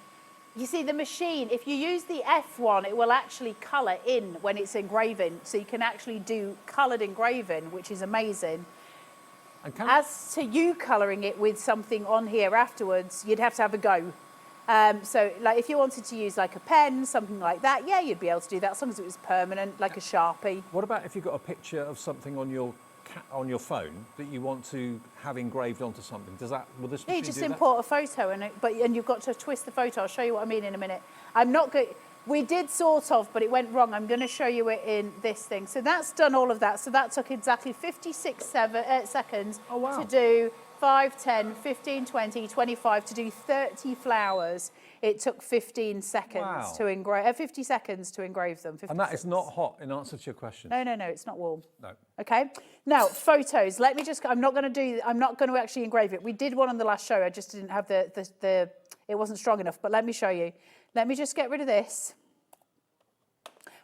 you see the machine, if you use the F1, it will actually colour in when it's engraving. So you can actually do coloured engraving, which is amazing. As to you colouring it with something on here afterwards, you'd have to have a go. So like if you wanted to use like a pen, something like that, yeah, you'd be able to do that as long as it was permanent, like a Sharpie. What about if you've got a picture of something on your phone that you want to have engraved onto something? Will this Yeah, you machine just do that? import a photo and you've got to twist the photo. I'll show you what I mean in a minute. I'm not good. We did sort of, but it went wrong. I'm going to show you it in this thing. So that's done all of that. So that took exactly 56 seconds to do 5, 10, 15, 20, 25, to do 30 flowers. It took 15 seconds to engrave, 50 seconds to engrave them. 56. And that is not hot in answer to your question. No, it's not warm. No. Okay. Now, photos. Let me just, I'm not going to actually engrave it. We did one on the last show. I just didn't have it wasn't strong enough, but let me show you. Let me just get rid of this.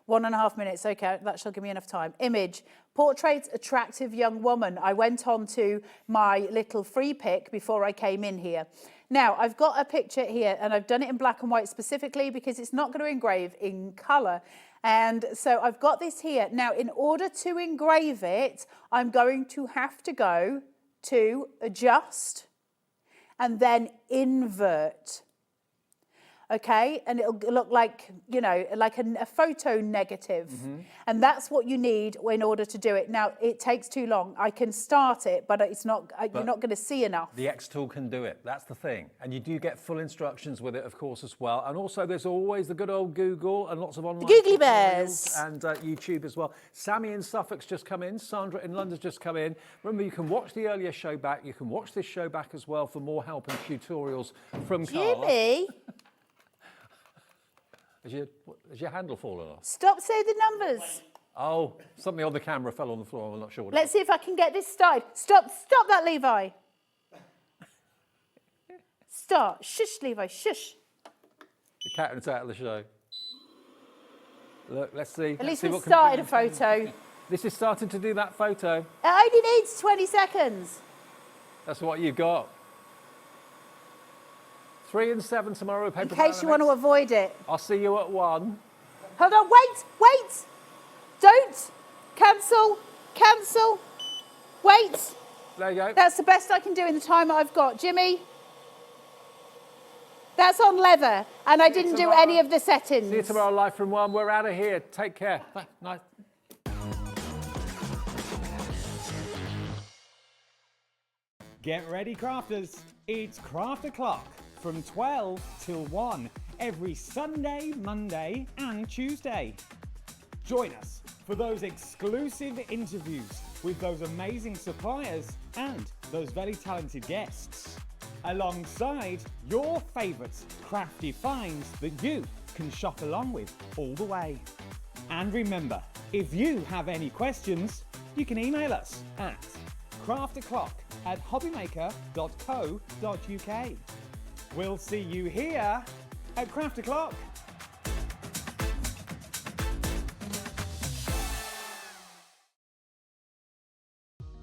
1.5 minutes, okay, that shall give me enough time. Image, portrait attractive young woman. I went on to my little free pick before I came in here. Now, I've got a picture here and I've done it in black and white specifically because it's not going to engrave in colour. And so I've got this here. Now, in order to engrave it, I'm going to have to go to adjust and then invert. Okay, and it'll look like, you know, like a photo negative. And that's what you need in order to do it. Now, it takes too long. I can start it, but it's not. You're not going to see enough. The XTool can do it. That's the thing. And you do get full instructions with it, of course, as well. And also, there's always the good old Google and lots of online Googly bears. and YouTube as well. Sammy in Suffolk's just come in. Sandra in London's just come in. Remember, you can watch the earlier show back. You can watch this show back as well for more help and tutorials from Carla. Jimmy. Has your handle fallen off? Stop saying the numbers. Oh, something on the camera fell on the floor. I'm not sure what Let's see if I can get this started. Stop that, Levi. Start. Shush, Levi, shush. The cat is out of the show. Look, let's see. At least we we started a photo. This is starting to do that photo. It only needs 20 seconds. That's what you've got. 3 and 7 tomorrow. In case you want to avoid it. I'll see you at 1. Hold on, wait. Don't. Cancel. Wait. There you go. That's the best I can do in the time I've got. Jimmy, that's on leather, and I didn't do any of the settings. See you tomorrow live from 1. We're out of here. Take care. Nice. Get ready, crafters. It's Craft O'Clock from 12 till 1 every Sunday, Monday and Tuesday. Join us for those exclusive interviews with those amazing suppliers and those very talented guests, alongside your favourite crafty finds that you can shop along with all the way. And remember, if you have any questions, you can email us at craftoclock@hobbymaker.co.uk. We'll see you here at Craft O'Clock.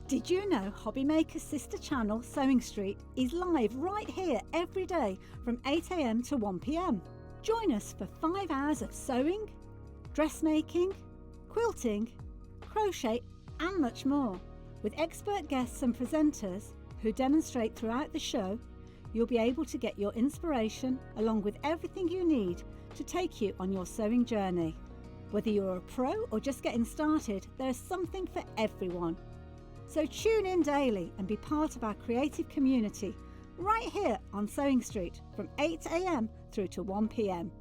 Did you know HobbyMaker's sister channel, Sewing Street, is live right here every day from 8 AM to 1 PM? Join us for 5 hours of sewing, dressmaking, quilting, crochet and much more. With expert guests and presenters who demonstrate throughout the show, you'll be able to get your inspiration along with everything you need to take you on your sewing journey. Whether you're a pro or just getting started, there's something for everyone. So tune in daily and be part of our creative community right here on Sewing Street from 8 AM through to 1 PM.